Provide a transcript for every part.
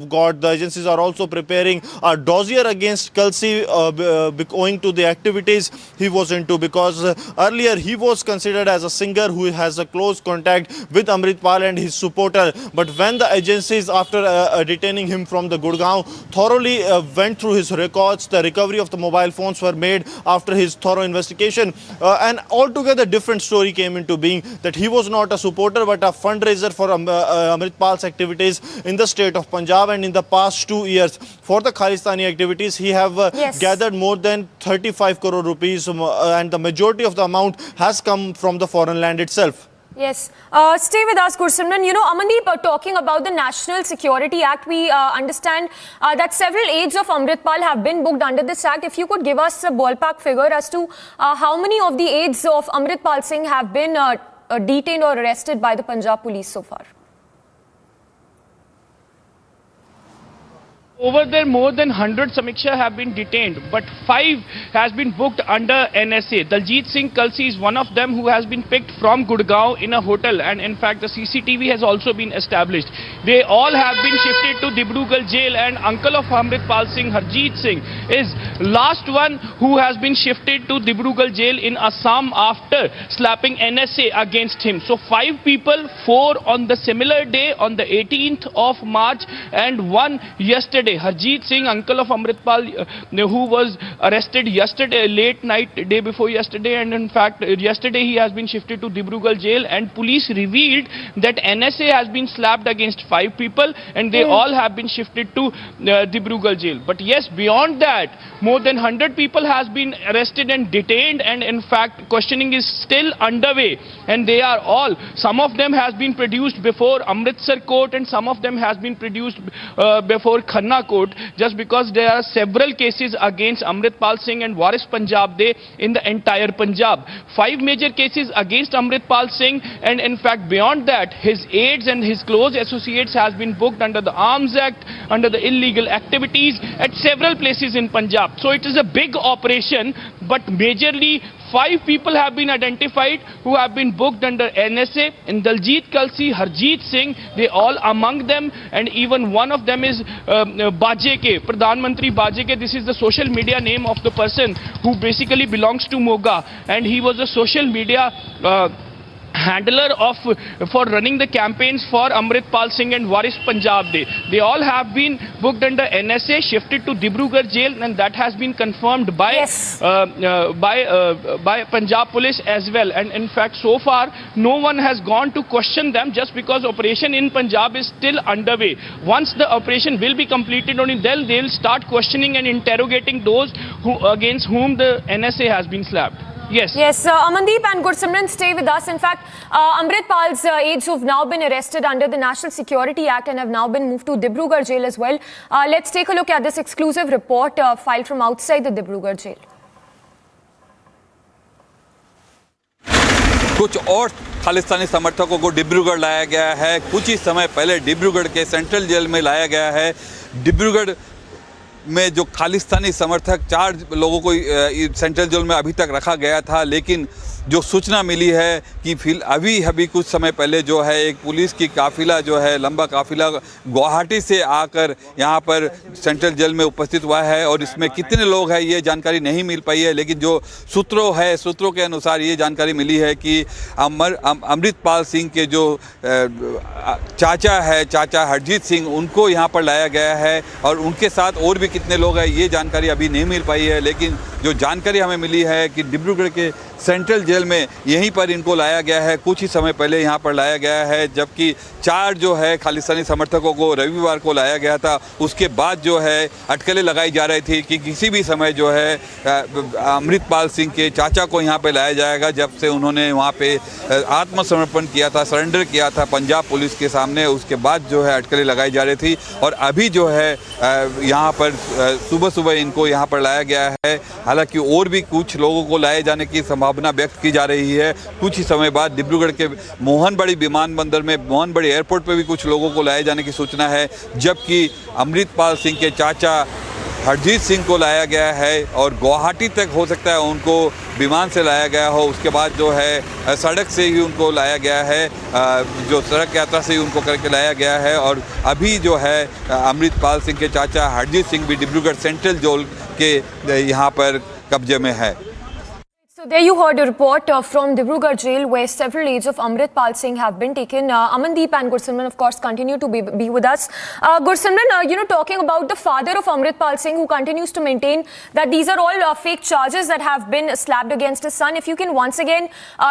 God, the agencies are also preparing a dossier against Khalsi owing to the activities he was into, because earlier he was considered as a singer who has a close contact with Amritpal and his supporter. But when the agencies, after detaining him from the Gurgaon, thoroughly went through his records, the recovery of the mobile phones were made after his thorough investigation. And altogether different story came into being, that he was not a supporter but a fundraiser for Amritpal's activities in the state of Punjab. And in the past 2 years, for the Khalistani activities, he have gathered more than 35 crore rupees, and the majority of the amount has come from the foreign land itself. Yes. Stay with us, Gursimran. You know, Amandeep, talking about the National Security Act, we understand that several aides of Amritpal have been booked under this act. If you could give us a ballpark figure as to how many of the aides of Amritpal Singh have been detained or arrested by the Punjab Police so far? Over there, more than 100 Samiksha have been detained, but 5 has been booked under NSA. Daljit Singh Khalsi is one of them, who has been picked from Gurgaon in a hotel, and in fact the CCTV has also been established. They all have been shifted to Dibrugarh jail, and uncle of Amritpal Singh, Harjeet Singh, is last one who has been shifted to Dibrugarh jail in Assam after slapping NSA against him. So 5 people, 4 on the similar day on the 18th of March and 1 yesterday. Harjeet Singh, uncle of Amritpal, who was arrested yesterday, late night, day before yesterday, and in fact yesterday he has been shifted to Dibrugarh jail, and police revealed that NSA has been slapped against 5 people, and they all have been shifted to Dibrugarh jail. But yes, beyond that, more than 100 people has been arrested and detained, and in fact questioning is still underway, and they are all, some of them has been produced before Amritsar court, and some of them has been produced before Khanna court, just because there are several cases against Amritpal Singh and Waris Punjab Day in the entire Punjab. 5 major cases against Amritpal Singh, and in fact beyond that, his aides and his close associates has been booked under the Arms Act, under the illegal activities at several places in Punjab. So it is a big operation, but majorly 5 people have been identified who have been booked under NSA, and Daljit Khalsi, Harjeet Singh, they all among them, and even one of them is Bajeke, Pradhan Mantri Bajeke. This is the social media name of the person who basically belongs to Moga, and he was a social media handler for running the campaigns for Amritpal Singh and Waris Punjab Day. They all have been booked under NSA, shifted to Dibrugarh jail, and that has been confirmed by by Punjab Police as well. And in fact, so far no one has gone to question them, just because operation in Punjab is still underway. Once the operation will be completed, only then they will start questioning and interrogating those against whom the NSA has been slapped. Yes. Yes, Amandeep and Gursimran, stay with us. In fact, Amritpal's aides who have now been arrested under the National Security Act and have now been moved to Dibrugarh jail as well. Let's take a look at this exclusive report filed from outside the Dibrugarh jail. कुछ और खालिस्तानी समर्थकों को डिब्रूगढ़ लाया गया है। कुछ ही समय पहले डिब्रूगढ़ के सेंट्रल जेल में लाया गया है। डिब्रूगढ़ में जो खालिस्तानी समर्थक 4 लोगों को सेंट्रल जेल में अभी तक रखा गया था, लेकिन जो सूचना मिली है कि अभी कुछ समय पहले जो है एक पुलिस की काफ़िला जो है, लंबा काफ़िला गुवाहाटी से आकर यहाँ पर सेंट्रल जेल में उपस्थित हुआ है, और इसमें कितने लोग हैं ये जानकारी नहीं मिल पाई है, लेकिन जो सूत्रों के अनुसार ये जानकारी मिली है कि अमृतपाल सिंह के जो चाचा हरजीत सिंह, उनको यहाँ पर लाया गया है, और उनके साथ और भी कितने लोग हैं ये जानकारी अभी नहीं मिल पाई है। लेकिन जो जानकारी हमें मिली है कि डिब्रूगढ़ के सेंट्रल जेल में यहीं पर इनको लाया गया है, कुछ ही समय पहले यहाँ पर लाया गया है, जबकि 4 जो है खालिस्तानी समर्थकों को रविवार को लाया गया था। उसके बाद जो है अटकलें लगाई जा रही थी कि किसी भी समय जो है अमृतपाल सिंह के चाचा को यहाँ पे लाया जाएगा, जब से उन्होंने वहाँ पे आत्मसमर्पण किया था, सरेंडर किया था पंजाब पुलिस के सामने। उसके बाद जो है अटकलें लगाई जा रही थी, और अभी जो है यहाँ पर सुबह इनको यहाँ पर लाया गया है। हालांकि और भी कुछ लोगों को लाए जाने की संभावना व्यक्त की जा रही है। कुछ ही समय बाद डिब्रूगढ़ के मोहनबड़ी विमानबंदर में, मोहनबड़ी एयरपोर्ट पर भी कुछ लोगों को लाए जाने की सूचना है, जबकि अमृतपाल सिंह के चाचा हरजीत सिंह को लाया गया है और गुवाहाटी तक हो सकता है उनको विमान से लाया गया हो, उसके बाद जो है सड़क से ही उनको लाया गया है, जो सड़क यात्रा से ही उनको करके लाया गया है। और अभी जो है अमृतपाल सिंह के चाचा हरजीत सिंह भी डिब्रूगढ़ सेंट्रल जेल के यहाँ पर कब्जे में है। So there you heard a report from Dibrugarh jail where several aides of Amritpal Singh have been taken. Amandeep and Gursimran, of course, continue to be with us. Gursimran, talking about the father of Amritpal Singh, who continues to maintain that these are all fake charges that have been slapped against his son. If you can once again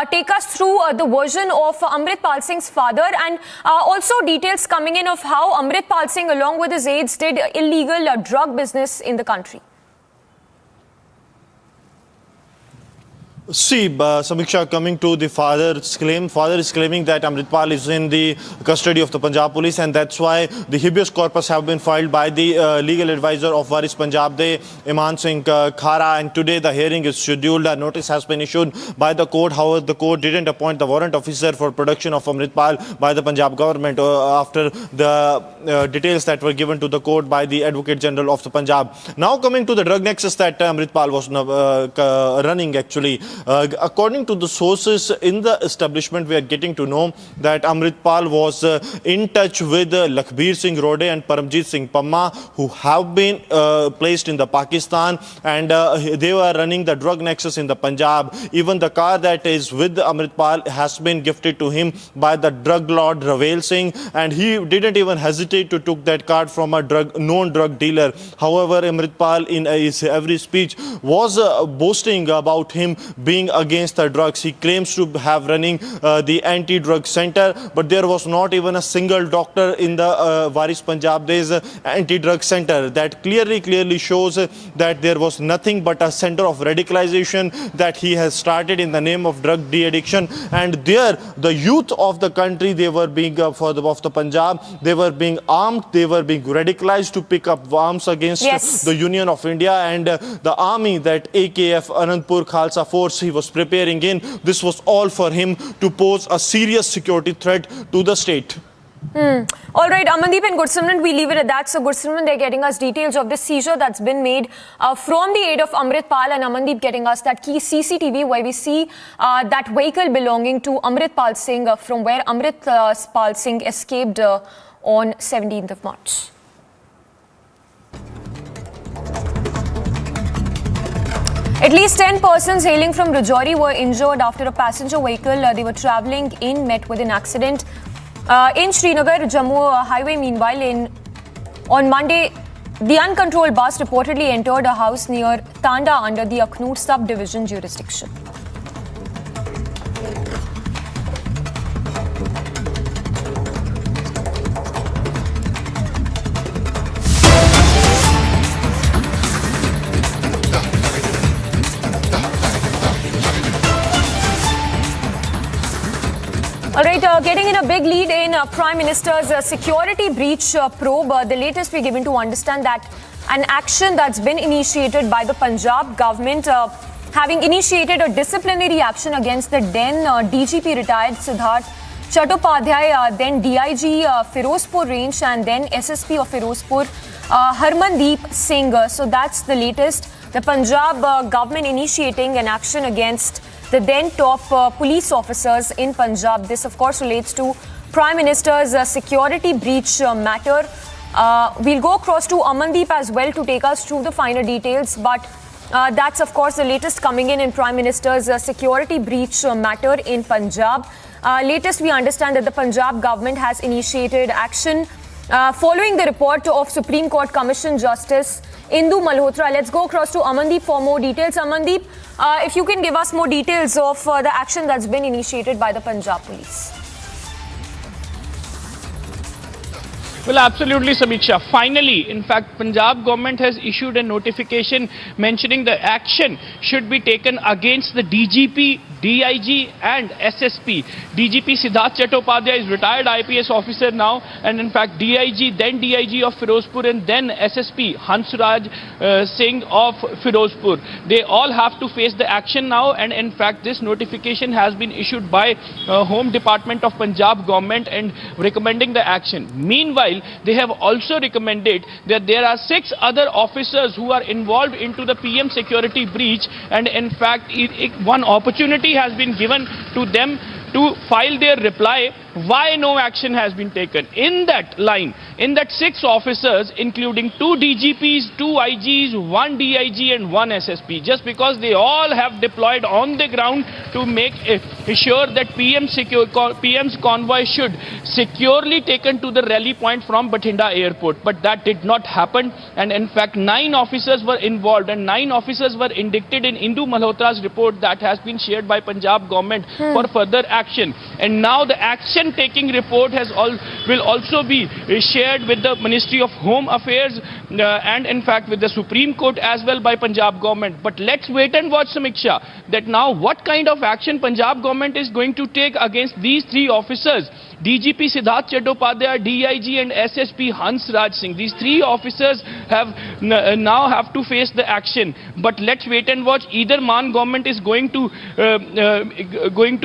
take us through the version of Amritpal Singh's father and also details coming in of how Amritpal Singh, along with his aides, did illegal drug business in the country. See, Samiksha, coming to the father's claim, father is claiming that Amritpal is in the custody of the Punjab Police, and that's why the habeas corpus have been filed by the legal advisor of Waris Punjab De, Iman Singh Khara, and today the hearing is scheduled. A notice has been issued by the court. However, the court didn't appoint the warrant officer for production of Amritpal by the Punjab government after the details that were given to the court by the Advocate General of the Punjab. Now coming to the drug nexus that Amritpal was running actually. According to the sources in the establishment, we are getting to know that Amritpal was in touch with Lakhbir Singh Rode and Paramjit Singh Pamma, who have been placed in the Pakistan, and they were running the drug nexus in the Punjab. Even the car that is with Amritpal has been gifted to him by the drug lord Ravel Singh, and he didn't even hesitate to took that card from a known drug dealer. However, Amritpal in his every speech was boasting about him being against the drugs. He claims to have running the anti-drug center, but there was not even a single doctor in the Waris Punjab De's anti-drug center. That clearly shows that there was nothing but a center of radicalization that he has started in the name of drug de-addiction. And there, the youth of the country, they were being of the Punjab, they were being armed, they were being radicalized to pick up arms against the Union of India and the army that AKF Anandpur Khalsa Force he was preparing in. This was all for him to pose a serious security threat to the state. All right, Amandeep and Gursimran, we leave it at that. So Gursimran, they're getting us details of the seizure that's been made from the aid of Amritpal, and Amandeep getting us that key CCTV where we see that vehicle belonging to Amritpal Singh from where Amritpal Singh escaped on 17th of March. At least 10 persons hailing from Rajouri were injured after a passenger vehicle they were travelling in met with an accident in Srinagar Jammu highway. Meanwhile, on Monday, the uncontrolled bus reportedly entered a house near Tanda under the Akhnoor subdivision jurisdiction. All right, getting in a big lead in Prime Minister's security breach probe. The latest we're given to understand that an action that's been initiated by the Punjab government, having initiated a disciplinary action against the then DGP retired Siddharth Chattopadhyay, then DIG Firozpur Range, and then SSP of Firozpur Harmandeep Singh. So that's the latest. The Punjab government initiating an action against the then top police officers in Punjab. This, of course, relates to Prime Minister's security breach matter. We'll go across to Amandeep as well to take us through the finer details. But that's, of course, the latest coming in Prime Minister's security breach matter in Punjab. Latest, we understand that the Punjab government has initiated action following the report of Supreme Court Commission Justice Indu Malhotra. Let's go across to Amandeep for more details. Amandeep, if you can give us more details of the action that's been initiated by the Punjab Police. Well, absolutely, Samiksha. Finally, in fact, Punjab government has issued a notification mentioning the action should be taken against the DGP DIG and SSP. DGP Siddharth Chattopadhyay is retired IPS officer now, and in fact DIG, then DIG of Firozpur, and then SSP Hansraj Singh of Firozpur. They all have to face the action now, and in fact this notification has been issued by Home Department of Punjab government and recommending the action. Meanwhile, they have also recommended that there are 6 other officers who are involved into the PM security breach, and in fact one opportunity has been given to them to file their reply why no action has been taken. In that line, in that 6 officers, including 2 DGPs, 2 IGs, 1 DIG and 1 SSP, just because they all have deployed on the ground to make sure that PM's convoy should securely taken to the rally point from Bathinda airport. But that did not happen, and in fact 9 officers were involved and 9 officers were indicted in Indu Malhotra's report that has been shared by Punjab government for further action. And now the action taking report will also be shared with the Ministry of Home Affairs and in fact with the Supreme Court as well by Punjab government. But let's wait and watch, Samiksha, that now what kind of action Punjab government is going to take against these 3 officers. DGP Siddharth Chattopadhyay, DIG and SSP Hansraj Singh. These 3 officers now have to face the action. But let's wait and watch. Either Man government is going to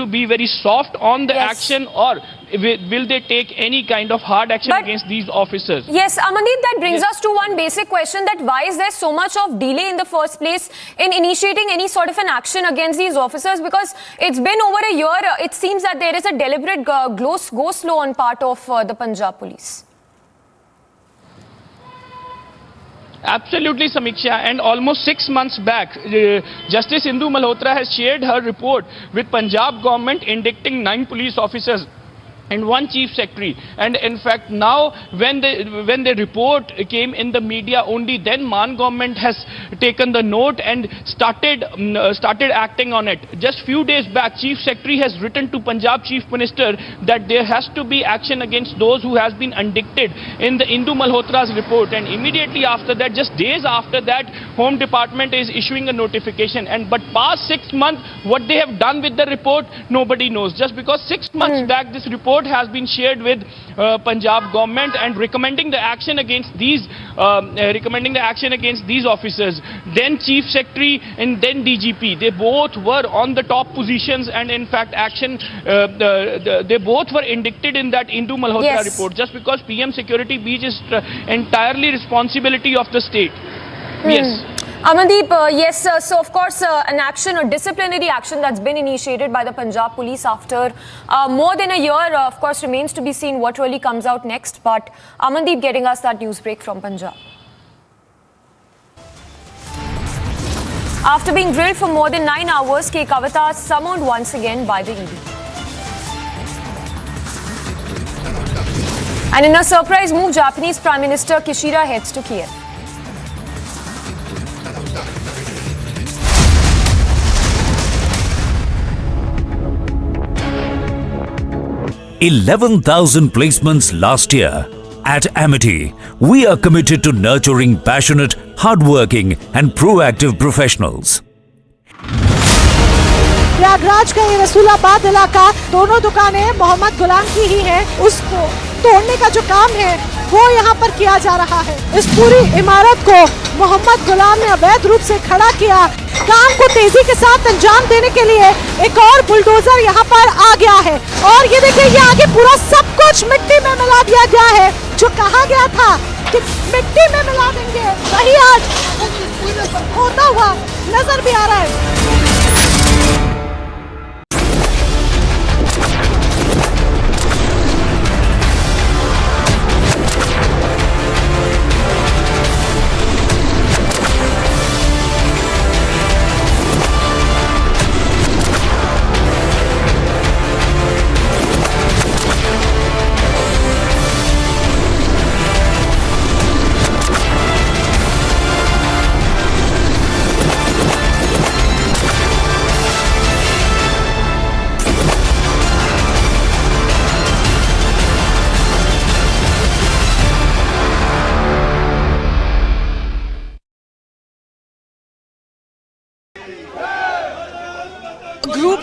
be very soft on the action, or will they take any kind of hard action against these officers? Yes, Amandeep, that brings us to one basic question, that why is there so much of delay in the first place in initiating any sort of an action against these officers? Because it's been over a year. It seems that there is a deliberate go slow on part of the Punjab Police. Absolutely, Samiksha, and almost 6 months back, Justice Indu Malhotra has shared her report with Punjab government indicting 9 police officers and 1 chief secretary, and in fact now when the report came in the media, only then Man government has taken the note and started acting on it. Just few days back, chief secretary has written to Punjab chief minister that there has to be action against those who has been indicted in the Indu Malhotra's report, and immediately after that, just days after that, Home Department is issuing a notification. And but past 6 months, what they have done with the report, nobody knows. Just because 6 months back this report has been shared with Punjab government and recommending the action against these officers, then chief secretary and then DGP, they both were on the top positions, and in fact action they both were indicted in that Indu Malhotra report. Just because PM security breach is entirely responsibility of the state. Yes. Amandeep, yes, so of course an action or disciplinary action that's been initiated by the Punjab Police after more than a year, of course remains to be seen what really comes out next. But Amandeep getting us that news break from Punjab. After being grilled for more than 9 hours, K. Kavita summoned once again by the ED. And in a surprise move, Japanese Prime Minister Kishida heads to Kiev. 11,000 placements last year. At Amity, we are committed to nurturing passionate, hardworking and proactive professionals. Prayagraj का ये रसूलाबाद इलाका, दोनों दुकानें मोहम्मद गुलाम की ही हैं। उसको तोड़ने का जो काम है वो यहाँ पर किया जा रहा है। इस पूरी इमारत को मोहम्मद गुलाम ने अवैध रूप से खड़ा किया। काम को तेजी के साथ अंजाम देने के लिए एक और बुलडोजर यहाँ पर आ गया है, और ये देखिए ये आगे पूरा सब कुछ मिट्टी में मिला दिया गया है। जो कहा गया था कि मिट्टी में मिला देंगे, वही आज होता हुआ नजर भी आ रहा है।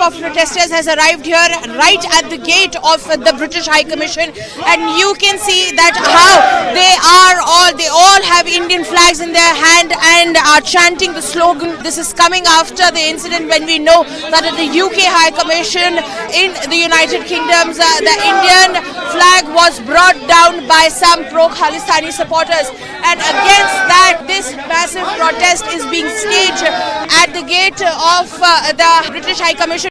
of protesters has arrived here right at the gate of the British High Commission, and you can see that how they all have Indian flags in their hand and are chanting the slogan. This is coming after the incident when we know that at the UK High Commission in the United Kingdom, the Indian flag was brought down by some pro-Khalistani supporters, and against that this massive protest is being staged at the gate of the British High Commission.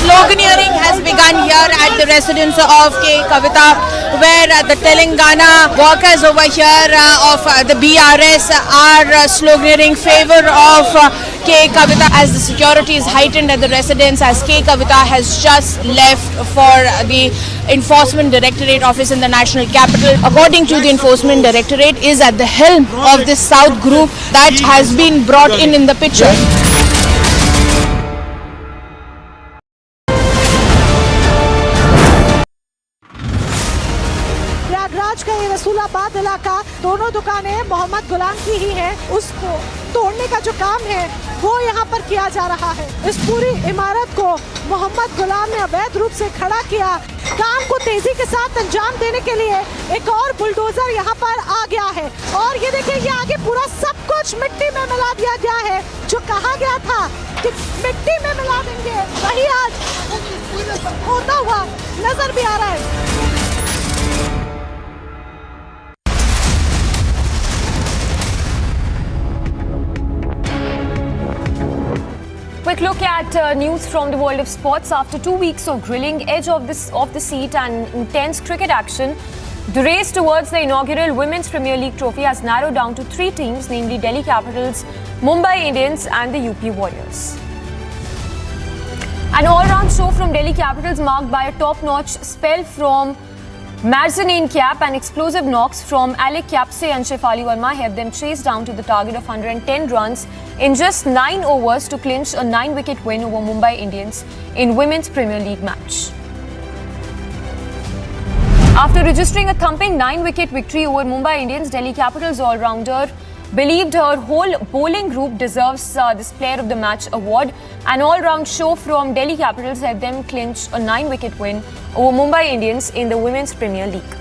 Sloganeering has begun here at the residence of K. Kavita, where the Telangana workers over here of the BRS are sloganeering favor of K. Kavita as the security is heightened at the residence, as K. Kavita has just left for the Enforcement Directorate office in the national capital. According to the Enforcement Directorate, is at the helm of this South group that has been brought in the picture. Prayagraj का ये रसूलाबाद इलाका, दोनों दुकानें मोहम्मद गुलाम की ही हैं, उसको तोड़ने का जो काम है वो यहाँ पर किया जा रहा है। इस पूरी इमारत को मोहम्मद गुलाम ने अवैध रूप से खड़ा किया। काम को तेजी के साथ अंजाम देने के लिए एक और बुलडोजर यहाँ पर आ गया है, और ये देखिए ये आगे पूरा सब कुछ मिट्टी में मिला दिया गया है। जो कहा गया था कि मिट्टी में मिला देंगे, वही आज होता हुआ नजर भी आ रहा है। Quick look at news from the world of sports. After 2 weeks of grilling, edge of the seat and intense cricket action, the race towards the inaugural Women's Premier League trophy has narrowed down to 3 teams, namely Delhi Capitals, Mumbai Indians and the UP Warriors. An all-round show from Delhi Capitals marked by a top-notch spell from Marzanine Cap and explosive knocks from Alec Capse and Shefali Verma helped them chase down to the target of 110 runs in just 9 overs to clinch a 9-wicket win over Mumbai Indians in Women's Premier League match. After registering a thumping 9-wicket victory over Mumbai Indians, Delhi Capitals all-rounder believed her whole bowling group deserves this Player of the Match award. An all-round show from Delhi Capitals helped them clinch a 9-wicket win over Mumbai Indians in the Women's Premier League.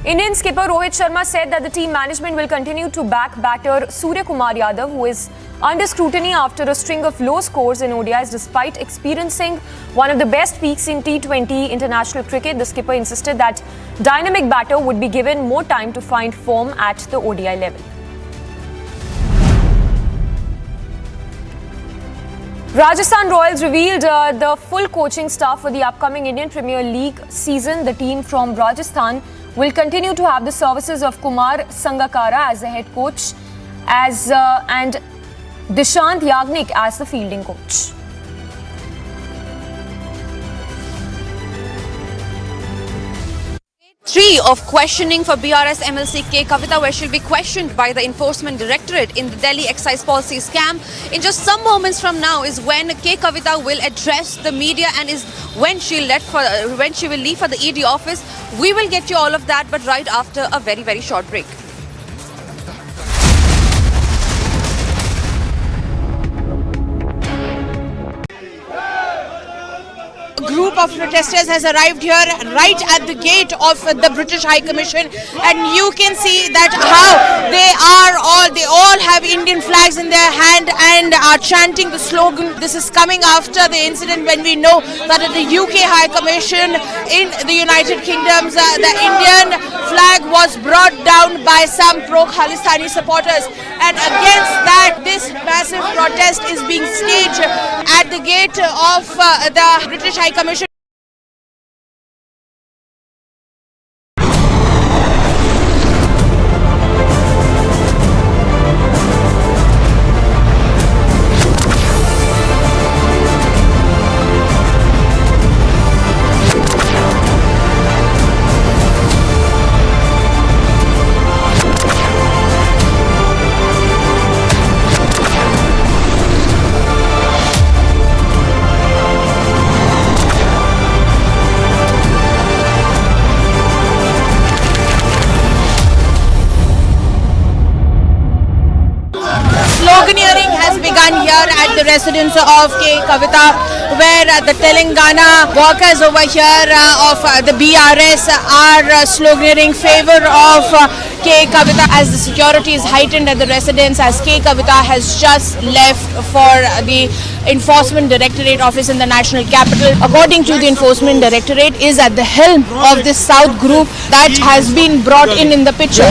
Indian skipper Rohit Sharma said that the team management will continue to back batter Surya Kumar Yadav, who is under scrutiny after a string of low scores in ODIs despite experiencing one of the best peaks in T20 international cricket. The skipper insisted that dynamic batter would be given more time to find form at the ODI level. Rajasthan Royals revealed the full coaching staff for the upcoming Indian Premier League season. The team from Rajasthan will continue to have the services of Kumar Sangakkara as the head coach and Dishant Yagnik as the fielding coach. Three of questioning for BRS MLC K. Kavita, where she'll be questioned by the Enforcement Directorate in the Delhi excise policy scam. In just some moments from now is when K. Kavita will address the media and is when she will leave for the ED office. We will get you all of that, but right after a very, very short break. A group of protesters has arrived here right at the gate of the British High Commission, and you can see that how they all have Indian flags in their hand and are chanting the slogan. This is coming after the incident when we know that at the UK High Commission in the United Kingdom, the Indian flag was brought down by some pro-Khalistani supporters, and against that this massive protest is being staged at the gate of the British High Commission. at the residence of K. Kavita, where the Telangana workers over here of the BRS are sloganeering favor of K. Kavita as the security is heightened at the residence, as K. Kavita has just left for the Enforcement Directorate office in the national capital. According to the Enforcement Directorate, is at the helm of this South group that has been brought in the picture.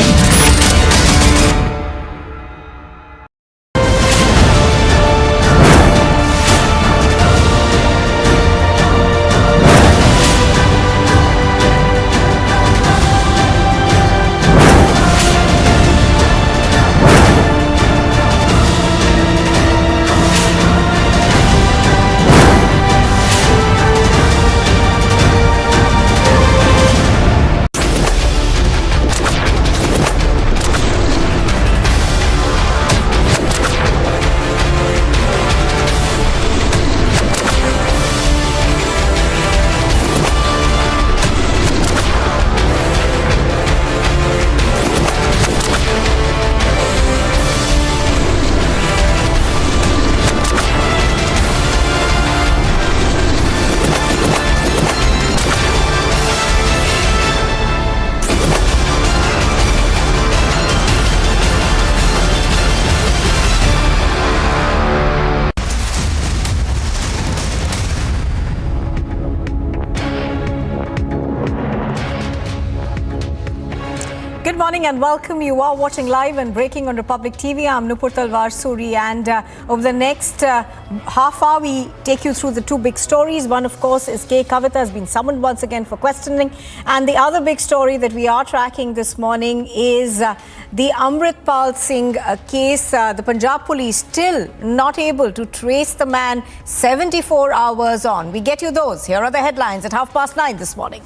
Good morning and welcome. You are watching live and breaking on Republic TV. I'm Nupur Talwar Suri, and over the next half hour we take you through the two big stories. One, of course, is K. Kavita has been summoned once again for questioning, and the other big story that we are tracking this morning is the Amritpal Singh case. The Punjab Police still not able to trace the man 74 hours on. We get you those. Here are the headlines at 9:30 this morning.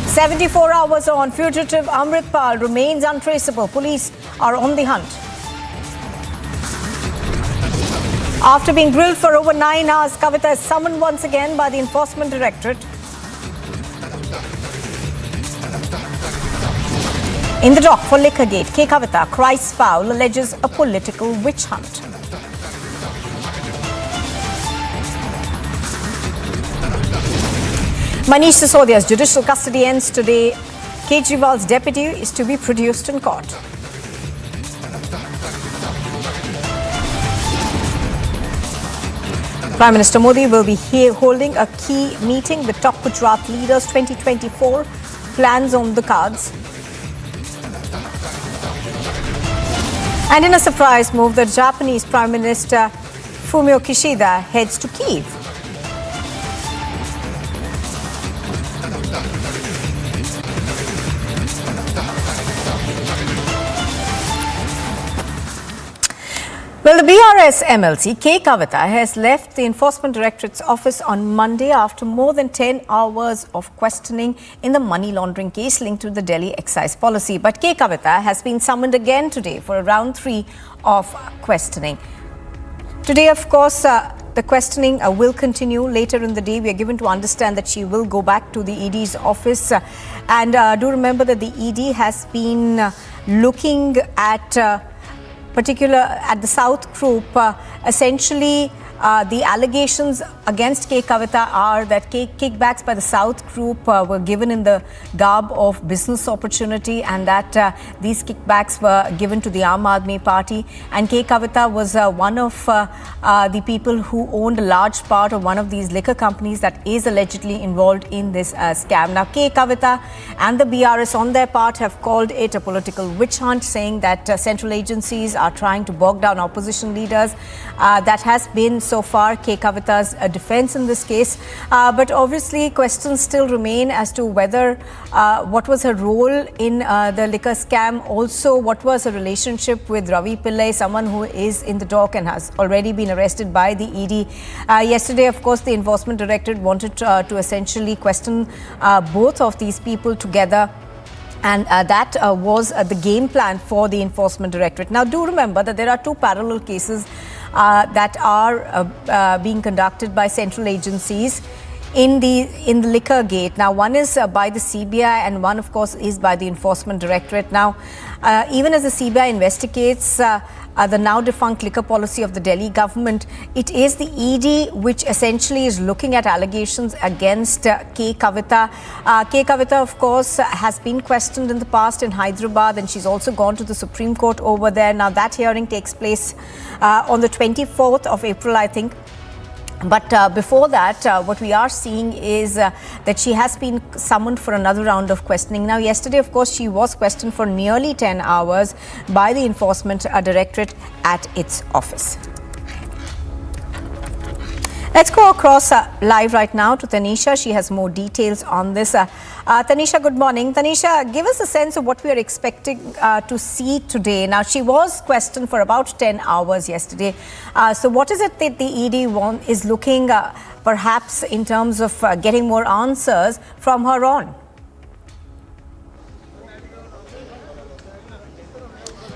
74 hours on, fugitive Amritpal remains untraceable. Police are on the hunt. After being grilled for over 9 hours, Kavita is summoned once again by the Enforcement Directorate. In the dock for Liquorgate, K. Kavita cries foul, alleges a political witch hunt. Manish Sisodia's judicial custody ends today. Kejriwal's deputy is to be produced in court. Prime Minister Modi will be here holding a key meeting with top Gujarat leaders. 2024 plans on the cards. And in a surprise move, the Japanese Prime Minister Fumio Kishida heads to Kyiv. Well, the BRS MLC, K. Kavita, has left the Enforcement Directorate's office on Monday after more than 10 hours of questioning in the money laundering case linked to the Delhi excise policy. But K. Kavita has been summoned again today for round 3 of questioning. Today, of course, the questioning will continue later in the day. We are given to understand that she will go back to the ED's office. And do remember that the ED has been looking at the South group. Essentially, the allegations against K. Kavita are that kickbacks by the South group were given in the garb of business opportunity, and that these kickbacks were given to the Aam Aadmi Party. And K. Kavita was one of the people who owned a large part of one of these liquor companies that is allegedly involved in this scam. Now, K. Kavita and the BRS on their part have called it a political witch hunt, saying that central agencies are trying to bog down opposition leaders. That has been so far K. Kavita's defense in this case. But obviously questions still remain as to whether what was her role in the liquor scam. Also, what was her relationship with Ravi Pillai, someone who is in the dock and has already been arrested by the ED. Yesterday, of course, the Enforcement Directorate wanted to essentially question both of these people together. And that was the game plan for the Enforcement Directorate. Now, do remember that there are two parallel cases that are being conducted by central agencies in the liquor gate. Now, one is by the CBI and one, of course, is by the Enforcement Directorate. Now, even as the CBI investigates, the now defunct liquor policy of the Delhi government. It is the ED which essentially is looking at allegations against K. Kavita. K. Kavita, of course, has been questioned in the past in Hyderabad, and she's also gone to the Supreme Court over there. Now that hearing takes place on the 24th of April, I think. But before that, what we are seeing is that she has been summoned for another round of questioning. Now, yesterday, of course, she was questioned for nearly 10 hours by the Enforcement Directorate at its office. Let's go across live right now to Tanisha. She has more details on this. Tanisha, good morning. Tanisha, give us a sense of what we are expecting to see today. Now, she was questioned for about 10 hours yesterday. So what is it that the ED is looking perhaps in terms of getting more answers from her on?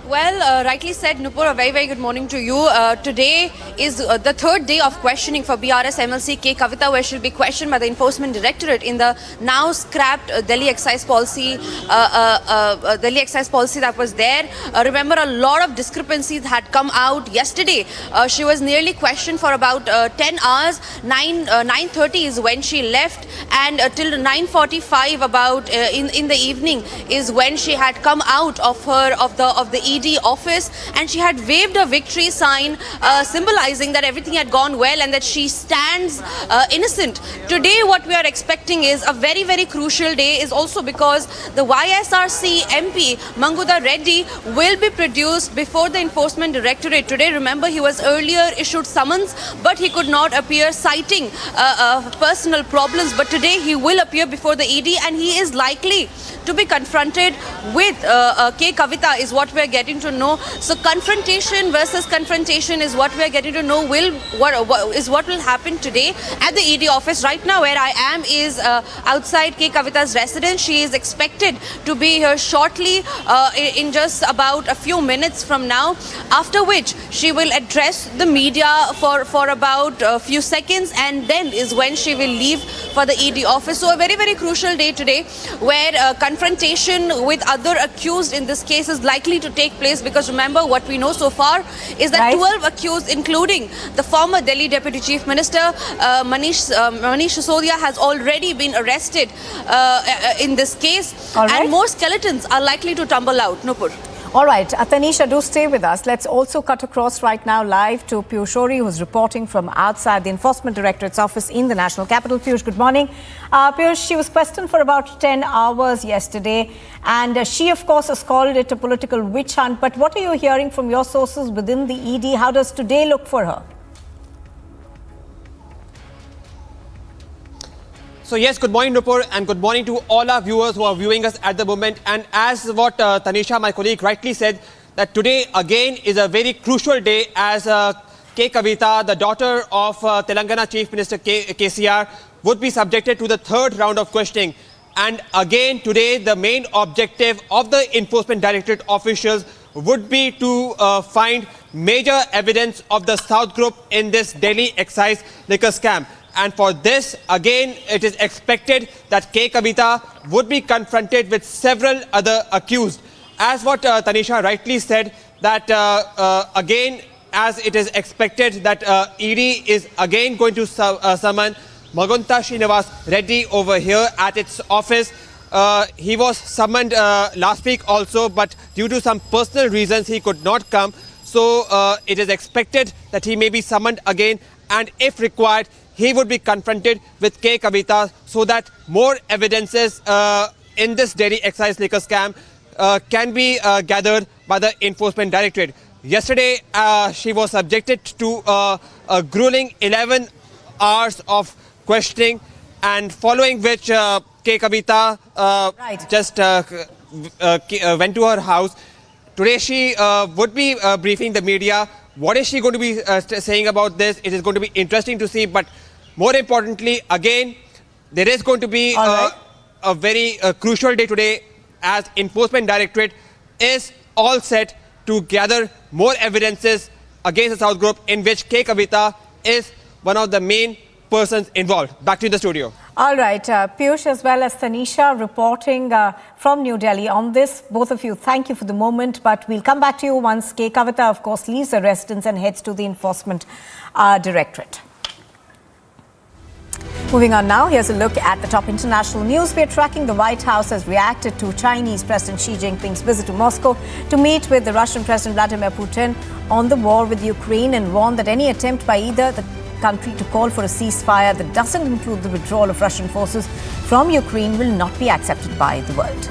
Well, rightly said, Nupur, a very, very good morning to you. Today is the third day of questioning for BRS MLC K. Kavita, where she'll be questioned by the Enforcement Directorate in the now scrapped Delhi excise policy that was there. Remember, a lot of discrepancies had come out yesterday. She was nearly questioned for about 10 hours. 9:30 is when she left, and till 9:45 about in the evening is when she had come out of the ED office, and she had waved a victory sign symbolizing that everything had gone well and that she stands innocent. Today what we are expecting is a very, very crucial day, is also because the YSRC MP Manguda Reddy will be produced before the Enforcement Directorate today. Remember, he was earlier issued summons, but he could not appear, citing personal problems. But today he will appear before the ED, and he is likely to be confronted with K. Kavita, is what we are getting to know. So confrontation versus confrontation is what we are getting to know what will happen today at the ED office. Right now where I am is outside K. Kavita's residence. She is expected to be here shortly, in just about a few minutes from now, after which she will address the media for about a few seconds, and then is when she will leave for the ED office. So a very, very crucial day today, where confrontation with other accused in this case is likely to take place, because remember, what we know so far is that 12 accused, including the former Delhi Deputy Chief Minister Manish Sisodia, has already been arrested in this case, and more skeletons are likely to tumble out. Nupur. All right, Tanisha, do stay with us. Let's also cut across right now live to Piyush Shori, who's reporting from outside the Enforcement Directorate's office in the national capital. Piyush, good morning. Piyush, she was questioned for about 10 hours yesterday, and she, of course, has called it a political witch hunt. But what are you hearing from your sources within the ED? How does today look for her? So yes, good morning, Nupur, and good morning to all our viewers who are viewing us at the moment. And as what Tanisha, my colleague, rightly said, that today again is a very crucial day, as K. Kavita, the daughter of Telangana Chief Minister KCR, would be subjected to the third round of questioning. And again today, the main objective of the Enforcement Directorate officials would be to find major evidence of the South Group in this Delhi excise liquor scam. And for this, again, it is expected that K. Kavita would be confronted with several other accused. As what Tanisha rightly said, that again, as it is expected that ED is again going to summon Magunta Srinivas Reddy over here at its office. He was summoned last week also, but due to some personal reasons, he could not come. So it is expected that he may be summoned again, and if required, he would be confronted with K. Kavita, so that more evidences in this Delhi excise liquor scam can be gathered by the Enforcement Directorate. Yesterday, she was subjected to a grueling 11 hours of questioning, and following which K. Kavita just went to her house. Today, she would be briefing the media. What is she going to be saying about this? It is going to be interesting to see. But more importantly, again, there is going to be a very crucial day today, as Enforcement Directorate is all set to gather more evidences against the South Group, in which K. Kavita is one of the main persons involved. Back to the studio. All right, Piyush as well as Tanisha reporting from New Delhi on this. Both of you, thank you for the moment, but we'll come back to you once K. Kavita, of course, leaves the residence and heads to the Enforcement Directorate. Moving on now, here's a look at the top international news. We're tracking the White House has reacted to Chinese President Xi Jinping's visit to Moscow to meet with the Russian President Vladimir Putin on the war with Ukraine and warned that any attempt by either the country to call for a ceasefire that doesn't include the withdrawal of Russian forces from Ukraine will not be accepted by the world.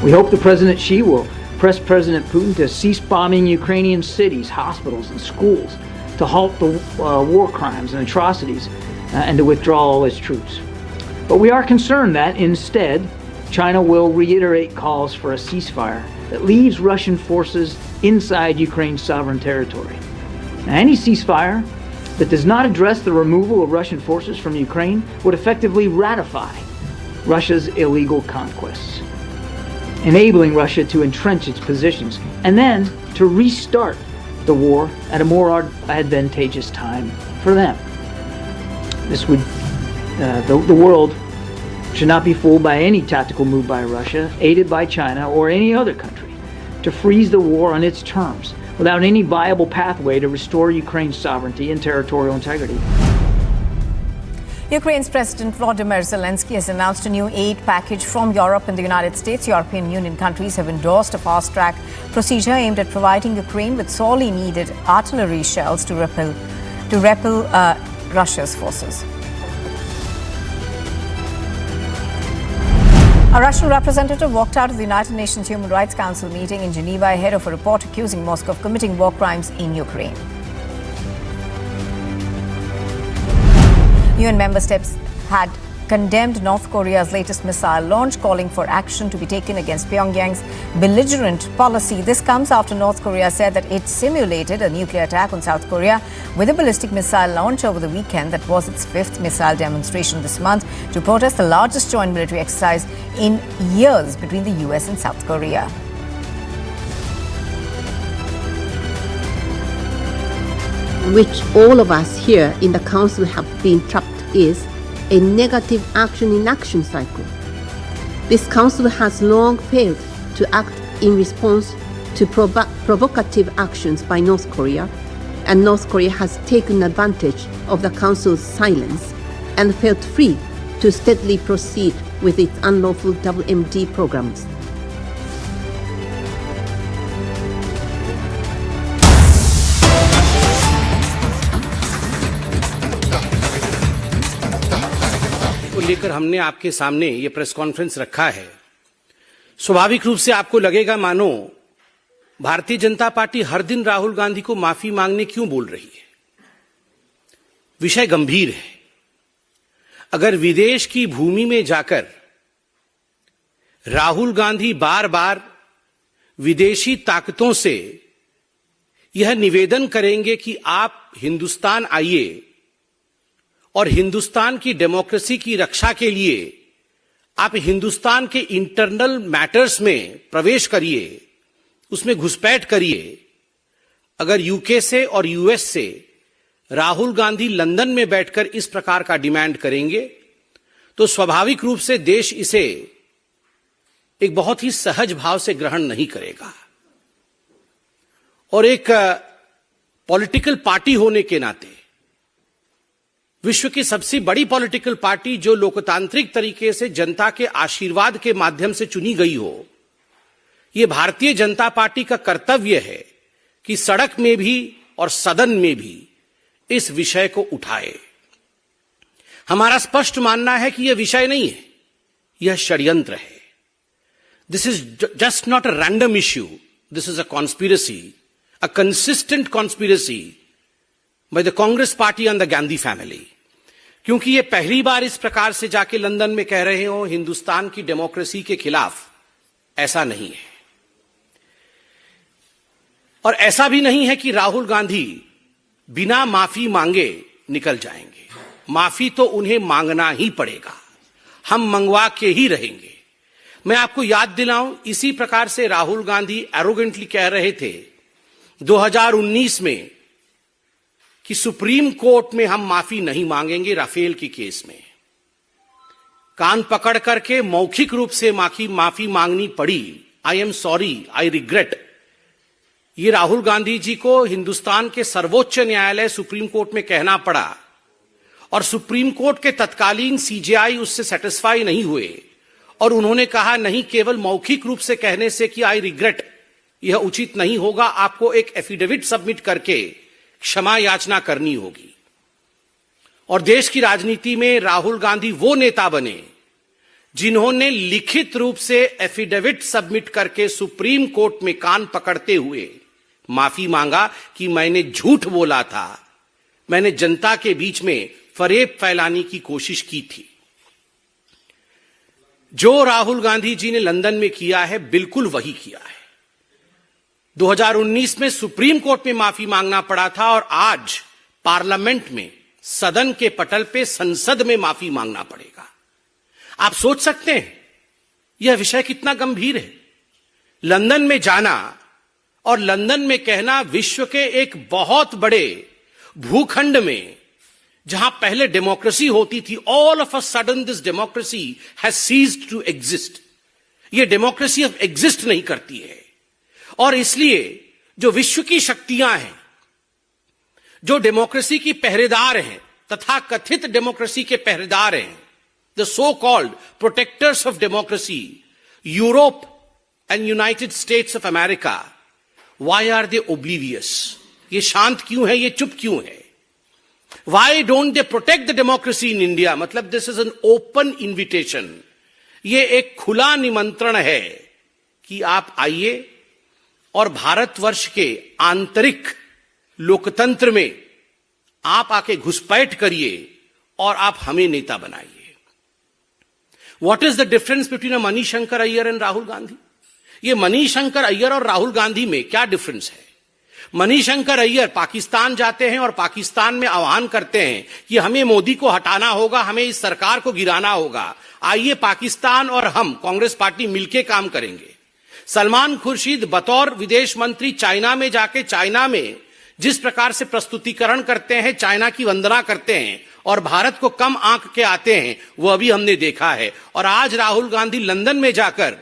We hope the President Xi will press President Putin to cease bombing Ukrainian cities, hospitals, and schools, to halt the war crimes and atrocities, and to withdraw all its troops. But we are concerned that instead, China will reiterate calls for a ceasefire that leaves Russian forces inside Ukraine's sovereign territory. Now, any ceasefire that does not address the removal of Russian forces from Ukraine would effectively ratify Russia's illegal conquests, enabling Russia to entrench its positions and then to restart the war at a more advantageous time for them. This would, the world should not be fooled by any tactical move by Russia, aided by China or any other country, to freeze the war on its terms without any viable pathway to restore Ukraine's sovereignty and territorial integrity. Ukraine's President Volodymyr Zelensky has announced a new aid package from Europe and the United States. European Union countries have endorsed a fast-track procedure aimed at providing Ukraine with sorely needed artillery shells to repel Russia's forces. A Russian representative walked out of the United Nations Human Rights Council meeting in Geneva ahead of a report accusing Moscow of committing war crimes in Ukraine. UN member states had condemned North Korea's latest missile launch, calling for action to be taken against Pyongyang's belligerent policy. This comes after North Korea said that it simulated a nuclear attack on South Korea with a ballistic missile launch over the weekend. That was its fifth missile demonstration this month to protest the largest joint military exercise in years between the US and South Korea. Which all of us here in the Council have been trapped is a negative action-in-action cycle. This Council has long failed to act in response to provocative actions by North Korea, and North Korea has taken advantage of the Council's silence and felt free to steadily proceed with its unlawful WMD programs. लेकर हमने आपके सामने ये press conference रखा है। स्वाभाविक रूप से आपको लगेगा मानो भारतीय जनता पार्टी हर दिन राहुल गांधी को माफी मांगने क्यों बोल रही है। विषय गंभीर है। अगर विदेश की भूमि में जाकर राहुल गांधी बार बार विदेशी ताकतों से यह निवेदन करेंगे कि आप हिंदुस्तान आइए और हिंदुस्तान की डेमोक्रेसी की रक्षा के लिए आप हिंदुस्तान के इंटरनल मैटर्स में प्रवेश करिए, उसमें घुसपैठ करिए। अगर यूके से और यूएस से राहुल गांधी लंदन में बैठकर इस प्रकार का डिमांड करेंगे तो स्वाभाविक रूप से देश इसे एक बहुत ही सहज भाव से ग्रहण नहीं करेगा। और एक पॉलिटिकल पार्टी होने के नाते, विश्व की सबसे बड़ी पॉलिटिकल पार्टी जो लोकतांत्रिक तरीके से जनता के आशीर्वाद के माध्यम से चुनी गई हो, यह भारतीय जनता पार्टी का कर्तव्य है कि सड़क में भी और सदन में भी इस विषय को उठाए। हमारा स्पष्ट मानना है कि यह विषय नहीं है, यह षड्यंत्र है। This is just not a random issue, this is a conspiracy, a consistent conspiracy by the Congress party and the Gandhi family. क्योंकि ये पहली बार इस प्रकार से जाके लंदन में कह रहे हो हिंदुस्तान की डेमोक्रेसी के खिलाफ, ऐसा नहीं है। और ऐसा भी नहीं है कि राहुल गांधी बिना माफी मांगे निकल जाएंगे। माफी तो उन्हें मांगना ही पड़ेगा, हम मंगवा के ही रहेंगे। मैं आपको याद दिलाऊं, इसी प्रकार से राहुल गांधी एरोगेंटली कह रहे थे 2019 में कि सुप्रीम कोर्ट में हम माफी नहीं मांगेंगे राफेल के केस में। कान पकड़ करके मौखिक रूप से माफी मांगनी पड़ी। I am sorry, I regret. ये राहुल गांधी जी को हिंदुस्तान के सर्वोच्च न्यायालय सुप्रीम कोर्ट में कहना पड़ा और सुप्रीम कोर्ट के तत्कालीन सीजेआई उससे सेटिस्फाई नहीं हुए और उन्होंने कहा नहीं, केवल मौखिक रूप से कहने से कि आई रिग्रेट यह उचित नहीं होगा, आपको एक एफिडेविट सबमिट करके क्षमा याचना करनी होगी। और देश की राजनीति में राहुल गांधी वो नेता बने जिन्होंने लिखित रूप से एफिडेविट सबमिट करके सुप्रीम कोर्ट में कान पकड़ते हुए माफी मांगा कि मैंने झूठ बोला था, मैंने जनता के बीच में फरेब फैलाने की कोशिश की थी। जो राहुल गांधी जी ने लंदन में किया है बिल्कुल वही किया है। 2019 में सुप्रीम कोर्ट में माफी मांगना पड़ा था और आज पार्लियामेंट में सदन के पटल पे संसद में माफी मांगना पड़ेगा। आप सोच सकते हैं यह विषय कितना गंभीर है। लंदन में जाना और लंदन में कहना विश्व के एक बहुत बड़े भूखंड में जहां पहले डेमोक्रेसी होती थी, all of a sudden this democracy has ceased to exist. यह डेमोक्रेसी अब एग्जिस्ट नहीं करती है और इसलिए जो विश्व की शक्तियां हैं, जो डेमोक्रेसी की पहरेदार हैं, तथा कथित डेमोक्रेसी के पहरेदार हैं, the so called protectors of democracy, Europe and United States of America, why are they oblivious? ये शांत क्यों है, ये चुप क्यों है? Why don't they protect the democracy in India? मतलब this is an open invitation, ये एक खुला निमंत्रण है कि आप आइए और भारतवर्ष के आंतरिक लोकतंत्र में आप आके घुसपैठ करिए और आप हमें नेता बनाइए। What is the difference between Manishankar Iyer and Rahul Gandhi? ये मणिशंकर अय्यर और राहुल गांधी में क्या डिफरेंस है? मणिशंकर अय्यर पाकिस्तान जाते हैं और पाकिस्तान में आह्वान करते हैं कि हमें मोदी को हटाना होगा, हमें इस सरकार को गिराना होगा, आइए पाकिस्तान और हम कांग्रेस पार्टी मिलकर काम करेंगे। सलमान खुर्शीद बतौर विदेश मंत्री चाइना में जाके चाइना में जिस प्रकार से प्रस्तुतिकरण करते हैं, चाइना की वंदना करते हैं और भारत को कम आंक के आते हैं, वह भी हमने देखा है। और आज राहुल गांधी लंदन में जाकर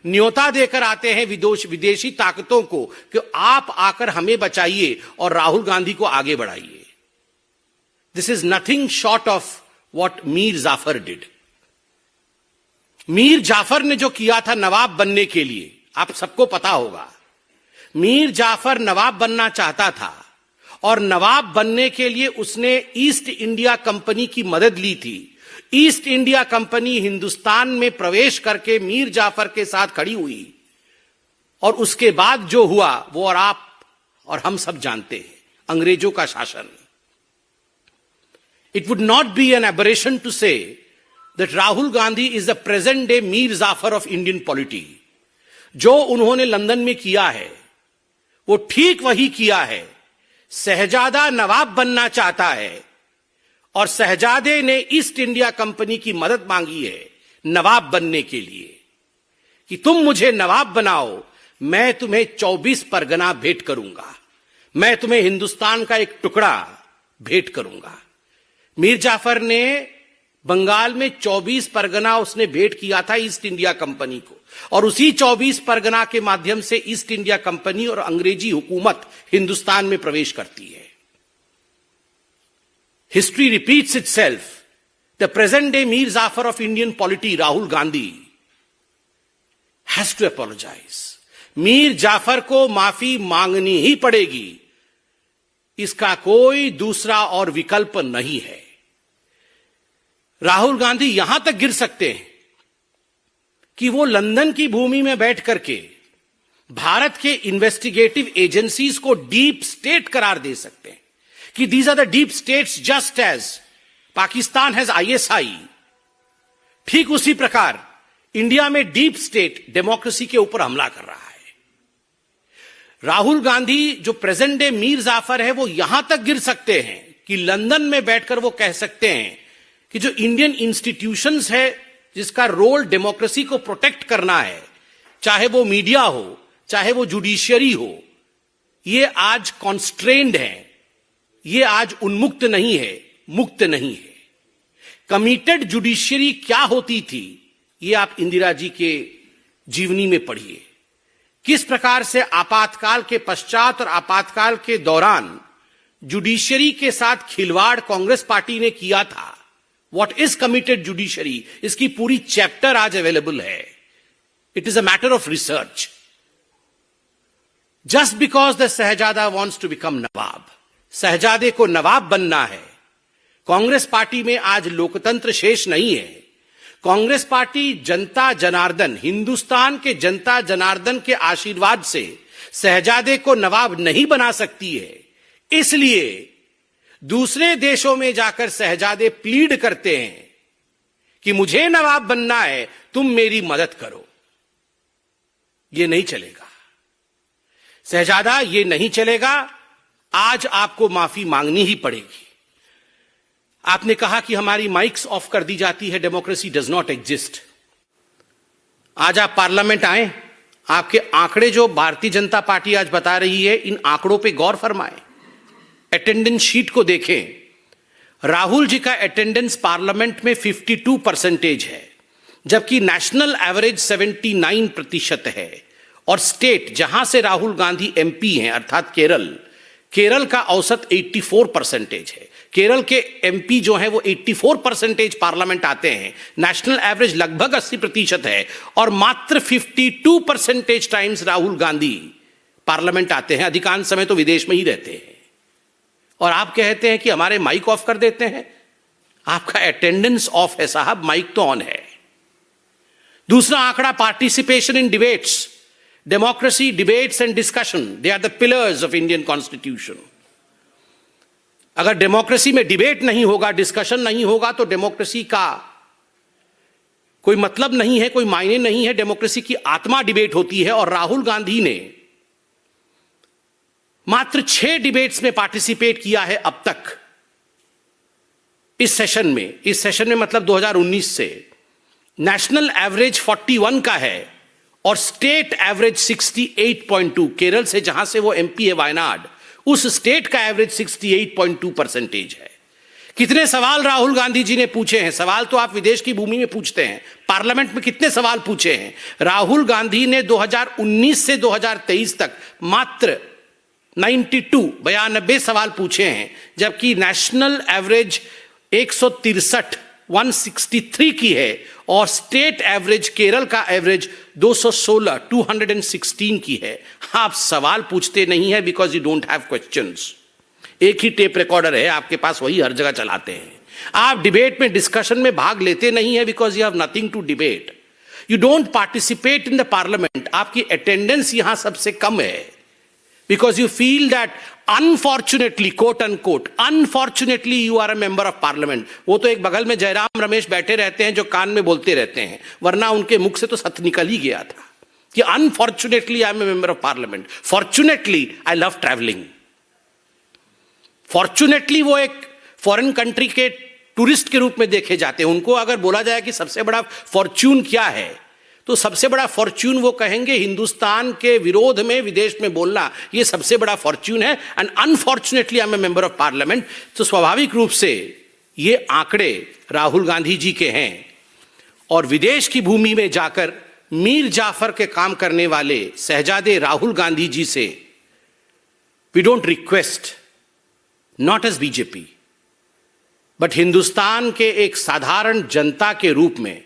न्योता देकर आते हैं विदेशी ताकतों को कि आप आकर हमें बचाइए और राहुल गांधी को आगे बढ़ाइए। This is nothing short of what Mir Jafar did. Mir Jafar ने जो किया था नवाब बनने के लिए, आप सबको पता होगा। मीर जाफर नवाब बनना चाहता था और नवाब बनने के लिए उसने ईस्ट इंडिया कंपनी की मदद ली थी। ईस्ट इंडिया कंपनी हिंदुस्तान में प्रवेश करके मीर जाफर के साथ खड़ी हुई और उसके बाद जो हुआ वो और आप और हम सब जानते हैं, अंग्रेजों का शासन। It would not be an aberration to say that Rahul Gandhi is the present day Mir Jafar of Indian polity. जो उन्होंने लंदन में किया है वो ठीक वही किया है। शहजादा नवाब बनना चाहता है और शहजादे ने ईस्ट इंडिया कंपनी की मदद मांगी है नवाब बनने के लिए कि तुम मुझे नवाब बनाओ, मैं तुम्हें 24 परगना भेंट करूंगा, मैं तुम्हें हिंदुस्तान का एक टुकड़ा भेंट करूंगा। मीर जाफर ने बंगाल में 24 परगना उसने भेंट किया था ईस्ट इंडिया कंपनी को और उसी 24 परगना के माध्यम से ईस्ट इंडिया कंपनी और अंग्रेजी हुकूमत हिंदुस्तान में प्रवेश करती है। History repeats itself. The present day Mir Jafar of Indian polity Rahul Gandhi has to apologise. Mir Jafar को माफी मांगनी ही पड़ेगी, इसका कोई दूसरा और विकल्प नहीं है। राहुल गांधी यहां तक गिर सकते हैं कि वो लंदन की भूमि में बैठ करके भारत के इन्वेस्टिगेटिव एजेंसीज को डीप स्टेट करार दे सकते हैं कि these are the deep states just as Pakistan has ISI. ठीक उसी प्रकार इंडिया में डीप स्टेट डेमोक्रेसी के ऊपर हमला कर रहा है। राहुल गांधी जो प्रेजेंट डे मीर जाफर है वो यहां तक गिर सकते हैं कि लंदन में बैठकर वो कह सकते हैं कि जो इंडियन इंस्टीट्यूशंस है जिसका रोल डेमोक्रेसी को प्रोटेक्ट करना है, चाहे वो मीडिया हो, चाहे वो जुडिशियरी हो, ये आज कॉन्स्ट्रेन्ड है, ये आज उन्मुक्त नहीं है, मुक्त नहीं है। कमिटेड जुडिशरी क्या होती थी, ये आप इंदिरा जी के जीवनी में पढ़िए। किस प्रकार से आपातकाल के पश्चात और आपातकाल के दौरान जुडिशरी के साथ खिलवाड़ कांग्रेस पार्टी ने किया था। व्हाट इज कमिटेड जुडिशरी, इसकी पूरी चैप्टर आज अवेलेबल है। It is a matter of research. Just because the शहजादा वॉन्ट्स टू बिकम नवाब, शहजादे को नवाब बनना है। कांग्रेस पार्टी में आज लोकतंत्र शेष नहीं है। कांग्रेस पार्टी जनता जनार्दन, हिंदुस्तान के जनता जनार्दन के आशीर्वाद से शहजादे को नवाब नहीं बना सकती है। इसलिए दूसरे देशों में जाकर शहजादे प्लीड करते हैं कि मुझे नवाब बनना है, तुम मेरी मदद करो। ये नहीं चलेगा शहजादा, ये नहीं चलेगा। आज आपको माफी मांगनी ही पड़ेगी। आपने कहा कि हमारी माइक्स ऑफ कर दी जाती है, डेमोक्रेसी डज नॉट एग्जिस्ट। आज आप पार्लियामेंट आए, आपके आंकड़े जो भारतीय जनता पार्टी आज बता रही है, इन आंकड़ों पे गौर फरमाएं। अटेंडेंस शीट को देखें। राहुल जी का अटेंडेंस पार्लियामेंट में 52% है, जबकि नेशनल एवरेज 79% है। और स्टेट जहां से राहुल गांधी एमपी हैं, अर्थात केरल का औसत 84% है। केरल के एमपी जो हैं वो 84% पार्लियामेंट आते हैं। नेशनल एवरेज लगभग 80% है और मात्र 52% टाइम्स राहुल गांधी पार्लियामेंट आते हैं। अधिकांश समय तो विदेश में ही रहते हैं। और आप कहते हैं कि हमारे माइक ऑफ कर देते हैं। आपका अटेंडेंस ऑफ है साहब, माइक तो ऑन है। दूसरा आंकड़ा, participation in debates. Democracy, debates and discussion, they are the pillars of Indian constitution. अगर डेमोक्रेसी में डिबेट नहीं होगा, डिस्कशन नहीं होगा, तो डेमोक्रेसी का कोई मतलब नहीं है, कोई मायने नहीं है। डेमोक्रेसी की आत्मा डिबेट होती है। और राहुल गांधी ने मात्र 6 डिबेट्स में पार्टिसिपेट किया है अब तक इस सेशन में मतलब 2019 से। नेशनल एवरेज 41 का है और स्टेट एवरेज 68.2। केरल से जहां से वो एमपी है, वायनाड, उस स्टेट का एवरेज 68.2% है। कितने सवाल राहुल गांधी जी ने पूछे हैं? सवाल तो आप विदेश की भूमि में पूछते हैं, पार्लियामेंट में कितने सवाल पूछे हैं? राहुल गांधी ने 2019 से 2023 तक मात्र 92 सवाल पूछे हैं, जबकि नेशनल एवरेज 163 की है और स्टेट एवरेज, केरल का एवरेज 216 की है। आप सवाल पूछते नहीं है because you don't have questions. एक ही टेप रिकॉर्डर है आपके पास, वही हर जगह चलाते हैं। आप डिबेट में, डिस्कशन में भाग लेते नहीं है because you have nothing to debate. You don't participate in the parliament. आपकी अटेंडेंस यहां सबसे कम है because you feel that unfortunately, quote unquote, unfortunately you are a member of parliament। वो तो एक बगल में जयराम रमेश बैठे रहते हैं जो कान में बोलते रहते हैं, वरना उनके मुख से तो सत्य निकल ही गया था कि unfortunately I am a member of parliament, fortunately I love traveling। fortunately वो एक फॉरेन कंट्री के टूरिस्ट के रूप में देखे जाते हैं। उनको अगर बोला जाए कि सबसे बड़ा फॉर्च्यून क्या है, तो सबसे बड़ा फॉर्च्यून वो कहेंगे हिंदुस्तान के विरोध में विदेश में बोलना, ये सबसे बड़ा फॉर्च्यून है। And unfortunately I am a member of parliament. तो स्वाभाविक रूप से ये आंकड़े राहुल गांधी जी के हैं। और विदेश की भूमि में जाकर मीर जाफर के काम करने वाले शहजादे राहुल गांधी जी से we don't request, not as BJP, but Hindustan के एक साधारण जनता के रूप में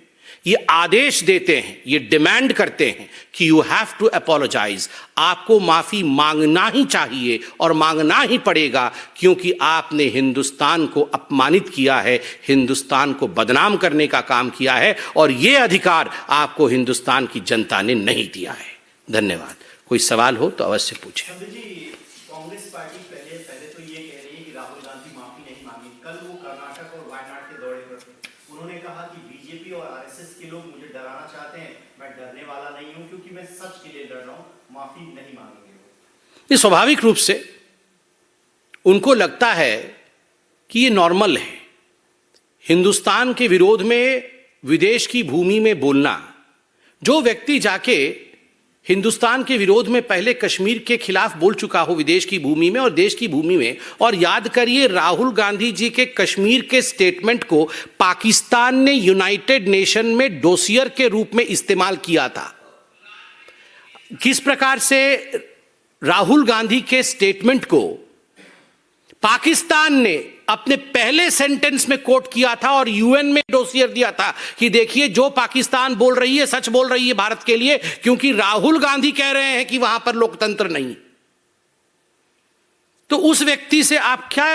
ये आदेश देते हैं, ये डिमांड करते हैं कि यू हैव टू अपोलोजाइज। आपको माफी मांगना ही चाहिए और मांगना ही पड़ेगा, क्योंकि आपने हिंदुस्तान को अपमानित किया है, हिंदुस्तान को बदनाम करने का काम किया है, और ये अधिकार आपको हिंदुस्तान की जनता ने नहीं दिया है। धन्यवाद। कोई सवाल हो तो अवश्य पूछें। कांग्रेस पार्टी पहले तो ये कह रही है कि राहुल गांधी माफी नहीं मांगी। कल वो कर्नाटक और वायनाड के दौरे पर उन्होंने कहा कि बीजेपी और आरएसएस के लोग मुझे डराना चाहते हैं, मैं डरने वाला नहीं हूं क्योंकि मैं सच के लिए लड़ रहा हूं, माफी नहीं मांगेंगे। ये स्वाभाविक रूप से उनको लगता है कि ये नॉर्मल है। हिंदुस्तान के विरोध में विदेश की भूमि में बोलना, जो व्यक्ति जाके हिंदुस्तान के विरोध में पहले कश्मीर के खिलाफ बोल चुका हो विदेश की भूमि में और देश की भूमि में। और याद करिए, राहुल गांधी जी के कश्मीर के स्टेटमेंट को पाकिस्तान ने यूनाइटेड नेशन में डोसियर के रूप में इस्तेमाल किया था। किस प्रकार से राहुल गांधी के स्टेटमेंट को पाकिस्तान ने अपने पहले सेंटेंस में कोट किया था और यूएन में डोसियर दिया था कि देखिए जो पाकिस्तान बोल रही है सच बोल रही है भारत के लिए, क्योंकि राहुल गांधी कह रहे हैं कि वहां पर लोकतंत्र नहीं। तो उस व्यक्ति से आप क्या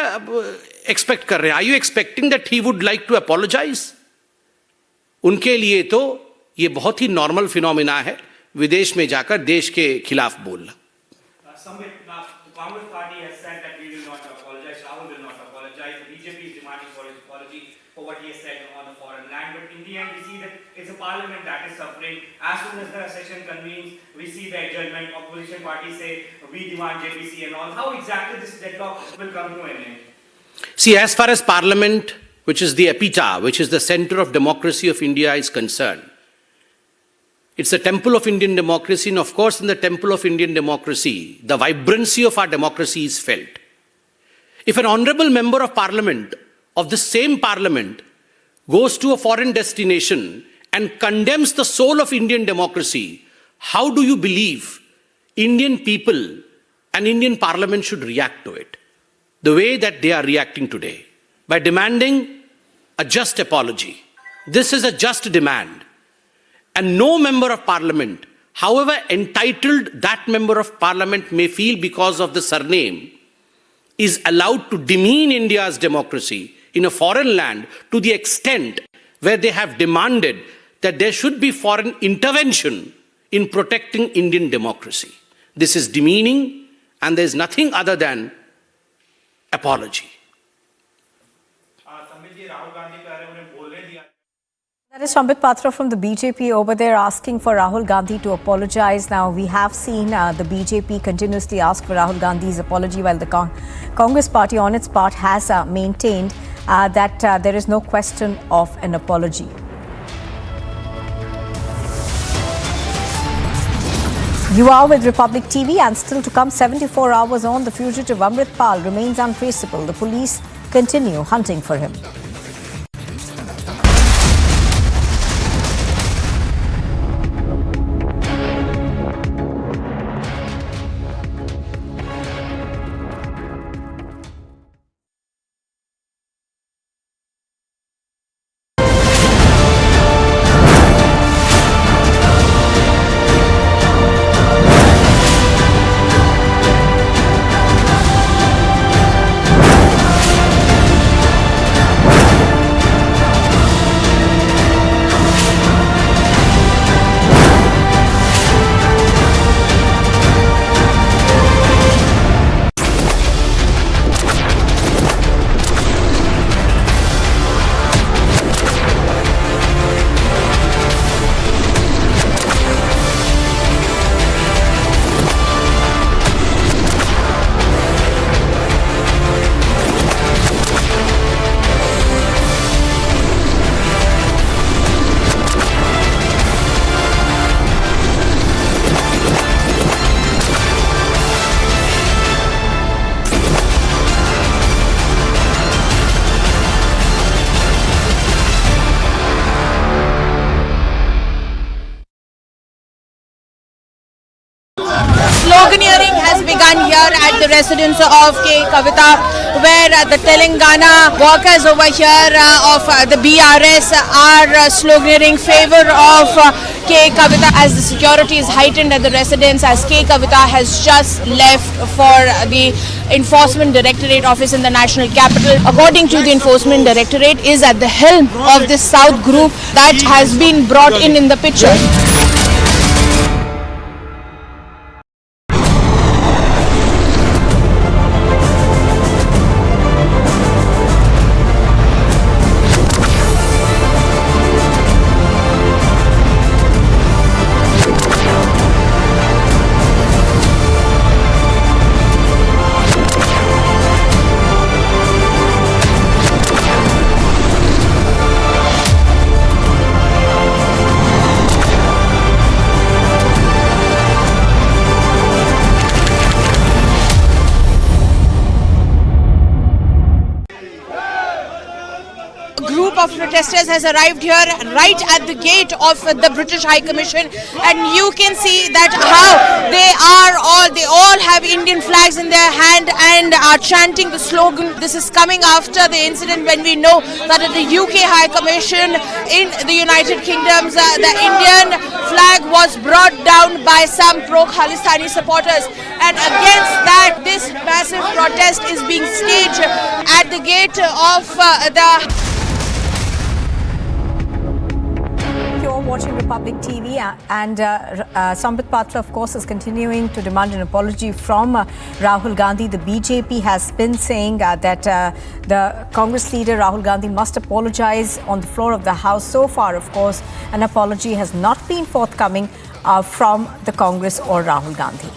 एक्सपेक्ट कर रहे हैं? Are you expecting that he would like to apologise? उनके लिए तो यह बहुत ही नॉर्मल फिनोमिना है विदेश में जाकर देश के खिलाफ बोलना। Congress party has said that we will not apologize. Rahul will not apologize. The BJP is demanding for his apology for what he has said on the foreign land. But in the end, we see that it's a parliament that is suffering. As soon as the session convenes, we see the adjournment. Opposition parties say we demand JPC and all. How exactly this deadlock will come to an end? See, as far as parliament, which is the epitaph, which is the center of democracy of India, is concerned, it's the temple of Indian democracy, and of course in the temple of Indian democracy, the vibrancy of our democracy is felt. If an honorable member of parliament, of the same parliament, goes to a foreign destination and condemns the soul of Indian democracy, how do you believe Indian people and Indian parliament should react to it? The way that they are reacting today, by demanding a just apology. This is a just demand. And no member of parliament, however entitled that member of parliament may feel because of the surname, is allowed to demean India's democracy in a foreign land to the extent where they have demanded that there should be foreign intervention in protecting Indian democracy. This is demeaning, and there is nothing other than apology. That is Sambit Patra from the BJP over there asking for Rahul Gandhi to apologize. Now, we have seen the BJP continuously ask for Rahul Gandhi's apology, while the Congress party on its part has maintained that there is no question of an apology. You are with Republic TV, and still to come 74 hours on, the fugitive Amritpal remains untraceable. The police continue hunting for him. Sloganeering has begun here at the residence of K. Kavita, where the Telangana workers over here of the BRS are sloganeering favor of K. Kavita as the security is heightened at the residence, as K. Kavita has just left for the Enforcement Directorate office in the national capital. According to the Enforcement Directorate, is at the helm of this South group that has been brought in the picture. group of protesters has arrived here right at the gate of the British High Commission, and you can see that how they all have Indian flags in their hand and are chanting the slogan. This is coming after the incident when we know that at the UK High Commission in the United Kingdom, the Indian flag was brought down by some pro-Khalistani supporters, and against that this massive protest is being staged at the gate of the... You're watching Republic TV, and Sambit, of course, is continuing to demand an apology from Rahul Gandhi. The BJP has been saying that the Congress leader Rahul Gandhi must apologize on the floor of the House. So far, of course, an apology has not been forthcoming from the Congress or Rahul Gandhi.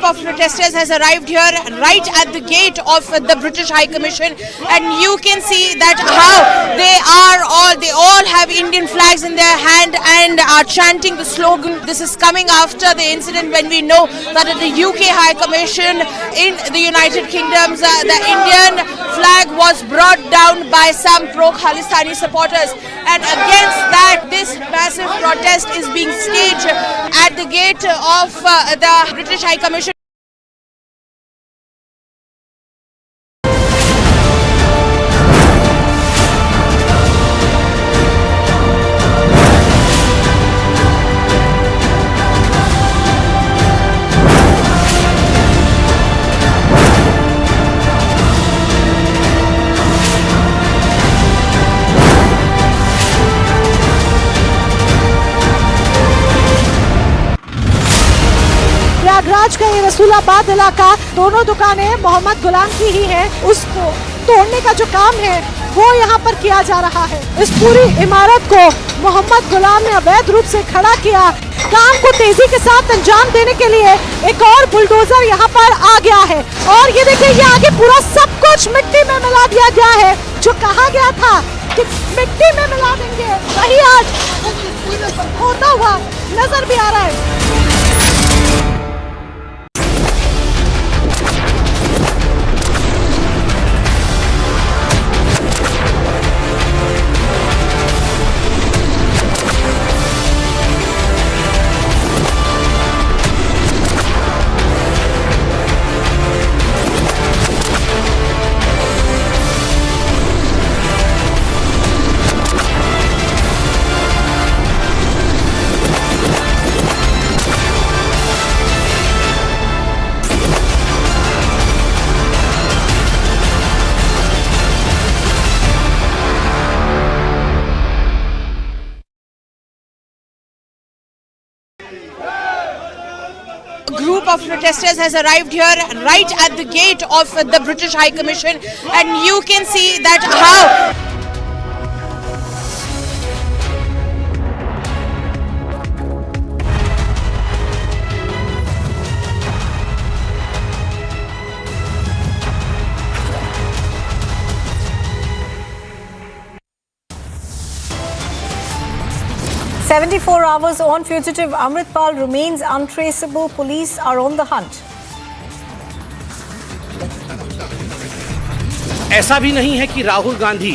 Of protesters has arrived here right at the gate of the British High Commission, and you can see that how they all have Indian flags in their hand and are chanting the slogan. This is coming after the incident when we know that at the UK High Commission in the United Kingdom, the Indian flag was brought down by some pro-Khalistani supporters, and against that this massive protest is being staged at the gate of the British High Commission. Prayagraj का ये रसूलाबाद इलाका, दोनों दुकानें मोहम्मद गुलाम की ही हैं। उसको तोड़ने का जो काम है वो यहाँ पर किया जा रहा है। इस पूरी इमारत को मोहम्मद गुलाम ने अवैध रूप से खड़ा किया। काम को तेजी के साथ अंजाम देने के लिए एक और बुलडोजर यहाँ पर आ गया है, और ये देखिए ये आगे पूरा सब कुछ मिट्टी में मिला दिया गया है। जो कहा गया था कि मिट्टी में मिला देंगे, वही आज होता हुआ नजर भी आ रहा है। Group of protesters has arrived here right at the gate of the British High Commission, and you can see that how 74 hours on, fugitive Amritpal remains untraceable. Police are on the hunt. ऐसा भी नहीं है कि राहुल गांधी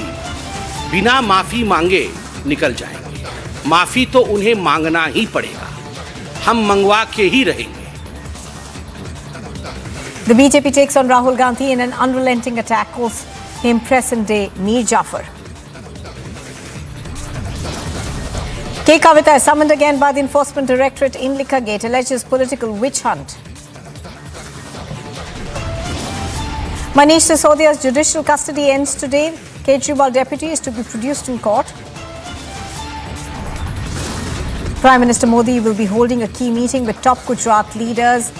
बिना माफी मांगे निकल जाएंगे। माफी तो उन्हें मांगना ही पड़ेगा। हम मंगवा के ही रहेंगे। The BJP takes on Rahul Gandhi in an unrelenting attack, calls him present day Mir Jafar. K. Kavita is summoned again by the Enforcement Directorate in Likagate, alleges political witch hunt. Manish Sisodia's judicial custody ends today. Kejriwal deputy is to be produced in court. Prime Minister Modi will be holding a key meeting with top Gujarat leaders,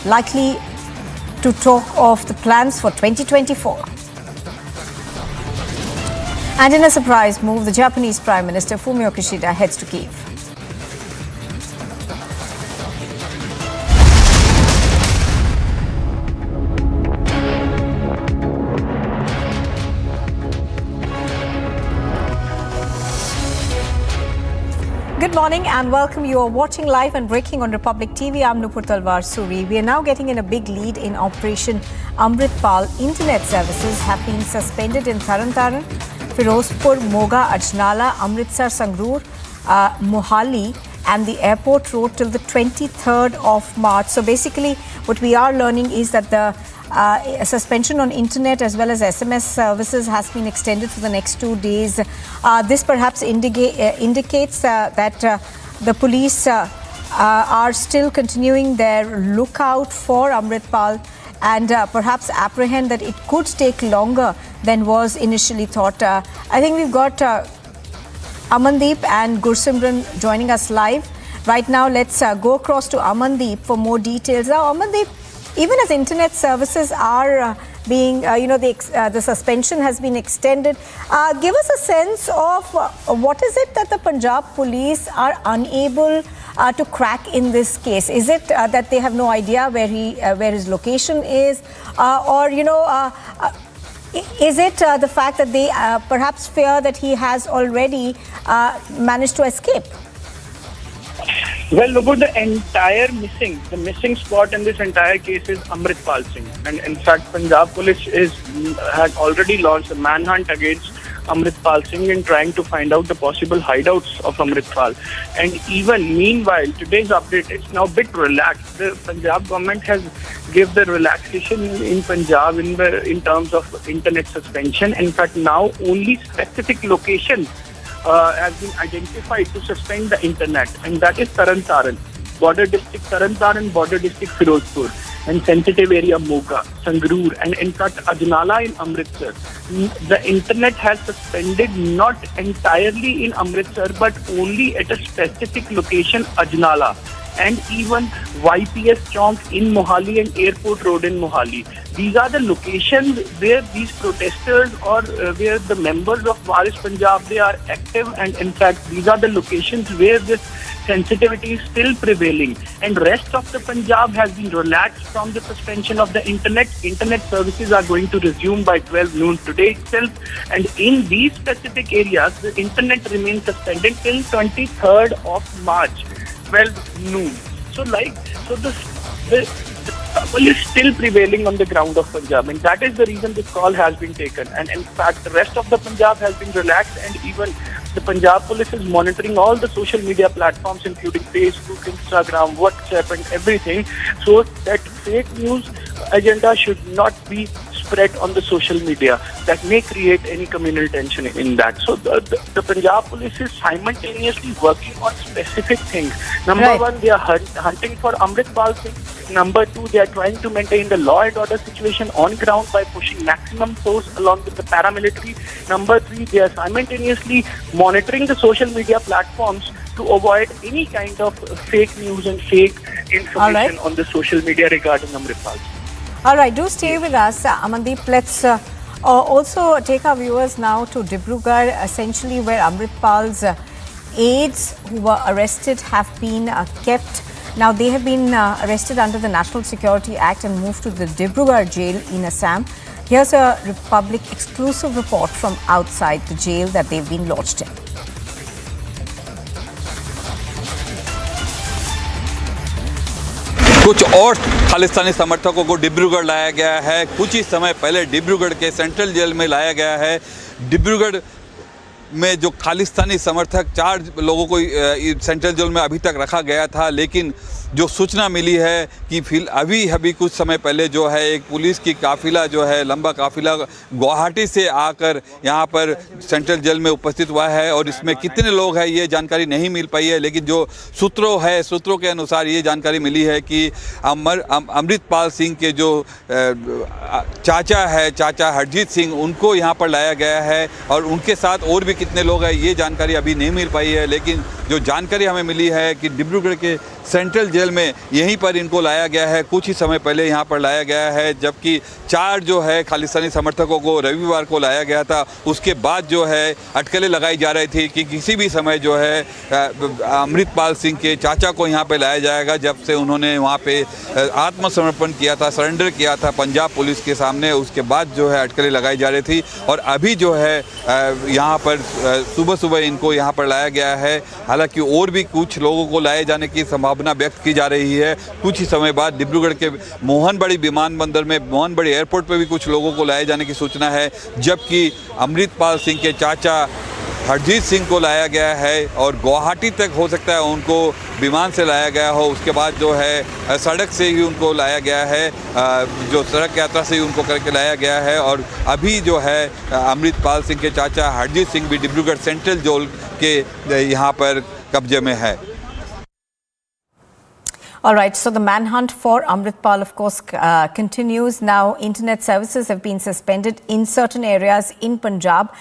likely to talk of the plans for 2024. And in a surprise move, the Japanese Prime Minister Fumio Kishida heads to Kyiv. Good morning and welcome. You are watching live and breaking on Republic TV. I'm Nupur Talwar Suri. We are now getting in a big lead in Operation Amritpal. Internet services have been suspended in Taran, Firozpur, Moga, Ajnala, Amritsar, Sangrur, Mohali and the airport road till the 23rd of March. So basically what we are learning is that the suspension on internet as well as SMS services has been extended for the next 2 days. This perhaps indicates that the police are still continuing their lookout for Amritpal and perhaps apprehend that it could take longer than was initially thought. I think we've got Amandeep and Gursimran joining us live. Right now, let's go across to Amandeep for more details. Now, Amandeep, even as internet services are being, the suspension has been extended, give us a sense of what is it that the Punjab Police are unable to crack in this case? Is it that they have no idea where his location is, or is it the fact that they perhaps fear that he has already managed to escape? Well, look at the missing spot in this entire case is Amritpal Singh. And in fact, Punjab Police had already launched a manhunt against Amritpal Singh in trying to find out the possible hideouts of Amritpal. And even meanwhile, today's update is now a bit relaxed. The Punjab government has given the relaxation in Punjab in terms of internet suspension. In fact, now only specific locations has been identified to suspend the internet, and that is Taran, border district Taran, border district Firozpur, and sensitive area Moga, Sangrur, and in fact Ajnala in Amritsar. The internet has suspended not entirely in Amritsar but only at a specific location, Ajnala, and even YPS Chowk in Mohali and Airport Road in Mohali. These are the locations where these protesters or where the members of Waris Punjab, they are active, and in fact these are the locations where this sensitivity is still prevailing, and rest of the Punjab has been relaxed from the suspension of the internet. Internet services are going to resume by 12 noon today itself, and in these specific areas the internet remains suspended till 23rd of March, 12 noon. So the trouble is still prevailing on the ground of Punjab, and that is the reason this call has been taken. And in fact, the rest of the Punjab has been relaxed, and even the Punjab Police is monitoring all the social media platforms, including Facebook, Instagram, WhatsApp, and everything, so that fake news agenda should not be spread on the social media that may create any communal tension in that. So the Punjab Police is simultaneously working on specific things. Number one, they are hunting for Amritpal Singh. Number two, they are trying to maintain the law and order situation on ground by pushing maximum force along with the paramilitary. Number three, they are simultaneously monitoring the social media platforms to avoid any kind of fake news and fake information on the social media regarding Amritpal. All right, do stay with us, Amandeep. Let's also take our viewers now to Dibrugarh, essentially where Amritpal's aides who were arrested have been kept. Now, they have been arrested under the National Security Act and moved to the Dibrugarh jail in Assam. Here's a Republic exclusive report from outside the jail that they've been lodged in. कुछ और खालिस्तानी समर्थकों को डिब्रूगढ़ लाया गया है। कुछ ही समय पहले डिब्रूगढ़ के सेंट्रल जेल में लाया गया है। डिब्रूगढ़ में जो खालिस्तानी समर्थक 4 लोगों को सेंट्रल जेल में अभी तक रखा गया था, लेकिन जो सूचना मिली है कि अभी कुछ समय पहले जो है एक पुलिस की काफ़िला जो है लंबा काफ़िला गुवाहाटी से आकर यहाँ पर सेंट्रल जेल में उपस्थित हुआ है, और इसमें कितने लोग हैं ये जानकारी नहीं मिल पाई है, लेकिन जो सूत्रों के अनुसार ये जानकारी मिली है कि अमृतपाल सिंह के जो चाचा हरजीत सिंह, उनको यहाँ पर लाया गया है, और उनके साथ और भी कितने लोग हैं ये जानकारी अभी नहीं मिल पाई है, लेकिन जो जानकारी हमें मिली है कि डिब्रूगढ़ के सेंट्रल जेल में यहीं पर इनको लाया गया है, कुछ ही समय पहले यहाँ पर लाया गया है, जबकि 4 जो है खालिस्तानी समर्थकों को रविवार को लाया गया था। उसके बाद जो है अटकलें लगाई जा रही थी कि किसी भी समय जो है अमृतपाल सिंह के चाचा को यहाँ पे लाया जाएगा, जब से उन्होंने वहाँ पे आत्मसमर्पण किया था, सरेंडर किया था पंजाब पुलिस के सामने। उसके बाद जो है अटकलें लगाई जा रही थी और अभी जो है यहाँ पर सुबह सुबह इनको यहाँ पर लाया गया है। हालांकि और भी कुछ लोगों को लाए जाने की संभावना व्यक्त की जा रही है। कुछ ही समय बाद डिब्रूगढ़ के मोहनबड़ी विमानबंदर में, मोहनबड़ी एयरपोर्ट पर भी कुछ लोगों को लाए जाने की सूचना है, जबकि अमृतपाल सिंह के चाचा हरजीत सिंह को लाया गया है और गुवाहाटी तक हो सकता है उनको विमान से लाया गया हो। उसके बाद जो है सड़क से ही उनको लाया गया है, जो सड़क यात्रा से ही उनको करके लाया गया है। और अभी जो है अमृतपाल सिंह के चाचा हरजीत सिंह भी डिब्रूगढ़ सेंट्रल जेल के यहाँ पर कब्जे में है। All right, so the manhunt for Amritpal, of course, continues. Now, internet services have been suspended in certain areas in Punjab.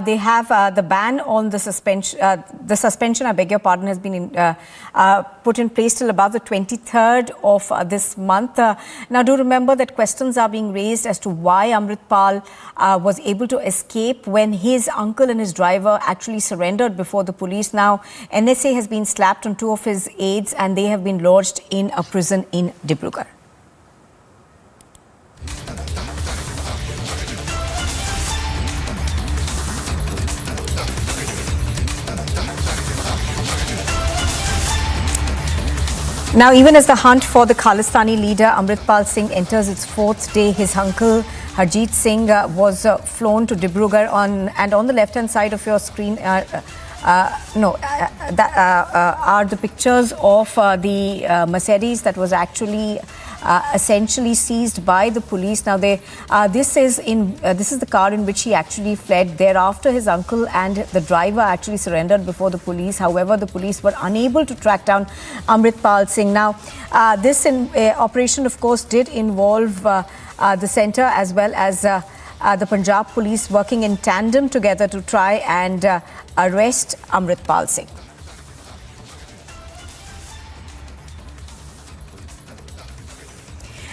They have the ban on the suspension, I beg your pardon, has been put in place till about the 23rd of this month. Now, do remember that questions are being raised as to why Amritpal was able to escape when his uncle and his driver actually surrendered before the police. Now, NSA has been slapped on 2 of his aides and they have been lodged in a prison in Dibrugarh. Now, even as the hunt for the Khalistani leader Amritpal Singh enters its 4th day, his uncle Harjeet Singh was flown to Dibrugarh and on the left-hand side of your screen are the pictures of the Mercedes that was actually essentially seized by the police. Now, this is the car in which he actually fled. Thereafter, his uncle and the driver actually surrendered before the police. However, the police were unable to track down Amritpal Singh. Now, this operation, of course, did involve the centre as well as the Punjab Police working in tandem together to try and arrest Amritpal Singh.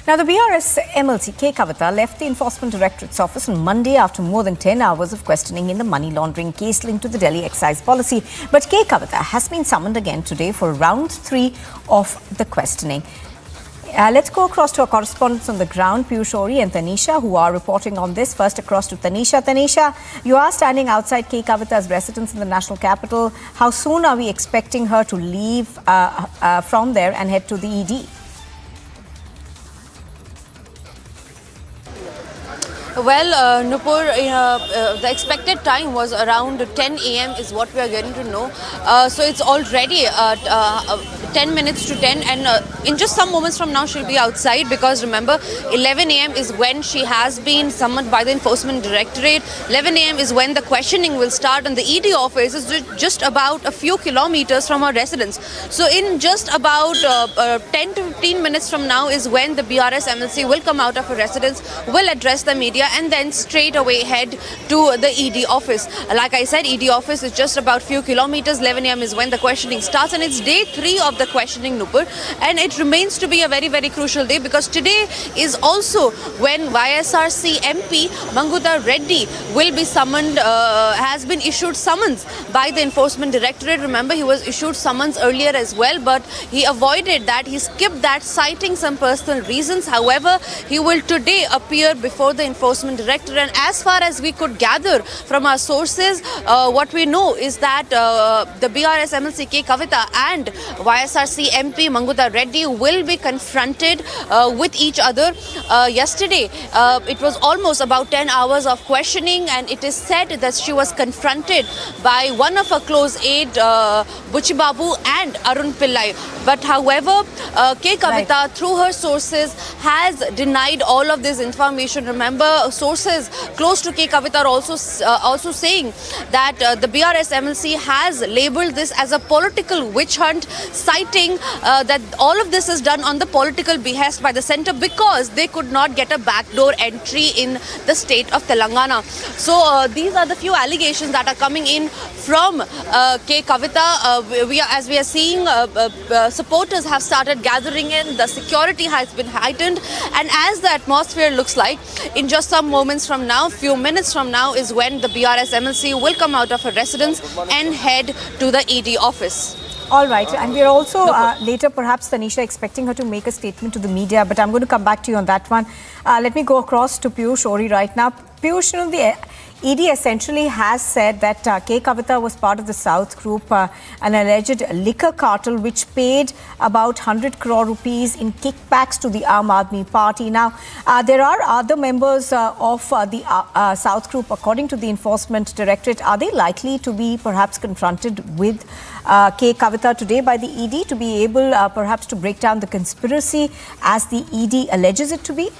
Now, the BRS MLC K. Kavita left the Enforcement Directorate's office on Monday after more than 10 hours of questioning in the money laundering case linked to the Delhi excise policy. But K. Kavita has been summoned again today for round 3 of the questioning. Let's go across to our correspondents on the ground, Piyush Ori and Tanisha, who are reporting on this. First across to Tanisha. Tanisha, you are standing outside K. Kavita's residence in the national capital. How soon are we expecting her to leave from there and head to the ED? Well, Nupur, the expected time was around 10 a.m. is what we are getting to know. So it's already 10 minutes to 10 and in just some moments from now she'll be outside, because remember 11 a.m. is when she has been summoned by the Enforcement Directorate. 11 a.m. is when the questioning will start, and the ED office is just about a few kilometers from her residence. So in just about 10 to 15 minutes from now is when the BRS MLC will come out of her residence, will address the media and then straight away head to the ED office. Like I said, ED office is just about few kilometers. 11 a.m. is when the questioning starts, and it's day 3 of the questioning, Nupur, and it remains to be a very, very crucial day, because today is also when YSRC MP Manguda Reddy will be summoned, has been issued summons by the Enforcement Directorate. Remember, he was issued summons earlier as well, but he avoided that. He skipped that, citing some personal reasons. However, he will today appear before the Enforcement Directorate, and as far as we could gather from our sources, what we know is that the BRS MLC K. Kavita and YSRC MP Manguda Reddy will be confronted with each other. Yesterday, it was almost about 10 hours of questioning, and it is said that she was confronted by one of her close aide, Buchi Babu and Arun Pillai. But however, K. Kavita, through her sources, has denied all of this information. Remember, sources close to K. Kavita are also saying that the BRS MLC has labelled this as a political witch hunt, citing citing that all of this is done on the political behest by the centre because they could not get a backdoor entry in the state of Telangana. So these are the few allegations that are coming in from K. Kavita. As we are seeing, supporters have started gathering in. The security has been heightened, and as the atmosphere looks like, in just some moments from now, few minutes from now, is when the BRS MLC will come out of her residence and head to the ED office. All right, and we are also later, perhaps, Tanisha, expecting her to make a statement to the media, but I'm going to come back to you on that one. Let me go across to Piyush Ori right now. Piyush, you know, the ED essentially has said that K. Kavita was part of the South Group, an alleged liquor cartel which paid about 100 crore rupees in kickbacks to the Aam Aadmi Party. Now, there are other members of the South Group, according to the Enforcement Directorate. Are they likely to be perhaps confronted with K. Kavita today by the ED to be able perhaps to break down the conspiracy as the ED alleges it to be?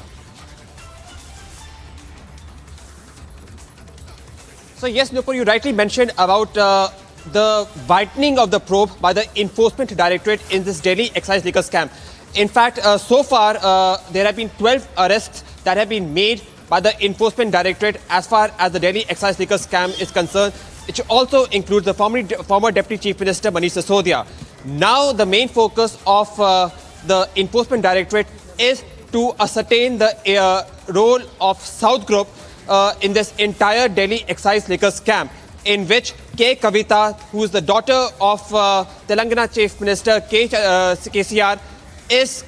So yes, Nupur, you rightly mentioned about the whitening of the probe by the Enforcement Directorate in this Delhi excise liquor scam. In fact, so far, there have been 12 arrests that have been made by the Enforcement Directorate as far as the Delhi excise liquor scam is concerned. It also includes the former Deputy Chief Minister Manish Sisodia. Now, the main focus of the Enforcement Directorate is to ascertain the role of South Group in this entire Delhi excise liquor scam, in which K. Kavita, who is the daughter of Telangana Chief Minister KCR, is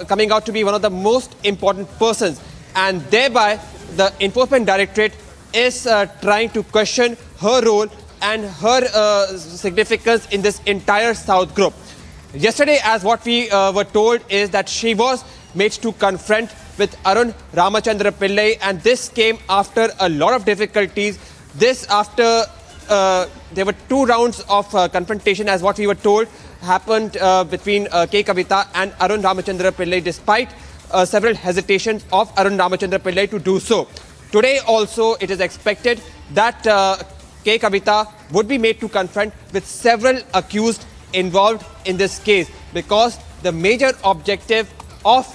coming out to be one of the most important persons. And thereby, the Enforcement Directorate is trying to question her role and her significance in this entire South Group. Yesterday, as what we were told, is that she was made to confront with Arun Ramachandra Pillai, and this came after a lot of difficulties. This after there were 2 rounds of confrontation, as what we were told, happened between K. Kavita and Arun Ramachandra Pillai, despite several hesitations of Arun Ramachandra Pillai to do so. Today also, it is expected that K. Kavita would be made to confront with several accused involved in this case, because the major objective of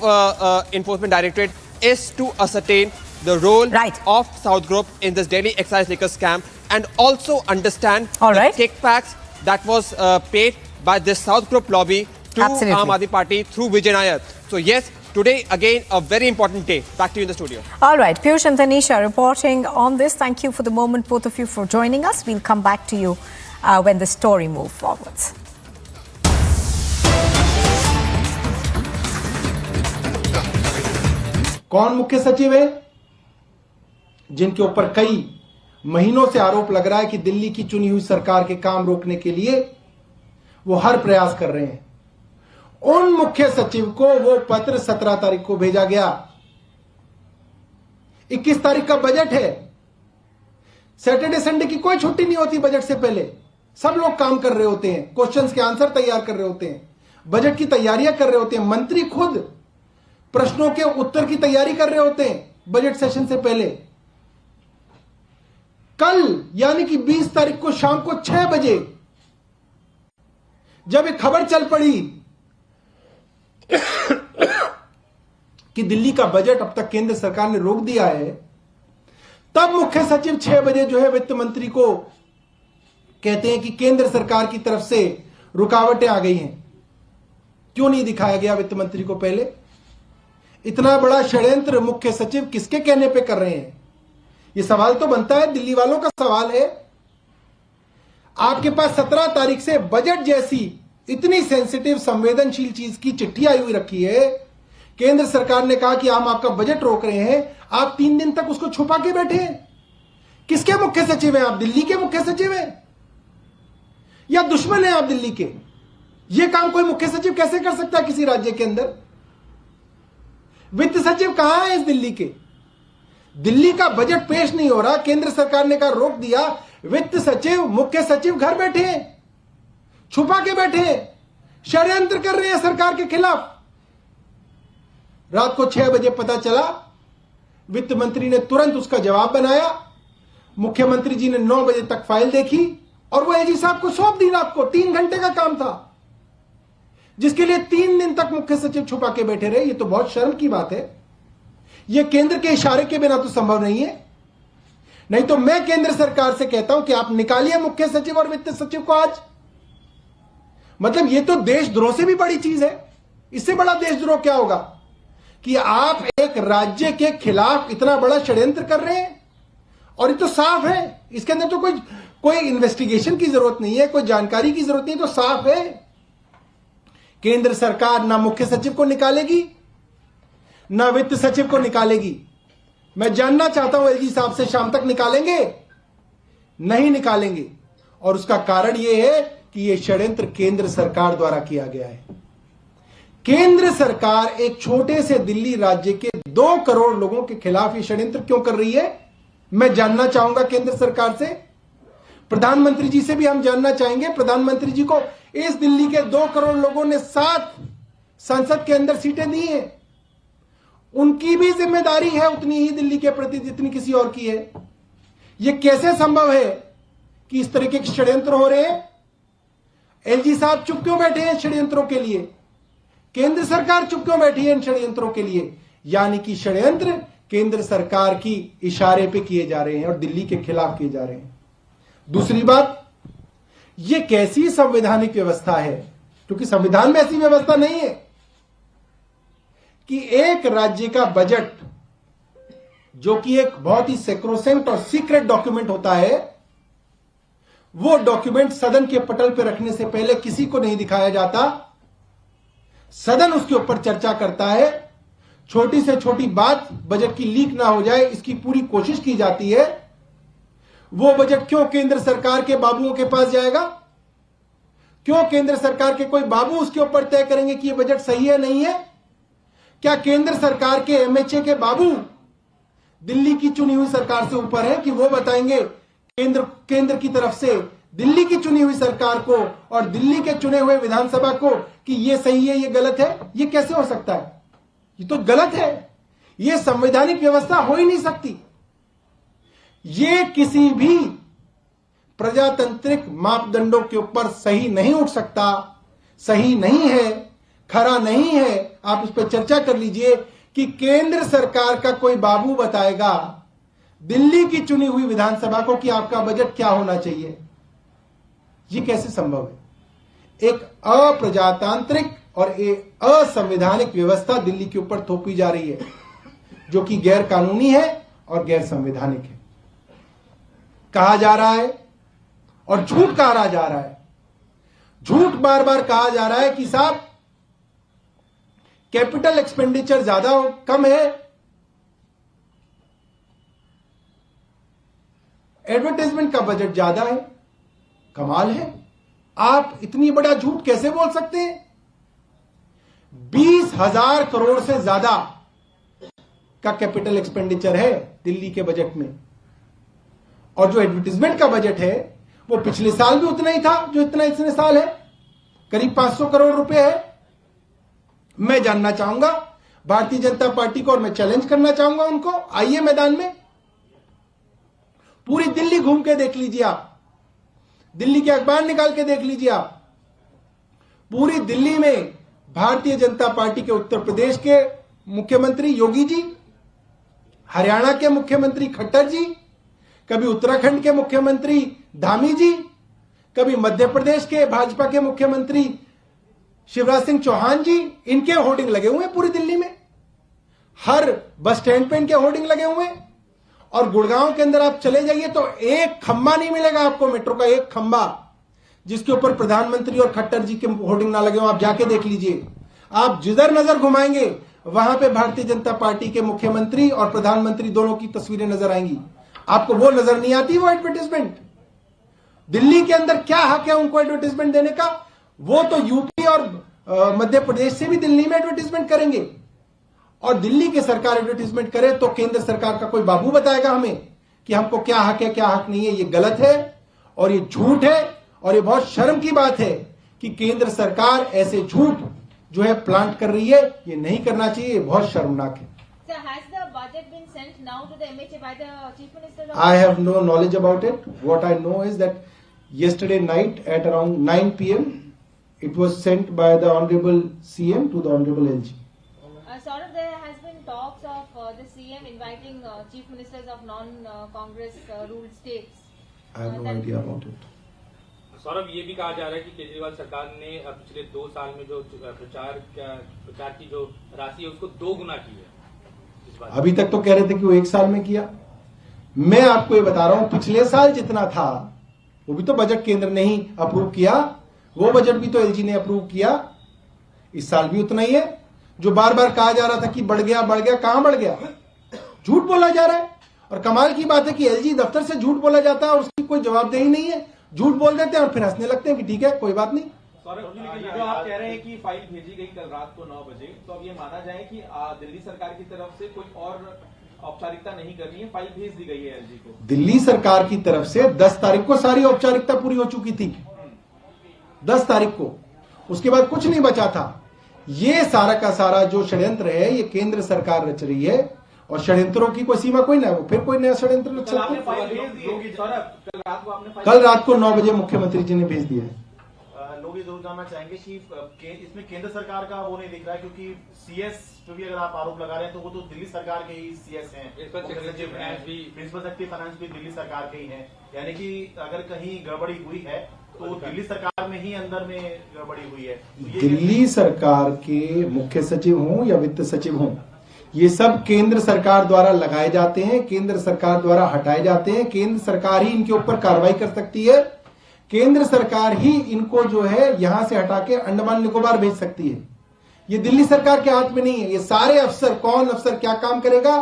Enforcement Directorate is to ascertain the role of South Group in this Delhi excise liquor scam, and also understand the kickbacks that was paid by this South Group lobby to Aam Aadmi Party through Vijay Nair. So yes, today again a very important day. Back to you in the studio. All right, Piyush and Tanisha reporting on this. Thank you for the moment, both of you, for joining us. We'll come back to you when the story moves forwards. कौन मुख्य सचिव है जिनके ऊपर कई महीनों से आरोप लग रहा है कि दिल्ली की चुनी हुई सरकार के काम रोकने के लिए वो हर प्रयास कर रहे हैं? उन मुख्य सचिव को वो पत्र 17 तारीख को भेजा गया। 21 तारीख का बजट है। सैटरडे संडे की कोई छुट्टी नहीं होती बजट से पहले। सब लोग काम कर रहे होते हैं, क्वेश्चंस के आंसर तैयार कर रहे होते हैं, बजट की तैयारियां कर रहे होते हैं, मंत्री खुद प्रश्नों के उत्तर की तैयारी कर रहे होते हैं बजट सेशन से पहले। कल यानी कि 20 तारीख को शाम को 6 बजे जब एक खबर चल पड़ी कि दिल्ली का बजट अब तक केंद्र सरकार ने रोक दिया है, तब मुख्य सचिव 6 बजे जो है वित्त मंत्री को कहते हैं कि केंद्र सरकार की तरफ से रुकावटें आ गई हैं। क्यों नहीं दिखाया गया वित्त मंत्री को पहले? इतना बड़ा षड्यंत्र मुख्य सचिव किसके कहने पे कर रहे हैं? यह सवाल तो बनता है, दिल्ली वालों का सवाल है। आपके पास 17 तारीख से बजट जैसी इतनी सेंसिटिव संवेदनशील चीज की चिट्ठी आई हुई रखी है। केंद्र सरकार ने कहा कि हम आपका बजट रोक रहे हैं, आप 3 दिन तक उसको छुपा के बैठे हैं। किसके मुख्य सचिव हैं आप? दिल्ली के मुख्य सचिव हैं या दुश्मन हैं आप दिल्ली के? यह काम कोई मुख्य सचिव कैसे कर सकता है किसी राज्य के अंदर? वित्त सचिव कहां है इस दिल्ली के? दिल्ली का बजट पेश नहीं हो रहा, केंद्र सरकार ने कहा रोक दिया, वित्त सचिव मुख्य सचिव घर बैठे हैं, छुपा के बैठे हैं, षड्यंत्र कर रहे हैं सरकार के खिलाफ। रात को 6 बजे पता चला, वित्त मंत्री ने तुरंत उसका जवाब बनाया, मुख्यमंत्री जी ने 9 बजे तक फाइल देखी और वो एजी साहब को सौंप दी। रात को 3 घंटे का काम था। जिसके लिए 3 दिन तक मुख्य सचिव छुपा के बैठे रहे। ये तो बहुत शर्म की बात है। यह केंद्र के इशारे के बिना तो संभव नहीं है। नहीं तो मैं केंद्र सरकार से कहता हूं कि आप निकालिए मुख्य सचिव और वित्त सचिव को आज। मतलब ये तो देशद्रोह से भी बड़ी चीज है। इससे बड़ा देशद्रोह क्या होगा कि आप एक राज्य के खिलाफ इतना बड़ा षड्यंत्र कर रहे हैं। और ये तो साफ है, इसके अंदर तो कोई इन्वेस्टिगेशन की जरूरत नहीं है, कोई जानकारी की जरूरत नहीं, तो साफ है। केंद्र सरकार ना मुख्य सचिव को निकालेगी ना वित्त सचिव को निकालेगी। मैं जानना चाहता हूं एलजी साहब से, शाम तक निकालेंगे? नहीं निकालेंगे। और उसका कारण यह है कि यह षड्यंत्र केंद्र सरकार द्वारा किया गया है। केंद्र सरकार एक छोटे से दिल्ली राज्य के 2 करोड़ लोगों के खिलाफ यह षड्यंत्र क्यों कर रही है? मैं जानना चाहूंगा केंद्र सरकार से। प्रधानमंत्री जी से भी हम जानना चाहेंगे। प्रधानमंत्री जी को इस दिल्ली के 2 करोड़ लोगों ने 7 संसद के अंदर सीटें दी हैं। उनकी भी जिम्मेदारी है उतनी ही दिल्ली के प्रति जितनी किसी और की है। यह कैसे संभव है कि इस तरीके के षड्यंत्र हो रहे हैं? एलजी साहब चुप क्यों बैठे हैं षड्यंत्रों के लिए? केंद्र सरकार चुप क्यों बैठी है इन षड्यंत्रों के लिए? यानी कि षड्यंत्र केंद्र सरकार की इशारे पे किए जा रहे हैं और दिल्ली के खिलाफ किए जा रहे हैं। दूसरी बात, यह कैसी संवैधानिक व्यवस्था है? क्योंकि संविधान में ऐसी व्यवस्था नहीं है कि एक राज्य का बजट, जो कि एक बहुत ही सेक्रोसेंट और सीक्रेट डॉक्यूमेंट होता है, वो डॉक्यूमेंट सदन के पटल पर रखने से पहले किसी को नहीं दिखाया जाता। सदन उसके ऊपर चर्चा करता है। छोटी से छोटी बात बजट की लीक ना हो जाए, इसकी पूरी कोशिश की जाती है। वो बजट क्यों केंद्र सरकार के बाबुओं के पास जाएगा? क्यों केंद्र सरकार के कोई बाबू उसके ऊपर तय करेंगे कि यह बजट सही है नहीं है? क्या केंद्र सरकार के एमएचए के बाबू दिल्ली की चुनी हुई सरकार से ऊपर है कि वो बताएंगे केंद्र की तरफ से दिल्ली की चुनी हुई सरकार को और दिल्ली के चुने हुए विधानसभा को कि ये सही है, ये गलत है? ये कैसे हो सकता है? ये तो गलत है। ये संवैधानिक व्यवस्था हो ही नहीं सकती। ये किसी भी प्रजातांत्रिक मापदंडों के ऊपर सही नहीं उठ सकता, सही नहीं है, खरा नहीं है। आप इस पर चर्चा कर लीजिए कि केंद्र सरकार का कोई बाबू बताएगा दिल्ली की चुनी हुई विधानसभा को कि आपका बजट क्या होना चाहिए। ये कैसे संभव है? एक अप्रजातांत्रिक और एक असंवैधानिक व्यवस्था दिल्ली के ऊपर थोपी जा रही है, जो कि गैर कानूनी है और गैर संवैधानिक है। कहा जा रहा है और झूठ कहा जा रहा है, झूठ बार बार कहा जा रहा है कि साहब कैपिटल एक्सपेंडिचर ज्यादा कम है, एडवर्टाइजमेंट का बजट ज्यादा है। कमाल है, आप इतनी बड़ा झूठ कैसे बोल सकते हैं? 20,000 करोड़ से ज्यादा का कैपिटल एक्सपेंडिचर है दिल्ली के बजट में, और जो एडवर्टाइजमेंट का बजट है वो पिछले साल भी उतना ही था जो इतना इस साल है, करीब 500 करोड़ रुपए है। मैं जानना चाहूंगा भारतीय जनता पार्टी को, और मैं चैलेंज करना चाहूंगा उनको, आइए मैदान में, पूरी दिल्ली घूम के देख लीजिए आप, दिल्ली के अखबार निकाल के देख लीजिए आप। पूरी दिल्ली में भारतीय जनता पार्टी के उत्तर प्रदेश के मुख्यमंत्री योगी जी, हरियाणा के मुख्यमंत्री खट्टर जी, कभी उत्तराखंड के मुख्यमंत्री धामी जी, कभी मध्य प्रदेश के भाजपा के मुख्यमंत्री शिवराज सिंह चौहान जी, इनके होर्डिंग लगे हुए हैं पूरी दिल्ली में। हर बस स्टैंड पे इनके होर्डिंग लगे हुए हैं। और गुड़गांव के अंदर आप चले जाइए तो एक खंबा नहीं मिलेगा आपको, मेट्रो का एक खंबा जिसके ऊपर प्रधानमंत्री और खट्टर जी के होर्डिंग ना लगे हो। आप जाके देख लीजिए, आप जिधर नजर घुमाएंगे वहां पे भारतीय जनता पार्टी के मुख्यमंत्री और प्रधानमंत्री दोनों की तस्वीरें नजर आएंगी। आपको वो नजर नहीं आती, वो एडवर्टाइजमेंट। दिल्ली के अंदर क्या हक है उनको एडवर्टाइजमेंट देने का? वो तो यूपी और मध्य प्रदेश से भी दिल्ली में एडवर्टाइजमेंट करेंगे, और दिल्ली की सरकार एडवर्टाइजमेंट करे तो केंद्र सरकार का कोई बाबू बताएगा हमें कि हमको क्या हक है क्या हक नहीं है। ये गलत है और ये झूठ है, और ये बहुत शर्म की बात है कि केंद्र सरकार ऐसे झूठ जो है प्लांट कर रही है। ये नहीं करना चाहिए, ये बहुत शर्मनाक है। I have no knowledge about it. What I know is that yesterday night at around 9 p.m. it was sent by the Honorable CM to the Honorable LG. Saurabh, there has been talks of the CM inviting chief ministers of non-Congress ruled states. I have no idea about it. Saurabh, ये भी कहा जा रहा है कि केजरीवाल सरकार ने पिछले 2 साल में जो प्रचार की जो राशि है उसको 2 गुना की है। अभी तक तो कह रहे थे कि वो 1 साल में किया। मैं आपको ये बता रहा हूं, पिछले साल जितना था वो भी तो बजट केंद्र ने ही अप्रूव किया, वो बजट भी तो एलजी ने अप्रूव किया। इस साल भी उतना ही है। जो बार बार कहा जा रहा था कि बढ़ गया, कहां बढ़ गया? झूठ बोला जा रहा है। और कमाल की बात है कि एलजी दफ्तर से झूठ बोला जाता है और उसकी कोई जवाबदेही नहीं है। झूठ बोल देते हैं और फिर हंसने लगते हैं कि ठीक है, कोई बात नहीं। जो आप कह रहे हैं कि फाइल भेजी गई कल रात को 9 बजे, तो अब ये माना जाए कि दिल्ली सरकार की तरफ से कोई और औपचारिकता नहीं करनी है, फाइल भेज दी गई है एलजी को। दिल्ली सरकार की तरफ से 10 तारीख को सारी औपचारिकता पूरी हो चुकी थी। 10 तारीख को, उसके बाद कुछ नहीं बचा था। ये सारा का सारा जो षड्यंत्र है ये केंद्र सरकार रच रही है और षड्यंत्रों की कोई सीमा कोई ना है। फिर कोई नया षड्यंत्र रच सकता है। कल रात को 9 बजे मुख्यमंत्री जी ने भेज दिया है। लोग ये जरूर जानना चाहेंगे कि इसमें केंद्र सरकार का वो नहीं दिख रहा है, क्योंकि सीएस पे भी अगर आप आरोप लगा रहे हैं तो वो तो दिल्ली सरकार के ही सीएस हैं, प्रिंसिपल सेक्रेटरी फाइनेंस भी दिल्ली सरकार के ही हैं। यानी कि अगर कहीं गड़बड़ी हुई है तो दिल्ली सरकार में ही अंदर में गड़बड़ी हुई है। दिल्ली सरकार के मुख्य सचिव हों या वित्त सचिव हों, ये सब केंद्र सरकार द्वारा लगाए जाते हैं, केंद्र सरकार द्वारा हटाए जाते हैं। केंद्र सरकार ही इनके ऊपर कार्रवाई कर सकती है। केंद्र सरकार ही इनको जो है यहां से हटा के अंडमान निकोबार भेज सकती है। ये दिल्ली सरकार के हाथ में नहीं है। ये सारे अफसर, कौन अफसर क्या काम करेगा,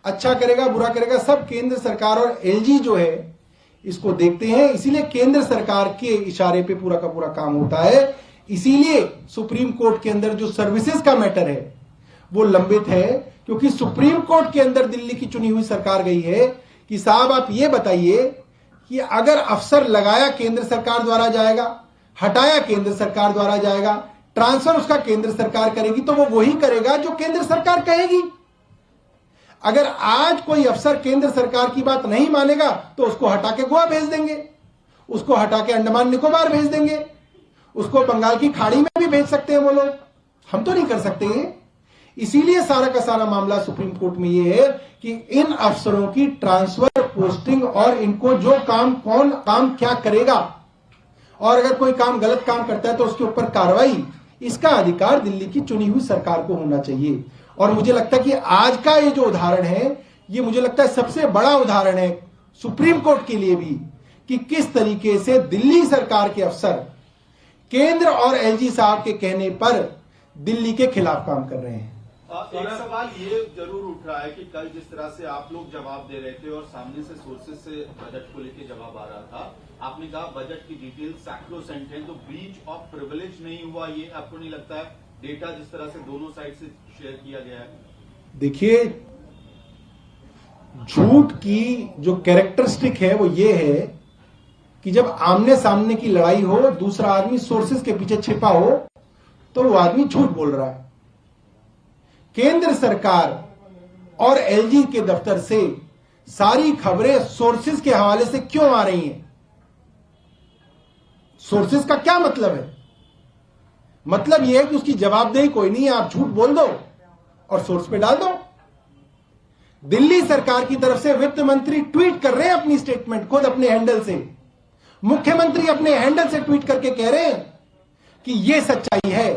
अच्छा करेगा, बुरा करेगा, सब केंद्र सरकार और एलजी जो है इसको देखते हैं। इसीलिए केंद्र सरकार के इशारे पे पूरा का पूरा काम होता है। इसीलिए सुप्रीम कोर्ट के अंदर जो सर्विसेज का मैटर है वो लंबित है, क्योंकि सुप्रीम कोर्ट के अंदर दिल्ली की चुनी हुई सरकार गई है कि साहब आप ये बताइए कि अगर अफसर लगाया केंद्र सरकार द्वारा जाएगा, हटाया केंद्र सरकार द्वारा जाएगा, ट्रांसफर उसका केंद्र सरकार करेगी, तो वो वही करेगा जो केंद्र सरकार कहेगी। अगर आज कोई अफसर केंद्र सरकार की बात नहीं मानेगा तो उसको हटा के गोवा भेज देंगे, उसको हटा के अंडमान निकोबार भेज देंगे, उसको बंगाल की खाड़ी में भी भेज सकते हैं वो लोग। हम तो नहीं कर सकते हैं। इसीलिए सारा का सारा मामला सुप्रीम कोर्ट में ये है कि इन अफसरों की ट्रांसफर, पोस्टिंग और इनको जो काम, कौन काम क्या करेगा और अगर कोई काम गलत काम करता है तो उसके ऊपर कार्रवाई, इसका अधिकार दिल्ली की चुनी हुई सरकार को होना चाहिए। और मुझे लगता है कि आज का ये जो उदाहरण है, ये मुझे लगता है सबसे बड़ा उदाहरण है सुप्रीम कोर्ट के लिए भी कि किस तरीके से दिल्ली सरकार के अफसर केंद्र और एलजी साहब के कहने पर दिल्ली के खिलाफ काम कर रहे हैं। एक सवाल ये जरूर उठ रहा है कि कल जिस तरह से आप लोग जवाब दे रहे थे और सामने से सोर्सेज से बजट को लेकर जवाब आ रहा था, आपने कहा बजट की डिटेल सैक्रोसेंट है, तो ब्रीच ऑफ प्रिविलेज नहीं हुआ? ये आपको नहीं लगता है डेटा जिस तरह से दोनों साइड से शेयर किया गया है? देखिए, झूठ की जो कैरेक्टरिस्टिक है वो ये है कि जब आमने सामने की लड़ाई हो, दूसरा आदमी सोर्सेज के पीछे छिपा हो, तो वो आदमी झूठ बोल रहा है। केंद्र सरकार और एलजी के दफ्तर से सारी खबरें सोर्सेज के हवाले से क्यों आ रही हैं? सोर्सेज का क्या मतलब है? मतलब यह है कि उसकी जवाबदेही कोई नहीं है, आप झूठ बोल दो और सोर्स पे डाल दो। दिल्ली सरकार की तरफ से वित्त मंत्री ट्वीट कर रहे हैं अपनी स्टेटमेंट खुद अपने हैंडल से, मुख्यमंत्री अपने हैंडल से ट्वीट करके कह रहे हैं कि यह सच्चाई है।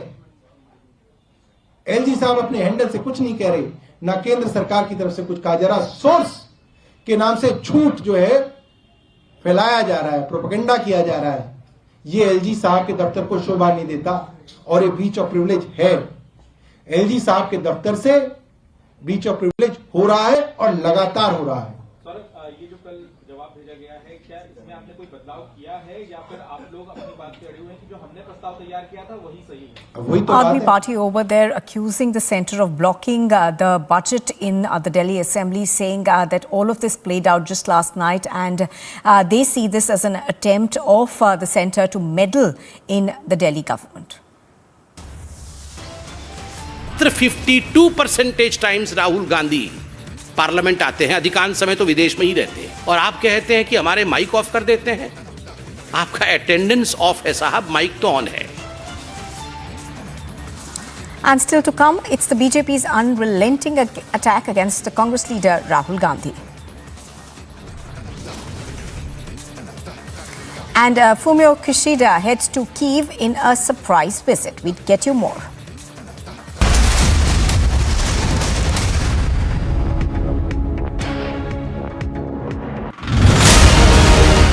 एलजी साहब अपने हैंडल से कुछ नहीं कह रहे, ना केंद्र सरकार की तरफ से कुछ कहा जा रहा। सोर्स के नाम से झूठ जो है फैलाया जा रहा है, प्रोपेगेंडा किया जा रहा है। ये एलजी साहब के दफ्तर को शोभा नहीं देता और ये ब्रीच ऑफ प्रिविलेज है। एलजी साहब के दफ्तर से ब्रीच ऑफ प्रिविलेज हो रहा है और लगातार हो रहा है। ये जो कल जवाब भेजा गया है, क्या इसमें आपने कोई बदलाव किया है या फिर आप लोग अपनी बात पे अड़े हुए हैं कि जो हमने प्रस्ताव तैयार किया था वही सही है? वही तो Army party over there accusing the centre of blocking the budget in the Delhi Assembly, saying that all of this played out just last night, and they see this as an attempt of the centre to meddle in the Delhi government. 52% times Rahul Gandhi parliament आते हैं, अधिकांश समय तो विदेश में ही रहते हैं, और आप कहते हैं कि हमारे माइक ऑफ कर देते हैं। आपका अटेंडेंस ऑफ है साहब, माइक तो ऑन है। And still to come, it's the BJP's unrelenting attack against the Congress leader Rahul Gandhi. And Fumio Kishida heads to Kyiv in a surprise visit. We'll get you more.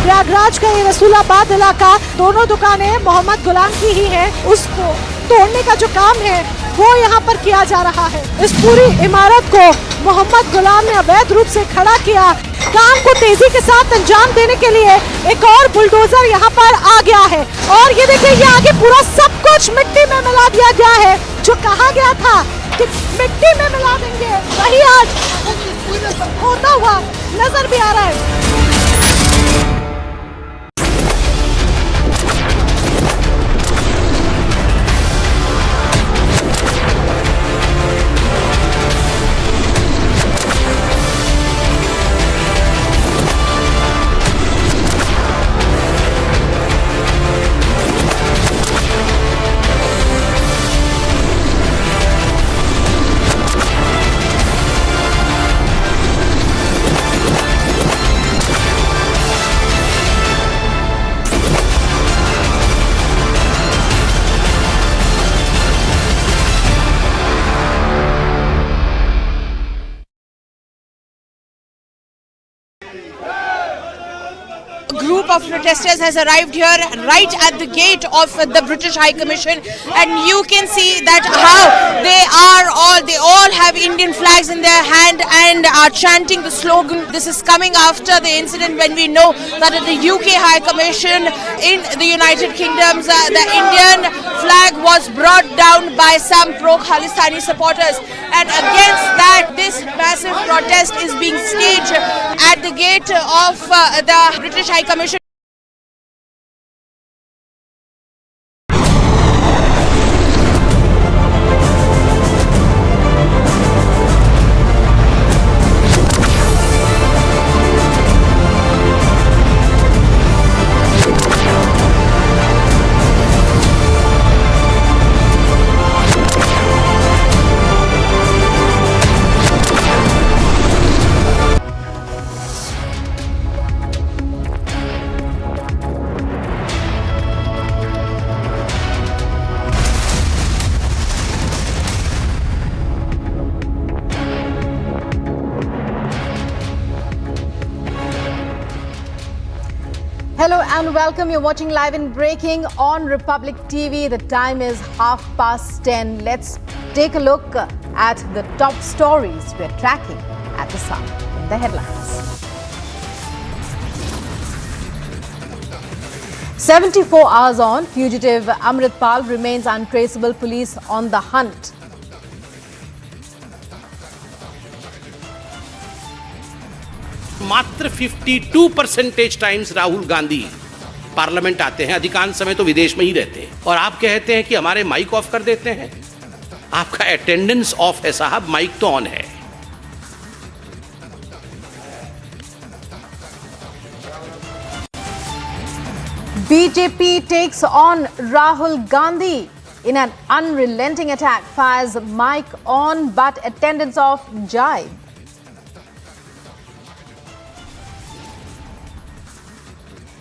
Prayagraj का ये रसूलाबाद इलाका, दोनों दुकानें मोहम्मद गुलाम की ही है। उसको तोड़ने का जो काम है वो यहाँ पर किया जा रहा है। इस पूरी इमारत को मोहम्मद गुलाम ने अवैध रूप से खड़ा किया। काम को तेजी के साथ अंजाम देने के लिए एक और बुलडोजर यहाँ पर आ गया है और ये देखिए, ये आगे पूरा सब कुछ मिट्टी में मिला दिया गया है। जो कहा गया था कि मिट्टी में मिला देंगे, वही आज होता हुआ नजर भी आ रहा है। Group of protesters has arrived here right at the gate of the British High Commission, and you can see that how they all have Indian flags in their hand and are chanting the slogan. This is coming after the incident when we know that at the UK High Commission in the United Kingdom, the Indian flag was brought down by some pro-Khalistani supporters, and against that this massive protest is being staged at the gate of the British High Commission. Hello and welcome. You're watching Live and Breaking on Republic TV. The time is 10:30. Let's take a look at the top stories we're tracking at the sun in the headlines. 74 hours on, fugitive Amritpal remains untraceable. Police on the hunt. मात्र 52% times Rahul Gandhi parliament आते हैं, अधिकांश समय तो विदेश में ही रहते हैं, और आप कहते हैं कि हमारे माइक ऑफ कर देते हैं। आपका अटेंडेंस ऑफ है साहब, माइक तो ऑन है। BJP takes on Rahul Gandhi in an unrelenting attack, fires mic on but attendance off jibe.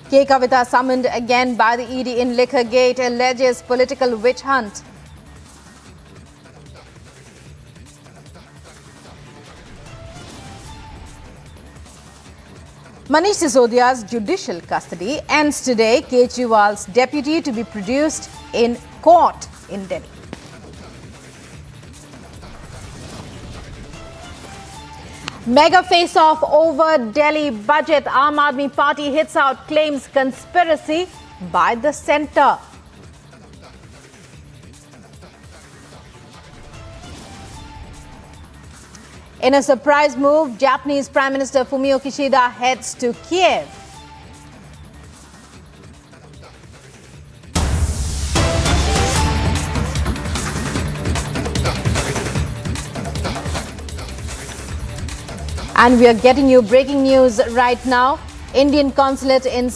K. Kavita summoned again by the ED in Liquor Gate, alleges political witch hunt. Manish Sisodia's judicial custody ends today. Kejriwal's deputy to be produced in court in Delhi. Mega face-off over Delhi budget. Aam Aadmi Party hits out, claims conspiracy by the centre. In a surprise move, Japanese Prime Minister Fumio Kishida heads to Kiev. And we are getting you breaking news right now. Indian consulate in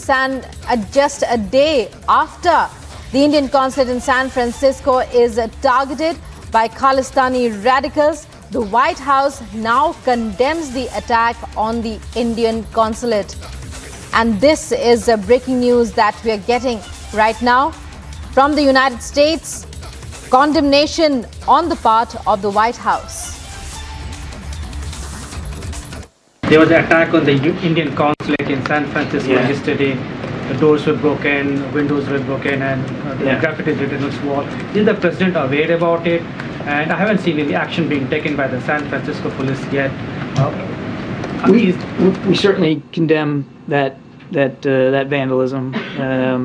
just a day after the Indian consulate in San Francisco is targeted by Khalistani radicals. The White House now condemns the attack on the Indian consulate. And this is breaking news that we are getting right now from the United States. Condemnation on the part of the White House. There was an attack on the Indian consulate in San Francisco yesterday. The doors were broken, windows were broken, and the graffiti written on its wall. Is the president aware about it? And I haven't seen any action being taken by the San Francisco police yet. We certainly condemn that vandalism.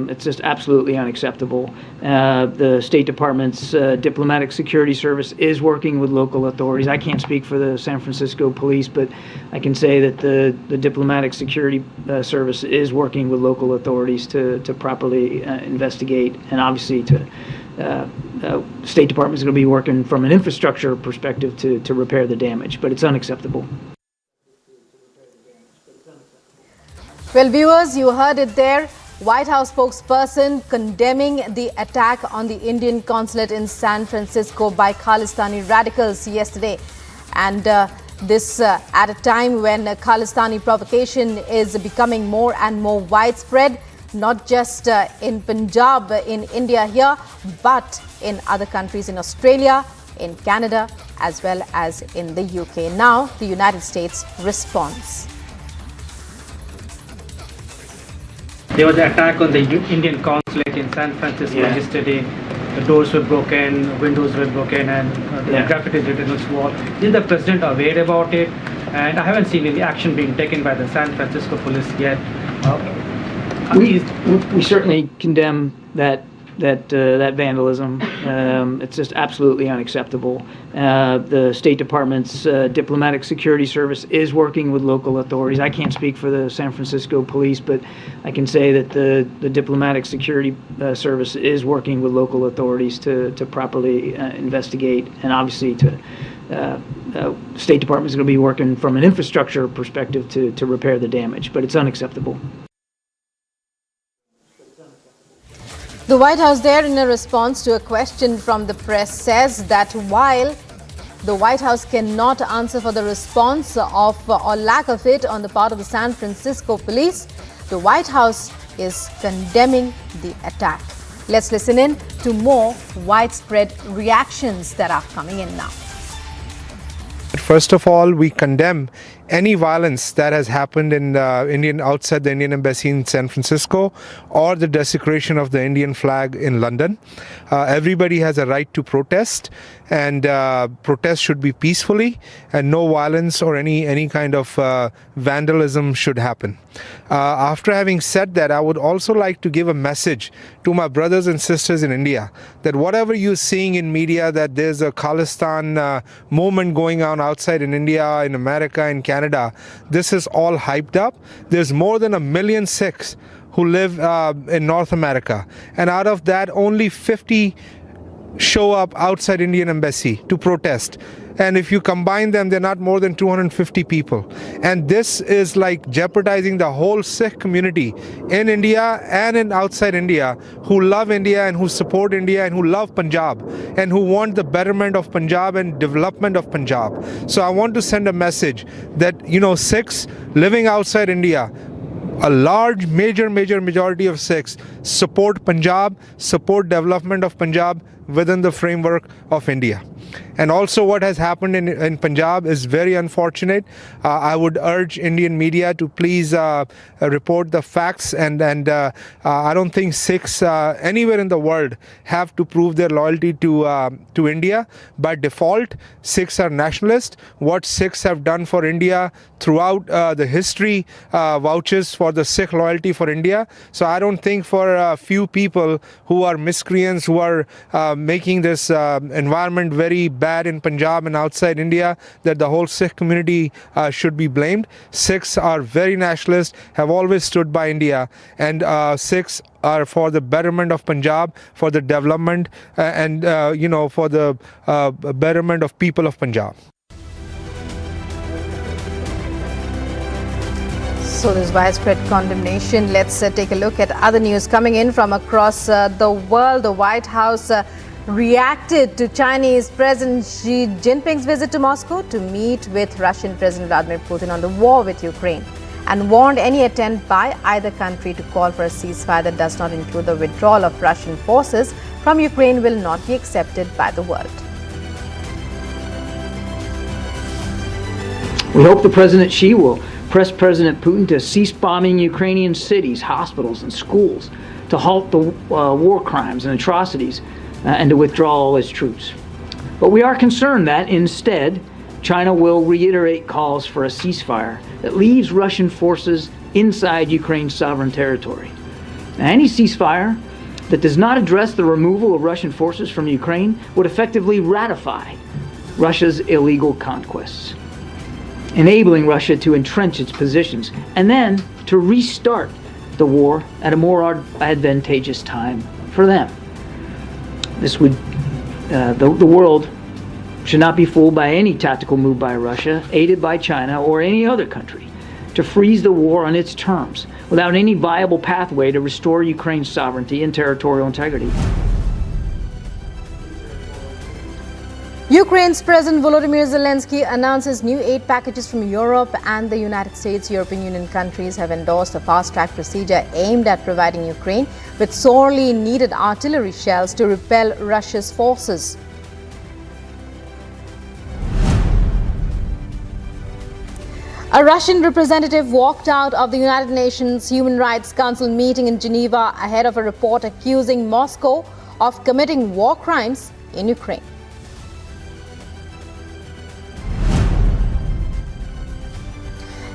It's just absolutely unacceptable. The State Department's Diplomatic Security Service is working with local authorities. I can't speak for the San Francisco police, but I can say that the Diplomatic Security Service is working with local authorities to properly investigate, and obviously State Department is going to be working from an infrastructure perspective to repair the damage, but it's unacceptable. Well, viewers, you heard it there. White House spokesperson condemning the attack on the Indian consulate in San Francisco by Khalistani radicals yesterday. And this at a time when Khalistani provocation is becoming more and more widespread, not just in Punjab, in India here, but in other countries, in Australia, in Canada, as well as in the UK. Now, the United States responds. There was an attack on the Indian consulate in San Francisco yesterday. The doors were broken, windows were broken, and the graffiti written on its wall. Is the president aware about it? And I haven't seen any action being taken by the San Francisco police yet. We certainly condemn that vandalism. It's just absolutely unacceptable. The State Department's Diplomatic Security Service is working with local authorities. I can't speak for the San Francisco police, but I can say that the Diplomatic Security Service is working with local authorities to properly investigate, and obviously State Department is going to be working from an infrastructure perspective to repair the damage, but it's unacceptable. The White House there, in a response to a question from the press, says that while the White House cannot answer for the response of or lack of it on the part of the San Francisco police, the White House is condemning the attack. Let's listen in to more widespread reactions that are coming in now. First of all, we condemn any violence that has happened in outside the Indian embassy in San Francisco, or the desecration of the Indian flag in London. Everybody has a right to protest, and protest should be peacefully, and no violence or any kind of vandalism should happen. After having said that, I would also like to give a message to my brothers and sisters in India that whatever you're seeing in media, that there's a Khalistan movement going on outside in India, in America, in Canada, this is all hyped up. There's more than 1 million Sikhs who live in North America, and out of that only 50 show up outside Indian embassy to protest. And if you combine them, they're not more than 250 people. And this is like jeopardizing the whole Sikh community in India and in outside India, who love India and who support India and who love Punjab and who want the betterment of Punjab and development of Punjab. So I want to send a message that, Sikhs living outside India, a large, majority of Sikhs support Punjab, support development of Punjab within the framework of India. And also what has happened in Punjab is very unfortunate. I would urge Indian media to please report the facts, and I don't think Sikhs anywhere in the world have to prove their loyalty to India. By default, Sikhs are nationalists. What Sikhs have done for India throughout the history vouches for the Sikh loyalty for India. So I don't think for a few people who are miscreants, who are making this environment very bad in Punjab and outside India, that the whole Sikh community should be blamed. Sikhs are very nationalist, have always stood by India, and Sikhs are for the betterment of Punjab, for the development and for the betterment of people of Punjab. So there's widespread condemnation. Let's take a look at other news coming in from across the world. The White House reacted to Chinese President Xi Jinping's visit to Moscow to meet with Russian President Vladimir Putin on the war with Ukraine, and warned any attempt by either country to call for a ceasefire that does not include the withdrawal of Russian forces from Ukraine will not be accepted by the world. We hope the President Xi will press President Putin to cease bombing Ukrainian cities, hospitals, and schools, to halt the war crimes and atrocities, and to withdraw all its troops. But we are concerned that instead, China will reiterate calls for a ceasefire that leaves Russian forces inside Ukraine's sovereign territory. Now, any ceasefire that does not address the removal of Russian forces from Ukraine would effectively ratify Russia's illegal conquests, enabling Russia to entrench its positions and then to restart the war at a more advantageous time for them. This would, the world should not be fooled by any tactical move by Russia, aided by China or any other country, to freeze the war on its terms without any viable pathway to restore Ukraine's sovereignty and territorial integrity. Ukraine's President Volodymyr Zelensky announces new aid packages from Europe, and the United States, European Union countries have endorsed a fast-track procedure aimed at providing Ukraine with sorely needed artillery shells to repel Russia's forces. A Russian representative walked out of the United Nations Human Rights Council meeting in Geneva ahead of a report accusing Moscow of committing war crimes in Ukraine.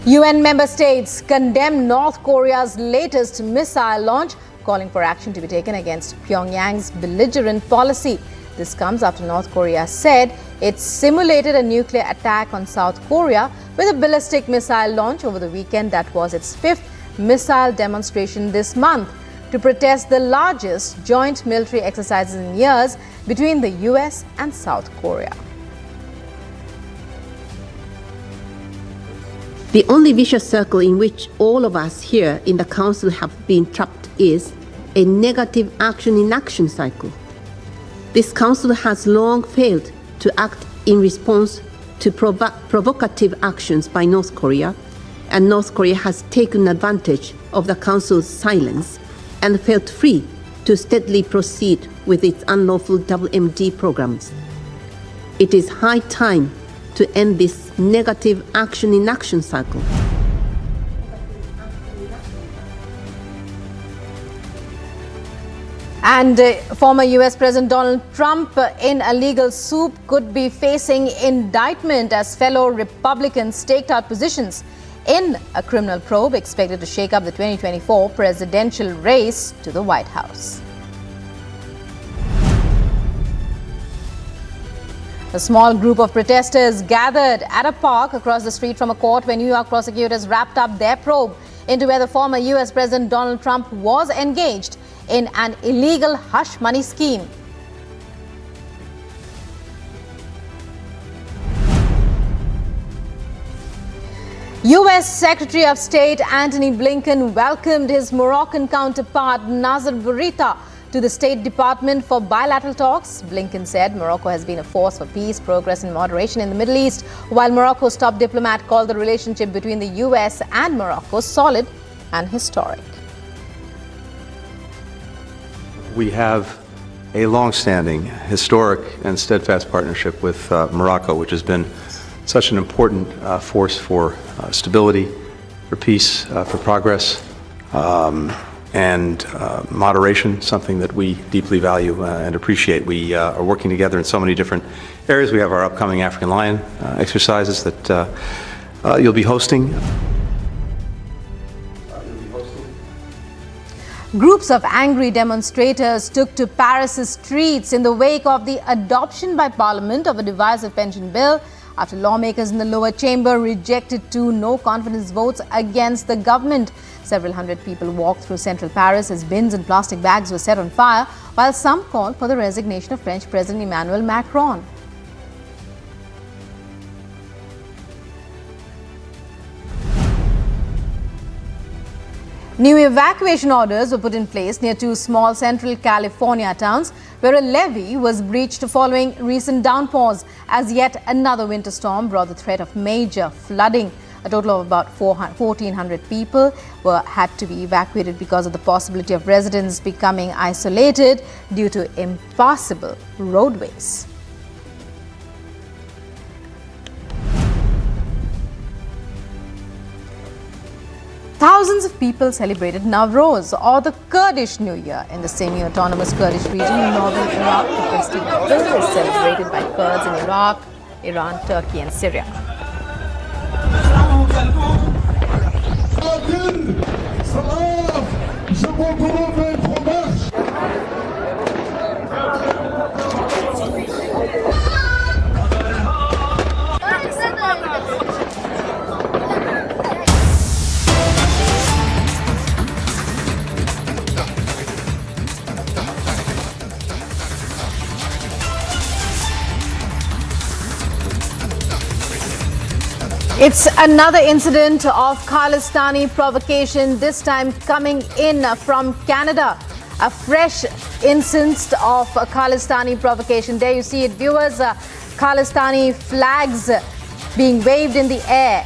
UN member states condemn North Korea's latest missile launch, calling for action to be taken against Pyongyang's belligerent policy. This comes after North Korea said it simulated a nuclear attack on South Korea with a ballistic missile launch over the weekend that was its fifth missile demonstration this month to protest the largest joint military exercises in years between the US and South Korea. The only vicious circle in which all of us here in the Council have been trapped is a negative action-inaction cycle. This Council has long failed to act in response to provocative actions by North Korea, and North Korea has taken advantage of the Council's silence and felt free to steadily proceed with its unlawful WMD programs. It is high time to end this negative action-inaction cycle. And former US President Donald Trump in a legal soup could be facing indictment as fellow Republicans staked out positions in a criminal probe expected to shake up the 2024 presidential race to the White House. A small group of protesters gathered at a park across the street from a court where New York prosecutors wrapped up their probe into whether former US President Donald Trump was engaged in an illegal hush money scheme. US Secretary of State Antony Blinken welcomed his Moroccan counterpart Nasser Bourita to the State Department for bilateral talks. Blinken said Morocco has been a force for peace, progress and moderation in the Middle East, while Morocco's top diplomat called the relationship between the US and Morocco solid and historic. We have a long-standing, historic and steadfast partnership with Morocco, which has been such an important force for stability, for peace, for progress, and moderation, something that we deeply value and appreciate. We are working together in so many different areas. We have our upcoming African Lion exercises that you'll be hosting. Groups of angry demonstrators took to Paris's streets in the wake of the adoption by Parliament of a divisive pension bill after lawmakers in the lower chamber rejected two no-confidence votes against the government. Several hundred people walked through central Paris as bins and plastic bags were set on fire, while some called for the resignation of French President Emmanuel Macron. New evacuation orders were put in place near two small central California towns where a levee was breached following recent downpours, as yet another winter storm brought the threat of major flooding. A total of about 1,400 people had to be evacuated because of the possibility of residents becoming isolated due to impassable roadways. Thousands of people celebrated Nowruz, or the Kurdish New Year, in the semi-autonomous Kurdish region in northern Iraq. The festival is celebrated by Kurds in Iraq, Iran, Turkey and Syria. It's another incident of Khalistani provocation, this time coming in from Canada. A fresh instance of Khalistani provocation. There you see it, viewers. Khalistani flags being waved in the air.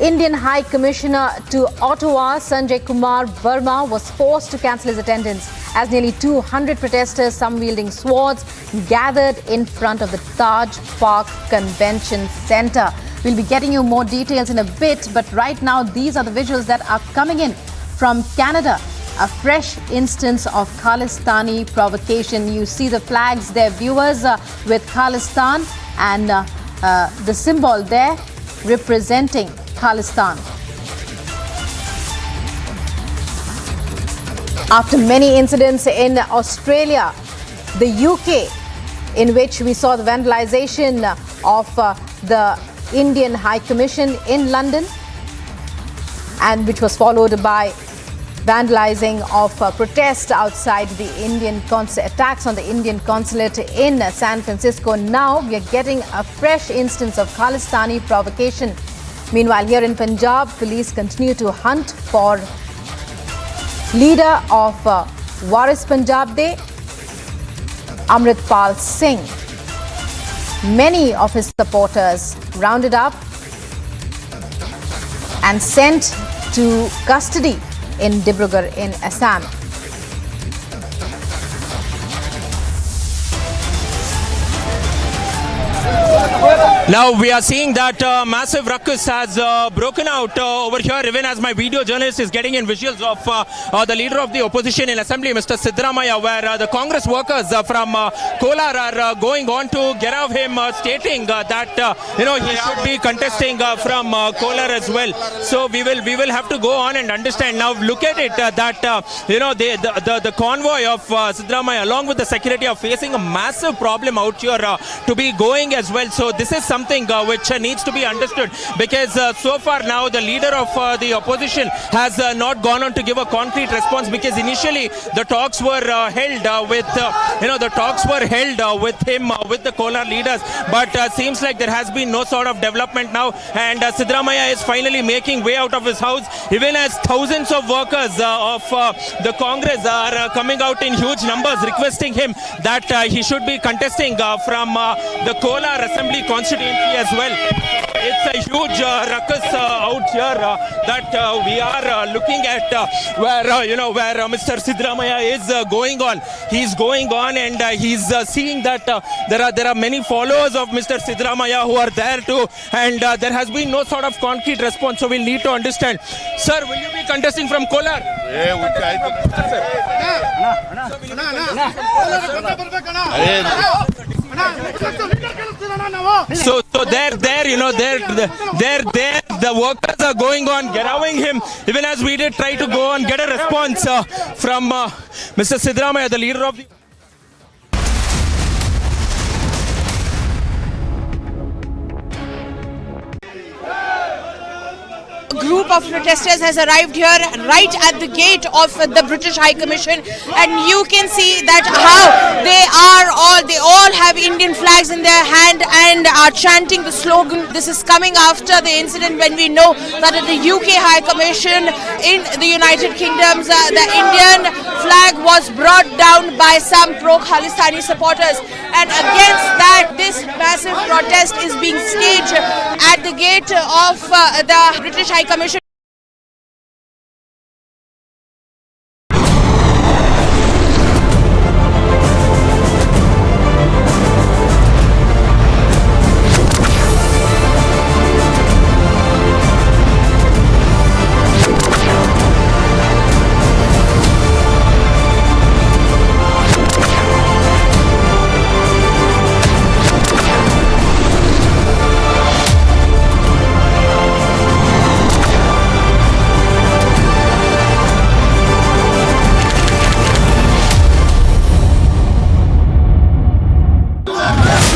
Indian High Commissioner to Ottawa, Sanjay Kumar Verma, was forced to cancel his attendance as nearly 200 protesters, some wielding swords, gathered in front of the Taj Park Convention Centre. We'll be getting you more details in a bit, but right now these are the visuals that are coming in from Canada. A fresh instance of Khalistani provocation. You see the flags there, viewers, with Khalistan and the symbol there representing Khalistan. After many incidents in Australia, the UK, in which we saw the vandalization of the Indian High Commission in London, and which was followed by vandalizing of protest outside the Indian consulate, attacks on the Indian consulate in San Francisco. Now we are getting a fresh instance of Khalistani provocation. Meanwhile, here in Punjab, police continue to hunt for leader of Waris Punjab Day, Amritpal Singh. Many of his supporters rounded up and sent to custody in Dibrugarh in Assam. Now we are seeing that massive ruckus has broken out over here, even as my video journalist is getting in visuals of the leader of the opposition in assembly, Mr. Siddaramaiah, where the Congress workers from Kolar are going on to get off him, stating that he should be contesting from Kolar as well. So we will have to go on and understand. Now look at it, that the convoy of Siddaramaiah along with the security are facing a massive problem out here to be going as well. So this is something which needs to be understood, because so far now the leader of the opposition has not gone on to give a concrete response, because initially the talks were held with him with the Kolar leaders, but seems like there has been no sort of development now, and Siddaramaiah is finally making way out of his house, even as thousands of workers of the Congress are coming out in huge numbers requesting him that he should be contesting from the Kolar Assembly constituency as well. It's a huge ruckus out here that we are looking at, where Mr. Siddaramaiah is going on. He's going on, and he's seeing that there are many followers of Mr. Siddaramaiah who are there too, and there has been no sort of concrete response. So we'll need to understand. Sir, will you be contesting from Kolar? So there, the workers are going on, garrowing him, even as we did try to go and get a response from Mr. Siddaramaiah, the leader of the... group of protesters has arrived here right at the gate of the British High Commission, and you can see that how they all have Indian flags in their hand and are chanting the slogan. This is coming after the incident when we know that at the UK High Commission in the United Kingdom, the Indian flag was brought down by some pro-Khalistani supporters, and against that this massive protest is being staged at the gate of the British High Commission.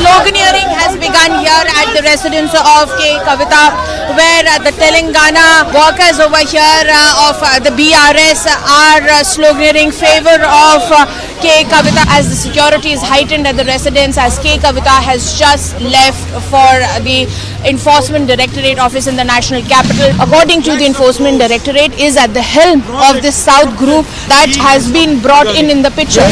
Sloganeering has begun here at the residence of K. Kavita, where the Telangana workers over here of the BRS are sloganeering favor of K. Kavita as the security is heightened at the residence, as K. Kavita has just left for the Enforcement Directorate office in the National Capital. According to the Enforcement Directorate, is at the helm of this South group that has been brought in the picture.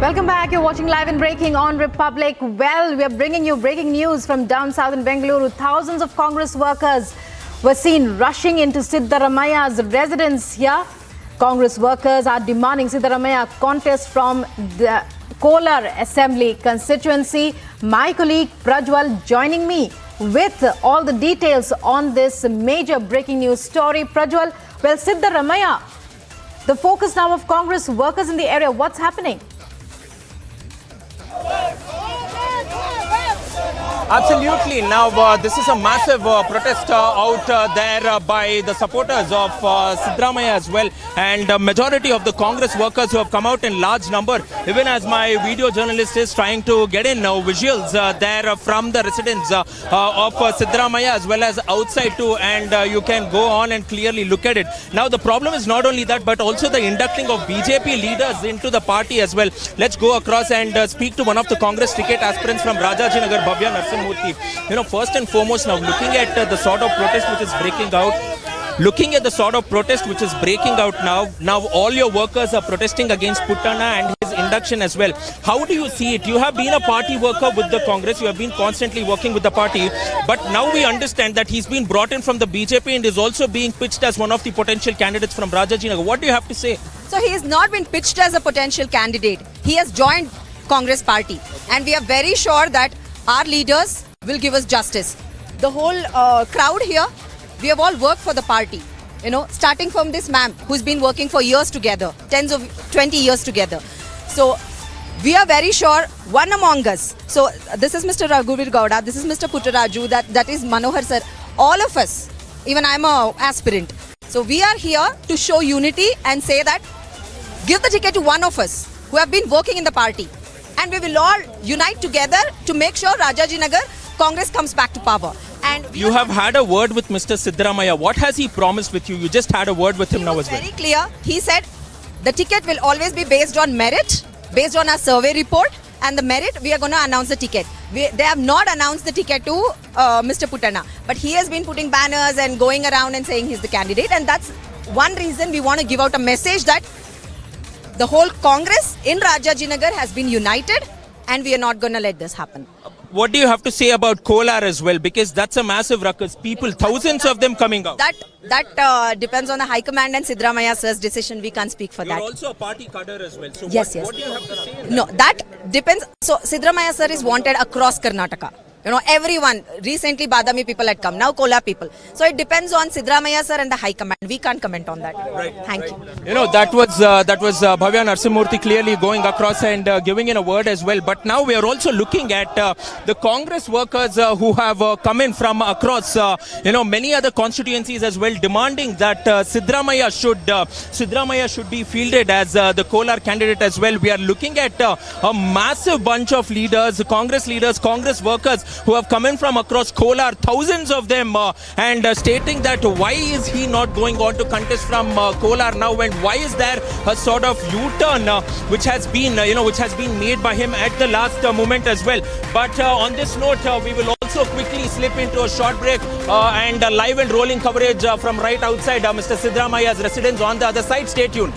Welcome back. You're watching Live and Breaking on Republic. Well, we are bringing you breaking news from down south in Bengaluru. Thousands of Congress workers were seen rushing into Siddaramaya's residence here. Congress workers are demanding Siddaramaya contest from the Kolar Assembly constituency. My colleague Prajwal joining me with all the details on this major breaking news story. Prajwal, well, Siddaramaya, the focus now of Congress workers in the area. What's happening? Absolutely. Now, this is a massive protest out there by the supporters of Siddaramaya as well, and majority of the Congress workers who have come out in large number, even as my video journalist is trying to get in visuals there from the residents of Siddaramaya as well as outside too, and you can go on and clearly look at it. Now, the problem is not only that, but also the inducting of BJP leaders into the party as well. Let's go across and speak to one of the Congress ticket aspirants from Rajajinagar, Bhavya Narsimha. You know, first and foremost, now looking at the sort of protest which is breaking out, now all your workers are protesting against Puttana and his induction as well. How do you see it? You have been a party worker with the Congress, you have been constantly working with the party, but now we understand that he's been brought in from the BJP and is also being pitched as one of the potential candidates from Rajajinagar. What do you have to say? So he has not been pitched as a potential candidate. He has joined Congress party, and we are very sure that our leaders will give us justice. The whole crowd here, we have all worked for the party. You know, starting from this ma'am who's been working for years together, 20 years together. So we are very sure one among us. So this is Mr. Raghuvir Gowda, this is Mr. Puttaraju, that is Manohar sir. All of us, even I'm a aspirant. So we are here to show unity and say that give the ticket to one of us who have been working in the party. And we will all unite together to make sure Rajajinagar Congress comes back to power. And you have had a word with Mr. Siddaramaya. What has he promised with you? You just had a word with him now as well. Very clear. He said the ticket will always be based on merit, based on our survey report, and the merit we are going to announce the ticket. They have not announced the ticket to Mr. Puttana, but he has been putting banners and going around and saying he's the candidate, and that's one reason we want to give out a message that the whole Congress in Rajajinagar has been united, and we are not going to let this happen. What do you have to say about Kolar as well? Because that's a massive ruckus. People, thousands of them coming out. That depends on the High Command and Sidramaya sir's decision. We can't speak for You're that. also a party cadre as well. So Yes, what do you have to say? No, that depends. So Sidramaya sir is wanted across Karnataka. You know, everyone. Recently, Badami people had come. Now, Kola people. So it depends on Sidramaya sir and the High Command. We can't comment on that. Right. Thank you. You know, that was Bhavya Narasimhamurthy clearly going across and giving in a word as well. But now we are also looking at the Congress workers who have come in from across, many other constituencies as well, demanding that Sidramaya should be fielded as the Kolar candidate as well. We are looking at a massive bunch of leaders, Congress workers who have come in from across Kolar, thousands of them, and stating that why is he not going on to contest from Kolar now, and why is there a sort of U-turn which has been made by him at the last moment as well. But on this note, we will also quickly slip into a short break and live and rolling coverage from right outside Mr. Sidramaya's residence on the other side. Stay tuned.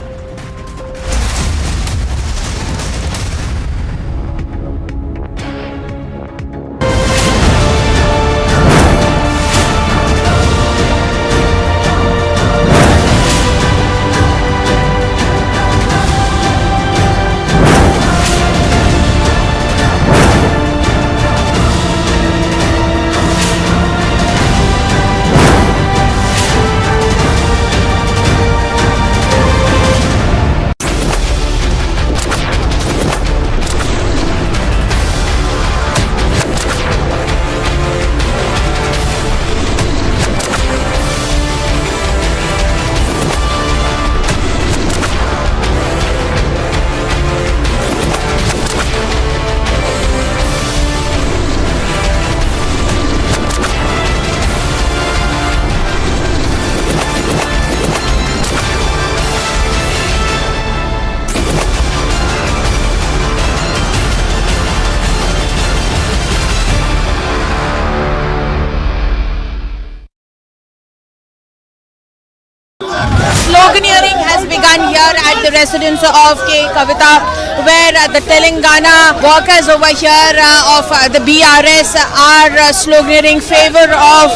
Sloganeering has begun here at the residence of K. Kavita, where the Telangana workers over here of the BRS are sloganeering favor of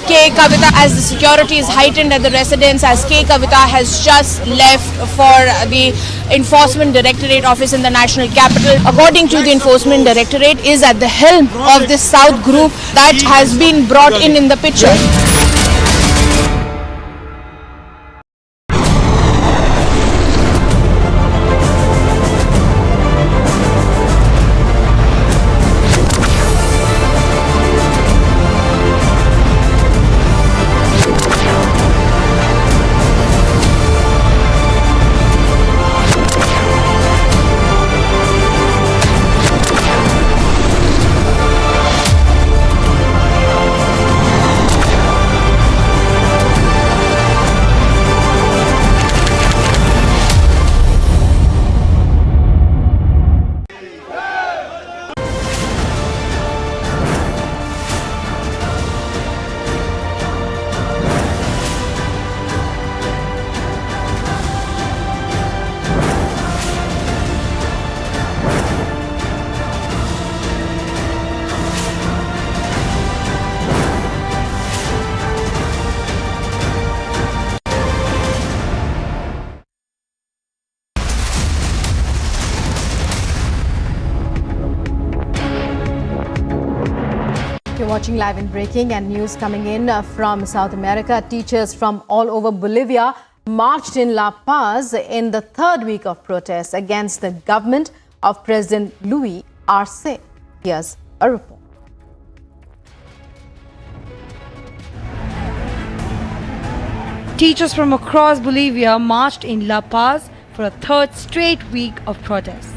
K. Kavita as the security is heightened at the residence, as K. Kavita has just left for the Enforcement Directorate office in the National Capital. According to the Enforcement Directorate, is at the helm of this South group that has been brought in the picture. You're watching Live and Breaking, and news coming in from South America. Teachers from all over Bolivia marched in La Paz in the third week of protests against the government of President Luis Arce. Here's a report. Teachers from across Bolivia marched in La Paz for a third straight week of protests,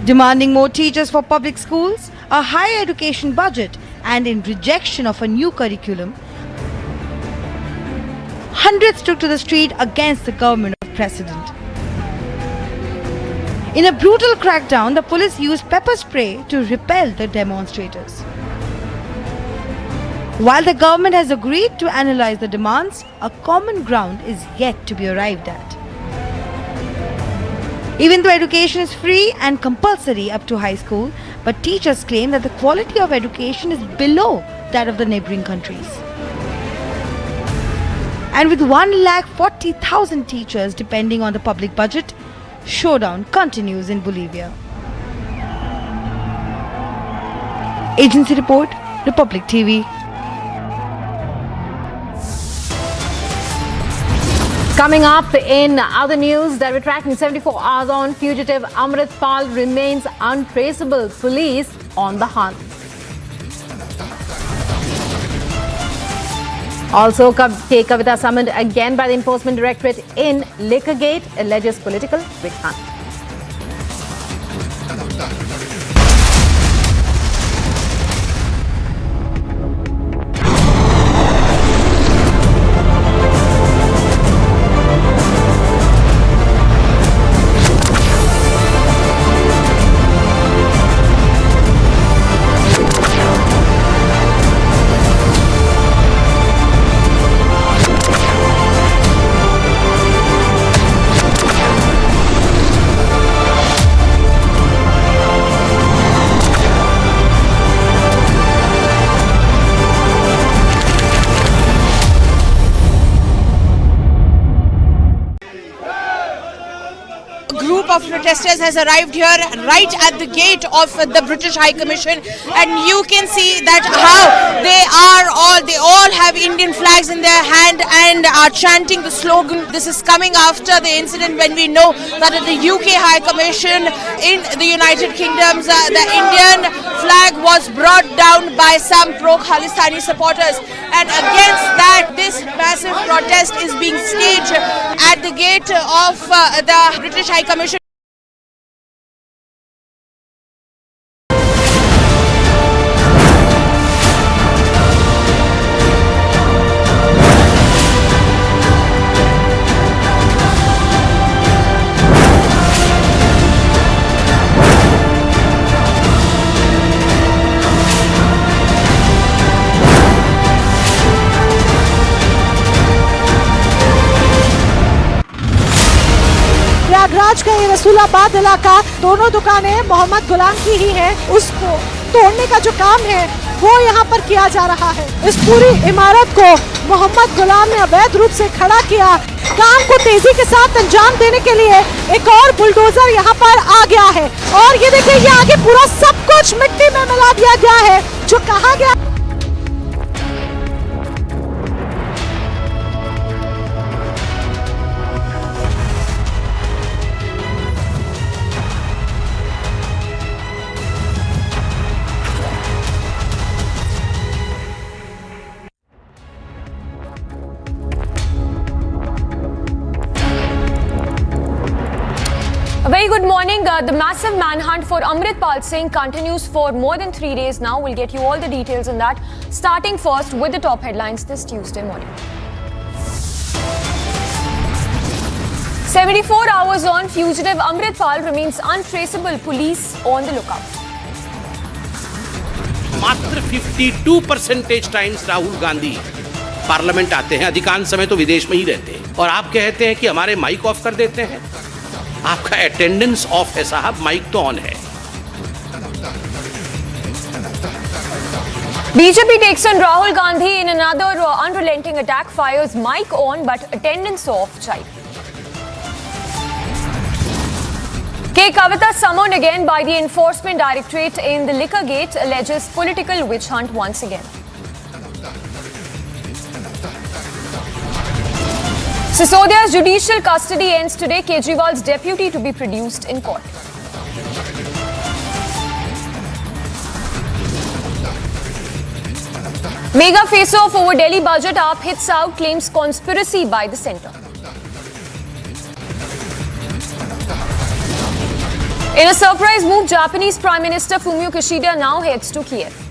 demanding more teachers for public schools, a higher education budget, and in rejection of a new curriculum. Hundreds took to the street against the government of President. In a brutal crackdown, the police used pepper spray to repel the demonstrators. While the government has agreed to analyze the demands, a common ground is yet to be arrived at. Even though education is free and compulsory up to high school, but teachers claim that the quality of education is below that of the neighboring countries. And with 140,000 teachers depending on the public budget, showdown continues in Bolivia. Agency report, Republic TV. Coming up in other news that we're tracking 74 hours on, fugitive Amritpal remains untraceable. Police on the hunt. Also, K. Kavita summoned again by the Enforcement Directorate in Liquorgate, alleges political witch hunt. Of protesters has arrived here right at the gate of the British High Commission, and you can see that how they all have Indian flags in their hand and are chanting the slogan. This is coming after the incident when we know that at the UK High Commission in the United Kingdom, the Indian flag was brought down by some pro-Khalistani supporters, and against that this massive protest is being staged at the gate of the British High Commission. Prayagraj का ये रसूलाबाद इलाका, दोनों दुकानें मोहम्मद गुलाम की ही हैं, उसको तोड़ने का जो काम है वो यहाँ पर किया जा रहा है। इस पूरी इमारत को मोहम्मद गुलाम ने अवैध रूप से खड़ा किया। काम को तेजी के साथ अंजाम देने के लिए एक और बुलडोजर यहाँ पर आ गया है, और ये देखिए ये आगे पूरा सब कुछ मिट्टी में मिला दिया गया है। जो कहा गया A very good morning. The massive manhunt for Amritpal Singh continues for more than 3 days now. We'll get you all the details on that. Starting first with the top headlines this Tuesday morning. 74 hours on, fugitive Amritpal remains untraceable. Police on the lookout. मात्र 52% times Rahul Gandhi parliament आते हैं, अधिकांश समय तो विदेश में ही रहते हैं, और आप कहते हैं कि हमारे माइक ऑफ कर देते हैं। आपका अटेंडेंस ऑफ है साहब, माइक तो ऑन है। BJP takes on Rahul Gandhi in another unrelenting attack, fires mic on but attendance off child. K. Kavita summoned again by the Enforcement Directorate in the Liquorgate, alleges political witch hunt once again. Sisodia's judicial custody ends today. Kejriwal's deputy to be produced in court. Mega face-off over Delhi budget. AAP hits out, claims conspiracy by the centre. In a surprise move, Japanese Prime Minister Fumio Kishida now heads to Kiev.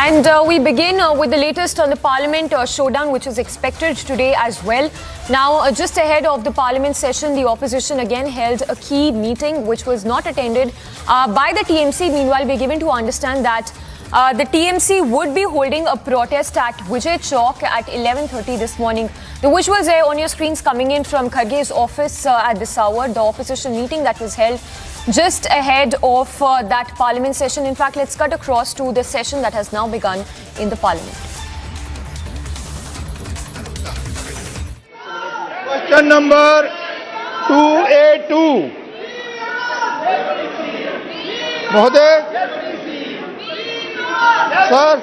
And we begin with the latest on the Parliament showdown, which is expected today as well. Now, just ahead of the Parliament session, the opposition again held a key meeting which was not attended by the TMC. Meanwhile, we're given to understand that the TMC would be holding a protest at Vijay Chowk at 11:30 this morning. The visuals there on your screens coming in from Kharge's office at this hour, the opposition meeting that was held just ahead of that Parliament session. In fact, let's cut across to the session that has now begun in the Parliament. Question number 2A2. Mohoday. Sir.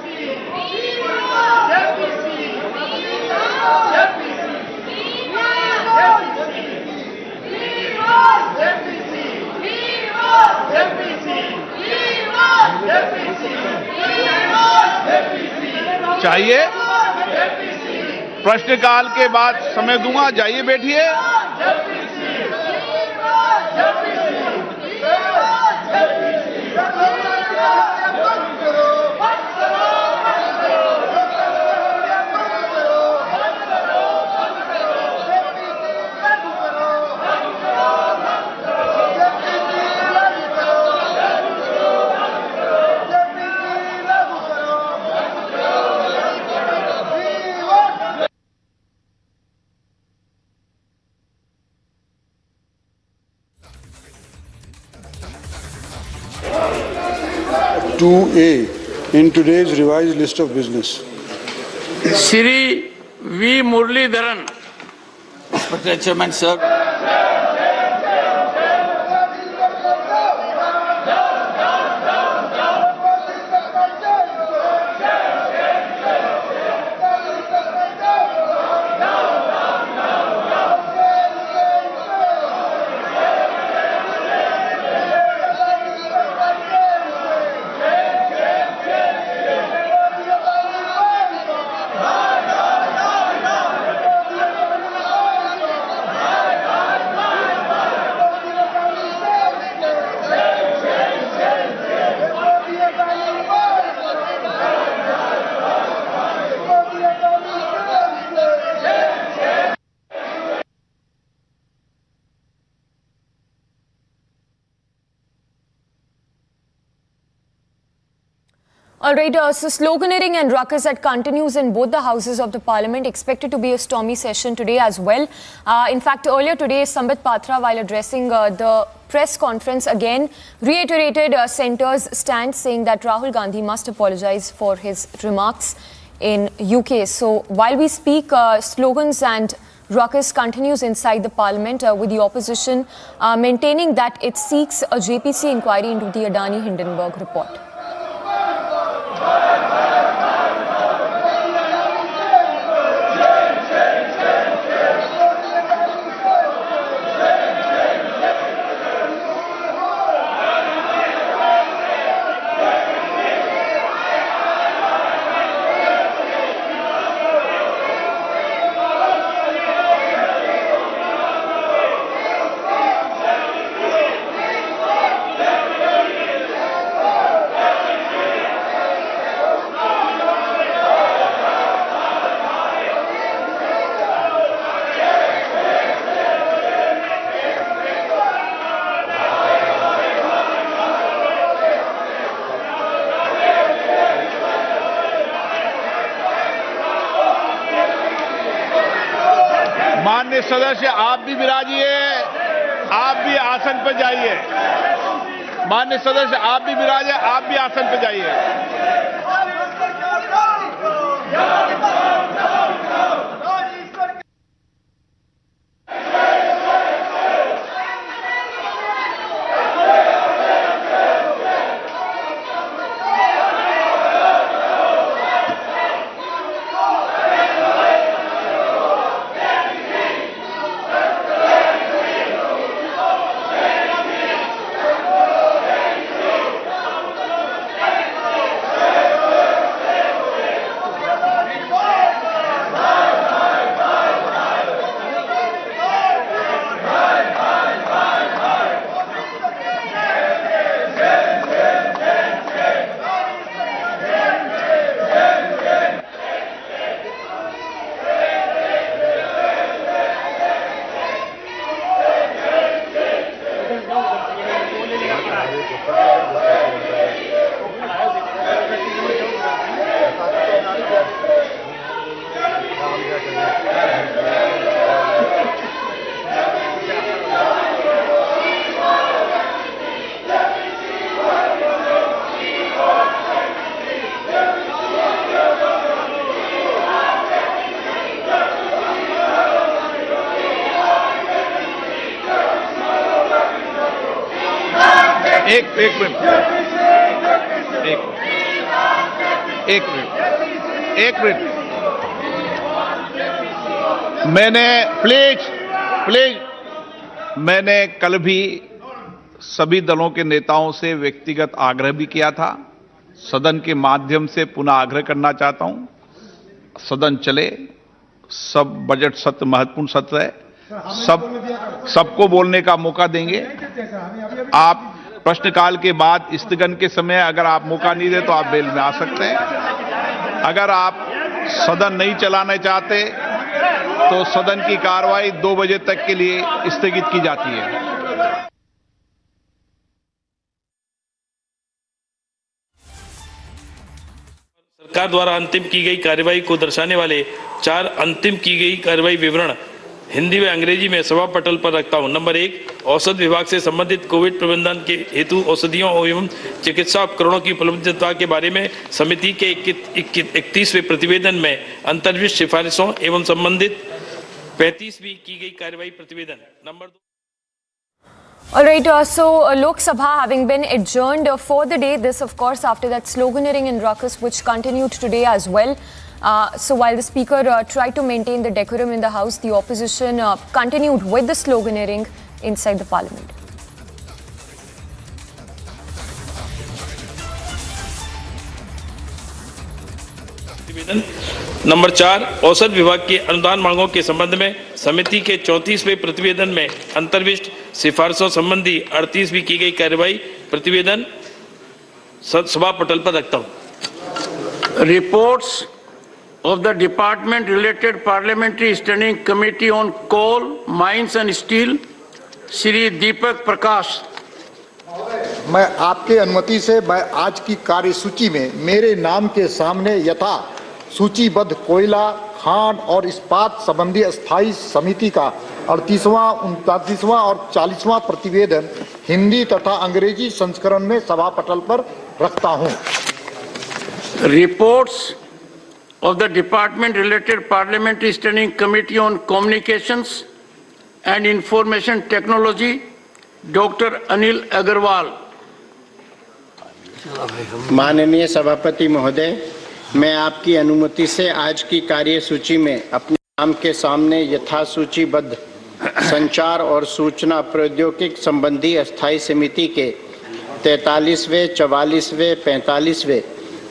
चाहिए प्रश्नकाल के बाद समय दूंगा, जाइए बैठिए। (2A) in today's revised list of business. Shri V. Muralidharan. Mr. Chairman, sir. All right, so sloganeering and ruckus that continues in both the houses of the Parliament, expected to be a stormy session today as well. In fact, earlier today, Sambit Patra, while addressing the press conference, again reiterated Centre's stand, saying that Rahul Gandhi must apologize for his remarks in UK. So while we speak, slogans and ruckus continues inside the Parliament, with the opposition maintaining that it seeks a JPC inquiry into the Adani Hindenburg report. माननीय सदस्य, आप भी विराजिए, आप भी आसन पर जाइए। माननीय सदस्य, आप भी विराजिए, आप भी आसन पर जाइए। एक मिनट मैंने कल भी सभी दलों के नेताओं से व्यक्तिगत आग्रह भी किया था। सदन के माध्यम से पुनः आग्रह करना चाहता हूं, सदन चले, सब बजट सत्र महत्वपूर्ण सत्र है, सबको बोलने का मौका देंगे। आप प्रश्नकाल के बाद स्थगन के समय अगर आप मौका नहीं दे तो आप बेल में आ सकते हैं। अगर आप सदन नहीं चलाना चाहते तो सदन की कार्रवाई 2 बजे तक के लिए स्थगित की जाती है। सरकार द्वारा अंतिम की गई कार्रवाई को दर्शाने वाले 4 अंतिम की गई कार्रवाई विवरण हिंदी व अंग्रेजी में सभा पटल पर रखता हूं। नंबर 1, औषध विभाग से संबंधित कोविड प्रबंधन के हेतु औषधियों एवं चिकित्सा उपकरणों की उपलब्धता के बारे में समिति के 31वें प्रतिवेदन में अंतर्विष्ट सिफारिशों एवं संबंधित 35वीं की गई कार्रवाई प्रतिवेदन। Number 2। All right, so Lok Sabha having been adjourned for the day, this of course after that sloganeering and ruckus which continued today as well. So while the speaker tried to maintain the decorum in the house, the opposition continued with the sloganeering inside the parliament. Number 4, औषध विभाग की अनुदान मांगों के संबंध में समिति के 34वें प्रतिवेदन में अंतर्विष्ट सिफारिशों संबंधी 38वीं की गई कार्रवाई प्रतिवेदन सभा पटल पर रखता हूं। Reports of the department related parliamentary standing committee on coal, mines and steel, Shri Deepak Prakash. मैं आपके अनुमति से मैं आज की कार्यसूची में मेरे नाम के सामने यथा सूचीबद्ध कोयला, खान और इस्पात संबंधी स्थायी समिति का 38वां, 39वां और 40वां प्रतिवेदन हिंदी तथा अंग्रेजी संस्करण में सभा पटल पर रखता हूं। Reports of the department related parliamentary standing committee on communications and information technology, Dr. Anil Agarwal। माननीय सभापति महोदय, मैं आपकी अनुमति से आज की कार्यसूची में अपने नाम के सामने यथासूचीबद्ध संचार और सूचना प्रौद्योगिकी संबंधी अस्थायी समिति के 43वें, 44वें, 45वें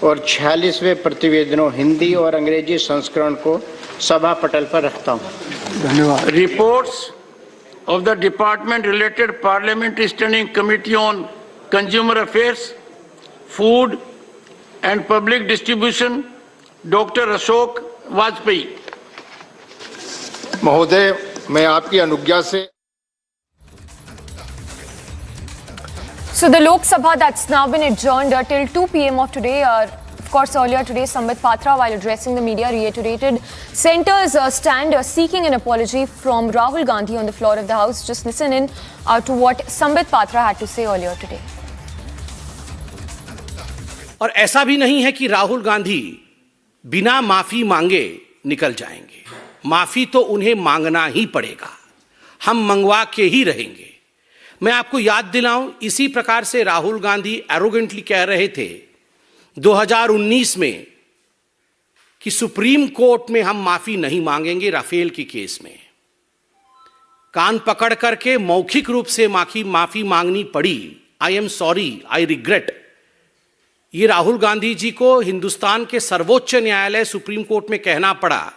और 46वें प्रतिवेदनों हिंदी और अंग्रेजी संस्करण को सभा पटल पर रखता हूं। धन्यवाद। Reports of the department related parliamentary standing committee on consumer affairs, food and public distribution, doctor Ashok Vajpayee. महोदय, मैं आपकी अनुज्ञा से So the Lok Sabha that's now been adjourned till 2 p.m. of today. Of course, earlier today, Sambit Patra, while addressing the media, reiterated Centre's stand seeking an apology from Rahul Gandhi on the floor of the House. Just listen in to what Sambit Patra had to say earlier today. और ऐसा भी नहीं है कि राहुल गांधी बिना माफी मांगे निकल जाएंगे। माफी तो उन्हें मांगना ही पड़ेगा, हम मंगवा के ही रहेंगे। मैं आपको याद दिलाऊं, इसी प्रकार से राहुल गांधी एरोगेंटली कह रहे थे 2019 में कि सुप्रीम कोर्ट में हम माफी नहीं मांगेंगे राफेल के केस में। कान पकड़ करके मौखिक रूप से माफी मांगनी पड़ी। I am sorry, I regret. ये राहुल गांधी जी को हिंदुस्तान के सर्वोच्च न्यायालय सुप्रीम कोर्ट में कहना पड़ा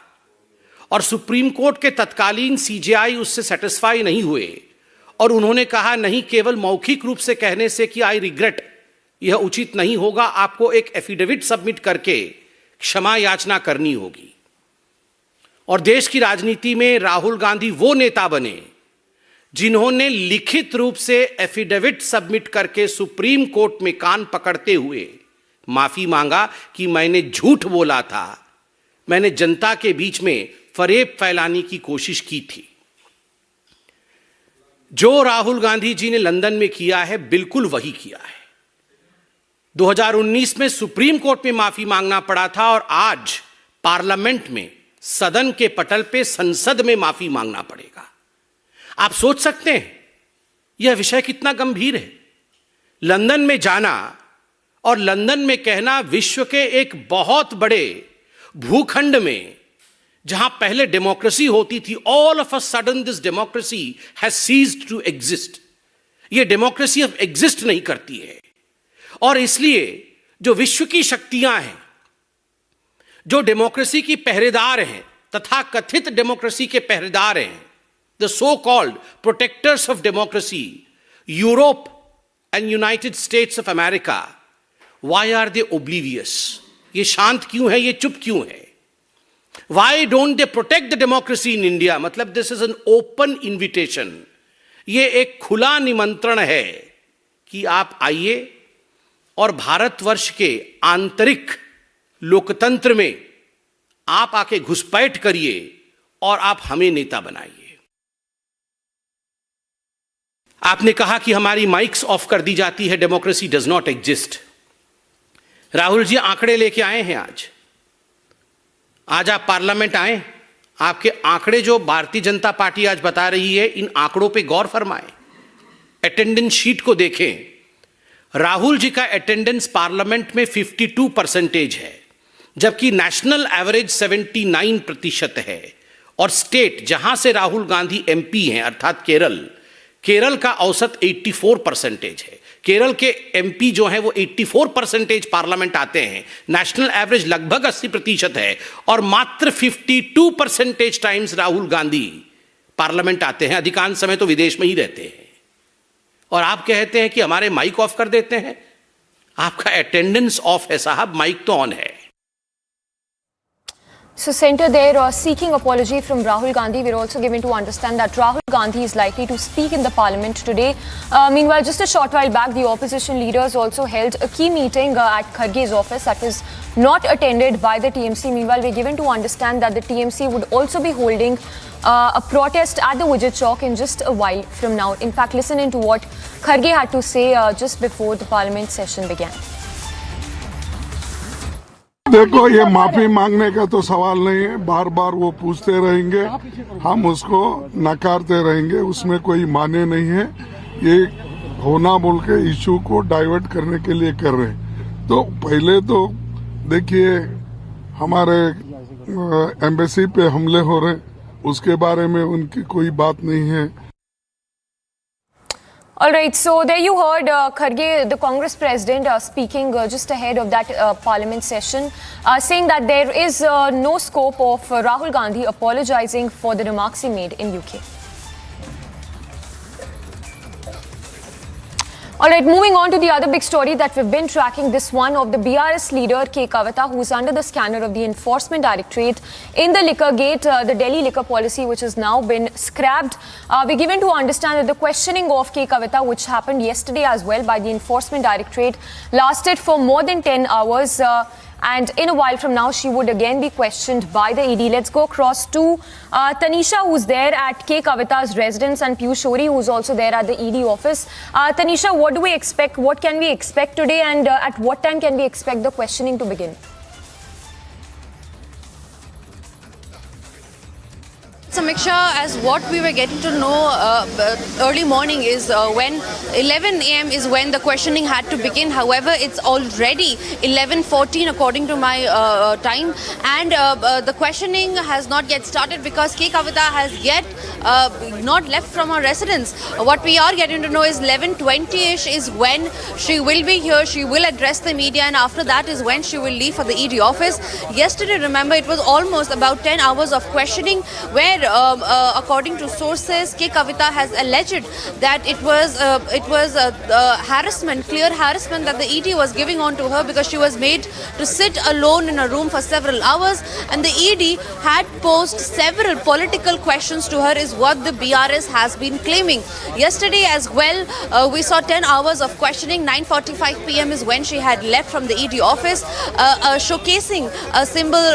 और सुप्रीम कोर्ट के तत्कालीन सीजेआई उससे सेटिस्फाई नहीं हुए और उन्होंने कहा नहीं, केवल मौखिक रूप से कहने से कि आई रिग्रेट यह उचित नहीं होगा, आपको एक एफिडेविट सबमिट करके क्षमा याचना करनी होगी। और देश की राजनीति में राहुल गांधी वो नेता बने जिन्होंने लिखित रूप से एफिडेविट सबमिट करके सुप्रीम कोर्ट में कान पकड़ते हुए माफी मांगा कि मैंने झूठ बोला था, मैंने जनता के बीच में फरेब फैलाने की कोशिश की थी। जो राहुल गांधी जी ने लंदन में किया है, बिल्कुल वही किया है। 2019 में सुप्रीम कोर्ट में माफी मांगना पड़ा था और आज पार्लियामेंट में, सदन के पटल पे, संसद में माफी मांगना पड़ेगा। आप सोच सकते हैं यह विषय कितना गंभीर है। लंदन में जाना और लंदन में कहना विश्व के एक बहुत बड़े भूखंड में जहां पहले डेमोक्रेसी होती थी, all of a sudden this democracy has ceased to exist. ये डेमोक्रेसी अब एग्जिस्ट नहीं करती है। और इसलिए जो विश्व की शक्तियां हैं, जो डेमोक्रेसी की पहरेदार हैं, तथा कथित डेमोक्रेसी के पहरेदार हैं, the so called protectors of democracy, Europe and United States of America, why are they oblivious? ये शांत क्यों है, ये चुप क्यों है? Why don't they protect the democracy in India? मतलब this is an open invitation, ये एक खुला निमंत्रण है कि आप आइए और भारतवर्ष के आंतरिक लोकतंत्र में आप आके घुसपैठ करिए और आप हमें नेता बनाइए। आपने कहा कि हमारी माइक्स ऑफ कर दी जाती है, democracy does not exist. Rahul ji आंकड़े लेके आए हैं आज आप पार्लियामेंट आए, आपके आंकड़े जो भारतीय जनता पार्टी आज बता रही है, इन आंकड़ों पे गौर फरमाएं, अटेंडेंस शीट को देखें। राहुल जी का अटेंडेंस पार्लियामेंट में 52% है, जबकि नेशनल एवरेज 79% है। और स्टेट जहां से राहुल गांधी एमपी हैं, अर्थात केरल का औसत 84% है। केरल के एमपी जो हैं वो 84% पार्लियामेंट आते हैं, नेशनल एवरेज लगभग 80% है। और मात्र 52% टाइम्स राहुल गांधी पार्लियामेंट आते हैं, अधिकांश समय तो विदेश में ही रहते हैं। और आप कहते हैं कि हमारे माइक ऑफ कर देते हैं। आपका अटेंडेंस ऑफ है साहब, माइक तो ऑन है। So, Senator, they're seeking apology from Rahul Gandhi. We're also given to understand that Rahul Gandhi is likely to speak in the parliament today. Meanwhile, just a short while back, the opposition leaders also held a key meeting at Kharge's office that was not attended by the TMC. Meanwhile, we're given to understand that the TMC would also be holding a protest at the Vijay Chowk in just a while from now. In fact, listen into what Kharge had to say just before the parliament session began. देखो, ये माफी मांगने का तो सवाल नहीं है, बार बार वो पूछते रहेंगे, हम उसको नकारते रहेंगे, उसमें कोई माने नहीं है। ये होना बोल के इशू को डाइवर्ट करने के लिए कर रहे हैं। तो पहले तो देखिए, हमारे एम्बेसी पे हमले हो रहे, उसके बारे में उनकी कोई बात नहीं है। All right, so there you heard Kharge, the Congress president, speaking just ahead of that parliament session, saying that there is no scope of Rahul Gandhi apologizing for the remarks he made in UK. All right, moving on to the other big story that we've been tracking, this one of the BRS leader K. Kavita, who is under the scanner of the Enforcement Directorate in the liquor gate, the Delhi liquor policy, which has now been scrapped. We're given to understand that the questioning of K. Kavita, which happened yesterday as well by the Enforcement Directorate, lasted for more than 10 hours. And in a while from now, she would again be questioned by the ED. Let's go across to Tanisha, who's there at K. Kavita's residence, and Piyush Shori, who's also there at the ED office. Tanisha, what do we expect? What can we expect today, and at what time can we expect the questioning to begin? Samiksha, as what we were getting to know early morning is when 11 a.m. is when the questioning had to begin. However, it's already 11:14 according to my time, and the questioning has not yet started because K. Kavita has yet not left from her residence. What we are getting to know is 11:20ish is when she will be here. She will address the media, and after that is when she will leave for the ED office. Yesterday, remember, it was almost about 10 hours of questioning where according to sources, K. Kavita has alleged that it was harassment, clear harassment that the ED was giving on to her because she was made to sit alone in a room for several hours, and the ED had posed several political questions to her is what the BRS has been claiming. Yesterday as well, we saw 10 hours of questioning. 9:45 p.m. is when she had left from the ED office, showcasing a symbol,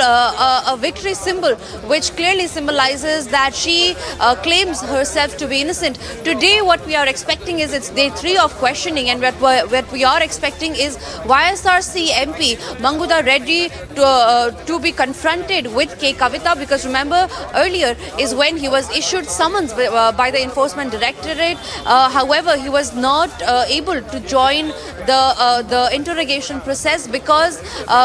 a victory symbol, which clearly symbolizes charges that she claims herself to be innocent. Today what we are expecting is it's day 3 of questioning, and what we are expecting is YSRC MP Manguda Reddy to be confronted with K. Kavita, because remember earlier is when he was issued summons by the Enforcement Directorate. However, he was not able to join the interrogation process because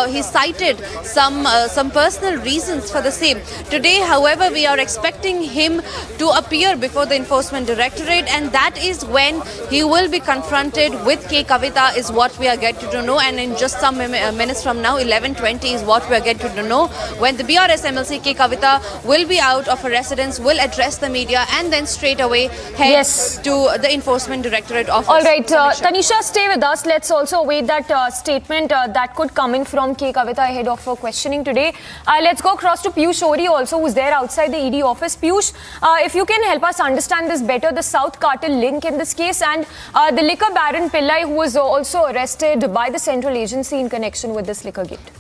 he cited some personal reasons for the same. Today, however, we are expecting him to appear before the Enforcement Directorate, and that is when he will be confronted with K. Kavita, is what we are getting to know. And in just some minutes from now, 11:20 is what we are getting to know, when the BRS MLC K. Kavita will be out of her residence, will address the media, and then straight away head to the Enforcement Directorate office. All right, Tanisha, stay with us. Let's also await that statement that could come in from K. Kavita ahead of her questioning today. Let's go across to Piyush Ori also, who's there outside the ED office. Piyush, if you can help us understand this better, the South Cartel link in this case, and the liquor baron Pillai, who was also arrested by the central agency in connection with this liquor gate.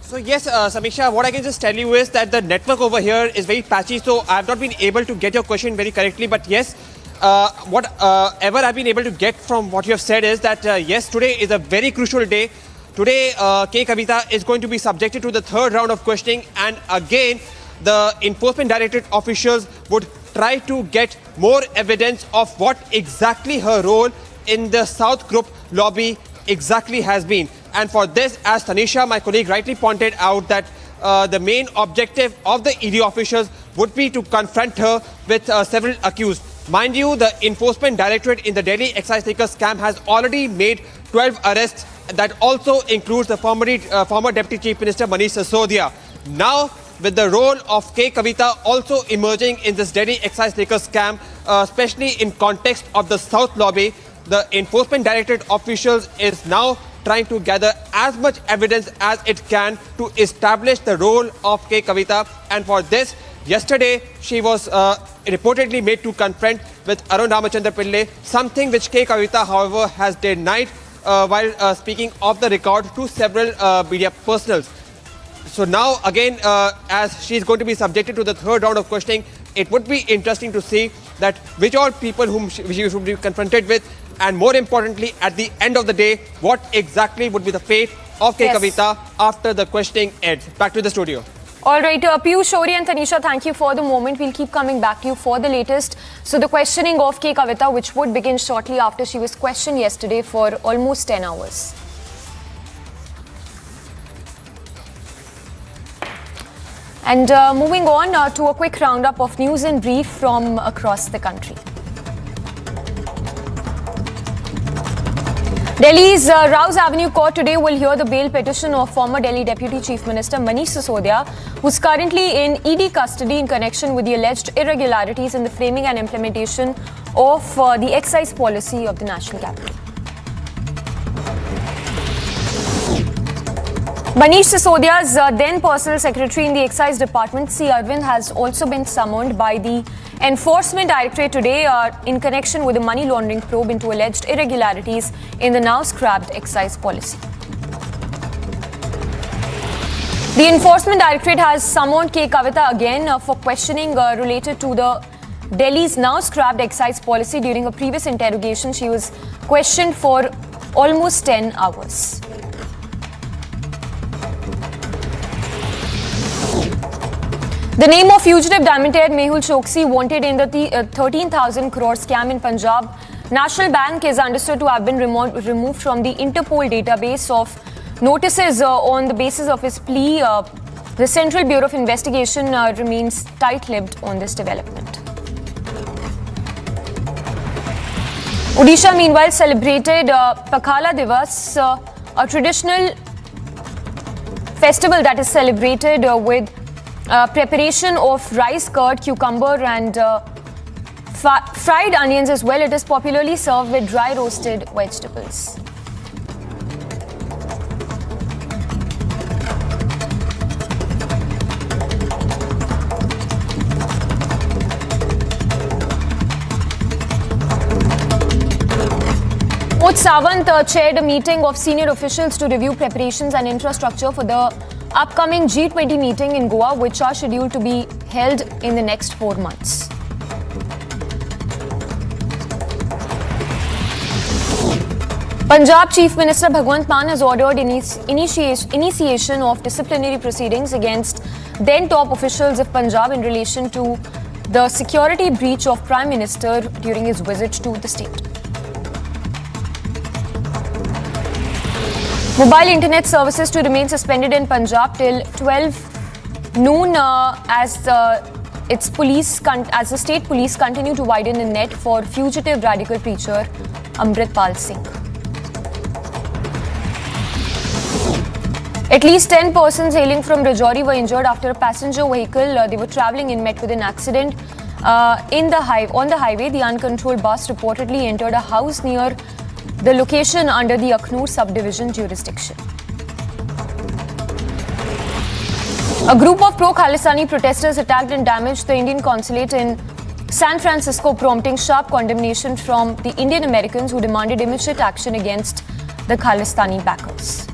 So yes, Samiksha, what I can just tell you is that the network over here is very patchy, so I have not been able to get your question very correctly. But yes, whatever I've been able to get from what you have said is that yes, today is a very crucial day. Today, K. Kavita is going to be subjected to the third round of questioning, and again, the Enforcement Directorate officials would try to get more evidence of what exactly her role in the South Group lobby exactly has been. And for this, as Tanisha, my colleague, rightly pointed out, that the main objective of the ED officials would be to confront her with several accused. Mind you, the Enforcement Directorate in the Delhi excise taker scam has already made 12 arrests. That also includes the former Deputy Chief Minister Manish Sisodia. Now, with the role of K. Kavita also emerging in this Delhi excise taker scam, especially in context of the South lobby, the Enforcement Directorate officials is now trying to gather as much evidence as it can to establish the role of K. Kavita. And for this, yesterday, she was reportedly made to confront with Arun Ramachandra Pillai, something which K. Kavita, however, has denied while speaking off the record to several media personals. So now, again, as she is going to be subjected to the third round of questioning, it would be interesting to see that which all people whom she should be confronted with, and more importantly, at the end of the day, what exactly would be the fate of K. Kavita after the questioning ends. Back to the studio. All right, Piyush Ori and Tanisha, thank you for the moment. We'll keep coming back to you for the latest. So the questioning of K. Kavita, which would begin shortly after she was questioned yesterday for almost 10 hours. And moving on to a quick roundup of news in brief from across the country. Delhi's Rouse Avenue Court today will hear the bail petition of former Delhi Deputy Chief Minister Manish Sisodia, who's currently in ED custody in connection with the alleged irregularities in the framing and implementation of the excise policy of the national capital. Manish Sisodia's then personal secretary in the excise department, C. Arvind, has also been summoned by the Enforcement Directorate today in connection with a money laundering probe into alleged irregularities in the now scrapped excise policy. The Enforcement Directorate has summoned K. Kavita again for questioning related to the Delhi's now scrapped excise policy. During a previous interrogation, she was questioned for almost 10 hours. The name of fugitive diamond head Mehul Choksi, wanted in the 13,000 crore scam in Punjab National Bank, is understood to have been removed from the Interpol database of notices on the basis of his plea. The Central Bureau of Investigation remains tight-lipped on this development. Odisha, meanwhile, celebrated Pakhala Divas, a traditional festival that is celebrated with preparation of rice, curd, cucumber and fried onions as well. It is popularly served with dry roasted vegetables. Moj Sawant chaired a meeting of senior officials to review preparations and infrastructure for the upcoming G20 meeting in Goa, which are scheduled to be held in the next 4 months. Punjab Chief Minister Bhagwant Mann has ordered initiation of disciplinary proceedings against then top officials of Punjab in relation to the security breach of Prime Minister during his visit to the state. Mobile internet services to remain suspended in Punjab till 12 noon as the state police continue to widen the net for fugitive radical preacher Amritpal Singh. At least 10 persons hailing from Rajouri were injured after a passenger vehicle they were travelling in met with an accident on the highway. The uncontrolled bus reportedly entered a house near the location under the Akhnur subdivision jurisdiction. A group of pro-Khalistani protesters attacked and damaged the Indian consulate in San Francisco, prompting sharp condemnation from the Indian Americans who demanded immediate action against the Khalistani backers.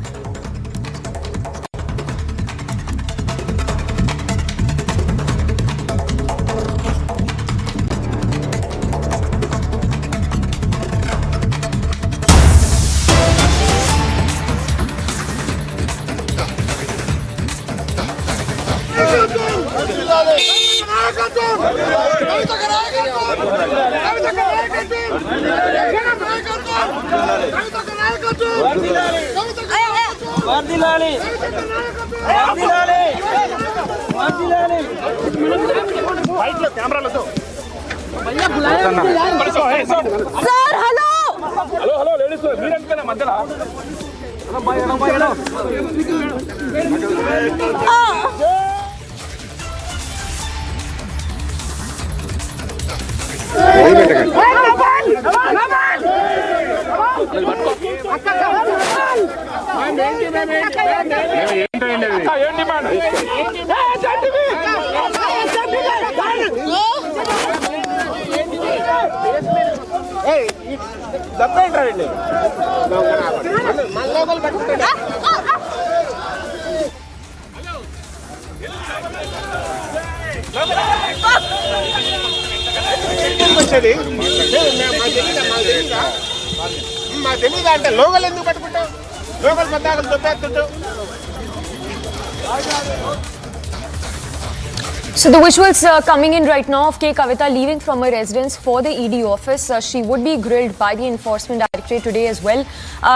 So the visuals coming in right now of K. Kavita leaving from her residence for the ED office. She would be grilled by the Enforcement Directorate today as well.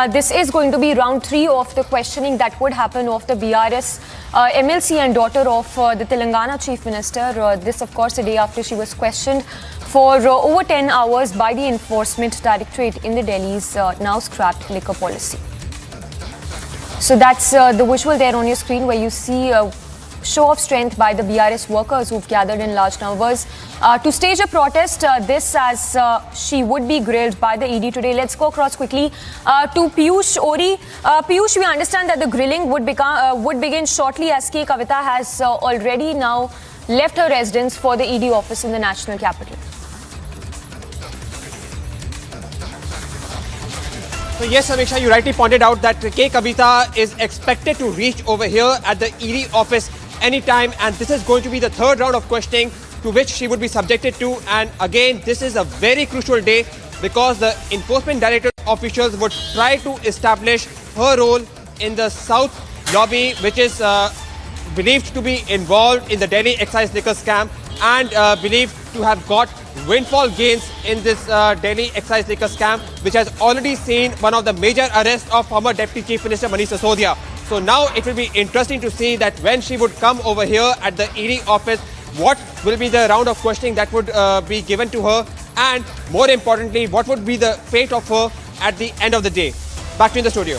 This is going to be round 3 of the questioning that would happen of the BRS MLC and daughter of the Telangana Chief Minister. This of course a day after she was questioned for over 10 hours by the Enforcement Directorate in the Delhi's now scrapped liquor policy. So that's the visual there on your screen where you see show of strength by the BRS workers who've gathered in large numbers to stage a protest. This as she would be grilled by the ED today. Let's go across quickly to Piyush Ori. Piyush, we understand that the grilling would begin shortly as K. Kavita has already now left her residence for the ED office in the national capital. So yes, Samiksha, you rightly pointed out that K. Kavita is expected to reach over here at the ED office anytime, and this is going to be the third round of questioning to which she would be subjected to. And again, this is a very crucial day because the Enforcement Directorate officials would try to establish her role in the South lobby, which is believed to be involved in the Delhi excise liquor scam and believed to have got windfall gains in this Delhi excise liquor scam, which has already seen one of the major arrests of former Deputy Chief Minister Manish Sisodia. So now it will be interesting to see that when she would come over here at the ED office, what will be the round of questioning that would be given to her, and more importantly, what would be the fate of her at the end of the day. Back to you in the studio.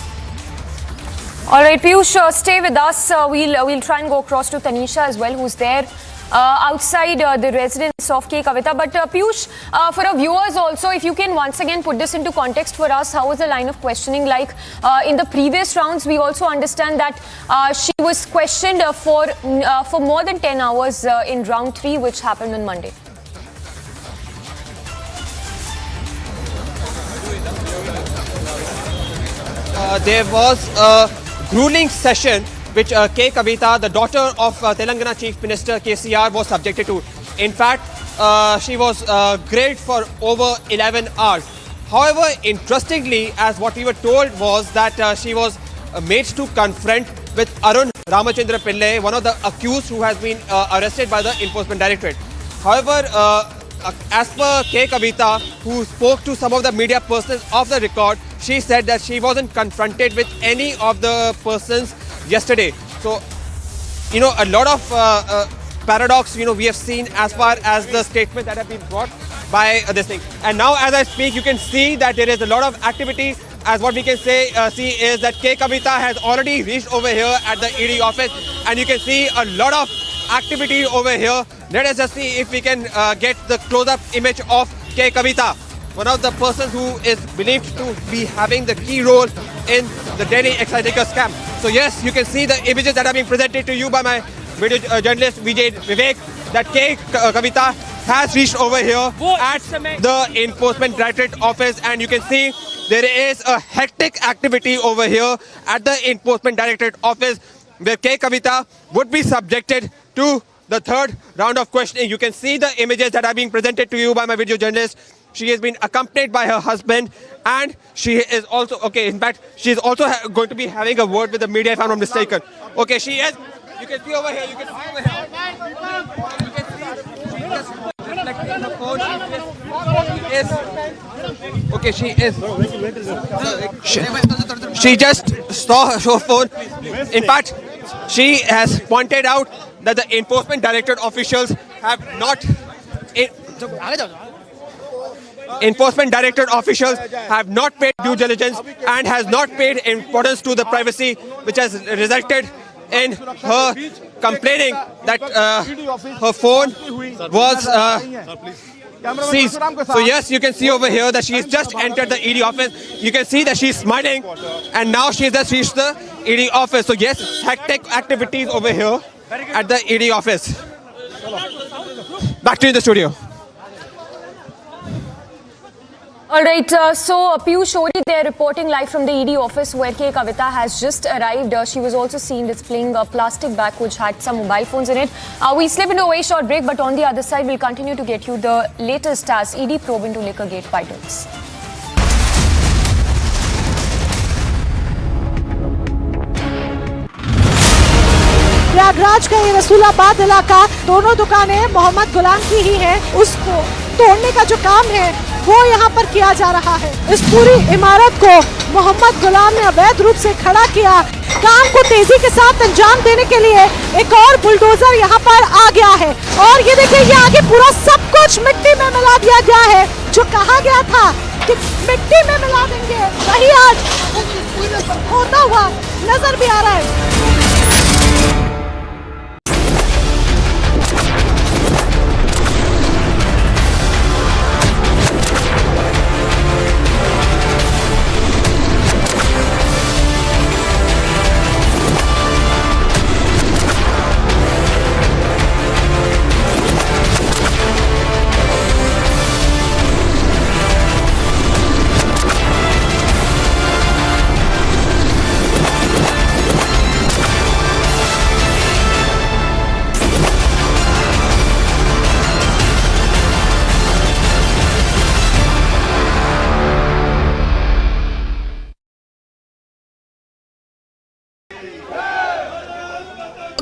All right, Piyush, stay with us. We'll try and go across to Tanisha as well, who's there outside the residence of K. Kavita. But Piyush, for our viewers also, if you can once again put this into context for us, how was the line of questioning like? In the previous rounds, we also understand that she was questioned for more than 10 hours in round 3, which happened on Monday. There was a grueling session which K. Kavita, the daughter of Telangana Chief Minister KCR, was subjected to. In fact, she was grilled for over 11 hours. However, interestingly, as what we were told was that she was made to confront with Arun Ramachandra Pillai, one of the accused who has been arrested by the Enforcement Directorate. However, as per K. Kavita, who spoke to some of the media persons of the record, she said that she wasn't confronted with any of the persons yesterday. So, a lot of paradox, we have seen as far as the statement that have been brought by this thing. And now as I speak, you can see that there is a lot of activity. As what we can see is that K. Kavita has already reached over here at the ED office, and you can see a lot of activity over here. Let us just see if we can get the close-up image of K. Kavita, one of the persons who is believed to be having the key role in the Delhi excise taker scam. So yes, you can see the images that are being presented to you by my video journalist Vivek, that K. Kavita has reached over here at the Enforcement Directorate office, and you can see there is a hectic activity over here at the Enforcement Directorate office where K. Kavita would be subjected to the third round of questioning. You can see the images that are being presented to you by my video journalist. She has been accompanied by her husband, and she is also, in fact, she is also going to be having a word with the media if I'm not mistaken. Okay, she is. You can see over here, you can see over here. You can see, she just reflecting her phone. She just saw her phone. In fact, she has pointed out that the Enforcement Directorate officials have not... Enforcement Directorate officials have not paid due diligence and has not paid importance to the privacy, which has resulted in her complaining that her phone was seized. So yes, you can see over here that she has just entered the ED office. You can see that she's smiling, and now she has just reached the ED office. So yes, hectic activities over here at the ED office. Back to you in the studio. All right, so Piyush Shori there reporting live from the ED office where K. Kavita has just arrived. She was also seen displaying a plastic bag which had some mobile phones in it. We slip into a very short break, but on the other side, we'll continue to get you the latest as ED probe into Liquor Gate vitals. Prayagraj का ये रसूलाबाद इलाका, दोनों दुकानें मोहम्मद गुलाम की ही हैं। उसको तोड़ने का जो काम है वो यहाँ पर किया जा रहा है। इस पूरी इमारत को मोहम्मद गुलाम ने अवैध रूप से खड़ा किया। काम को तेजी के साथ अंजाम देने के लिए एक और बुलडोजर यहाँ पर आ गया है, और ये देखिए, ये आगे पूरा सब कुछ मिट्टी में मिला दिया गया है। जो कहा गया था कि मिट्टी में मिला देंगे, वही आज होता हुआ नजर भी आ रहा है।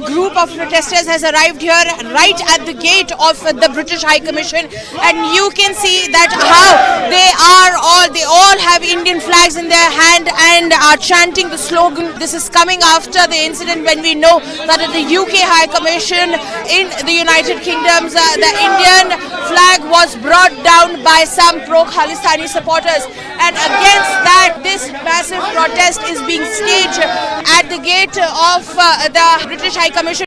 Group of protesters has arrived here right at the gate of the British High Commission, and you can see that how they all have Indian flags in their hand and are chanting the slogan. This is coming after the incident when we know that at the UK High Commission in the United Kingdom, the Indian flag was brought down by some pro-Khalistani supporters, and against that this massive protest is being staged at the gate of the British High Commission.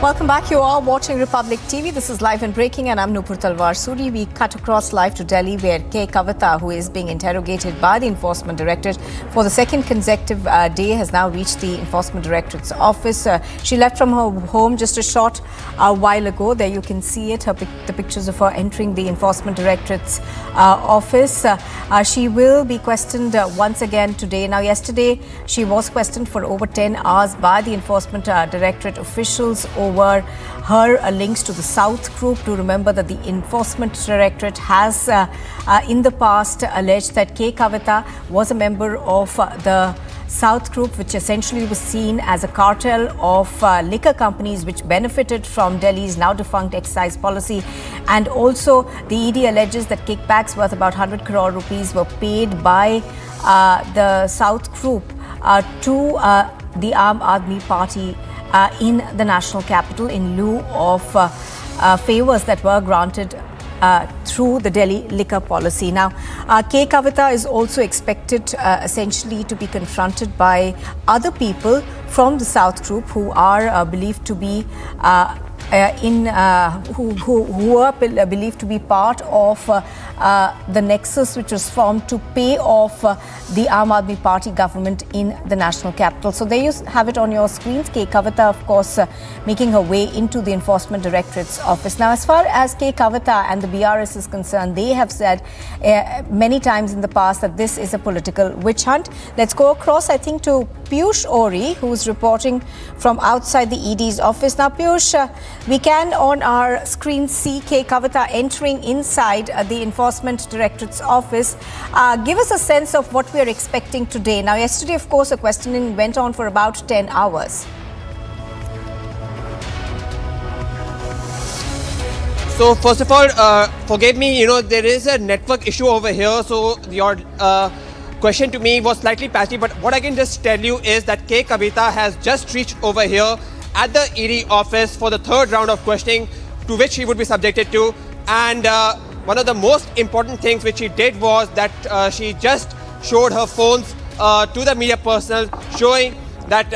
Welcome back. You are watching Republic TV. This is Live and Breaking, and I'm Nupur Talwar Suri. We cut across live to Delhi, where K. Kavita, who is being interrogated by the Enforcement Directorate for the second consecutive day, has now reached the Enforcement Directorate's office. She left from her home just a short while ago. There you can see it, the pictures of her entering the Enforcement Directorate's office. She will be questioned once again today. Now, yesterday, she was questioned for over 10 hours by the Enforcement Directorate officials over her links to the South Group. Do remember that the Enforcement Directorate has in the past alleged that K. Kavita was a member of the South Group, which essentially was seen as a cartel of liquor companies which benefited from Delhi's now defunct excise policy. And also the ED alleges that kickbacks worth about 100 crore rupees were paid by the South Group to the Aam Aadmi Party in the national capital in lieu of favours that were granted through the Delhi liquor policy. Now, K. Kavita is also expected essentially to be confronted by other people from the South Group who are believed to be who are believed to be part of the nexus which was formed to pay off the Aam Aadmi Party government in the national capital. So there you have it on your screens. K. Kavita, of course, making her way into the Enforcement Directorate's office. Now, as far as K. Kavita and the BRS is concerned, they have said many times in the past that this is a political witch hunt. Let's go across, I think, to Piyush Ori, who is reporting from outside the ED's office. Now, Piyush, we can on our screen see K. Kavita entering inside the Enforcement Directorate's office. Give us a sense of what we are expecting today. Now, yesterday, of course, the questioning went on for about 10 hours. So, first of all, forgive me, there is a network issue over here. So, your question to me was slightly patchy, but what I can just tell you is that K. Kavita has just reached over here at the ED office for the third round of questioning to which she would be subjected to. And one of the most important things which she did was that she just showed her phones to the media personnel, showing that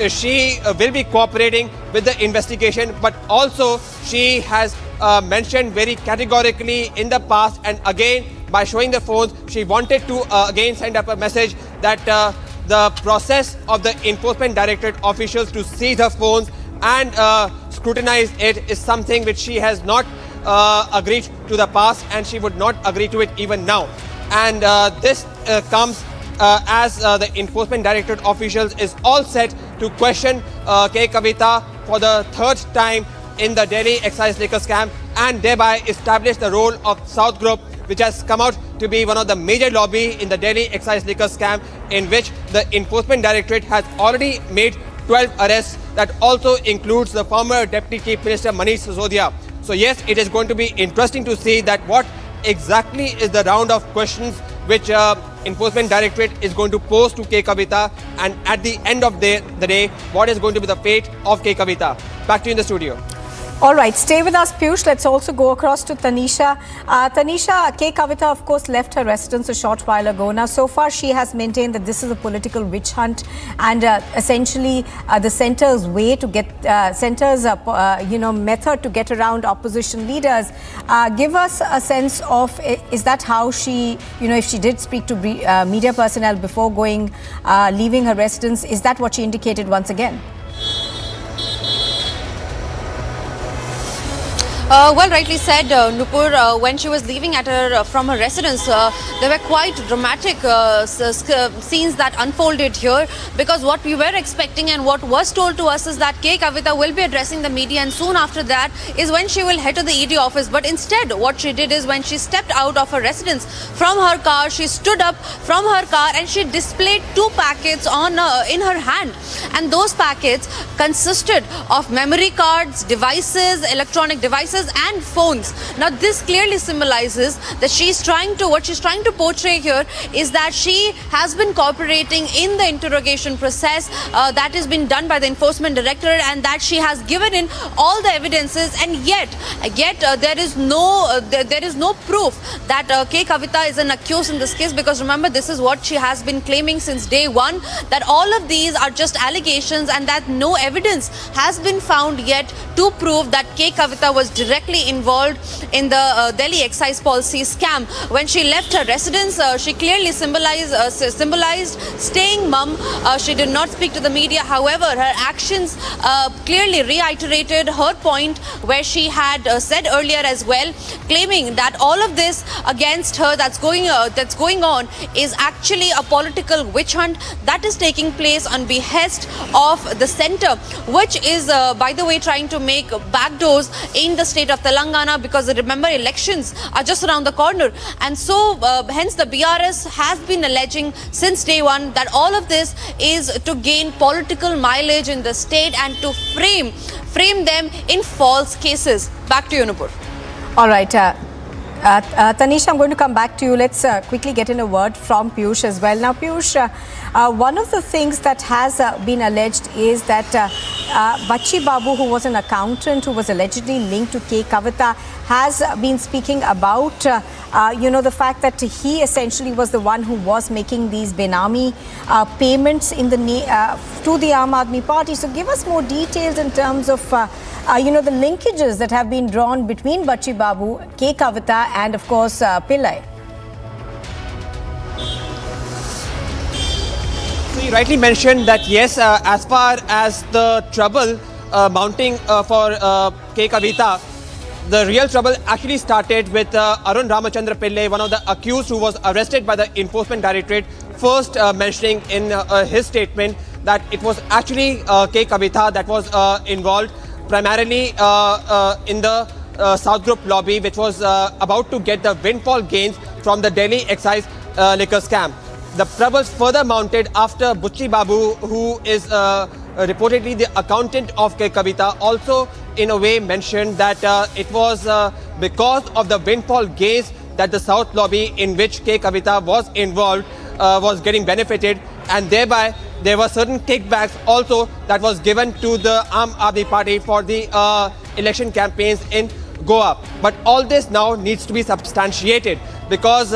she will be cooperating with the investigation, but also she has mentioned very categorically in the past, and again by showing the phones, she wanted to again send up a message that the process of the Enforcement Directorate officials to seize her phones and scrutinize it is something which she has not agreed to the past, and she would not agree to it even now. And this comes as the Enforcement Directorate officials is all set to question K. Kavita for the third time in the Delhi excise liquor scam, and thereby establish the role of South Group, which has come out to be one of the major lobby in the Delhi excise liquor scam, in which the Enforcement Directorate has already made 12 arrests. That also includes the former Deputy Chief Minister Manish Sisodia. So yes, it is going to be interesting to see that what exactly is the round of questions which Enforcement Directorate is going to pose to K. Kavita, and at the end of the day, what is going to be the fate of K. Kavita. Back to you in the studio. All right, stay with us, Piyush. Let's also go across to Tanisha. Tanisha, K. Kavita, of course, left her residence a short while ago. Now, so far, she has maintained that this is a political witch hunt, and essentially the centre's way to get, method to get around opposition leaders. Give us a sense of, is that how she, if she did speak to media personnel before leaving her residence, is that what she indicated once again? Well, rightly said, Nupur, when she was leaving from her residence, there were quite dramatic scenes that unfolded here, because what we were expecting and what was told to us is that K. Kavita will be addressing the media, and soon after that is when she will head to the ED office. But instead, what she did is when she stepped out of her residence from her car, she stood up from her car and she displayed 2 packets in her hand. And those packets consisted of memory cards, devices, electronic devices, devices and phones. Now this clearly symbolizes that what she's trying to portray here is that she has been cooperating in the interrogation process that has been done by the Enforcement Directorate, and that she has given in all the evidences, and yet there is no proof that K. Kavita is an accused in this case, because remember, this is what she has been claiming since day one, that all of these are just allegations and that no evidence has been found yet to prove that K. Kavita was directly involved in the Delhi excise policy scam. When she left her residence, she clearly symbolized staying mum. She did not speak to the media. However, her actions clearly reiterated her point, where she had said earlier as well, claiming that all of this against her that's going on is actually a political witch hunt that is taking place on behest of the centre, which is by the way trying to make backdoors in the state of Telangana, because remember, elections are just around the corner, and so hence the BRS has been alleging since day one that all of this is to gain political mileage in the state and to frame them in false cases. Back to you, Nupur. All right. Tanisha, I'm going to come back to you. Let's quickly get in a word from Piyush as well. Now, Piyush, one of the things that has been alleged is that Bachi Babu, who was an accountant who was allegedly linked to K. Kavita, has been speaking about, the fact that he essentially was the one who was making these Benami payments in the to the Aam Aadmi Party. So give us more details in terms of the linkages that have been drawn between Bachi Babu, K. Kavita and of course Pillai. So you rightly mentioned that yes, as far as the trouble mounting for K. Kavita, the real trouble actually started with Arun Ramachandra Pillai, one of the accused who was arrested by the Enforcement Directorate, first mentioning in his statement that it was actually K. Kavita that was involved, primarily in the South Group lobby, which was about to get the windfall gains from the Delhi excise liquor scam. The troubles further mounted after Bachi Babu, who is reportedly the accountant of K. Kavita, also in a way mentioned that it was because of the windfall gains that the South lobby in which K. Kavita was involved was getting benefited, and thereby there were certain kickbacks also that was given to the Aam Aadmi Party for the election campaigns in Goa. But all this now needs to be substantiated, because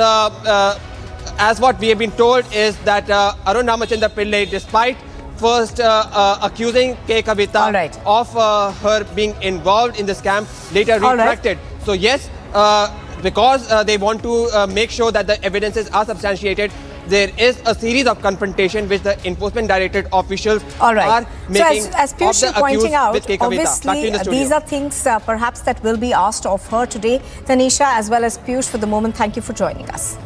as what we have been told is that Arun Ramachandra Pillai, despite first accusing K. Kavita of her being involved in the scam, later retracted. So yes, because they want to make sure that the evidences are substantiated, there is a series of confrontation which the Enforcement Directorate officials are making. So as Piyush is pointing out, obviously these are things perhaps that will be asked of her today. Tanisha as well as Piyush, for the moment, thank you for joining us.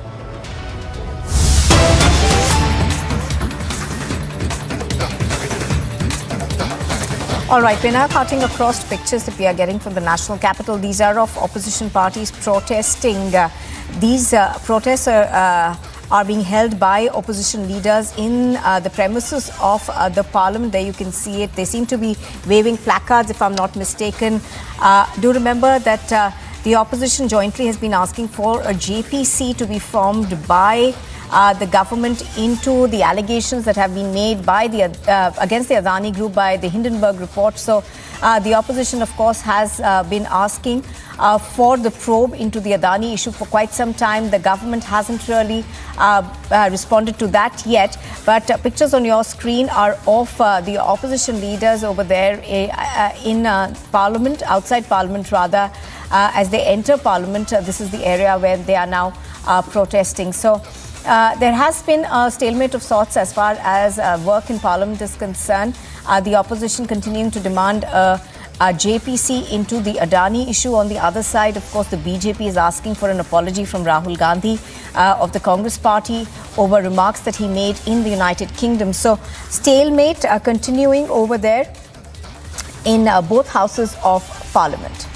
All right, we're now cutting across pictures that we are getting from the national capital. These are of opposition parties protesting. These protests are being held by opposition leaders in the premises of the parliament. There you can see it. They seem to be waving placards, if I'm not mistaken. Do remember that the opposition jointly has been asking for a JPC to be formed by the government into the allegations that have been made by the against the Adani Group by the Hindenburg report. So the opposition, of course, has been asking for the probe into the Adani issue for quite some time. The government hasn't really responded to that yet. But pictures on your screen are of the opposition leaders over there in Parliament, outside Parliament rather, as they enter Parliament. This is the area where they are now protesting. So there has been a stalemate of sorts as far as work in Parliament is concerned. The opposition continuing to demand a JPC into the Adani issue. On the other side, of course, the BJP is asking for an apology from Rahul Gandhi of the Congress party over remarks that he made in the United Kingdom. So stalemate continuing over there in both houses of Parliament.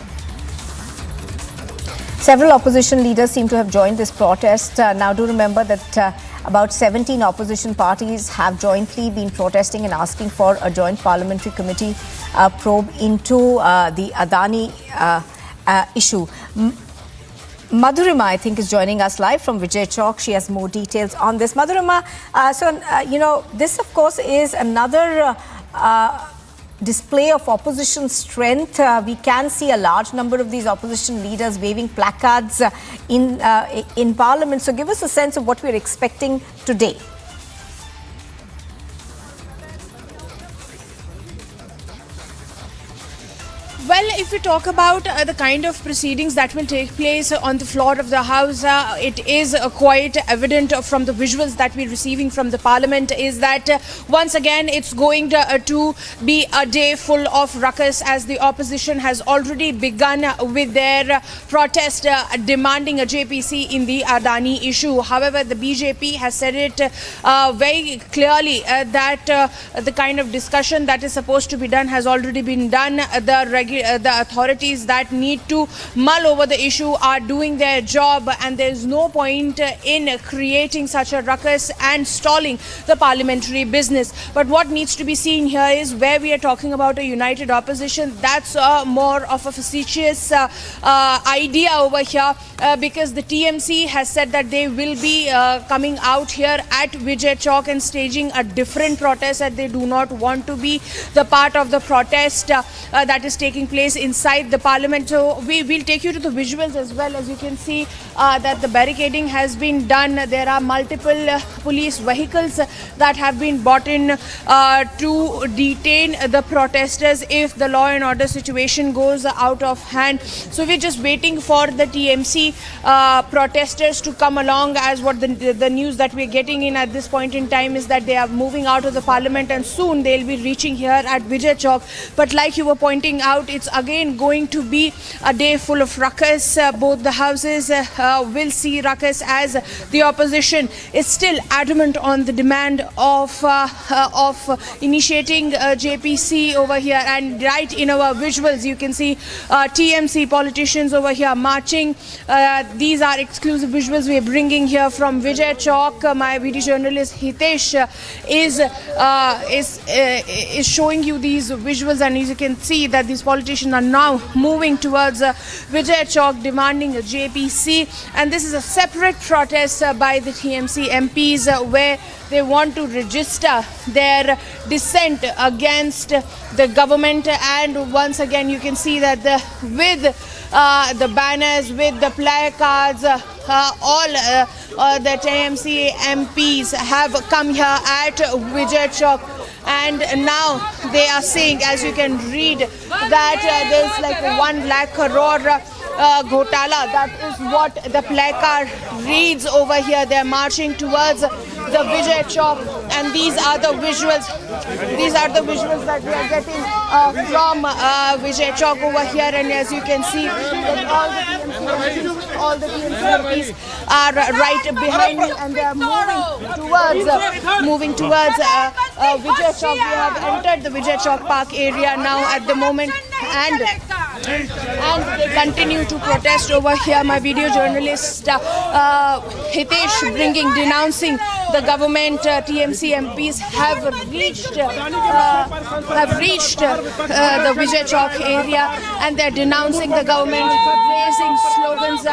Several opposition leaders seem to have joined this protest. Now, do remember that about 17 opposition parties have jointly been protesting and asking for a joint parliamentary committee probe into the Adani issue. Madhurima, I think, is joining us live from Vijay Chowk. She has more details on this. Madhurima, this, of course, is another display of opposition strength. We can see a large number of these opposition leaders waving placards in Parliament. So give us a sense of what we're expecting today. Well, if we talk about the kind of proceedings that will take place on the floor of the House, it is quite evident from the visuals that we're receiving from the Parliament is that once again it's going to be a day full of ruckus, as the opposition has already begun with their protest demanding a JPC in the Adani issue. However, the BJP has said it very clearly that the kind of discussion that is supposed to be done has already been done. The authorities that need to mull over the issue are doing their job, and there is no point in creating such a ruckus and stalling the parliamentary business. But what needs to be seen here is where we are talking about a united opposition. That's more of a facetious idea over here, because the TMC has said that they will be coming out here at Vijay Chowk and staging a different protest, that they do not want to be the part of the protest that is taking place inside the parliament. So we will take you to the visuals as well. As you can see that the barricading has been done. There are multiple police vehicles that have been brought in to detain the protesters if the law and order situation goes out of hand. So we're just waiting for the TMC protesters to come along, as what the news that we're getting in at this point in time is that they are moving out of the parliament and soon they'll be reaching here at Vijay Chowk. But like you were pointing out, it's again going to be a day full of ruckus. Both the houses will see ruckus, as the opposition is still adamant on the demand of initiating JPC over here. And right in our visuals you can see TMC politicians over here marching. These are exclusive visuals we are bringing here from Vijay Chowk. My video journalist Hitesh is showing you these visuals, and as you can see that these politicians are now moving towards Vijay Chowk demanding a JPC. And this is a separate protest by the TMC MPs where they want to register their dissent against the government. And once again you can see that with the banners, with the placards, all the TMC MPs have come here at Vijay Chowk. And now they are saying, as you can read, that there's like 1 lakh crore Ghotala. That is what the placard reads over here. They're marching towards the Vijay Chowk, and these are the visuals. These are the visuals that we are getting from Vijay Chowk over here. And as you can see, that all the TMC MPs are right behind me, and they are moving towards Vijay Chowk. We have entered the Vijay Chowk Park area now at the moment, and they continue to protest over here. My video journalist Hitesh denouncing the government. TMC MPs have reached the Vijay Chowk area, and they're denouncing the government, raising slogans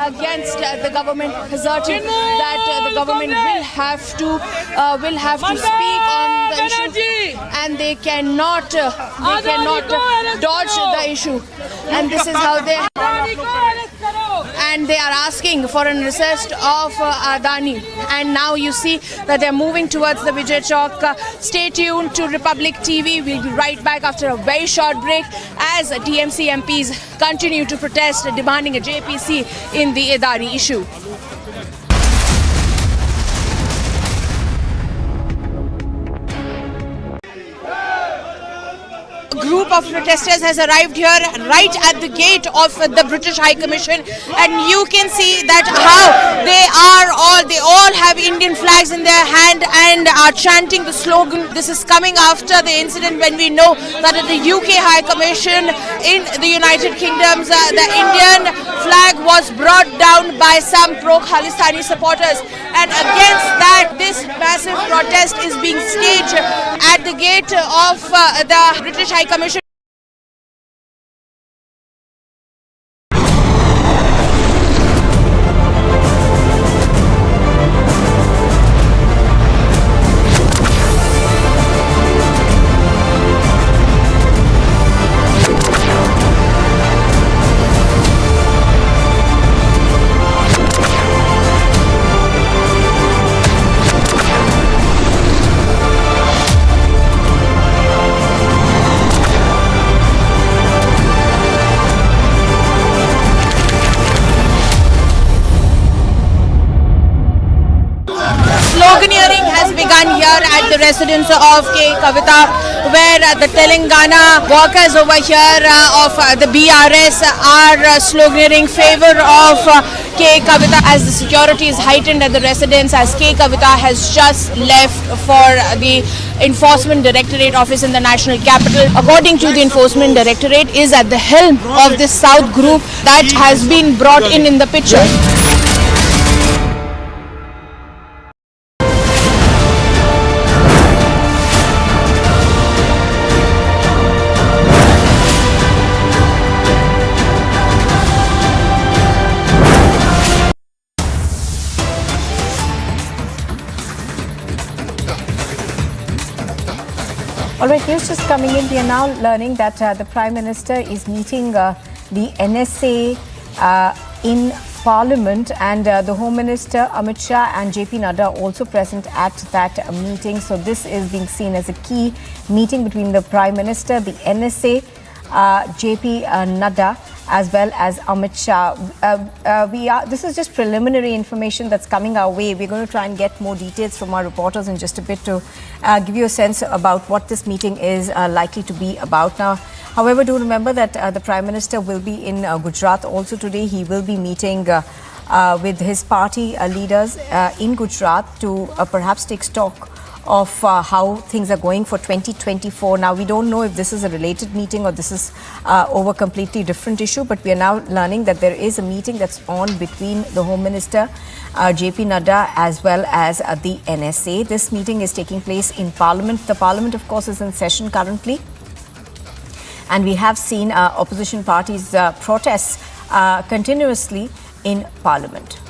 against the government, asserting that the government will have to speak on the issue, and they cannot dodge the issue. And this is how they are asking for an arrest of Adani. And now you see that they're moving towards the Vijay Chowk. Stay tuned to Republic TV. We'll be right back after a very short break as TMC MPs continue to protest, demanding a JPC in the Adani issue. Group of protesters has arrived here right at the gate of the British High Commission, and you can see that how they all have Indian flags in their hand and are chanting the slogan. This is coming after the incident when we know that at the UK High Commission in the United Kingdom, the Indian flag was brought down by some pro-Khalistani supporters, and against that this massive protest is being staged at the gate of the British High Commission. residence of K. Kavita, where the Telangana workers over here of the BRS are sloganeering favor of K. Kavita as the security is heightened at the residence, as K. Kavita has just left for the Enforcement Directorate office in the national capital. According to the Enforcement Directorate, is at the helm of this South group that has been brought in the picture. All right, news just coming in. We are now learning that the Prime Minister is meeting the NSA in Parliament, and the Home Minister Amit Shah and JP Nadda also present at that meeting. So this is being seen as a key meeting between the Prime Minister, the NSA, JP Nadda, as well as Amit Shah. This is just preliminary information that's coming our way. We're going to try and get more details from our reporters in just a bit to give you a sense about what this meeting is likely to be about. Now, however, do remember that the Prime Minister will be in Gujarat also today. He will be meeting with his party leaders in Gujarat to perhaps take stock of how things are going for 2024. Now, we don't know if this is a related meeting or this is over a completely different issue, but we are now learning that there is a meeting that's on between the Home Minister, JP Nadda, as well as the NSA. This meeting is taking place in Parliament. The Parliament, of course, is in session currently, and we have seen opposition parties protests continuously in Parliament.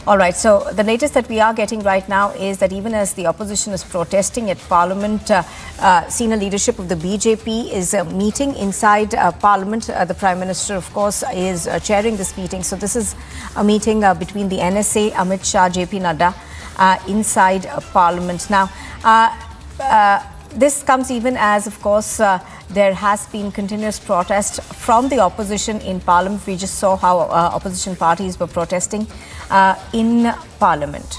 All right, so the latest that we are getting right now is that even as the opposition is protesting at Parliament, senior leadership of the BJP is meeting inside Parliament. The Prime Minister, of course, is chairing this meeting. So this is a meeting between the NSA, Amit Shah, JP Nadda, inside Parliament. Now, this comes even as, of course, there has been continuous protest from the opposition in Parliament. We just saw how opposition parties were protesting in Parliament.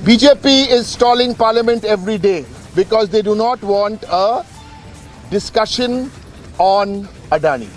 BJP is stalling Parliament every day because they do not want a discussion on Adani.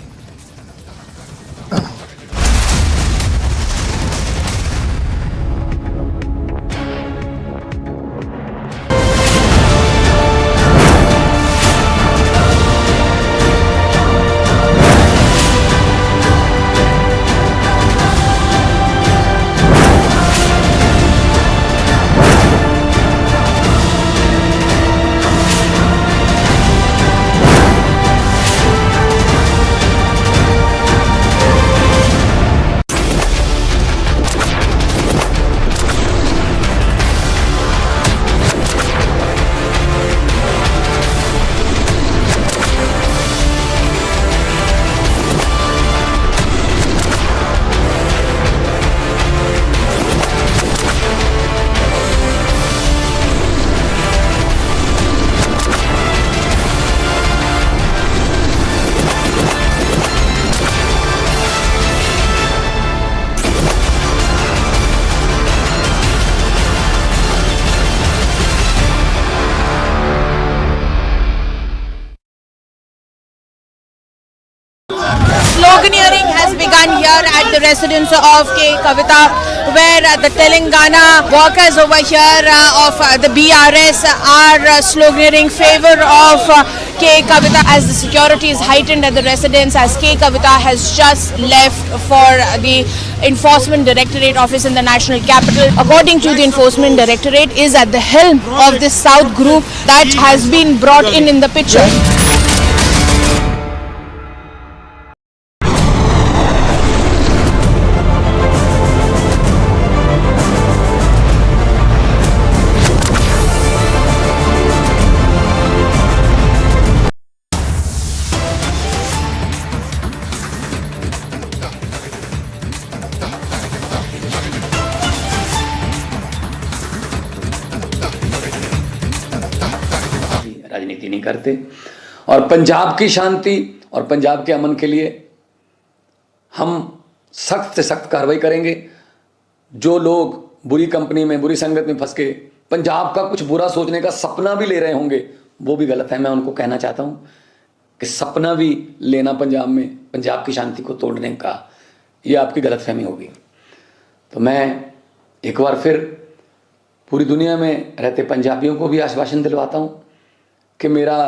Sloganeering has begun here at the residence of K. Kavita, where the Telangana workers over here of the BRS are sloganeering favor of K. Kavita as the security is heightened at the residence, as K. Kavita has just left for the Enforcement Directorate office in the national capital. According to the Enforcement Directorate, is at the helm of this South group that has been brought in the picture. राजनीति नहीं करते और पंजाब की शांति और पंजाब के अमन के लिए हम सख्त से सख्त कार्रवाई करेंगे। जो लोग बुरी कंपनी में, बुरी संगत में फंस के पंजाब का कुछ बुरा सोचने का सपना भी ले रहे होंगे, वो भी गलत है। मैं उनको कहना चाहता हूँ कि सपना भी लेना पंजाब में, पंजाब की शांति को तोड़ने का, ये आपकी गलतफहमी होगी। तो मैं एक बार फिर पूरी दुनिया में रहते पंजाबियों को भी आश्वासन दिलवाता हूँ कि मेरा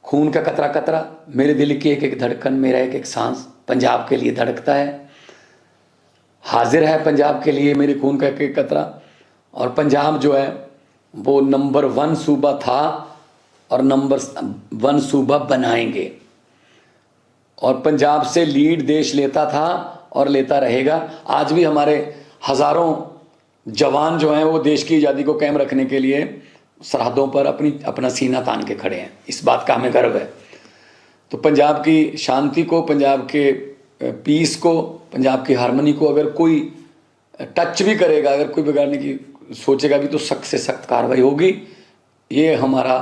खून का कतरा कतरा, मेरे दिल की एक एक धड़कन, मेरा एक एक सांस पंजाब के लिए धड़कता है, हाजिर है पंजाब के लिए मेरे खून का एक एक कतरा। और पंजाब जो है वो नंबर 1 सूबा था और नंबर 1 सूबा बनाएंगे। और पंजाब से लीड देश लेता था और लेता रहेगा। आज भी हमारे हज़ारों जवान जो हैं वो देश की आज़ादी को कायम रखने के लिए सरहदों पर अपना सीना तान के खड़े हैं। इस बात का हमें गर्व है। तो पंजाब की शांति को, पंजाब के पीस को, पंजाब की हारमोनी को अगर कोई टच भी करेगा, अगर कोई बिगाड़ने की सोचेगा भी, तो सख्त से सख्त कार्रवाई होगी। ये हमारा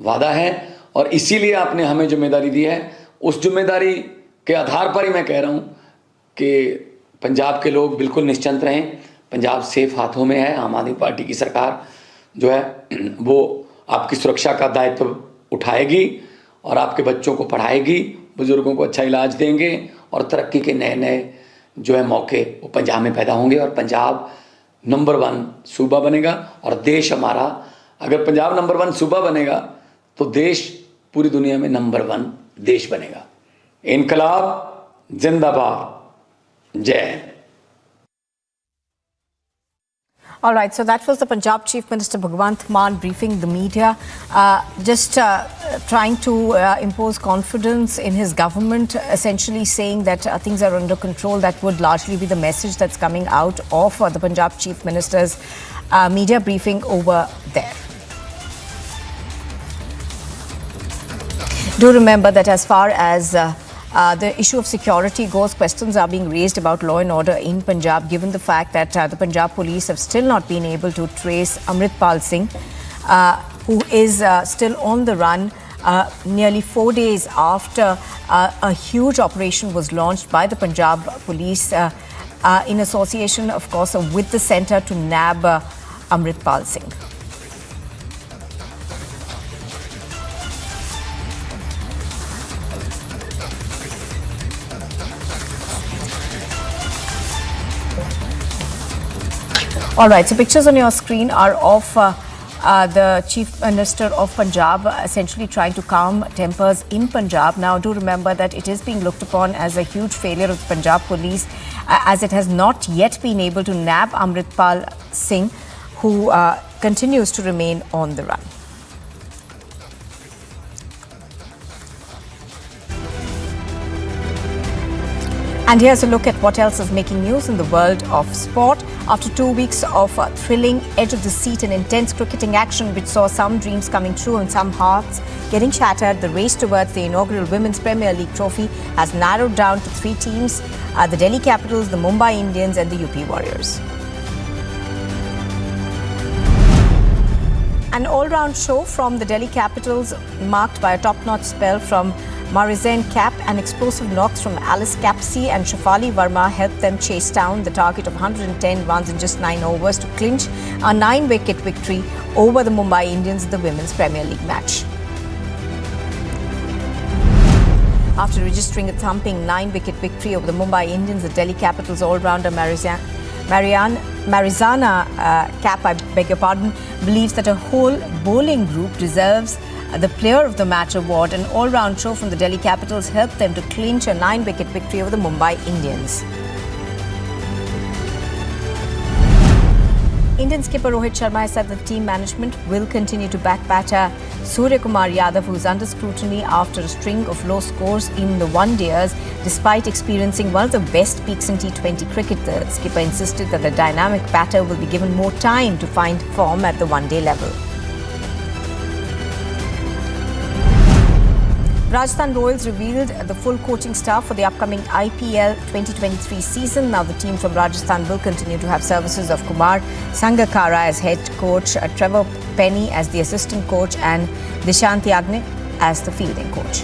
वादा है और इसीलिए आपने हमें जिम्मेदारी दी है। उस जिम्मेदारी के आधार पर ही मैं कह रहा हूँ कि पंजाब के लोग बिल्कुल निश्चिंत रहें। पंजाब सेफ हाथों में है। आम आदमी पार्टी की सरकार जो है वो आपकी सुरक्षा का दायित्व उठाएगी और आपके बच्चों को पढ़ाएगी, बुजुर्गों को अच्छा इलाज देंगे और तरक्की के नए नए जो है मौके वो पंजाब में पैदा होंगे और पंजाब नंबर 1 सूबा बनेगा। और देश हमारा, अगर पंजाब नंबर 1 सूबा बनेगा तो देश पूरी दुनिया में नंबर 1 देश बनेगा। इनकलाब जिंदाबाद, जय Hind. All right, so that was the Punjab Chief Minister Bhagwant Mann briefing the media, trying to impose confidence in his government, essentially saying that things are under control. That would largely be the message that's coming out of the Punjab Chief Minister's media briefing over there. Do remember that as far as the issue of security goes, questions are being raised about law and order in Punjab, given the fact that the Punjab Police have still not been able to trace Amritpal Singh, who is still on the run nearly 4 days after a huge operation was launched by the Punjab Police in association, of course, with the centre to nab Amritpal Singh. All right, so pictures on your screen are of the Chief Minister of Punjab essentially trying to calm tempers in Punjab. Now, do remember that it is being looked upon as a huge failure of the Punjab Police as it has not yet been able to nab Amritpal Singh, who continues to remain on the run. And here's a look at what else is making news in the world of sport. After 2 weeks of thrilling, edge-of-the-seat and intense cricketing action which saw some dreams coming true and some hearts getting shattered, the race towards the inaugural Women's Premier League trophy has narrowed down to 3 teams, the Delhi Capitals, the Mumbai Indians and the UP Warriors. An all-round show from the Delhi Capitals, marked by a top-notch spell from Marizanne Kapp and explosive knocks from Alice Capsey and Shafali Verma helped them chase down the target of 110 runs in just 9 overs to clinch a 9-wicket victory over the Mumbai Indians in the Women's Premier League match. After registering a thumping 9-wicket victory over the Mumbai Indians, the Delhi Capitals all-rounder Marizanne Kapp, believes that a whole bowling group deserves the Player of the Match award. An all-round show from the Delhi Capitals helped them to clinch a 9-wicket victory over the Mumbai Indians. Indian skipper Rohit Sharma has said that team management will continue to back batter Suryakumar Yadav, who is under scrutiny after a string of low scores in the one-dayers. Despite experiencing one of the best peaks in T20 cricket, the skipper insisted that the dynamic batter will be given more time to find form at the one-day level. Rajasthan Royals revealed the full coaching staff for the upcoming IPL 2023 season. Now the team from Rajasthan will continue to have services of Kumar Sangakkara as head coach, Trevor Penny as the assistant coach and Dishant Yagne as the fielding coach.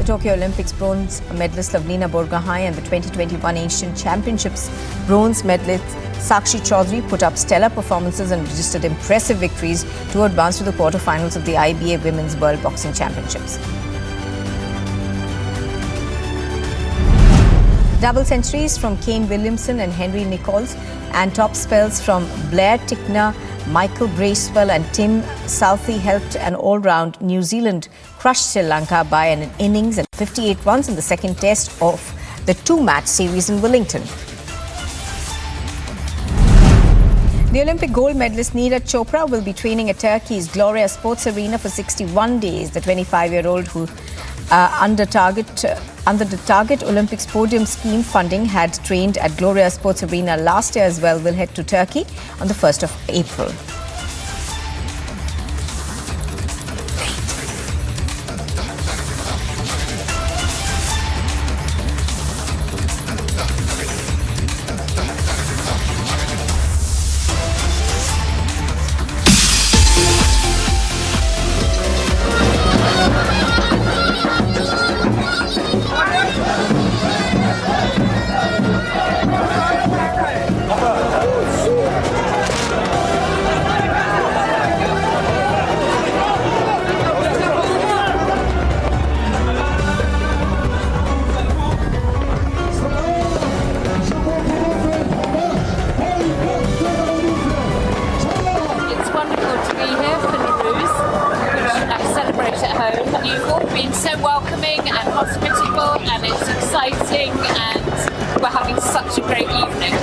Tokyo Olympics bronze medalist Lavneena Borgohain and the 2021 Asian Championships bronze medalist Sakshi Chaudhary put up stellar performances and registered impressive victories to advance to the quarterfinals of the IBA Women's World Boxing Championships. Double centuries from Kane Williamson and Henry Nichols and top spells from Blair Tickner, Michael Bracewell and Tim Southey helped an all-round New Zealand crush Sri Lanka by an innings and 58 runs in the second test of the two-match series in Wellington. The Olympic gold medalist Neeraj Chopra will be training at Turkey's Gloria Sports Arena for 61 days. The 25-year-old who under the Target Olympics podium scheme funding had trained at Gloria Sports Arena last year as well will head to Turkey on the 1st of April. You've all been so welcoming and hospitable, and it's exciting, and we're having such a great evening.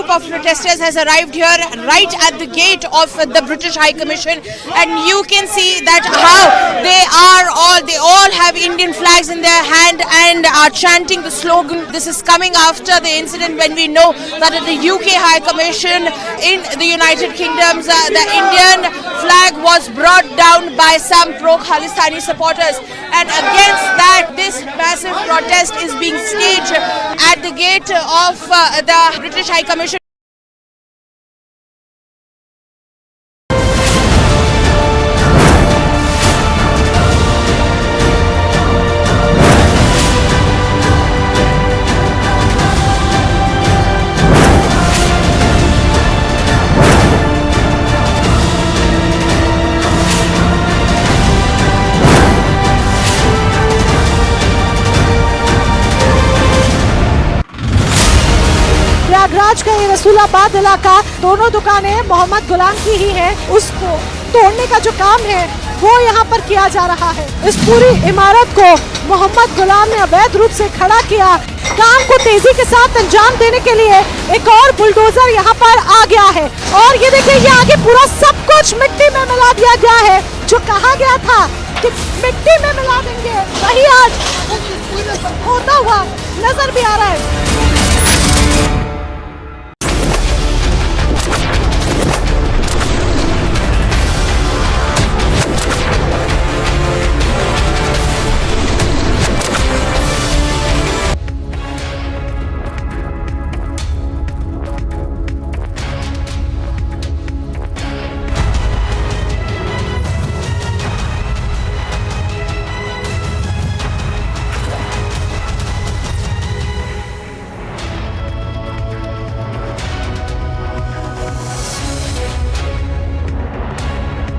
Of protesters has arrived here right at the gate of the British High Commission, and you can see that how they all have Indian flags in their hand and are chanting the slogan. This is coming after the incident when we know that at the UK High Commission in the United Kingdom, the Indian flag was brought down by some pro-Khalistani supporters, and against that this massive protest is being staged at the gate of the British High Commission. Prayagraj का ये रसूलाबाद इलाका, दोनों दुकानें मोहम्मद गुलाम की ही हैं, उसको तोड़ने का जो काम है वो यहाँ पर किया जा रहा है। इस पूरी इमारत को मोहम्मद गुलाम ने अवैध रूप से खड़ा किया। काम को तेजी के साथ अंजाम देने के लिए एक और बुलडोजर यहाँ पर आ गया है, और ये देखिए ये आगे पूरा सब कुछ मिट्टी में मिला दिया गया है। जो कहा गया था कि मिट्टी में मिला देंगे, वही आज होता हुआ नजर भी आ रहा है।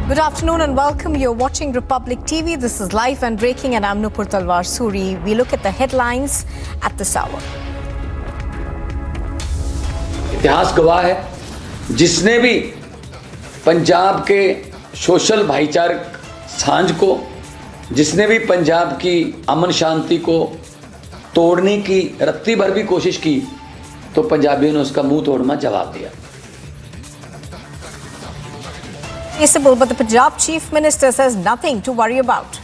Good afternoon and welcome. You're watching Republic TV. This is live and breaking, and I'm Nupur Talwar Suri. We look at the headlines at this hour. इतिहास गवाह है, जिसने भी पंजाब के सोशल भाईचारक सांझ को जिसने भी पंजाब की अमन शांति को तोड़ने की रत्ती भर भी कोशिश की तो पंजाबियों ने उसका मुंह तोड़ना जवाब दिया. But the Punjab Chief Minister says nothing to worry about.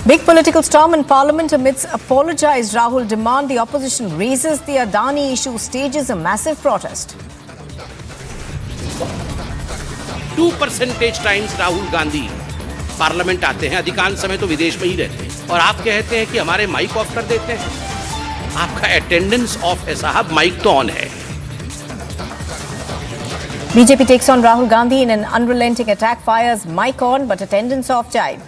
Big political storm in Parliament amidst apologised Rahul demand the opposition raises the Adani issue, stages a massive protest. 2 percentage times Rahul Gandhi parliament आते हैं, अधिकांश समय तो विदेश में ही रहते हैं, और आप कहते हैं कि हमारे माइक ऑफ कर देते हैं. आपका अटेंडेंस ऑफ है साहब, माइक तो ऑन है. BJP takes on Rahul Gandhi in an unrelenting attack, fires mic on but attendance off jibe.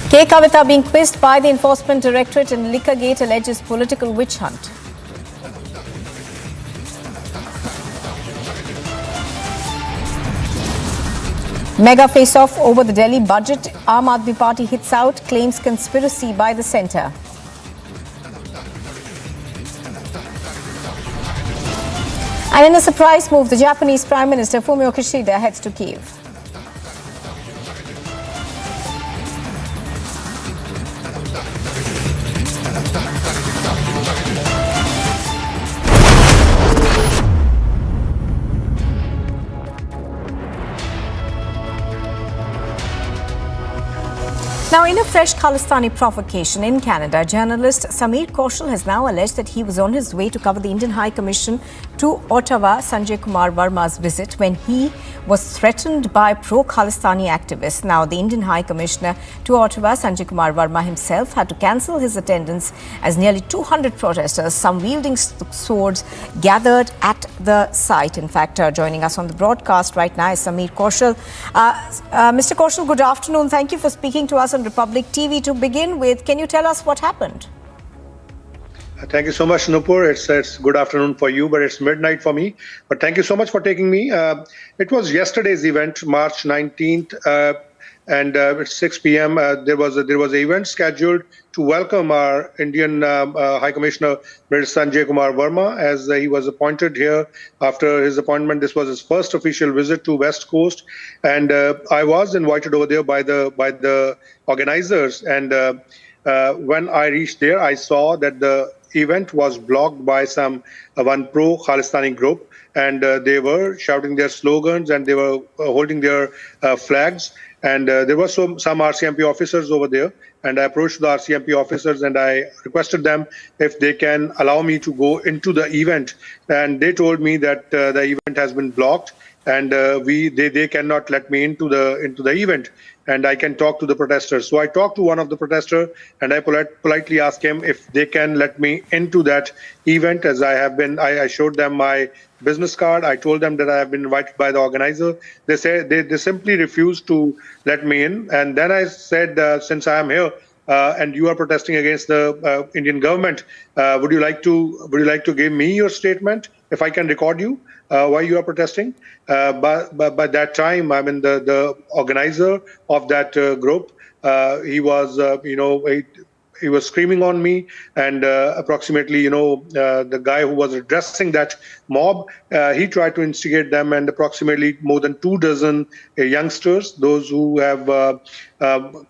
K. Kavita being quizzed by the Enforcement Directorate in Liquorgate alleges political witch hunt. Mega face-off over the Delhi budget. Aam Aadmi Party hits out, claims conspiracy by the centre. And in a surprise move, the Japanese Prime Minister Fumio Kishida heads to Kyiv. Now, in a fresh Khalistani provocation in Canada, journalist Sameer Kaushal has now alleged that he was on his way to cover the Indian High Commission to Ottawa, Sanjay Kumar Verma's visit, when he was threatened by pro-Khalistani activists. Now, the Indian High Commissioner to Ottawa, Sanjay Kumar Verma himself, had to cancel his attendance as nearly 200 protesters, some wielding swords, gathered at the site. In fact, joining us on the broadcast right now is Sameer Kaushal. Mr. Kaushal, good afternoon. Thank you for speaking to us on Republic TV. To begin with, can you tell us what happened? Thank you so much, Nupur. It's good afternoon for you, but it's midnight for me. But thank you so much for taking me. It was yesterday's event, March 19th, and at 6 p.m. There was an event scheduled to welcome our Indian High Commissioner, Mr. Sanjay Kumar Verma, as he was appointed here. After his appointment, this was his first official visit to West Coast, and I was invited over there by the organizers. And when I reached there, I saw that the event was blocked by one pro-Khalistani group, and they were shouting their slogans and they were holding their flags. And there were some RCMP officers over there, and I approached the RCMP officers and I requested them if they can allow me to go into the event. And they told me that the event has been blocked, and they cannot let me into the event, and I can talk to the protesters. So I talked to one of the protesters and I politely asked him if they can let me into that event, as I showed them my business card. I told them that I have been invited by the organizer. They said they simply refused to let me in. And then I said, since I am here and you are protesting against the Indian government, would you like to give me your statement if I can record you why you are protesting? But by that time, I mean the organizer of that group, he was he was screaming on me, and approximately the guy who was addressing that mob, he tried to instigate them, and approximately more than 24 youngsters, those who have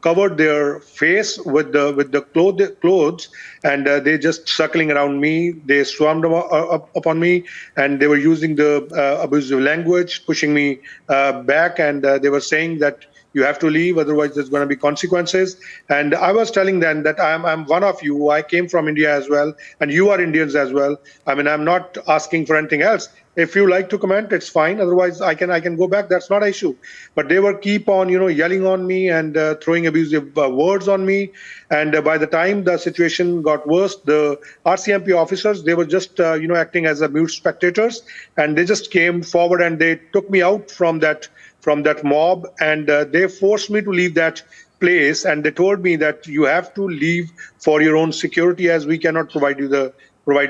covered their face with the clothes, and they just circling around me. They swarmed upon me, and they were using the abusive language, pushing me back, and they were saying that you have to leave, otherwise there's going to be consequences. And I was telling them that I'm one of you. I came from India as well, and you are Indians as well. I mean, I'm not asking for anything else. If you like to comment, it's fine. Otherwise, I can go back. That's not an issue. But they were keep on, yelling on me and throwing abusive words on me. And by the time the situation got worse, the RCMP officers, they were just, acting as a mute spectators, and they just came forward and they took me out from that mob, and they forced me to leave that place, and they told me that you have to leave for your own security, as we cannot provide you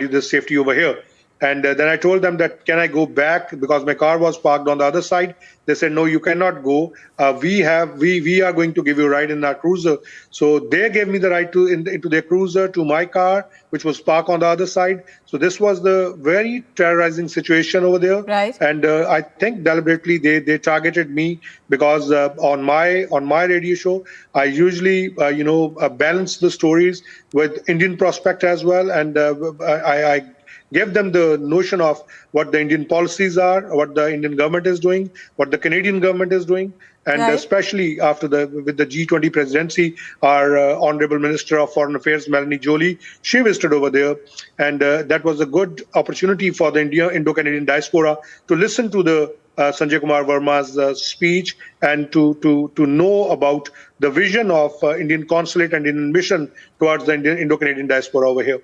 the safety over here. And then I told them that, can I go back? Because my car was parked on the other side. They said, no, you cannot go. We are going to give you a ride in our cruiser. So they gave me the ride into their cruiser to my car, which was parked on the other side. So this was the very terrorizing situation over there. Right. And I think deliberately they targeted me because on my radio show, I usually balance the stories with Indian prospect as well, and I give them the notion of what the Indian policies are, what the Indian government is doing, what the Canadian government is doing, and especially after with the G20 presidency, our Honorable Minister of Foreign Affairs, Melanie Joly, she visited over there, and that was a good opportunity for the Indo-Canadian diaspora to listen to the Sanjay Kumar Verma's speech and to know about the vision of Indian consulate and Indian mission towards the Indo-Canadian diaspora over here.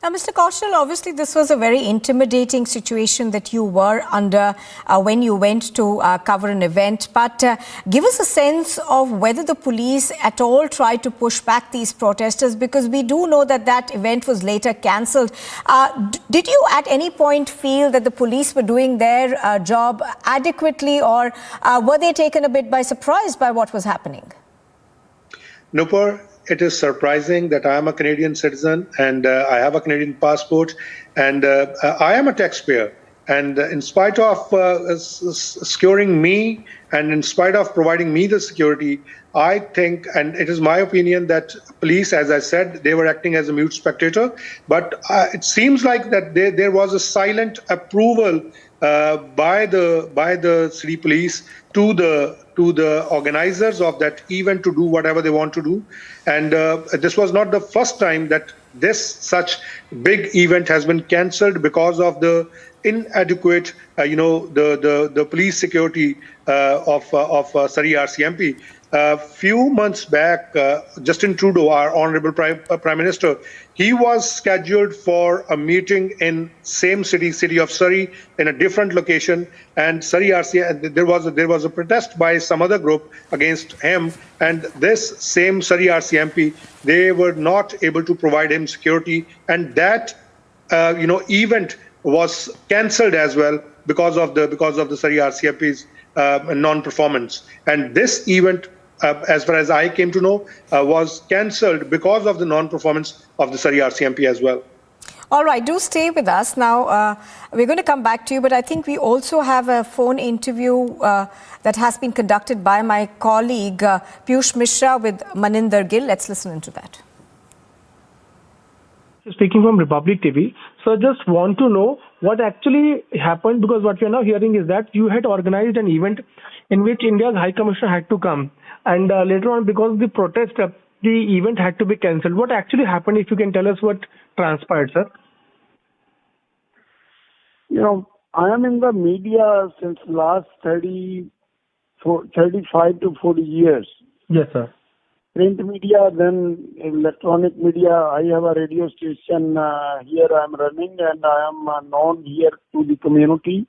Now, Mr. Kaushal, obviously this was a very intimidating situation that you were under when you went to cover an event. But give us a sense of whether the police at all tried to push back these protesters, because we do know that that event was later cancelled. Did you at any point feel that the police were doing their job adequately, or were they taken a bit by surprise by what was happening? Nupur, it is surprising that I am a Canadian citizen and I have a Canadian passport, and I am a taxpayer. And in spite of securing me and in spite of providing me the security, I think, and it is my opinion, that police, as I said, they were acting as a mute spectator. But it seems like that there was a silent approval by the city police to the organizers of that event to do whatever they want to do. And this was not the first time that such big event has been cancelled because of the inadequate, the police security of Surrey RCMP. Few months back, Justin Trudeau, our Honorable Prime Minister, he was scheduled for a meeting in same city of Surrey, in a different location, and Surrey RCMP, there was a protest by some other group against him, and this same Surrey RCMP, they were not able to provide him security, and that event was cancelled as well because of the Surrey RCMP's non-performance. And this event, as far as I came to know, was cancelled because of the non-performance of the Surrey RCMP as well. All right, do stay with us. Now, we're going to come back to you, but I think we also have a phone interview that has been conducted by my colleague Piyush Mishra with Maninder Gill. Let's listen into that. Speaking from Republic TV, so I just want to know what actually happened, because what we are now hearing is that you had organized an event in which India's High Commissioner had to come, and later on, because of the protest, the event had to be cancelled. What actually happened, if you can tell us what transpired, sir? I am in the media since last 35 to 40 years. Yes, sir. Print media, then electronic media. I have a radio station here I am running, and I am known here to the community.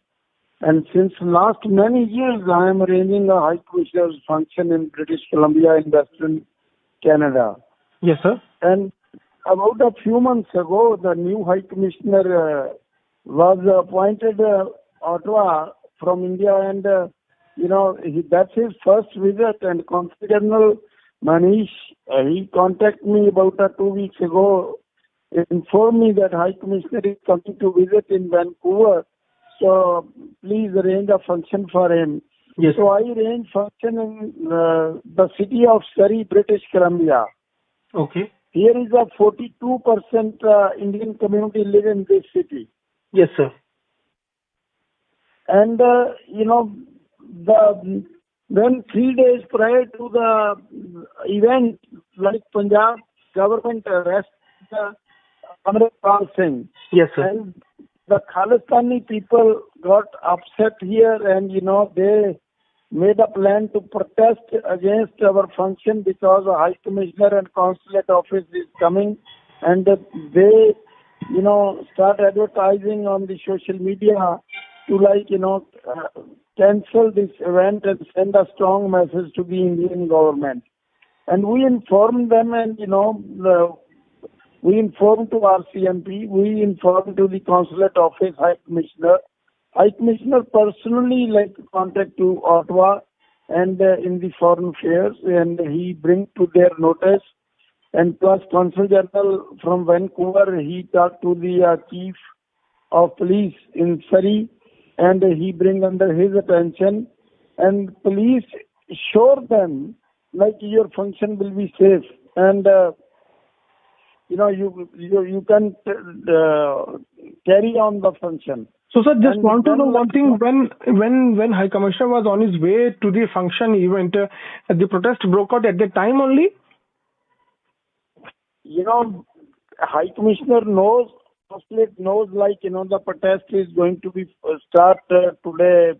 And since last many years, I am arranging a High Commissioner's function in British Columbia in Western Canada. Yes, sir. And about a few months ago, the new High Commissioner was appointed Ottawa from India, and that's his first visit. And Consul General Manish, he contacted me about 2 weeks ago, informed me that High Commissioner is coming to visit in Vancouver, so please arrange a function for him. Yes. So I arranged function in the city of Surrey, British Columbia. Okay. Here is a 42% Indian community live in this city. Yes, sir. And then 3 days prior to the event, like Punjab government arrested Amritpal Singh. Yes, sir. And the Khalistani people got upset here, and they made a plan to protest against our function because the High Commissioner and Consulate Office is coming, and they start advertising on the social media to cancel this event and send a strong message to the Indian government. And we informed them, and We informed to RCMP, we informed to the Consulate Office High Commissioner. High Commissioner personally contact to Ottawa and in the Foreign Affairs, and he bring to their notice. And plus Consul General from Vancouver, he talked to the Chief of Police in Surrey, and he bring under his attention. And police assure them your function will be safe, and you can carry on the function. So, sir, just want to know one thing. When High Commissioner was on his way to the function event, the protest broke out at the time only? High Commissioner knows, Consulate knows, the protest is going to be start today,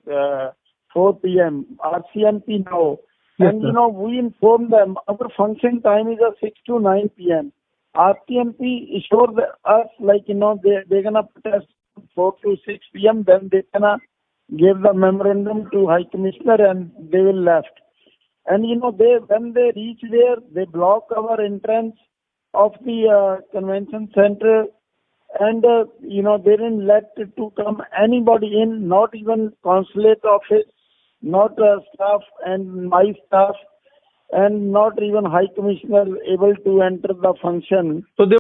4 p.m. RCMP know. Yes, and, we inform them our function time is 6 to 9 p.m. RCMP assure us, they're going to protest 4 to 6 p.m. Then they're going to give the memorandum to High Commissioner and they will left. And, when they reach there, they block our entrance of the convention center, and they didn't let to come anybody in, not even Consulate Office, not staff and my staff, and not even High Commissioner able to enter the function. So they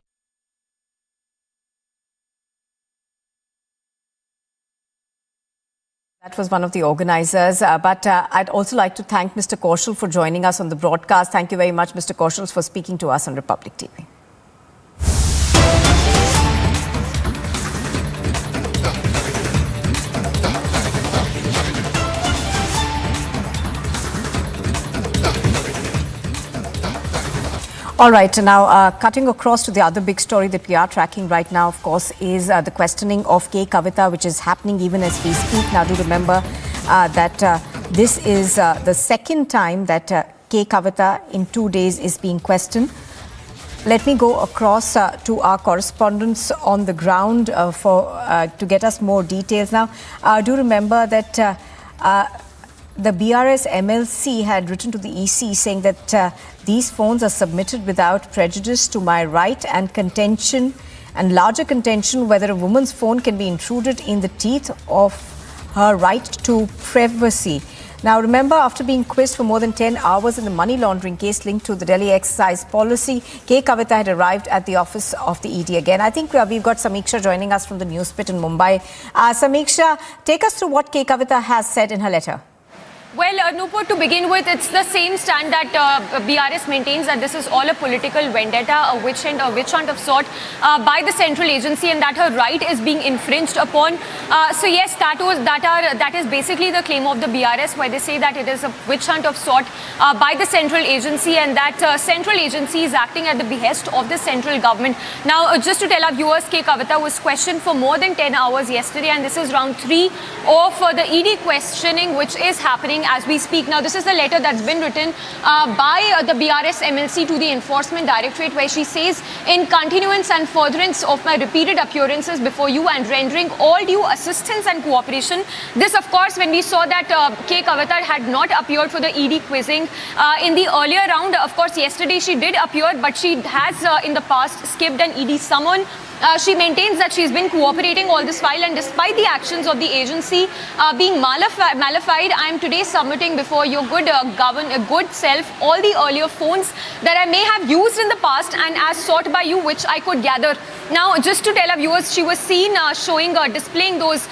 That was one of the organizers, but I'd also like to thank Mr. Kaushal for joining us on the broadcast. Thank you very much, Mr. Kaushal, for speaking to us on Republic TV. All right, now cutting across to the other big story that we are tracking right now, of course, is the questioning of K. Kavita, which is happening even as we speak. Now, do remember that this is the second time that K. Kavita in 2 days is being questioned. Let me go across to our correspondents on the ground to get us more details. Now, do remember that the BRS MLC had written to the EC saying that these phones are submitted without prejudice to my right and contention and larger contention whether a woman's phone can be intruded in the teeth of her right to privacy. Now, remember, after being quizzed for more than 10 hours in the money laundering case linked to the Delhi excise policy, K. Kavita had arrived at the office of the ED again. I think we've got Samiksha joining us from the Newspit in Mumbai. Samiksha, take us through what K. Kavita has said in her letter. Well, Nupur, to begin with, it's the same stand that BRS maintains, that this is all a political vendetta, a witch hunt of sort by the central agency, and that her right is being infringed upon. So yes, that is basically the claim of the BRS, where they say that it is a witch hunt of sort by the central agency, and that central agency is acting at the behest of the central government. Now, just to tell our viewers, K. Kavita was questioned for more than 10 hours yesterday, and this is round 3 of the ED questioning, which is happening as we speak. Now, this is a letter that's been written by the BRS MLC to the Enforcement Directorate, where she says, in continuance and furtherance of my repeated appearances before you and rendering all due assistance and cooperation. This, of course, when we saw that K. Kavita had not appeared for the ED quizzing in the earlier round. Of course, yesterday she did appear, but she has in the past skipped an ED summon. She maintains that she's been cooperating all this while, and despite the actions of the agency being malafide, I am today submitting before your good self all the earlier phones that I may have used in the past and as sought by you, which I could gather. Now, just to tell our viewers, she was seen displaying those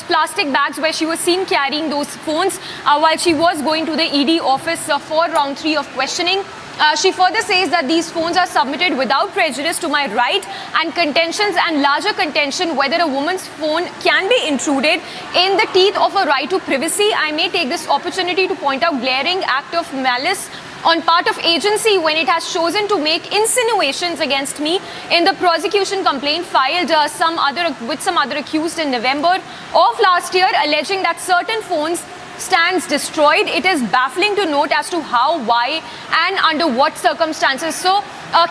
plastic bags, where she was seen carrying those phones while she was going to the ED office for round 3 of questioning. She further says that these phones are submitted without prejudice to my right and contentions and larger contention whether a woman's phone can be intruded in the teeth of a right to privacy. I may take this opportunity to point out glaring act of malice on part of agency when it has chosen to make insinuations against me in the prosecution complaint filed with some other accused in November of last year, alleging that certain phones stands destroyed. It is baffling to note as to how, why, and under what circumstances. So,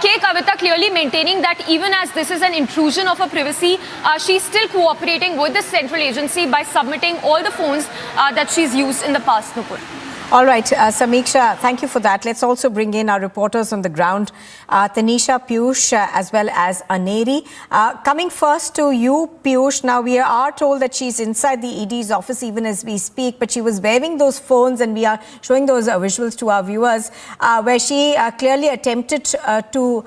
K. Kavita clearly maintaining that even as this is an intrusion of her privacy, she's still cooperating with the central agency by submitting all the phones that she's used in the past, Nupur. All right, Samiksha, thank you for that. Let's also bring in our reporters on the ground, Tanisha, Piyush, as well as Aneri. Coming first to you, Piyush. Now, we are told that she's inside the ED's office even as we speak, but she was waving those phones, and we are showing those visuals to our viewers, where she clearly attempted to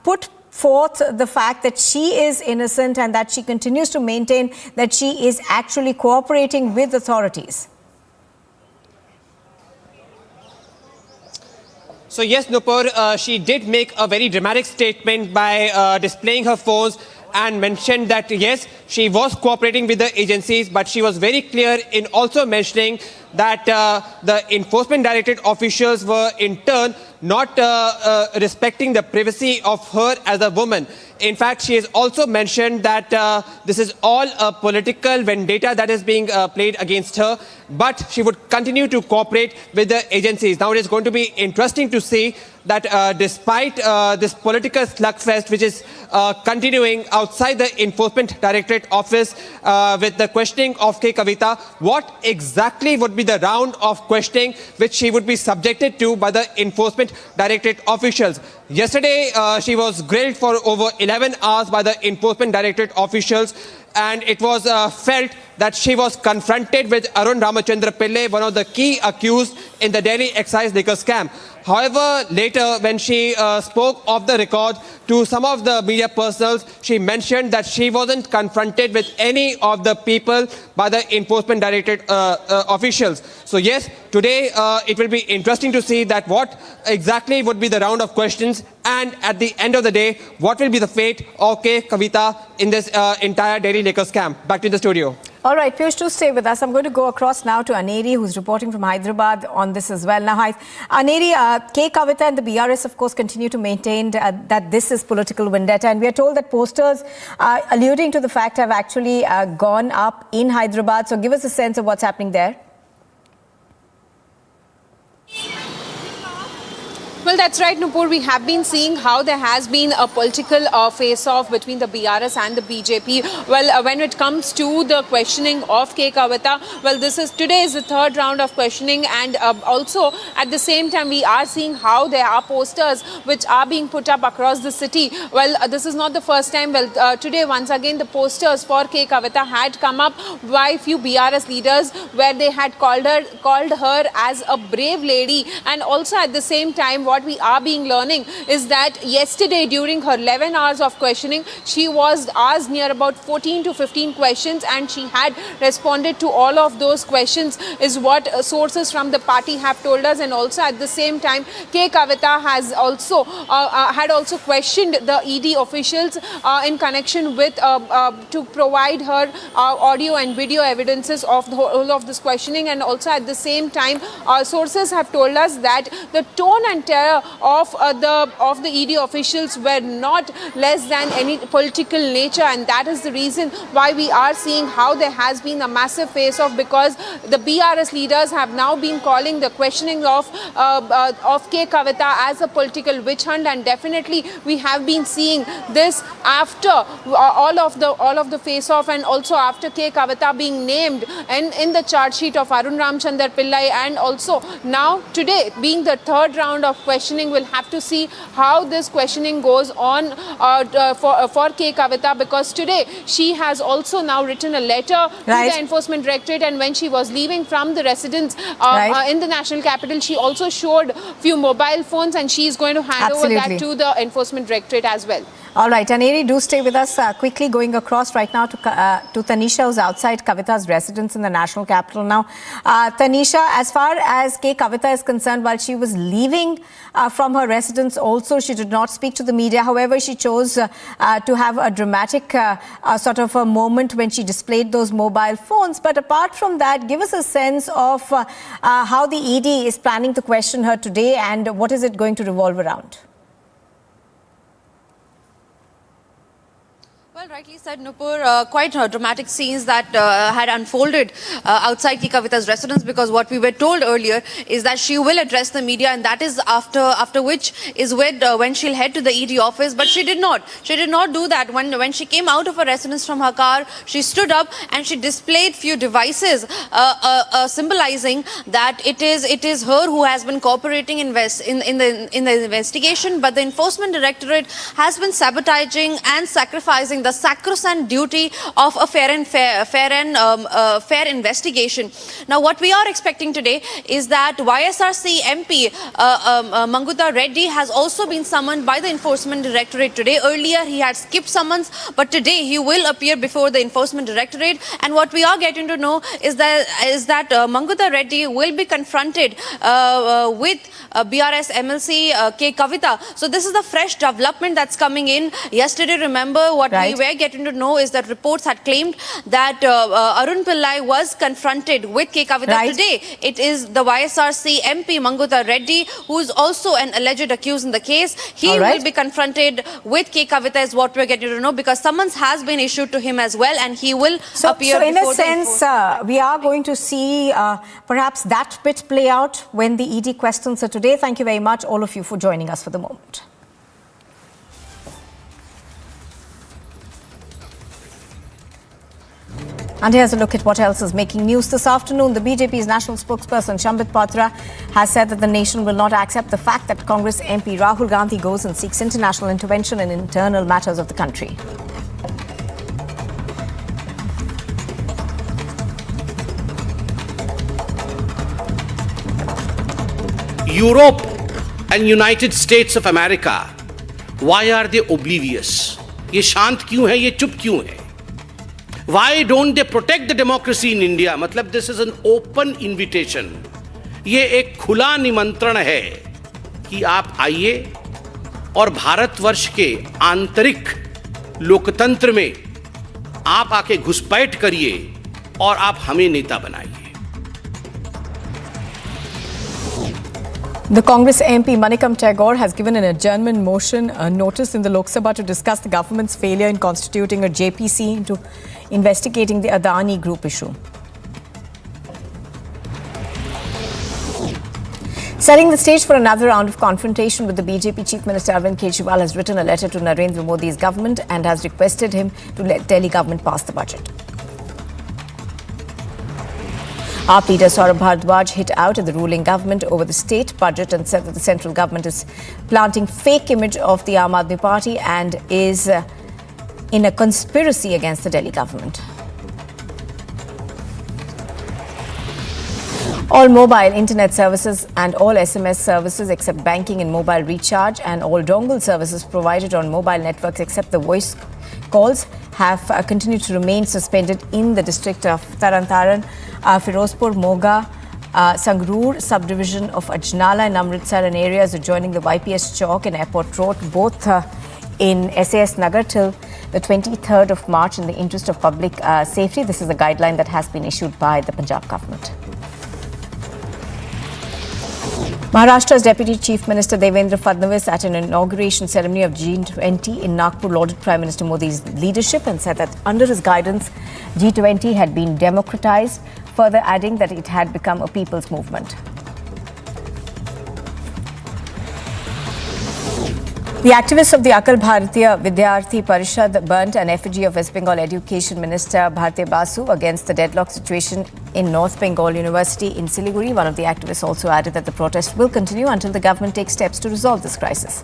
put forth the fact that she is innocent and that she continues to maintain that she is actually cooperating with authorities. So yes, Nupur, she did make a very dramatic statement by displaying her phones and mentioned that yes, she was cooperating with the agencies, but she was very clear in also mentioning that the enforcement directorate officials were in turn not respecting the privacy of her as a woman. In fact, she has also mentioned that this is all a political vendetta that is being played against her, but she would continue to cooperate with the agencies. Now, it is going to be interesting to see that despite this political slugfest which is continuing outside the Enforcement Directorate office with the questioning of K. Kavita, what exactly would be the round of questioning which she would be subjected to by the Enforcement Directorate officials? Yesterday, she was grilled for over 11 hours by the Enforcement Directorate officials, and it was felt that she was confronted with Arun Ramachandra Pillai, one of the key accused in the Delhi excise liquor scam. However, later when she spoke off the record to some of the media personnel, she mentioned that she wasn't confronted with any of the people by the Enforcement Directorate officials. So yes, today it will be interesting to see that what exactly would be the round of questions, and at the end of the day, what will be the fate of K. Kavita in this entire Delhi liquor scam. Back to the studio. All right, Piyush, to stay with us, I'm going to go across now to Aneri, who's reporting from Hyderabad on this as well. Now, Aneri, K. Kavita and the BRS, of course, continue to maintain that this is political vendetta. And we are told that posters alluding to the fact have actually gone up in Hyderabad. So give us a sense of what's happening there. Well, that's right, Nupur. We have been seeing how there has been a political face-off between the BRS and the BJP. Well, when it comes to the questioning of K. Kavita, well, today is the third round of questioning, and also at the same time we are seeing how there are posters which are being put up across the city. Well, this is not the first time. Well, today once again the posters for K. Kavita had come up by a few BRS leaders where they had called her as a brave lady, and also at the same time what we are being learning is that yesterday during her 11 hours of questioning, she was asked near about 14 to 15 questions, and she had responded to all of those questions is what sources from the party have told us. And also at the same time, K. Kavita has also had also questioned the ED officials in connection with to provide her audio and video evidences of the whole of this questioning. And also at the same time, sources have told us that the tone and tenor of the ED officials were not less than any political nature, and that is the reason why we are seeing how there has been a massive face-off, because the BRS leaders have now been calling the questioning of K. Kavita as a political witch hunt, and definitely we have been seeing this after all of the face-off, and also after K. Kavita being named in the charge sheet of Arun Ramachandra Pillai, and also now today being the third round of questioning. We'll have to see how this questioning goes on for K. Kavita, because today she has also now written a letter to the Enforcement Directorate, and when she was leaving from the residence in the national capital, she also showed few mobile phones, and she is going to hand over that to the Enforcement Directorate as well. All right, Aneri, do stay with us. Quickly going across right now to Tanisha, who's outside Kavita's residence in the national capital now. Tanisha, as far as K. Kavita is concerned, while she was leaving from her residence also, she did not speak to the media. However, she chose to have a dramatic sort of a moment when she displayed those mobile phones. But apart from that, give us a sense of how the ED is planning to question her today, and what is it going to revolve around? Well, Rightly said, Nupur. Quite dramatic scenes that had unfolded outside Ki Kavita's residence, because what we were told earlier is that she will address the media, and that is after which is when she'll head to the ED office. But she did not. She did not do that. When she came out of her residence from her car, she stood up and she displayed few devices symbolizing that it is her who has been cooperating in the investigation, but the Enforcement Directorate has been sabotaging and sacrificing the sacrosanct duty of a fair investigation. Now, what we are expecting today is that YSRC MP Manguta Reddy has also been summoned by the Enforcement Directorate today. Earlier, he had skipped summons, but today he will appear before the Enforcement Directorate. And what we are getting to know is that Manguta Reddy will be confronted with BRS MLC K. Kavita. So this is the fresh development that's coming in. Yesterday, remember, what we were getting to know is that reports had claimed that Arun Pillai was confronted with K. Kavita. Today, it is the YSRC MP Manguta Reddy, who is also an alleged accused in the case. He will be confronted with K. Kavita, is what we're getting to know, because summons has been issued to him as well, and he will appear before. So in a sense, we are going to see perhaps that bit play out when the ED questions are today. Thank you very much, all of you, for joining us for the moment. And here's a look at what else is making news this afternoon. The BJP's national spokesperson, Sambit has said that the nation will not accept the fact that Congress MP Rahul Gandhi goes and seeks international intervention in internal matters of the country. Europe and United States of America, why are they oblivious? ये शांत क्यों है, ये चुप क्यों है? Why don't they protect the democracy in India? मतलब this is an open invitation. ये एक खुला निमंत्रण है कि आप आइए और भारतवर्ष के आंतरिक लोकतंत्र में आप आके घुसपैठ करिए और आप हमें नेता बनाइए. The Congress MP Manikam Tagore has given an adjournment motion notice in the Lok Sabha to discuss the government's failure in constituting a JPC into investigating the Adani Group issue. Setting the stage for another round of confrontation with the BJP Chief Minister Arvind Kejriwal has written a letter to Narendra Modi's government and has requested him to let Delhi government pass the budget. AAP leader Saurabh Bhardwaj hit out at the ruling government over the state budget and said that the central government is planting fake image of the Aam Aadmi Party and is in a conspiracy against the Delhi government. All mobile internet services and all SMS services except banking and mobile recharge and all dongle services provided on mobile networks except the voice calls have continued to remain suspended in the district of Taran, Firozpur, Moga, Sangrur subdivision of Ajnala and Amritsar and areas adjoining the YPS Chowk and Airport Road, both in SAS Nagar till the 23rd of March in the interest of public safety. This is a guideline that has been issued by the Punjab government. Maharashtra's Deputy Chief Minister Devendra Fadnavis at an inauguration ceremony of G20 in Nagpur lauded Prime Minister Modi's leadership and said that under his guidance, G20 had been democratized, further adding that it had become a people's movement. The activists of the Akhil Bharatiya Vidyarthi Parishad burnt an effigy of West Bengal Education Minister Bhartiya Basu against the deadlock situation in North Bengal University in Siliguri. One of the activists also added that the protest will continue until the government takes steps to resolve this crisis.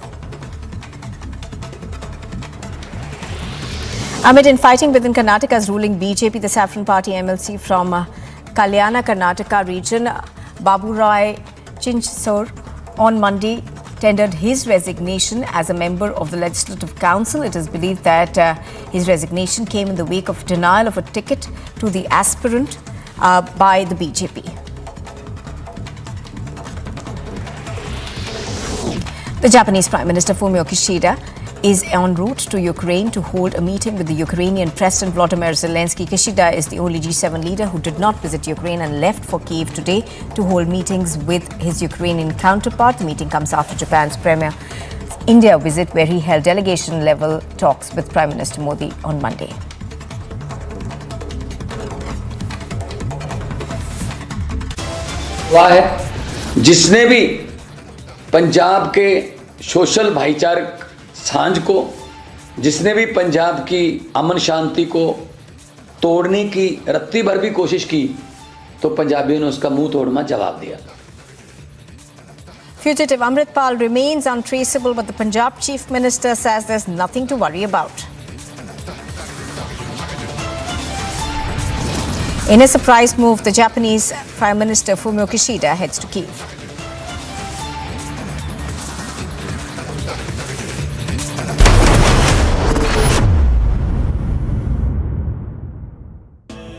Amid infighting within Karnataka's ruling BJP, the Saffron Party MLC from Kalyana, Karnataka region, Babu Rai Chinchsor, on Monday tendered his resignation as a member of the Legislative Council. It is believed that his resignation came in the wake of denial of a ticket to the aspirant by the BJP. The Japanese Prime Minister Fumio Kishida is en route to Ukraine to hold a meeting with the Ukrainian President Volodymyr Zelensky. Kishida is the only G7 leader who did not visit Ukraine and left for Kyiv today to hold meetings with his Ukrainian counterpart. The meeting comes after Japan's Premier India visit where he held delegation-level talks with Prime Minister Modi on Monday. हुआ है जिसने भी पंजाब के social भाईचारक सांझ को, जिसने भी पंजाब की अमन शांति को तोड़ने की रत्ती भर भी कोशिश की, तो पंजाबियों ने उसका मुंह तोड़ना जवाब दिया। Fugitive Amritpal remains untraceable, but the Punjab Chief Minister says there's nothing to worry about. In a surprise move, the Japanese Prime Minister Fumio Kishida heads to Kyiv.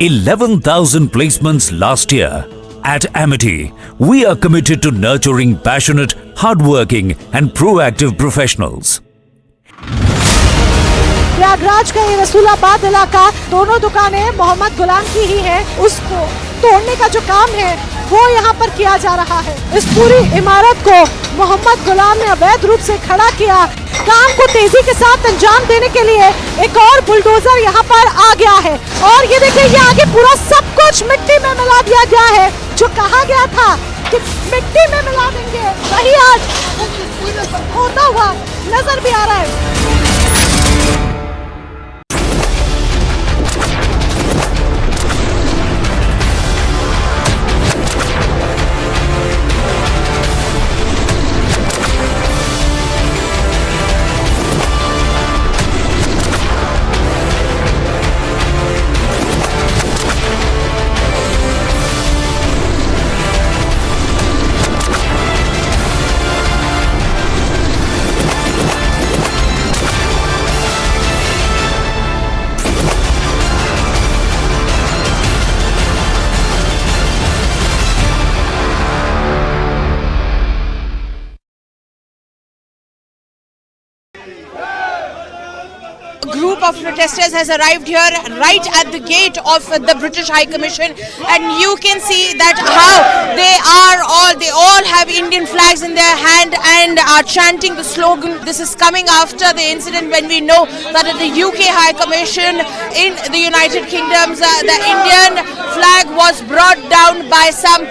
$11,000 placements last year. At Amity, we are committed to nurturing passionate, hardworking and proactive professionals. Prayagraj का ये रसूलाबाद इलाका, दोनों दुकानें मोहम्मद गुलाम की ही है, उसको तोड़ने का जो काम है वो यहाँ पर किया जा रहा है। इस पूरी इमारत को मोहम्मद गुलाम ने अवैध रूप से खड़ा किया। काम को तेजी के साथ अंजाम देने के लिए एक और बुलडोजर यहाँ पर आ गया है और ये देखिए, ये आगे पूरा सब कुछ मिट्टी में मिला दिया गया है। जो कहा गया था कि मिट्टी में मिला देंगे, वही आज होता हुआ नजर भी आ रहा है। Group of protesters has arrived here right at the gate of the British High Commission, and you can see that how they all have Indian flags in their hand and are chanting the slogan. This is coming after the incident when we know that at the UK High Commission in the United Kingdom, the Indian flag was brought down by some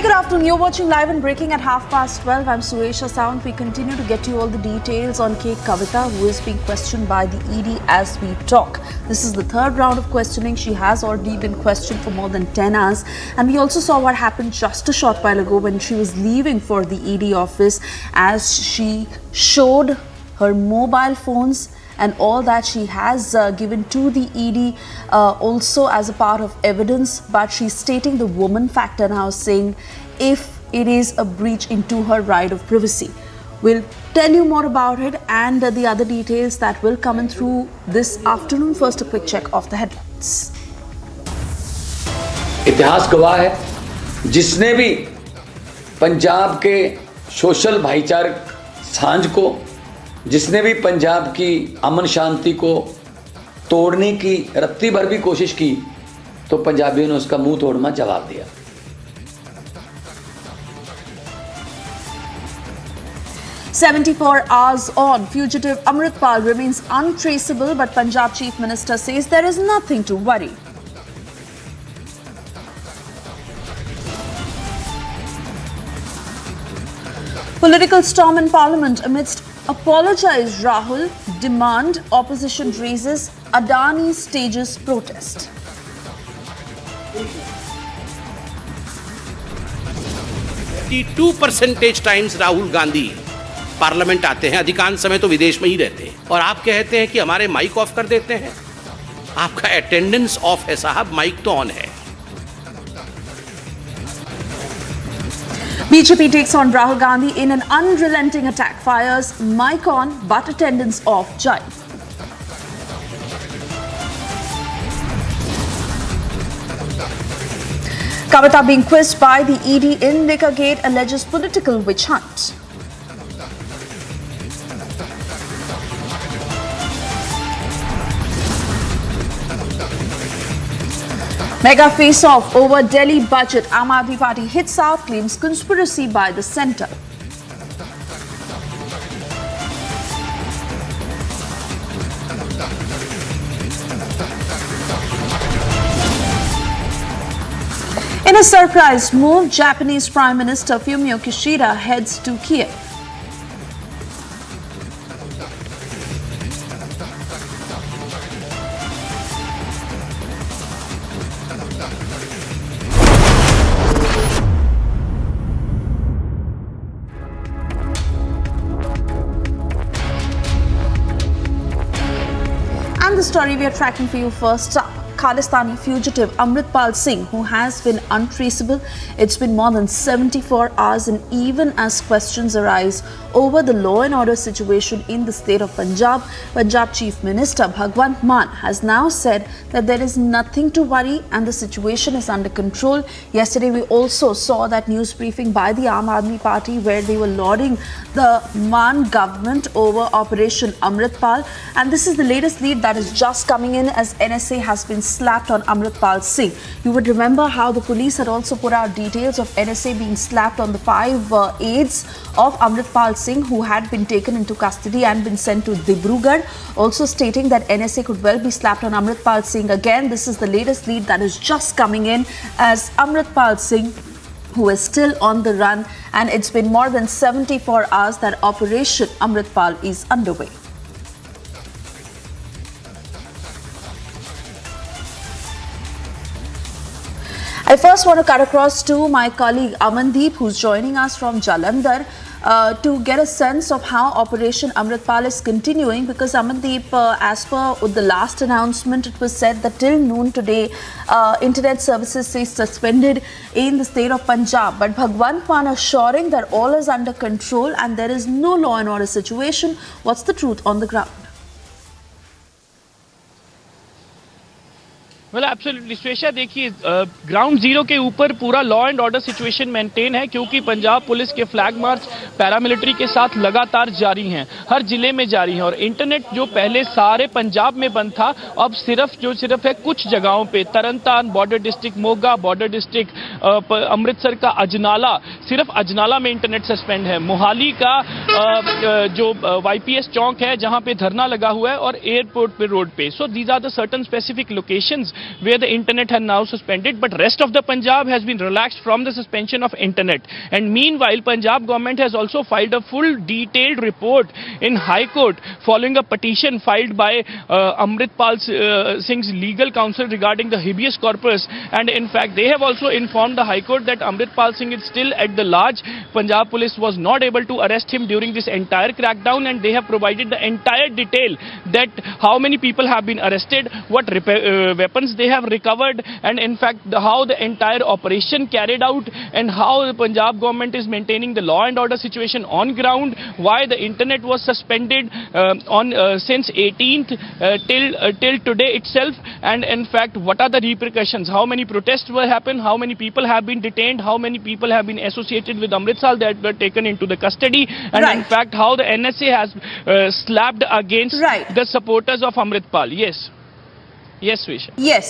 Good afternoon. You're watching Live and Breaking at 12:30. I'm Suesha Sound. We continue to get you all the details on K. Kavita, who is being questioned by the ED as we talk. This is the third round of questioning. She has already been questioned for more than 10 hours. And we also saw what happened just a short while ago when she was leaving for the ED office, as she showed her mobile phones and all that she has given to the ED also as a part of evidence, but she's stating the woman factor now, saying if it is a breach into her right of privacy. We'll tell you more about it and the other details that will come in through this afternoon. First, a quick check of the headlines. इतिहास गवाह है, जिसने भी पंजाब के social भाईचारक सांझ को, जिसने भी पंजाब की अमन शांति को तोड़ने की रत्ती भर भी कोशिश की, तो पंजाबियों ने उसका मुंह तोड़ना जवाब दिया। 74 hours on, fugitive Amritpal remains untraceable, but Punjab Chief Minister says there is nothing to worry. Political storm in Parliament amidst apologize Rahul demand opposition raises Adani stages protest. Two percentage times Rahul Gandhi parliament आते हैं, अधिकांश समय तो विदेश में ही रहते हैं, और आप कहते हैं कि हमारे माइक ऑफ कर देते हैं। आपका अटेंडेंस ऑफ है साहब, माइक तो ऑन है। BJP takes on Rahul Gandhi in an unrelenting attack, fires mic on but attendance off. Jai. Kavita being quizzed by the ED in Nickergate alleges political witch hunt. Mega face-off over Delhi budget. Aam Aadmi Party hits out, claims conspiracy by the centre. In a surprise move, Japanese Prime Minister Fumio Kishida heads to Kiev. And the story we are tracking for you first up. Khalistani fugitive Amritpal Singh, who has been untraceable. It's been more than 74 hours, and even as questions arise over the law and order situation in the state of Punjab, Punjab Chief Minister Bhagwant Mann has now said that there is nothing to worry and the situation is under control. Yesterday we also saw that news briefing by the Aam Aadmi Party where they were lauding the Mann government over Operation Amritpal, and this is the latest lead that is just coming in as NSA has been slapped on Amritpal Singh. You would remember how the police had also put out details of NSA being slapped on the 5 aides of Amritpal Singh who had been taken into custody and been sent to Dibrugarh, also stating that NSA could well be slapped on Amritpal Singh again. This is the latest lead that is just coming in as Amritpal Singh, who is still on the run, and it's been more than 74 hours that Operation Amritpal is underway. I first want to cut across to my colleague Amandeep, who's joining us from Jalandhar, to get a sense of how Operation Amritpal is continuing, because Amandeep, as per the last announcement, it was said that till noon today, internet services is suspended in the state of Punjab. But Bhagwant Mann assuring that all is under control and there is no law and order situation. What's the truth on the ground? Well absolutely Shwesha, देखिए ground zero के ऊपर पूरा law and order situation maintain है, क्योंकि Punjab police के flag march paramilitary के साथ लगातार जारी हैं, हर जिले में जारी हैं। और इंटरनेट जो पहले सारे पंजाब में बंद था, अब सिर्फ है कुछ जगहों पे, Tarn Taran border district, Moga border district, Amritsar का अजनाला, सिर्फ अजनाला में इंटरनेट सस्पेंड है। मोहाली का जो YPS चौक है जहां पे धरना लगा हुआ है, और एयरपोर्ट पे रोड पे। So these are the certain specific locations where the internet had now suspended, but rest of the Punjab has been relaxed from the suspension of internet. And meanwhile, Punjab government has also filed a full detailed report in High Court following a petition filed by Amritpal Singh's legal counsel regarding the habeas corpus. And in fact, they have also informed the High Court that Amritpal Singh is still at the large. Punjab police was not able to arrest him during this entire crackdown, and they have provided the entire detail that how many people have been arrested, what weapons they have recovered, and in fact how the entire operation carried out, and how the Punjab government is maintaining the law and order situation on ground, why the internet was suspended since 18th till today itself, and in fact what are the repercussions, how many protests will happen, how many people have been detained, how many people have been associated with Amritsar that were taken into the custody, and in fact how the NSA has slapped against the supporters of Amritpal. Yes, Swisha. Yes.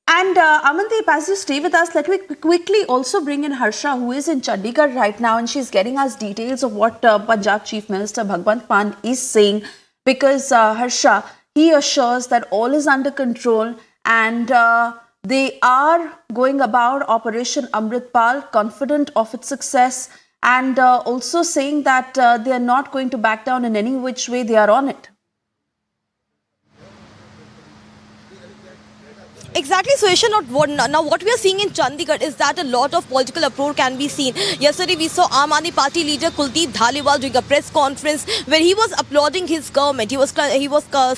And Amandeep, as you stay with us, let me quickly also bring in Harsha, who is in Chandigarh right now, and she's getting us details of what Punjab Chief Minister Bhagwant Mann is saying, because Harsha, he assures that all is under control, and they are going about Operation Amritpal, confident of its success, and also saying that they are not going to back down in any which way. They are on it. Exactly, Suesha. Now what we are seeing in Chandigarh is that a lot of political uproar can be seen. Yesterday we saw Aam Aadmi Party leader Kuldeep Dhaliwal doing a press conference where he was applauding his government. He was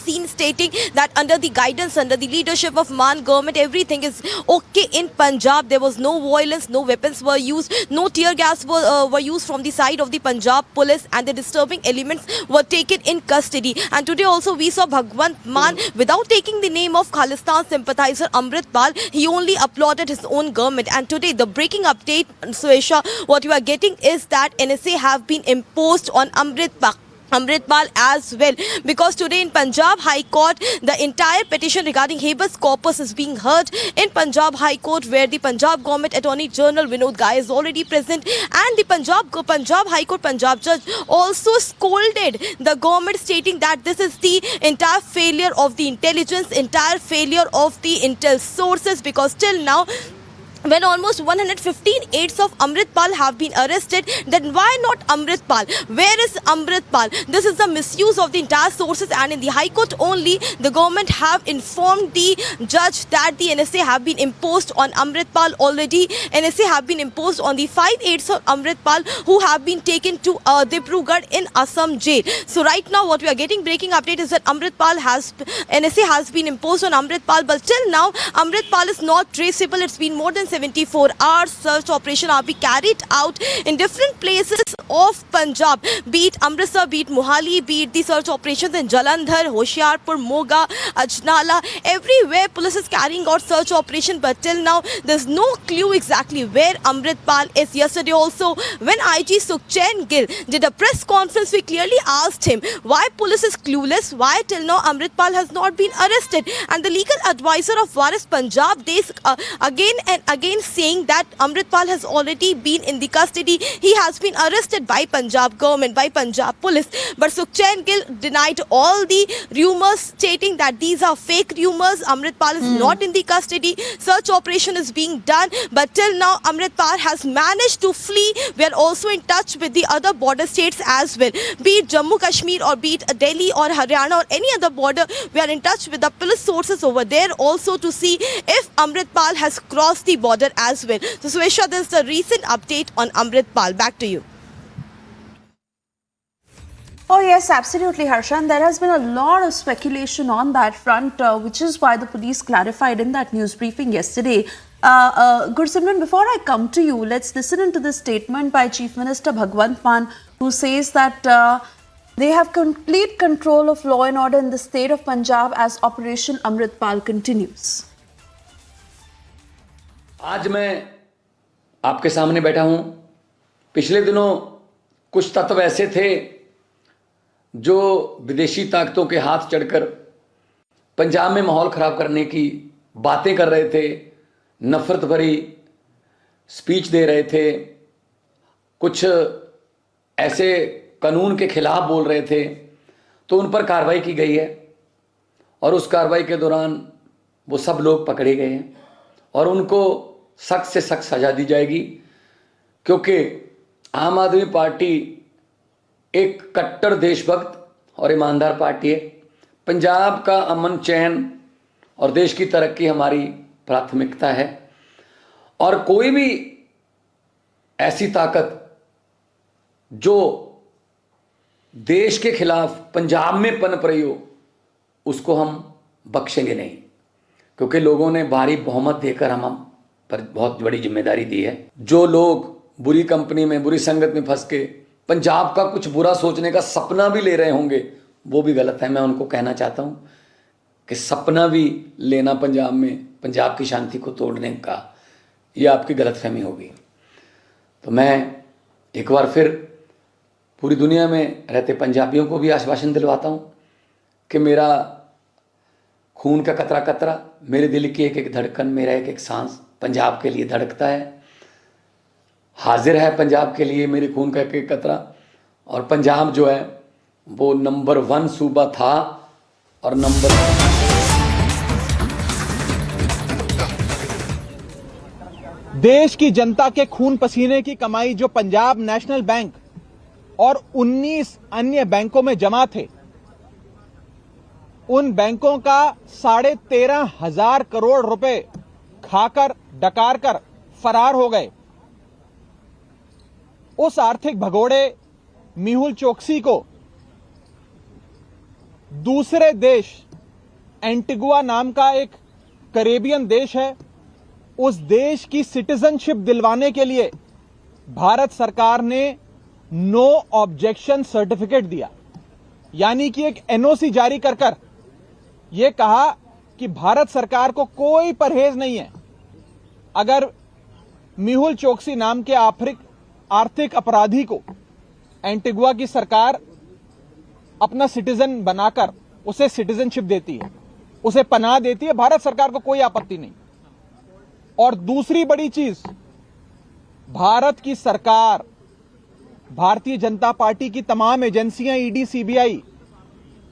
seen stating that under the guidance, under the leadership of Man government, everything is okay in Punjab. There was no violence, no weapons were used, no tear gas were used from the side of the Punjab police, and the disturbing elements were taken in custody. And today also we saw Bhagwant Mann, without taking the name of Khalistan sympathiser Amritpal, he only applauded his own government. And today the breaking update, Suesha, what you are getting is that NSA have been imposed on Amritpal as well, because today in Punjab High Court the entire petition regarding habeas corpus is being heard in Punjab High Court, where the Punjab government Attorney General Vinod Ghai is already present, and the Punjab High Court Punjab judge also scolded the government, stating that this is the entire failure of the intelligence, entire failure of the intel sources, because till now, when almost 115 aides of Amritpal have been arrested, then why not Amritpal? Where is Amritpal? This is the misuse of the entire sources, and in the High Court only, the government have informed the judge that the NSA have been imposed on Amritpal already. NSA have been imposed on the 5 aides of Amritpal who have been taken to Dibrugarh in Assam jail. So right now what we are getting breaking update is that NSA has been imposed on Amritpal, but till now Amritpal is not traceable. It's been more than 74 hours. Search operation are being carried out in different places of Punjab, be it Amritsar, be it Mohali, be it the search operations in Jalandhar, Hoshiarpur, Moga, Ajnala. Everywhere police is carrying out search operation, but till now there's no clue exactly where Amritpal is. Yesterday also, when IG Sukhchand Gill did a press conference, we clearly asked him why police is clueless, why till now Amritpal has not been arrested, and the legal advisor of Waris Punjab, they again and again saying that Amritpal has already been in the custody. He has been arrested by Punjab government, by Punjab police. But Sukhchand Gill denied all the rumors, stating that these are fake rumors. Amritpal is not in the custody. Search operation is being done, but till now Amritpal has managed to flee. We are also in touch with the other border states as well, be it Jammu Kashmir or be it Delhi or Haryana or any other border. We are in touch with the police sources over there also to see if Amritpal has crossed the border as well. So Suesha, this is the recent update on Amritpal. Back to you. Oh yes, absolutely, Harshan. There has been a lot of speculation on that front, which is why the police clarified in that news briefing yesterday. Gursimran, before I come to you, let's listen into this statement by Chief Minister Bhagwant Mann, who says that they have complete control of law and order in the state of Punjab as Operation Amritpal continues. आज मैं आपके सामने बैठा हूं। पिछले दिनों कुछ तत्व ऐसे थे जो विदेशी ताकतों के हाथ चढ़कर पंजाब में माहौल खराब करने की बातें कर रहे थे, नफरत भरी स्पीच दे रहे थे, कुछ ऐसे कानून के खिलाफ बोल रहे थे, तो उन पर कार्रवाई की गई है और उस कार्रवाई के दौरान वो सब लोग पकड़े गए हैं और उनको सख्त से सख्त सजा दी जाएगी, क्योंकि आम आदमी पार्टी एक कट्टर देशभक्त और ईमानदार पार्टी है। पंजाब का अमन चैन और देश की तरक्की हमारी प्राथमिकता है और कोई भी ऐसी ताकत जो देश के खिलाफ पंजाब में पनप रही हो उसको हम बख्शेंगे नहीं, क्योंकि लोगों ने भारी बहुमत देकर हम पर बहुत बड़ी जिम्मेदारी दी है। जो लोग बुरी कंपनी में, बुरी संगत में फंस के पंजाब का कुछ बुरा सोचने का सपना भी ले रहे होंगे, वो भी गलत है। मैं उनको कहना चाहता हूँ कि सपना भी लेना पंजाब में पंजाब की शांति को तोड़ने का, ये आपकी गलतफहमी होगी। तो मैं एक बार फिर पूरी दुनिया में रहते पंजाबियों को भी आश्वासन दिलवाता हूँ कि मेरा खून का कतरा कतरा, मेरे दिल की एक एक धड़कन, मेरा एक एक सांस पंजाब के लिए धड़कता है, हाजिर है पंजाब के लिए मेरे खून का एक एक कतरा। और पंजाब जो है वो नंबर 1 सूबा था और नंबर देश की जनता के खून पसीने की कमाई जो पंजाब नेशनल बैंक और 19 अन्य बैंकों में जमा थे, उन बैंकों का 13,500 करोड़ रुपए खाकर डकार कर फरार हो गए, उस आर्थिक भगोड़े मेहुल चोकसी को दूसरे देश, एंटीगुआ नाम का एक कैरेबियन देश है, उस देश की सिटीजनशिप दिलवाने के लिए भारत सरकार ने नो ऑब्जेक्शन सर्टिफिकेट दिया। यानी कि एक एनओसी जारी कर यह कहा कि भारत सरकार को कोई परहेज नहीं है अगर मेहुल चोकसी नाम के आर्थिक अपराधी को एंटीगुआ की सरकार अपना सिटीजन बनाकर उसे सिटीजनशिप देती है, उसे पनाह देती है, भारत सरकार को कोई आपत्ति नहीं। और दूसरी बड़ी चीज, भारत की सरकार, भारतीय जनता पार्टी की तमाम एजेंसियां, ईडी, सीबीआई,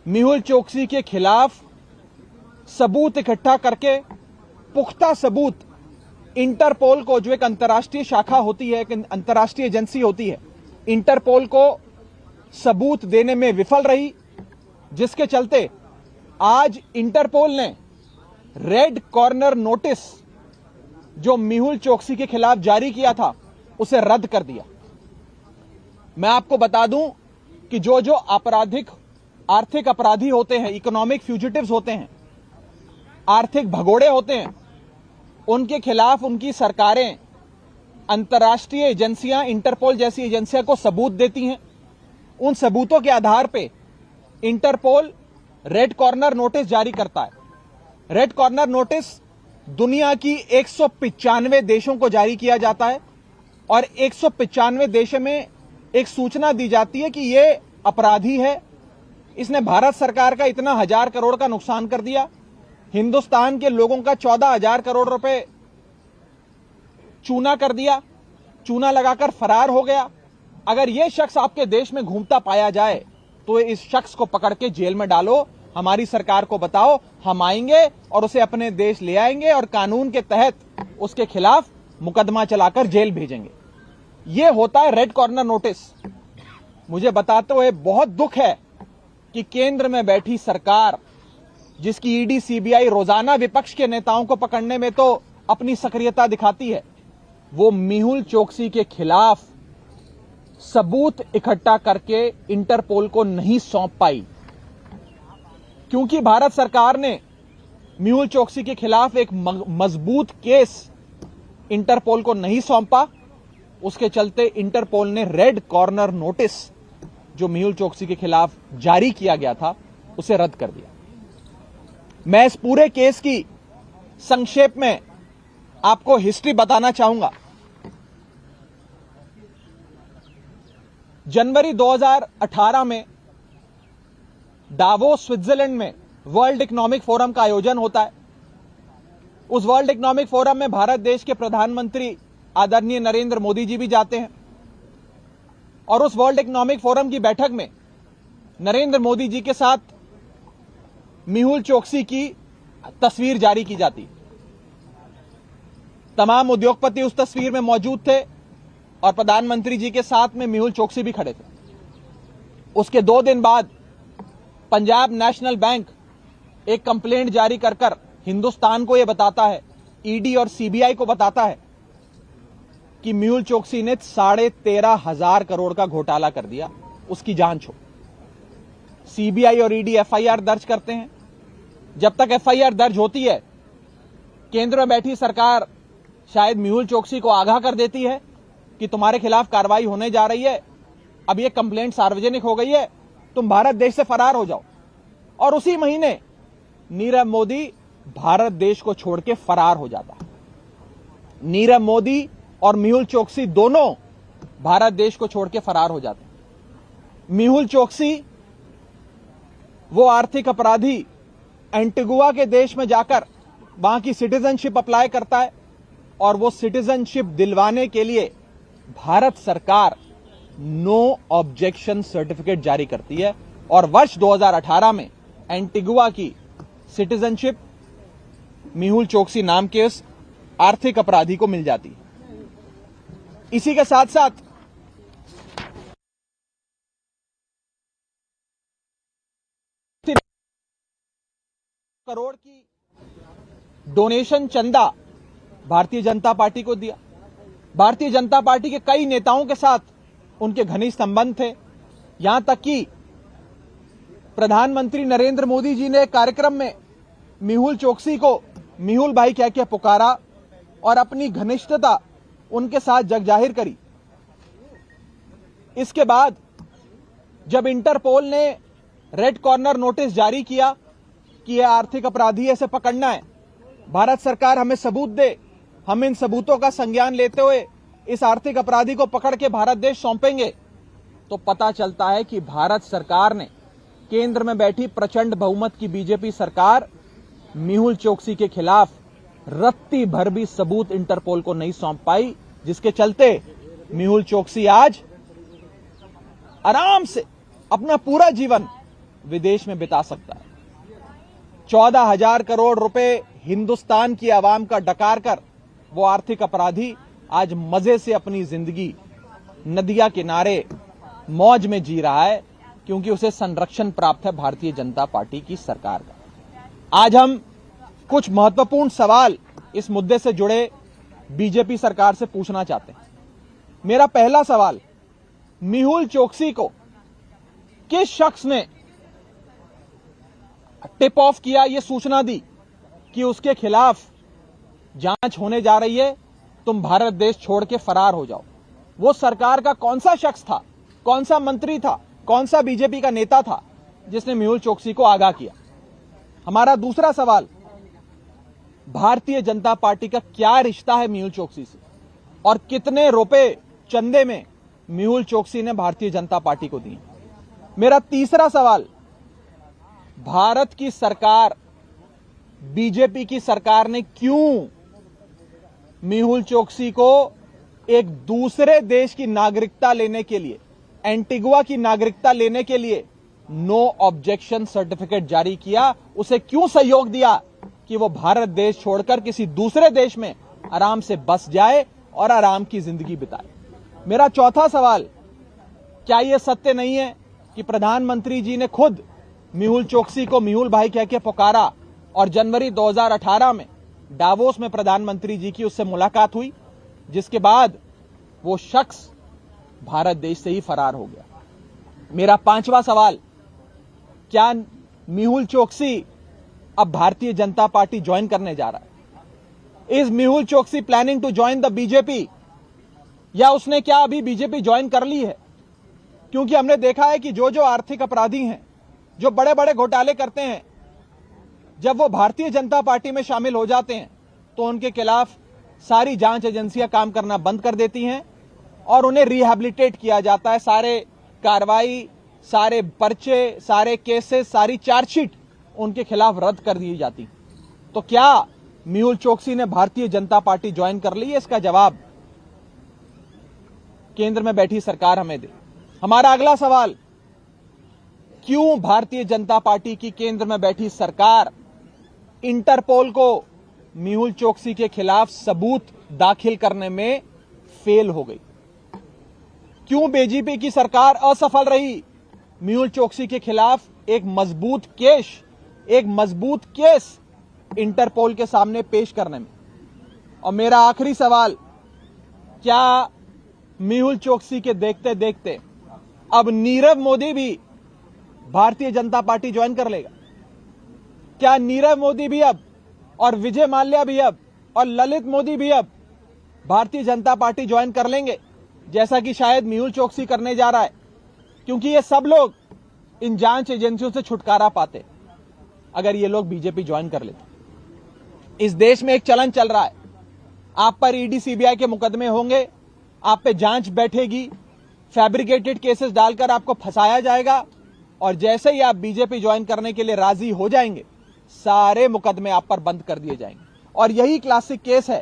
मेहुल चोकसी के खिलाफ सबूत इकट्ठा करके, पुख्ता सबूत इंटरपोल को, जो एक अंतर्राष्ट्रीय शाखा होती है, एक अंतर्राष्ट्रीय एजेंसी होती है, इंटरपोल को सबूत देने में विफल रही, जिसके चलते आज इंटरपोल ने रेड कॉर्नर नोटिस जो मेहुल चोकसी के खिलाफ जारी किया था उसे रद्द कर दिया। मैं आपको बता दूं कि जो आर्थिक अपराधी होते हैं, इकोनॉमिक फ्यूजिटिव्स होते हैं, आर्थिक भगोड़े होते हैं, उनके खिलाफ उनकी सरकारें, अंतर्राष्ट्रीय एजेंसियां, इंटरपोल जैसी एजेंसियां को सबूत देती हैं। उन सबूतों के आधार पे इंटरपोल रेड कॉर्नर नोटिस जारी करता है। रेड कॉर्नर नोटिस दुनिया की 195 देशों को जारी किया जाता है और 195 देशों में एक सूचना दी जाती है कि यह अपराधी है, इसने भारत सरकार का इतना 1000 करोड़ का नुकसान कर दिया, हिंदुस्तान के लोगों का 14,000 करोड़ रुपए चूना कर दिया, चूना लगाकर फरार हो गया। अगर यह शख्स आपके देश में घूमता पाया जाए तो इस शख्स को पकड़ के जेल में डालो, हमारी सरकार को बताओ, हम आएंगे और उसे अपने देश ले आएंगे और कानून के तहत उसके खिलाफ मुकदमा चलाकर जेल भेजेंगे। यह होता है रेड कॉर्नर नोटिस। मुझे बताते हुए बहुत दुख है कि केंद्र में बैठी सरकार, जिसकी ईडी, सीबीआई रोजाना विपक्ष के नेताओं को पकड़ने में तो अपनी सक्रियता दिखाती है, वो मेहुल चोकसी के खिलाफ सबूत इकट्ठा करके इंटरपोल को नहीं सौंप पाई। क्योंकि भारत सरकार ने मेहुल चोकसी के खिलाफ एक मजबूत केस इंटरपोल को नहीं सौंपा, उसके चलते इंटरपोल ने रेड कॉर्नर नोटिस जो मेहुल चोकसी के खिलाफ जारी किया गया था उसे रद्द कर दिया। मैं इस पूरे केस की संक्षेप में आपको हिस्ट्री बताना चाहूंगा। जनवरी 2018 में डावोस, स्विट्जरलैंड में वर्ल्ड इकोनॉमिक फोरम का आयोजन होता है। उस वर्ल्ड इकोनॉमिक फोरम में भारत देश के प्रधानमंत्री आदरणीय नरेंद्र मोदी जी भी जाते हैं और उस वर्ल्ड इकोनॉमिक फोरम की बैठक में नरेंद्र मोदी जी के साथ मेहुल चोकसी की तस्वीर जारी की जाती। तमाम उद्योगपति उस तस्वीर में मौजूद थे और प्रधानमंत्री जी के साथ में मेहुल चोकसी भी खड़े थे। उसके 2 दिन बाद पंजाब नेशनल बैंक एक कंप्लेंट जारी कर हिंदुस्तान को यह बताता है, ईडी और सीबीआई को बताता है कि मेहुल चोकसी ने 13,500 करोड़ का घोटाला कर दिया, उसकी जांच हो। सीबीआई और ईडी एफआईआर दर्ज करते हैं। जब तक एफआईआर दर्ज होती है, केंद्र में बैठी सरकार शायद मेहुल चोकसी को आगाह कर देती है कि तुम्हारे खिलाफ कार्रवाई होने जा रही है, अब यह कंप्लेंट सार्वजनिक हो गई है, तुम भारत देश से फरार हो जाओ। और उसी महीने नीरव मोदी भारत देश को छोड़ के फरार हो जाता है। नीरव मोदी और मेहुल चोकसी दोनों भारत देश को छोड़ के फरार हो जाते हैं। मेहुल चोकसी वो आर्थिक अपराधी एंटीगुआ के देश में जाकर वहां की सिटीजनशिप अप्लाई करता है और वो सिटीजनशिप दिलवाने के लिए भारत सरकार नो ऑब्जेक्शन सर्टिफिकेट जारी करती है और वर्ष 2018 में एंटीगुआ की सिटीजनशिप मेहुल चोकसी नाम के उस आर्थिक अपराधी को मिल जाती है। इसी के साथ साथ करोड़ की डोनेशन चंदा भारतीय जनता पार्टी को दिया। भारतीय जनता पार्टी के कई नेताओं के साथ उनके घनिष्ठ संबंध थे। यहां तक कि प्रधानमंत्री नरेंद्र मोदी जी ने एक कार्यक्रम में मेहुल चोकसी को मेहुल भाई कह के पुकारा और अपनी घनिष्ठता उनके साथ जग जाहिर करी। इसके बाद जब इंटरपोल ने रेड कॉर्नर नोटिस जारी किया कि यह आर्थिक अपराधी है, इसे पकड़ना है, भारत सरकार हमें सबूत दे, हम इन सबूतों का संज्ञान लेते हुए इस आर्थिक अपराधी को पकड़ के भारत देश सौंपेंगे, तो पता चलता है कि भारत सरकार ने, केंद्र में बैठी प्रचंड बहुमत की बीजेपी सरकार मेहुल चोकसी के खिलाफ रत्ती भर भी सबूत इंटरपोल को नहीं सौंप पाई, जिसके चलते मेहुल चोकसी आज आराम से अपना पूरा जीवन विदेश में बिता सकता है। 14,000 करोड़ रुपए हिंदुस्तान की आवाम का डकार कर वो आर्थिक अपराधी आज मजे से अपनी जिंदगी नदिया किनारे मौज में जी रहा है, क्योंकि उसे संरक्षण प्राप्त है भारतीय जनता पार्टी की सरकार का। आज हम कुछ महत्वपूर्ण सवाल इस मुद्दे से जुड़े बीजेपी सरकार से पूछना चाहते हैं। मेरा पहला सवाल, मेहुल चोकसी को किस शख्स ने टिप ऑफ किया, यह सूचना दी कि उसके खिलाफ जांच होने जा रही है, तुम भारत देश छोड़ के फरार हो जाओ? वो सरकार का कौन सा शख्स था, कौन सा मंत्री था, कौन सा बीजेपी का नेता था जिसने मेहुल चोकसी को आगाह किया? हमारा दूसरा सवाल, भारतीय जनता पार्टी का क्या रिश्ता है मेहुल चोकसी से और कितने रुपए चंदे में मेहुल चोकसी ने भारतीय जनता पार्टी को दिए? मेरा तीसरा सवाल, भारत की सरकार, बीजेपी की सरकार ने क्यों मेहुल चोकसी को एक दूसरे देश की नागरिकता लेने के लिए, एंटीगुआ की नागरिकता लेने के लिए नो ऑब्जेक्शन सर्टिफिकेट जारी किया? उसे क्यों सहयोग दिया कि वो भारत देश छोड़कर किसी दूसरे देश में आराम से बस जाए और आराम की जिंदगी बिताए? मेरा चौथा सवाल, क्या यह सत्य नहीं है कि प्रधानमंत्री जी ने खुद मेहुल चोकसी को मेहुल भाई कह के पुकारा और जनवरी 2018 में डावोस में प्रधानमंत्री जी की उससे मुलाकात हुई, जिसके बाद वो शख्स भारत देश से ही फरार हो गया? मेरा पांचवा सवाल, क्या मेहुल चोकसी अब भारतीय जनता पार्टी ज्वाइन करने जा रहा है? Is Mehul Choksi planning to join the BJP, या उसने क्या अभी बीजेपी ज्वाइन कर ली है? क्योंकि हमने देखा है कि जो जो आर्थिक अपराधी हैं, जो बड़े बड़े घोटाले करते हैं, जब वो भारतीय जनता पार्टी में शामिल हो जाते हैं तो उनके खिलाफ सारी जांच एजेंसियां काम करना बंद कर देती हैं और उन्हें रिहैबिलिटेट किया जाता है। सारे कार्रवाई, सारे पर्चे, सारे केसेस, सारी चार्जशीट उनके खिलाफ रद्द कर दी जाती। तो क्या मेहुल चोकसी ने भारतीय जनता पार्टी ज्वाइन कर ली है? इसका जवाब केंद्र में बैठी सरकार हमें दे। हमारा अगला सवाल, क्यों भारतीय जनता पार्टी की केंद्र में बैठी सरकार इंटरपोल को मेहुल चोकसी के खिलाफ सबूत दाखिल करने में फेल हो गई? क्यों बीजेपी की सरकार असफल रही मेहुल चोकसी के खिलाफ एक मजबूत केस इंटरपोल के सामने पेश करने में? और मेरा आखिरी सवाल, क्या मेहुल चोकसी के देखते देखते अब नीरव मोदी भी भारतीय जनता पार्टी ज्वाइन कर लेगा? क्या नीरव मोदी भी अब, और विजय माल्या भी अब, और ललित मोदी भी अब भारतीय जनता पार्टी ज्वाइन कर लेंगे, जैसा कि शायद मेहुल चोकसी करने जा रहा है? क्योंकि ये सब लोग इन जांच एजेंसियों से छुटकारा पाते अगर ये लोग बीजेपी ज्वाइन कर लेते। इस देश में एक चलन चल रहा है, आप पर ईडी सीबीआई के मुकदमे होंगे, आप पे जांच बैठेगी, फैब्रिकेटेड केसेस डालकर आपको फंसाया जाएगा, और जैसे ही आप बीजेपी ज्वाइन करने के लिए राजी हो जाएंगे, सारे मुकदमे आप पर बंद कर दिए जाएंगे। और यही क्लासिक केस है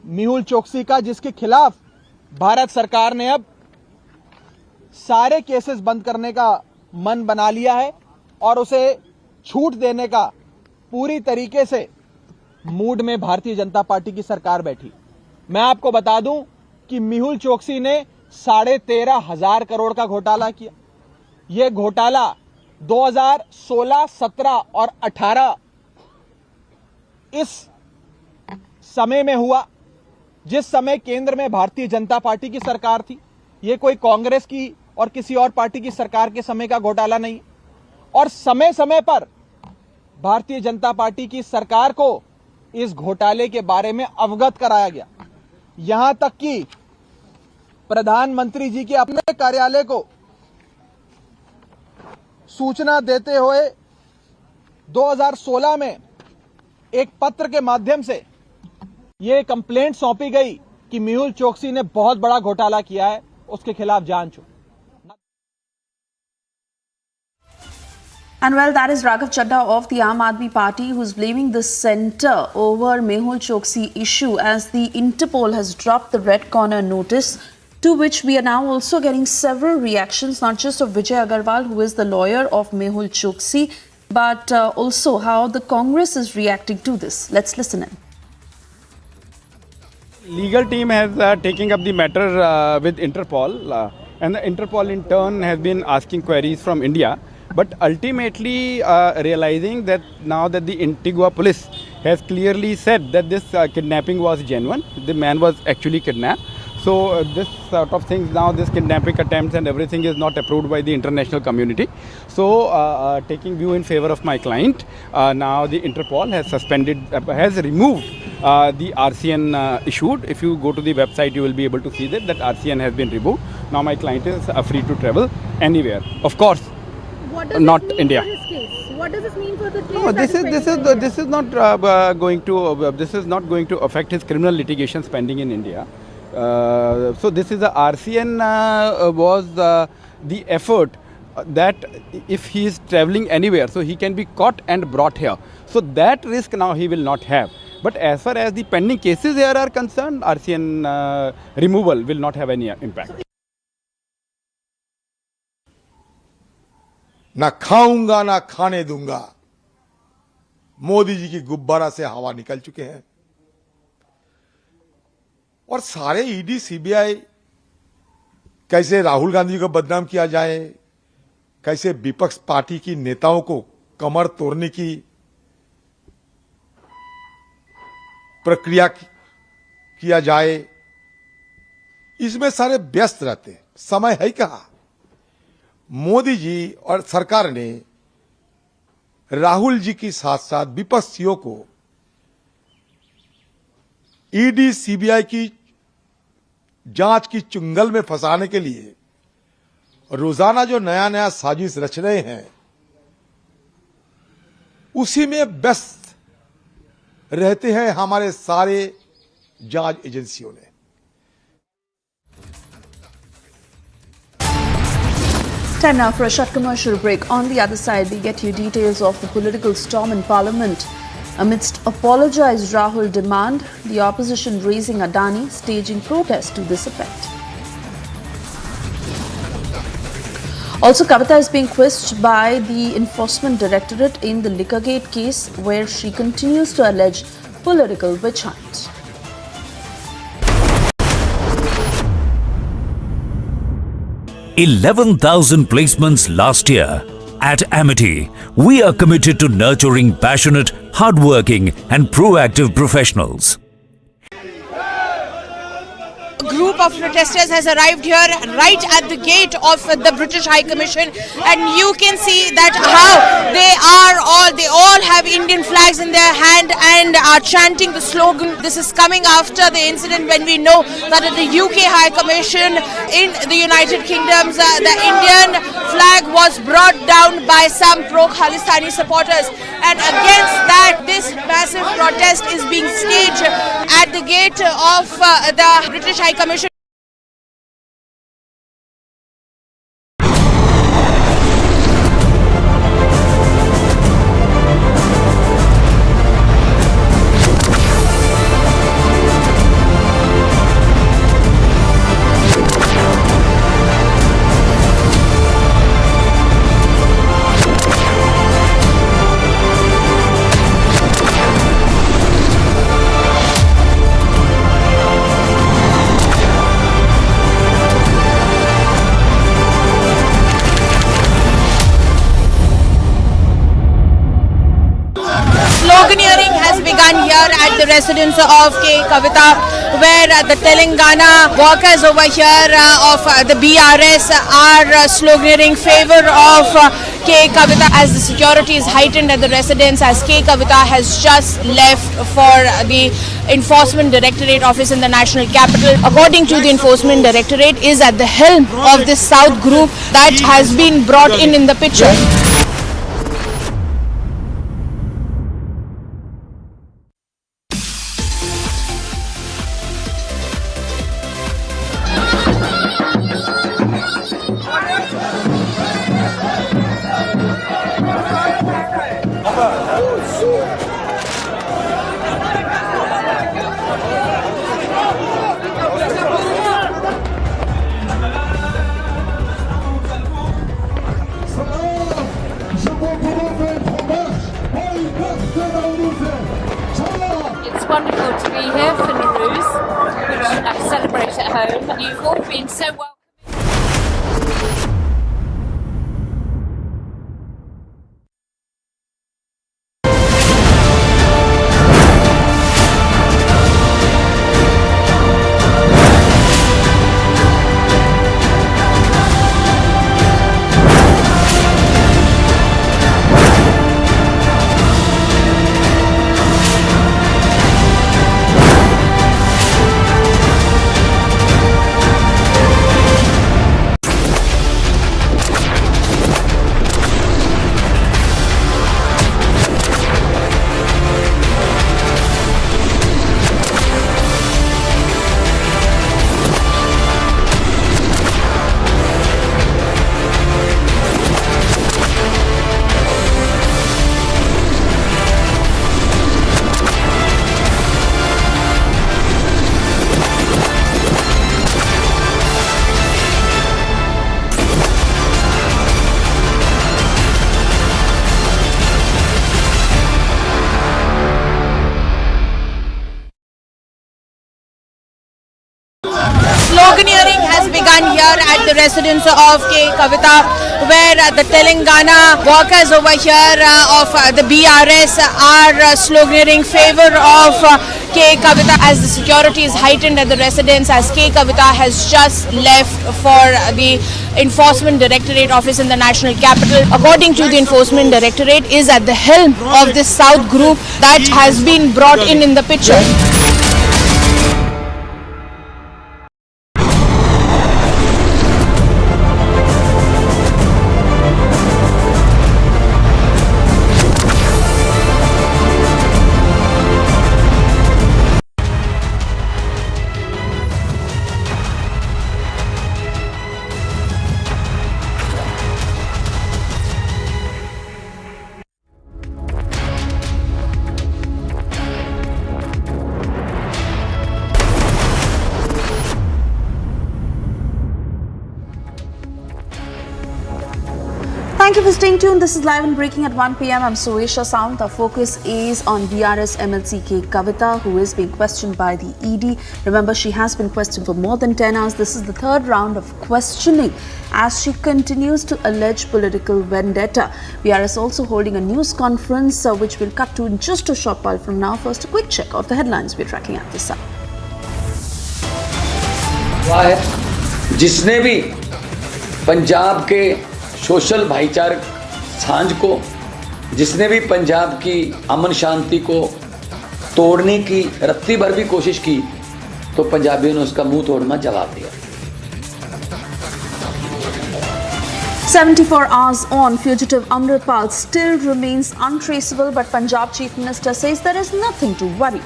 मेहुल चोकसी का, जिसके खिलाफ भारत सरकार ने अब सारे केसेस बंद करने का मन बना लिया है और उसे छूट देने का पूरी तरीके से मूड में भारतीय जनता पार्टी की सरकार बैठी। मैं आपको बता दूं कि मेहुल चोकसी ने 13,500 करोड़ का घोटाला किया। यह घोटाला 2016, 17 और 18 इस समय में हुआ जिस समय केंद्र में भारतीय जनता पार्टी की सरकार थी। ये कोई कांग्रेस की और किसी और पार्टी की सरकार के समय का घोटाला नहीं, और समय समय पर भारतीय जनता पार्टी की सरकार को इस घोटाले के बारे में अवगत कराया गया। यहां तक कि प्रधानमंत्री जी के अपने कार्यालय को सूचना देते हुए 2016 में एक पत्र के माध्यम से ये कंप्लेंट सौंपी गई कि मेहुल चोकसी ने बहुत बड़ा घोटाला किया है, उसके खिलाफ जांच हो। And well, that is Raghav Chadha of the Aam Aadmi Party who's blaming the centre over Mehul Choksi issue as the Interpol has dropped the red corner notice, to which we are now also getting several reactions, not just of Vijay Agarwal, who is the lawyer of Mehul Choksi, but also how the Congress is reacting to this. Let's listen in. Legal team has taken up the matter with Interpol, and the Interpol in turn has been asking queries from India. But ultimately realizing that now that the Antigua police has clearly said that this kidnapping was genuine, the man was actually kidnapped. So this sort of things now, this kidnapping attempts and everything is not approved by the international community. So taking view in favor of my client, now the Interpol has suspended, has removed the RCN issued. If you go to the website, you will be able to see that RCN has been removed. Now my client is free to travel anywhere. Of course, not India. What does this mean for the case? No, this is not going to affect his criminal litigation pending in India. So this is the RCN was the effort that if he is travelling anywhere, so he can be caught and brought here. So that risk now he will not have. But as far as the pending cases here are concerned, RCN removal will not have any impact. ना खाऊंगा ना खाने दूंगा, मोदी जी की गुब्बारा से हवा निकल चुके हैं। और सारे ईडी सीबीआई कैसे राहुल गांधी को बदनाम किया जाए, कैसे विपक्ष पार्टी की नेताओं को कमर तोड़ने की प्रक्रिया किया जाए, इसमें सारे व्यस्त रहते हैं, समय है कहां। मोदी जी और सरकार ने राहुल जी के साथ साथ विपक्षियों को ईडी सीबीआई की जांच की चुंगल में फंसाने के लिए रोजाना जो नया नया साजिश रच रहे हैं, उसी में व्यस्त रहते हैं हमारे सारे जांच एजेंसियों ने। Time now for a short commercial break. On the other side, we get you details of the political storm in Parliament. Amidst apologised Rahul demand, the opposition raising Adani, staging protests to this effect. Also, Kavita is being quizzed by the Enforcement Directorate in the Liquorgate case, where she continues to allege political witch hunt. $11,000 placements last year. At Amity, we are committed to nurturing passionate, hardworking and proactive professionals. A group of protesters has arrived here right at the gate of the British High Commission, and you can see that how they all have Indian flags in their hand and are chanting the slogan. This is coming after the incident when we know that at the UK High Commission in the United Kingdom, the Indian flag was brought down by some pro-Khalistani supporters, and against that this massive protest is being staged at the gate of the British High Commission. at the residence of K. Kavita, where the Telangana workers over here of the BRS are sloganeering in favor of K. Kavita as the security is heightened at the residence, as K. Kavita has just left for the Enforcement Directorate office in the national capital. According to the Enforcement Directorate, is at the helm of this South group that has been brought in the picture. It's wonderful to be here for Nowruz, which I celebrate at home. You've all been so welcome. Sloganeering has begun here at the residence of K. Kavita, where the Telangana workers over here of the BRS are sloganeering in favor of K. Kavita as the security is heightened at the residence, as K. Kavita has just left for the Enforcement Directorate office in the national capital. According to the Enforcement Directorate, is at the helm of this South group that has been brought in the picture. Thank you for staying tuned. This is live and breaking at 1 p.m. I'm Suesha Sound. The focus is on BRS MLC K. Kavita, who is being questioned by the ED. Remember, she has been questioned for more than 10 hours. This is the third round of questioning as she continues to allege political vendetta. BRS also holding a news conference, which we'll cut to in just a short while from now. First, a quick check of the headlines we're tracking at this hour. जिसने भी पंजाब के social भाईचारक सांझ को, जिसने भी पंजाब की अमन शांति को तोड़ने की रत्ती भर भी कोशिश की, तो पंजाबियों ने उसका मुंह तोड़ना जवाब दिया। 74 hours on, fugitive Amritpal still remains untraceable, but Punjab Chief Minister says there is nothing to worry.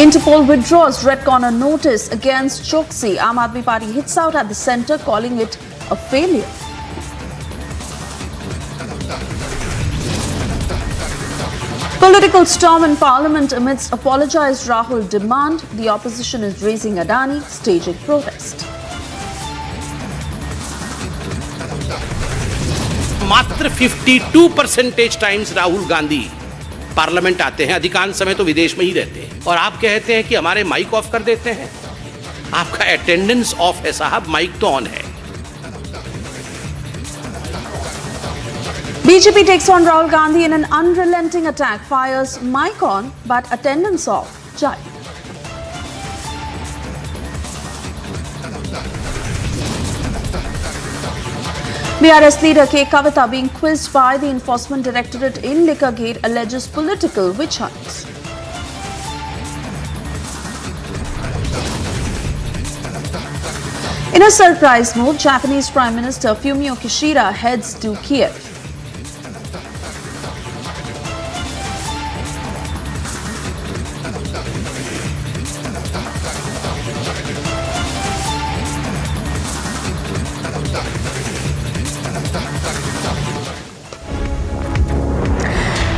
Interpol withdraws Red Corner notice against Choksi. Aam Aadmi Party hits out at the centre, calling it a failure. Political storm in Parliament amidst apologised Rahul demand. The opposition is raising Adani, staging protest. मात्र 52% times Rahul Gandhi parliament आते हैं, अधिकांश समय तो विदेश में ही रहते हैं, और आप कहते हैं कि हमारे माइक ऑफ कर देते हैं। आपका अटेंडेंस ऑफ है साहब, माइक तो ऑन है। BJP takes on Rahul Gandhi in an unrelenting attack, fires mic on but attendance off. Jai. BRS leader K. Kavita being quizzed by the Enforcement Directorate in Liquorgate alleges political witch hunts. In a surprise move, Japanese Prime Minister Fumio Kishida heads to Kiev.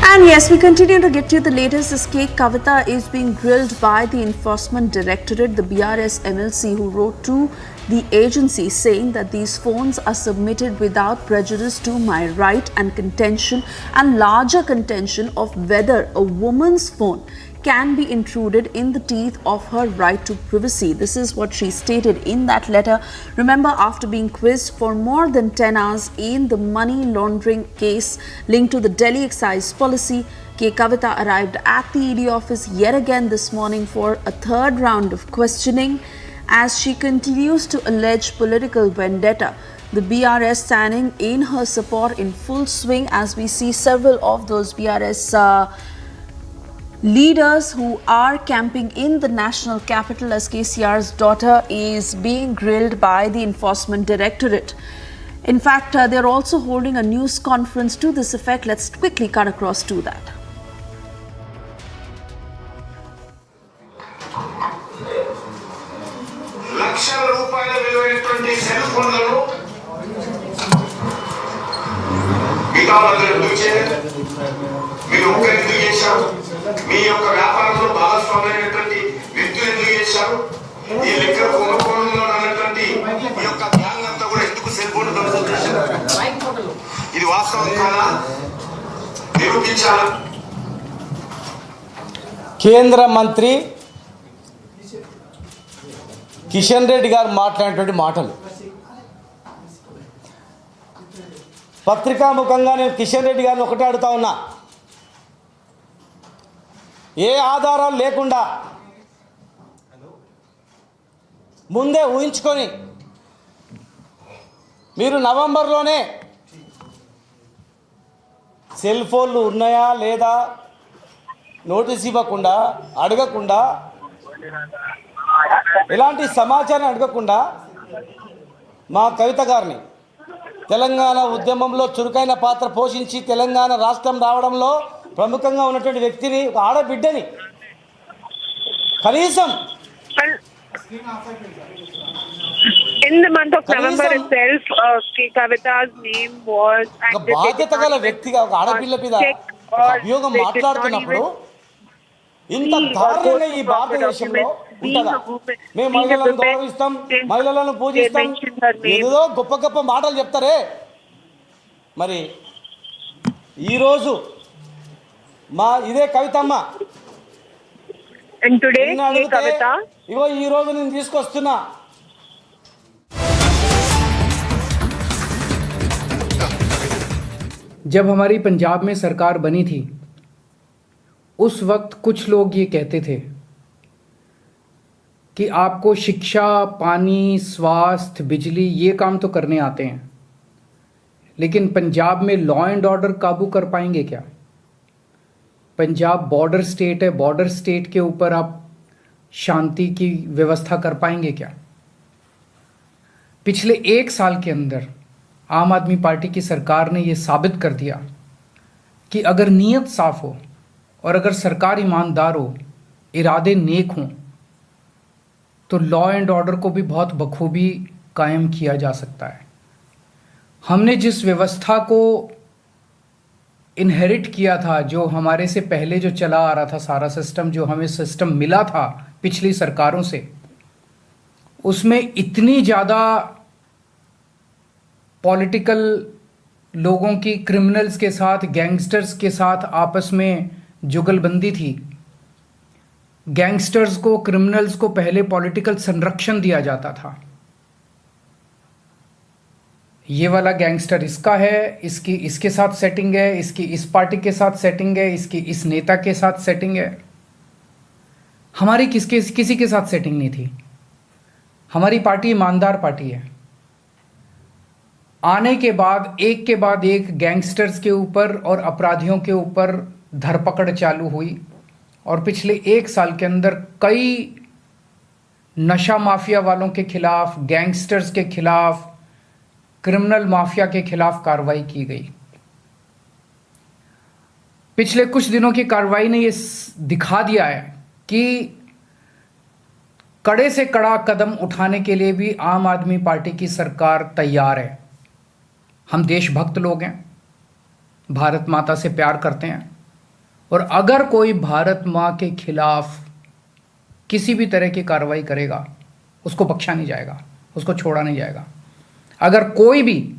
And yes, we continue to get you the latest. This K. Kavita is being grilled by the Enforcement Directorate, the BRS MLC, who wrote to the agency saying that these phones are submitted without prejudice to my right and contention and larger contention of whether a woman's phone can be intruded in the teeth of her right to privacy. This is what she stated in that letter. Remember, after being quizzed for more than 10 hours in the money laundering case linked to the Delhi excise policy, K. Kavita arrived at the ED office yet again this morning for a third round of questioning as she continues to allege political vendetta. The BRS standing in her support in full swing as we see several of those BRS leaders who are camping in the national capital as KCR's daughter is being grilled by the Enforcement Directorate. In fact, they're also holding a news conference to this effect. Let's quickly cut across to that. లక్షల రూపాయల విలువైనటువంటి cell ఫోన్లను వికాలంలో మీరు ఒక్కరికి చేశారు, మీ యొక్క వ్యాపారంలో భాగస్వామ్యమైనటువంటి వ్యక్తులు ఎందుకు చేశారు, ఈ లెక్క కుంభకోణంలో ఉన్నటువంటి ఈ యొక్క గ్యాంగ్ అంతా కూడా ఎందుకు సెల్ ఫోన్ ధ్వంసం చేశారు, ఇది వాస్తవం కాదా నిరూపించాలి. కేంద్ర మంత్రి కిషన్ రెడ్డి గారు మాట్లాడినటువంటి మాటలు పత్రికాముఖంగా నేను కిషన్ రెడ్డి గారిని ఒకటే అడుగుతా ఉన్నా, ఏ ఆధారాలు లేకుండా ముందే ఊహించుకొని మీరు నవంబర్లోనే సెల్ ఫోన్లు ఉన్నాయా లేదా నోటీస్ ఇవ్వకుండా అడగకుండా ఎలాంటి సమాచారం అడగకుండా మా కవిత గారిని తెలంగాణ ఉద్యమంలో చురుకైన పాత్ర పోషించి తెలంగాణ రాష్ట్రం రావడంలో ప్రముఖంగా ఉన్నటువంటి వ్యక్తిని, ఒక ఆడబిడ్డని కనీసం in the month of November itself, Kavita's name was బాధ్యత గల వ్యక్తిగా ఒక ఆడపిల్ల మీద అభియోగం మాట్లాడుతున్నప్పుడు ఇంత దారుణంగా ఈ భారతదేశంలో ఉంటుందా? మేము మహిళలను గౌరవిస్తాం, మహిళలను పూజిస్తాం, ఏదో గొప్ప గొప్ప మాటలు చెప్తారే. మరి ఈరోజు మా ఇదే కవితమ్మ ఇగో ఈరోజు నేను తీసుకొస్తున్నా. जब हमारी पंजाब में सरकार बनी थी उस वक्त कुछ लोग ये कहते थे कि आपको शिक्षा, पानी, स्वास्थ्य, बिजली ये काम तो करने आते हैं, लेकिन पंजाब में लॉ एंड ऑर्डर काबू कर पाएंगे क्या? पंजाब बॉर्डर स्टेट है, बॉर्डर स्टेट के ऊपर आप शांति की व्यवस्था कर पाएंगे क्या? पिछले 1 साल के अंदर आम आदमी पार्टी की सरकार ने ये साबित कर दिया कि अगर नीयत साफ हो और अगर सरकार ईमानदार हो, इरादे नेक हों, तो लॉ एंड ऑर्डर को भी बहुत बखूबी कायम किया जा सकता है। हमने जिस व्यवस्था को इनहेरिट किया था, जो हमारे से पहले जो चला आ रहा था सारा सिस्टम, जो हमें सिस्टम मिला था पिछली सरकारों से, उसमें इतनी ज़्यादा पॉलिटिकल लोगों की क्रिमिनल्स के साथ, गैंगस्टर्स के साथ आपस में जुगलबंदी थी। गैंगस्टर्स को, क्रिमिनल्स को पहले पॉलिटिकल संरक्षण दिया जाता था। ये वाला गैंगस्टर इसका है, इसकी इसके साथ सेटिंग है, इसकी इस पार्टी के साथ सेटिंग है, इसकी इस नेता के साथ सेटिंग है। हमारी किसी के साथ सेटिंग नहीं थी। हमारी पार्टी ईमानदार पार्टी है। आने के बाद एक गैंगस्टर्स के ऊपर और अपराधियों के ऊपर धरपकड़ चालू हुई और पिछले 1 साल के अंदर कई नशा माफिया वालों के खिलाफ, गैंगस्टर्स के खिलाफ, क्रिमिनल माफिया के खिलाफ कार्रवाई की गई। पिछले कुछ दिनों की कार्रवाई ने यह दिखा दिया है कि कड़े से कड़ा कदम उठाने के लिए भी आम आदमी पार्टी की सरकार तैयार है। हम देशभक्त लोग हैं, भारत माता से प्यार करते हैं और अगर कोई भारत माँ के खिलाफ किसी भी तरह की कार्रवाई करेगा उसको बख्शा नहीं जाएगा, उसको छोड़ा नहीं जाएगा। अगर कोई भी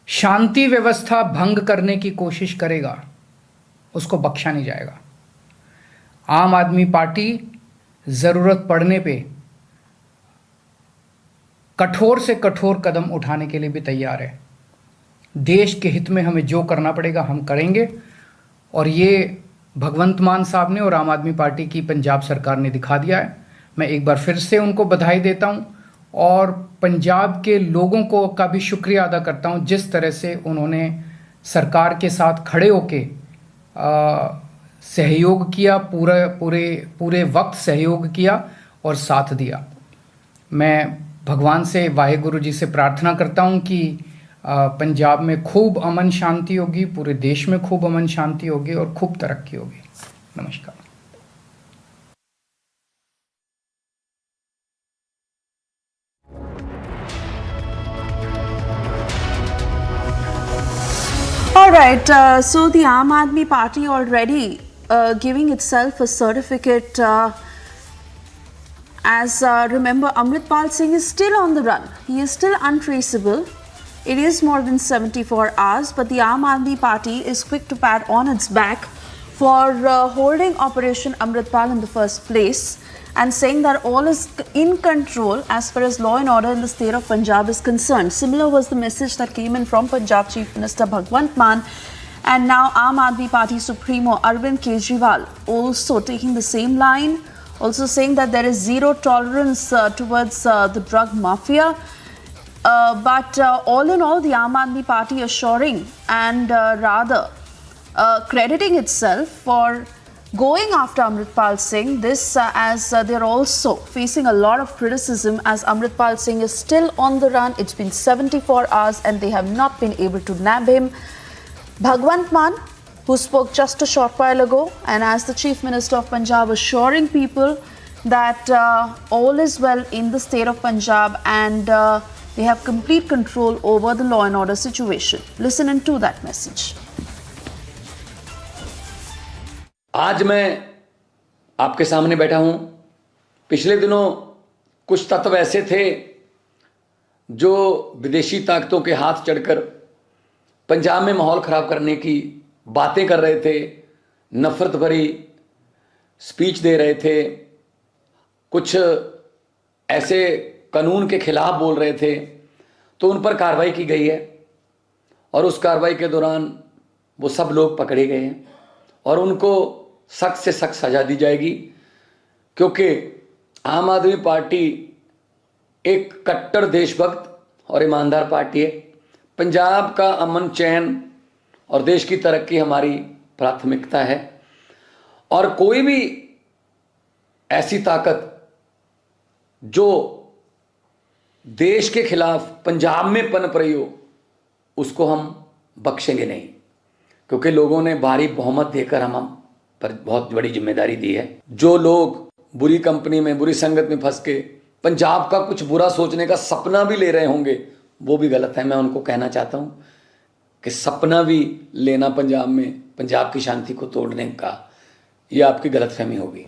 शांति व्यवस्था भंग करने की कोशिश करेगा उसको बख्शा नहीं जाएगा। आम आदमी पार्टी ज़रूरत पड़ने पे कठोर से कठोर कदम उठाने के लिए भी तैयार है। देश के हित में हमें जो करना पड़ेगा हम करेंगे और ये भगवंत मान साहब ने और आम आदमी पार्टी की पंजाब सरकार ने दिखा दिया है। मैं एक बार फिर से उनको बधाई देता हूं और पंजाब के लोगों को का भी शुक्रिया अदा करता हूं जिस तरह से उन्होंने सरकार के साथ खड़े होके सहयोग किया, पूरे वक्त सहयोग किया और साथ दिया। मैं भगवान से, वाहेगुरु जी से प्रार्थना करता हूं कि पंजाब में खूब अमन शांति होगी, पूरे देश में खूब अमन शांति होगी और खूब तरक्की होगी। नमस्कार। All right, so the Aam Aadmi Party already giving itself a certificate as remember Amritpal Singh is still on the run. He is still untraceable. It is more than 74 hours, but the Aam Aadmi Party is quick to pat on its back for holding Operation Amritpal in the first place and saying that all is in control as far as law and order in the state of Punjab is concerned. Similar was the message that came in from Punjab Chief Minister Bhagwant Mann, and now Aam Aadmi Party Supremo Arvind Kejriwal also taking the same line, also saying that there is zero tolerance towards the drug mafia. But all in all, the Aam Aadmi Party assuring and rather crediting itself for going after Amritpal Singh. This as they're also facing a lot of criticism as Amritpal Singh is still on the run. It's been 74 hours and they have not been able to nab him. Bhagwant Mann, who spoke just a short while ago, and as the Chief Minister of Punjab assuring people that all is well in the state of Punjab and they have complete control over the law and order situation. Listen into that message. आज मैं आपके सामने बैठा हूं। पिछले दिनों कुछ तत्व ऐसे थे जो विदेशी ताकतों के हाथ चढ़कर पंजाब में माहौल खराब करने की बातें कर रहे थे, नफरत भरी स्पीच दे रहे थे, कुछ ऐसे कानून के खिलाफ बोल रहे थे, तो उन पर कार्रवाई की गई है और उस कार्रवाई के दौरान वो सब लोग पकड़े गए हैं और उनको सख्त से सख्त सजा दी जाएगी, क्योंकि आम आदमी पार्टी एक कट्टर देशभक्त और ईमानदार पार्टी है। पंजाब का अमन चैन और देश की तरक्की हमारी प्राथमिकता है और कोई भी ऐसी ताकत जो देश के खिलाफ पंजाब में पनप रही हो उसको हम बख्शेंगे नहीं, क्योंकि लोगों ने भारी बहुमत देकर हम पर बहुत बड़ी जिम्मेदारी दी है। जो लोग बुरी कंपनी में, बुरी संगत में फंस के पंजाब का कुछ बुरा सोचने का सपना भी ले रहे होंगे वो भी गलत है। मैं उनको कहना चाहता हूँ कि सपना भी लेना पंजाब में पंजाब की शांति को तोड़ने का, ये आपकी गलतफहमी होगी।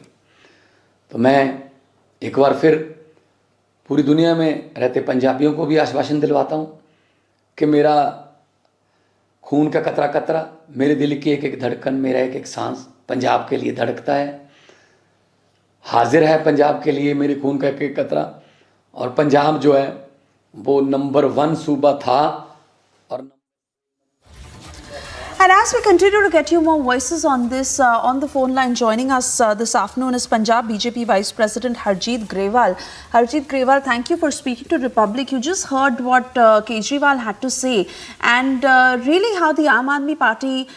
तो मैं एक बार फिर पूरी दुनिया में रहते पंजाबियों को भी आश्वासन दिलवाता हूँ कि मेरा खून का कतरा कतरा, मेरे दिल की एक एक धड़कन, मेरा एक एक सांस पंजाब के लिए धड़कता है, हाजिर है पंजाब के लिए मेरे खून का एक एक कतरा। और पंजाब जो है वो नंबर 1 सूबा था And as we continue to get you more voices on this, on the phone line, joining us this afternoon is Punjab BJP Vice President Harjeet Grewal. Harjeet Grewal, thank you for speaking to Republic. You just heard what Kejriwal had to say, and really how the Aam Aadmi Party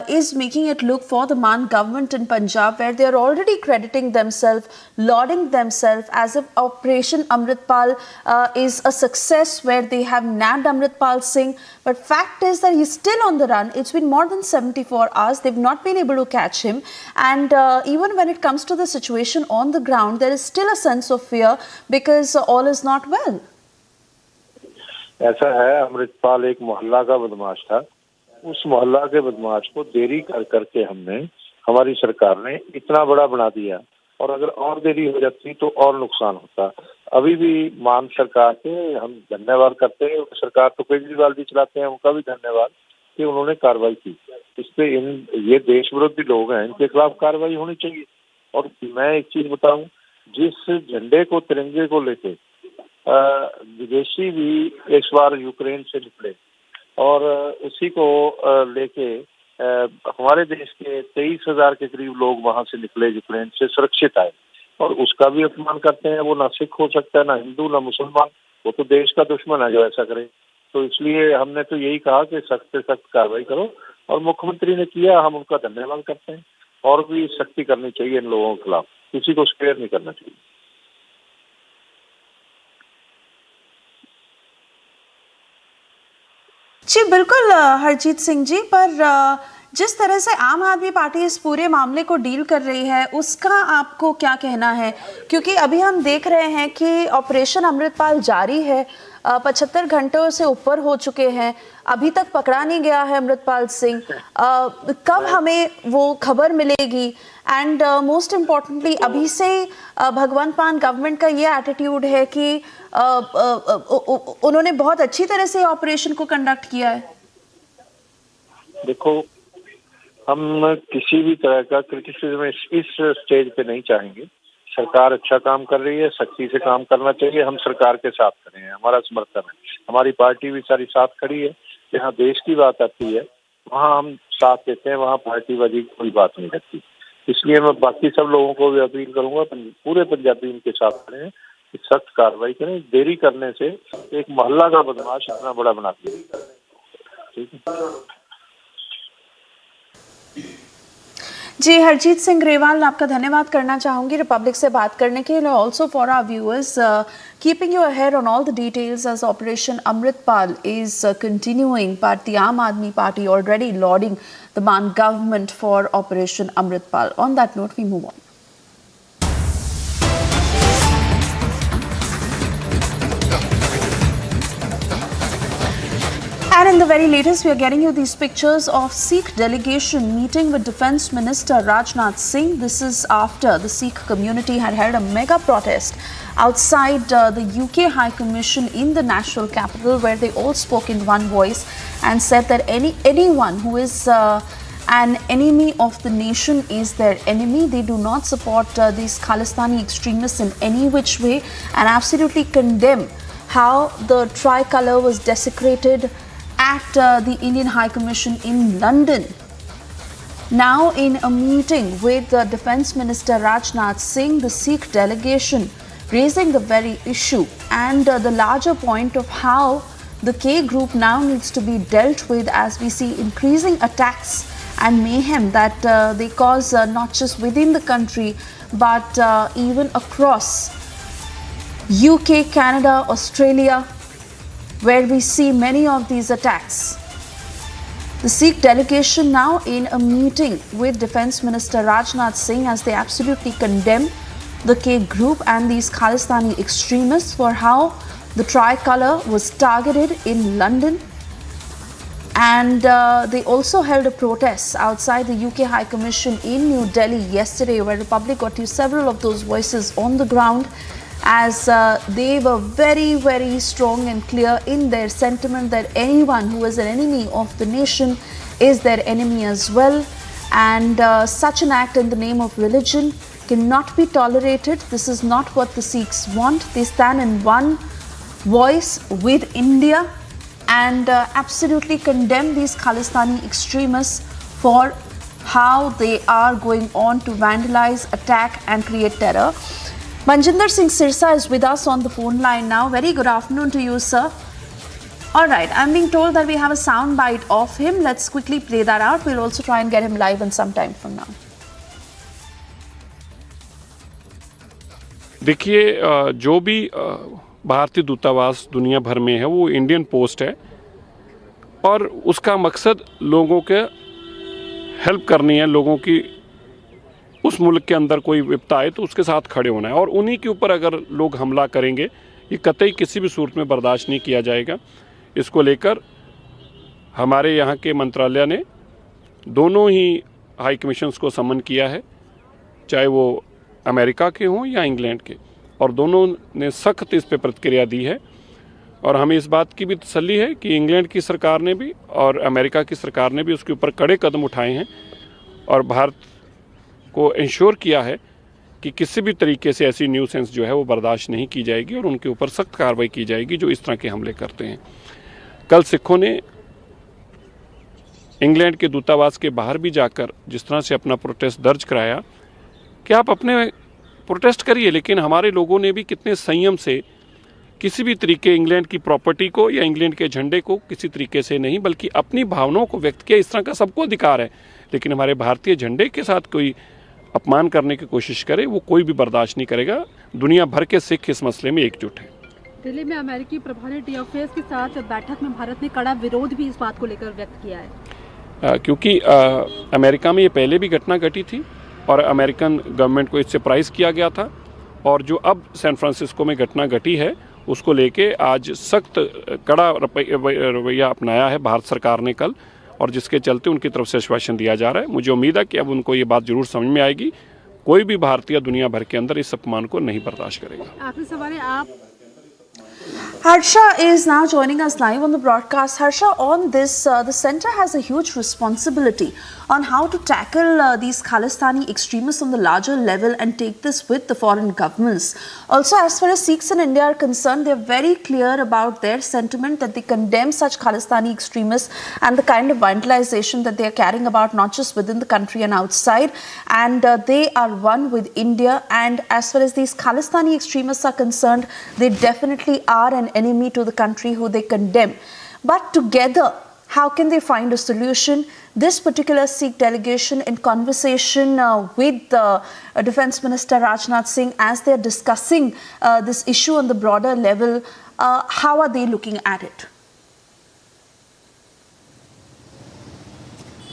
is making it look for the Maan government in Punjab, where they are already crediting themselves, lauding themselves as if Operation Amritpal is a success, where they have nabbed Amritpal Singh. But fact is that he's still on the run. It's been more than 74 hours. They've not been able to catch him. And even when it comes to the situation on the ground, there is still a sense of fear because all is not well. ऐसा है, अमृतपाल एक मोहल्ला का बदमाश था. उस मोहल्ला के बदमाश को देरी कर करके हमारी सरकार ने इतना बड़ा बना दिया, और अगर और देरी हो जाती तो और नुकसान होता. अभी भी मान सरकार के हम धन्यवाद करते हैं. सरकार तो केजरीवाल भी चलाते हैं, उनका भी धन्यवाद कि उन्होंने कार्रवाई की. इस पे ये देश विरोधी लोग हैं, इनके खिलाफ कार्रवाई होनी चाहिए. और मैं एक चीज बताऊं, जिस झंडे को, तिरंगे को लेके विदेशी भी इस बार यूक्रेन से निकले, और उसी को लेके हमारे देश के 23,000 के करीब लोग वहां से निकले, यूक्रेन से सुरक्षित आए, और उसका भी अपमान करते हैं. वो ना सिख हो सकता है, ना हिंदू, ना मुसलमान. वो तो देश का दुश्मन है जो ऐसा करे. तो इसलिए हमने तो यही कहा कि सख्त से सख्त कार्रवाई करो, और मुख्यमंत्री ने किया, हम उनका धन्यवाद करते हैं. और भी सख्ती करनी चाहिए इन लोगों के खिलाफ, किसी को स्पेयर नहीं करना चाहिए. जी बिल्कुल हरजीत सिंह जी, पर जिस तरह से आम आदमी पार्टी इस पूरे मामले को डील कर रही है, उसका आपको क्या कहना है? क्योंकि अभी हम देख रहे हैं कि ऑपरेशन अमृतपाल जारी है, 75 घंटों से ऊपर हो चुके हैं, अभी तक पकड़ा नहीं गया है अमृतपाल सिंह. कब हमें वो खबर मिलेगी? एंड मोस्ट इम्पॉर्टेंटली, अभी से भगवंत मान गवर्नमेंट का ये एटीट्यूड है कि उन्होंने बहुत अच्छी तरह से ऑपरेशन को कंडक्ट किया है. देखो, हम किसी भी तरह का क्रिटिसिज्म इस स्टेज पे नहीं चाहेंगे. सरकार अच्छा काम कर रही है, सख्ती से काम करना चाहिए. हम सरकार के साथ खड़े हैं, हमारा समर्थन है. हमारी पार्टी भी सारी साथ खड़ी है. जहाँ देश की बात आती है वहाँ हम साथ देते हैं, वहाँ पार्टीबाजी की कोई बात नहीं रहती. इसलिए मैं बाकी सब लोगों को भी अपील करूंगा, पूरे पंजाबी इनके साथ खड़े हैं कि सख्त कार्रवाई करें. देरी करने से एक मोहल्ला का बदमाश इतना बड़ा बना दिया. ठीक है जी. हरजीत सिंह ग्रेवाल, आपका धन्यवाद करना चाहूंगी रिपब्लिक से बात करने के लिए. Also for our viewers, keeping you ahead on all the details as operation Amritpal is continuing, but the Aam Aadmi Party already lauding the Maan government for Operation Amritpal. On that note, we move on. And in the very latest, we are getting you these pictures of Sikh delegation meeting with Defence Minister Rajnath Singh. This is after the Sikh community had held a mega protest outside the UK High Commission in the national capital, where they all spoke in one voice and said that anyone who is an enemy of the nation is their enemy. They do not support these Khalistani extremists in any which way, and absolutely condemn how the tricolour was desecrated at the Indian High Commission in London. Now, in a meeting with Defence Minister Rajnath Singh, the Sikh delegation raising the very issue and the larger point of how the K group now needs to be dealt with, as we see increasing attacks and mayhem that they cause not just within the country but even across UK, Canada, Australia, where we see many of these attacks. The Sikh delegation now in a meeting with Defence Minister Rajnath Singh, as they absolutely condemn the K group and these Khalistani extremists for how the tricolour was targeted in London. And they also held a protest outside the UK High Commission in New Delhi yesterday, where Republic got to several of those voices on the ground, as they were very, very strong and clear in their sentiment that anyone who is an enemy of the nation is their enemy as well. And such an act in the name of religion cannot be tolerated. This is not what the Sikhs want. They stand in one voice with India and absolutely condemn these Khalistani extremists for how they are going on to vandalize, attack and create terror. Manjinder Singh Sirsa is with us on the phone line now. Very good afternoon to you, sir. All right, I'm being told that we have a sound bite of him. Let's quickly play that out. We'll also try and get him live in some time from now. देखिए, जो भी भारतीय दूतावास दुनिया भर में है वो इंडियन पोस्ट है और उसका मकसद लोगों के हेल्प करनी है। लोगों की उस मुल्क के अंदर कोई विपदा आए तो उसके साथ खड़े होना है और उन्हीं के ऊपर अगर लोग हमला करेंगे ये कतई किसी भी सूरत में बर्दाश्त नहीं किया जाएगा। इसको लेकर हमारे यहाँ के मंत्रालय ने दोनों ही हाई कमीशंस को समन किया है, चाहे वो अमेरिका के हों या इंग्लैंड के, और दोनों ने सख्त इस पर प्रतिक्रिया दी है। और हमें इस बात की भी तसल्ली है कि इंग्लैंड की सरकार ने भी और अमेरिका की सरकार ने भी उसके ऊपर कड़े कदम उठाए हैं और भारत को इंश्योर किया है कि किसी भी तरीके से ऐसी न्यूसेंस जो है वो बर्दाश्त नहीं की जाएगी और उनके ऊपर सख्त कार्रवाई की जाएगी जो इस तरह के हमले करते हैं। कल सिखों ने इंग्लैंड के दूतावास के बाहर भी जाकर जिस तरह से अपना प्रोटेस्ट दर्ज कराया कि आप अपने प्रोटेस्ट करिए, लेकिन हमारे लोगों ने भी कितने संयम से किसी भी तरीके इंग्लैंड की प्रॉपर्टी को या इंग्लैंड के झंडे को किसी तरीके से नहीं बल्कि अपनी भावनाओं को व्यक्त किया। इस तरह का सबको अधिकार है, लेकिन हमारे भारतीय झंडे के साथ कोई अपमान करने की कोशिश करे वो कोई भी बर्दाश्त नहीं करेगा। दुनिया भर के सिख इस मसले में एकजुट हैं। दिल्ली में अमेरिकी प्रभारी टीएफएस के साथ बैठक में भारत ने कड़ा विरोध भी इस बात को लेकर व्यक्त किया है, क्योंकि अमेरिका में ये पहले भी घटना घटी थी और अमेरिकन गवर्नमेंट को इससे प्राइज़ किया गया था और जो अब सैन फ्रांसिस्को में घटना घटी है उसको लेके आज सख्त कड़ा रवैया अपनाया है भारत सरकार ने कल, और जिसके चलते उनकी तरफ से आश्वासन दिया जा रहा है। मुझे उम्मीद है कि अब उनको ये बात जरूर समझ में आएगी। कोई भी भारतीय दुनिया भर के अंदर इस अपमान को नहीं बर्दाश्त करेगा। आखिरी सवाल है, आप Harsha is now joining us live on the broadcast. Harsha, on this, the centre has a huge responsibility on how to tackle these Khalistani extremists on the larger level and take this with the foreign governments. Also, as far as Sikhs in India are concerned, they are very clear about their sentiment that they condemn such Khalistani extremists and the kind of vandalization that they are carrying about, not just within the country and outside. And they are one with India. And as far as these Khalistani extremists are concerned, they definitely are an enemy to the country who they condemn. But together, how can they find a solution? This particular Sikh delegation, in conversation with Defence Minister Rajnath Singh, as they are discussing this issue on the broader level, how are they looking at it?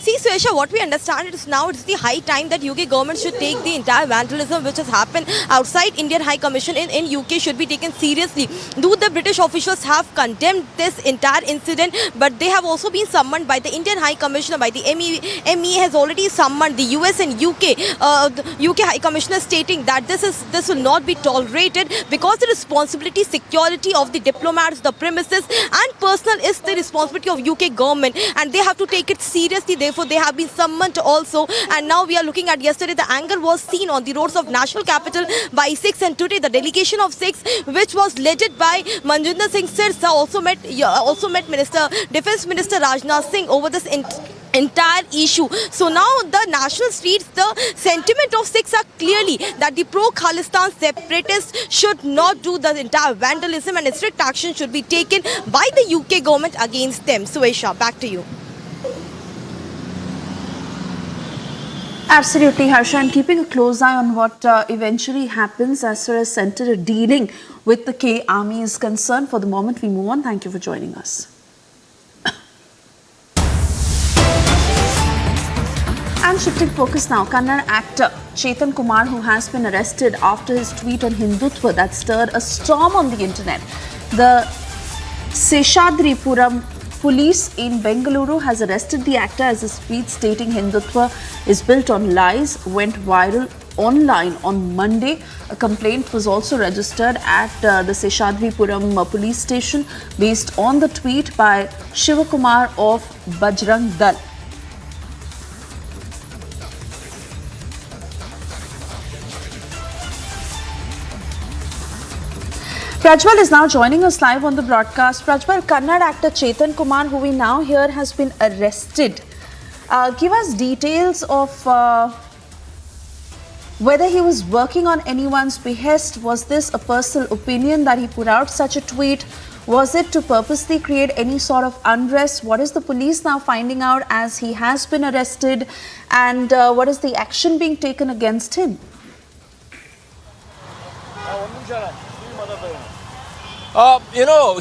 See, Suesha, what we understand is now it's the high time that UK government should take the entire vandalism which has happened outside Indian High Commission in UK should be taken seriously. Though the British officials have condemned this entire incident, but they have also been summoned by the Indian High Commissioner, by the ME has already summoned the US and UK. The UK High Commissioner stating that this will not be tolerated because the responsibility, security of the diplomats, the premises and personnel is the responsibility of UK government, and they have to take it seriously. Therefore, they have been summoned also, and now we are looking at yesterday the anger was seen on the roads of national capital by Sikhs, and today the delegation of Sikhs, which was led by Manjinder Singh Sirsa, also met Defence Minister Rajnath Singh over this entire issue. So now the national streets, the sentiment of Sikhs are clearly that the pro-Khalistan separatists should not do the entire vandalism, and strict action should be taken by the UK government against them. Suesha, back to you. Absolutely, Harsha, and keeping a close eye on what eventually happens as far as centre dealing with the K Army is concerned. For the moment, we move on. Thank you for joining us. And shifting focus now, Kannada actor Chetan Kumar, who has been arrested after his tweet on Hindutva that stirred a storm on the internet. The Seshadripuram Police in Bengaluru has arrested the actor as his tweet stating Hindutva is built on lies went viral online on Monday. A complaint was also registered at the Seshadripuram police station based on the tweet by Shivakumar of Bajrang Dal. Prajwal is now joining us live on the broadcast. Prajwal, Kannada actor Chetan Kumar, who we now hear has been arrested. Give us details of whether he was working on anyone's behest. Was this a personal opinion that he put out such a tweet? Was it to purposely create any sort of unrest? What is the police now finding out as he has been arrested? And what is the action being taken against him?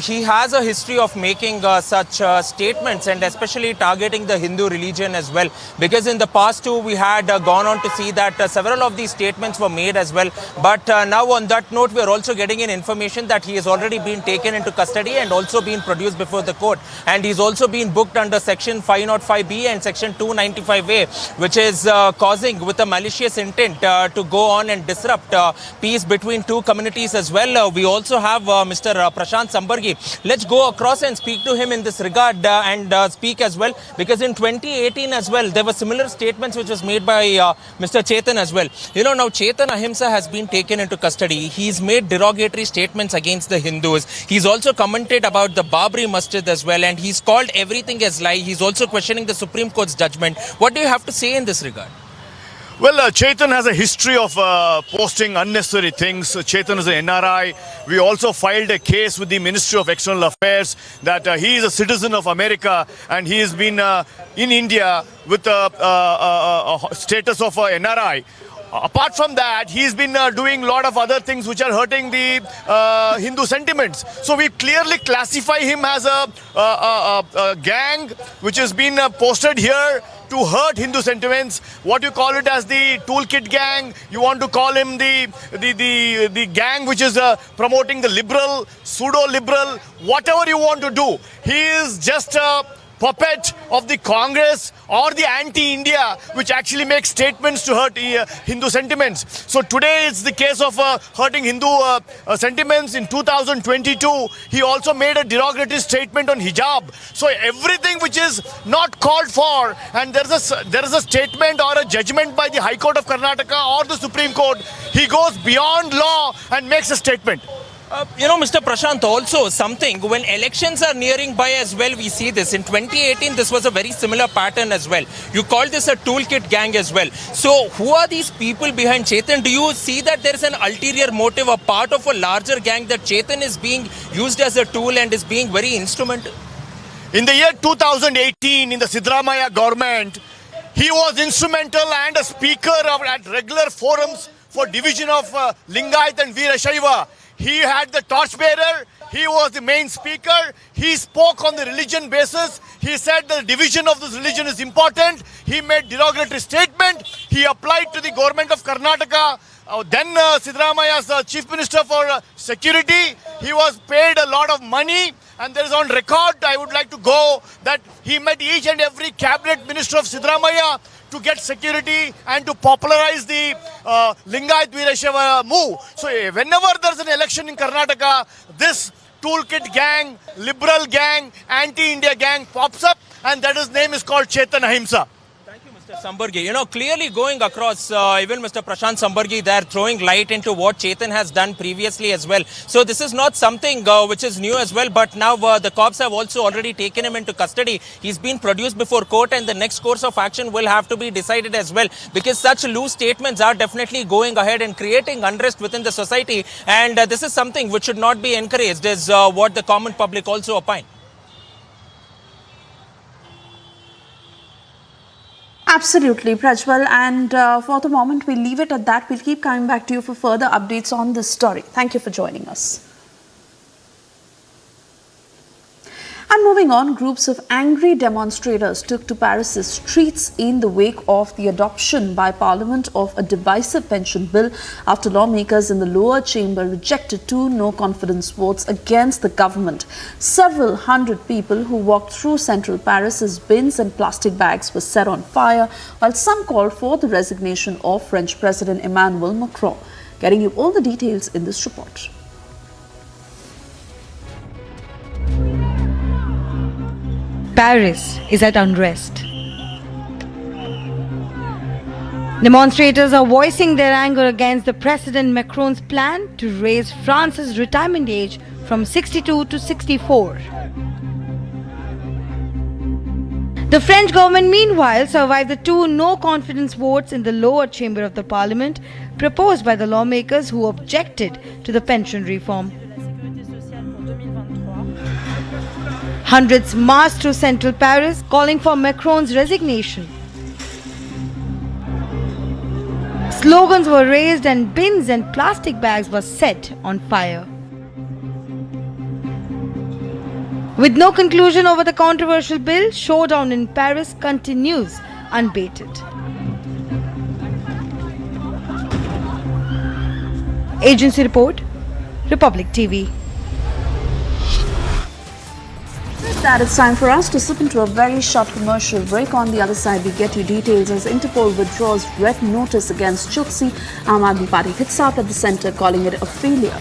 He has a history of making such statements and especially targeting the Hindu religion as well. Because in the past too, we had gone on to see that several of these statements were made as well. But now on that note, we are also getting in information that he has already been taken into custody and also been produced before the court. And he's also been booked under Section 505B and Section 295A, which is causing with a malicious intent to go on and disrupt peace between two communities as well. We also have Mr. Prashant Sambargi. Let's go across and speak to him in this regard and speak as well, because in 2018 as well there were similar statements which was made by Mr. Chetan as well. Now Chetan Ahimsa has been taken into custody. He's made derogatory statements against the Hindus. He's also commented about the Babri Masjid as well, and he's called everything as lie. He's also questioning the Supreme Court's judgment. What do you have to say in this regard? Well, Chetan has a history of posting unnecessary things. Chetan is an NRI. We also filed a case with the Ministry of External Affairs that he is a citizen of America and he has been in India with a status of a NRI. Apart from that, he's been doing a lot of other things which are hurting the Hindu sentiments. So we clearly classify him as a gang which has been posted here to hurt Hindu sentiments. What you call it as the toolkit gang, you want to call him the gang which is promoting the liberal, pseudo-liberal, whatever you want to do. He is just a puppet of the Congress or the anti-India, which actually makes statements to hurt Hindu sentiments. So today it's the case of hurting Hindu sentiments. In 2022, he also made a derogatory statement on hijab. So everything which is not called for, and there is a statement or a judgment by the High Court of Karnataka or the Supreme Court, he goes beyond law and makes a statement. Mr. Prashant, also something, when elections are nearing by as well, we see this. In 2018, this was a very similar pattern as well. You called this a toolkit gang as well. So who are these people behind Chetan? Do you see that there is an ulterior motive, a part of a larger gang, that Chetan is being used as a tool and is being very instrumental? In the year 2018, in the Siddaramaiah government, he was instrumental and a speaker at regular forums for division of Lingayat and Veerashaiva. He had the torchbearer. He was the main speaker. He spoke on the religion basis. He said the division of this religion is important. He made derogatory statement. He applied to the government of Karnataka. Then Siddaramaiah's chief minister for security. He was paid a lot of money. And there is on record, I would like to go, that he met each and every cabinet minister of Siddaramaiah to get security and to popularize the Lingayat Veerashaiva move. So whenever there's an election in Karnataka, this toolkit gang, liberal gang, anti-India gang pops up, and that his name is called Chetan Ahimsa. Mr. Sambargi, clearly going across, even Mr. Prashant Sambargi, they are throwing light into what Chetan has done previously as well. So this is not something which is new as well, but now the cops have also already taken him into custody. He's been produced before court, and the next course of action will have to be decided as well, because such loose statements are definitely going ahead and creating unrest within the society, and this is something which should not be encouraged, is what the common public also opine. Absolutely, Prajwal. And for the moment, we'll leave it at that. We'll keep coming back to you for further updates on this story. Thank you for joining us. And moving on, groups of angry demonstrators took to Paris's streets in the wake of the adoption by Parliament of a divisive pension bill after lawmakers in the lower chamber rejected 2 no-confidence votes against the government. Several hundred people who walked through central Paris's bins and plastic bags were set on fire, while some called for the resignation of French President Emmanuel Macron. Getting you all the details in this report. Paris is at unrest. Demonstrators are voicing their anger against the President Macron's plan to raise France's retirement age from 62 to 64. The French government meanwhile survived the two no-confidence votes in the lower chamber of the parliament proposed by the lawmakers who objected to the pension reform. Hundreds marched through central Paris calling for Macron's resignation. Slogans were raised and bins and plastic bags were set on fire. With no conclusion over the controversial bill, showdown in Paris continues unabated. Agency report, Republic TV. That it's time for us to slip into a very short commercial break. On the other side, we get you details as Interpol withdraws red notice against Choksi. Aam Aadmi Party hits out at the centre, calling it a failure.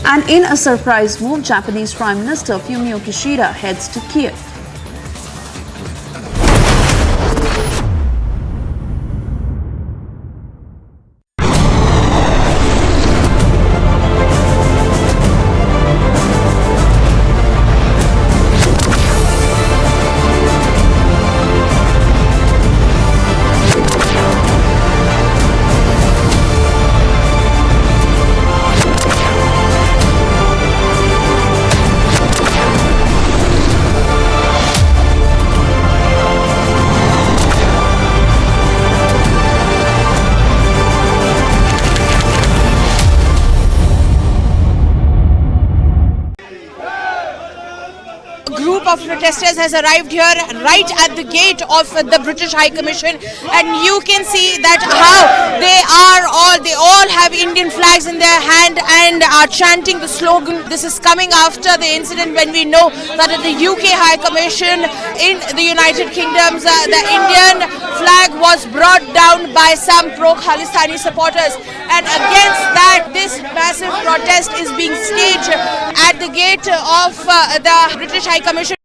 And in a surprise move, Japanese Prime Minister Fumio Kishida heads to Kiev. Of protesters has arrived here right at the gate of the British High Commission, and you can see that how they all have Indian flags in their hand and are chanting the slogan. This is coming after the incident when we know that at the UK High Commission in the United Kingdom, the Indian flag was brought down by some pro-Khalistani supporters, and against that this massive protest is being staged at the gate of the British High Commission.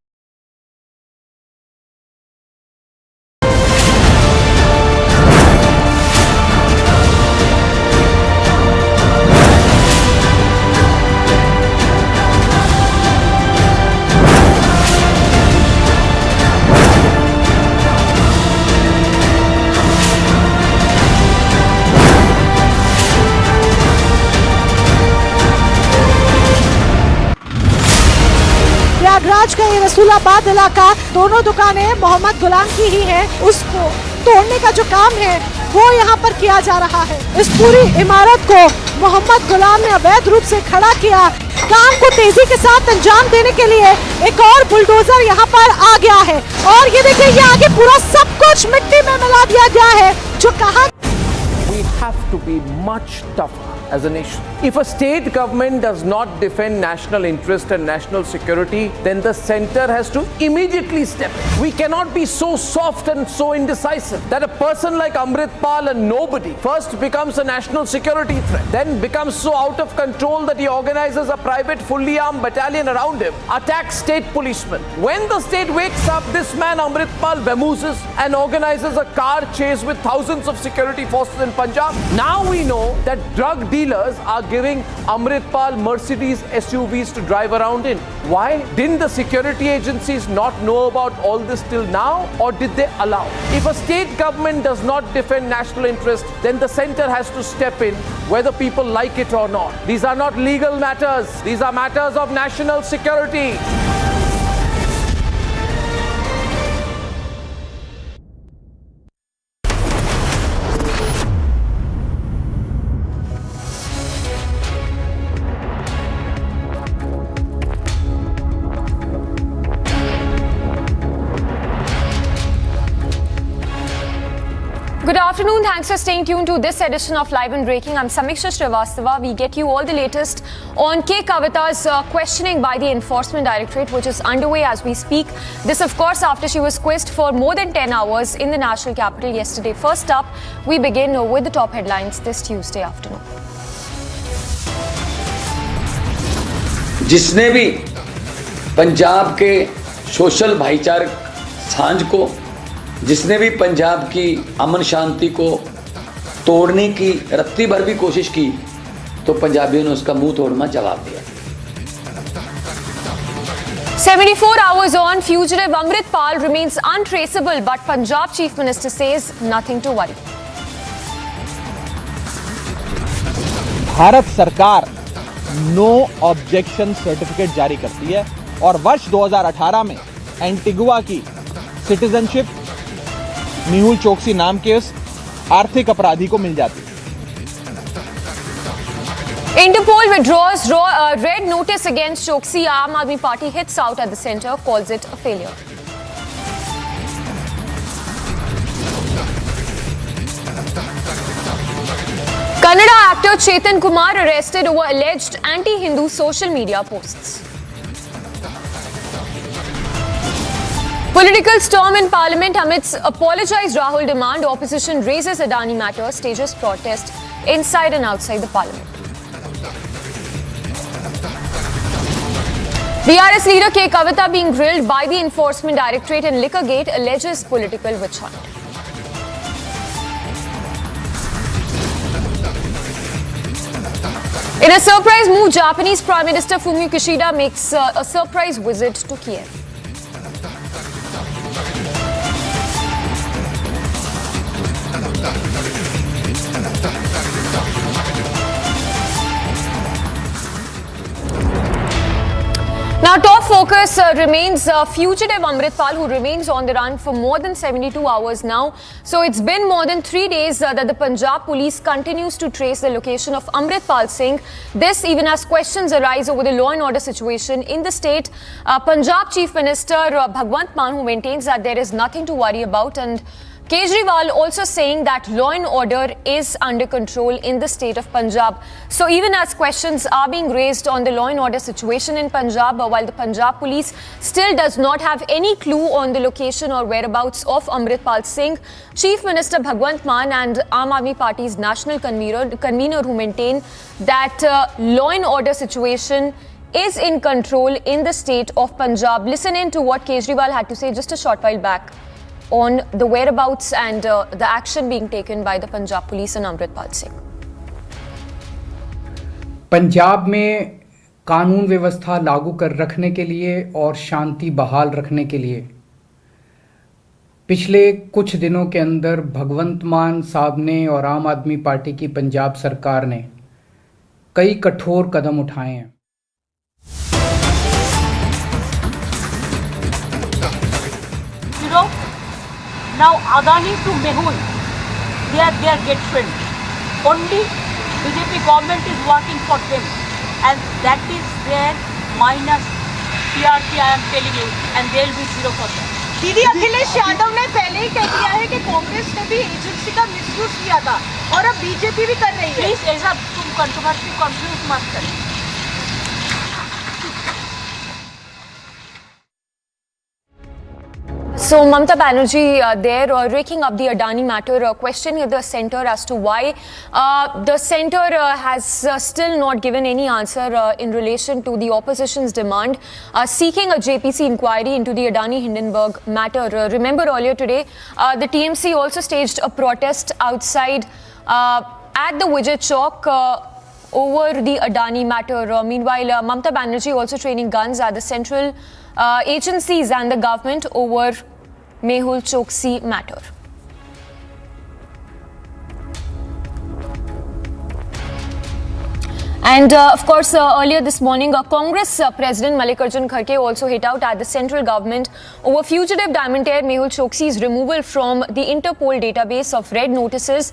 Prayagraj का ये रसूलाबाद इलाका, दोनों दुकानें मोहम्मद गुलाम की ही हैं। उसको तोड़ने का जो काम है वो यहाँ पर किया जा रहा है। इस पूरी इमारत को मोहम्मद गुलाम ने अवैध रूप से खड़ा किया। काम को तेजी के साथ अंजाम देने के लिए एक और बुलडोजर यहाँ पर आ गया है और ये देखिए, ये आगे पूरा सब कुछ मिट्टी में मिला दिया गया है। जो कहा We have to be much tougher as a nation. If a state government does not defend national interest and national security, then the center has to immediately step in. We cannot be so soft and so indecisive that a person like Amritpal, a nobody, first becomes a national security threat, then becomes so out of control that he organizes a private fully armed battalion around him, attacks state policemen. When the state wakes up, this man Amritpal vamooses and organizes a car chase with thousands of security forces in Punjab. Now we know that drug dealers are giving Amritpal Mercedes SUVs to drive around in. Why? Didn't the security agencies not know about all this till now, or did they allow? If a state government does not defend national interest, then the center has to step in, whether people like it or not. These are not legal matters. These are matters of national security. Good afternoon. Thanks for staying tuned to this edition of Live and Breaking. I'm Samiksha Srivastava. We get you all the latest on K. Kavita's questioning by the Enforcement Directorate, which is underway as we speak. This, of course, after she was quizzed for more than 10 hours in the national capital yesterday. First up, we begin with the top headlines this Tuesday afternoon. जिसने भी पंजाब के social भाईचारे सांझ को जिसने भी पंजाब की अमन शांति को तोड़ने की रत्ती भर भी कोशिश की तो पंजाबियों ने उसका मुंह तोड़ में जवाब दिया। 74 hours on, fugitive Amritpal remains untraceable, but Punjab Chief Minister says nothing to worry. Bharat सरकार नो ऑब्जेक्शन सर्टिफिकेट जारी करती है और वर्ष 2018 में एंटीगुआ की सिटीजनशिप मेहुल चोकसी नाम के उस आर्थिक अपराधी को मिल जाती है। Interpol withdraws red notice against Choksi. Aam Aadmi Party hits out at the centre, calls it a failure. Kannada actor Chetan Kumar arrested over alleged anti-Hindu social media posts. Political storm in Parliament amidst apologised Rahul demand. Opposition raises Adani matter, stages protest inside and outside the Parliament. BRS leader K. Kavita being grilled by the Enforcement Directorate in Liquorgate alleges political witch hunt. In a surprise move, Japanese Prime Minister Fumio Kishida makes a surprise visit to Kiev. Now, top focus remains fugitive Amritpal, who remains on the run for more than 72 hours now. So, it's been more than 3 days that the Punjab Police continues to trace the location of Amritpal Singh. This even as questions arise over the law and order situation in the state. Punjab Chief Minister Bhagwant Mann, who maintains that there is nothing to worry about, and Kejriwal also saying that law and order is under control in the state of Punjab. So even as questions are being raised on the law and order situation in Punjab, while the Punjab Police still does not have any clue on the location or whereabouts of Amritpal Singh, Chief Minister Bhagwant Mann and Aam Aadmi Party's national convener who maintain that law and order situation is in control in the state of Punjab. Listen in to what Kejriwal had to say just a short while back on the whereabouts and the action being taken by the Punjab Police and Amritpal Singh. Punjab में कानून व्यवस्था लागू कर रखने के लिए और शांति बहाल रखने के लिए पिछले कुछ दिनों के अंदर भगवंत मान साहब ने और आम आदमी पार्टी की पंजाब सरकार ने कई कठोर कदम उठाए हैं। Now Adani to Mehul, they are get friends. Only BJP government is working for them, and that is their minus PRP. I am telling you, and there will be 0%. दीदी अखिलेश यादव ने पहले ही कह दिया है कि कांग्रेस ने भी एजेंसी का मिसयूज किया था और अब बीजेपी भी कर रही है। प्लीज ऐसा तुम कंट्रोवर्सी कंफ्यूज मत करो। So Mamata Banerjee there raking up the Adani matter, questioning the centre as to why the centre has still not given any answer in relation to the opposition's demand seeking a JPC inquiry into the Adani Hindenburg matter. Remember earlier today, the TMC also staged a protest outside at the Vijay Chowk over the Adani matter. Meanwhile, Mamata Banerjee also training guns at the central agencies and the government over Mehul Choksi matter. And of course, earlier this morning, Congress President Mallikarjun Kharge also hit out at the central government over fugitive diamond heir Mehul Choksi's removal from the Interpol database of red notices,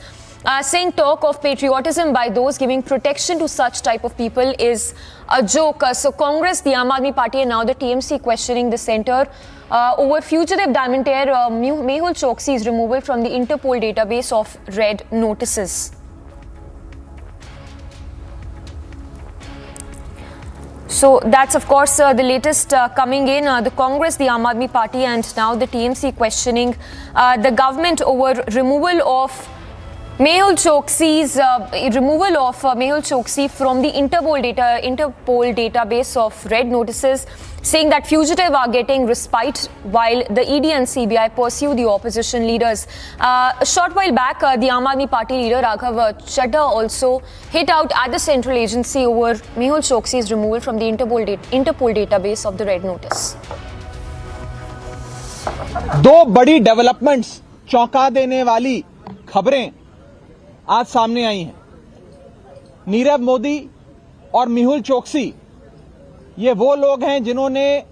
saying talk of patriotism by those giving protection to such type of people is a joke. So Congress, the Aam Aadmi Party and now the TMC questioning the centre over fugitive diamond heir Mehul Choksi's removal from the Interpol database of red notices. So that's of course the latest coming in. The Congress, the Aam Aadmi Party and now the TMC questioning the government over removal of Mehul Choksi's removal of Mehul Choksi from the Interpol database of red notices, saying that fugitives are getting respite while the ED and CBI pursue the opposition leaders. A short while back, the Aam Aadmi Party leader Raghav Chadha also hit out at the central agency over Mehul Choksi's removal from the Interpol database of the red notice. दो बड़ी developments, चौंका देने वाली खबरें आज सामने आई हैं। नीरव मोदी और मेहुल चोकसी ये वो लोग हैं जिन्होंने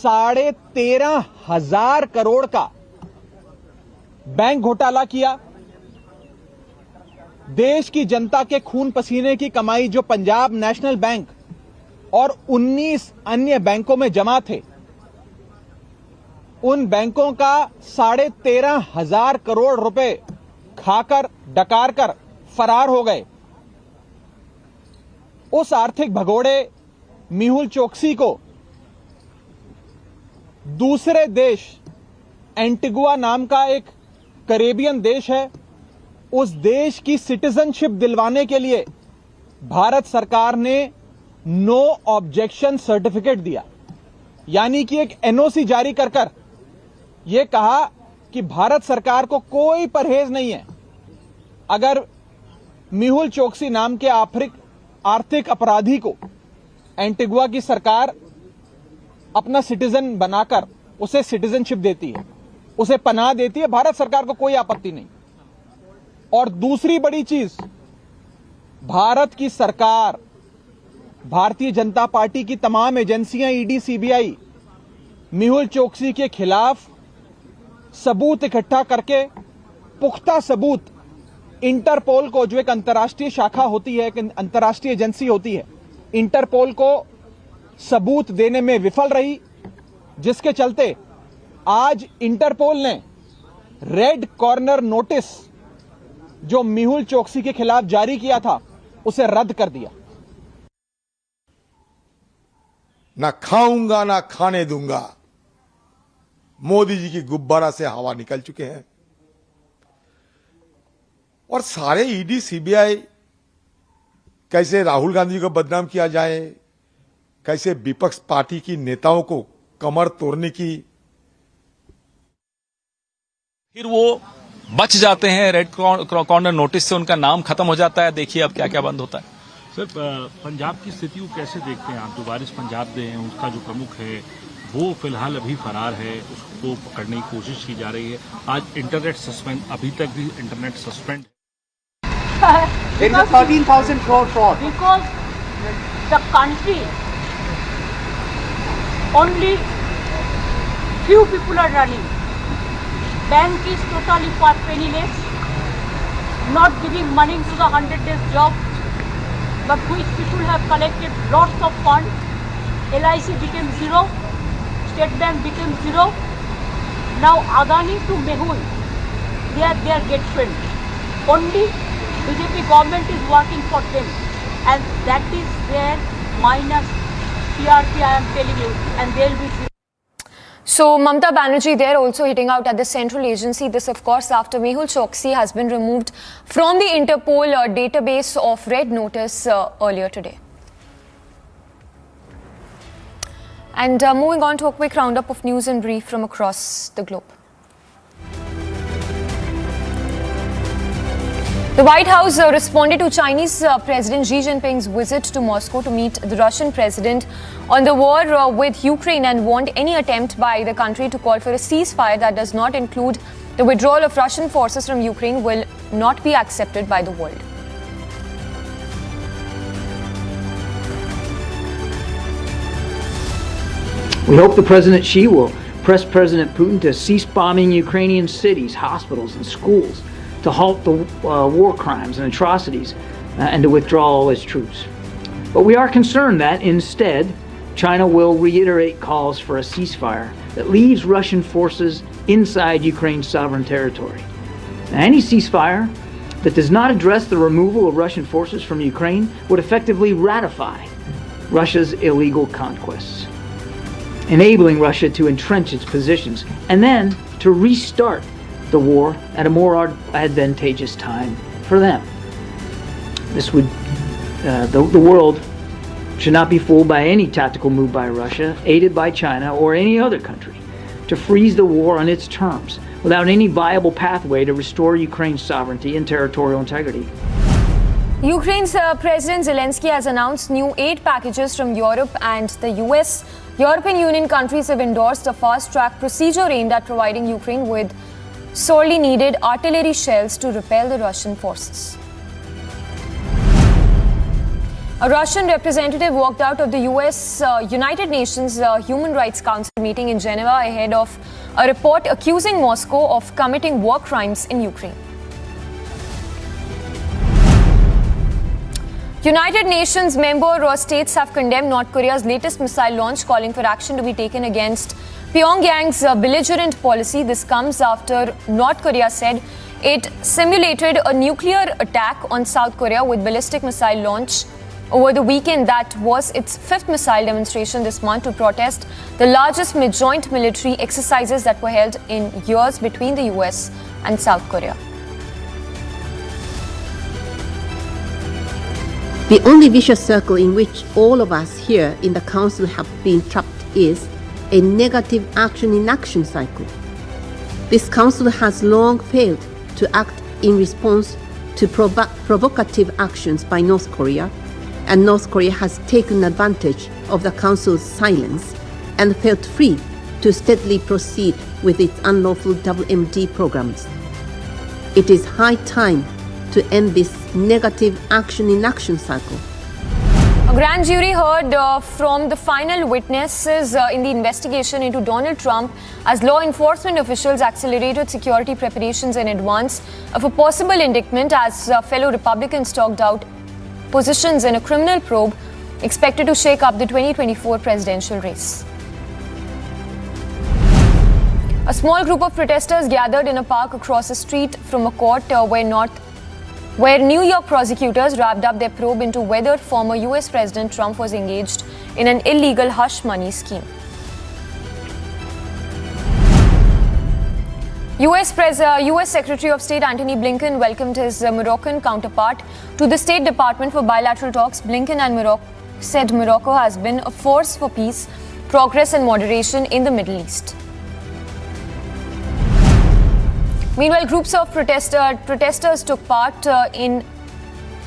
13,500 करोड़ का बैंक घोटाला किया। देश की जनता के खून पसीने की कमाई जो पंजाब नेशनल बैंक और 19 अन्य बैंकों में जमा थे, उन बैंकों का 13,500 करोड़ रुपए खाकर डकार कर फरार हो गए। उस आर्थिक भगोड़े मेहुल चोकसी को दूसरे देश, एंटीगुआ नाम का एक कैरेबियन देश है, उस देश की सिटीजनशिप दिलवाने के लिए भारत सरकार ने नो ऑब्जेक्शन सर्टिफिकेट दिया, यानी कि एक एनओसी जारी कर कर यह कहा कि भारत सरकार को कोई परहेज नहीं है अगर मेहुल चोकसी नाम के आर्थिक अपराधी को एंटीगुआ की सरकार अपना सिटीजन बनाकर उसे सिटीजनशिप देती है, उसे पनाह देती है, भारत सरकार को कोई आपत्ति नहीं। और दूसरी बड़ी चीज, भारत की सरकार, भारतीय जनता पार्टी की तमाम एजेंसियां, ईडी, सीबीआई, मेहुल चोकसी के खिलाफ सबूत इकट्ठा करके पुख्ता सबूत इंटरपोल को, जो एक अंतर्राष्ट्रीय शाखा होती है, एक अंतर्राष्ट्रीय एजेंसी होती है, इंटरपोल को सबूत देने में विफल रही, जिसके चलते आज इंटरपोल ने रेड कॉर्नर नोटिस जो मेहुल चोकसी के खिलाफ जारी किया था उसे रद्द कर दिया। ना खाऊंगा ना खाने दूंगा, मोदी जी की गुब्बारा से हवा निकल चुके हैं। और सारे ईडी सीबीआई कैसे राहुल गांधी को बदनाम किया जाए, कैसे विपक्ष पार्टी की नेताओं को कमर तोड़ने की, फिर वो बच जाते हैं रेड कॉर्नर नोटिस से, उनका नाम खत्म हो जाता है। देखिए अब क्या क्या बंद होता है। सर, पंजाब की स्थिति को कैसे देखते हैं आप? जो वारिस पंजाब दे हैं, उसका जो प्रमुख है वो फिलहाल अभी फरार है, उसको पकड़ने की कोशिश की जा रही है। आज इंटरनेट सस्पेंड, अभी तक भी internet suspend. There is a 13,000 crore fraud. Because the country, only few people are running. Bank is totally penniless, not giving money to the 100 days job, but which people have collected lots of funds. LIC became zero, State Bank became zero. Now Adani to Mehul, they are get friends. Only BJP government is working for them, and that is their minus PRP, I am telling you, and there will be zero. So Mamata Banerjee there also hitting out at the central agency. This of course after Mehul Choksi has been removed from the Interpol database of red notice earlier today. And moving on to a quick roundup of news in brief from across the globe. The White House responded to Chinese President Xi Jinping's visit to Moscow to meet the Russian president on the war with Ukraine and warned any attempt by the country to call for a ceasefire that does not include the withdrawal of Russian forces from Ukraine will not be accepted by the world. We hope the President Xi will press President Putin to cease bombing Ukrainian cities, hospitals, and schools, to halt the war crimes and atrocities, and to withdraw all its troops. But we are concerned that instead, China will reiterate calls for a ceasefire that leaves Russian forces inside Ukraine's sovereign territory. Now, any ceasefire that does not address the removal of Russian forces from Ukraine would effectively ratify Russia's illegal conquests, enabling Russia to entrench its positions and then to restart the war at a more advantageous time for them. This would, the world should not be fooled by any tactical move by Russia, aided by China or any other country, to freeze the war on its terms without any viable pathway to restore Ukraine's sovereignty and territorial integrity. Ukraine's President Zelensky has announced new aid packages from Europe and the US. European Union countries have endorsed a fast-track procedure aimed at providing Ukraine with sorely needed artillery shells to repel the Russian forces. A Russian representative walked out of the US United Nations Human Rights Council meeting in Geneva ahead of a report accusing Moscow of committing war crimes in Ukraine. United Nations member states have condemned North Korea's latest missile launch, calling for action to be taken against Pyongyang's belligerent policy. This comes after North Korea said it simulated a nuclear attack on South Korea with ballistic missile launch over the weekend. That was its fifth missile demonstration this month to protest the largest joint military exercises that were held in years between the US and South Korea. The only vicious circle in which all of us here in the Council have been trapped is a negative action-inaction cycle. This Council has long failed to act in response to provocative actions by North Korea, and North Korea has taken advantage of the Council's silence and felt free to steadily proceed with its unlawful WMD programs. It is high time to end this negative action-inaction cycle. A grand jury heard from the final witnesses in the investigation into Donald Trump as law enforcement officials accelerated security preparations in advance of a possible indictment as fellow Republicans talked out positions in a criminal probe expected to shake up the 2024 presidential race. A small group of protesters gathered in a park across the street from a court where New York prosecutors wrapped up their probe into whether former US President Trump was engaged in an illegal hush money scheme. US Secretary of State Antony Blinken welcomed his Moroccan counterpart to the State Department for bilateral talks. Blinken and said Morocco has been a force for peace, progress and moderation in the Middle East. Meanwhile, groups of protesters took part in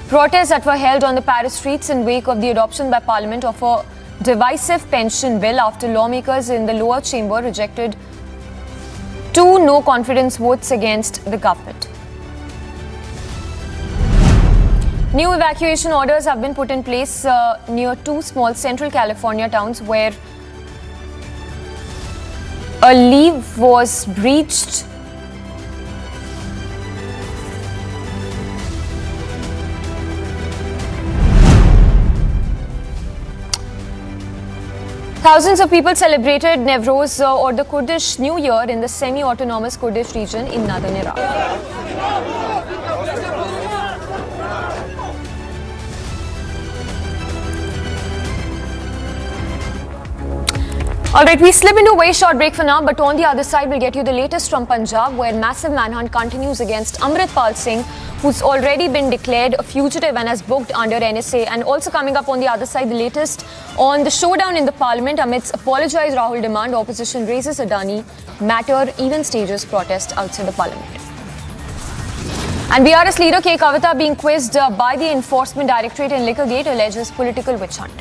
protests that were held on the Paris streets in wake of the adoption by Parliament of a divisive pension bill after lawmakers in the lower chamber rejected 2 no-confidence votes against the government. New evacuation orders have been put in place near 2 small Central California towns where a leave was breached. Thousands of people celebrated Newroz or the Kurdish New Year in the semi-autonomous Kurdish region in northern Iraq. Alright, we slip into a very short break for now, but on the other side, we'll get you the latest from Punjab, where massive manhunt continues against Amritpal Singh, who's already been declared a fugitive and has booked under NSA. And also coming up on the other side, the latest on the showdown in the parliament amidst apologise Rahul demand, opposition raises Adani matter, even stages protest outside the parliament. And BRS leader K. Kavita being quizzed by the Enforcement Directorate in Liquorgate alleges political witch hunt.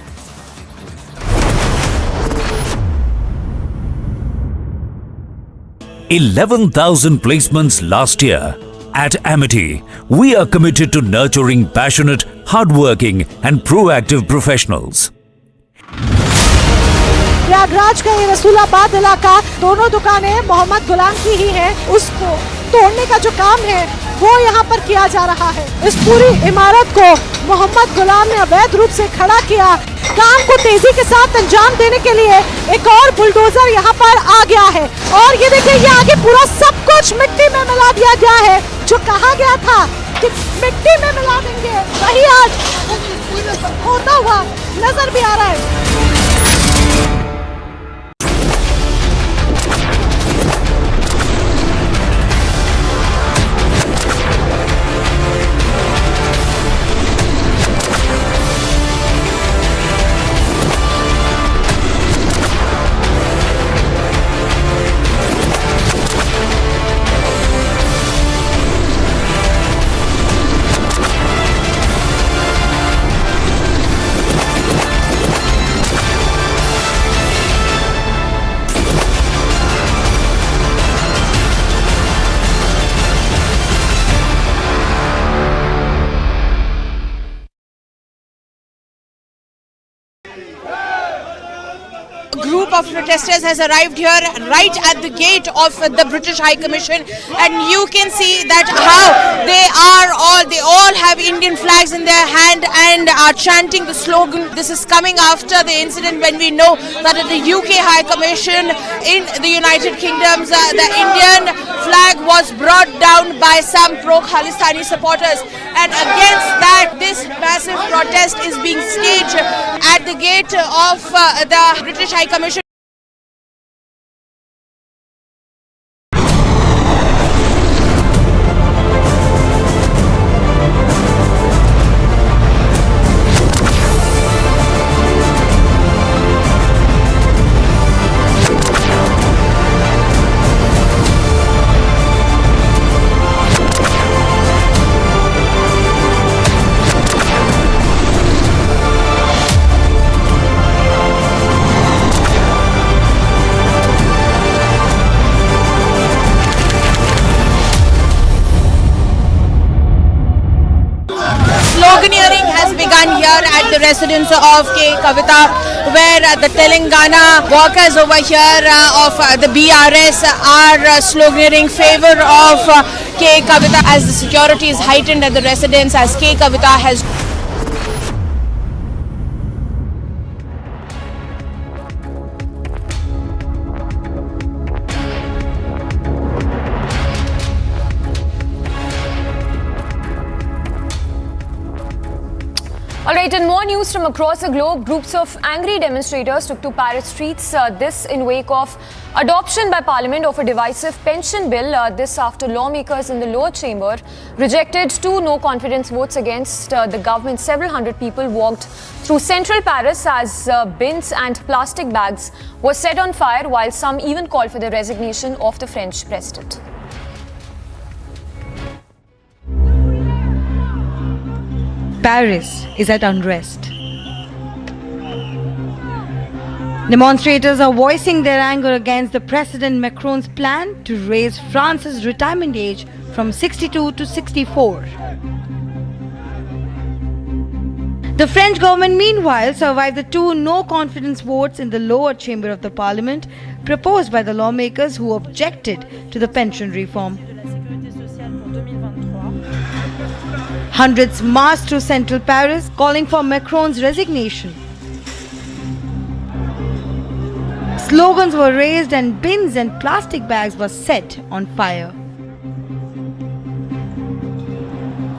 11,000 placements last year. At Amity, we are committed to nurturing passionate, hardworking and proactive professionals. Prayagraj का ये रसूलाबाद इलाका, दोनों दुकानें मोहम्मद गुलाम की ही हैं, उसको तोड़ने का जो काम है वो यहाँ पर किया जा रहा है। इस पूरी इमारत को मोहम्मद गुलाम ने अवैध रूप से खड़ा किया। काम को तेजी के साथ अंजाम देने के लिए एक और बुलडोजर यहाँ पर आ गया है और ये देखिए, ये आगे पूरा सब कुछ मिट्टी में मिला दिया गया है। जो कहा गया था कि मिट्टी में मिला देंगे, वही आज होता हुआ नजर भी आ रहा है। A group of protesters has arrived here right at the gate of the British High Commission, and you can see that how they all have Indian flags in their hand and are chanting the slogan. This is coming after the incident when we know that at the UK High Commission in the United Kingdom, the Indian flag was brought down by some pro-Khalistani supporters, and against that this massive protest is being staged at the gate of the British High Commission. Sloganeering has begun here at the residence of K. Kavita, where the Telangana workers over here of the BRS are sloganeering favor of K. Kavita as the security is heightened at the residence as K. Kavita has Alright, in more news from across the globe, groups of angry demonstrators took to Paris streets, this in wake of adoption by Parliament of a divisive pension bill. This after lawmakers in the lower chamber rejected 2 no-confidence votes against the government. Several hundred people walked through central Paris as bins and plastic bags were set on fire, while some even called for the resignation of the French president. Paris is at unrest. Demonstrators are voicing their anger against the President Macron's plan to raise France's retirement age from 62 to 64. The French government, meanwhile, survived the 2 no-confidence votes in the lower chamber of the parliament proposed by the lawmakers who objected to the pension reform. Hundreds marched through central Paris calling for Macron's resignation. Slogans were raised and bins and plastic bags were set on fire.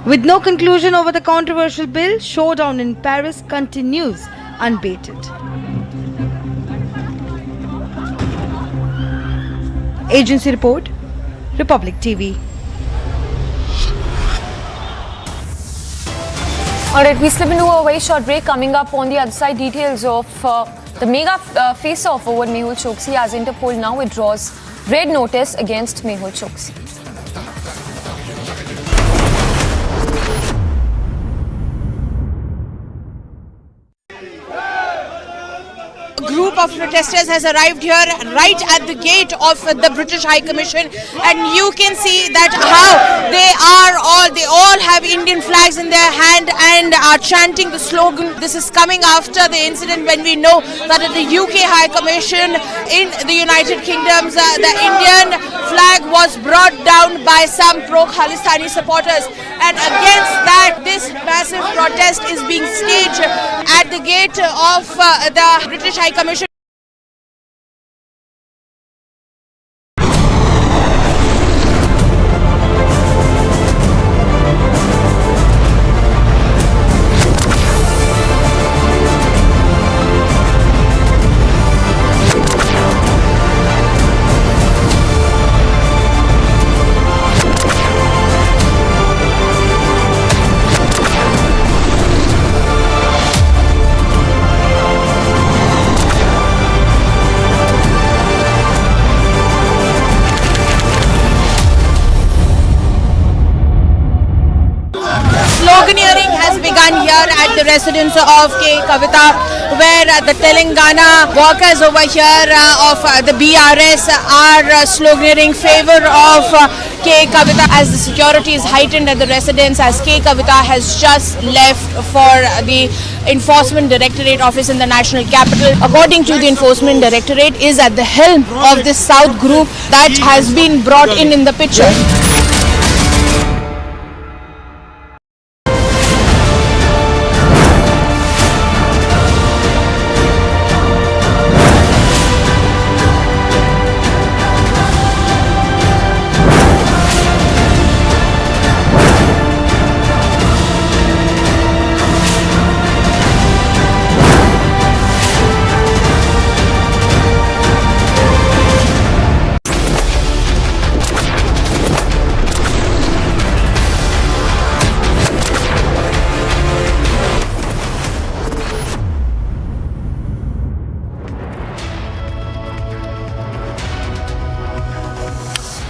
With no conclusion over the controversial bill, showdown in Paris continues unabated. Agency report, Republic TV. Alright, we slip into a very short break. Coming up on the other side, details of the mega face-off over Mehul Choksi as Interpol now withdraws red notice against Mehul Choksi. A group of protesters has arrived here right at the gate of the British High Commission, and you can see that how they all have Indian flags in their hand and are chanting the slogan. This is coming after the incident when we know that at the UK High Commission in the United Kingdom, the Indian flag was brought down by some pro-Khalistani supporters, and against that this massive protest is being staged at the gate of the British High Commission. the residence of K. Kavita, where the Telangana workers over here of the BRS are sloganeering in favor of K. Kavita as the security is heightened at the residence, as K. Kavita has just left for the Enforcement Directorate office in the national capital. According to the Enforcement Directorate, is at the helm of this South group that has been brought in the picture.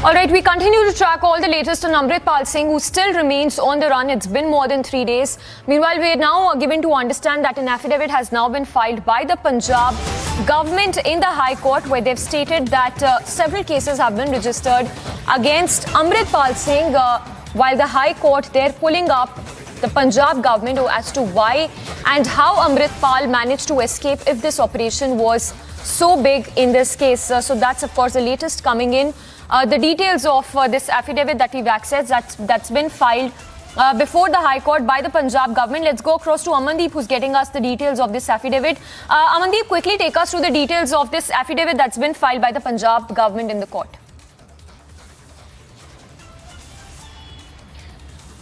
Alright, we continue to track all the latest on Amritpal Singh, who still remains on the run. It's been more than 3 days. Meanwhile, we are now given to understand that an affidavit has now been filed by the Punjab government in the High Court, where they've stated that several cases have been registered against Amritpal Singh, while the High Court, they're pulling up the Punjab government as to why and how Amritpal managed to escape if this operation was so big in this case. So that's, of course, the latest coming in. The details of this affidavit that we've accessed, that's been filed before the High Court by the Punjab government. Let's go across to Amandeep, who's getting us the details of this affidavit. Amandeep, quickly take us through the details of this affidavit that's been filed by the Punjab government in the court.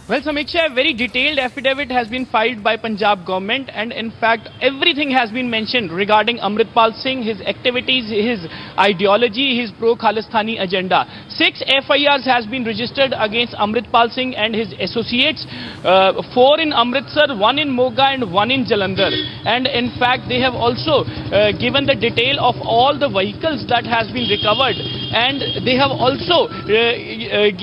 Well, Samiksha, a very detailed affidavit has been filed by Punjab government, and in fact everything has been mentioned regarding Amritpal Singh, his activities, his ideology, his pro-Khalistani agenda. 6 FIRs has been registered against Amritpal Singh and his associates, 4 in Amritsar, 1 in Moga and 1 in Jalandhar. And in fact they have also given the detail of all the vehicles that has been recovered, and they have also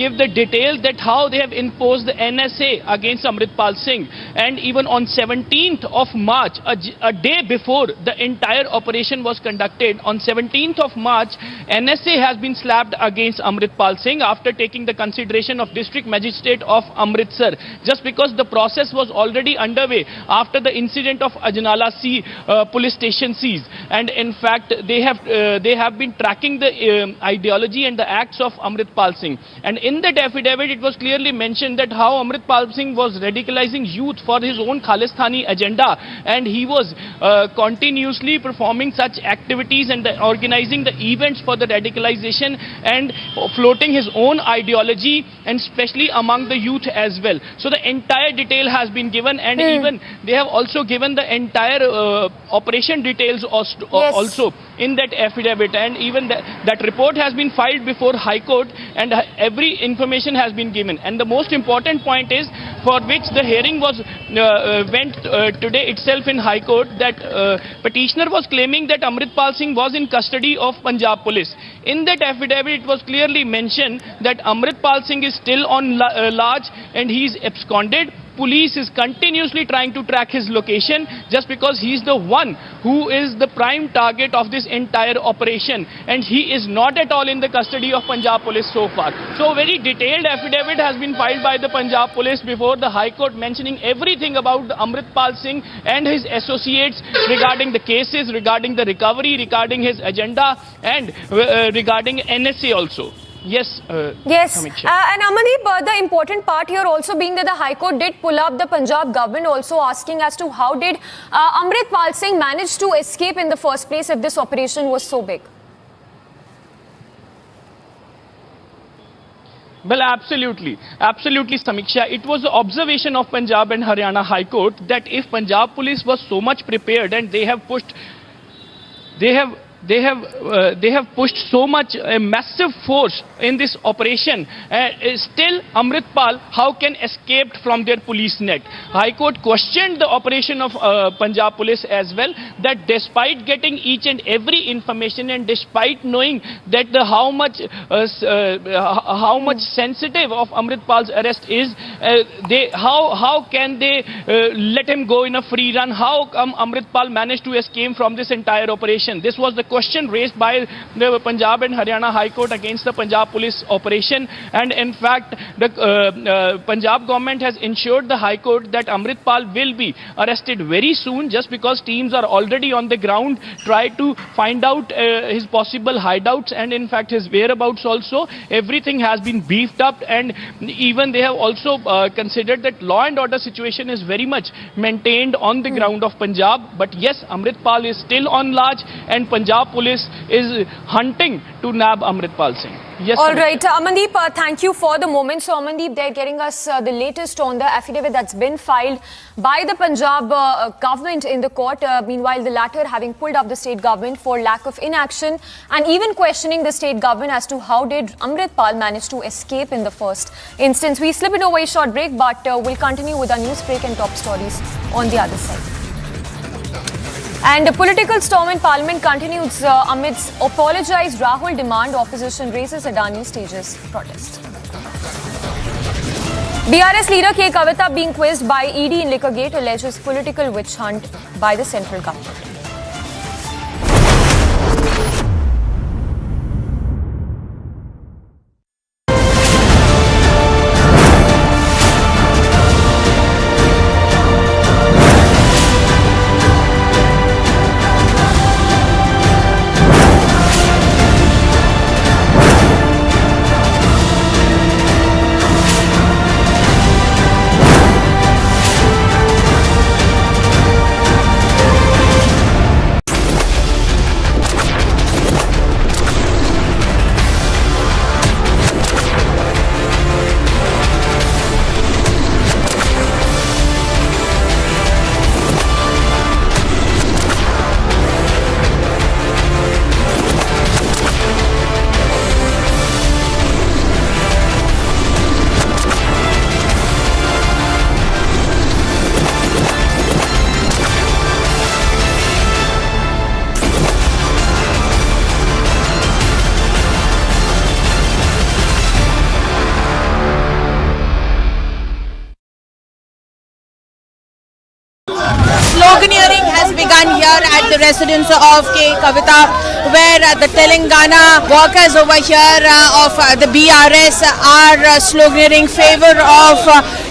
give the detail that how they have imposed the NSA against Amritpal Singh. And even on 17th of March, a day before the entire operation was conducted, on 17th of March, NSA has been slapped against Amritpal Singh after taking the consideration of District Magistrate of Amritsar, just because the process was already underway after the incident of Ajnala C police station seize. And in fact they have been tracking the ideology and the acts of Amritpal Singh. And in that affidavit it was clearly mentioned that how Amritpal Singh was radicalizing youth for his own Khalistani agenda, and he was continuously performing such activities and organizing the events for the radicalization and floating his own ideology, and especially among the youth as well. So the entire detail has been given, and even they have also given the entire operation details also in that affidavit, and even that report has been filed before High Court, and every information has been given. And the most important point is, for which the hearing was went today itself in High Court, that petitioner was claiming that Amritpal Singh was in custody of Punjab Police. In that affidavit it was clearly mentioned that Amritpal Singh is still on large and he is absconded. Police is continuously trying to track his location, just because he is the one who is the prime target of this entire operation, and he is not at all in the custody of Punjab Police so far. So a very detailed affidavit has been filed by the Punjab Police before the High Court, mentioning everything about Amritpal Singh and his associates regarding the cases, regarding the recovery, regarding his agenda, and regarding NSA also. Yes. Yes. And Amandeep, the important part here also being that the High Court did pull up the Punjab government, also asking as to how did Amritpal Singh manage to escape in the first place if this operation was so big? Well, absolutely, Samiksha. It was the observation of Punjab and Haryana High Court that if Punjab Police was so much prepared and they have they have pushed so much a massive force in this operation. Still, Amritpal, how can escape from their police net? High Court questioned the operation of Punjab Police as well. That despite getting each and every information and despite knowing that how much sensitive of Amritpal's arrest is, how can they let him go in a free run? How come Amritpal managed to escape from this entire operation? This was the question raised by the Punjab and Haryana High Court against the Punjab Police operation, and in fact the Punjab government has ensured the High Court that Amritpal will be arrested very soon, just because teams are already on the ground try to find out his possible hideouts and in fact his whereabouts also. Everything has been beefed up, and even they have also considered that law and order situation is very much maintained on the ground of Punjab. But yes, Amritpal is still on large and Punjab Police is hunting to nab Amritpal Singh. Yes. All right, Amandeep, thank you for the moment. So, Amandeep, they're getting us the latest on the affidavit that's been filed by the Punjab government in the court. Meanwhile, the latter having pulled up the state government for lack of inaction and even questioning the state government as to how did Amritpal manage to escape in the first instance. We slip into a very short break, but we'll continue with our news break and top stories on the other side. And a political storm in Parliament continues amidst apologized Rahul demand. Opposition raises Adani stages protest. BRS leader K. Kavita being quizzed by ED in Liquorgate alleges political witch hunt by the central government. Sloganeering has begun here at the residence of K. Kavita, where the Telangana workers over here of the BRS are sloganeering favor of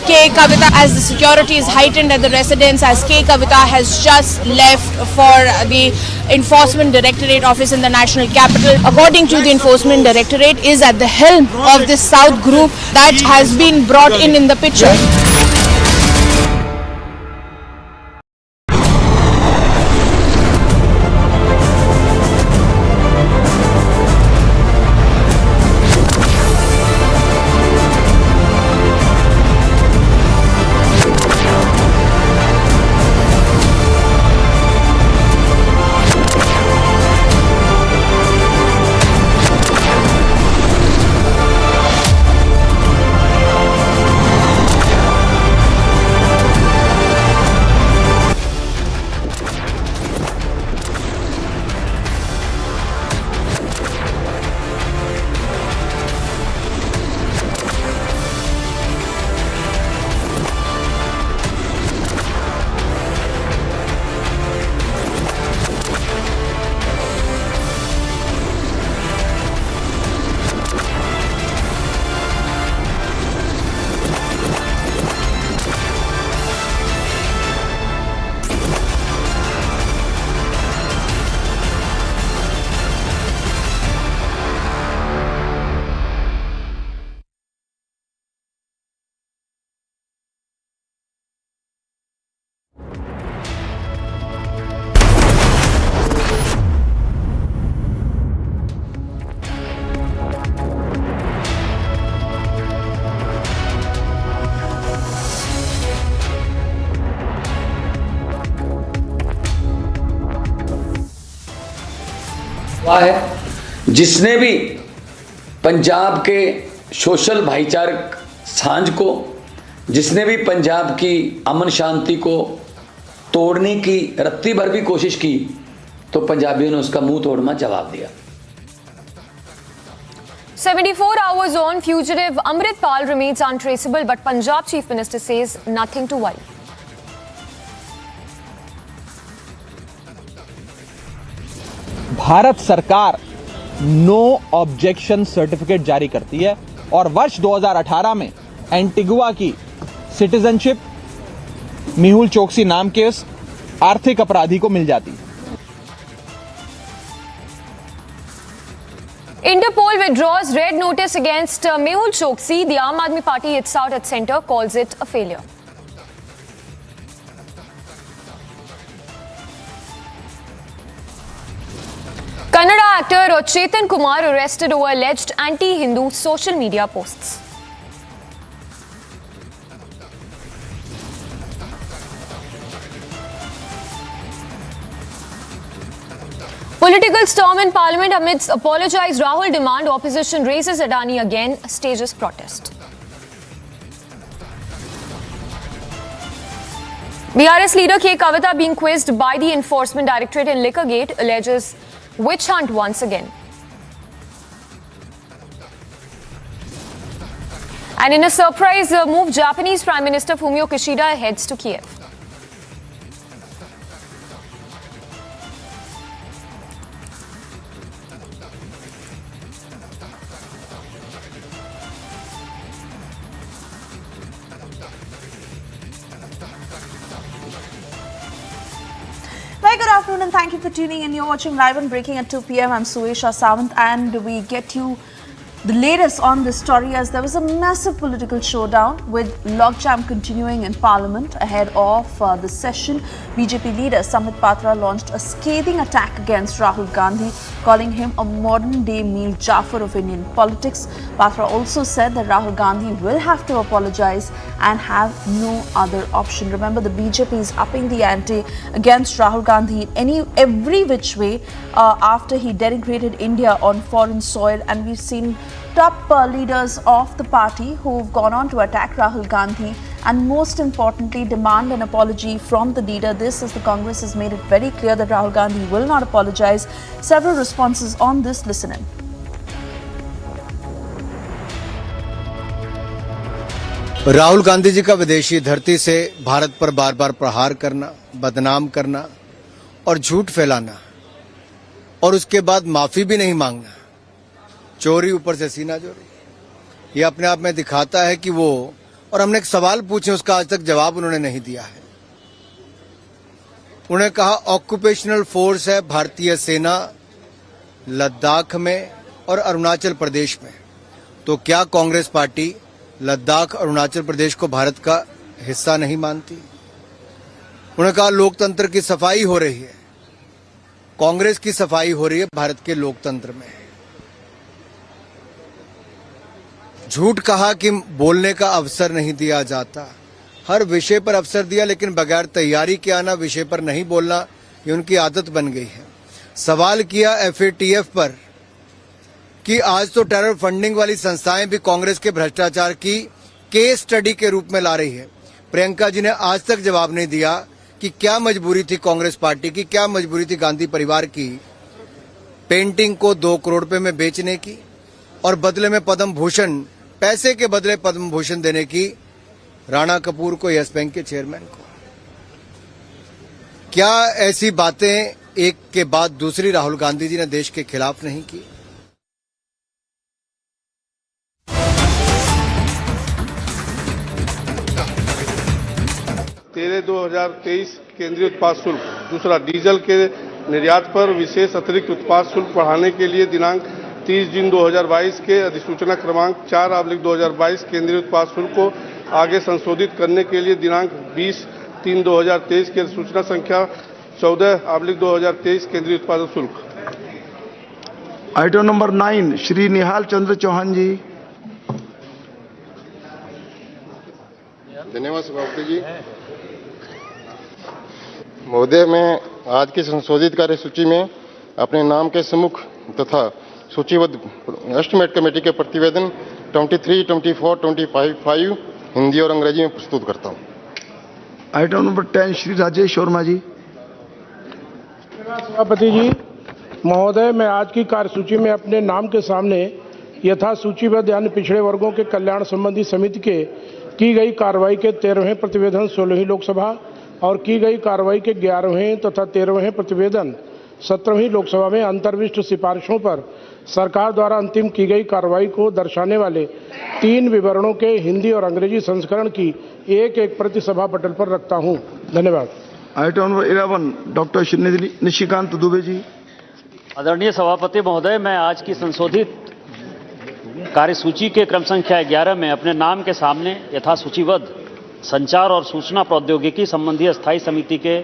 K. Kavita as the security is heightened at the residence, as K. Kavita has just left for the Enforcement Directorate office in the National Capital. According to the Enforcement Directorate, is at the helm of this South group that has been brought in the picture. हुआ है। जिसने भी पंजाब के social भाईचारक सांझ को, जिसने भी पंजाब की अमन शांति को तोड़ने की रत्ती भर भी कोशिश की, तो पंजाबियों ने उसका मुंह तोड़ना जवाब दिया। 74 hours on, fugitive Amritpal remains untraceable, but Punjab Chief Minister says nothing to worry. Bharat सरकार नो ऑब्जेक्शन सर्टिफिकेट जारी करती है और वर्ष 2018 में एंटीगुआ की सिटीजनशिप मेहुल चोकसी नाम के उस आर्थिक अपराधी को मिल जाती है। Interpol withdraws red notice against Mehul Choksi. The Aam Aadmi Party hits out at centre, calls it a failure. Kannada actor Chetan Kumar arrested over alleged anti-Hindu social media posts. Political storm in Parliament amidst apologise Rahul demand. Opposition raises Adani again, stages protest. BRS leader K. Kavita being quizzed by the Enforcement Directorate in Liquorgate, alleges witch hunt once again. And in a surprise move, Japanese Prime Minister Fumio Kishida heads to Kiev. Very good afternoon and thank you for tuning in. You're watching Live and Breaking at 2 p.m. I'm Suesha Sawant and we get you the latest on this story as there was a massive political showdown with logjam continuing in Parliament ahead of the session. BJP leader Samit Patra launched a scathing attack against Rahul Gandhi, calling him a modern-day Mir Jafar of Indian politics. Patra also said that Rahul Gandhi will have to apologize and have no other option. Remember, the BJP is upping the ante against Rahul Gandhi in every which way after he denigrated India on foreign soil, and we've seen top leaders of the party who've gone on to attack Rahul Gandhi and most importantly demand an apology from the leader. This as the Congress has made it very clear that Rahul Gandhi will not apologize. Several responses on this, listen in. Rahul Gandhi जी का विदेशी धरती से भारत पर बार बार प्रहार करना, बदनाम करना और झूठ फैलाना और उसके बाद माफी भी नहीं मांगना, चोरी ऊपर से सीना चोरी, ये अपने आप में दिखाता है कि वो, और हमने एक सवाल पूछे उसका आज तक जवाब उन्होंने नहीं दिया है। उन्होंने कहा ऑक्यूपेशनल फोर्स है भारतीय सेना लद्दाख में और अरुणाचल प्रदेश में, तो क्या कांग्रेस पार्टी लद्दाख और अरुणाचल प्रदेश को भारत का हिस्सा नहीं मानती? उन्होंने कहा लोकतंत्र की सफाई हो रही है, कांग्रेस की सफाई हो रही है भारत के लोकतंत्र में। झूठ कहा कि बोलने का अवसर नहीं दिया जाता, हर विषय पर अवसर दिया लेकिन बगैर तैयारी के आना, विषय पर नहीं बोलना, ये उनकी आदत बन गई है। सवाल किया एफएटीएफ पर कि आज तो टेरर फंडिंग वाली संस्थाएं भी कांग्रेस के भ्रष्टाचार की केस स्टडी के रूप में ला रही है। प्रियंका जी ने आज तक जवाब नहीं दिया कि क्या मजबूरी थी कांग्रेस पार्टी की, क्या मजबूरी थी गांधी परिवार की पेंटिंग को 2 करोड़ रुपए में बेचने की और बदले में पद्म भूषण, पैसे के बदले पद्म भूषण देने की राणा कपूर को, यस बैंक के चेयरमैन को। क्या ऐसी बातें एक के बाद दूसरी राहुल गांधी जी ने देश के खिलाफ नहीं की? तेरह 2023 केंद्रीय उत्पाद शुल्क, दूसरा डीजल के निर्यात पर विशेष अतिरिक्त उत्पाद शुल्क बढ़ाने के लिए दिनांक 30 जून 2022 के अधिसूचना क्रमांक 4/2022 केंद्रीय उत्पाद शुल्क को आगे संशोधित करने के लिए दिनांक 20/3/2023 की अधिसूचना संख्या 14/2023 केंद्रीय उत्पाद शुल्क। आइटम नंबर 9 श्री निहाल चंद्र चौहान जी। धन्यवाद सभापति जी। महोदय, मैं आज की संशोधित कार्यसूची में अपने नाम के सम्मुख तथा सूचीबद्ध एस्टिमेट कमेटी के प्रतिवेदन 23, 24, 25 हिंदी और अंग्रेजी में प्रस्तुत करता हूं। आइटम नंबर 10 श्री राजेश वर्मा जी। सभापति जी महोदय, मैं आज की कार्यसूची में अपने नाम के सामने यथा सूचीबद्ध यानी पिछड़े वर्गों के कल्याण संबंधी समिति के की गई कार्रवाई के 13वें प्रतिवेदन 16वीं लोकसभा और की गई कार्रवाई के 11वें तथा 13वें प्रतिवेदन 17वीं लोकसभा में अंतर्विष्ट सिफारिशों पर सरकार द्वारा अंतिम की गई कार्रवाई को दर्शाने वाले 3 विवरणों के हिंदी और अंग्रेजी संस्करण की एक प्रति सभा पटल पर रखता हूं। धन्यवाद। Item number 11 doctor Shri Nishikant Dubey ji. आदरणीय सभापति महोदय, मैं आज की संशोधित कार्यसूची के क्रम संख्या 11 में अपने नाम के सामने यथा सूचीबद्ध संचार और सूचना प्रौद्योगिकी संबंधी स्थायी समिति के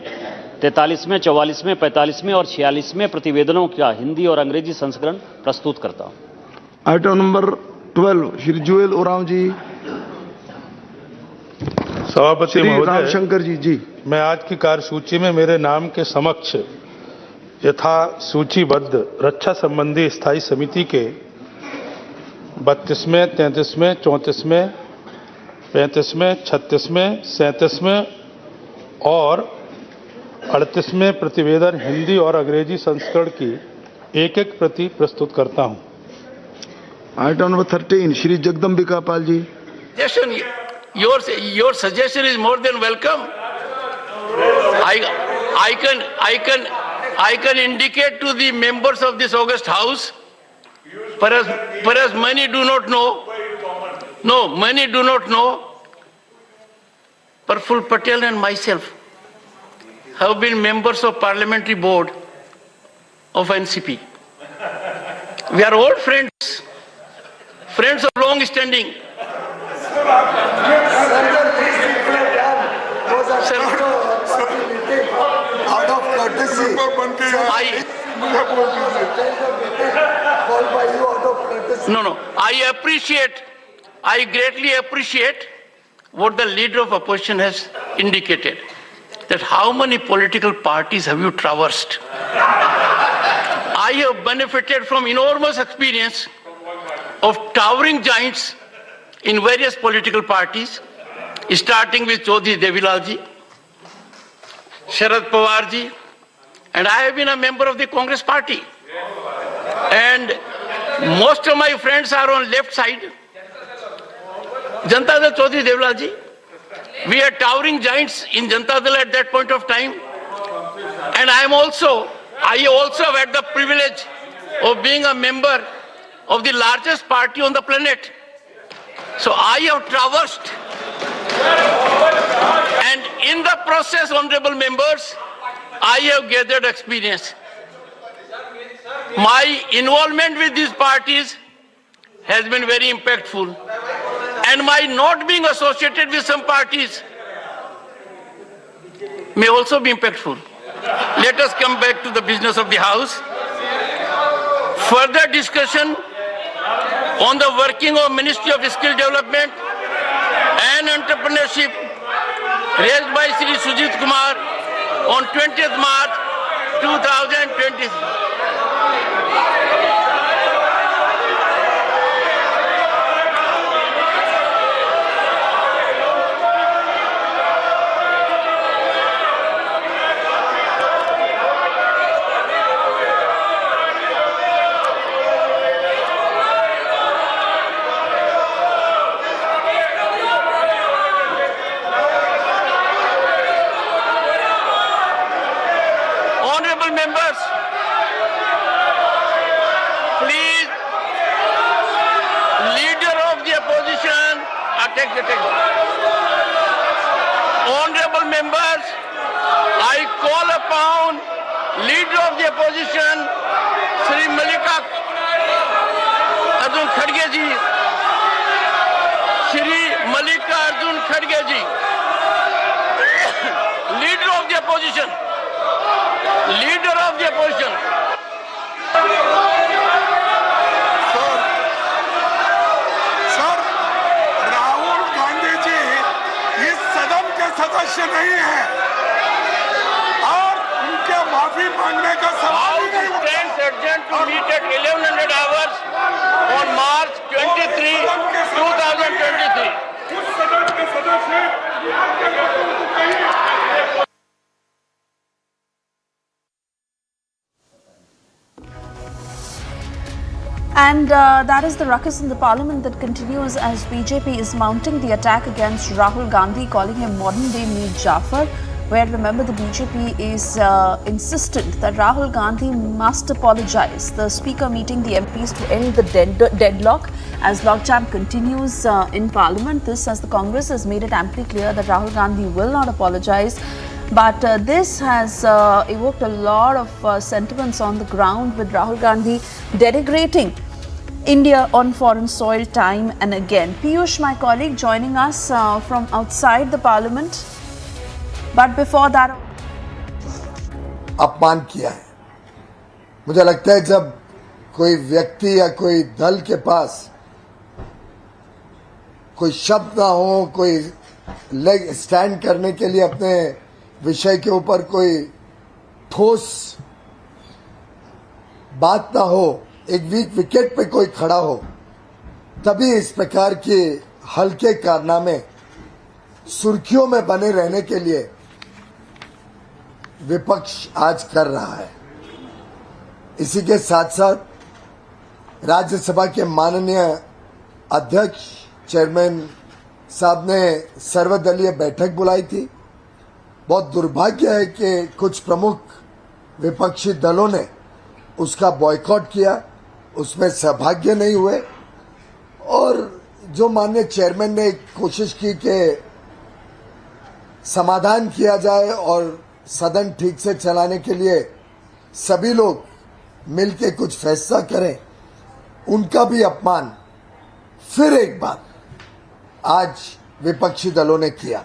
43वें, 44वें, 45वें और 46वें प्रतिवेदनों का हिंदी और अंग्रेजी संस्करण प्रस्तुत करता हूं। आइटम नंबर 12 श्री जुएल ओरांव जी। सभापति महोदय, रामशंकर जी। मैं आज की कार्यसूची में मेरे नाम के समक्ष यथा सूचीबद्ध रक्षा संबंधी स्थायी समिति के 32वें, 33वें, 34वें, 35वें, 36वें, 37वें और 38वें प्रतिवेदन हिंदी और अंग्रेजी संस्करण की एक प्रति प्रस्तुत करता हूं। Item number 13 Shri Jagdambika Pal ji. Your suggestion is more than welcome. I can indicate to the members of this august house, perhaps many do not know. No, many do not know. Praful Patel and myself have been members of parliamentary board of NCP. We are old friends of long standing. Out of courtesy. No. I greatly appreciate what the leader of opposition has indicated. That how many political parties have you traversed? I have benefited from enormous experience of towering giants in various political parties, starting with Chaudhry Devilal ji, Sharad Pawar ji, and I have been a member of the Congress party. And most of my friends are on left side. Janata Dal Chaudhry Devilal ji, we are towering giants in Janata Dal at that point of time. And I also have had the privilege of being a member of the largest party on the planet. So I have traversed, and in the process, honorable members, I have gathered experience. My involvement with these parties has been very impactful, and my not being associated with some parties may also be impactful. Let us come back to the business of the House. Further discussion on the working of Ministry of Skill Development and Entrepreneurship raised by Sri Sujit Kumar on 20th March 2020. Members, please, leader of the opposition, honorable members, I call upon leader of the opposition, Sri Arjun Khadge ji, Shri Arjun Khadge ji, leader of the opposition. Leader of the opposition. Sir, Rahul Gandhi ji इस सदन के सदस्य नहीं हैं और उनके माफी माफी मांगने का सवाल ही नहीं उठता। urgent to meet at 1100 hours on March 23, 2023. उस सदन के सदस्य आपके लोगों को कहिए। And that is the ruckus in the parliament that continues as BJP is mounting the attack against Rahul Gandhi, calling him modern-day Mir Jafar, where remember the BJP is insistent that Rahul Gandhi must apologize. The speaker meeting the MPs to end the deadlock as logjam continues in parliament. This as the Congress has made it amply clear that Rahul Gandhi will not apologize. But this has evoked a lot of sentiments on the ground, with Rahul Gandhi denigrating India on foreign soil time and again. Piyush, my colleague, joining us from outside the parliament. But before that, अपमान किया है। मुझे लगता है जब कोई व्यक्ति या कोई दल के पास कोई शब्द ना हो, कोई लेग स्टैंड करने के लिए अपने विषय के ऊपर कोई ठोस बात ना हो, एक वीक विकेट पे कोई खड़ा हो, तभी इस प्रकार के हल्के कारनामे सुर्खियों में बने रहने के लिए विपक्ष आज कर रहा है। इसी के साथ साथ राज्यसभा के माननीय अध्यक्ष चेयरमैन साहब ने सर्वदलीय बैठक बुलाई थी। बहुत दुर्भाग्य है कि कुछ प्रमुख विपक्षी दलों ने उसका बॉयकॉट किया, उसमें सहभागी नहीं हुए, और जो माननीय चेयरमैन ने कोशिश की कि समाधान किया जाए और सदन ठीक से चलाने के लिए सभी लोग मिलकर कुछ फैसला करें, उनका भी अपमान फिर एक बार आज विपक्षी दलों ने किया।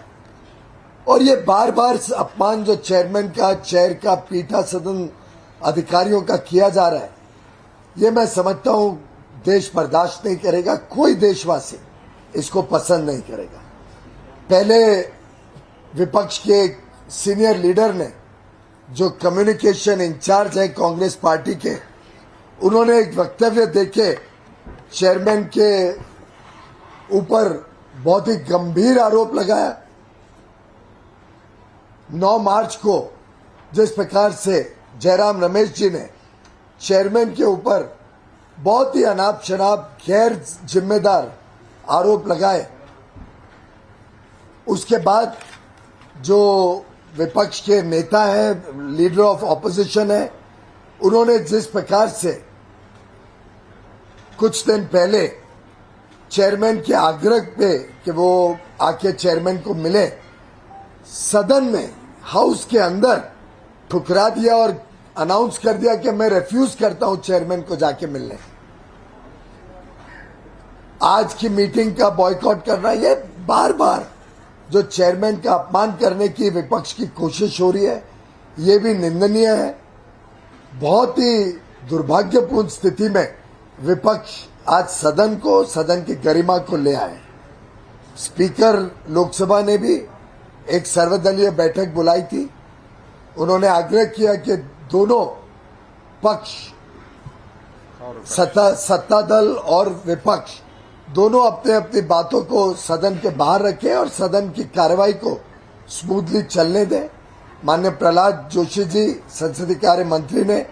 और ये बार बार अपमान जो चेयरमैन का, चेयर का, पीठा सदन अधिकारियों का किया जा रहा है, ये मैं समझता हूं देश बर्दाश्त नहीं करेगा, कोई देशवासी इसको पसंद नहीं करेगा। पहले विपक्ष के सीनियर लीडर ने, जो कम्युनिकेशन इंचार्ज है कांग्रेस पार्टी के, उन्होंने एक वक्तव्य देके चेयरमैन के ऊपर बहुत ही गंभीर आरोप लगाया। 9 मार्च को जिस प्रकार से जयराम रमेश जी ने चेयरमैन के ऊपर बहुत ही अनाप शनाप गैर जिम्मेदार आरोप लगाए, उसके बाद जो विपक्ष के नेता है, लीडर ऑफ ऑपोजिशन है, उन्होंने जिस प्रकार से कुछ दिन पहले चेयरमैन के आग्रह पे कि वो आके चेयरमैन को मिले, सदन में हाउस के अंदर ठुकरा दिया और अनाउंस कर दिया कि मैं रिफ्यूज करता हूं चेयरमैन को जाके मिलने। आज की मीटिंग का बॉयकॉट करना, ये बार बार जो चेयरमैन का अपमान करने की विपक्ष की कोशिश हो रही है, ये भी निंदनीय है। बहुत ही दुर्भाग्यपूर्ण स्थिति में विपक्ष आज सदन को, सदन की गरिमा को ले आए। स्पीकर लोकसभा ने भी एक सर्वदलीय बैठक बुलाई थी। उन्होंने आग्रह किया कि दोनों पक्ष, सत्ता दल और विपक्ष, दोनों अपने अपनी बातों को सदन के बाहर रखें और सदन की कार्रवाई को स्मूथली चलने दें। माननीय प्रहलाद जोशी जी, संसदीय कार्य मंत्री, ने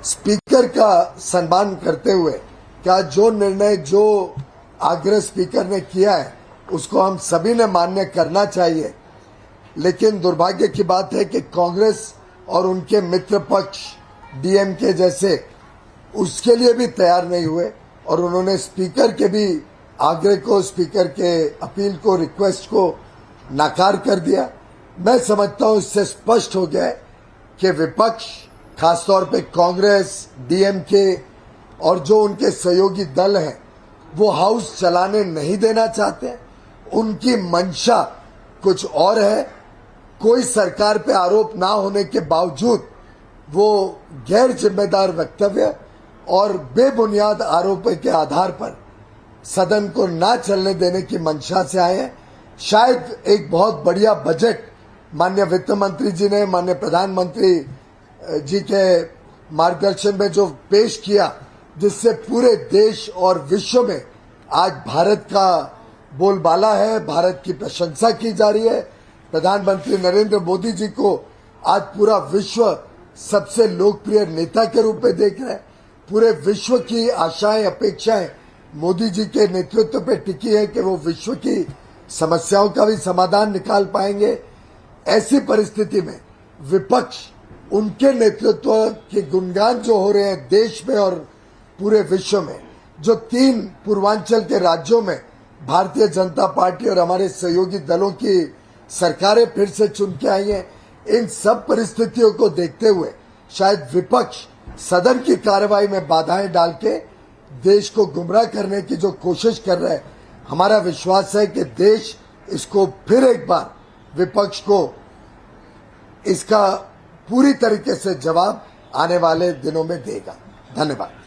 स्पीकर का सम्मान करते हुए कहा जो निर्णय, जो आग्रह स्पीकर ने किया है, उसको हम सभी ने मान्य करना चाहिए। लेकिन दुर्भाग्य की बात है कि कांग्रेस और उनके मित्र पक्ष डीएमके जैसे उसके लिए भी तैयार नहीं हुए और उन्होंने स्पीकर के भी आग्रह को, स्पीकर के अपील को, रिक्वेस्ट को नाकार कर दिया। मैं समझता हूं इससे स्पष्ट हो गया है कि विपक्ष, खासतौर पे कांग्रेस, डीएमके और जो उनके सहयोगी दल हैं, वो हाउस चलाने नहीं देना चाहते। उनकी मंशा कुछ और है। कोई सरकार पे आरोप ना होने के बावजूद वो गैर जिम्मेदार वक्तव्य और बेबुनियाद आरोपों के आधार पर सदन को ना चलने देने की मंशा से आए हैं। शायद एक बहुत बढ़िया बजट माननीय वित्त मंत्री जी ने, माननीय प्रधानमंत्री जी के मार्गदर्शन में जो पेश किया, जिससे पूरे देश और विश्व में आज भारत का बोलबाला है, भारत की प्रशंसा की जा रही है। प्रधानमंत्री नरेंद्र मोदी जी को आज पूरा विश्व सबसे लोकप्रिय नेता के रूप में देख रहा है। पूरे विश्व की आशाएं, अपेक्षाएं मोदी जी के नेतृत्व पे टिकी है कि वो विश्व की समस्याओं का भी समाधान निकाल पाएंगे। ऐसी परिस्थिति में विपक्ष उनके नेतृत्व के गुणगान जो हो रहे हैं देश में और पूरे विश्व में, जो 3 पूर्वांचल के राज्यों में भारतीय जनता पार्टी और हमारे सहयोगी दलों की सरकारें फिर से चुन के आई हैं, इन सब परिस्थितियों को देखते हुए शायद विपक्ष सदन की कार्रवाई में बाधाएं डाल के देश को गुमराह करने की जो कोशिश कर रहा है, हमारा विश्वास है कि देश इसको फिर एक बार विपक्ष को इसका पूरी तरीके से जवाब आने वाले दिनों में देगा। धन्यवाद।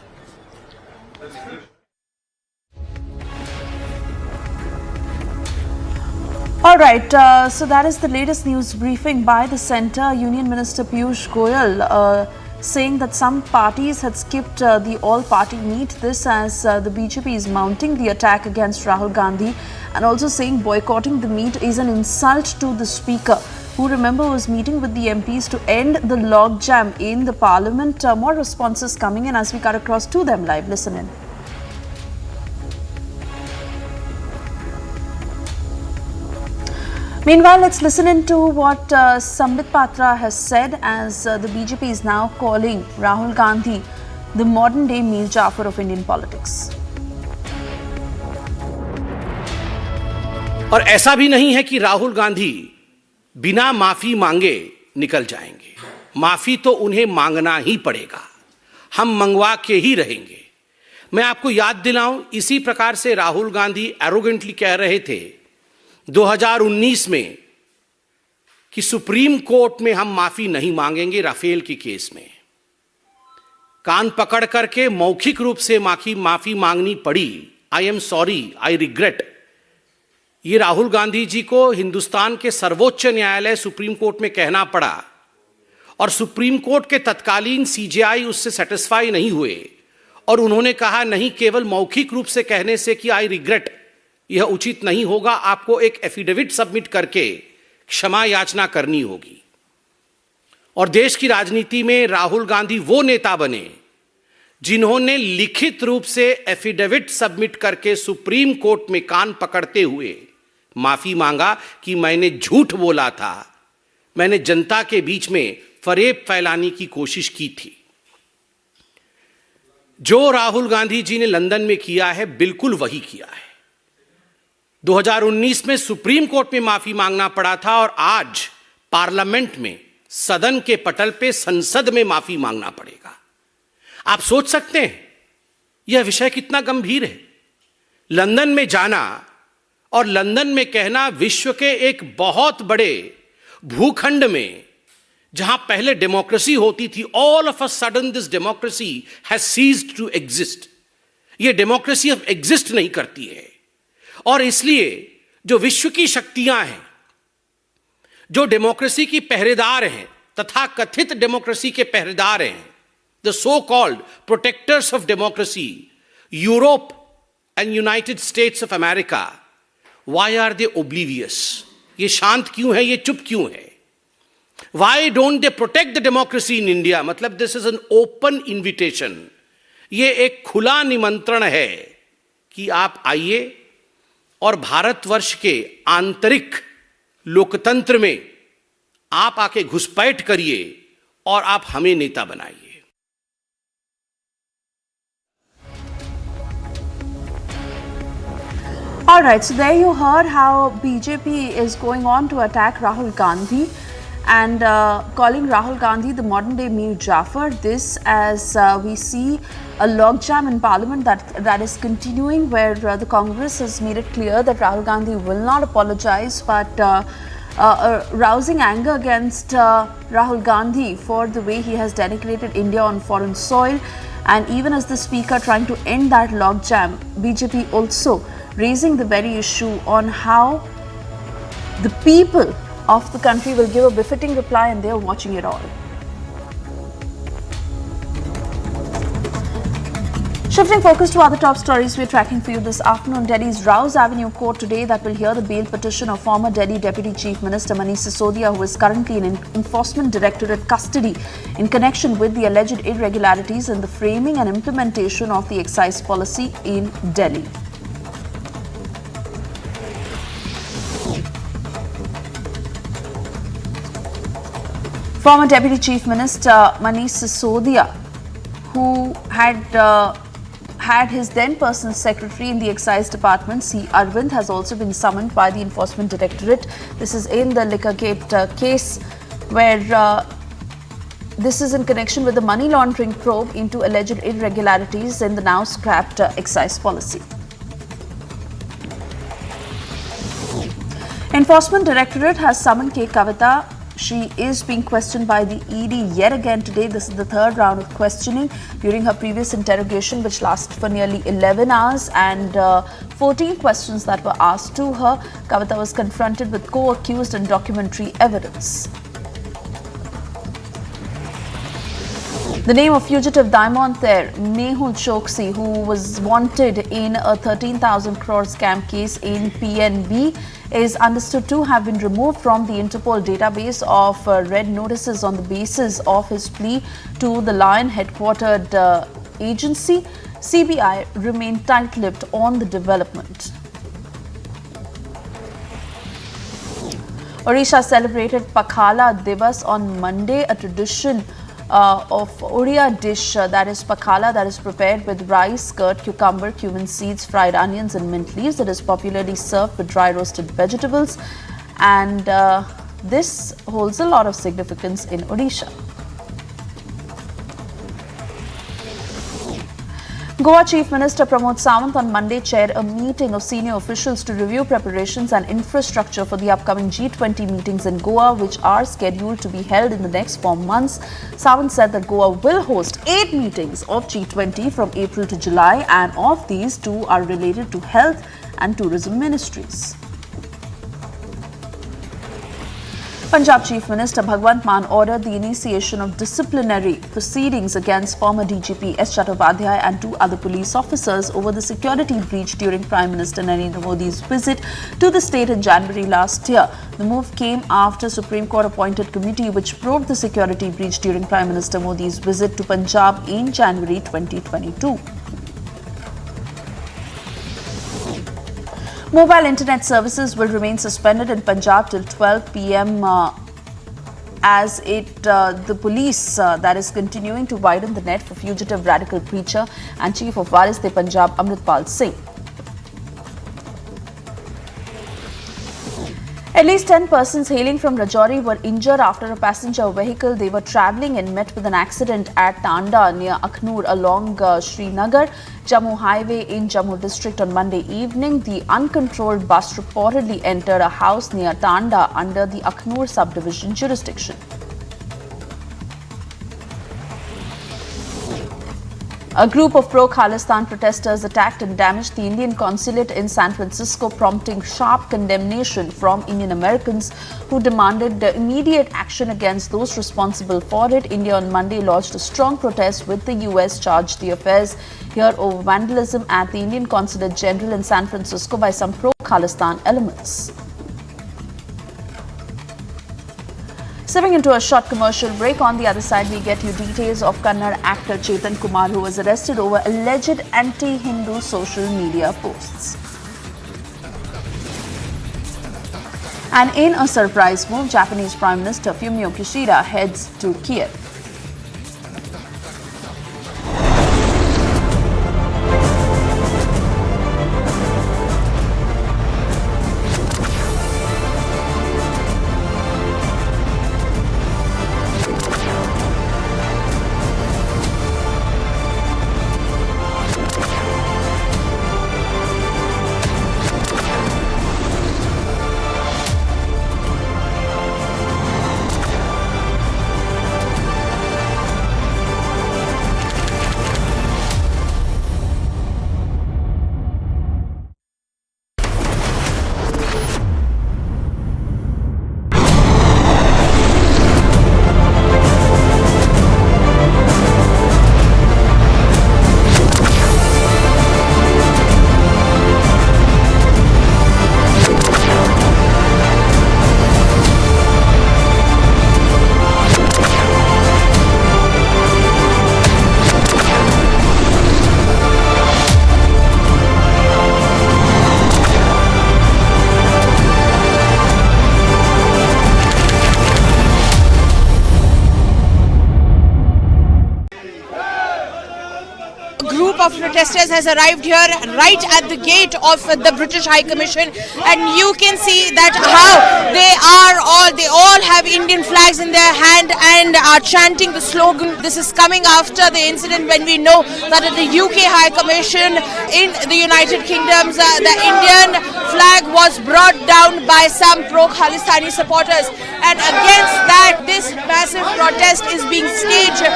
All right, so that is the latest news briefing by the Centre. Union Minister Piyush Goyal saying that some parties had skipped the all-party meet. This as the BJP is mounting the attack against Rahul Gandhi, and also saying boycotting the meet is an insult to the Speaker, who, remember, was meeting with the MPs to end the logjam in the Parliament. More responses coming in as we cut across to them live. Listen in. Meanwhile, let's listen into what Sambit Patra has said as the BJP is now calling Rahul Gandhi the modern-day Mir Jafar of Indian politics. और ऐसा भी नहीं है कि राहुल गांधी बिना माफी मांगे निकल जाएंगे। माफी तो उन्हें मांगना ही पड़ेगा, हम मंगवा के ही रहेंगे। मैं आपको याद दिलाऊं, इसी प्रकार से राहुल गांधी एरोगेंटली कह रहे थे 2019 में कि सुप्रीम कोर्ट में हम माफी नहीं मांगेंगे राफेल के केस में। कान पकड़ करके मौखिक रूप से माफी मांगनी पड़ी। I am sorry, I regret. ये राहुल गांधी जी को हिंदुस्तान के सर्वोच्च न्यायालय सुप्रीम कोर्ट में कहना पड़ा, और सुप्रीम कोर्ट के तत्कालीन सीजेआई उससे सेटिस्फाई नहीं हुए, और उन्होंने कहा नहीं, केवल मौखिक रूप से कहने से कि आई रिग्रेट यह उचित नहीं होगा, आपको एक एफिडेविट सबमिट करके क्षमा याचना करनी होगी। और देश की राजनीति में राहुल गांधी वो नेता बने जिन्होंने लिखित रूप से एफिडेविट सबमिट करके सुप्रीम कोर्ट में कान पकड़ते हुए माफी मांगा कि मैंने झूठ बोला था, मैंने जनता के बीच में फरेब फैलाने की कोशिश की थी। जो राहुल गांधी जी ने लंदन में किया है, बिल्कुल वही किया है। 2019 में सुप्रीम कोर्ट में माफी मांगना पड़ा था, और आज पार्लियामेंट में, सदन के पटल पे, संसद में माफी मांगना पड़ेगा। आप सोच सकते हैं यह विषय कितना गंभीर है। लंदन में जाना और लंदन में कहना, विश्व के एक बहुत बड़े भूखंड में जहां पहले डेमोक्रेसी होती थी, all of a sudden this democracy has ceased to exist. यह डेमोक्रेसी अब एग्जिस्ट नहीं करती है, और इसलिए जो विश्व की शक्तियां हैं, जो डेमोक्रेसी की पहरेदार हैं, तथा कथित डेमोक्रेसी के पहरेदार हैं, the so called protectors of democracy, Europe and United States of America, why are they oblivious? ये शांत क्यों है, ये चुप क्यों है? Why don't they protect the democracy in India? मतलब this is an open invitation, ये एक खुला निमंत्रण है कि आप आइए और भारतवर्ष के आंतरिक लोकतंत्र में आप आके घुसपैठ करिए और आप हमें नेता बनाइए। All right, so there you heard how BJP is going on to attack Rahul Gandhi and calling Rahul Gandhi the modern-day Mir Jafar. This as we see a logjam in Parliament that is continuing, where the Congress has made it clear that Rahul Gandhi will not apologize, but rousing anger against Rahul Gandhi for the way he has denigrated India on foreign soil. And even as the Speaker trying to end that logjam, BJP also raising the very issue on how the people of the country will give a befitting reply, and they are watching it all. Shifting focus to other top stories we're tracking for you this afternoon. Delhi's Rouse Avenue Court today that will hear the bail petition of former Delhi Deputy Chief Minister Manish Sisodia, who is currently in Enforcement Directorate custody in connection with the alleged irregularities in the framing and implementation of the excise policy in Delhi. Former Deputy Chief Minister Manish Sisodia, who had his then personal secretary in the Excise Department, C. Arvind, has also been summoned by the Enforcement Directorate. This is in the Liquorgate case, where this is in connection with the money laundering probe into alleged irregularities in the now scrapped excise policy. Enforcement Directorate has summoned K. Kavita. She is being questioned by the ED yet again today. This is the third round of questioning during her previous interrogation, which lasted for nearly 11 hours and 14 questions that were asked to her. Kavita was confronted with co-accused and documentary evidence. The name of fugitive diamantaire Mehul Choksi, who was wanted in a 13,000 crore scam case in PNB, is understood to have been removed from the Interpol database of red notices on the basis of his plea to the Lion headquartered agency. CBI remained tight-lipped on the development. Odisha celebrated Pakhala Divas on Monday, a tradition of Odia dish that is pakhala, that is prepared with rice, curd, cucumber, cumin seeds, fried onions and mint leaves. It is popularly served with dry roasted vegetables, and this holds a lot of significance in Odisha. Goa Chief Minister Pramod Sawant on Monday chaired a meeting of senior officials to review preparations and infrastructure for the upcoming G20 meetings in Goa, which are scheduled to be held in the next 4 months. Sawant said that Goa will host 8 meetings of G20 from April to July, and of these 2 are related to health and tourism ministries. Punjab Chief Minister Bhagwant Mann ordered the initiation of disciplinary proceedings against former DGP S. Chattopadhyay and 2 other police officers over the security breach during Prime Minister Narendra Modi's visit to the state in January last year. The move came after Supreme Court appointed committee which probed the security breach during Prime Minister Modi's visit to Punjab in January 2022. Mobile internet services will remain suspended in Punjab till 12 p.m. As the police that is continuing to widen the net for fugitive radical preacher and Chief of Wariste Punjab Amritpal Singh. At least 10 persons hailing from Rajouri were injured after a passenger vehicle they were travelling in met with an accident at Tanda near Akhnur along Srinagar Jammu highway in Jammu district on Monday evening. The uncontrolled bus reportedly entered a house near Tanda under the Akhnur subdivision jurisdiction. A group of pro-Khalistan protesters attacked and damaged the Indian consulate in San Francisco, prompting sharp condemnation from Indian Americans who demanded immediate action against those responsible for it. India on Monday lodged a strong protest with the US charged the affairs here over vandalism at the Indian Consulate General in San Francisco by some pro-Khalistan elements. Stepping into a short commercial break, on the other side we get you details of Kannada actor Chetan Kumar, who was arrested over alleged anti-Hindu social media posts. And in a surprise move, Japanese Prime Minister Fumio Kishida heads to Kiev. group of protesters has arrived here right at the gate of the British High Commission, and you can see that how they all have Indian flags in their hand and are chanting the slogan. This is coming after the incident when we know that at the UK High Commission in the United Kingdom, the Indian flag was brought down by some pro-Khalistani supporters, and against that this massive protest is being staged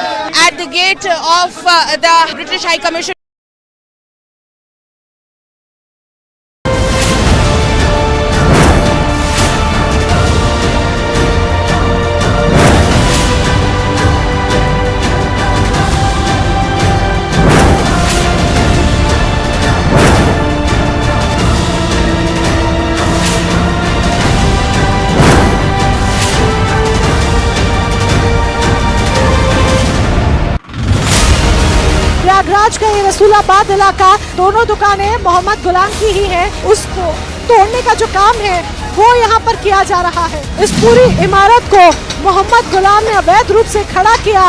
at the gate of the British High Commission. Prayagraj का ये रसूलाबाद इलाका, दोनों दुकानें मोहम्मद गुलाम की ही हैं। उसको तोड़ने का जो काम है वो यहाँ पर किया जा रहा है। इस पूरी इमारत को मोहम्मद गुलाम ने अवैध रूप से खड़ा किया।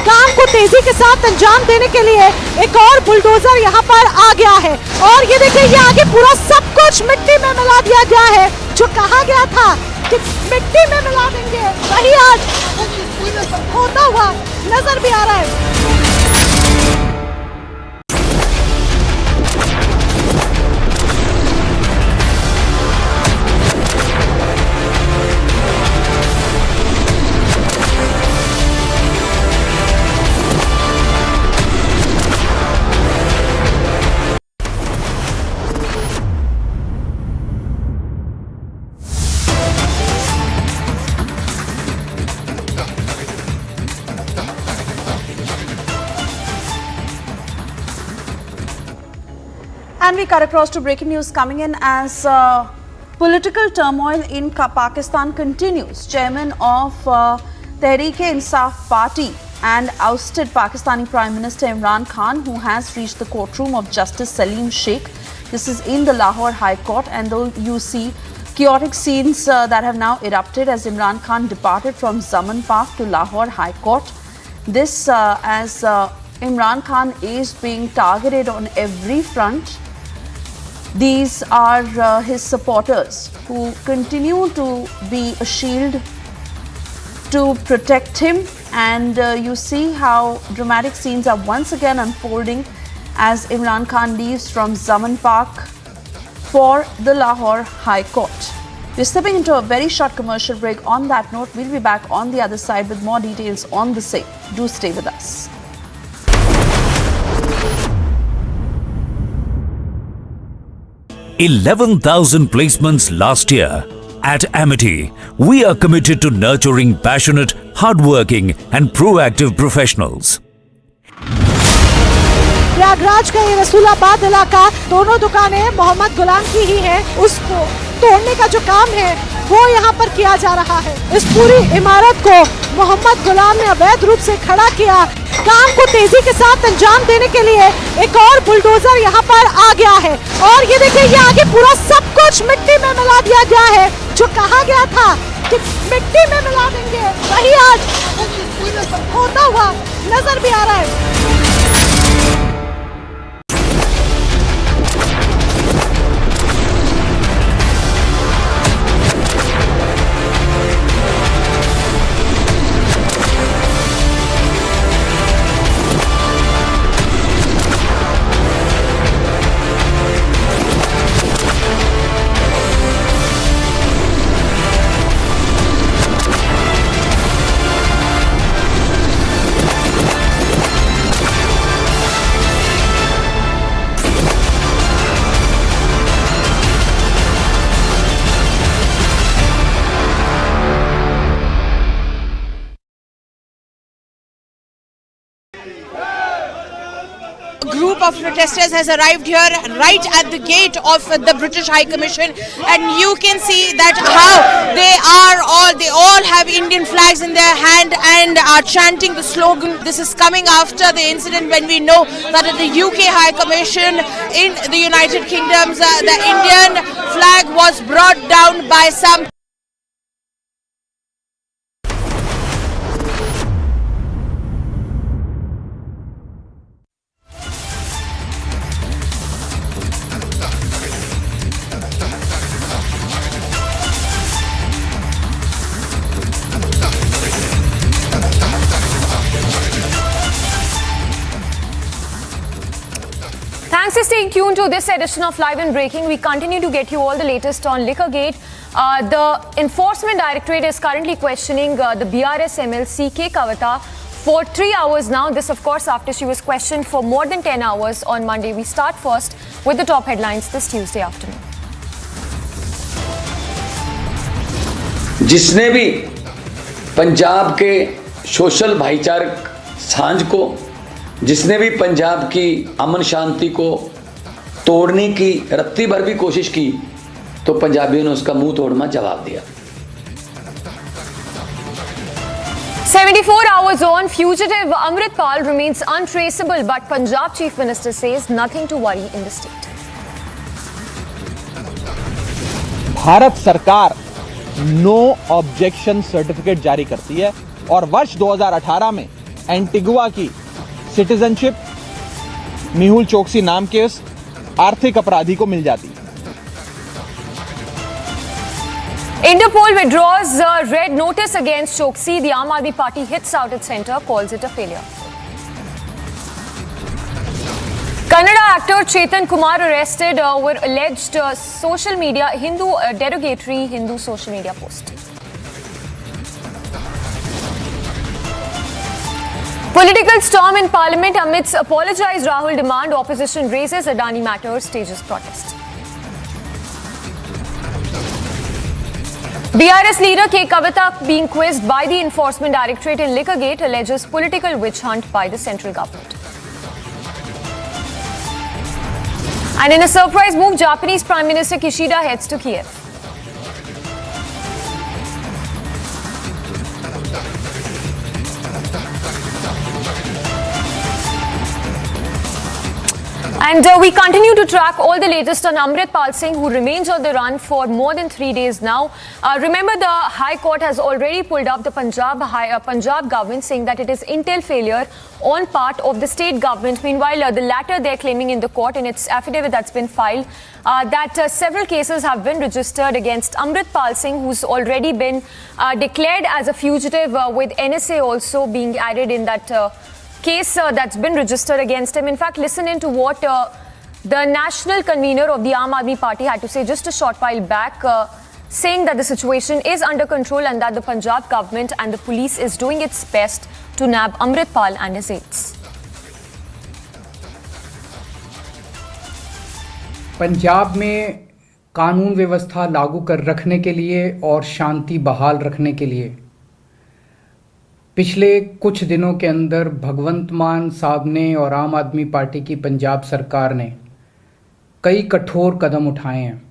काम को तेजी के साथ अंजाम देने के लिए एक और बुलडोजर यहाँ पर आ गया है, और ये देखिए ये आगे पूरा सब कुछ मिट्टी में मिला दिया गया है। जो कहा गया था कि मिट्टी में मिला देंगे, वही आज होता हुआ नजर भी आ रहा है। And we cut across to breaking news coming in as political turmoil in Pakistan continues. Chairman of Tehreek-e-Insaf Party and ousted Pakistani Prime Minister Imran Khan, who has reached the courtroom of Justice Salim Sheikh. This is in the Lahore High Court, and though you see chaotic scenes that have now erupted as Imran Khan departed from Zaman Park to Lahore High Court. This as Imran Khan is being targeted on every front. These are his supporters who continue to be a shield to protect him, and you see how dramatic scenes are once again unfolding as Imran Khan leaves from Zaman Park for the Lahore High Court. We're stepping into a very short commercial break. On that note, we'll be back on the other side with more details on the same. Do stay with us. $11,000 placements last year. At Amity, we are committed to nurturing passionate, hardworking and proactive professionals. Prayagraj का ये रसूलाबाद इलाका, दोनों दुकानें मोहम्मद गुलाम की ही हैं। उसको तोड़ने का जो काम है वो यहाँ पर किया जा रहा है। इस पूरी इमारत को मोहम्मद गुलाम ने अवैध रूप से खड़ा किया। काम को तेजी के साथ अंजाम देने के लिए एक और बुलडोजर यहाँ पर आ गया है, और ये देखिए ये आगे पूरा सब कुछ मिट्टी में मिला दिया गया है। जो कहा गया था कि मिट्टी में मिला देंगे, वही आज होता हुआ नजर भी आ रहा है। Group of protesters has arrived here right at the gate of the British High Commission, and you can see that how they all have Indian flags in their hand and are chanting the slogan. This is coming after the incident when we know that at the UK High Commission in the United Kingdom, the Indian flag was brought down by some Thanks for staying tuned to this edition of Live and Breaking. We continue to get you all the latest on Liquorgate. The Enforcement Directorate is currently questioning the BRS MLC K. Kavita for 3 hours now. This, of course, after she was questioned for more than 10 hours on Monday. We start first with the top headlines this Tuesday afternoon. जिसने भी पंजाब के social भाईचारक सांझ को, जिसने भी पंजाब की अमन शांति को तोड़ने की रत्ती भर भी कोशिश की, तो पंजाबियों ने उसका मुंह तोड़ना जवाब दिया। 74 hours on, fugitive Amritpal remains untraceable, but Punjab Chief Minister says nothing to worry in the state. Bharat सरकार नो ऑब्जेक्शन सर्टिफिकेट जारी करती है और वर्ष 2018 में एंटीगुआ की सिटीजनशिप मेहुल चोकसी नाम के उस आर्थिक अपराधी को मिल जाती है। Interpol withdraws red notice against Choksi. The Aam Aadmi Party hits out its centre, calls it a failure. Kannada actor Chetan Kumar arrested over alleged social media derogatory Hindu social media post. Political storm in Parliament amidst apologise Rahul demand. Opposition raises Adani matter, stages protest. BRS leader K. Kavita being quizzed by the Enforcement Directorate in Liquorgate alleges political witch hunt by the central government. And in a surprise move, Japanese Prime Minister Kishida heads to Kiev. And we continue to track all the latest on Amritpal Singh, who remains on the run for more than 3 days now. Remember, the High Court has already pulled up the Punjab government, saying that it is intel failure on part of the state government. Meanwhile, the latter they're claiming in the court in its affidavit that's been filed that several cases have been registered against Amritpal Singh, who's already been declared as a fugitive, with NSA also being added in that case that's been registered against him. In fact, listen into what the national convener of the Aam Aadmi Party had to say just a short while back, saying that the situation is under control and that the Punjab government and the police is doing its best to nab Amritpal and his aides. Punjab में कानून व्यवस्था लागू कर रखने के लिए और शांति बहाल रखने के लिए पिछले कुछ दिनों के अंदर भगवंत मान साहब ने और आम आदमी पार्टी की पंजाब सरकार ने कई कठोर कदम उठाए हैं।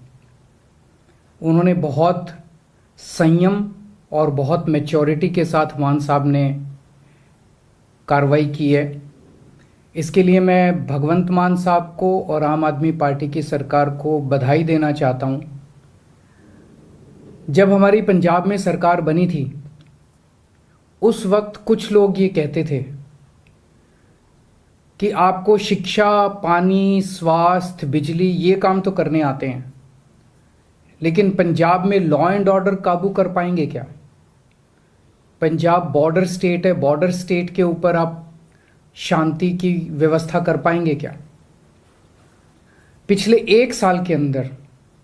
उन्होंने बहुत संयम और बहुत मैच्योरिटी के साथ मान साहब ने कार्रवाई की है। इसके लिए मैं भगवंत मान साहब को और आम आदमी पार्टी की सरकार को बधाई देना चाहता हूँ। जब हमारी पंजाब में सरकार बनी थी, उस वक्त कुछ लोग ये कहते थे कि आपको शिक्षा, पानी, स्वास्थ्य, बिजली ये काम तो करने आते हैं, लेकिन पंजाब में लॉ एंड ऑर्डर काबू कर पाएंगे क्या? पंजाब बॉर्डर स्टेट है, बॉर्डर स्टेट के ऊपर आप शांति की व्यवस्था कर पाएंगे क्या? पिछले 1 साल के अंदर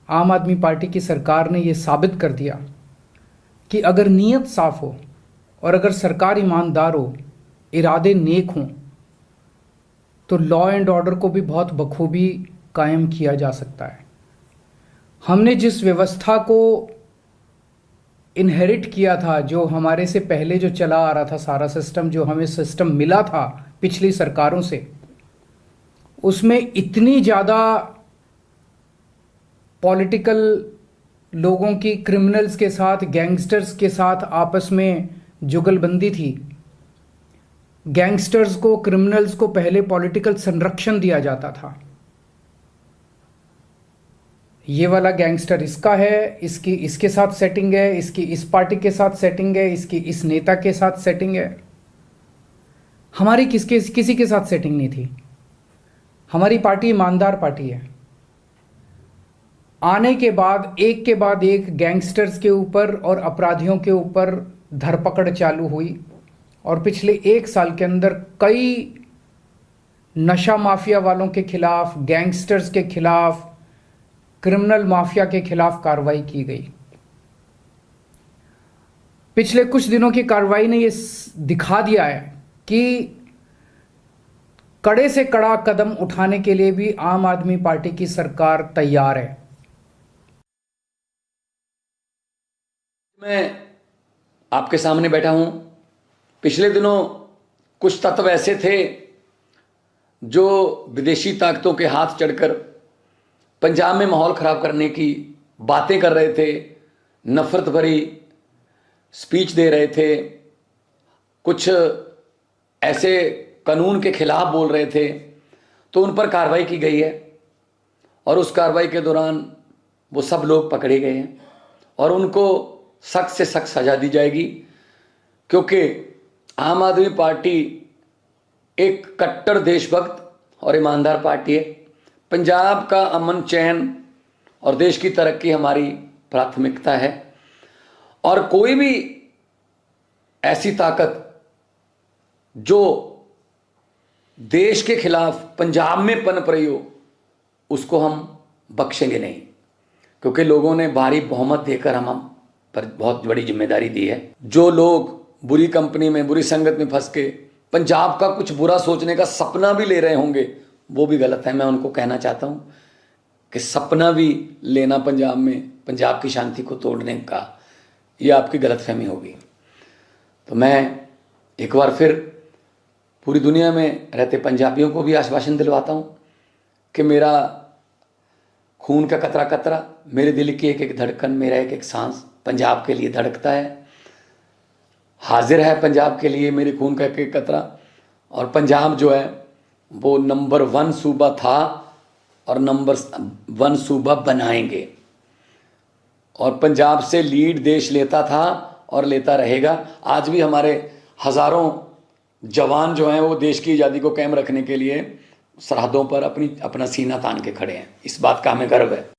आम आदमी पार्टी की सरकार ने ये साबित कर दिया कि अगर नीयत साफ हो और अगर सरकार ईमानदार हो, इरादे नेक हों, तो लॉ एंड ऑर्डर को भी बहुत बखूबी कायम किया जा सकता है। हमने जिस व्यवस्था को इनहेरिट किया था, जो हमारे से पहले जो चला आ रहा था सारा सिस्टम, जो हमें सिस्टम मिला था पिछली सरकारों से, उसमें इतनी ज़्यादा पॉलिटिकल लोगों की क्रिमिनल्स के साथ, गैंगस्टर्स के साथ आपस में जुगलबंदी थी। गैंगस्टर्स को, क्रिमिनल्स को पहले पॉलिटिकल संरक्षण दिया जाता था। ये वाला गैंगस्टर इसका है, इसकी इसके साथ सेटिंग है, इसकी इस पार्टी के साथ सेटिंग है, इसकी इस नेता के साथ सेटिंग है। हमारी किसी के साथ सेटिंग नहीं थी। हमारी पार्टी ईमानदार पार्टी है। आने के बाद एक गैंगस्टर्स के ऊपर और अपराधियों के ऊपर धरपकड़ चालू हुई और पिछले 1 साल के अंदर कई नशा माफिया वालों के खिलाफ, गैंगस्टर्स के खिलाफ, क्रिमिनल माफिया के खिलाफ कार्रवाई की गई। पिछले कुछ दिनों की कार्रवाई ने यह दिखा दिया है कि कड़े से कड़ा कदम उठाने के लिए भी आम आदमी पार्टी की सरकार तैयार है। मैं आपके सामने बैठा हूं। पिछले दिनों कुछ तत्व ऐसे थे जो विदेशी ताकतों के हाथ चढ़कर पंजाब में माहौल खराब करने की बातें कर रहे थे, नफरत भरी स्पीच दे रहे थे, कुछ ऐसे कानून के खिलाफ बोल रहे थे, तो उन पर कार्रवाई की गई है और उस कार्रवाई के दौरान वो सब लोग पकड़े गए हैं और उनको सख्त से सख्त सजा दी जाएगी, क्योंकि आम आदमी पार्टी एक कट्टर देशभक्त और ईमानदार पार्टी है। पंजाब का अमन चैन और देश की तरक्की हमारी प्राथमिकता है और कोई भी ऐसी ताकत जो देश के खिलाफ पंजाब में पनप रही हो उसको हम बख्शेंगे नहीं, क्योंकि लोगों ने भारी बहुमत देकर हम पर बहुत बड़ी जिम्मेदारी दी है। जो लोग बुरी कंपनी में, बुरी संगत में फंस के पंजाब का कुछ बुरा सोचने का सपना भी ले रहे होंगे, वो भी गलत है। मैं उनको कहना चाहता हूँ कि सपना भी लेना पंजाब में पंजाब की शांति को तोड़ने का, ये आपकी गलतफहमी होगी। तो मैं एक बार फिर पूरी दुनिया में रहते पंजाबियों को भी आश्वासन दिलवाता हूँ कि मेरा खून का कतरा कतरा, मेरे दिल की एक एक धड़कन, मेरा एक एक सांस पंजाब के लिए धड़कता है, हाजिर है पंजाब के लिए मेरे खून का एक एक कतरा। और पंजाब जो है वो नंबर 1 सूबा था और नंबर 1 सूबा बनाएंगे और पंजाब से लीड देश लेता था और लेता रहेगा। आज भी हमारे हज़ारों जवान जो हैं वो देश की आज़ादी को कायम रखने के लिए सरहदों पर अपना सीना तान के खड़े हैं। इस बात का हमें गर्व है।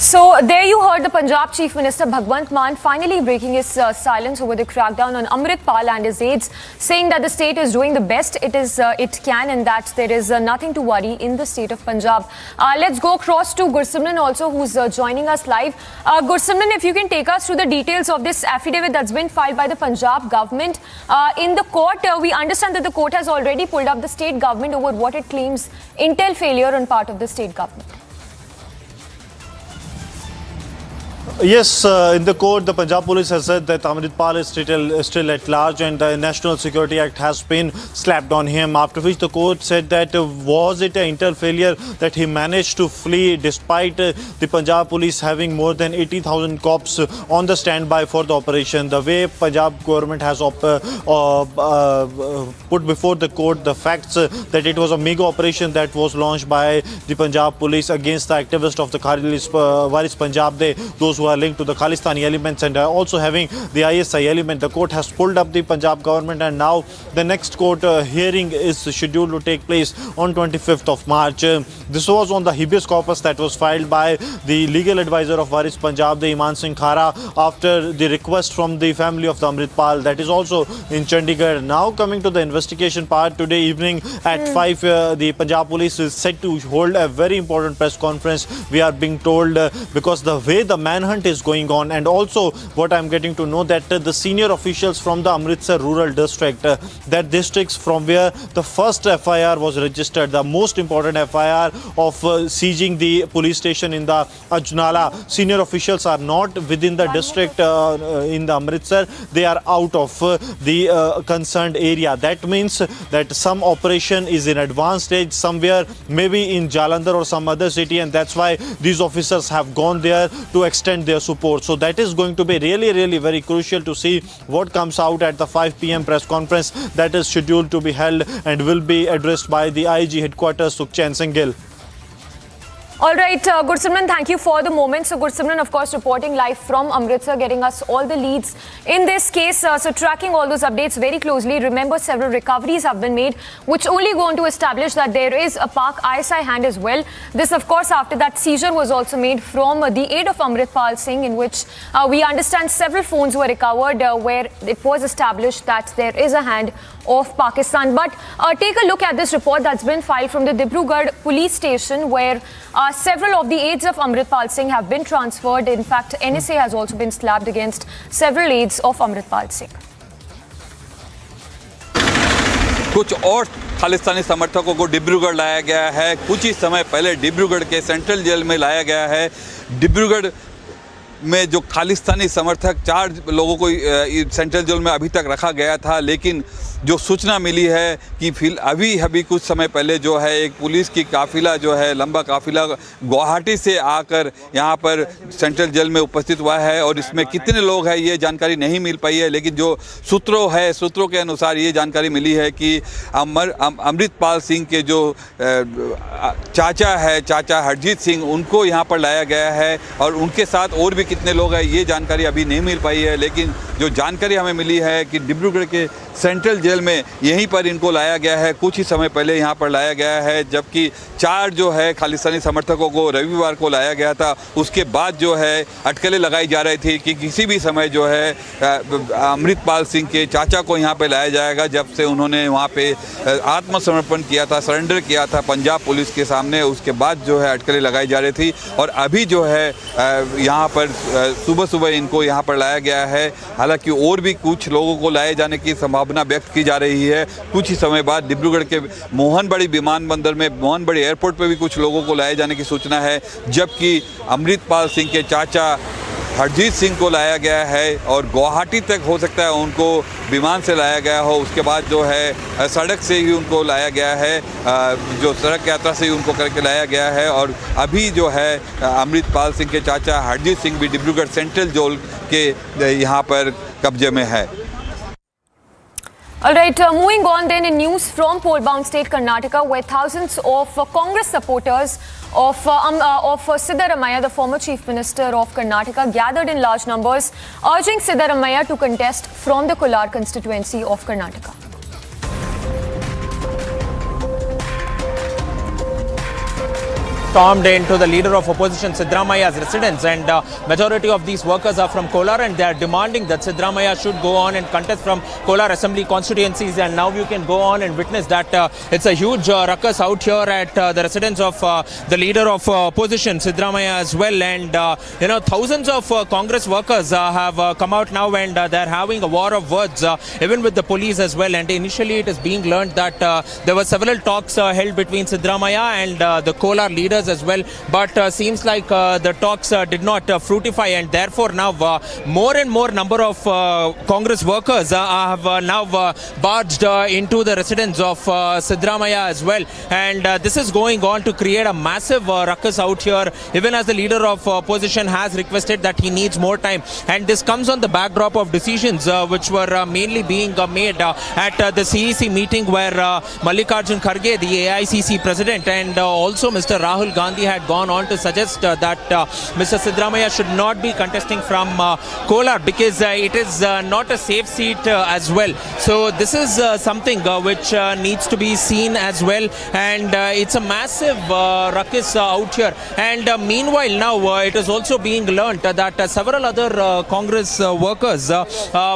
So there you heard the Punjab Chief Minister Bhagwant Mann finally breaking his silence over the crackdown on Amritpal and his aides, saying that the state is doing the best it can and that there is nothing to worry in the state of Punjab. Let's go across to Gursimran also, who's joining us live. Gursimran, if you can take us through the details of this affidavit that's been filed by the Punjab government in the court. We understand that the court has already pulled up the state government over what it claims intel failure on part of the state government. Yes, in the court, the Punjab Police has said that Amritpal is still at large and the National Security Act has been slapped on him, after which the court said that was it an intel failure that he managed to flee despite the Punjab Police having more than 80,000 cops on the standby for the operation. The way Punjab government has put before the court the facts that it was a mega operation that was launched by the Punjab Police against the activists of the Waris Punjab, those who are linked to the Khalistani elements and also having the ISI element. The court has pulled up the Punjab government and now the next court hearing is scheduled to take place on 25th of March. This was on the habeas corpus that was filed by the legal advisor of Waris Punjab, the Iman Singh Khara, after the request from the family of the Amritpal, that is also in Chandigarh. Now coming to the investigation part, today evening at 5 the Punjab Police is set to hold a very important press conference, we are being told, because the way the manhunt is going on, and also what I'm getting to know that the senior officials from the Amritsar rural district, that districts from where the first FIR was registered, the most important FIR of sieging the police station in the Ajnala, senior officials are not within the district in the Amritsar, they are out of the concerned area. That means that some operation is in advanced stage somewhere, maybe in Jalandhar or some other city, and that's why these officers have gone there to extend their support. So that is going to be really very crucial to see what comes out at the 5 p.m. press conference that is scheduled to be held and will be addressed by the IG headquarters, Sukhchand Singh Gill. All right, Gursimran, thank you for the moment. So Gursimran, of course, reporting live from Amritsar, getting us all the leads in this case. So tracking all those updates very closely. Remember, several recoveries have been made, which only go on to establish that there is a Pak ISI hand as well. This, of course, after that seizure was also made from the aid of Amritpal Singh, in which we understand several phones were recovered, where it was established that there is a hand of Pakistan. But take a look at this report that's been filed from the Dibrugarh police station, where several of the aides of Amritpal Singh have been transferred. In fact, NSA has also been slapped against several aides of Amritpal Singh. कुछ और खालिस्तानी समर्थकों को डिब्रूगढ़ लाया गया है। कुछ ही समय पहले डिब्रूगढ़ के सेंट्रल जेल में लाया गया है। डिब्रूगढ़ में जो खालिस्तानी समर्थक 4 लोगों को सेंट्रल जेल में अभी तक रखा गया था, लेकिन जो सूचना मिली है कि अभी कुछ समय पहले जो है एक पुलिस की काफ़िला जो है, लंबा काफ़िला गुवाहाटी से आकर यहाँ पर सेंट्रल जेल में उपस्थित हुआ है और इसमें कितने लोग हैं ये जानकारी नहीं मिल पाई है। लेकिन जो सूत्रों के अनुसार ये जानकारी मिली है कि अमृतपाल सिंह के जो चाचा हरजीत सिंह, उनको यहाँ पर लाया गया है और उनके साथ और भी कितने लोग हैं ये जानकारी अभी नहीं मिल पाई है। लेकिन जो जानकारी हमें मिली है कि डिब्रूगढ़ के सेंट्रल जेल में यहीं पर इनको लाया गया है, कुछ ही समय पहले यहाँ पर लाया गया है, जबकि 4 जो है खालिस्तानी समर्थकों को रविवार को लाया गया था। उसके बाद जो है अटकलें लगाई जा रही थी कि किसी भी समय जो है अमृतपाल सिंह के चाचा को यहाँ पे लाया जाएगा, जब से उन्होंने वहाँ पे आत्मसमर्पण किया था, सरेंडर किया था पंजाब पुलिस के सामने। उसके बाद जो है अटकलें लगाई जा रही थी और अभी जो है यहाँ पर सुबह इनको यहाँ पर लाया गया है। हालांकि और भी कुछ लोगों को लाए जाने की संभावना व्यक्त की जा रही है। कुछ ही समय बाद डिब्रूगढ़ के मोहनबड़ी विमानबंदर में, मोहनबड़ी एयरपोर्ट पर भी कुछ लोगों को लाए जाने की सूचना है, जबकि अमृतपाल सिंह के चाचा हरजीत सिंह को लाया गया है और गुवाहाटी तक हो सकता है उनको विमान से लाया गया हो। उसके बाद जो है सड़क से ही उनको लाया गया है, जो सड़क यात्रा से ही उनको करके लाया गया है। और अभी जो है अमृतपाल सिंह के चाचा हरजीत सिंह भी डिब्रूगढ़ सेंट्रल जेल के यहाँ पर कब्जे में है। All right, moving on then in news from pole-bound state Karnataka, where thousands of Congress supporters of Siddaramaiah, the former Chief Minister of Karnataka, gathered in large numbers, urging Siddaramaiah to contest from the Kolar constituency of Karnataka. Stormed into the leader of opposition Siddaramaiah's residence, and majority of these workers are from Kolar, and they are demanding that Siddaramaiah should go on and contest from Kolar assembly constituencies. And now you can go on and witness that it's a huge ruckus out here at the residence of the leader of opposition Siddaramaiah as well. And thousands of Congress workers have come out now, and they are having a war of words even with the police as well. And initially it is being learned that there were several talks held between Siddaramaiah and the Kolar leaders as well, but seems like the talks did not fructify, and therefore now more and more number of Congress workers have now barged into the residence of Siddaramaiah as well. And this is going on to create a massive ruckus out here, even as the leader of opposition has requested that he needs more time. And this comes on the backdrop of decisions which were mainly being made at the CEC meeting, where Mallikarjun Kharge, the AICC president, and also Mr. Rahul Gandhi had gone on to suggest that Mr. Siddaramaiah should not be contesting from Kolar, because it is not a safe seat as well. So this is something which needs to be seen as well, and it's a massive ruckus out here. And meanwhile now it is also being learnt that several other Congress workers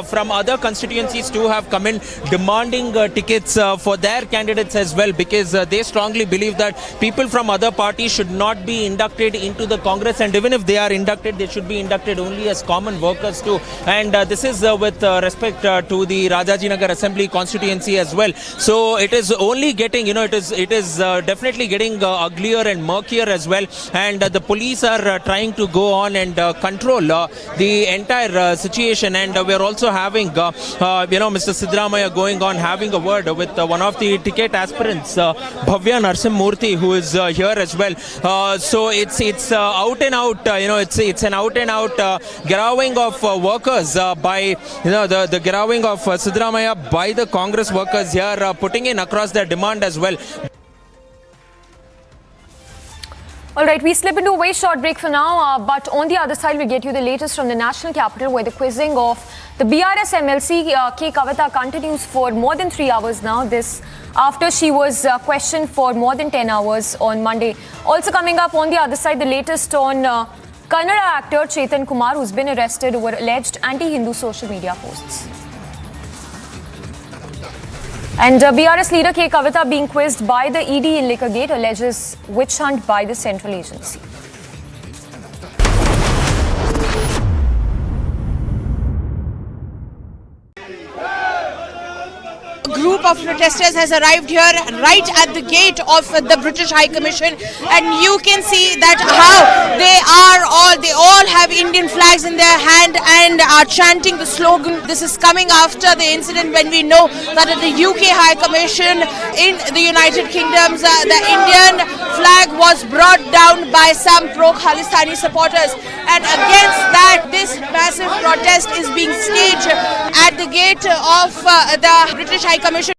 from other constituencies too have come in demanding tickets for their candidates as well, because they strongly believe that people from other parties should not be inducted into the Congress, and even if they are inducted, they should be inducted only as common workers too. And this is with respect to the Rajajinagar Assembly constituency as well. So it is only getting, it is definitely getting uglier and murkier as well. And the police are trying to go on and control the entire situation. And we are also having, Mr. Siddaramaiah going on having a word with one of the ticket aspirants, Bhavya Narsimurthy, who is here as well. So it's out and out, it's an out and out garrowing of workers by, the garrowing of Siddaramaiah by the Congress workers here, putting in across their demand as well. All right, we slip into a very short break for now, but on the other side, we get you the latest from the national capital, where the quizzing of the BRS MLC K. Kavita continues for more than 3 hours now. This after she was questioned for more than 10 hours on Monday. Also coming up on the other side, the latest on Kannada actor Chetan Kumar, who's been arrested over alleged anti-Hindu social media posts. And BRS leader K. Kavita being quizzed by the ED in Liquorgate alleges witch hunt by the central agency. A group of protesters has arrived here right at the gate of the British High Commission, and you can see that how they all have Indian flags in their hand and are chanting the slogan. This is coming after the incident when we know that at the UK High Commission in the United Kingdom, the Indian flag was brought down by some pro-Khalistani supporters, and against that this massive protest is being staged at the gate of the British High Commission.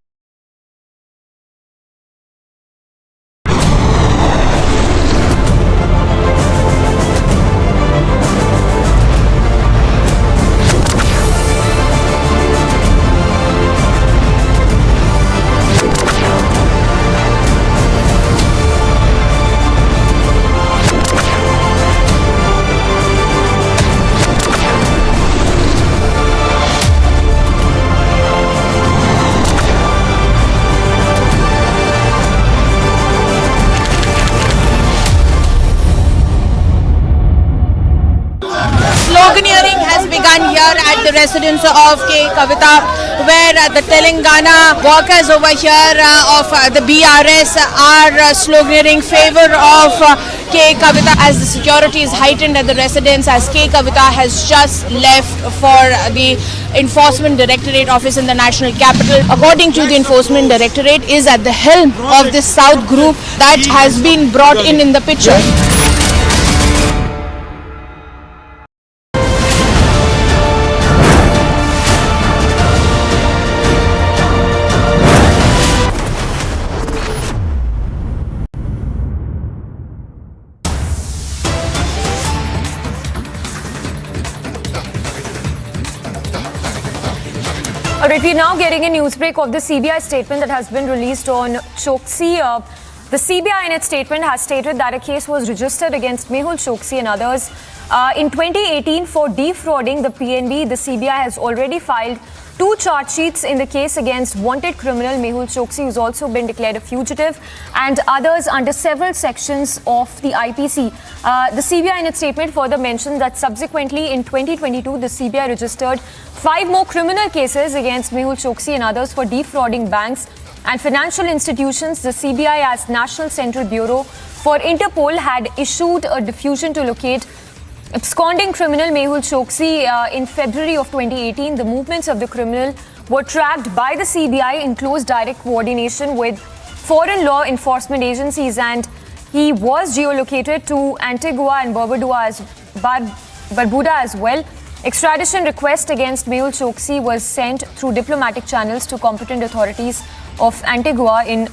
Sloganeering has begun here at the residence of K. Kavita, where the Telangana workers over here of the BRS are sloganeering favor of K. Kavita as the security is heightened at the residence, as K. Kavita has just left for the Enforcement Directorate office in the National Capital. According to the Enforcement Directorate, is at the helm of this South group that has been brought in the picture. All right, we're now getting a news break of the CBI statement that has been released on Choksi. The CBI in its statement has stated that a case was registered against Mehul Choksi and others in 2018 for defrauding the PNB. The CBI has already filed 2 charge sheets in the case against wanted criminal Mehul Choksi, who's also been declared a fugitive, and others under several sections of the IPC. The CBI in its statement further mentioned that subsequently in 2022, the CBI registered 5 more criminal cases against Mehul Choksi and others for defrauding banks and financial institutions. The CBI, as National Central Bureau for Interpol, had issued a diffusion to locate absconding criminal Mehul Choksi in February of 2018. The movements of the criminal were tracked by the CBI in close direct coordination with foreign law enforcement agencies, and he was geolocated to Antigua and Barbuda as well. Extradition request against Mehul Choksi was sent through diplomatic channels to competent authorities of Antigua in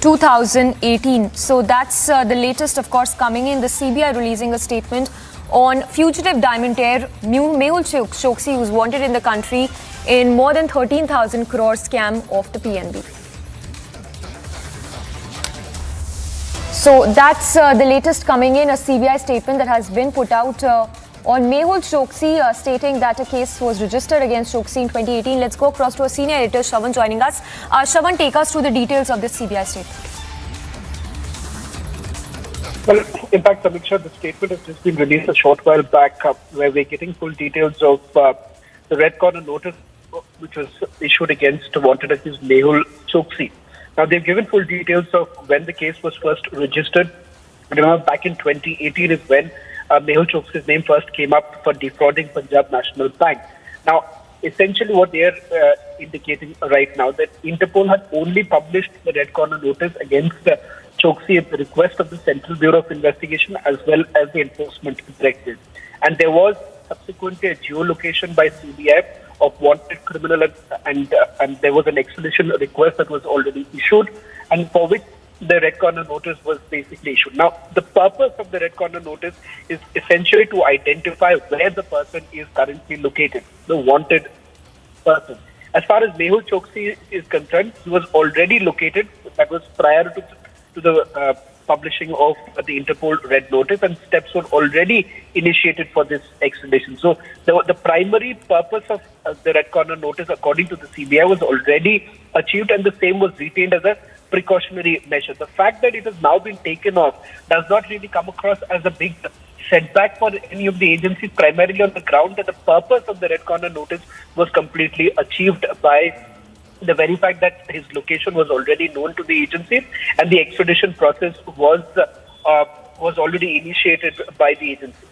2018. So that's the latest, of course, coming in. The CBI releasing a statement on fugitive diamantaire Mehul Choksi, who's wanted in the country in more than 13,000 crore scam of the PNB. So that's the latest coming in, a CBI statement that has been put out on Mehul Choksi, stating that a case was registered against Choksi in 2018. Let's go across to our senior editor, Shravan, joining us. Shravan, take us through the details of this CBI statement. Well, in fact, Samiksha, the statement has just been released a short while back, where we're getting full details of the red corner notice which was issued against wanted accused Mehul Choksi. Now, they've given full details of when the case was first registered. Remember, back in 2018 is when Mehul Choksi's name first came up for defrauding Punjab National Bank. Now, essentially what they are indicating right now, that Interpol had only published the red corner notice against Choksi at the request of the Central Bureau of Investigation as well as the Enforcement Directorate. And there was subsequently a geolocation by CBI of wanted criminal, and there was an extradition request that was already issued, and for which the red corner notice was basically issued. Now, the purpose of the red corner notice is essentially to identify where the person is currently located, the wanted person. As far as Mehul Choksi is concerned, he was already located. That was prior to the publishing of the Interpol red notice, and steps were already initiated for this extradition. So the primary purpose of the red corner notice, according to the CBI, was already achieved, and the same was retained as a precautionary measure. The fact that it has now been taken off does not really come across as a big setback for any of the agencies, primarily on the ground that the purpose of the red corner notice was completely achieved by the very fact that his location was already known to the agencies, and the extradition process was already initiated by the agency.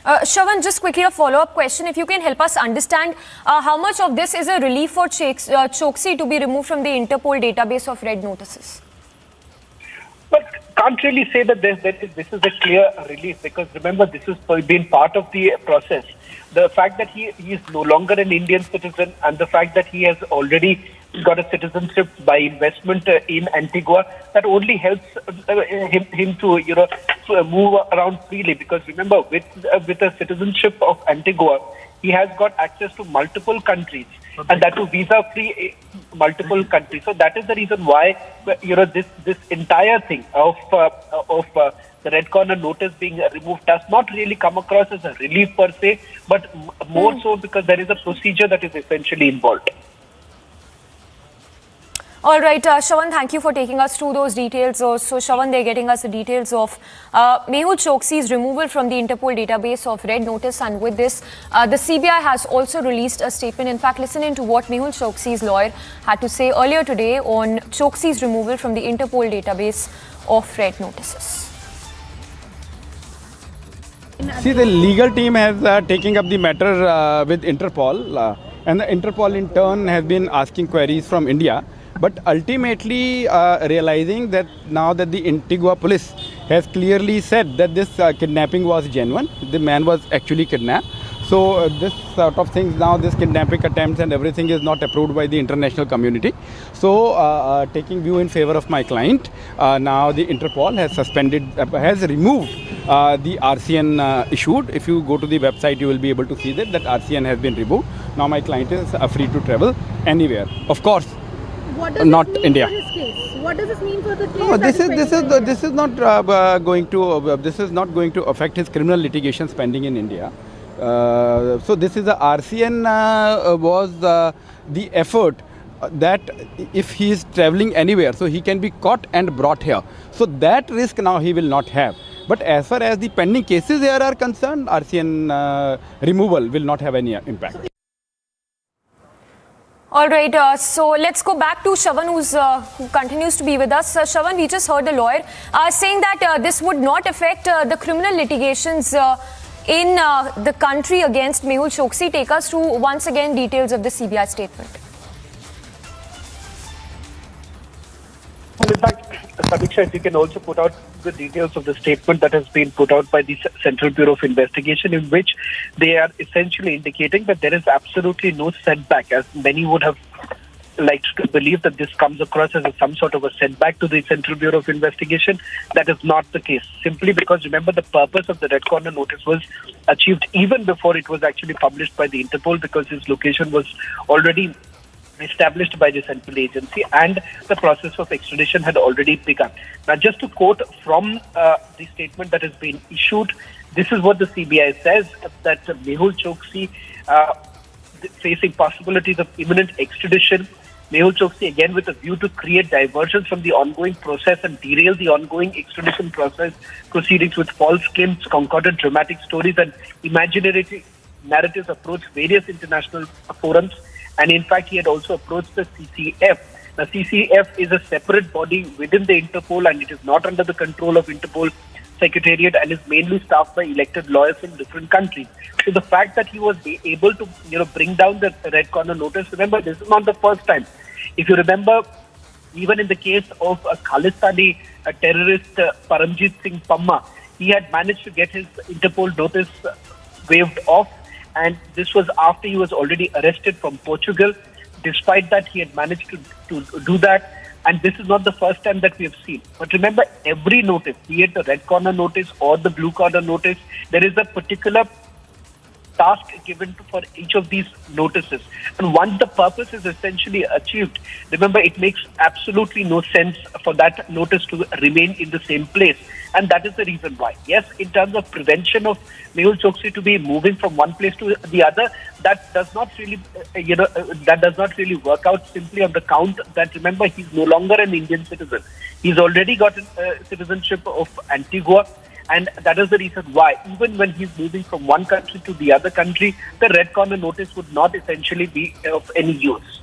Shravan, just quickly a follow-up question. If you can help us understand how much of this is a relief for Choksi to be removed from the Interpol database of red notices? But can't really say that this is a clear relief, because remember, this has been part of the process. The fact that he is no longer an Indian citizen, and the fact that he has already got a citizenship by investment in Antigua, that only helps him to move around freely. Because remember, with a citizenship of Antigua, he has got access to multiple countries, and that too visa-free multiple countries. So that is the reason why this entire thing of the red corner notice being removed does not really come across as a relief per se, but more so because there is a procedure that is essentially involved. All right, Shravan, thank you for taking us through those details. So Shravan, they're getting us the details of Mehul Choksi's removal from the Interpol database of red notice, and with this, the CBI has also released a statement. In fact, listen in to what Mehul Choksi's lawyer had to say earlier today on Choksi's removal from the Interpol database of red notices. See, the legal team has taken up the matter with Interpol, and the Interpol in turn has been asking queries from India. But ultimately realizing that now that the Antigua police has clearly said that this kidnapping was genuine, the man was actually kidnapped. So this sort of things now, this kidnapping attempts and everything is not approved by the international community. So taking view in favor of my client, now the Interpol has removed the RCN issued. If you go to the website, you will be able to see that RCN has been removed. Now my client is free to travel anywhere. Of course, not India. What does this mean for the case? No, this is not going to affect his criminal litigation pending in India. So this is the RCN was the effort that if he is traveling anywhere, so he can be caught and brought here. So that risk now he will not have. But as far as the pending cases here are concerned, RCN removal will not have any impact. All right, so let's go back to Shravan, who continues to be with us. Shravan, we just heard the lawyer saying that this would not affect the criminal litigations in the country against Mehul Choksi. Take us through once again details of the CBI statement. Well, in fact, Samiksha, if you can also put out the details of the statement that has been put out by the Central Bureau of Investigation, in which they are essentially indicating that there is absolutely no setback, as many would have liked to believe that this comes across as some sort of a setback to the Central Bureau of Investigation. That is not the case. Simply because, remember, the purpose of the red corner notice was achieved even before it was actually published by the Interpol, because his location was already established by the central agency and the process of extradition had already begun. Now, just to quote from the statement that has been issued, this is what the CBI says, that Mehul Choksi facing possibilities of imminent extradition. Mehul Choksi, again with a view to create diversions from the ongoing process and derail the ongoing extradition process proceedings with false claims, concocted dramatic stories and imaginary narratives, approach various international forums. And in fact, he had also approached the CCF. The CCF is a separate body within the Interpol, and it is not under the control of Interpol Secretariat and is mainly staffed by elected lawyers from different countries. So the fact that he was able to bring down the red corner notice, remember, this is not the first time. If you remember, even in the case of a Khalistani terrorist Paramjit Singh Pamma, he had managed to get his Interpol notice waived off. And this was after he was already arrested from Portugal. Despite that, he had managed to do that. And this is not the first time that we have seen. But remember, every notice, be it the red corner notice or the blue corner notice, there is a particular task given for each of these notices. And once the purpose is essentially achieved, remember, it makes absolutely no sense for that notice to remain in the same place. And that is the reason why. Yes, in terms of prevention of Mehul Choksi to be moving from one place to the other, that does not really, that does not really work out simply on the count that, remember, he's no longer an Indian citizen. He's already got citizenship of Antigua. And that is the reason why, even when he's moving from one country to the other country, the red corner notice would not essentially be of any use.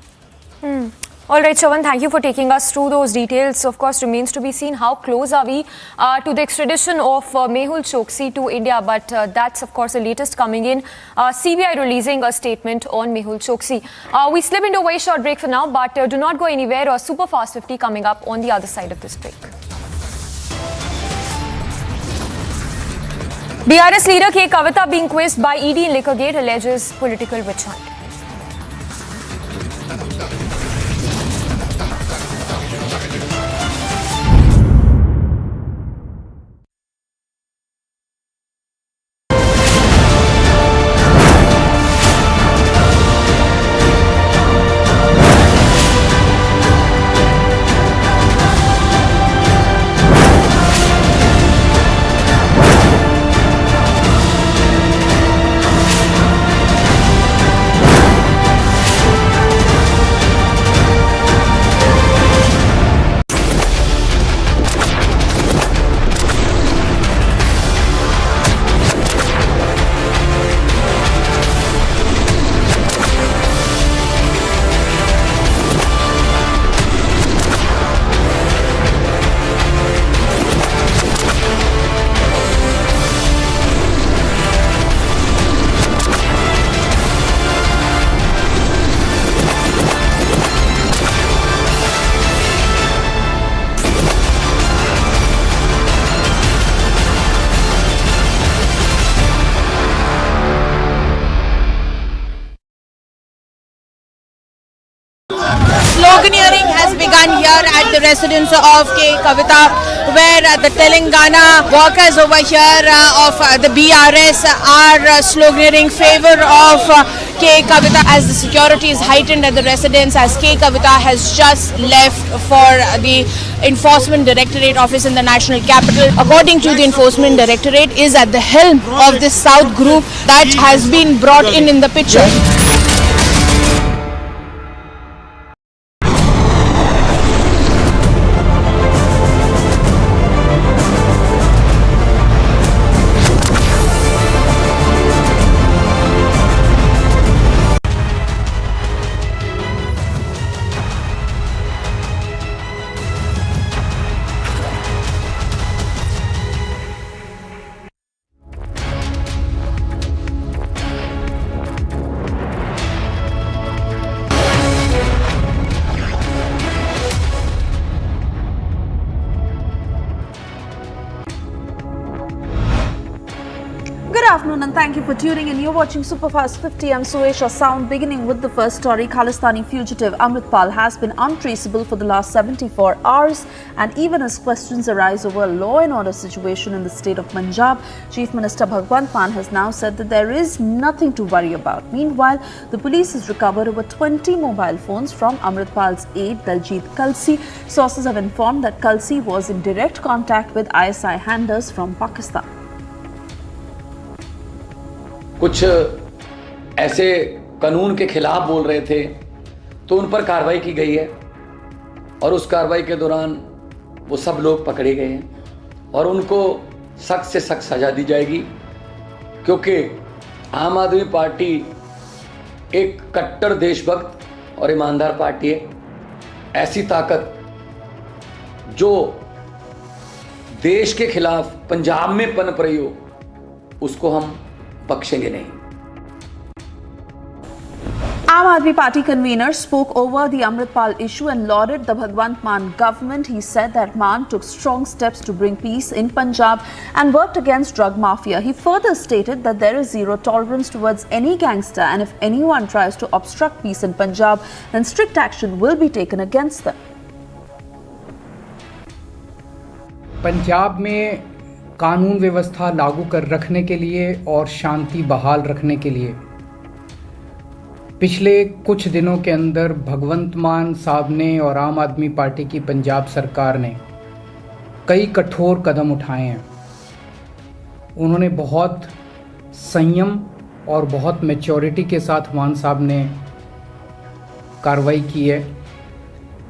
All right, Shravan, thank you for taking us through those details. Of course, remains to be seen how close are we to the extradition of Mehul Choksi to India. But that's, of course, the latest coming in. CBI releasing a statement on Mehul Choksi. We slip into a very short break for now, but do not go anywhere. Super Fast 50 coming up on the other side of this break. BRS leader K. Kavita being quizzed by ED in Liquorgate alleges political witch hunt. Sloganeering has begun here at the residence of K. Kavita, where the Telangana workers over here of the BRS are sloganeering favor of K. Kavita as the security is heightened at the residence, as K. Kavita has just left for the Enforcement Directorate office in the national capital. According to the Enforcement Directorate, is at the helm of this South group that has been brought in the picture. Good afternoon and thank you for tuning in. You're watching Superfast 50. I'm Suesha Sound. Beginning with the first story, Khalistani fugitive Amritpal has been untraceable for the last 74 hours, and even as questions arise over a law and order situation in the state of Punjab, Chief Minister Bhagwant Mann has now said that there is nothing to worry about. Meanwhile, the police has recovered over 20 mobile phones from Amritpal's aide Daljit Kalsi. Sources have informed that Kalsi was in direct contact with ISI handlers from Pakistan. कुछ ऐसे कानून के खिलाफ बोल रहे थे तो उन पर कार्रवाई की गई है और उस कार्रवाई के दौरान वो सब लोग पकड़े गए हैं और उनको सख्त से सख्त सजा दी जाएगी, क्योंकि आम आदमी पार्टी एक कट्टर देशभक्त और ईमानदार पार्टी है। ऐसी ताकत जो देश के खिलाफ पंजाब में पनप रही हो, उसको हम बख्शेंगे नहीं। Aam Aadmi Party convener spoke over the Amritpal issue and lauded the Bhagwant Mann government. He said that Mann took strong steps to bring peace in Punjab and worked against drug mafia. He further stated that there is zero tolerance towards any gangster, and if anyone tries to obstruct peace in Punjab, then strict action will be taken against them. Punjab में कानून व्यवस्था लागू कर रखने के लिए और शांति बहाल रखने के लिए पिछले कुछ दिनों के अंदर भगवंत मान साहब ने और आम आदमी पार्टी की पंजाब सरकार ने कई कठोर कदम उठाए हैं। उन्होंने बहुत संयम और बहुत मैच्योरिटी के साथ मान साहब ने कार्रवाई की है।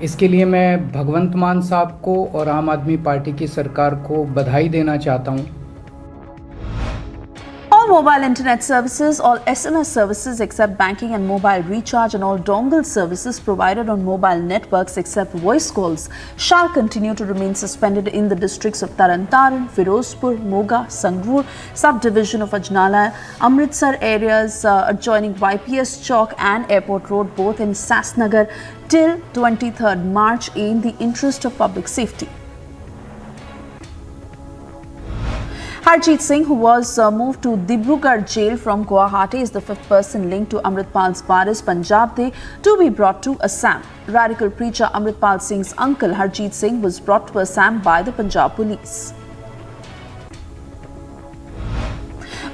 इसके लिए मैं भगवंत मान साहब को और आम आदमी पार्टी की सरकार को बधाई देना चाहता हूँ। All mobile internet services, all SMS services except banking and mobile recharge and all dongle services provided on mobile networks except voice calls shall continue to remain suspended in the districts of Tarantaran, Firozpur, Moga, Sangrur, subdivision of Ajnala, Amritsar areas adjoining YPS Chowk and Airport Road both in Sasnagar till 23rd March in the interest of public safety. Harjeet Singh, who was moved to Dibrugarh jail from Guwahati, is the fifth person linked to Amritpal's Baris Punjab Day to be brought to Assam. Radical preacher Amritpal Singh's uncle Harjeet Singh was brought to Assam by the Punjab Police.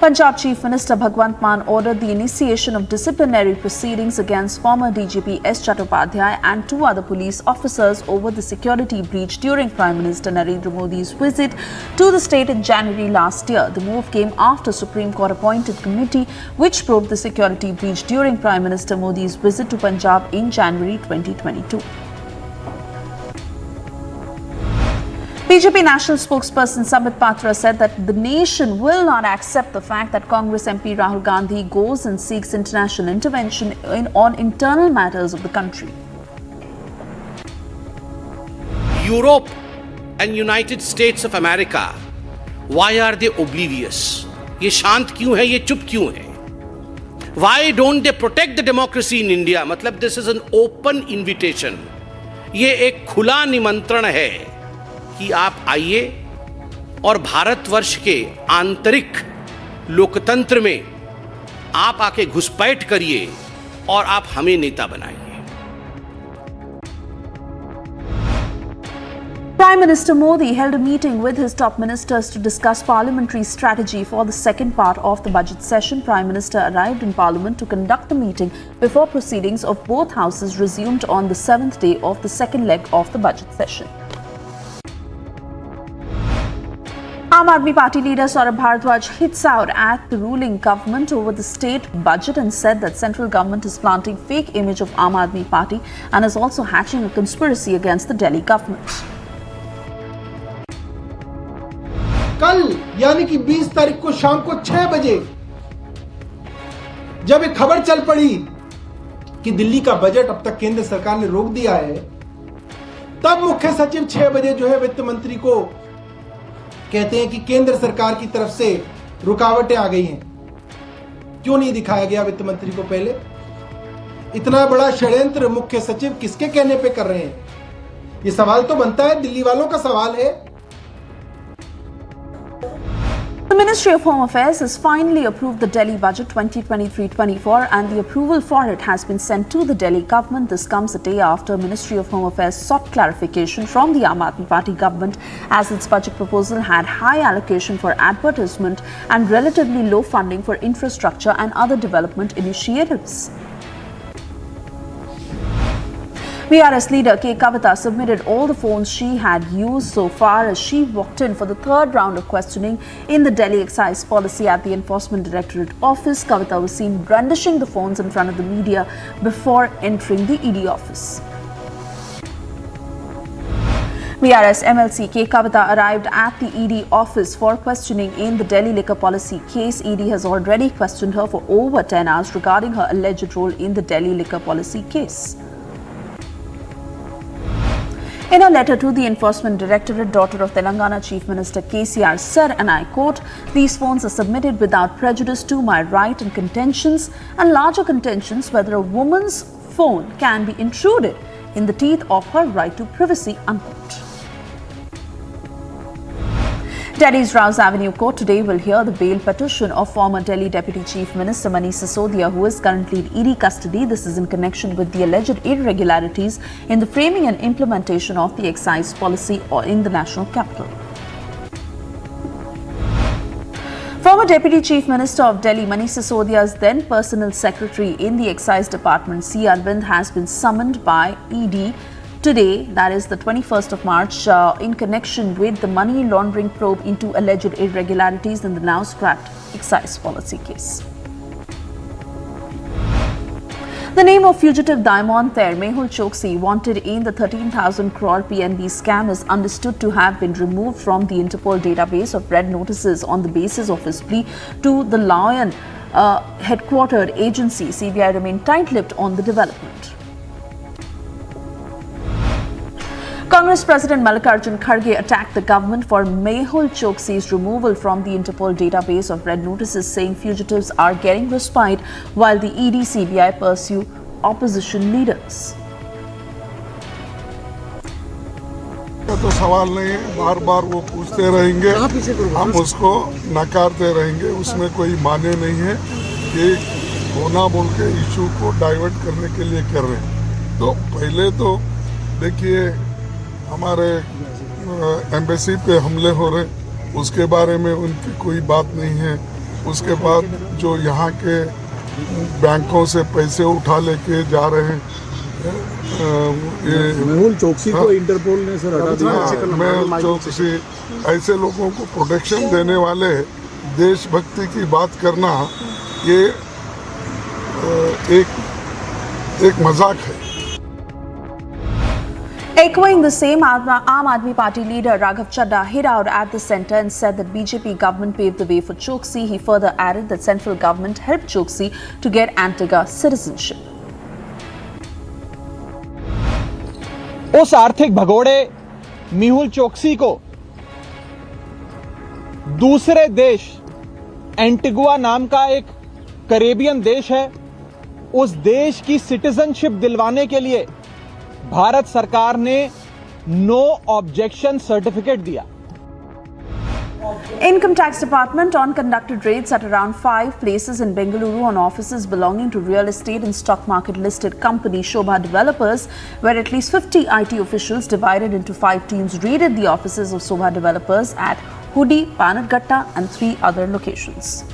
Punjab Chief Minister Bhagwant Mann ordered the initiation of disciplinary proceedings against former DGP S. Chattopadhyay and two other police officers over the security breach during Prime Minister Narendra Modi's visit to the state in January last year. The move came after Supreme Court appointed committee which probed the security breach during Prime Minister Modi's visit to Punjab in January 2022. BJP national spokesperson Sambit Patra said that the nation will not accept the fact that Congress MP Rahul Gandhi goes and seeks international intervention on internal matters of the country. Europe and United States of America, why are they oblivious? ये शांत क्यों है? ये चुप क्यों है? Why don't they protect the democracy in India? मतलब this is an open invitation. ये एक खुला निमंत्रण है कि आप आइए और भारतवर्ष के आंतरिक लोकतंत्र में आप आके घुसपैठ करिए और आप हमें नेता बनाइए। Prime Minister Modi held a meeting with his top ministers to discuss parliamentary strategy for the second part of the budget session. Prime Minister arrived in Parliament to conduct the meeting before proceedings of both houses resumed on the 7th day of the second leg of the budget session. Aam Aadmi Party leader Saurabh Bharadwaj hits out at the ruling government over the state budget and said that central government is planting fake image of Aam Aadmi Party and is also hatching a conspiracy against the Delhi government. कल यानी कि 20 तारीख को शाम को 6 बजे जब एक खबर चल पड़ी कि दिल्ली का बजट अब तक केंद्र सरकार ने रोक दिया है, तब मुख्य सचिव 6 बजे जो है वित्त मंत्री को कहते हैं कि केंद्र सरकार की तरफ से रुकावटें आ गई हैं। क्यों नहीं दिखाया गया वित्त मंत्री को पहले? इतना बड़ा षड्यंत्र मुख्य सचिव किसके कहने पे कर रहे हैं? ये सवाल तो बनता है, दिल्ली वालों का सवाल है। The Ministry of Home Affairs has finally approved the Delhi budget 2023-24 and the approval for it has been sent to the Delhi government. This comes a day after Ministry of Home Affairs sought clarification from the Aam Aadmi Party government as its budget proposal had high allocation for advertisement and relatively low funding for infrastructure and other development initiatives. BRS leader K. Kavita submitted all the phones she had used so far as she walked in for the third round of questioning in the Delhi excise policy at the Enforcement Directorate office. Kavita was seen brandishing the phones in front of the media before entering the ED office. BRS MLC K. Kavita arrived at the ED office for questioning in the Delhi liquor policy case. ED has already questioned her for over 10 hours regarding her alleged role in the Delhi liquor policy case. In a letter to the Enforcement Directorate, daughter of Telangana Chief Minister KCR said, and I quote, "These phones are submitted without prejudice to my right and contentions and larger contentions whether a woman's phone can be intruded in the teeth of her right to privacy," unquote. Delhi's Rouse Avenue Court today will hear the bail petition of former Delhi Deputy Chief Minister Manish Sisodia, who is currently in ED custody. This is in connection with the alleged irregularities in the framing and implementation of the excise policy in the national capital. Former Deputy Chief Minister of Delhi, Manish Sisodia's then personal secretary in the Excise Department, C. Arvind, has been summoned by ED today, that is the 21st of March, in connection with the money laundering probe into alleged irregularities in the now scrapped excise policy case. The name of fugitive diamond heir Mehul Choksi, wanted in the 13,000 crore PNB scam, is understood to have been removed from the Interpol database of red notices on the basis of his plea to the Lion headquartered agency. CBI remained tight-lipped on the development. Congress President Mallikarjun Kharge attacked the government for Mehul Choksi's removal from the Interpol database of red notices, saying fugitives are getting respite while the ED CBI pursue opposition leaders. तो सवाल नहीं, बार बार वो पूछते रहेंगे, हम उसको नकारते रहेंगे, उसमें कोई माने नहीं है कि होना बोल के इशू को डाइवर्ट करने के लिए कर रहे हैं। तो पहले तो देखिए हमारे एम्बेसी पे हमले हो रहे, उसके बारे में उनकी कोई बात नहीं है। उसके बाद जो यहाँ के बैंकों से पैसे उठा लेके जा रहे हैं, मेहुल चोकसी को इंटरपोल ने सर हटा दिया। मेहुल चोकसी ऐसे लोगों को प्रोटेक्शन देने वाले, देशभक्ति की बात करना ये एक मजाक है। Echoing the same, Aam Aadmi Party leader Raghav Chadha hit out at the centre and said that BJP government paved the way for Choksi. He further added that central government helped Choksi to get Antigua citizenship. उस आर्थिक भगोड़े मेहुल चोकसी को दूसरे देश, Antigua नाम का एक Caribbean देश है, उस देश की सिटीजनशिप दिलवाने के लिए भारत सरकार ने नो ऑब्जेक्शन सर्टिफिकेट दिया। Income Tax Department conducted raids at around 5 places in Bengaluru on offices belonging to real estate and stock market listed company Shobha Developers, where at least 50 IT officials divided into 5 teams raided the offices of Shobha Developers at Hudi, Panatgatta and 3 other locations.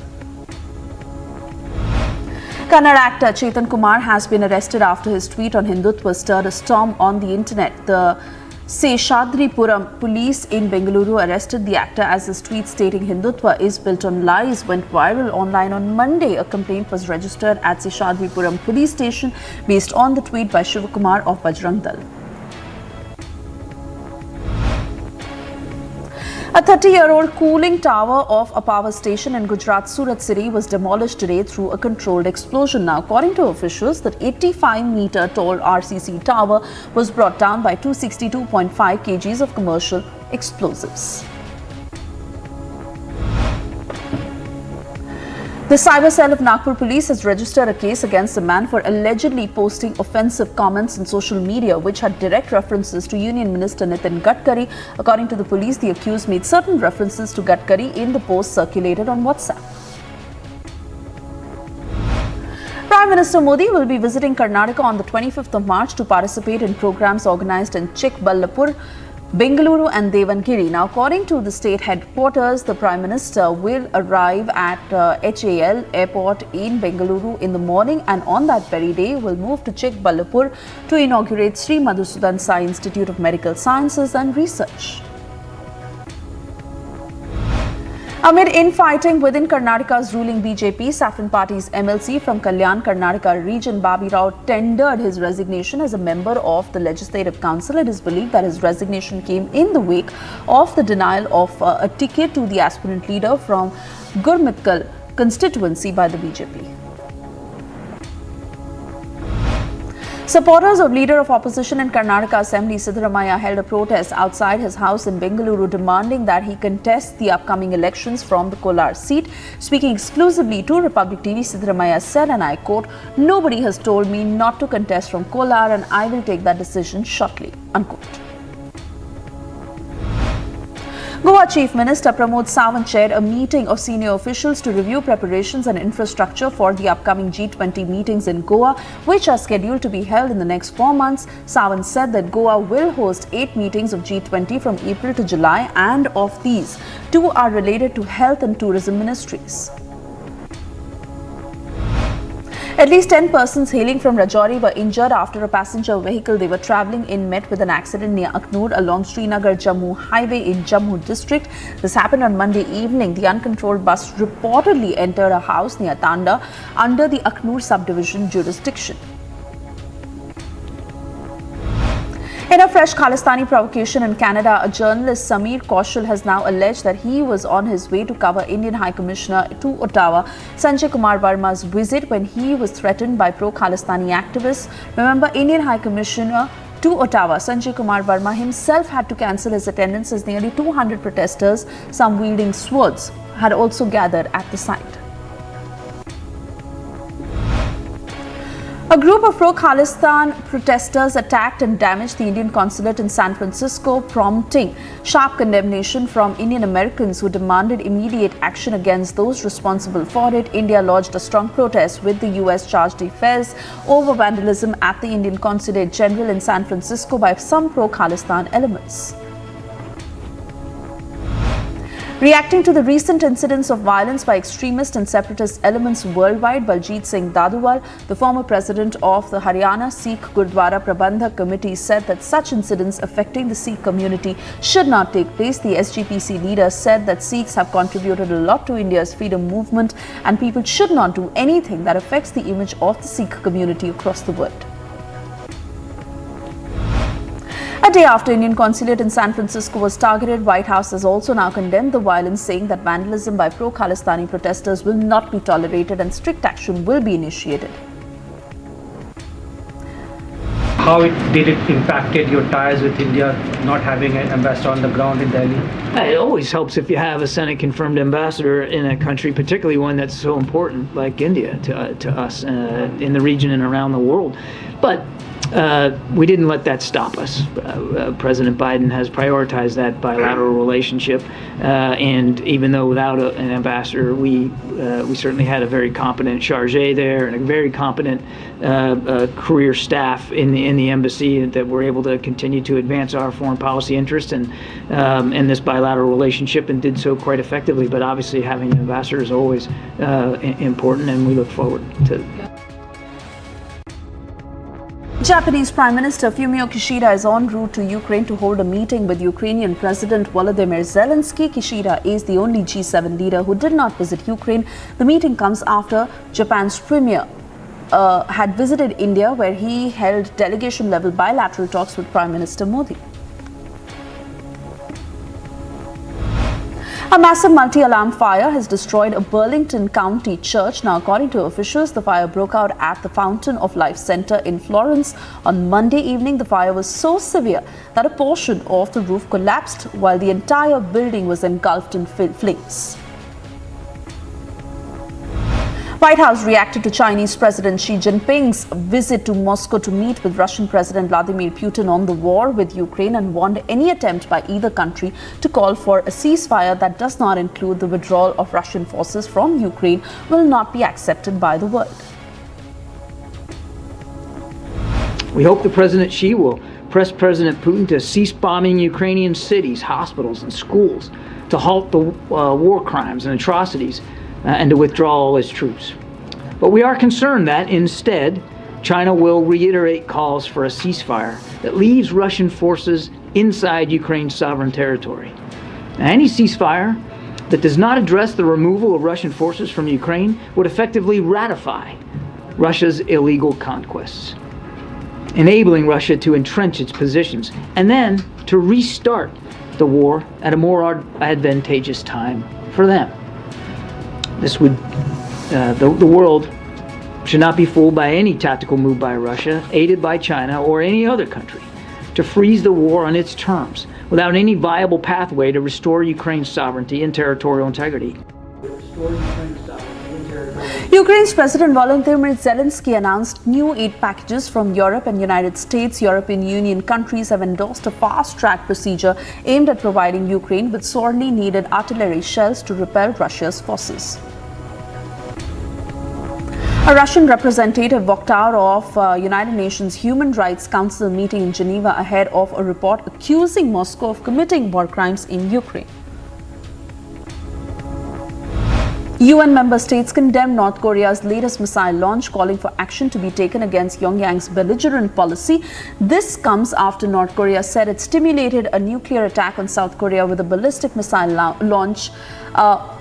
Kannada actor Chetan Kumar has been arrested after his tweet on Hindutva stirred a storm on the internet. The Seshadripuram police in Bengaluru arrested the actor as his tweet stating Hindutva is built on lies went viral online on Monday. A complaint was registered at Seshadripuram police station based on the tweet by Shivakumar of Bajrang Dal. A 30-year-old cooling tower of a power station in Gujarat Surat city was demolished today through a controlled explosion. Now, according to officials, that 85-meter tall RCC tower was brought down by 262.5 kgs of commercial explosives. The cyber cell of Nagpur police has registered a case against a man for allegedly posting offensive comments on social media which had direct references to Union Minister Nitin Gadkari. According to the police, the accused made certain references to Gadkari in the post circulated on WhatsApp. Prime Minister Modi will be visiting Karnataka on the 25th of March to participate in programs organized in Chikballapur, Bengaluru and Devangiri. Now, according to the state headquarters, the Prime Minister will arrive at HAL airport in Bengaluru in the morning and on that very day will move to Chikballapur to inaugurate Sri Madhusudan Sai Institute of Medical Sciences and Research. Amid infighting within Karnataka's ruling BJP, Saffron Party's MLC from Kalyan, Karnataka region, Babi Rao tendered his resignation as a member of the Legislative Council. It is believed that his resignation came in the wake of the denial of a ticket to the aspirant leader from Gurmitkal constituency by the BJP. Supporters of Leader of Opposition in Karnataka Assembly Siddaramaiah held a protest outside his house in Bengaluru demanding that he contest the upcoming elections from the Kolar seat. Speaking exclusively to Republic TV, Siddaramaiah said, and I quote, "Nobody has told me not to contest from Kolar and I will take that decision shortly," unquote. Goa Chief Minister Pramod Sawant chaired a meeting of senior officials to review preparations and infrastructure for the upcoming G20 meetings in Goa, which are scheduled to be held in the next 4 months. Sawant said that Goa will host 8 meetings of G20 from April to July, and of these, 2 are related to health and tourism ministries. At least 10 persons hailing from Rajouri were injured after a passenger vehicle they were travelling in met with an accident near Aknoor along Srinagar-Jammu highway in Jammu district. This happened on Monday evening. The uncontrolled bus reportedly entered a house near Tanda under the Aknoor subdivision jurisdiction. In a fresh Khalistani provocation in Canada, a journalist, Sameer Kaushal, has now alleged that he was on his way to cover Indian High Commissioner to Ottawa, Sanjay Kumar Verma's visit, when he was threatened by pro-Khalistani activists. Remember, Indian High Commissioner to Ottawa, Sanjay Kumar Verma himself had to cancel his attendance as nearly 200 protesters, some wielding swords, had also gathered at the site. A group of pro-Khalistan protesters attacked and damaged the Indian consulate in San Francisco, prompting sharp condemnation from Indian Americans who demanded immediate action against those responsible for it. India lodged a strong protest with the US chargé d'affaires over vandalism at the Indian consulate general in San Francisco by some pro-Khalistan elements. Reacting to the recent incidents of violence by extremist and separatist elements worldwide, Baljit Singh Dadwal, the former president of the Haryana Sikh Gurdwara Prabandhak Committee, said that such incidents affecting the Sikh community should not take place. The SGPC leader said that Sikhs have contributed a lot to India's freedom movement and people should not do anything that affects the image of the Sikh community across the world. A day after Indian consulate in San Francisco was targeted, White House has also now condemned the violence, saying that vandalism by pro-Khalistani protesters will not be tolerated and strict action will be initiated. How did it impacted your ties with India, not having an ambassador on the ground in Delhi? It always helps if you have a Senate-confirmed ambassador in a country, particularly one that's so important like India to us in the region and around the world. But we didn't let that stop us. President Biden has prioritized that bilateral relationship, and even though without an ambassador, we certainly had a very competent chargé there and a very competent career staff in the embassy that were able to continue to advance our foreign policy interests and this bilateral relationship, and did so quite effectively. But obviously, having an ambassador is always important, and we look forward to that. Japanese Prime Minister Fumio Kishida is en route to Ukraine to hold a meeting with Ukrainian President Volodymyr Zelensky. Kishida is the only G7 leader who did not visit Ukraine. The meeting comes after Japan's premier had visited India, where he held delegation-level bilateral talks with Prime Minister Modi. A massive multi-alarm fire has destroyed a Burlington County church. Now, according to officials, the fire broke out at the Fountain of Life Center in Florence. On Monday evening, the fire was so severe that a portion of the roof collapsed while the entire building was engulfed in flames. White House reacted to Chinese President Xi Jinping's visit to Moscow to meet with Russian President Vladimir Putin on the war with Ukraine, and warned any attempt by either country to call for a ceasefire that does not include the withdrawal of Russian forces from Ukraine will not be accepted by the world. We hope the President Xi will press President Putin to cease bombing Ukrainian cities, hospitals, and schools, to halt the war crimes and atrocities, and to withdraw all its troops. But we are concerned that instead, China will reiterate calls for a ceasefire that leaves Russian forces inside Ukraine's sovereign territory. Now, any ceasefire that does not address the removal of Russian forces from Ukraine would effectively ratify Russia's illegal conquests, enabling Russia to entrench its positions and then to restart the war at a more advantageous time for them. This would, the world should not be fooled by any tactical move by Russia, aided by China or any other country, to freeze the war on its terms without any viable pathway to restore Ukraine's sovereignty and territorial integrity. Ukraine's President Volodymyr Zelensky announced new aid packages from Europe and United States. European Union countries have endorsed a fast-track procedure aimed at providing Ukraine with sorely needed artillery shells to repel Russia's forces. A Russian representative walked out of United Nations Human Rights Council meeting in Geneva ahead of a report accusing Moscow of committing war crimes in Ukraine. UN member states condemned North Korea's latest missile launch, calling for action to be taken against Pyongyang's belligerent policy. This comes after North Korea said it stimulated a nuclear attack on South Korea with a ballistic missile launch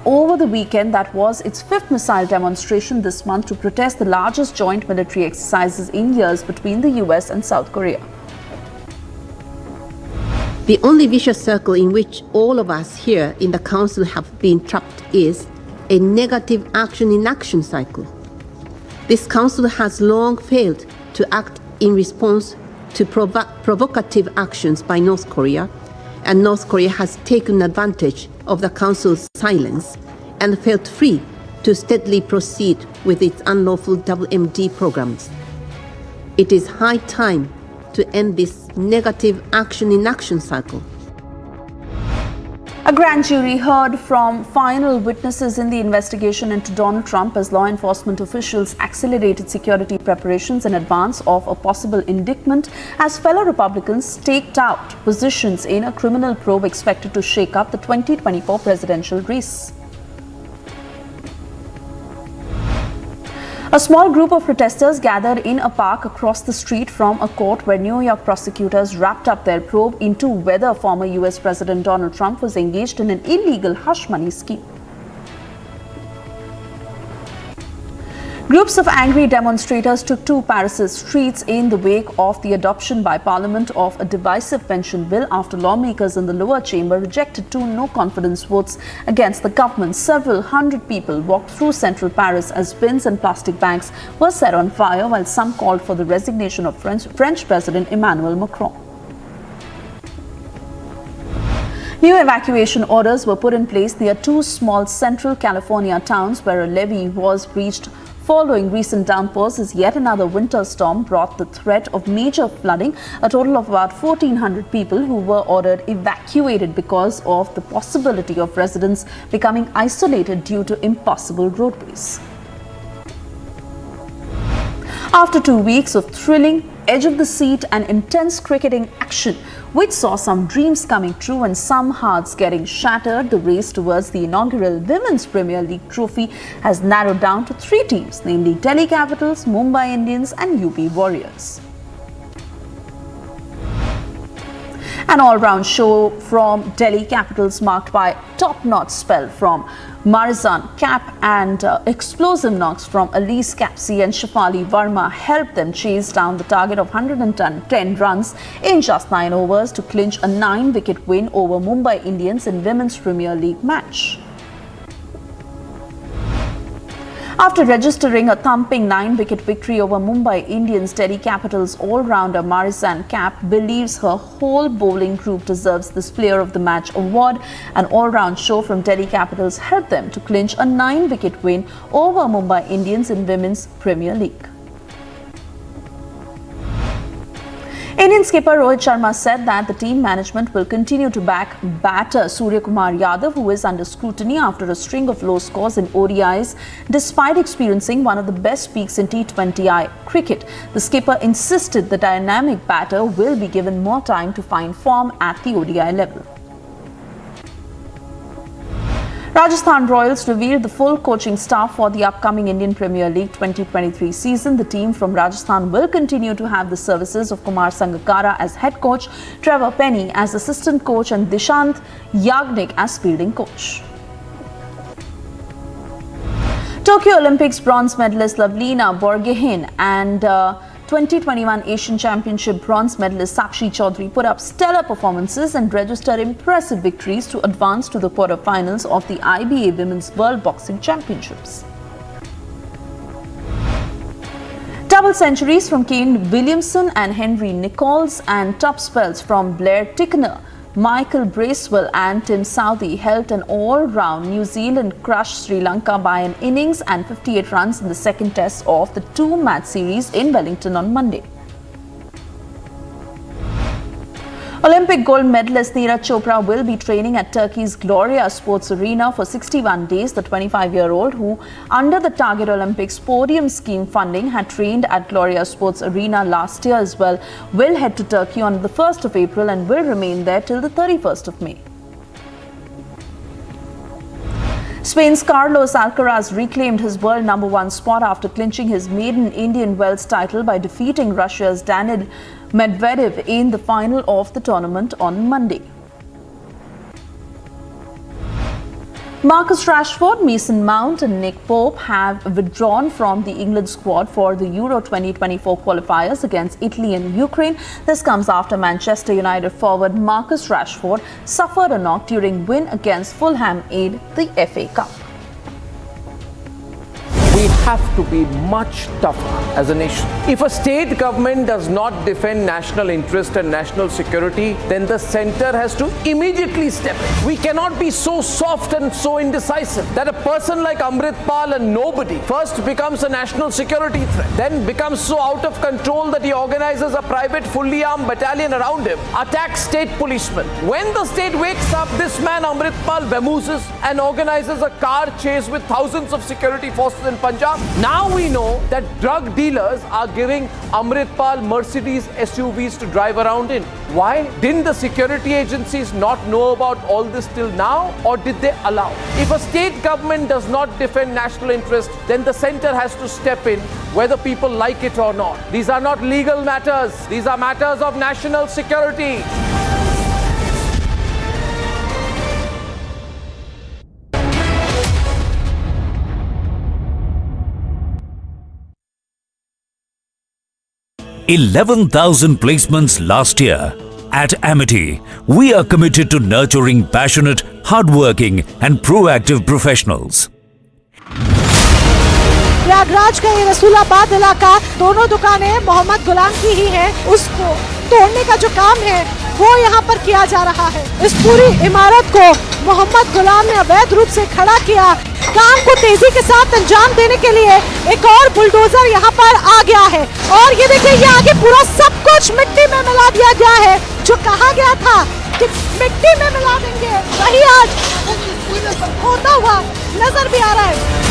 over the weekend. That was its fifth missile demonstration this month to protest the largest joint military exercises in years between the US and South Korea. The only vicious circle in which all of us here in the Council have been trapped is a negative action-inaction cycle. This Council has long failed to act in response to provocative actions by North Korea, and North Korea has taken advantage of the Council's silence and felt free to steadily proceed with its unlawful WMD programs. It is high time to end this negative action-inaction cycle. A grand jury heard from final witnesses in the investigation into Donald Trump as law enforcement officials accelerated security preparations in advance of a possible indictment as fellow Republicans staked out positions in a criminal probe expected to shake up the 2024 presidential race. A small group of protesters gathered in a park across the street from a court where New York prosecutors wrapped up their probe into whether former US President Donald Trump was engaged in an illegal hush money scheme. Groups of angry demonstrators took to Paris's streets in the wake of the adoption by Parliament of a divisive pension bill after lawmakers in the lower chamber rejected two no-confidence votes against the government. Several hundred people walked through central Paris as bins and plastic bags were set on fire, while some called for the resignation of French President Emmanuel Macron. New evacuation orders were put in place near two small central California towns where a levee was breached following recent downpours as yet another winter storm brought the threat of major flooding. A total of about 1,400 people who were ordered evacuated because of the possibility of residents becoming isolated due to impassable roadways. After 2 weeks of thrilling, edge-of-the-seat and intense cricketing action, which saw some dreams coming true and some hearts getting shattered, the race towards the inaugural Women's Premier League trophy has narrowed down to three teams, namely Delhi Capitals, Mumbai Indians and UP Warriors. An all-round show from Delhi Capitals marked by top-notch spell from Marizan Cap and explosive knocks from Elise Capsey and Shafali Verma helped them chase down the target of 110 runs in just 9 overs to clinch a 9-wicket win over Mumbai Indians in Women's Premier League match. After registering a thumping 9-wicket victory over Mumbai Indians, Delhi Capitals all-rounder Marizan Cap believes her whole bowling group deserves this Player of the Match award. An all-round show from Delhi Capitals helped them to clinch a 9-wicket win over Mumbai Indians in Women's Premier League. Indian skipper Rohit Sharma said that the team management will continue to back batter Surya Kumar Yadav, who is under scrutiny after a string of low scores in ODIs, despite experiencing one of the best peaks in T20I cricket. The skipper insisted the dynamic batter will be given more time to find form at the ODI level. Rajasthan Royals revealed the full coaching staff for the upcoming Indian Premier League 2023 season. The team from Rajasthan will continue to have the services of Kumar Sangakkara as head coach, Trevor Penny as assistant coach and Dishant Yagnik as fielding coach. Tokyo Olympics bronze medalist Lavlina Borgohain and 2021 Asian Championship bronze medalist Sakshi Chaudhary put up stellar performances and registered impressive victories to advance to the quarterfinals of the IBA Women's World Boxing Championships. Double centuries from Kane Williamson and Henry Nichols and top spells from Blair Tickner Michael Bracewell and Tim Southey helped an all-round New Zealand crush Sri Lanka by an innings and 58 runs in the second test of the two-match series in Wellington on Monday. Olympic gold medalist Neeraj Chopra will be training at Turkey's Gloria Sports Arena for 61 days. The 25-year-old, who under the Target Olympics podium scheme funding had trained at Gloria Sports Arena last year as well, will head to Turkey on the 1st of April and will remain there till the 31st of May. Spain's Carlos Alcaraz reclaimed his world #1 spot after clinching his maiden Indian Wells title by defeating Russia's Daniil Medvedev in the final of the tournament on Monday. Marcus Rashford, Mason Mount and Nick Pope have withdrawn from the England squad for the Euro 2024 qualifiers against Italy and Ukraine. This comes after Manchester United forward Marcus Rashford suffered a knock during win against Fulham in the FA Cup. We have to be much tougher as a nation. If a state government does not defend national interest and national security, then the centre has to immediately step in. We cannot be so soft and so indecisive that a person like Amritpal, a nobody, first becomes a national security threat, then becomes so out of control that he organizes a private fully armed battalion around him, attacks state policemen. When the state wakes up, this man Amritpal vamooses and organizes a car chase with thousands of security forces in Punjab. Now we know that drug dealers are giving Amritpal Mercedes SUVs to drive around in. Why? Didn't the security agencies not know about all this till now, or did they allow? If a state government does not defend national interest, then the centre has to step in, whether people like it or not. These are not legal matters. These are matters of national security. $11,000 placements last year. At Amity, we are committed to nurturing passionate, hardworking and proactive professionals. Prayagraj का ये रसूलाबाद इलाका, दोनों दुकानें मोहम्मद गुलाम की ही हैं। उसको तोड़ने का जो काम है वो यहाँ पर किया जा रहा है। इस पूरी इमारत को मोहम्मद गुलाम ने अवैध रूप से खड़ा किया। काम को तेजी के साथ अंजाम देने के लिए एक और बुलडोजर यहाँ पर आ गया है और ये देखिए, ये आगे पूरा सब कुछ मिट्टी में मिला दिया गया है। जो कहा गया था कि मिट्टी में मिला देंगे, वही आज होता हुआ नजर भी आ रहा है।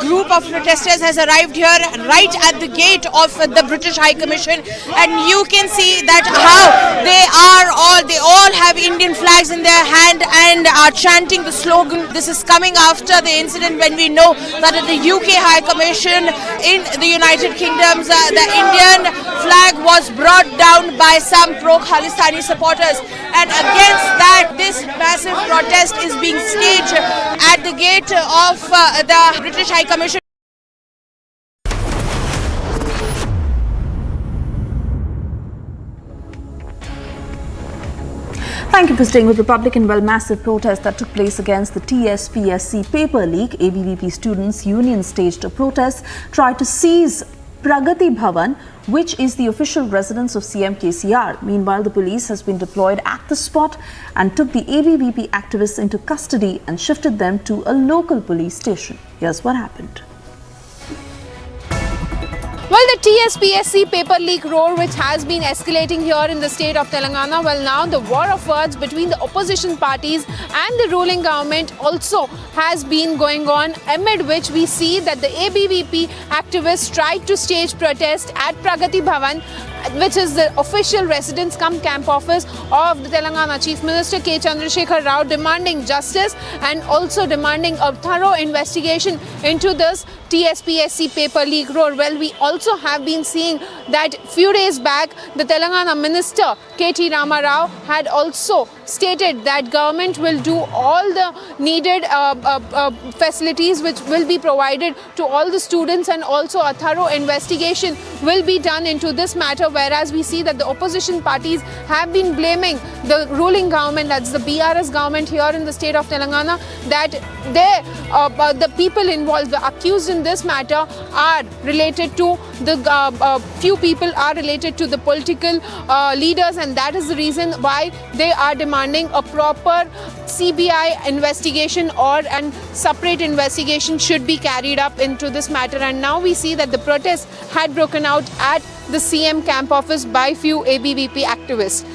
Group of protesters has arrived here right at the gate of the British High Commission, and you can see that how they all have Indian flags in their hand and are chanting the slogan. This is coming after the incident when we know that at the UK High Commission in the United Kingdom, the Indian flag was brought down by some pro-Khalistani supporters, and against that this massive protest is being staged at the gate of the British High Commission. Thank you for staying with Republic. And well, massive protest that took place against the TSPSC paper leak. ABVP students union staged a protest, tried to seize Pragati Bhavan, which is the official residence of CM KCR. Meanwhile, the police has been deployed at the spot and took the ABVP activists into custody and shifted them to a local police station. Here's what happened. Well, the TSPSC paper leak roar, which has been escalating here in the state of Telangana, well, now the war of words between the opposition parties and the ruling government also has been going on, amid which we see that the ABVP activists tried to stage protest at Pragati Bhavan which is the official residence cum camp office of the Telangana Chief Minister K. Chandrasekhar Rao, demanding justice and also demanding a thorough investigation into this TSPSC paper leak row. Well, we also have been seeing that few days back the Telangana Minister K.T. Rama Rao had also stated that government will do all the needed facilities which will be provided to all the students, and also a thorough investigation will be done into this matter, whereas we see that the opposition parties have been blaming the ruling government, that's the BRS government here in the state of Telangana, that the people involved, the accused in this matter, are related to the few people are related to the political leaders, and that is the reason why they are demanding a proper CBI investigation or a separate investigation should be carried up into this matter. And now we see that the protest had broken out at the CM camp office by few ABVP activists.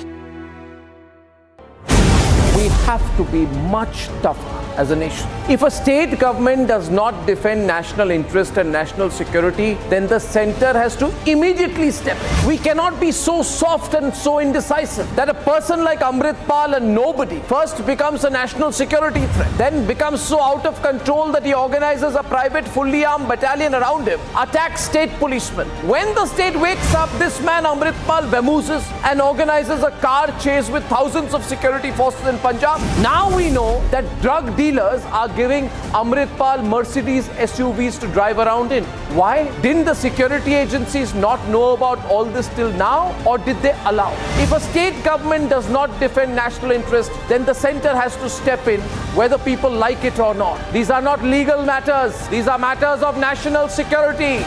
We have to be much tougher as a nation. If a state government does not defend national interest and national security, then the center has to immediately step in. We cannot be so soft and so indecisive that a person like Amritpal, a nobody, first becomes a national security threat, then becomes so out of control that he organizes a private fully armed battalion around him, attacks state policemen. When the state wakes up, this man Amritpal vamooses and organizes a car chase with thousands of security forces in Punjab. Now we know that drug dealers are giving Amritpal Mercedes SUVs to drive around in. Why? Didn't the security agencies not know about all this till now, or did they allow? If a state government does not defend national interest, then the center has to step in, whether people like it or not. These are not legal matters. These are matters of national security.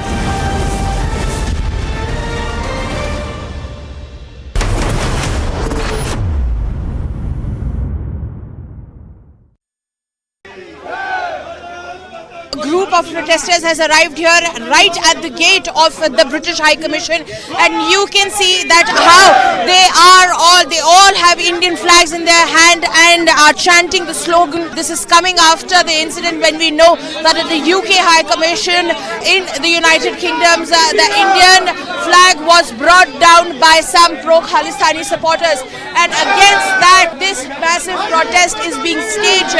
Group of protesters has arrived here right at the gate of the British High Commission, and you can see that how they all have Indian flags in their hand and are chanting the slogan. This is coming after the incident when we know that at the UK High Commission in the United Kingdom, the Indian flag was brought down by some pro-Khalistani supporters, and against that this massive protest is being staged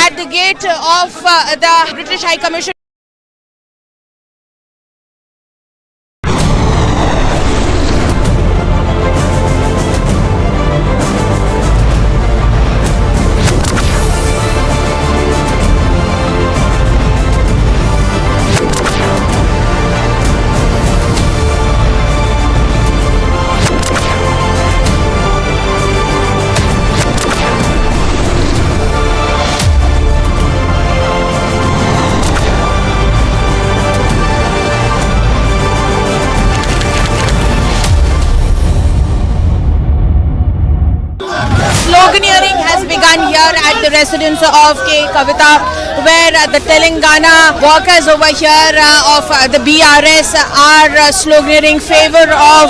at the gate of the British High Commission. Sloganeering has begun here at the residence of K. Kavita, where the Telangana workers over here of the BRS are sloganeering favor of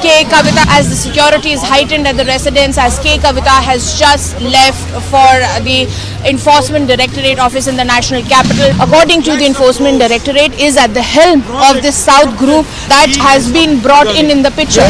K. Kavita as the security is heightened at the residence, as K. Kavita has just left for the Enforcement Directorate office in the National Capital. According to the Enforcement Directorate, is at the helm of this South group that has been brought in the picture.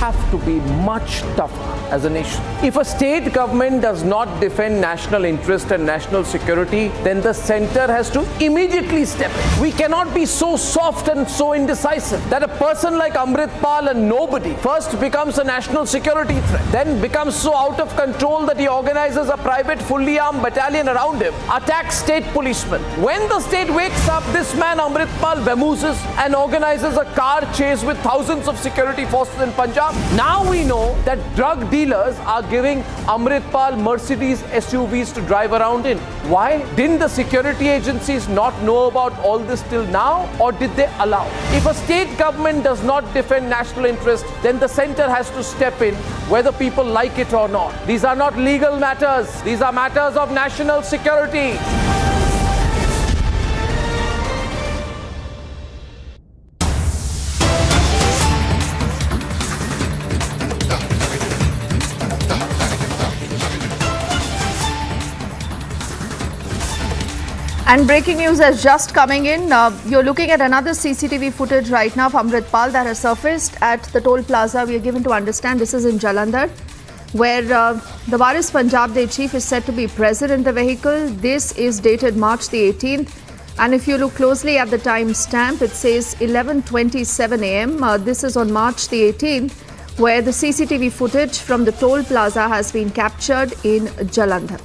have to be much tougher as a nation. If a state government does not defend national interest and national security, then the center has to immediately step in. We cannot be so soft and so indecisive that a person like Amritpal, a nobody, first becomes a national security threat, then becomes so out of control that he organizes a private fully armed battalion around him, attacks state policemen. When the state wakes up, this man Amritpal vamooses and organizes a car chase with thousands of security forces in Punjab. Now we know that drug dealers are giving Amritpal Mercedes SUVs to drive around in. Why? Didn't the security agencies not know about all this till now, or did they allow? If a state government does not defend national interest, then the center has to step in, whether people like it or not. These are not legal matters. These are matters of national security. And breaking news is just coming in. You're looking at another CCTV footage right now of Amritpal that has surfaced at the toll plaza. We are given to understand this is in Jalandhar, where the Waris Punjab Day chief is said to be present in the vehicle. This is dated March the 18th. And if you look closely at the time stamp, it says 11:27 a.m. This is on March the 18th, where the CCTV footage from the toll plaza has been captured in Jalandhar.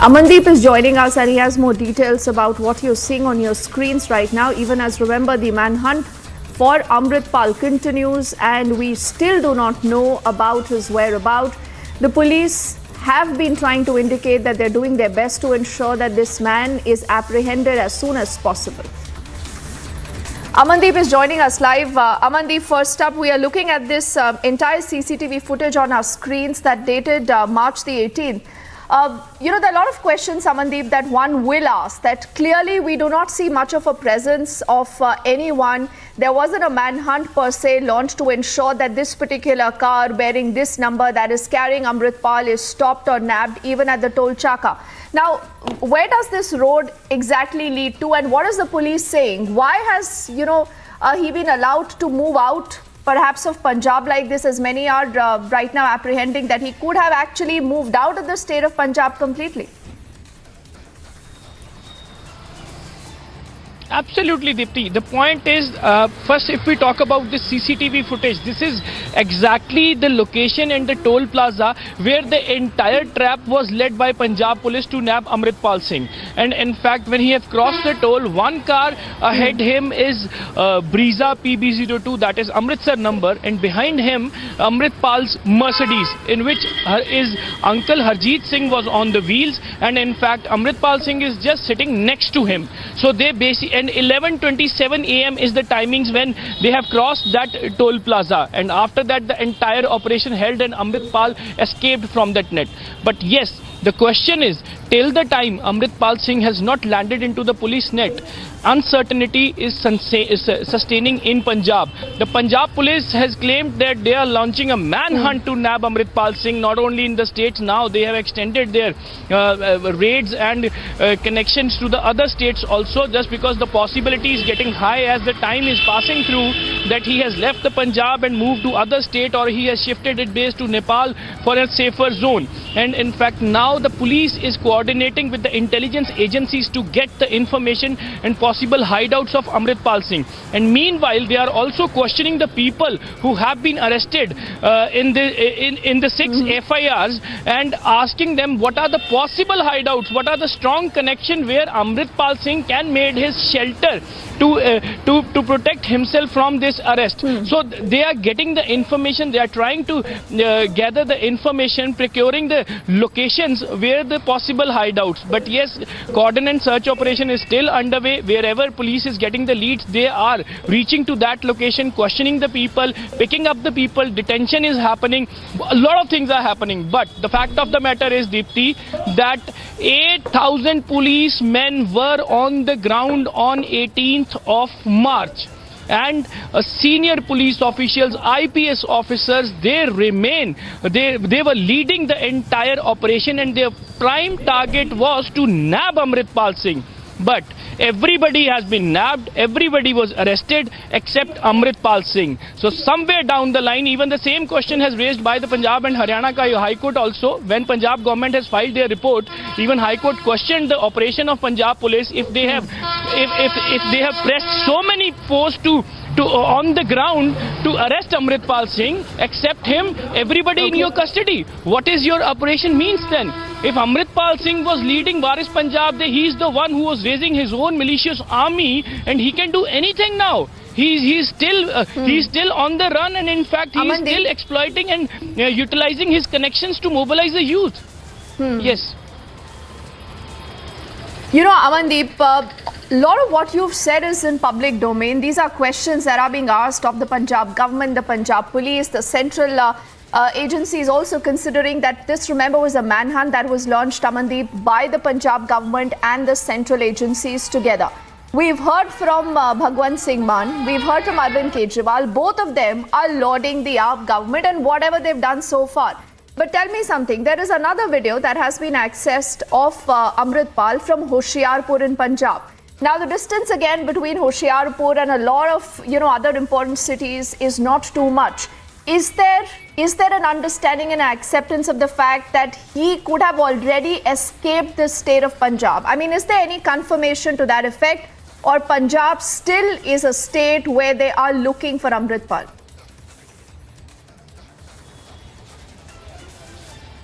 Amandeep is joining us and he has more details about what you're seeing on your screens right now. Even as remember, the manhunt for Amritpal continues and we still do not know about his whereabouts. The police have been trying to indicate that they're doing their best to ensure that this man is apprehended as soon as possible. Amandeep is joining us live. Amandeep, first up, we are looking at this entire CCTV footage on our screens that dated March the 18th. There are a lot of questions, Amandeep, that one will ask. That clearly we do not see much of a presence of anyone. There wasn't a manhunt per se launched to ensure that this particular car bearing this number that is carrying Amritpal is stopped or nabbed even at the toll chaka. Now, where does this road exactly lead to and what is the police saying? Why has, he been allowed to move out perhaps of Punjab like this, as many are right now apprehending that he could have actually moved out of the state of Punjab completely? Absolutely, Dipti. The point is, first, if we talk about this CCTV footage, this is exactly the location in the toll plaza where the entire trap was led by Punjab Police to nab Amritpal Singh. And in fact, when he has crossed the toll, one car ahead him is Breeza PB02, that is Amritsar number, and behind him Amritpal's Mercedes, in which his uncle Harjeet Singh was on the wheels, and in fact Amritpal Singh is just sitting next to him. So they basically, and 11:27 a.m. is the timings when they have crossed that toll plaza, and after that the entire operation held and Amritpal escaped from that net. But yes, the question is, till the time Amritpal Singh has not landed into the police net, uncertainty is sustaining in Punjab. The Punjab Police has claimed that they are launching a manhunt to nab Amritpal Singh, not only in the states. Now they have extended their raids and connections to the other states also, just because the possibility is getting high as the time is passing through that he has left the Punjab and moved to other state, or he has shifted its base to Nepal for a safer zone. And in fact, now the police is coordinating with the intelligence agencies to get the information and possible hideouts of Amritpal Singh. And meanwhile, they are also questioning the people who have been arrested in the 6 FIRs and asking them what are the possible hideouts, what are the strong connection where Amritpal Singh can made his shelter to protect himself from this arrest. So they are getting the information, they are trying to gather the information, procuring the locations where the possible hideouts. But yes, cordon and search operation is still underway. Wherever police is getting the leads, they are reaching to that location, questioning the people, picking up the people, detention is happening, a lot of things are happening. But the fact of the matter is, Deepti, that 8,000 policemen were on the ground on 18th of March. and senior police officials, IPS officers, they remain. They were leading the entire operation, and their prime target was to nab Amritpal Singh. But everybody has been nabbed, everybody was arrested except Amritpal Singh. So somewhere down the line, even the same question has raised by the Punjab and Haryana High Court also. When Punjab government has filed their report, even High Court questioned the operation of Punjab Police if they have pressed so many force to on the ground to arrest Amritpal Singh, except him, everybody in your custody. What is your operation means then? If Amritpal Singh was leading Waris Punjab, he is the one who was raising his own malicious army, and he can do anything now. He's still on the run, and in fact he is still exploiting and utilizing his connections to mobilize the youth. Yes. You know, Amandeep, a lot of what you've said is in public domain. These are questions that are being asked of the Punjab government, the Punjab Police, the central agencies also considering that this, remember, was a manhunt that was launched, Amandeep, by the Punjab government and the central agencies together. We've heard from Bhagwant Singh Mann, we've heard from Arvind Kejriwal. Both of them are lauding the AAP government and whatever they've done so far. But tell me something, there is another video that has been accessed of Amritpal from Hoshiarpur in Punjab. Now the distance again between Hoshiarpur and a lot of other important cities is not too much. Is there an understanding and acceptance of the fact that he could have already escaped the state of Punjab? I mean, is there any confirmation to that effect, or Punjab still is a state where they are looking for Amritpal?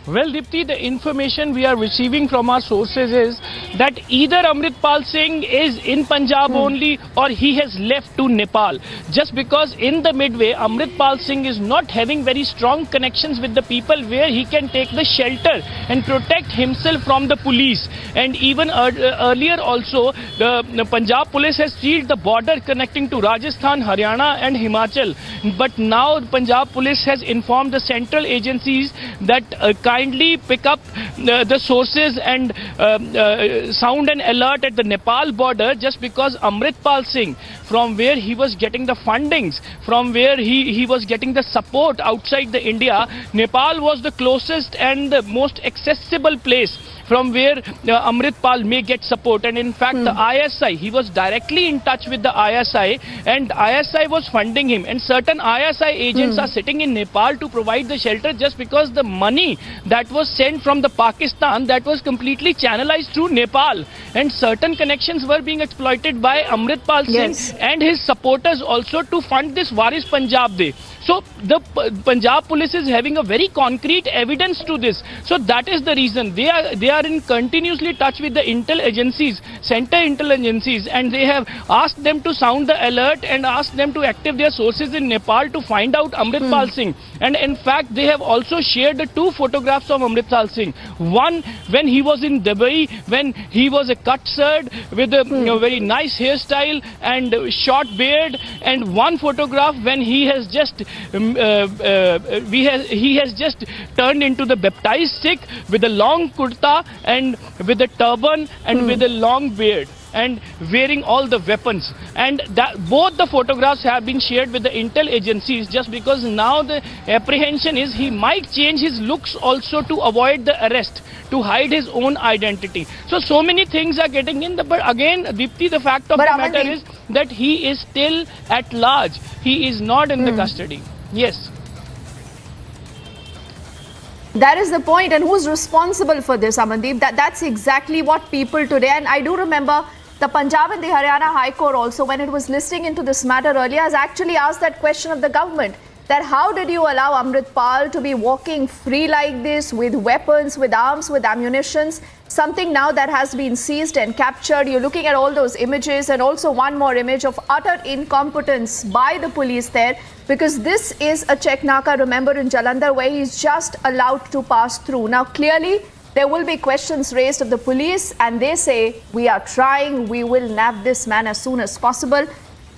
Well, Dipti, the information we are receiving from our sources is that either Amritpal Singh is in Punjab only, or he has left to Nepal. Just because in the midway, Amritpal Singh is not having very strong connections with the people where he can take the shelter and protect himself from the police. And even earlier also, the Punjab Police has sealed the border connecting to Rajasthan, Haryana and Himachal. But now Punjab Police has informed the central agencies that kindly pick up the sources and sound an alert at the Nepal border, just because Amritpal Singh, from where he was getting the fundings, from where he was getting the support outside the India, Nepal was the closest and the most accessible place from where Amritpal may get support. And in fact, the ISI, he was directly in touch with the ISI, and ISI was funding him. And certain ISI agents are sitting in Nepal to provide the shelter, just because the money that was sent from the Pakistan, that was completely channelized through Nepal. And certain connections were being exploited by Amritpal Singh and his supporters also to fund this Waris Punjab Day. So the Punjab Police is having a very concrete evidence to this. So that is the reason they are in continuously touch with the intel agencies, center intel agencies, and they have asked them to sound the alert and asked them to active their sources in Nepal to find out Amritpal Singh. And in fact, they have also shared the 2 photographs of Amritpal Singh. One when he was in Dubai, when he was a cut shirt with a very nice hairstyle and short beard, and one photograph when he has just he has just turned into the baptized Sikh with a long kurta and with a turban and with a long beard and wearing all the weapons. And that both the photographs have been shared with the intel agencies, just because now the apprehension is he might change his looks also to avoid the arrest, to hide his own identity. So many things are getting in. But again, Dipti, the fact of the matter is that he is still at large. He is not in the custody. Yes. That is the point. And who's responsible for this, Amandeep? That's exactly what people today, and I do remember the Punjab and the Haryana High Court also, when it was listening into this matter earlier, has actually asked that question of the government, that how did you allow Amritpal to be walking free like this with weapons, with arms, with ammunitions? Something now that has been seized and captured. You're looking at all those images, and also one more image of utter incompetence by the police there, because this is a check naka, remember, in Jalandhar, where he's just allowed to pass through. Now clearly there will be questions raised of the police, and they say, we are trying, we will nab this man as soon as possible.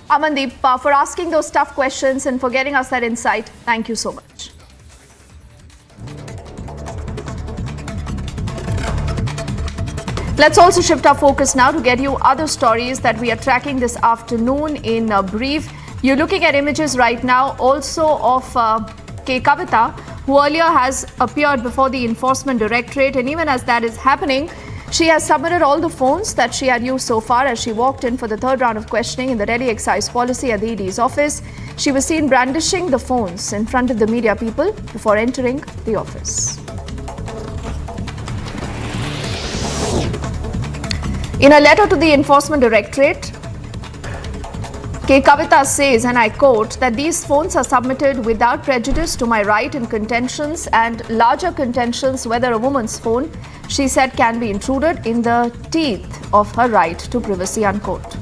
Amandeep, for asking those tough questions and for getting us that insight, thank you so much. Let's also shift our focus now to get you other stories that we are tracking this afternoon in brief. You're looking at images right now also of K. Kavita, who earlier has appeared before the Enforcement Directorate, and even as that is happening, she has submitted all the phones that she had used so far as she walked in for the third round of questioning in the Delhi Excise Policy at the ED's office. She was seen brandishing the phones in front of the media people before entering the office. In a letter to the Enforcement Directorate, K. Kavita says, and I quote, that these phones are submitted without prejudice to my right and contentions and larger contentions whether a woman's phone, she said, can be intruded in the teeth of her right to privacy, unquote.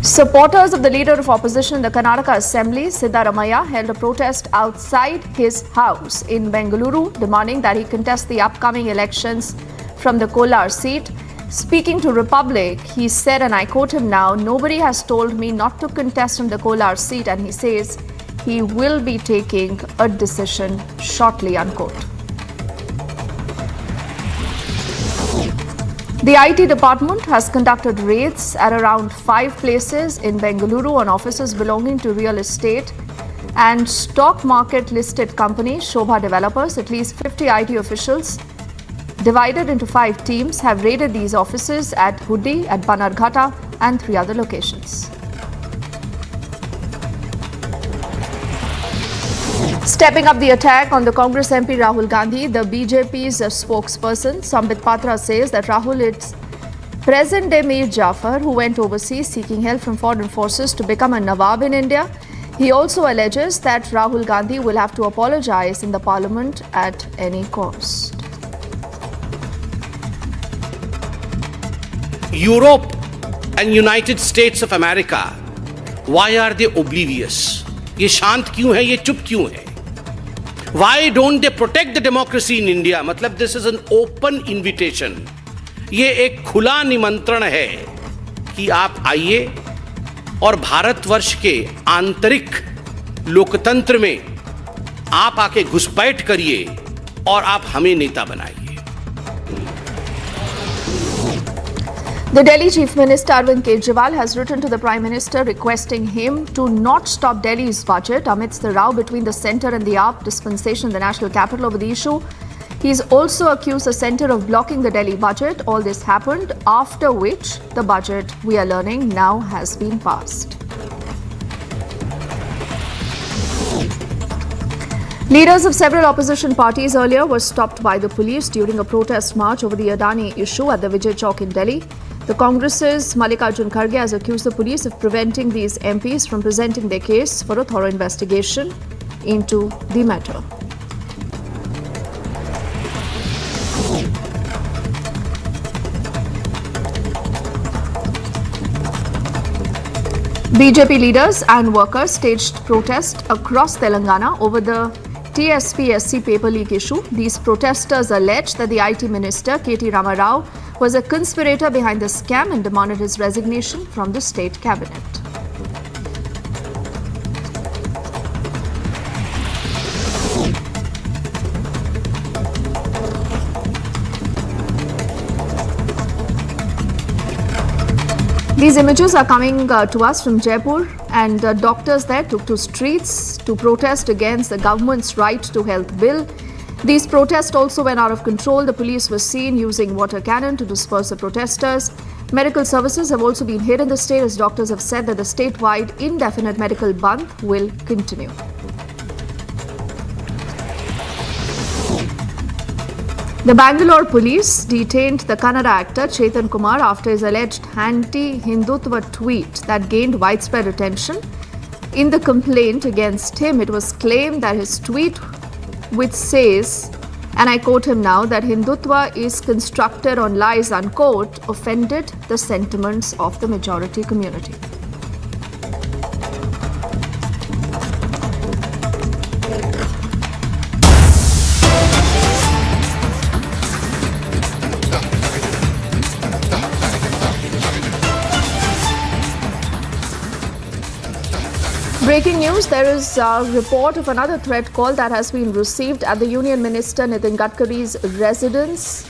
Supporters of the leader of opposition in the Karnataka Assembly, Siddaramaiah, held a protest outside his house in Bengaluru, demanding that he contest the upcoming elections from the Kolar seat. Speaking to Republic, he said, and I quote him now, "Nobody has told me not to contest in the Kolar seat," and he says he will be taking a decision shortly, unquote. The IT department has conducted raids at around 5 places in Bengaluru on offices belonging to real estate and stock market listed company Shobha Developers. At least 50 IT officials divided into 5 teams have raided these offices at Hudi, at Banarghata and 3 other locations. Stepping up the attack on the Congress MP Rahul Gandhi, the BJP's spokesperson Sambit Patra says that Rahul is present-day Mir Jafar who went overseas seeking help from foreign forces to become a Nawab in India. He also alleges that Rahul Gandhi will have to apologize in the parliament at any cost. Europe and United States of America, why are they oblivious? ये शांत क्यों है, ये चुप क्यों है? Why don't they protect the democracy in India? मतलब this is an open invitation. ये एक खुला निमंत्रण है कि आप आइए और भारतवर्ष के आंतरिक लोकतंत्र में आप आके घुसपैठ करिए और आप हमें नेता बनाइए. The Delhi Chief Minister Arvind Kejriwal has written to the Prime Minister requesting him to not stop Delhi's budget amidst the row between the centre and the AAP dispensation in the national capital over the issue. He's also accused the centre of blocking the Delhi budget. All this happened after which the budget, we are learning, now has been passed. Leaders of several opposition parties earlier were stopped by the police during a protest march over the Adani issue at the Vijay Chowk in Delhi. The Congress's Mallikarjun Kharge has accused the police of preventing these MPs from presenting their case for a thorough investigation into the matter. BJP leaders and workers staged protest across Telangana over the TSP-SC paper leak issue. These protesters alleged that the IT Minister K.T. Rama Rao was a conspirator behind the scam and demanded his resignation from the state cabinet. These images are coming to us from Jaipur, and doctors there took to streets to protest against the government's right to health bill. These protests also went out of control. The police were seen using water cannon to disperse the protesters. Medical services have also been hit in the state as doctors have said that the statewide indefinite medical bandh will continue. The Bangalore police detained the Kannada actor Chetan Kumar after his alleged anti-Hindutva tweet that gained widespread attention. In the complaint against him, it was claimed that his tweet, which says, and I quote him now, that Hindutva is constructed on lies, unquote, offended the sentiments of the majority community. Breaking news, there is a report of another threat call that has been received at the Union Minister Nitin Gadkari's residence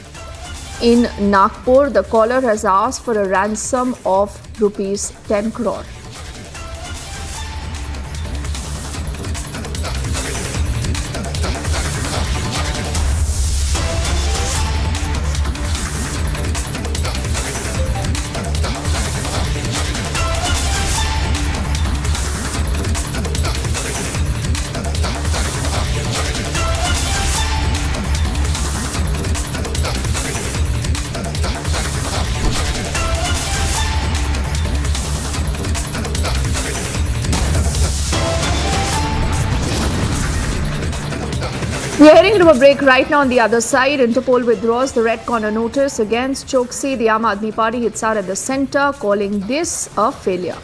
in Nagpur. The caller has asked for a ransom of rupees 10 crore. We are heading to a break right now. On the other side, Interpol withdraws the red corner notice against Choksi. The Aam Aadmi Party hits out at the centre, calling this a failure.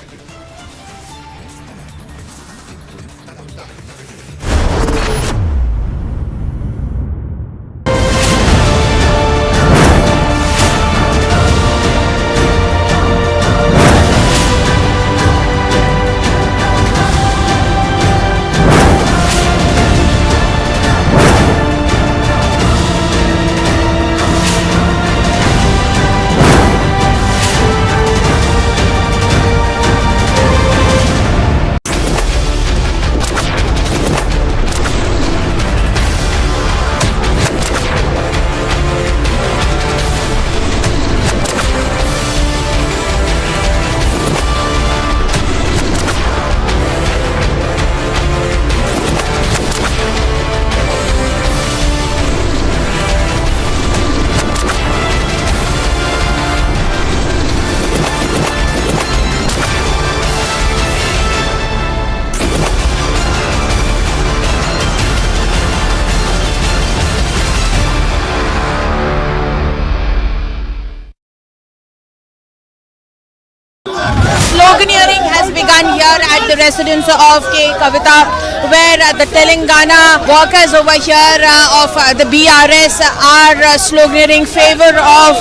Sloganeering has begun here at the residence of K. Kavita, where the Telangana workers over here of the BRS are sloganeering favor of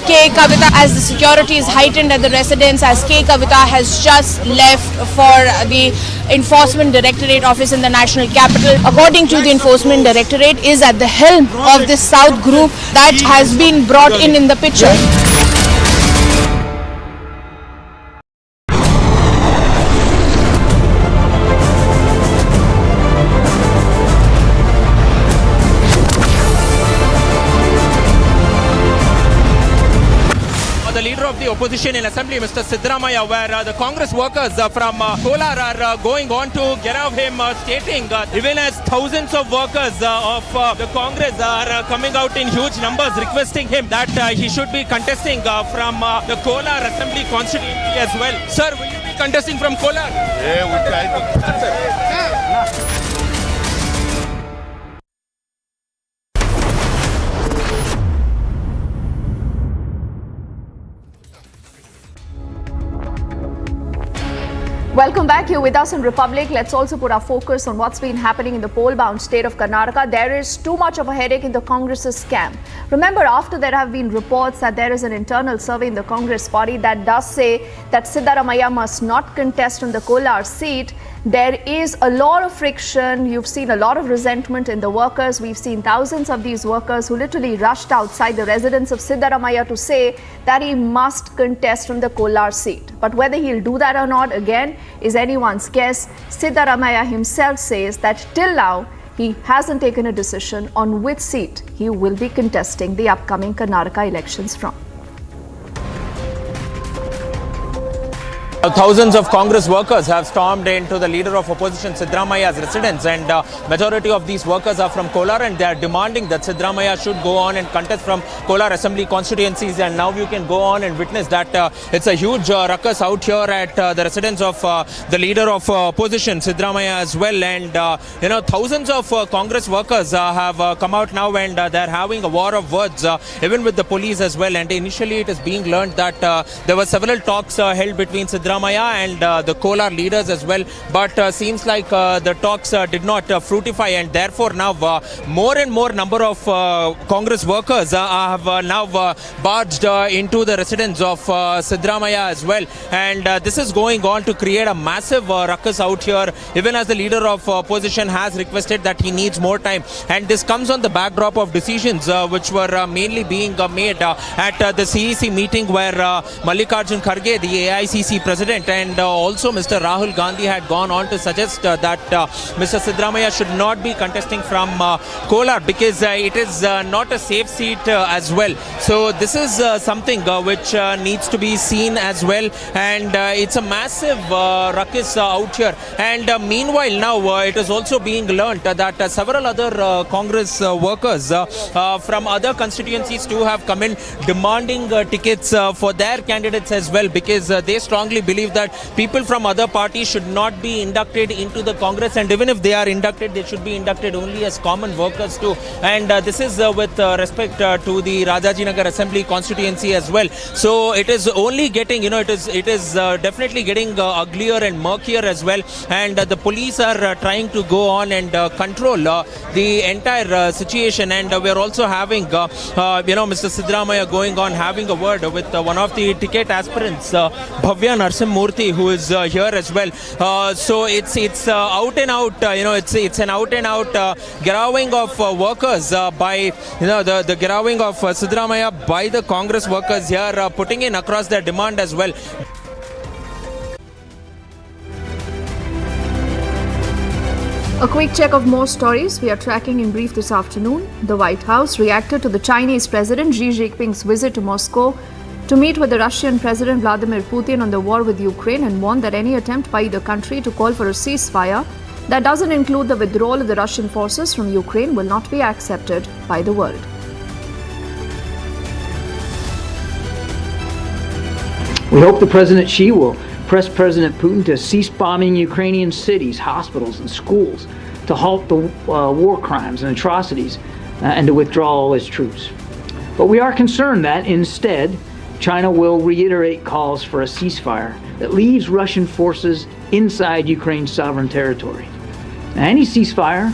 K. Kavita as the security is heightened at the residence, as K. Kavita has just left for the Enforcement Directorate office in the National Capital. According to the Enforcement Directorate, is at the helm of this South group that has been brought in the picture. The leader of the opposition in assembly, Mr. Siddaramaiah, where the Congress workers from Kolar are going on to get off him, stating even as thousands of workers of the Congress are coming out in huge numbers requesting him that he should be contesting from the Kolar assembly constituency as well. Sir, will you be contesting from Kolar? Yeah, we try to. Welcome back. Here with us in Republic. Let's also put our focus on what's been happening in the poll-bound state of Karnataka. There is too much of a headache in the Congress's camp. Remember, after there have been reports that there is an internal survey in the Congress party that does say that Siddaramaiah must not contest on the Kolar seat, there is a lot of friction. You've seen a lot of resentment in the workers. We've seen thousands of these workers who literally rushed outside the residence of Siddaramaiah to say that he must contest from the Kolar seat. But whether he'll do that or not, again, is anyone's guess. Siddaramaiah himself says that till now, he hasn't taken a decision on which seat he will be contesting the upcoming Karnataka elections from. Thousands of Congress workers have stormed into the leader of opposition Siddaramaiah's residence, and majority of these workers are from Kolar, and they are demanding that Siddaramaiah should go on and contest from Kolar assembly constituencies. And now you can go on and witness that it's a huge ruckus out here at the residence of the leader of opposition Siddaramaiah as well. And thousands of Congress workers have come out now, and they are having a war of words even with the police as well. And initially it is being learned that there were several talks held between Siddaramaiah Sidramaya and the Kolar leaders as well. But seems like the talks did not fructify, and therefore now more and more number of Congress workers have now barged into the residence of Sidramaya as well. And this is going on to create a massive ruckus out here, even as the leader of opposition has requested that he needs more time. And this comes on the backdrop of decisions which were mainly being made at the CEC meeting, where Mallikarjun Kharge, the AICC president, and also Mr. Rahul Gandhi had gone on to suggest that Mr. Sidramaya should not be contesting from Kolar, because it is not a safe seat as well. So this is something which needs to be seen as well, and it's a massive ruckus out here. And meanwhile now it is also being learnt that several other Congress workers from other constituencies too have come in demanding tickets for their candidates as well, because they strongly believe that people from other parties should not be inducted into the Congress, and even if they are inducted, they should be inducted only as common workers too. And this is with respect to the Rajajinagar Assembly constituency as well. So it is only getting, it is definitely getting uglier and murkier as well. And the police are trying to go on and control the entire situation. And we are also having, Mr. Sidramaya going on having a word with one of the ticket aspirants, Bhavya Narsimurthy, who is here as well. So it's out and out, it's an out and out garrowing of workers by, the garrowing of Sidramaya by the Congress workers here, putting in across their demand as well. A quick check of more stories we are tracking in brief this afternoon. The White House reacted to the Chinese President Xi Jinping's visit to Moscow to meet with the Russian President Vladimir Putin on the war with Ukraine, and warned that any attempt by either country to call for a ceasefire that doesn't include the withdrawal of the Russian forces from Ukraine will not be accepted by the world. We hope the President Xi will press President Putin to cease bombing Ukrainian cities, hospitals, and schools, to halt the war crimes and atrocities, and to withdraw all its troops. But we are concerned that instead, China will reiterate calls for a ceasefire that leaves Russian forces inside Ukraine's sovereign territory. Now, any ceasefire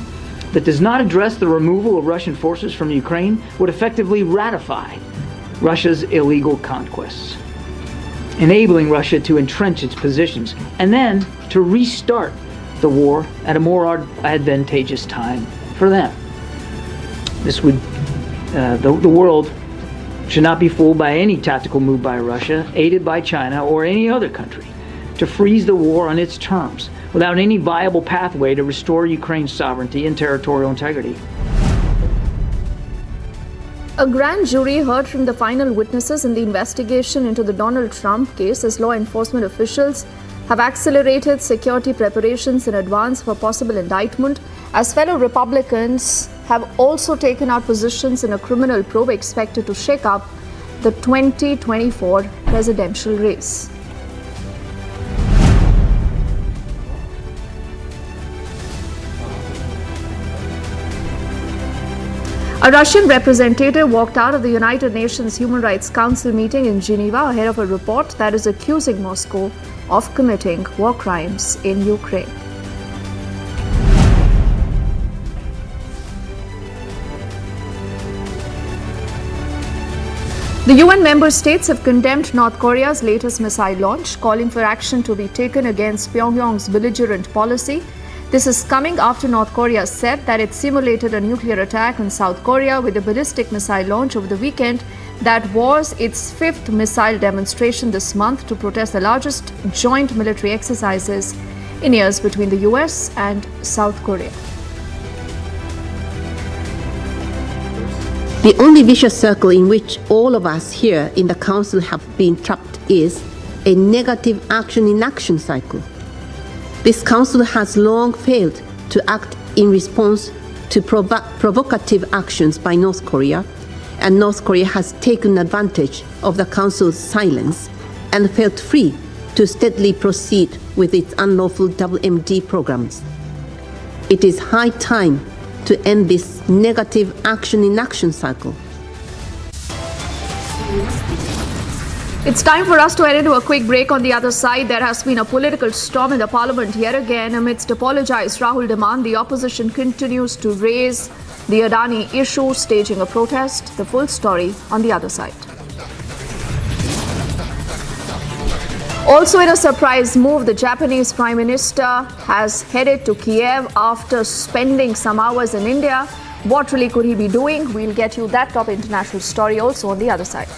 that does not address the removal of Russian forces from Ukraine would effectively ratify Russia's illegal conquests, enabling Russia to entrench its positions and then to restart the war at a more advantageous time for them. This would, the world should not be fooled by any tactical move by Russia, aided by China or any other country, to freeze the war on its terms without any viable pathway to restore Ukraine's sovereignty and territorial integrity. A grand jury heard from the final witnesses in the investigation into the Donald Trump case, as law enforcement officials have accelerated security preparations in advance for possible indictment, as fellow Republicans have also taken out positions in a criminal probe expected to shake up the 2024 presidential race. A Russian representative walked out of the United Nations Human Rights Council meeting in Geneva ahead of a report that is accusing Moscow of committing war crimes in Ukraine. The UN member states have condemned North Korea's latest missile launch, calling for action to be taken against Pyongyang's belligerent policy. This is coming after North Korea said that it simulated a nuclear attack on South Korea with a ballistic missile launch over the weekend that was its fifth missile demonstration this month to protest the largest joint military exercises in years between the US and South Korea. The only vicious circle in which all of us here in the Council have been trapped is a negative action-inaction cycle. This Council has long failed to act in response to provocative actions by North Korea, and North Korea has taken advantage of the Council's silence and felt free to steadily proceed with its unlawful WMD programs. It is high time to end this negative action-inaction cycle. It's time for us to head into a quick break. On the other side, there has been a political storm in the parliament yet again. Amidst apologized Rahul demand, the opposition continues to raise the Adani issue, staging a protest. The full story on the other side. Also in a surprise move, the Japanese Prime Minister has headed to Kiev after spending some hours in India. What really could he be doing? We'll get you that top international story also on the other side.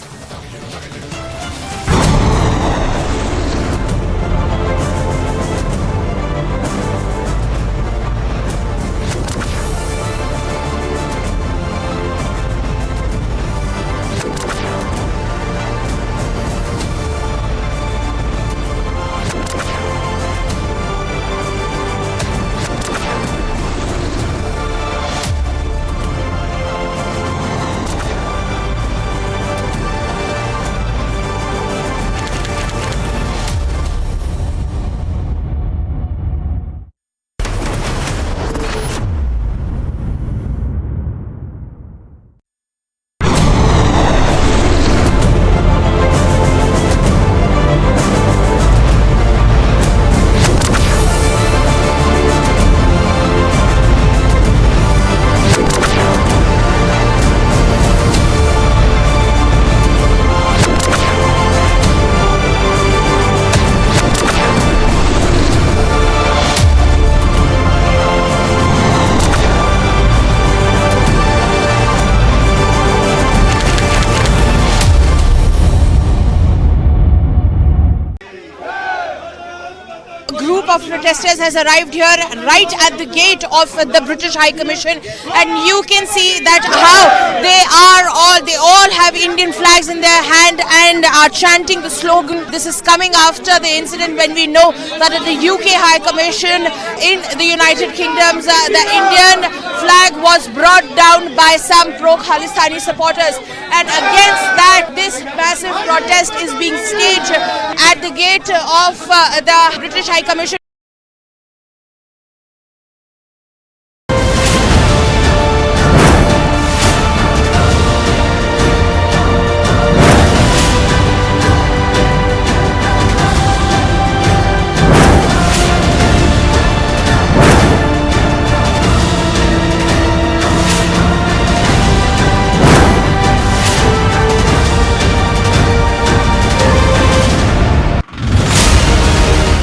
Of protesters has arrived here right at the gate of the British High Commission, and you can see that how they all have Indian flags in their hand and are chanting the slogan. This is coming after the incident when we know that at the UK High Commission in the United Kingdom, the Indian flag was brought down by some pro-Khalistani supporters, and against that this massive protest is being staged at the gate of the British High Commission.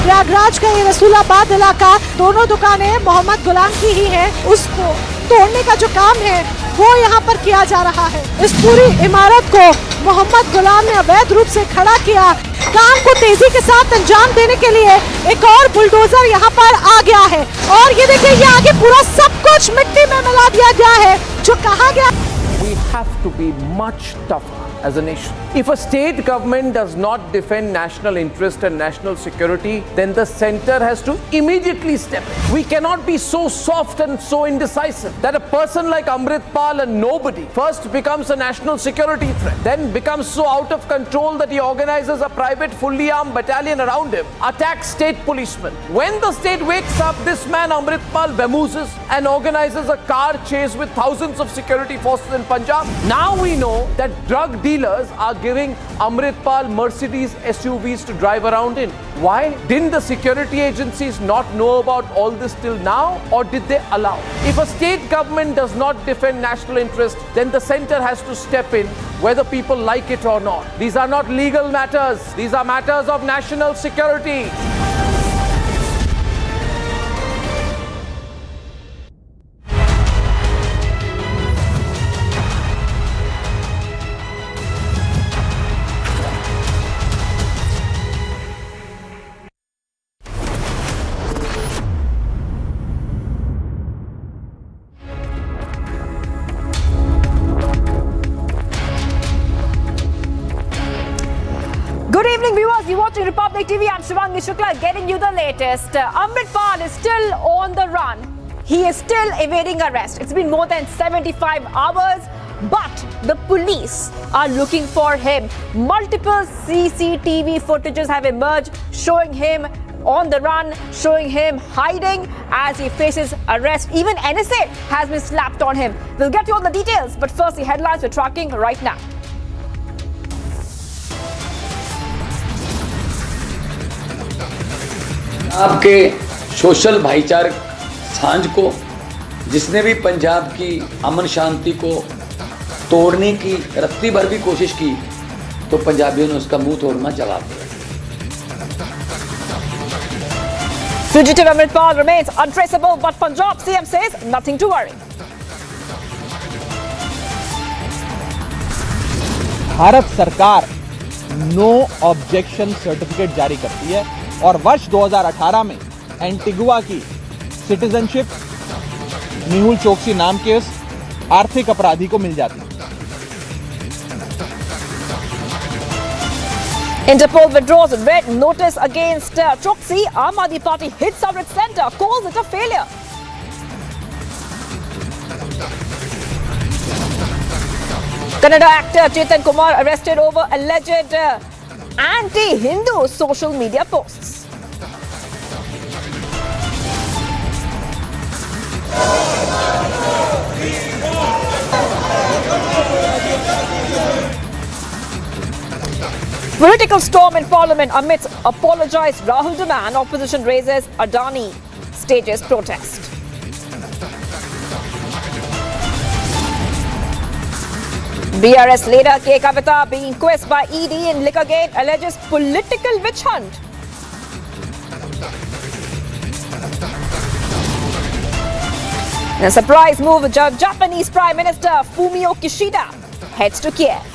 Prayagraj का ये रसूलाबाद इलाका, दोनों दुकानें मोहम्मद गुलाम की ही हैं। उसको तोड़ने का जो काम है वो यहाँ पर किया जा रहा है। इस पूरी इमारत को मोहम्मद गुलाम ने अवैध रूप से खड़ा किया। काम को तेजी के साथ अंजाम देने के लिए एक और बुलडोजर यहाँ पर आ गया है और ये देखिए, ये आगे पूरा सब कुछ मिट्टी में मिला दिया गया है। जो कहा गया, We have to be much tougher as a nation. If a state government does not defend national interest and national security, then the center has to immediately step in. We cannot be so soft and so indecisive that a person like Amritpal, a nobody, first becomes a national security threat, then becomes so out of control that he organizes a private fully armed battalion around him, attacks state policemen. When the state wakes up, this man Amritpal vamooses and organizes a car chase with thousands of security forces in Punjab. Now we know that drug dealers are giving Amritpal Mercedes SUVs to drive around in. Why? Didn't the security agencies not know about all this till now, or did they allow? If a state government does not defend national interest, then the center has to step in, whether people like it or not. These are not legal matters. These are matters of national security. Good evening, viewers. You're watching Republic TV. I'm Shivangi Shukla, getting you the latest. Amritpal is still on the run. He is still evading arrest. It's been more than 75 hours, but the police are looking for him. Multiple CCTV footages have emerged showing him on the run, showing him hiding as he faces arrest. Even NSA has been slapped on him. We'll get you all the details, but first the headlines we're tracking right now. आपके social भाईचारे सांझ को, जिसने भी पंजाब की अमन शांति को तोड़ने की रत्ती भर भी कोशिश की, तो पंजाबियों ने उसका मुंह तोड़ना जवाब दिया। Fugitive Amritpal remains untraceable, but Punjab CM says nothing to worry. Bharat सरकार नो ऑब्जेक्शन सर्टिफिकेट जारी करती है और वर्ष 2018 में एंटीगुआ की सिटीजनशिप मेहुल चोकसी नाम के उस आर्थिक अपराधी को मिल जाती है। Interpol withdraws red notice against Choksi. Aam Aadmi Party hits Amrit Center, calls it a failure. Kannada actor Chetan Kumar arrested over alleged anti-Hindu social media posts. Political storm in Parliament amidst apologised Rahul demand. Opposition raises Adani stages protest. BRS leader K. Kavita being quizzed by ED in Liquorgate alleges political witch hunt. In a surprise move, Japanese Prime Minister Fumio Kishida heads to Kiev.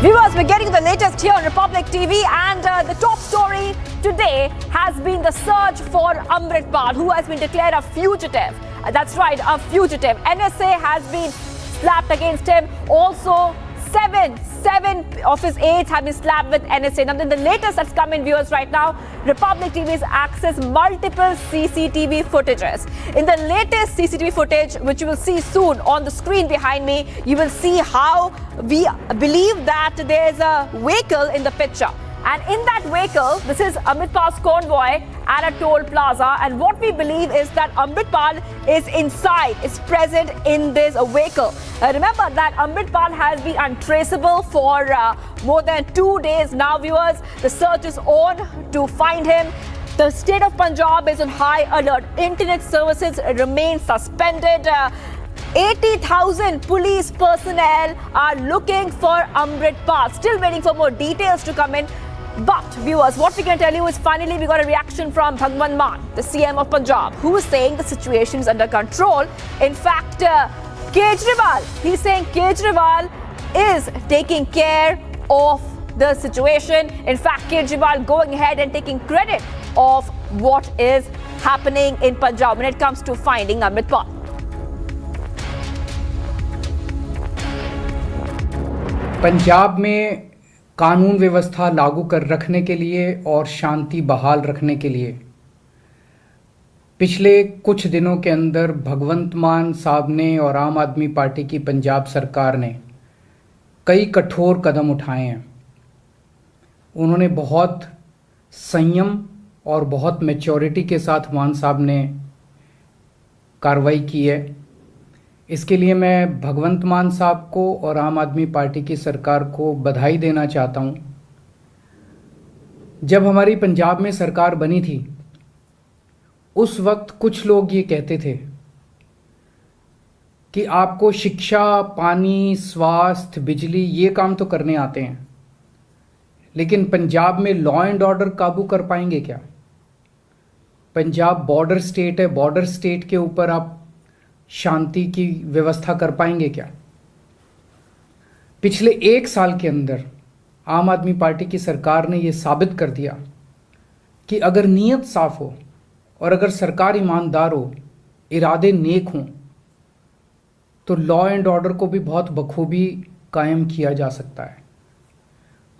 Viewers, we're getting the latest here on Republic TV, and the top story today has been the search for Amritpal, who has been declared a fugitive. That's right, a fugitive. NSA has been slapped against him. Also, seven of his aides have been slapped with NSA. Now, the latest that's come in, viewers, right now, Republic TV has accessed multiple CCTV footages. In the latest CCTV footage, which you will see soon on the screen behind me, you will see how we believe that there is a vehicle in the picture. And in that vehicle, this is Amritpal's convoy at a toll plaza. And what we believe is that Amritpal is inside, is present in this vehicle. Remember that Amritpal has been untraceable for more than 2 days now, viewers. The search is on to find him. The state of Punjab is on high alert. Internet services remain suspended. 80,000 police personnel are looking for Amritpal. Still waiting for more details to come in. But viewers, what we can tell you is finally we got a reaction from Bhagwant Mann, the CM of Punjab, who is saying the situation is under control. In fact, Kejriwal, he's saying Kejriwal is taking care of the situation. In fact, Kejriwal going ahead and taking credit of what is happening in Punjab when it comes to finding Amritpal. Punjab में कानून व्यवस्था लागू कर रखने के लिए और शांति बहाल रखने के लिए पिछले कुछ दिनों के अंदर भगवंत मान साहब ने और आम आदमी पार्टी की पंजाब सरकार ने कई कठोर कदम उठाए हैं। उन्होंने बहुत संयम और बहुत मैच्योरिटी के साथ मान साहब ने कार्रवाई की है। इसके लिए मैं भगवंत मान साहब को और आम आदमी पार्टी की सरकार को बधाई देना चाहता हूं। जब हमारी पंजाब में सरकार बनी थी, उस वक्त कुछ लोग ये कहते थे कि आपको शिक्षा, पानी, स्वास्थ्य, बिजली ये काम तो करने आते हैं, लेकिन पंजाब में लॉ एंड ऑर्डर काबू कर पाएंगे क्या? पंजाब बॉर्डर स्टेट है, बॉर्डर स्टेट के ऊपर आप शांति की व्यवस्था कर पाएंगे क्या? पिछले 1 साल के अंदर आम आदमी पार्टी की सरकार ने यह साबित कर दिया कि अगर नीयत साफ हो और अगर सरकार ईमानदार हो, इरादे नेक हों, तो लॉ एंड ऑर्डर को भी बहुत बखूबी कायम किया जा सकता है।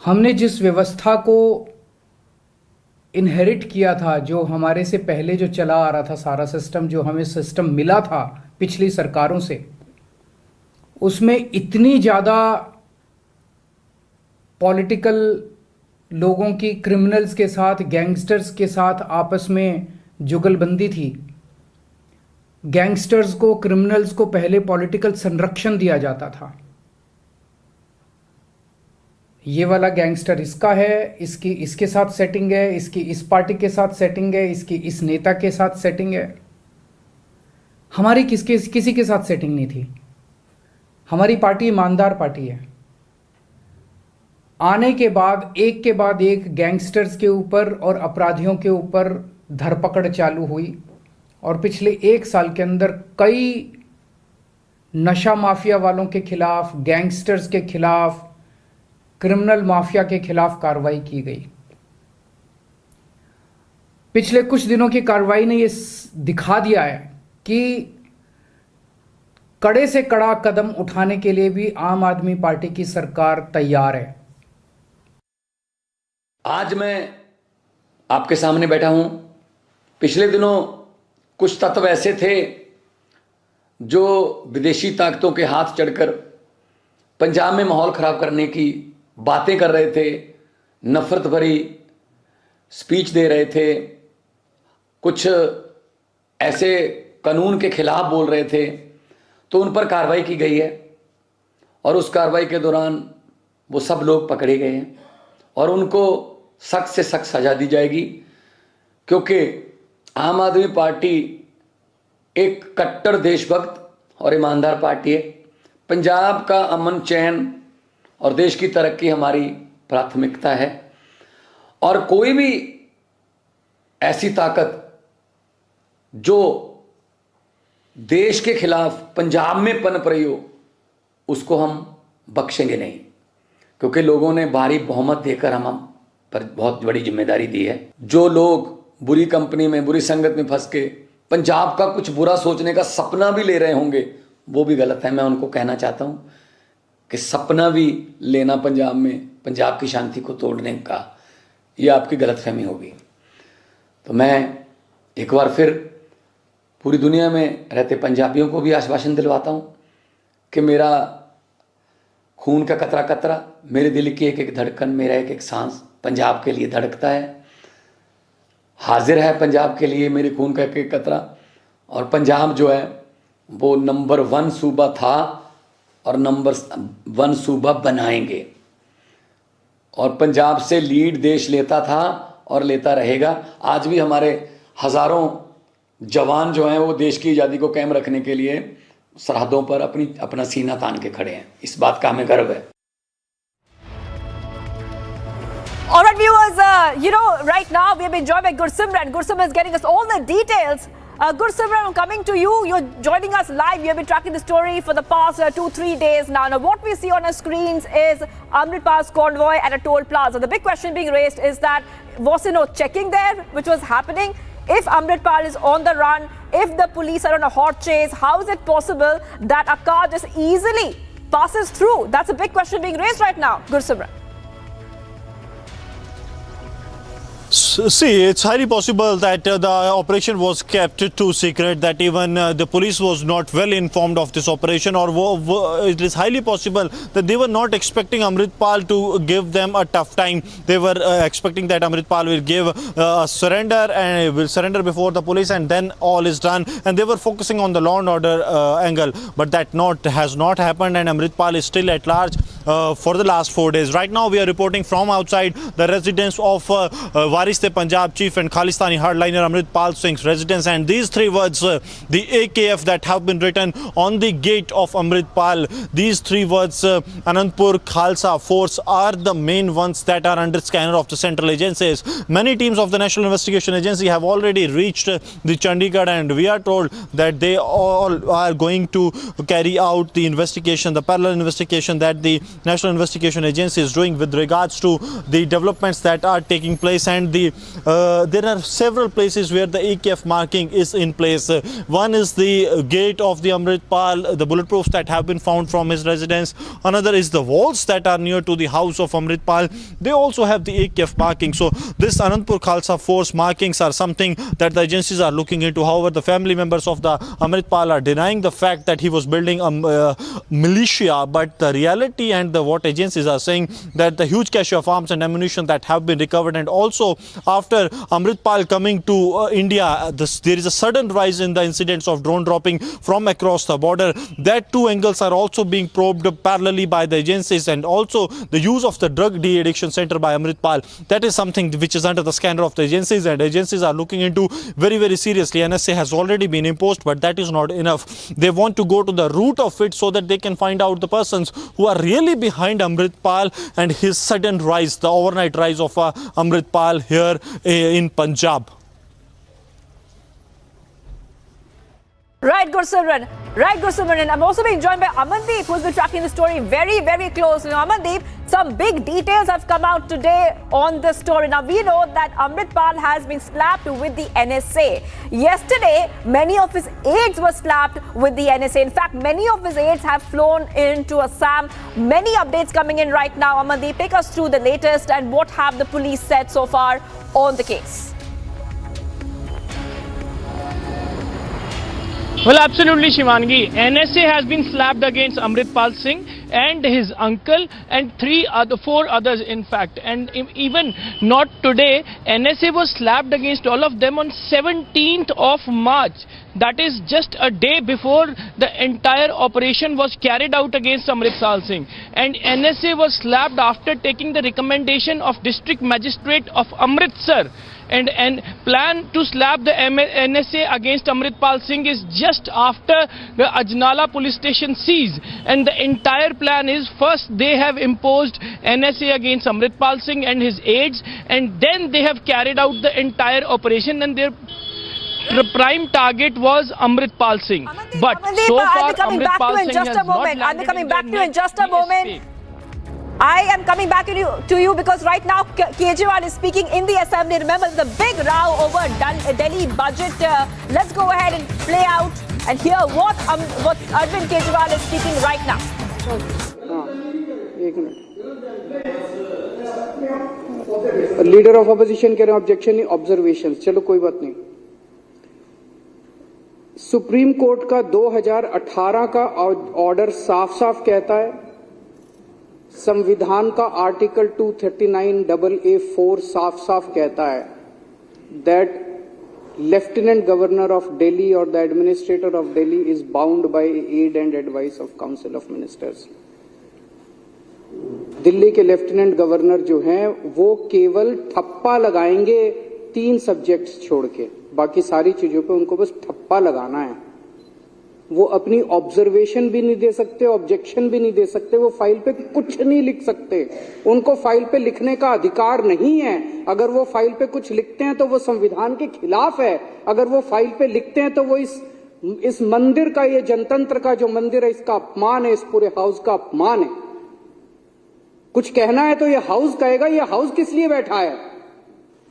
हमने जिस व्यवस्था को इनहेरिट किया था, जो हमारे से पहले जो चला आ रहा था सारा सिस्टम, जो हमें सिस्टम मिला था पिछली सरकारों से, उसमें इतनी ज़्यादा पॉलिटिकल लोगों की क्रिमिनल्स के साथ, गैंगस्टर्स के साथ आपस में जुगलबंदी थी। गैंगस्टर्स को, क्रिमिनल्स को पहले पॉलिटिकल संरक्षण दिया जाता था। ये वाला गैंगस्टर इसका है, इसकी इसके साथ सेटिंग है, इसकी इस पार्टी के साथ सेटिंग है, इसकी इस नेता के साथ सेटिंग है। हमारी किसी के साथ सेटिंग नहीं थी। हमारी पार्टी ईमानदार पार्टी है। आने के बाद एक गैंगस्टर्स के ऊपर और अपराधियों के ऊपर धरपकड़ चालू हुई और पिछले 1 साल के अंदर कई नशा माफिया वालों के खिलाफ, गैंगस्टर्स के खिलाफ, क्रिमिनल माफिया के खिलाफ कार्रवाई की गई। पिछले कुछ दिनों की कार्रवाई ने यह दिखा दिया है कि कड़े से कड़ा कदम उठाने के लिए भी आम आदमी पार्टी की सरकार तैयार है। आज मैं आपके सामने बैठा हूं। पिछले दिनों कुछ तत्व ऐसे थे जो विदेशी ताकतों के हाथ चढ़कर पंजाब में माहौल खराब करने की बातें कर रहे थे, नफरत भरी स्पीच दे रहे थे, कुछ ऐसे कानून के खिलाफ बोल रहे थे, तो उन पर कार्रवाई की गई है और उस कार्रवाई के दौरान वो सब लोग पकड़े गए हैं और उनको सख्त से सख्त सजा दी जाएगी, क्योंकि आम आदमी पार्टी एक कट्टर देशभक्त और ईमानदार पार्टी है। पंजाब का अमन चैन और देश की तरक्की हमारी प्राथमिकता है और कोई भी ऐसी ताकत जो देश के खिलाफ पंजाब में पनप रही हो उसको हम बख्शेंगे नहीं, क्योंकि लोगों ने भारी बहुमत देकर हम पर बहुत बड़ी जिम्मेदारी दी है। जो लोग बुरी कंपनी में, बुरी संगत में फंस के पंजाब का कुछ बुरा सोचने का सपना भी ले रहे होंगे वो भी गलत है। मैं उनको कहना चाहता हूँ कि सपना भी लेना पंजाब में, पंजाब की शांति को तोड़ने का, ये आपकी गलतफहमी होगी। तो मैं एक बार फिर पूरी दुनिया में रहते पंजाबियों को भी आश्वासन दिलवाता हूँ कि मेरा खून का कतरा कतरा, मेरे दिल की एक एक धड़कन, मेरा एक एक सांस पंजाब के लिए धड़कता है, हाजिर है पंजाब के लिए मेरे खून का एक एक कतरा। और पंजाब जो है वो नंबर 1 सूबा था और नंबर 1 सूबा बनाएंगे और पंजाब से लीड देश लेता था और लेता रहेगा। आज भी हमारे हज़ारों जवान जो हैं वो देश की आज़ादी को कायम रखने के लिए सरहदों पर अपना सीना तान के खड़े हैं। इस बात का हमें गर्व है। All right, viewers, right now we have been joined by Gursimran. Gursimran is getting us all the details. Gursimran, I'm coming to you. You're joining us live. You have been tracking the story for the past 2-3 days now. Now, what we see on our screens is Amritpal's convoy at a toll plaza. The big question being raised is that was there no checking there, which was happening? If Amritpal is on the run, if the police are on a hot chase, how is it possible that a car just easily passes through? That's a big question being raised right now, Gursimran. See, it's highly possible that the operation was kept too secret, that even the police was not well informed of this operation, or it is highly possible that they were not expecting Amritpal to give them a tough time. They were expecting that Amritpal will give a surrender and will surrender before the police and then all is done, and they were focusing on the law and order angle, but that has not happened, and Amritpal is still at large for the last 4 days. Right now we are reporting from outside the residence of Wariste Punjab chief and Khalistani hardliner Amritpal Singh's residence, and these 3 words, the AKF, that have been written on the gate of Amritpal, these 3 words, Anandpur Khalsa Force, are the main ones that are under scanner of the central agencies. Many teams of the National Investigation Agency have already reached the Chandigarh, and we are told that they all are going to carry out the investigation, the parallel investigation that the National Investigation Agency is doing with regards to the developments that are taking place. And there are several places where the AKF marking is in place. One is the gate of the Amritpal, the bulletproofs that have been found from his residence. Another is the walls that are near to the house of Amritpal. They also have the AKF marking. So this Anandpur Khalsa Force markings are something that the agencies are looking into. However, the family members of the Amritpal are denying the fact that he was building a militia, but the reality and understand what agencies are saying, that the huge cache of arms and ammunition that have been recovered, and also after Amritpal coming to India, there is a sudden rise in the incidents of drone dropping from across the border. That two angles are also being probed parallelly by the agencies, and also the use of the drug de-addiction center by Amritpal. That is something which is under the scanner of the agencies, and agencies are looking into very, very seriously. NSA has already been imposed, but that is not enough. They want to go to the root of it so that they can find out the persons who are really behind Amritpal and his sudden rise, the overnight rise of Amritpal here in Punjab. Right, Gursimran. And I'm also being joined by Amandeep, who's been tracking the story very, very closely. Now, Amandeep, some big details have come out today on the story. Now, we know that Amritpal has been slapped with the NSA. Yesterday, many of his aides were slapped with the NSA. In fact, many of his aides have flown into Assam. Many updates coming in right now. Amandeep, take us through the latest and what have the police said so far on the case. Well, absolutely, Shivangi. NSA has been slapped against Amritpal Singh and his uncle and four others, in fact. And even not today, NSA was slapped against all of them on 17th of March. That is just a day before the entire operation was carried out against Amritpal Singh. And NSA was slapped after taking the recommendation of District Magistrate of Amritsar. And plan to slap the NSA against Amritpal Singh is just after the Ajnala police station seized. And the entire plan is, first they have imposed NSA against Amritpal Singh and his aides, and then they have carried out the entire operation, and their prime target was Amritpal Singh. But so far Amritpal Singh has not landed. I'm coming back to you in just a moment. I am coming back to you because right now Kejriwal is speaking in the assembly. Remember, the big row over Delhi budget. Let's go ahead and play out and hear what Arvind Kejriwal is speaking right now. Leader of opposition कह रहे हैं objection नहीं, observation. चलो कोई बात नहीं. Supreme court का 2018 का ऑर्डर साफ साफ कहता है, संविधान का आर्टिकल 239AA4 साफ साफ कहता है that lieutenant governor of Delhi और the administrator of Delhi is bound by aid and advice of council of ministers. Delhi के लेफ्टिनेंट गवर्नर जो हैं वो केवल ठप्पा लगाएंगे 3 सब्जेक्ट्स छोड़ के, बाकी सारी चीजों पे उनको बस ठप्पा लगाना है. वो अपनी ऑब्जर्वेशन भी नहीं दे सकते, ऑब्जेक्शन भी नहीं दे सकते, वो फाइल पे कुछ नहीं लिख सकते. उनको फाइल पे लिखने का अधिकार नहीं है. अगर वो फाइल पे कुछ लिखते हैं तो वो संविधान के खिलाफ है. अगर वो फाइल पे लिखते हैं तो वो इस मंदिर का, ये जनतंत्र का जो मंदिर है, इसका अपमान है, इस पूरे हाउस का अपमान है. कुछ कहना है तो ये हाउस कहेगा. ये हाउस किस लिए बैठा है?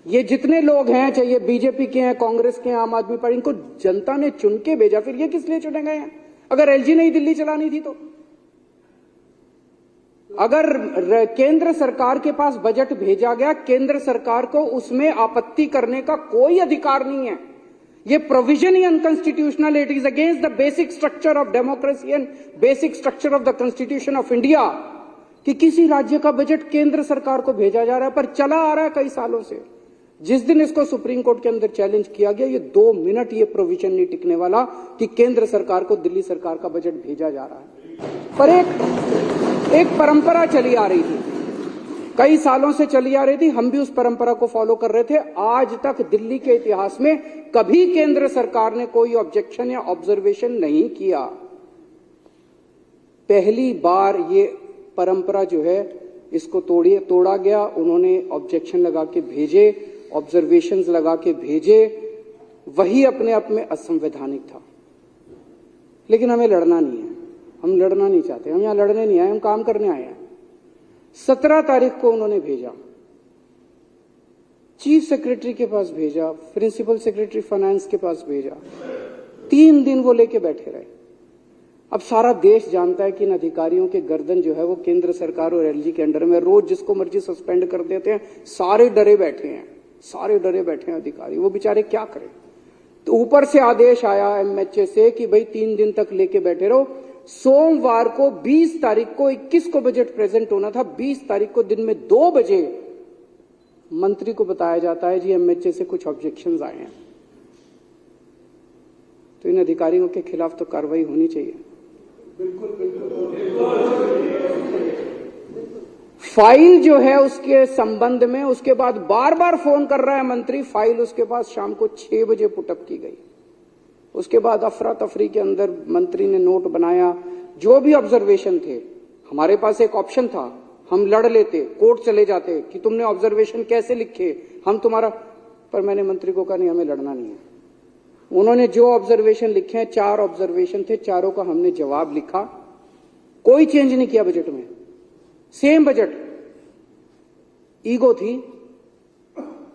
ये जितने लोग हैं, चाहे ये बीजेपी के हैं, कांग्रेस के हैं, आम आदमी पार्टी, इनको जनता ने चुन के भेजा. फिर ये किस लिए चुने गए हैं? अगर एलजी ने ही दिल्ली चलानी थी तो? अगर केंद्र सरकार के पास बजट भेजा गया, केंद्र सरकार को उसमें आपत्ति करने का कोई अधिकार नहीं है. ये provision he unconstitutional. It is against the basic structure of democracy and basic structure of the constitution of India कि किसी राज्य का बजट केंद्र सरकार को भेजा जा रहा है. पर चला आ रहा है कई सालों से. जिस दिन इसको सुप्रीम कोर्ट के अंदर चैलेंज किया गया, ये 2 मिनट ये प्रोविजन नहीं टिकने वाला कि केंद्र सरकार को दिल्ली सरकार का बजट भेजा जा रहा है. पर एक परंपरा चली आ रही थी, कई सालों से चली आ रही थी. हम भी उस परंपरा को फॉलो कर रहे थे. आज तक दिल्ली के इतिहास में कभी केंद्र सरकार ने कोई ऑब्जेक्शन या ऑब्जर्वेशन नहीं किया. पहली बार ये परंपरा जो है इसको तोड़ा गया. उन्होंने ऑब्जेक्शन लगा के भेजे, ऑब्जर्वेशंस लगा के भेजे. वही अपने आप में असंवैधानिक था. लेकिन हमें लड़ना नहीं है. हम लड़ना नहीं चाहते. हम यहां लड़ने नहीं आए, हम काम करने आए हैं. 17 तारीख को उन्होंने भेजा, चीफ सेक्रेटरी के पास भेजा, प्रिंसिपल सेक्रेटरी फाइनेंस के पास भेजा. 3 दिन वो लेके बैठे रहे. अब सारा देश जानता है कि इन अधिकारियों के गर्दन जो है वो केंद्र सरकार और एलजी के अंडर में. रोज जिसको मर्जी सस्पेंड कर देते हैं. सारे डरे बैठे हैं, सारे डरे बैठे हैं अधिकारी. वो बेचारे क्या करें? तो ऊपर से आदेश आया एमएचए से कि भाई 3 दिन तक लेके बैठे रहो. सोमवार को 20 तारीख को 21 को बजट प्रेजेंट होना था। 20 तारीख को दिन में 2 बजे मंत्री को बताया जाता है जी एमएचए से कुछ ऑब्जेक्शंस आए हैं। तो इन अधिकारियों के खिलाफ तो कार्रवाई होनी चाहिए। फाइल जो है उसके संबंध में उसके बाद बार बार फोन कर रहा है मंत्री। फाइल उसके पास शाम को 6 बजे पुटअप की गई। उसके बाद अफरा तफरी के अंदर मंत्री ने नोट बनाया, जो भी ऑब्जर्वेशन थे। हमारे पास एक ऑप्शन था, हम लड़ लेते, कोर्ट चले जाते कि तुमने ऑब्जर्वेशन कैसे लिखे, हम तुम्हारा, पर मैंने मंत्री को कहा नहीं, हमें लड़ना नहीं है। उन्होंने जो ऑब्जर्वेशन लिखे हैं, 4 ऑब्जर्वेशन थे, चारों का हमने जवाब लिखा, कोई चेंज नहीं किया बजट में, सेम बजट। ईगो थी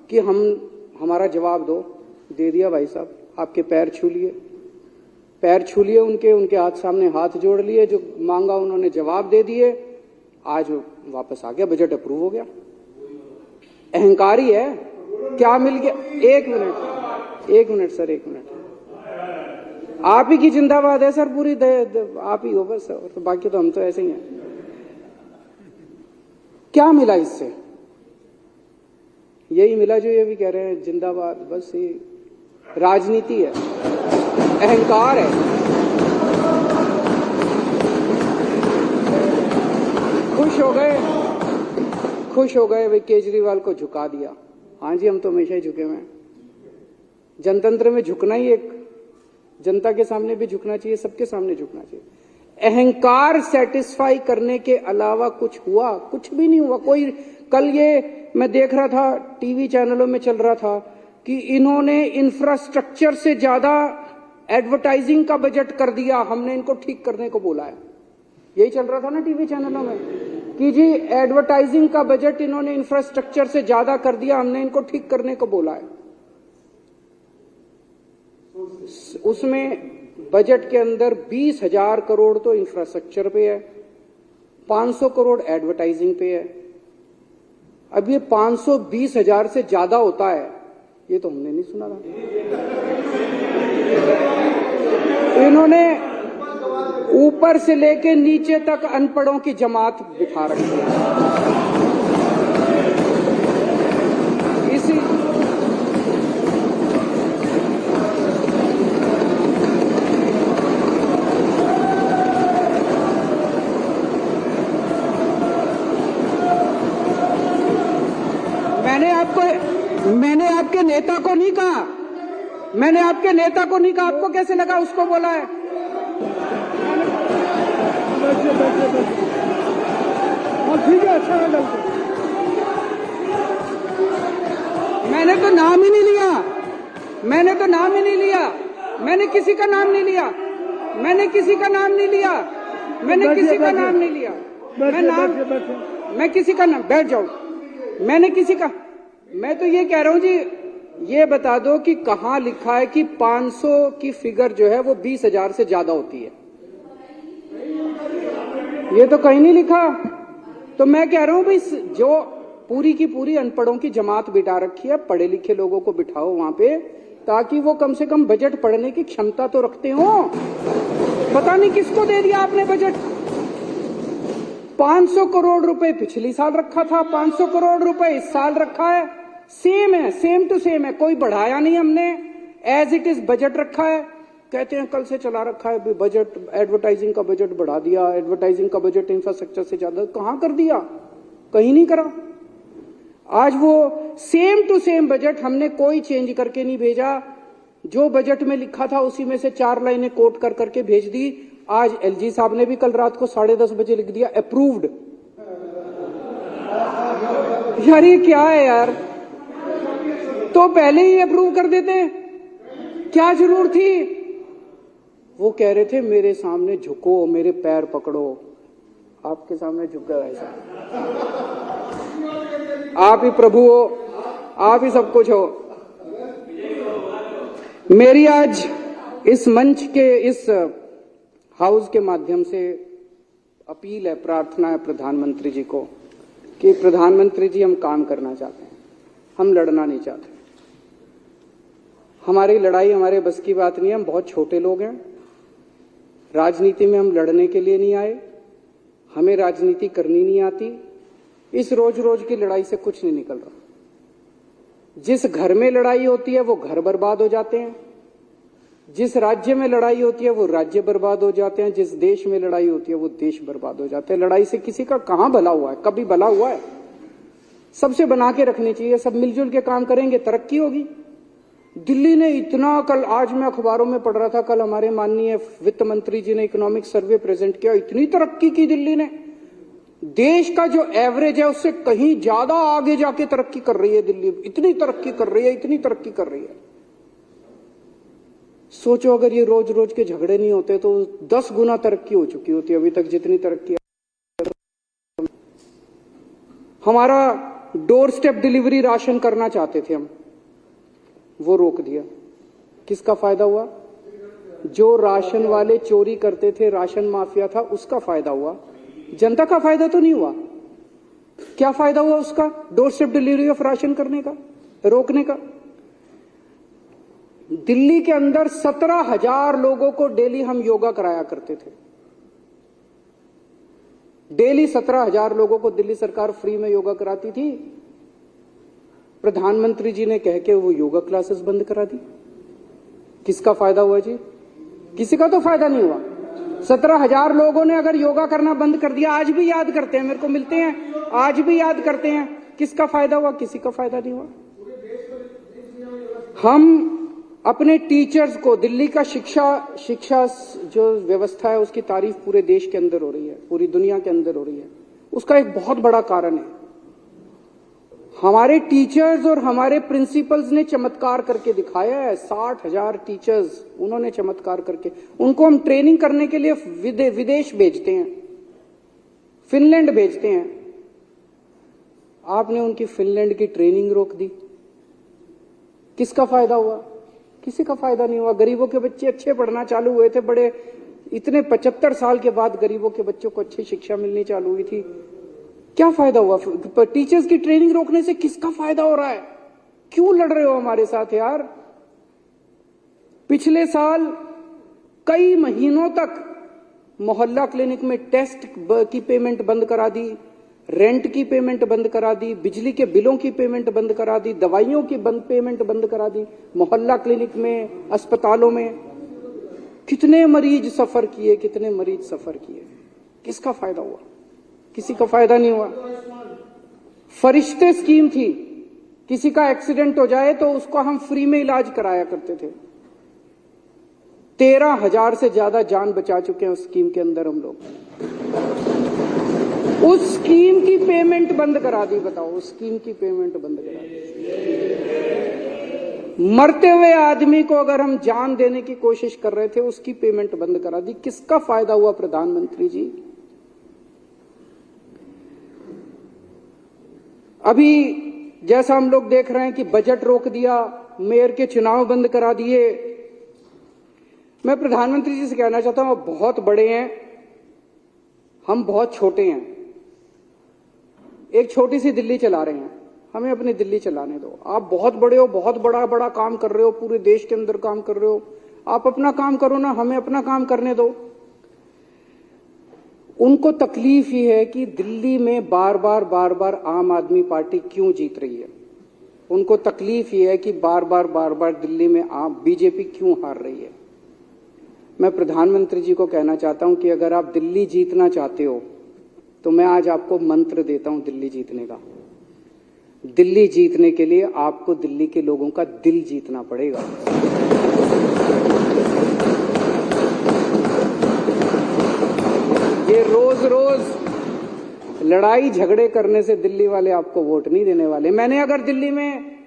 कि हमारा जवाब दो, दे दिया भाई साहब। आपके पैर छू लिए उनके हाथ सामने हाथ जोड़ लिए, जो मांगा उन्होंने जवाब दे दिए। आज वापस आ गया, बजट अप्रूव हो गया। अहंकारी है, क्या मिल गया? एक मिनट सर, एक मिनट। आप ही की जिंदाबाद है सर, पूरी आप ही हो बस, तो बाकी तो हम तो ऐसे ही हैं। क्या मिला इससे? यही मिला जो ये भी कह रहे हैं जिंदाबाद। बस ये राजनीति है, अहंकार है। खुश हो गए वे केजरीवाल को झुका दिया। हाँ जी, हम तो हमेशा ही झुके हुए हैं। जनतंत्र में झुकना ही एक, जनता के सामने भी झुकना चाहिए, सबके सामने झुकना चाहिए। अहंकार सेटिस्फाई करने के अलावा कुछ हुआ? कुछ भी नहीं हुआ। कोई कल ये मैं देख रहा था, टीवी चैनलों में चल रहा था कि इन्होंने इंफ्रास्ट्रक्चर से ज्यादा एडवर्टाइजिंग का बजट कर दिया, हमने इनको ठीक करने को बोला है। यही चल रहा था ना टीवी चैनलों में कि जी एडवर्टाइजिंग का बजट इन्होंने इंफ्रास्ट्रक्चर से ज्यादा कर दिया, हमने इनको ठीक करने को बोला है। उसमें बजट के अंदर 20,000 करोड़ तो इंफ्रास्ट्रक्चर पे है, 500 करोड़ एडवर्टाइजिंग पे है। अब ये 520,000 से ज्यादा होता है, ये तो हमने नहीं सुना था। इन्होंने ऊपर से लेके नीचे तक अनपढ़ों की जमात बिठा रखी है। इसी मैंने आपके नेता को नहीं कहा, मैंने आपके नेता को नहीं कहा, आपको कैसे लगा उसको बोला है? ठीक है, अच्छा है। मैंने तो नाम ही नहीं लिया, मैंने तो नाम ही नहीं लिया, मैंने किसी का नाम नहीं लिया, मैंने किसी का नाम नहीं लिया, मैंने किसी का नाम नहीं लिया। मैं किसी का नाम, बैठ जाओ, मैंने किसी का, मैं तो ये कह रहा हूं जी, ये बता दो कि कहां लिखा है कि 500 की फिगर जो है वो 20,000 से ज्यादा होती है? ये तो कहीं नहीं लिखा। तो मैं कह रहा हूं भाई, जो पूरी की पूरी अनपढ़ों की जमात बिठा रखी है, पढ़े लिखे लोगों को बिठाओ वहां पे, ताकि वो कम से कम बजट पढ़ने की क्षमता तो रखते हो। पता नहीं किसको दे दिया आपने बजट। 500 करोड़ रुपए पिछली साल रखा था, 500 करोड़ रुपए इस साल रखा है, सेम है, सेम टू सेम है, कोई बढ़ाया नहीं हमने, एज इट इज बजट रखा है। कहते हैं कल से चला रखा है बजट, एडवर्टाइजिंग का बजट बढ़ा दिया, एडवर्टाइजिंग का बजट इंफ्रास्ट्रक्चर से ज्यादा। कहां कर दिया? कहीं नहीं करा। आज वो सेम टू सेम बजट हमने कोई चेंज करके नहीं भेजा, जो बजट में लिखा था उसी में से 4 लाइनें कोट कर करके भेज दी। आज एलजी साहब ने भी कल रात को 10:30 बजे लिख दिया अप्रूव्ड। यार ये क्या है यार, तो पहले ही अप्रूव कर देते, क्या जरूरत थी? वो कह रहे थे मेरे सामने झुको, मेरे पैर पकड़ो। आपके सामने झुक गया ऐसा? आप ही प्रभु हो, आप ही सब कुछ हो। मेरी आज इस मंच के, इस हाउस के माध्यम से अपील है, प्रार्थना है प्रधानमंत्री जी को कि प्रधानमंत्री जी, हम काम करना चाहते हैं, हम लड़ना नहीं चाहते। हमारी लड़ाई हमारे बस की बात नहीं है, हम बहुत छोटे लोग हैं, राजनीति में हम लड़ने के लिए नहीं आए, हमें राजनीति करनी नहीं आती। इस रोज रोज की लड़ाई से कुछ नहीं निकल रहा। जिस घर में लड़ाई होती है वो घर बर्बाद हो जाते हैं, जिस राज्य में लड़ाई होती है वो राज्य बर्बाद हो जाते हैं, जिस देश में लड़ाई होती है वो देश बर्बाद हो जाते हैं। लड़ाई से किसी का कहां भला हुआ है? कभी भला हुआ है? सबसे बना के रखनी चाहिए, सब मिलजुल के काम करेंगे, तरक्की होगी। दिल्ली ने इतना, कल आज मैं अखबारों में पढ़ रहा था, कल हमारे माननीय वित्त मंत्री जी ने इकोनॉमिक सर्वे प्रेजेंट किया, इतनी तरक्की की दिल्ली ने, देश का जो एवरेज है उससे कहीं ज्यादा आगे जाके तरक्की कर रही है दिल्ली। इतनी तरक्की कर रही है, इतनी तरक्की कर रही है। सोचो अगर ये रोज रोज के झगड़े नहीं होते तो 10 गुना तरक्की हो चुकी होती अभी तक जितनी तरक्की है। हमारा डोर स्टेप डिलीवरी राशन करना चाहते थे हम, वो रोक दिया। किसका फायदा हुआ? जो राशन वाले चोरी करते थे, राशन माफिया था, उसका फायदा हुआ। जनता का फायदा तो नहीं हुआ। क्या फायदा हुआ उसका? Door step delivery of ration करने का, रोकने का। दिल्ली के अंदर 17,000 लोगों को डेली हम योगा कराया करते थे। डेली 17,000 लोगों को दिल्ली सरकार फ्री में योगा कराती थी। प्रधानमंत्री जी ने कह के वो योगा क्लासेस बंद करा दी। किसका फायदा हुआ जी? किसी का तो फायदा नहीं हुआ। 17,000 लोगों ने अगर योगा करना बंद कर दिया, आज भी याद करते हैं, मेरे को मिलते हैं, आज भी याद करते हैं। किसका फायदा हुआ? किसी का फायदा नहीं हुआ। हम अपने टीचर्स को, दिल्ली का शिक्षा जो व्यवस्था है उसकी तारीफ पूरे देश के अंदर हो रही है, पूरी दुनिया के अंदर हो रही है। उसका एक बहुत बड़ा कारण है, हमारे टीचर्स और हमारे प्रिंसिपल्स ने चमत्कार करके दिखाया है। 60,000 टीचर्स, उन्होंने चमत्कार करके, उनको हम ट्रेनिंग करने के लिए विदेश भेजते हैं, फिनलैंड भेजते हैं। आपने उनकी फिनलैंड की ट्रेनिंग रोक दी। किसका फायदा हुआ? किसी का फायदा नहीं हुआ। गरीबों के बच्चे अच्छे पढ़ना चालू हुए थे, बड़े इतने 75 साल के बाद गरीबों के बच्चों को अच्छी शिक्षा मिलनी चालू हुई थी। क्या फायदा हुआ? टीचर्स की ट्रेनिंग रोकने से किसका फायदा हो रहा है? क्यों लड़ रहे हो हमारे साथ यार? पिछले साल कई महीनों तक मोहल्ला क्लिनिक में टेस्ट की पेमेंट बंद करा दी, रेंट की पेमेंट बंद करा दी, बिजली के बिलों की पेमेंट बंद करा दी, दवाइयों की पेमेंट बंद करा दी। मोहल्ला क्लिनिक में, अस्पतालों में कितने मरीज सफर किए, कितने मरीज सफर किए। किसका फायदा हुआ? किसी का फायदा नहीं हुआ। फरिश्ते स्कीम थी, किसी का एक्सीडेंट हो जाए तो उसको हम फ्री में इलाज कराया करते थे। 13,000 से ज्यादा जान बचा चुके हैं उस स्कीम के अंदर हम लोग। उस स्कीम की पेमेंट बंद करा दी। बताओ, उस स्कीम की पेमेंट बंद करा दी। मरते हुए आदमी को अगर हम जान देने की कोशिश कर रहे थे, उसकी पेमेंट बंद करा दी। किसका फायदा हुआ प्रधानमंत्री जी? अभी जैसा हम लोग देख रहे हैं कि बजट रोक दिया, मेयर के चुनाव बंद करा दिए। मैं प्रधानमंत्री जी से कहना चाहता हूं, आप बहुत बड़े हैं, हम बहुत छोटे हैं। एक छोटी सी दिल्ली चला रहे हैं, हमें अपनी दिल्ली चलाने दो। आप बहुत बड़े हो, बहुत बड़ा काम कर रहे हो, पूरे देश के अंदर काम कर रहे हो। आप अपना काम करो ना, हमें अपना काम करने दो। उनको तकलीफ ही है कि दिल्ली में बार बार आम आदमी पार्टी क्यों जीत रही है। उनको तकलीफ ही है कि बार बार दिल्ली में बीजेपी क्यों हार रही है। मैं प्रधानमंत्री जी को कहना चाहता हूं कि अगर आप दिल्ली जीतना चाहते हो तो मैं आज आपको मंत्र देता हूं दिल्ली जीतने का। दिल्ली जीतने के लिए आपको दिल्ली के लोगों का दिल जीतना पड़ेगा। ये रोज लड़ाई झगड़े करने से दिल्ली वाले आपको वोट नहीं देने वाले। मैंने अगर दिल्ली में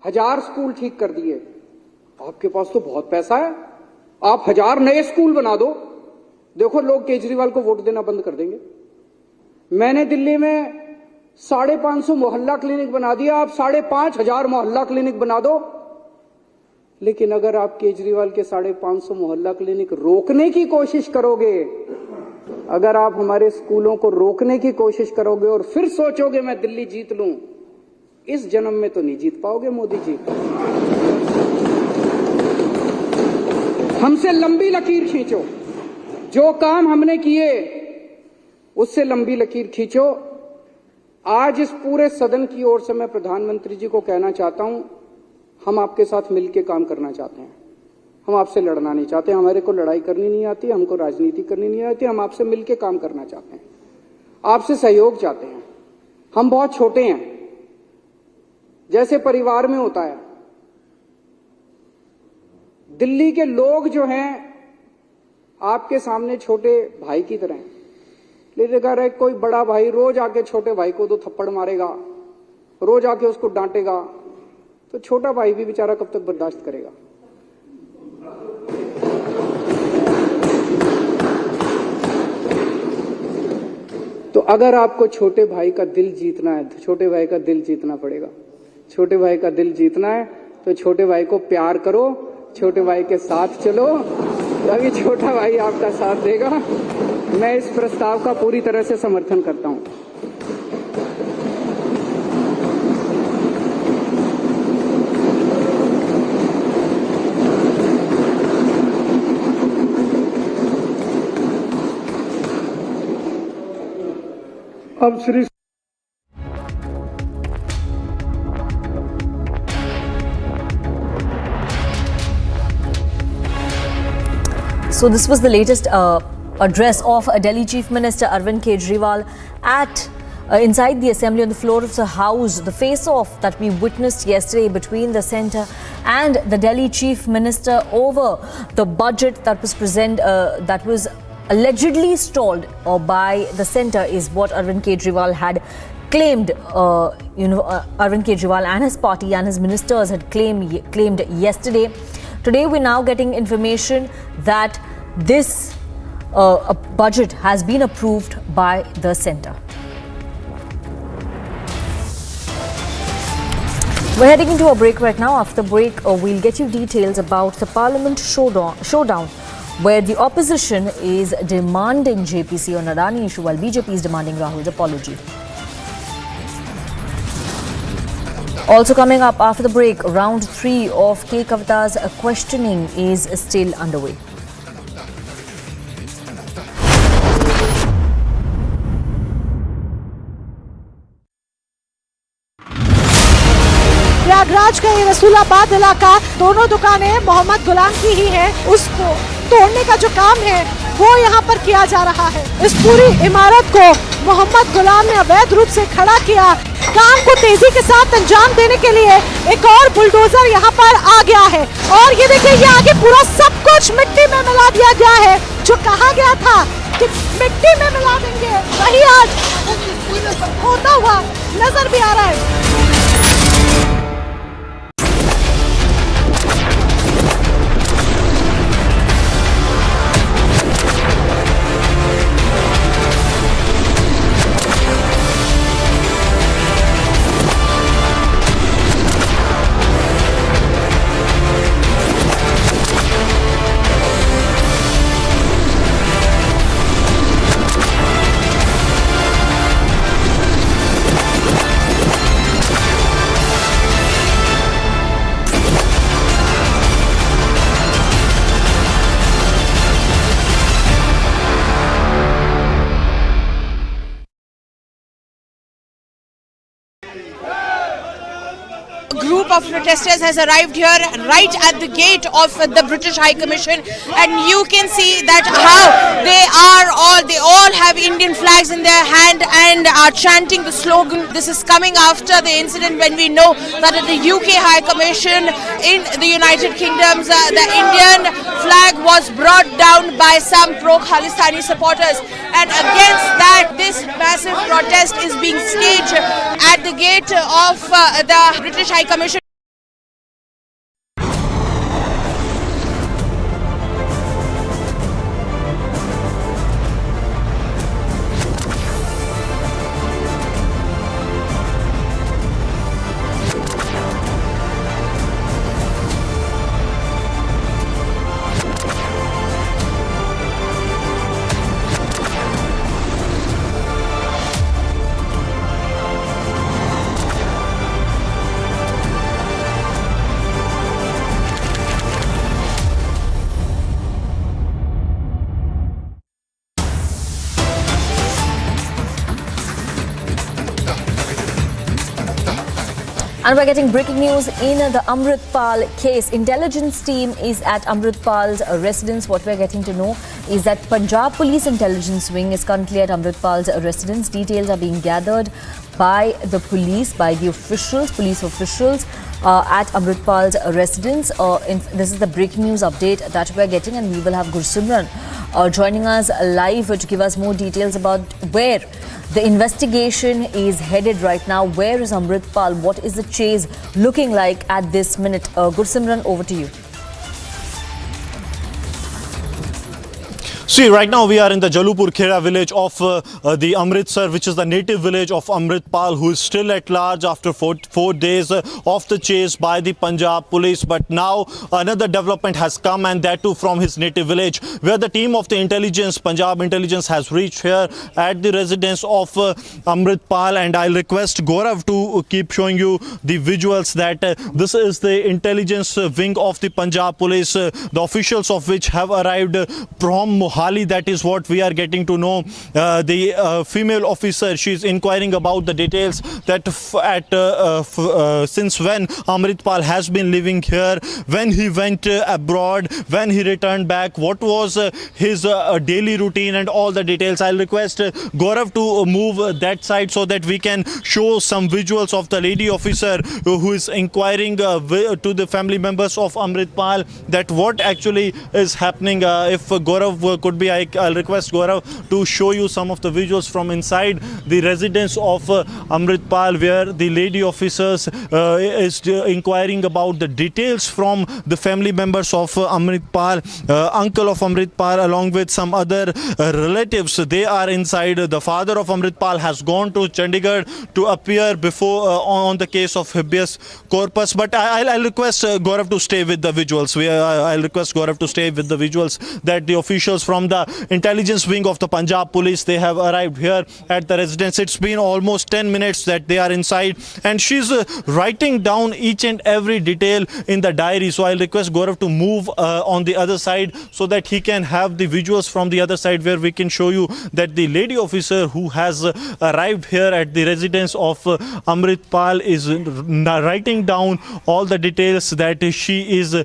1000 स्कूल ठीक कर दिए, आपके पास तो बहुत पैसा है, आप 1000 नए स्कूल बना दो, देखो लोग केजरीवाल को वोट देना बंद कर देंगे। मैंने दिल्ली में 550 मोहल्ला क्लिनिक बना दिया, आप 5,500 मोहल्ला क्लिनिक बना दो। लेकिन अगर आप केजरीवाल के 550 मोहल्ला क्लिनिक रोकने की कोशिश करोगे, अगर आप हमारे स्कूलों को रोकने की कोशिश करोगे और फिर सोचोगे मैं दिल्ली जीत लूं, इस जन्म में तो नहीं जीत पाओगे मोदी जी। हमसे लंबी लकीर खींचो, जो काम हमने किए उससे लंबी लकीर खींचो। आज इस पूरे सदन की ओर से मैं प्रधानमंत्री जी को कहना चाहता हूं, हम आपके साथ मिलकर काम करना चाहते हैं। हम आपसे लड़ना नहीं चाहते, हमारे को लड़ाई करनी नहीं आती, हमको राजनीति करनी नहीं आती। हम आपसे मिलकर काम करना चाहते हैं, आपसे सहयोग चाहते हैं। हम बहुत छोटे हैं, जैसे परिवार में होता है। दिल्ली के लोग जो हैं आपके सामने छोटे भाई की तरह हैं। लेकिन अगर कोई बड़ा भाई रोज आके छोटे भाई को 2 थप्पड़ मारेगा, रोज आके उसको डांटेगा, तो छोटा भाई भी बेचारा कब तक बर्दाश्त करेगा। तो अगर आपको छोटे भाई का दिल जीतना है तो छोटे भाई का दिल जीतना पड़ेगा। छोटे भाई का दिल जीतना है तो छोटे भाई को प्यार करो, छोटे भाई के साथ चलो, तभी छोटा भाई आपका साथ देगा। मैं इस प्रस्ताव का पूरी तरह से समर्थन करता हूं। अब Shri So this was the latest address of Delhi Chief Minister Arvind Kejriwal at inside the assembly on the floor of the House. The face-off that we witnessed yesterday between the centre and the Delhi Chief Minister over the budget that was allegedly stalled by the centre is what Arvind Kejriwal had claimed. Arvind Kejriwal and his party and his ministers had claimed yesterday. Today we're now getting information that this budget has been approved by the centre. We're heading into a break right now. After the break, we'll get you details about the Parliament showdown where the opposition is demanding JPC on Adani issue while BJP is demanding Rahul's apology. Also coming up after the break, round 3 of K. Kavita's questioning is still underway. Prayagraj का ये रसूलाबाद इलाका, दोनों दुकानें मोहम्मद गुलाम की ही हैं। उसको तोड़ने का जो काम है वो यहाँ पर किया जा रहा है। इस पूरी इमारत को मोहम्मद गुलाम ने अवैध रूप से खड़ा किया। काम को तेजी के साथ अंजाम देने के लिए एक और बुलडोजर यहाँ पर आ गया है और ये देखिए, ये आगे पूरा सब कुछ मिट्टी में मिला दिया गया है। जो कहा गया था कि मिट्टी में मिला देंगे, वही आज होता हुआ नजर भी आ रहा है। Group of protesters has arrived here right at the gate of the British High Commission, and you can see that how they all have Indian flags in their hand and are chanting the slogan. This is coming after the incident when we know that at the UK High Commission in the United Kingdom, the Indian flag was brought down by some pro-Khalistani supporters, and against that this massive protest is being staged at the gate of the British High Commission. And we're getting breaking news in the Amritpal case. Intelligence team is at Amritpal's residence. What we're getting to know is that Punjab Police Intelligence Wing is currently at Amritpal's residence. Details are being gathered by the police, by the officials, police officials at Amritpal's residence. This is the breaking news update that we're getting, and we will have Gursimran joining us live to give us more details about where the investigation is headed right now. Where is Amritpal? What is the chase looking like at this minute? Gursimran, over to you. See, right now we are in the Jalupur Khera village of the Amritsar, which is the native village of Amritpal, who is still at large after four days of the chase by the Punjab Police. But now another development has come, and that too from his native village, where the team of the intelligence, Punjab intelligence, has reached here at the residence of Amritpal. And I'll request Gaurav to keep showing you the visuals that this is the intelligence wing of the Punjab Police, the officials of which have arrived from Mohali. That is what we are getting to know. The female officer, she is inquiring about the details that since when Amritpal has been living here, when he went abroad, when he returned back, what was his daily routine, and all the details. I'll request Gaurav to move that side so that we can show some visuals of the lady officer who is inquiring to the family members of Amritpal that what actually is happening. If Gaurav could be, I'll request Gaurav to show you some of the visuals from inside the residence of Amritpal, where the lady officers is inquiring about the details from the family members of Amritpal, uncle of Amritpal, along with some other relatives. They are inside. The father of Amritpal has gone to Chandigarh to appear before on the case of habeas corpus. But I'll request Gaurav to stay with the visuals. I'll request Gaurav to stay with the visuals that the officials from the intelligence wing of the Punjab Police, they have arrived here at the residence. It's been almost 10 minutes that they are inside, and she's writing down each and every detail in the diary. So I'll request Gaurav to move on the other side so that he can have the visuals from the other side, where we can show you that the lady officer who has arrived here at the residence of Amritpal is writing down all the details that she is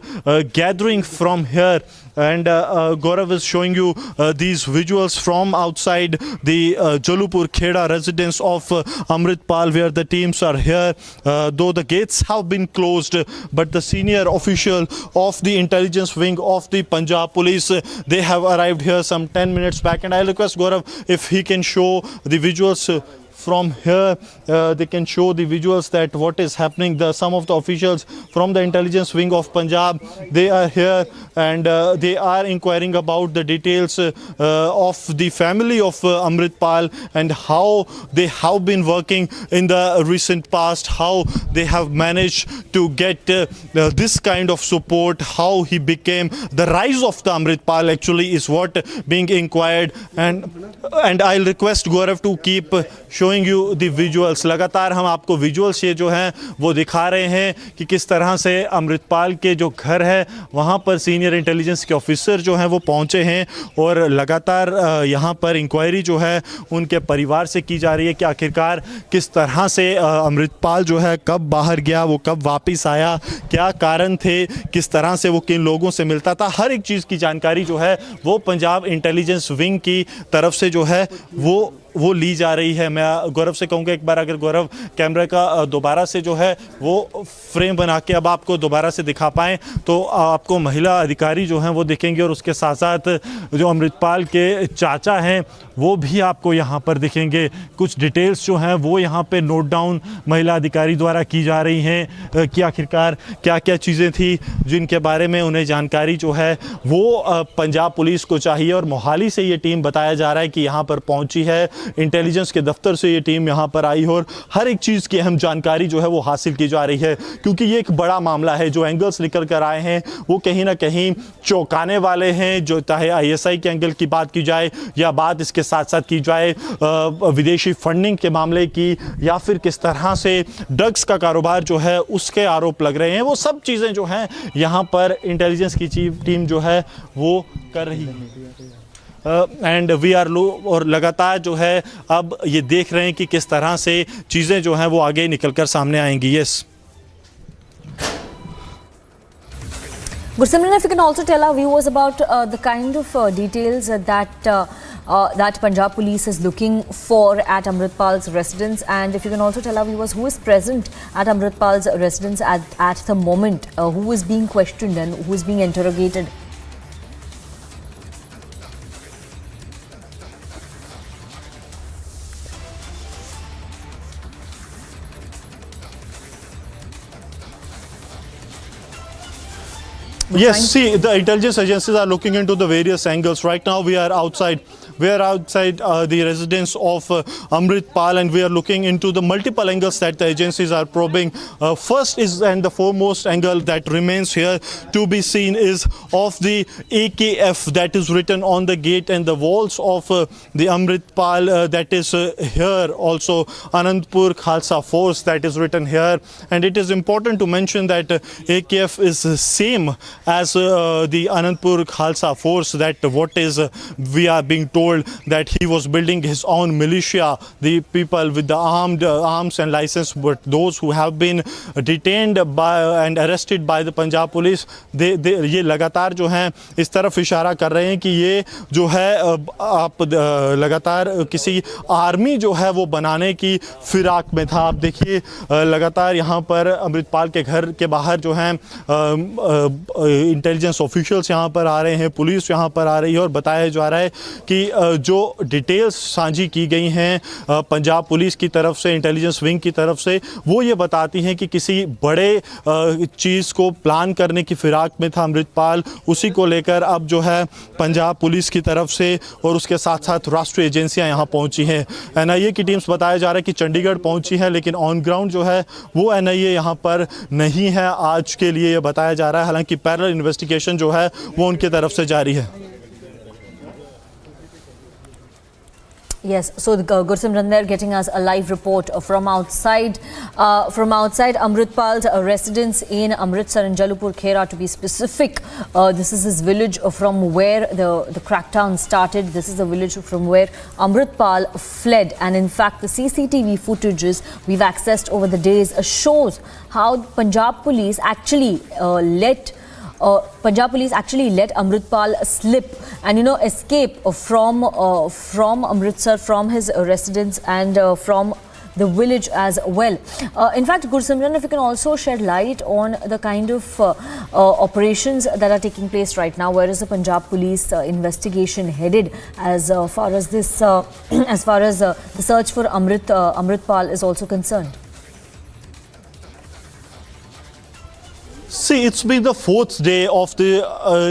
gathering from here. And Gaurav is showing you these visuals from outside the Jalupur Kheda residence of Amritpal, where the teams are here. Though the gates have been closed, but the senior official of the intelligence wing of the Punjab Police, they have arrived here some 10 minutes back. And I'll request Gaurav if he can show the visuals from here. They can show the visuals that what is happening. Some of the officials from the intelligence wing of Punjab, they are here, and they are inquiring about the details of the family of Amritpal and how they have been working in the recent past, how they have managed to get this kind of support, how he became the rise of the Amritpal actually is what being inquired. And I'll request Gaurav to keep showing you the visuals. लगातार हम आपको visuals ये जो हैं वो दिखा रहे हैं कि किस तरह से अमृतपाल के जो घर है वहाँ पर सीनियर इंटेलिजेंस के ऑफिसर जो हैं वो पहुँचे हैं, और लगातार यहाँ पर इंक्वायरी जो है उनके परिवार से की जा रही है कि आखिरकार किस तरह से अमृतपाल जो है कब बाहर गया, वो कब वापस आया, क्या कारण थे, किस तरह से वो किन लोगों से मिलता था। हर एक चीज़ की जानकारी जो है वो पंजाब इंटेलिजेंस विंग की तरफ से जो है वो ली जा रही है। मैं गौरव से कहूँगा एक बार अगर गौरव कैमरे का दोबारा से जो है वो फ्रेम बना के अब आपको दोबारा से दिखा पाएँ तो आपको महिला अधिकारी जो हैं वो दिखेंगे, और उसके साथ साथ जो अमृतपाल के चाचा हैं वो भी आपको यहाँ पर दिखेंगे। कुछ डिटेल्स जो हैं वो यहाँ पे नोट डाउन महिला अधिकारी द्वारा की जा रही हैं कि आखिरकार क्या क्या चीज़ें थी जिनके बारे में उन्हें जानकारी जो है वो पंजाब पुलिस को चाहिए। और मोहाली से ये टीम बताया जा रहा है कि यहाँ पर पहुँची है, इंटेलिजेंस के दफ्तर से ये टीम यहाँ पर आई और हर एक चीज़ की अहम जानकारी जो है वो हासिल की जा रही है, क्योंकि ये एक बड़ा मामला है। जो एंगल्स निकल कर आए हैं वो कहीं ना कहीं चौंकाने वाले हैं, जो चाहे ISI के एंगल की बात की जाए या बात इसके साथ साथ की जाए विदेशी फंडिंग के मामले की, या फिर किस तरह से ड्रग्स का कारोबार जो है उसके आरोप लग रहे हैं, वो सब चीज़ें जो हैं यहाँ पर इंटेलिजेंस की टीम जो है वो कर रही है। एंड वी आर लो, और लगातार जो है अब ये देख रहे हैं कि किस तरह से चीज़ें जो हैं वो आगे निकल कर सामने आएंगी। Yes Gursimran, if you can also tell our viewers about the kind of details that Punjab Police is looking for at Amritpal's residence, and if you can also tell our viewers who is present at Amritpal's residence at the moment, who is being questioned and who is being interrogated. Yes, see, the intelligence agencies are looking into the various angles. Right now, we are outside the residence of Amritpal, and we are looking into the multiple angles that the agencies are probing. First is, and the foremost angle that remains here to be seen, is of the AKF that is written on the gate and the walls of the Amritpal, that is here. Also, Anandpur Khalsa Force, that is written here. And it is important to mention that AKF is the same as the Anandpur Khalsa Force, that what is we are being told that he was building his own militia, the people with the arms and license, but those who have been detained by and arrested by the Punjab Police, ये लगातार जो हैं इस तरफ इशारा कर रहे हैं कि ये जो है आप लगातार किसी आर्मी जो है वो बनाने की फिराक में था। आप देखिए लगातार यहाँ पर अमृतपाल के घर के बाहर जो हैं इंटेलिजेंस ऑफिशियल्स यहाँ पर आ रहे हैं, पुलिस यहाँ पर आ रही है, और बताया जा रहा है कि जो डिटेल्स साझी की गई हैं पंजाब पुलिस की तरफ से, इंटेलिजेंस विंग की तरफ से, वो ये बताती हैं कि किसी बड़े चीज़ को प्लान करने की फिराक में था अमृतपाल। उसी को लेकर अब जो है पंजाब पुलिस की तरफ से और उसके साथ साथ राष्ट्रीय एजेंसियां यहाँ पहुँची हैं। NIA की टीम्स बताया जा रहा है कि चंडीगढ़ पहुँची है, लेकिन ऑन ग्राउंड जो है वो NIA यहाँ पर नहीं है आज के लिए, ये बताया जा रहा है। हालांकि पैरेलल इन्वेस्टिगेशन जो है वो उनकी तरफ से जारी है। Yes, so Gursimran there getting us a live report from outside Amritpal's residence in Amritsar and Jalupur Khera, to be specific. This is his village from where the crackdown started. This is the village from where Amritpal fled, and in fact the CCTV footages we've accessed over the days shows how Punjab Police actually let Amritpal slip and escape from Amritsar, from his residence and from the village as well. In fact, Gursimran, if you can also shed light on the kind of operations that are taking place right now, where is the Punjab Police investigation headed as far as the search for Amritpal is also concerned? See, it's been the fourth day of the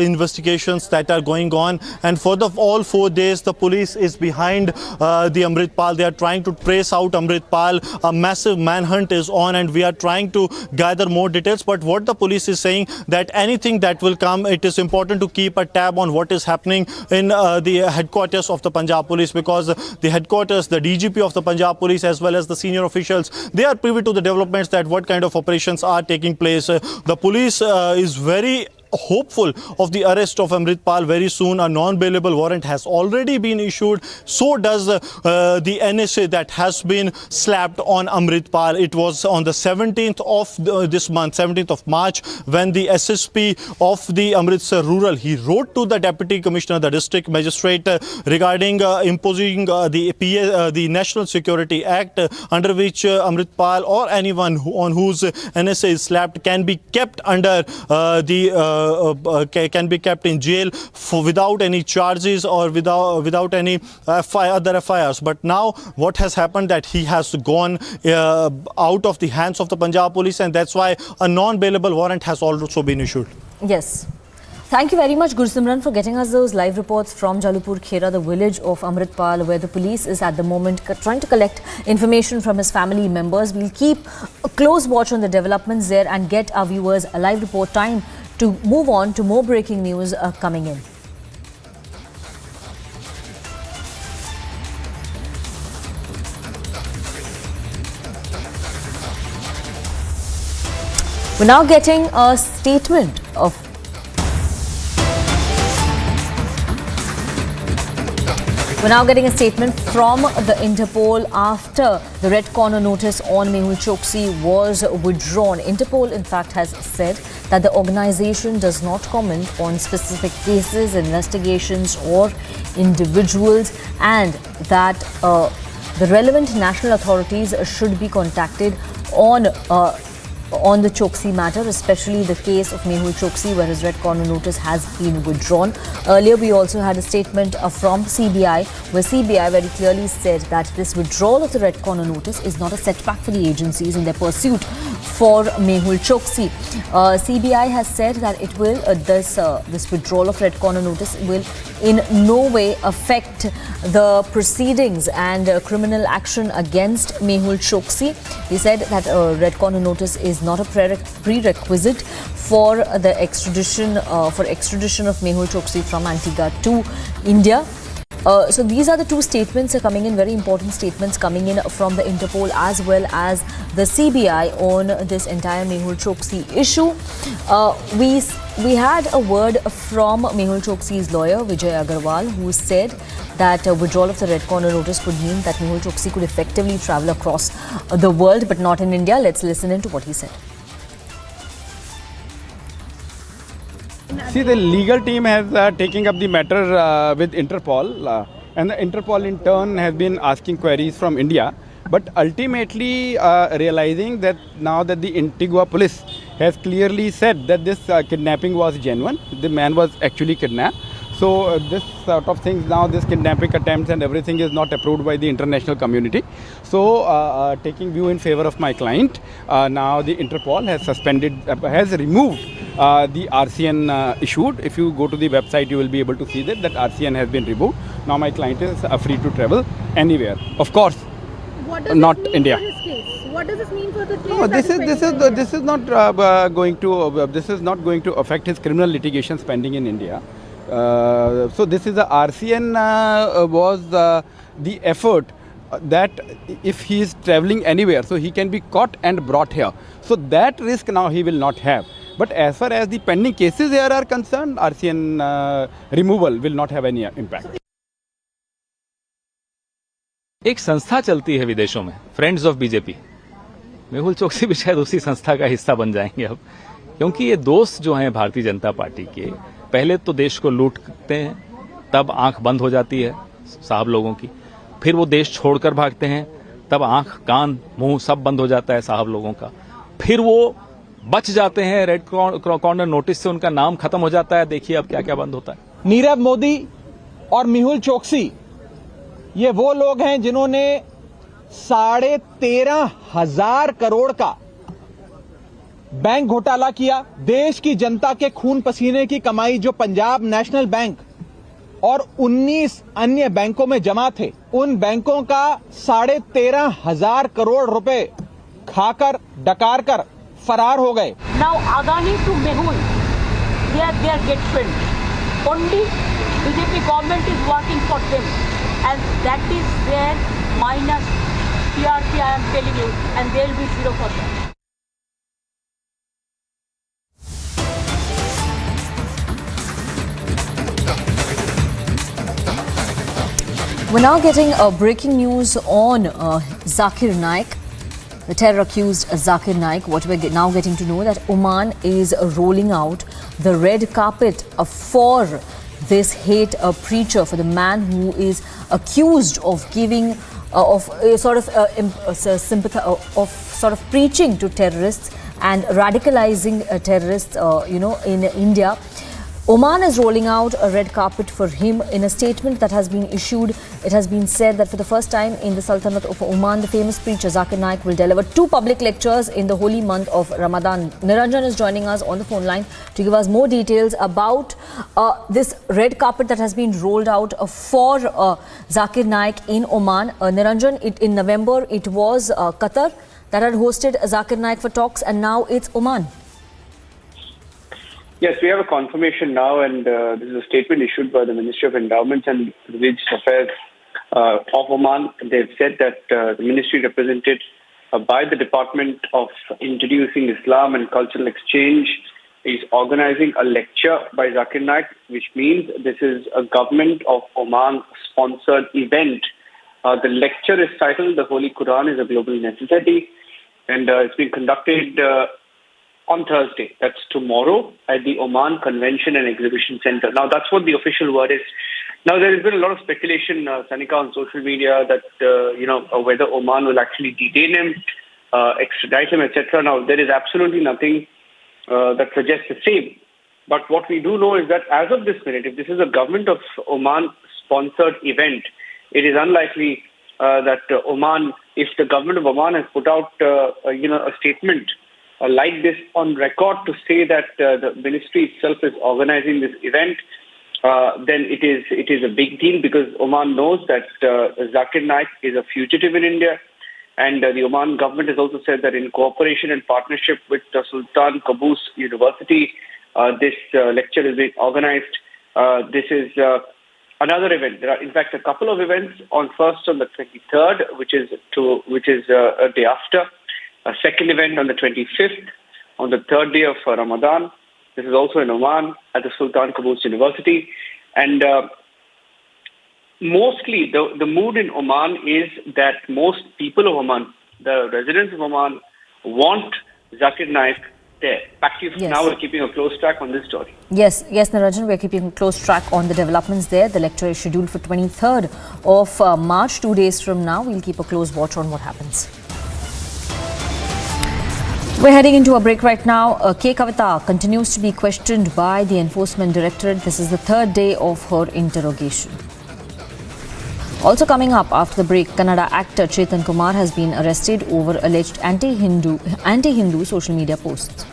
investigations that are going on, and for all 4 days the police is behind the Amritpal. They are trying to trace out Amritpal. A massive manhunt is on, and we are trying to gather more details. But what the police is saying, that anything that will come, it is important to keep a tab on what is happening in the headquarters of the Punjab Police, because the headquarters, the DGP of the Punjab Police, as well as the senior officials, they are privy to the developments, that what kind of operations are taking place. The police is very hopeful of the arrest of Amritpal very soon. A non-bailable warrant has already been issued. So does the NSA that has been slapped on Amritpal. It was on the 17th of this month, 17th of March, when the SSP of the Amritsar Rural, he wrote to the Deputy Commissioner, the District Magistrate, regarding imposing the National Security Act, under which Amritpal or anyone on whose NSA is slapped can be kept under can be kept in jail without any charges or without any other FIRs. But now what has happened, that he has gone out of the hands of the Punjab Police, and that's why a non-bailable warrant has also been issued. Yes. Thank you very much, Gursimran, for getting us those live reports from Jalupur Khera, the village of Amritpal, where the police is at the moment trying to collect information from his family members. We'll keep a close watch on the developments there and get our viewers a live report. Time to move on to more breaking news coming in. We're now getting a statement of We're now getting a statement from the Interpol after the red corner notice on Mehul Choksi was withdrawn. Interpol, in fact, has said that the organization does not comment on specific cases, investigations or individuals, and that the relevant national authorities should be contacted on the Choksi matter, especially the case of Mehul Choksi, where his red corner notice has been withdrawn. Earlier, we also had a statement from CBI, where CBI very clearly said that this withdrawal of the red corner notice is not a setback for the agencies in their pursuit for Mehul Choksi. CBI has said that it will this withdrawal of red corner notice will in no way affect the proceedings and criminal action against Mehul Choksi. They said that red corner notice is not a prerequisite for the extradition of Mehul Choksi from Antigua to India. So these are the two statements coming in, very important statements coming in from the Interpol as well as the CBI on this entire Mehul Choksi issue. We had a word from Mehul Choksi's lawyer, Vijay Agarwal, who said that withdrawal of the red corner notice would mean that Mehul Choksi could effectively travel across the world, but not in India. Let's listen in to what he said. See, the legal team has taken up the matter with Interpol, and the Interpol in turn has been asking queries from India, but ultimately realizing that now that the Antigua police has clearly said that this kidnapping was genuine, the man was actually kidnapped. So this sort of things now, this kidnapping attempts and everything is not approved by the international community. So taking view in favor of my client, now the Interpol has removed the RCN issued. If you go to the website, you will be able to see that RCN has been removed. Now my client is free to travel anywhere. Of course, not India. What does this mean for the case? No, this is not going to affect his criminal litigation pending in India. So this is the RCN was the effort that if he is traveling anywhere, so he can be caught and brought here. So that risk now he will not have. But as far as the pending cases there are concerned, RCN removal will not have any impact. एक संस्था चलती है विदेशों में, friends of BJP. Mehul Choksi भी शायद उसी संस्था का हिस्सा बन जाएंगे अब, क्योंकि ये दोस्त जो हैं भारतीय जनता पार्टी के, पहले तो देश को लूटते हैं, तब आंख बंद हो जाती है साहब लोगों की, फिर वो देश छोड़कर भागते हैं, तब आंख कान मुंह सब बंद हो जाता है साहब लोगों का, फिर वो बच जाते हैं, रेड कॉर्नर नोटिस से उनका नाम खत्म हो जाता है। देखिए अब क्या क्या बंद होता है। नीरव मोदी और मेहुल चोकसी ये वो लोग हैं जिन्होंने 13,500 करोड़ का बैंक घोटाला किया। देश की जनता के खून पसीने की कमाई जो पंजाब नेशनल बैंक और 19 अन्य बैंकों में जमा थे, उन बैंकों का 13,500 करोड़ रुपए खाकर डकार कर फरार हो गए। Now Adani to Mehul, they are get friends. Only BJP government is working for them, and that is their minus PRP. I am telling you, and there will be zero for them. We're now getting breaking news on Zakir Naik, the terror accused Zakir Naik. What we're now getting to know that Oman is rolling out the red carpet for this hate preacher, for the man who is accused of giving of preaching to terrorists and radicalizing terrorists, in India. Oman is rolling out a red carpet for him. In a statement that has been issued, it has been said that for the first time in the Sultanate of Oman, the famous preacher Zakir Naik will deliver 2 public lectures in the holy month of Ramadan. Niranjan is joining us on the phone line to give us more details about this red carpet that has been rolled out for Zakir Naik in Oman. Niranjan, in November, it was Qatar that had hosted Zakir Naik for talks, and now it's Oman. Yes, we have a confirmation now, and this is a statement issued by the Ministry of Endowments and Religious Affairs of Oman. They've said that the ministry, represented by the Department of Introducing Islam and Cultural Exchange, is organizing a lecture by Zakir Naik, which means this is a government of Oman sponsored event. The lecture is titled "The Holy Quran is a Global Necessity," and it's being conducted on Thursday. That's tomorrow at the Oman Convention and Exhibition Center. Now, that's what the official word is. Now, there has been a lot of speculation, Sanika, on social media that, whether Oman will actually detain him, extradite him, etc. Now, there is absolutely nothing that suggests the same. But what we do know is that as of this minute, if this is a government of Oman-sponsored event, it is unlikely that Oman, if the government of Oman has put out, a statement like this on record to say that the ministry itself is organizing this event, then it is a big deal, because Oman knows that Zakir Naik is a fugitive in India, and the Oman government has also said that in cooperation and partnership with Sultan Qaboos University, this lecture is being organized. This is another event. There are, in fact, a couple of events. First on the 23rd, which is a day after. A second event on the 25th, on the third day of Ramadan. This is also in Oman at the Sultan Qaboos University. And mostly the mood in Oman is that most people of Oman, the residents of Oman, want Zakir Naik there. Back to you. Yes. Now we're keeping a close track on this story. Yes, Niranjan, we're keeping a close track on the developments there. The lecture is scheduled for 23rd of March, 2 days from now. We'll keep a close watch on what happens. We're heading into a break right now. K. Kavita continues to be questioned by the Enforcement Directorate. This is the third day of her interrogation. Also coming up after the break, Kannada actor Chetan Kumar has been arrested over alleged anti-Hindu social media posts.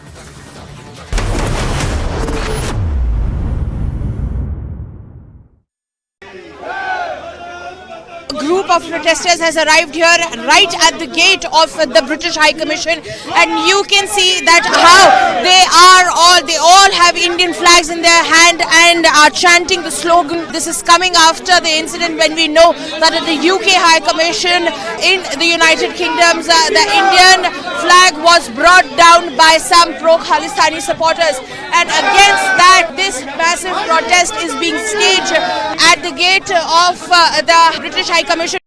Group of protesters has arrived here right at the gate of the British High Commission, and you can see that how they all have Indian flags in their hand and are chanting the slogan. This is coming after the incident when we know that at the UK High Commission in the United Kingdom, the Indian flag was brought down by some pro-Khalistani supporters, and against that this massive protest is being staged at the gate of the British High Commission.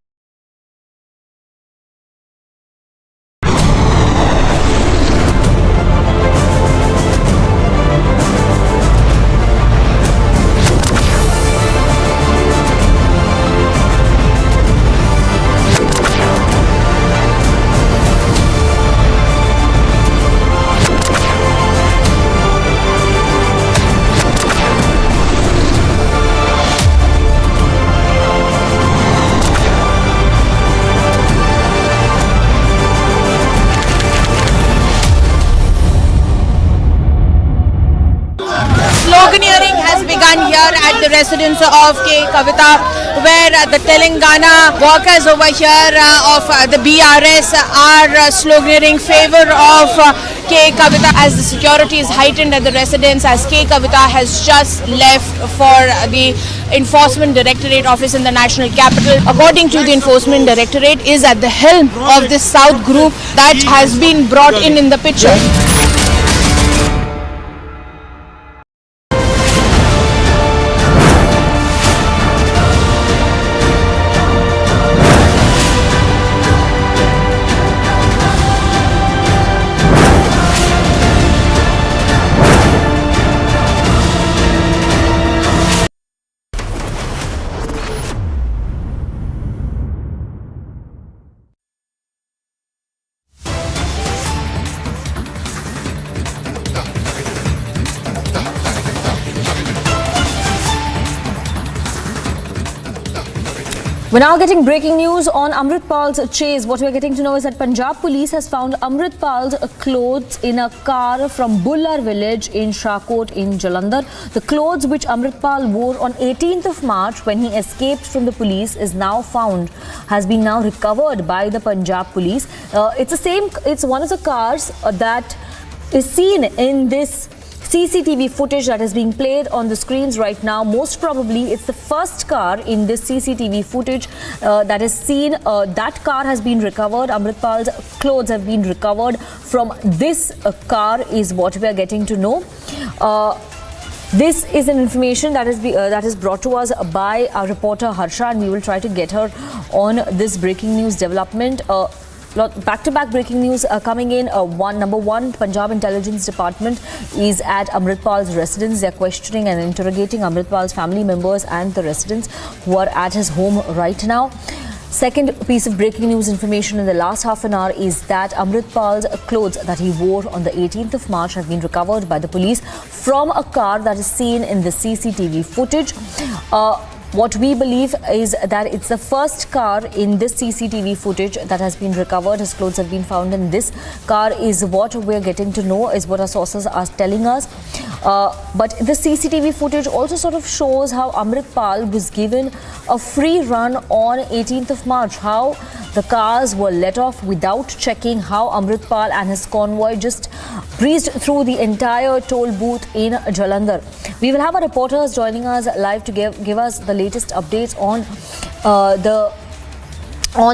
Sloganeering has begun here at the residence of K. Kavita, where the Telangana workers over here of the BRS are sloganeering favor of K. Kavita as the security is heightened at the residence, as K. Kavita has just left for the Enforcement Directorate office in the national capital. According to the Enforcement Directorate, is at the helm of this South group that has been brought in the picture. We're now getting breaking news on Amritpal's chase. What we're getting to know is that Punjab Police has found Amritpal's clothes in a car from Bullar village in Shahkot in Jalandhar. The clothes which Amritpal wore on 18th of March when he escaped from the police is now found, has been now recovered by the Punjab Police. It's one of the cars that is seen in this CCTV footage that is being played on the screens right now. Most probably it's the first car in this CCTV footage that is seen. That car has been recovered. Amritpal's clothes have been recovered from this car is what we are getting to know. This is an information that is brought to us by our reporter Harsha, and we will try to get her on this breaking news development. Back-to-back breaking news coming in. Number one, Punjab Intelligence Department is at Amritpal's residence. They are questioning and interrogating Amritpal's family members and the residents who are at his home right now. Second piece of breaking news information in the last half an hour is that Amritpal's clothes that he wore on the 18th of March have been recovered by the police from a car that is seen in the CCTV footage. What we believe is that it's the first car in this CCTV footage that has been recovered. His clothes have been found in this car is what we're getting to know, is what our sources are telling us. But the CCTV footage also sort of shows how Amritpal was given a free run on 18th of March, how the cars were let off without checking, how Amritpal and his convoy just breezed through the entire toll booth in Jalandhar. We will have our reporters joining us live to give us the latest updates on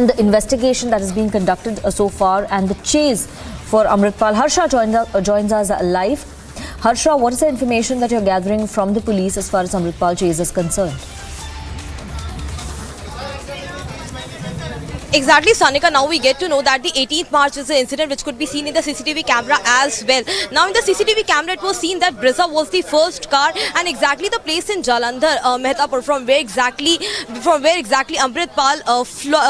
the investigation that is being conducted so far and the chase for Amritpal. Harsha joins us live. Harsha, what is the information that you're gathering from the police as far as Amritpal chase is concerned? Exactly, Sanika. Now we get to know that the 18th March is an incident which could be seen in the CCTV camera as well. Now in the CCTV camera it was seen that Brezza was the first car, and exactly the place in Jalandhar, Mehtapur, from where exactly Amritpal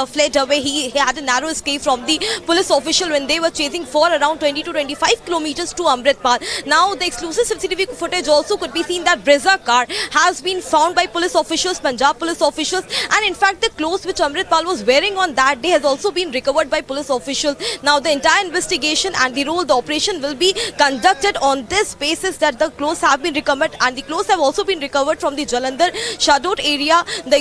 fled away. He had a narrow escape from the police official when they were chasing for around 20 to 25 kilometers to Amritpal. Now the exclusive CCTV footage also could be seen that Brezza car has been found by police officials, Punjab police officials, and in fact the clothes which Amritpal was wearing on that day has also been recovered by police officials. Now the entire investigation and the operation will be conducted on this basis that the clothes have been recovered, and the clothes have also been recovered from the Jalandhar Shadot area. The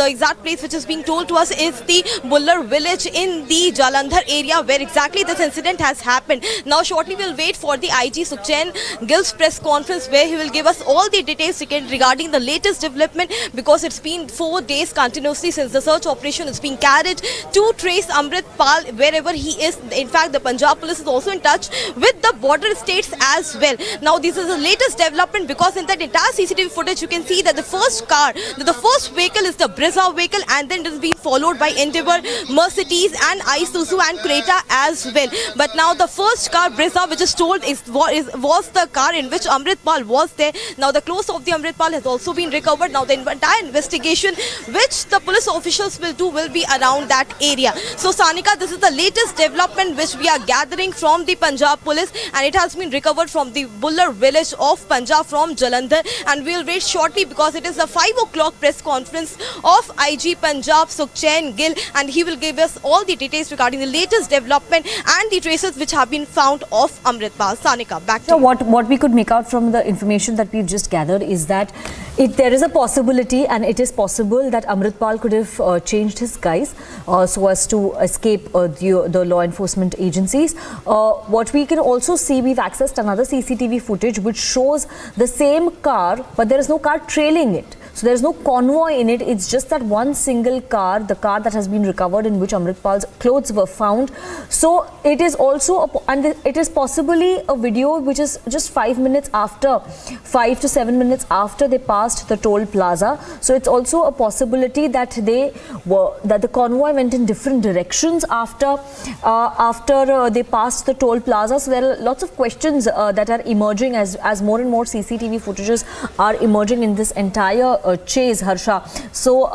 exact place which is being told to us is the Buller village in the Jalandhar area where exactly this incident has happened. Now shortly we'll wait for the IG Sukhchand Gill's press conference where he will give us all the details regarding the latest development, because it's been 4 days continuously since the search operation is being carried to trace Amritpal wherever he is. In fact, the Punjab Police is also in touch with the border states as well. Now, this is the latest development, because in that entire CCTV footage, you can see that the first vehicle is the Brezza vehicle, and then it is being followed by Endeavour, Mercedes, and Isuzu and Creta as well. But now, the first car, Brezza, which is told was the car in which Amritpal was there. Now, the clothes of the Amritpal has also been recovered. Now, the entire investigation which the police officials will do will be around that area. So Sanika, this is the latest development which we are gathering from the Punjab Police, and it has been recovered from the Buller village of Punjab from Jalandhar, and we will wait shortly because it is a 5 o'clock press conference of IG Punjab Sukhchand Gill, and he will give us all the details regarding the latest development and the traces which have been found of Amritpal. Sanika, back to you. What we could make out from the information that we've just gathered is that there is a possibility, and it is possible that Amritpal could have changed his guise so as to escape the law enforcement agencies. What we can also see, we've accessed another CCTV footage which shows the same car, but there is no car trailing it. So there is no convoy in it. It's just that one single car, the car that has been recovered in which Amritpal's clothes were found. So it is also, it is possibly a video which is just 5 to 7 minutes after they passed the toll plaza. So it's also a possibility that the convoy went in different directions after they passed the toll plaza. So there are lots of questions that are emerging as more and more CCTV footages are emerging in this entire chase, Harsha. So,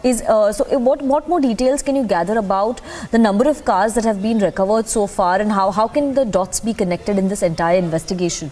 what more details can you gather about the number of cars that have been recovered so far, and how can the dots be connected in this entire investigation?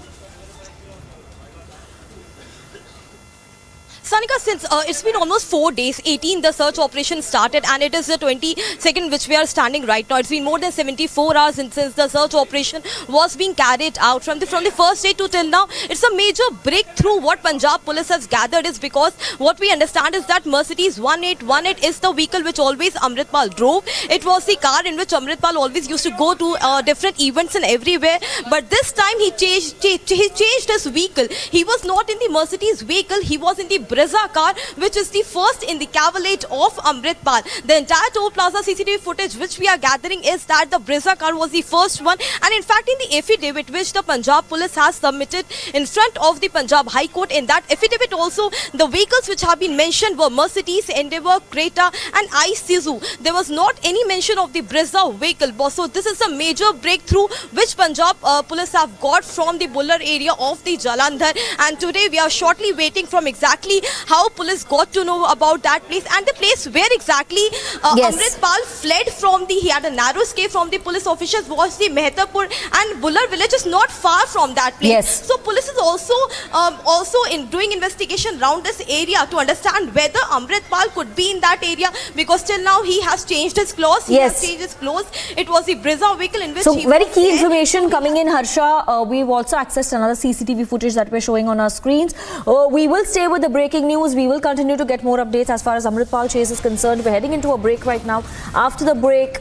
Sanika, since it's been almost 4 days, 18 the search operation started, and it is the 22nd which we are standing right now. It's been more than 74 hours since the search operation was being carried out. From the first day to till now, it's a major breakthrough. What Punjab Police has gathered is, because what we understand is that Mercedes 1818 is the vehicle which always Amritpal drove. It was the car in which Amritpal always used to go to different events and everywhere. But this time he changed his vehicle. He was not in the Mercedes vehicle. He was in the Brezza car, which is the first in the cavalcade of Amritpal. The entire toll plaza CCTV footage which we are gathering is that the Brezza car was the first one, and in fact in the affidavit which the Punjab Police has submitted in front of the Punjab High Court, in that affidavit also the vehicles which have been mentioned were Mercedes, Endeavour, Creta and Isuzu. There was not any mention of the Brezza vehicle, boss. So this is a major breakthrough which Punjab Police have got from the Buller area of the Jalandhar, and today we are shortly waiting from exactly how police got to know about that place, and the place where exactly Amritpal fled from he had a narrow escape from the police officers was the Mehtapur, and Buller village is not far from that place. Yes. So police is also in doing investigation around this area to understand whether Amritpal could be in that area, because till now he has changed his clothes. He has changed his clothes. It was the Brezza vehicle in which so he very was key there. information coming in, Harsha. We've also accessed another CCTV footage that we're showing on our screens. We will stay with the breaking news. We will continue to get more updates as far as Amritpal chase is concerned. We're heading into a break right now. After the break,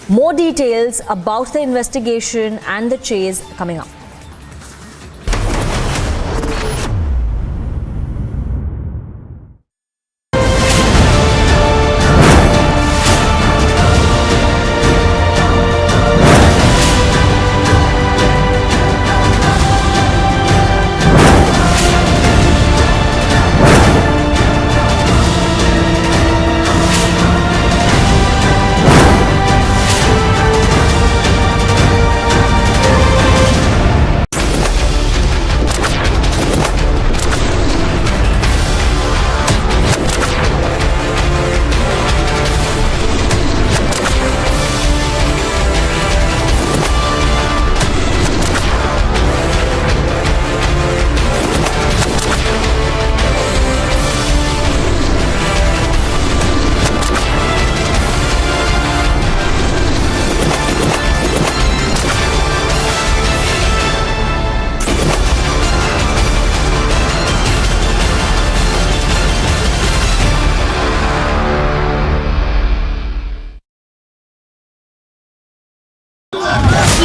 more details about the investigation and the chase coming up.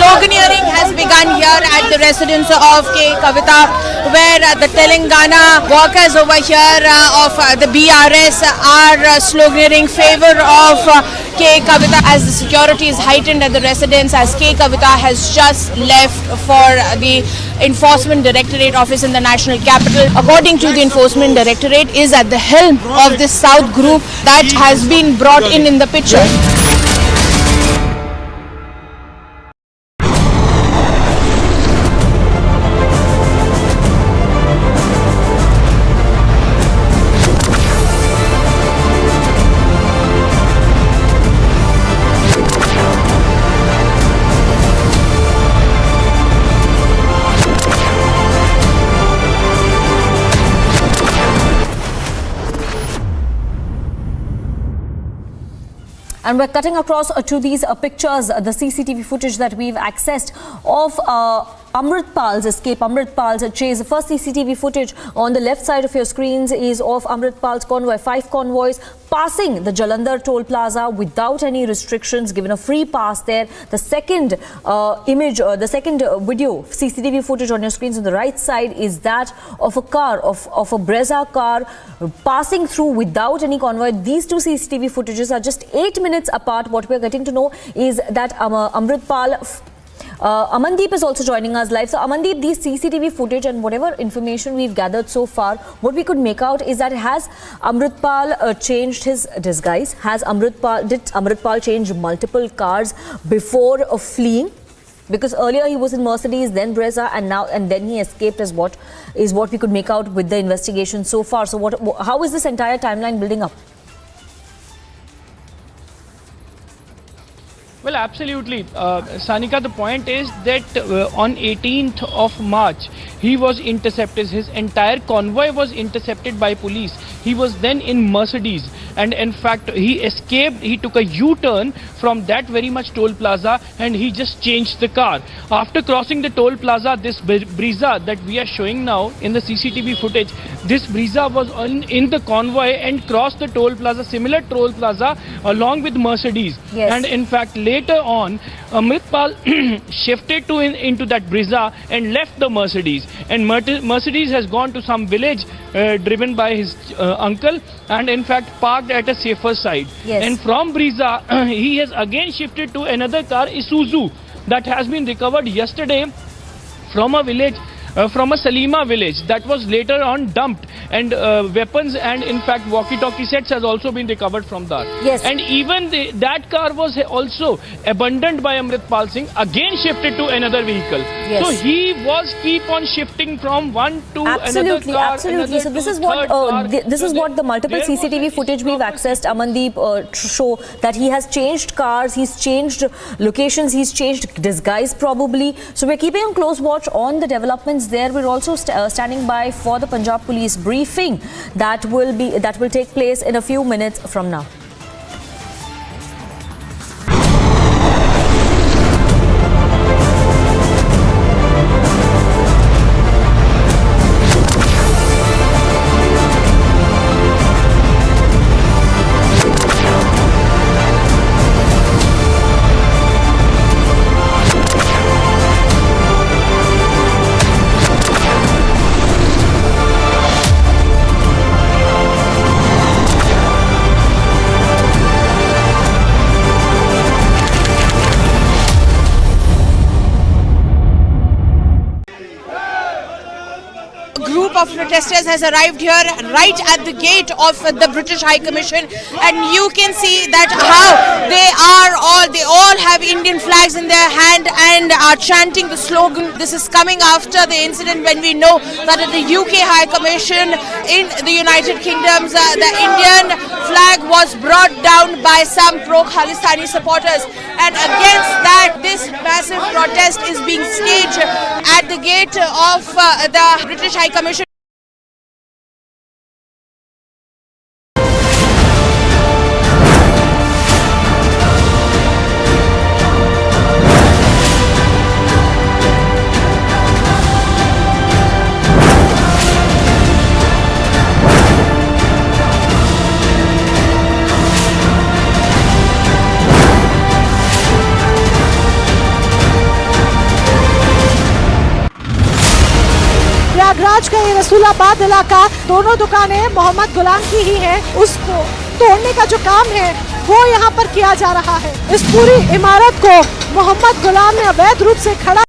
Sloganeering has begun here at the residence of K. Kavita, where the Telangana workers over here of the BRS are sloganeering favor of K. Kavita, as the security is heightened at the residence, as K. Kavita has just left for the Enforcement Directorate office in the national capital. According to the Enforcement Directorate, is at the helm of this South group that has been brought in the picture. And we're cutting across to these pictures, the CCTV footage that we've accessed of Amritpal's escape, Amritpal's chase. The first CCTV footage on the left side of your screens is of Amritpal's convoy, 5 convoys passing the Jalandhar toll plaza without any restrictions, given a free pass there. The second the second video CCTV footage on your screens on the right side is that of a car, of a Brezza car passing through without any convoy. These two CCTV footages are just 8 minutes apart. What we're getting to know is that Amritpal Amandeep is also joining us live. So Amandeep, these CCTV footage and whatever information we've gathered so far, what we could make out is that has Amritpal changed his disguise? Did Amritpal change multiple cars before fleeing? Because earlier he was in Mercedes, then Brezza, and then he escaped, is what we could make out with the investigation so far. So how is this entire timeline building up? Well, Yeah, absolutely. Sanika, the point is that on 18th of March, he was intercepted. His entire convoy was intercepted by police. He was then in Mercedes. And in fact, he escaped. He took a U-turn from that very much toll plaza and he just changed the car. After crossing the toll plaza, this Brezza that we are showing now in the CCTV footage, this Brezza was in the convoy and crossed the toll plaza, similar toll plaza, along with Mercedes. Yes. And in fact, later on, Amritpal shifted into that Brezza and left the Mercedes. And Mercedes has gone to some village driven by his uncle and in fact parked at a safer side. Yes. And from Brezza, he has again shifted to another car, Isuzu, that has been recovered yesterday from a village, from a Salima village that was later on dumped, and weapons and in fact walkie-talkie sets has also been recovered from that. Yes. And even that car was also abandoned by Amritpal Singh, again shifted to another vehicle. Yes. So he was keep on shifting from one to another car. Absolutely. So this is what this is what the multiple CCTV footage we've accessed, Amandeep, show that he has changed cars, he's changed locations, he's changed disguise probably. So we're keeping a close watch on the developments there. We're also standing by for the Punjab Police briefing that will take place in a few minutes from now. Of protesters has arrived here right at the gate of the British High Commission, and you can see that how they all have Indian flags in their hand and are chanting the slogan. This is coming after the incident when we know that at the UK High Commission in the United Kingdom, the Indian flag was brought down by some pro-Khalistani supporters, and against that this massive protest is being staged at the gate of the British High Commission. Prayagraj का ये रसूलाबाद इलाका, दोनों दुकानें मोहम्मद गुलाम की ही हैं। उसको तोड़ने का जो काम है वो यहाँ पर किया जा रहा है। इस पूरी इमारत को मोहम्मद गुलाम ने अवैध रूप से खड़ा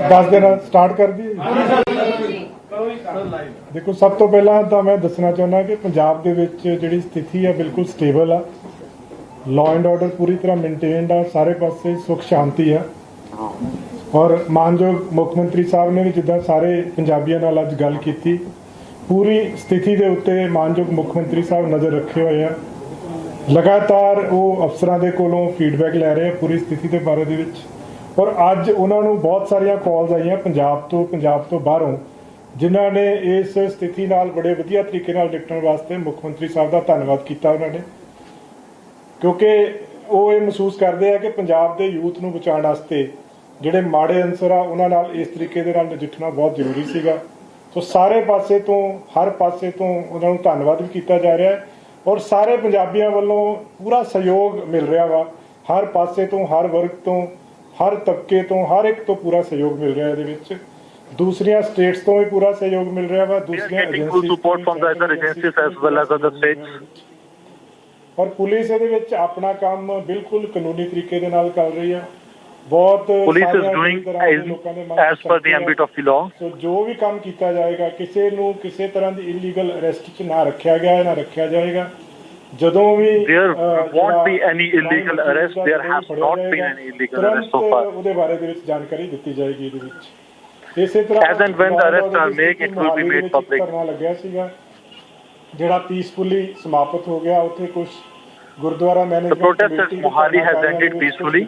दस दिन स्टार्ट कर दिए। देखो सब तो पहला तो मैं दसना चाहना कि पंजाब दे विच जिहड़ी स्थिति है बिल्कुल स्टेबल आ, लॉ एंड ऑर्डर पूरी तरह मेनटेन्ड आ, सारे पासे सुख शांति है। और मानयोग मुख मंत्री साहब ने भी जिद्दां सारे पंजाबियों नाल अज गल कीती, पूरी स्थिति के उत्ते मानयोग मुख मंत्री साहब नज़र रखे हुए हैं ਲਗਾਤਾਰ ਉਹ ਅਫਸਰਾਂ ਦੇ ਕੋਲੋਂ ਫੀਡਬੈਕ ਲੈ ਰਹੇ ਆ ਪੂਰੀ ਸਥਿਤੀ ਦੇ ਬਾਰੇ ਦੇ ਵਿੱਚ। ਔਰ ਅੱਜ ਉਹਨਾਂ ਨੂੰ ਬਹੁਤ ਸਾਰੀਆਂ ਕਾਲਸ ਆਈਆਂ ਪੰਜਾਬ ਤੋਂ ਬਾਹਰੋਂ, ਜਿਨ੍ਹਾਂ ਨੇ ਇਸ ਸਥਿਤੀ ਨਾਲ ਬੜੇ ਵਧੀਆ ਤਰੀਕੇ ਨਾਲ ਨਿਪਟਣ ਵਾਸਤੇ ਮੁੱਖ ਮੰਤਰੀ ਸਾਹਿਬ ਦਾ ਧੰਨਵਾਦ ਕੀਤਾ ਉਹਨਾਂ ਨੇ, ਕਿਉਂਕਿ ਉਹ ਇਹ ਮਹਿਸੂਸ ਕਰਦੇ ਆ ਕਿ ਪੰਜਾਬ ਦੇ ਯੂਥ ਨੂੰ ਬਚਾਉਣ ਵਾਸਤੇ ਜਿਹੜੇ ਮਾੜੇ ਅਨਸਰ ਆ ਉਹਨਾਂ ਨਾਲ ਇਸ ਤਰੀਕੇ ਦੇ ਨਾਲ ਨਜਿੱਠਣਾ ਬਹੁਤ ਜ਼ਰੂਰੀ ਸੀਗਾ। ਸੋ ਸਾਰੇ ਪਾਸੇ ਤੋਂ, ਹਰ ਪਾਸੇ ਤੋਂ ਉਹਨਾਂ ਨੂੰ ਧੰਨਵਾਦ ਵੀ ਕੀਤਾ ਜਾ ਰਿਹਾ ਹੈ ਔਰ ਸਾਰੇ ਪੰਜਾਬੀਆਂ ਵੱਲੋਂ ਪੂਰਾ ਸਹਿਯੋਗ ਮਿਲ ਰਿਹਾ ਵਾ। ਹਰ ਪਾਸੇ ਤੋਂ, ਹਰ ਵਰਗ ਤੋਂ, ਹਰ ਤਬਕੇ ਤੋਂ, ਹਰ ਇੱਕ ਤੋਂ ਪੂਰਾ ਸਹਿਯੋਗ ਮਿਲ ਰਿਹਾ ਇਹਦੇ ਵਿੱਚ। ਦੂਸਰੀਆਂ ਸਟੇਟਸ ਤੋਂ ਵੀ ਪੂਰਾ ਸਹਿਯੋਗ ਮਿਲ ਰਿਹਾ ਵਾ, ਦੂਸਰੀਆਂ ਔਰ ਪੁਲਿਸ ਇਹਦੇ ਵਿੱਚ ਆਪਣਾ ਕੰਮ ਬਿਲਕੁਲ ਕਾਨੂੰਨੀ ਤਰੀਕੇ ਦੇ ਨਾਲ ਕਰ ਰਹੀ ਆ। ਬਹੁਤ police is doing as per the ਐਂਬਿਟ of the law. ਸੋ ਜੋ ਵੀ ਕੰਮ ਕੀਤਾ ਜਾਏਗਾ, ਕਿਸੇ ਨੂੰ ਕਿਸੇ ਤਰ੍ਹਾਂ ਦੀ ਇਲੀਗਲ ਅਰੈਸਟ 'ਚ ਨਾ ਰੱਖਿਆ ਗਿਆ, ਨਾ ਰੱਖਿਆ ਜਾਏਗਾ। ਜਦੋਂ ਵੀ there won't be any illegal arrest, there has not been any illegal arrest so far. ਉਹਦੇ ਬਾਰੇ ਦੇ ਵਿੱਚ ਜਾਣਕਾਰੀ ਦਿੱਤੀ ਜਾਏਗੀ ਇਹਦੇ ਵਿੱਚ। ਇਸੇ ਤਰ੍ਹਾਂ as and when the arrests are made, it will be made public. ਧਰਨਾ ਲੱਗਿਆ ਸੀਗਾ ਜਿਹੜਾ ਪੀਸਫੁਲੀ ਸਮਾਪਤ ਹੋ ਗਿਆ। ਉੱਥੇ ਕੁਝ Gurdwara management committee Mohali has ended peacefully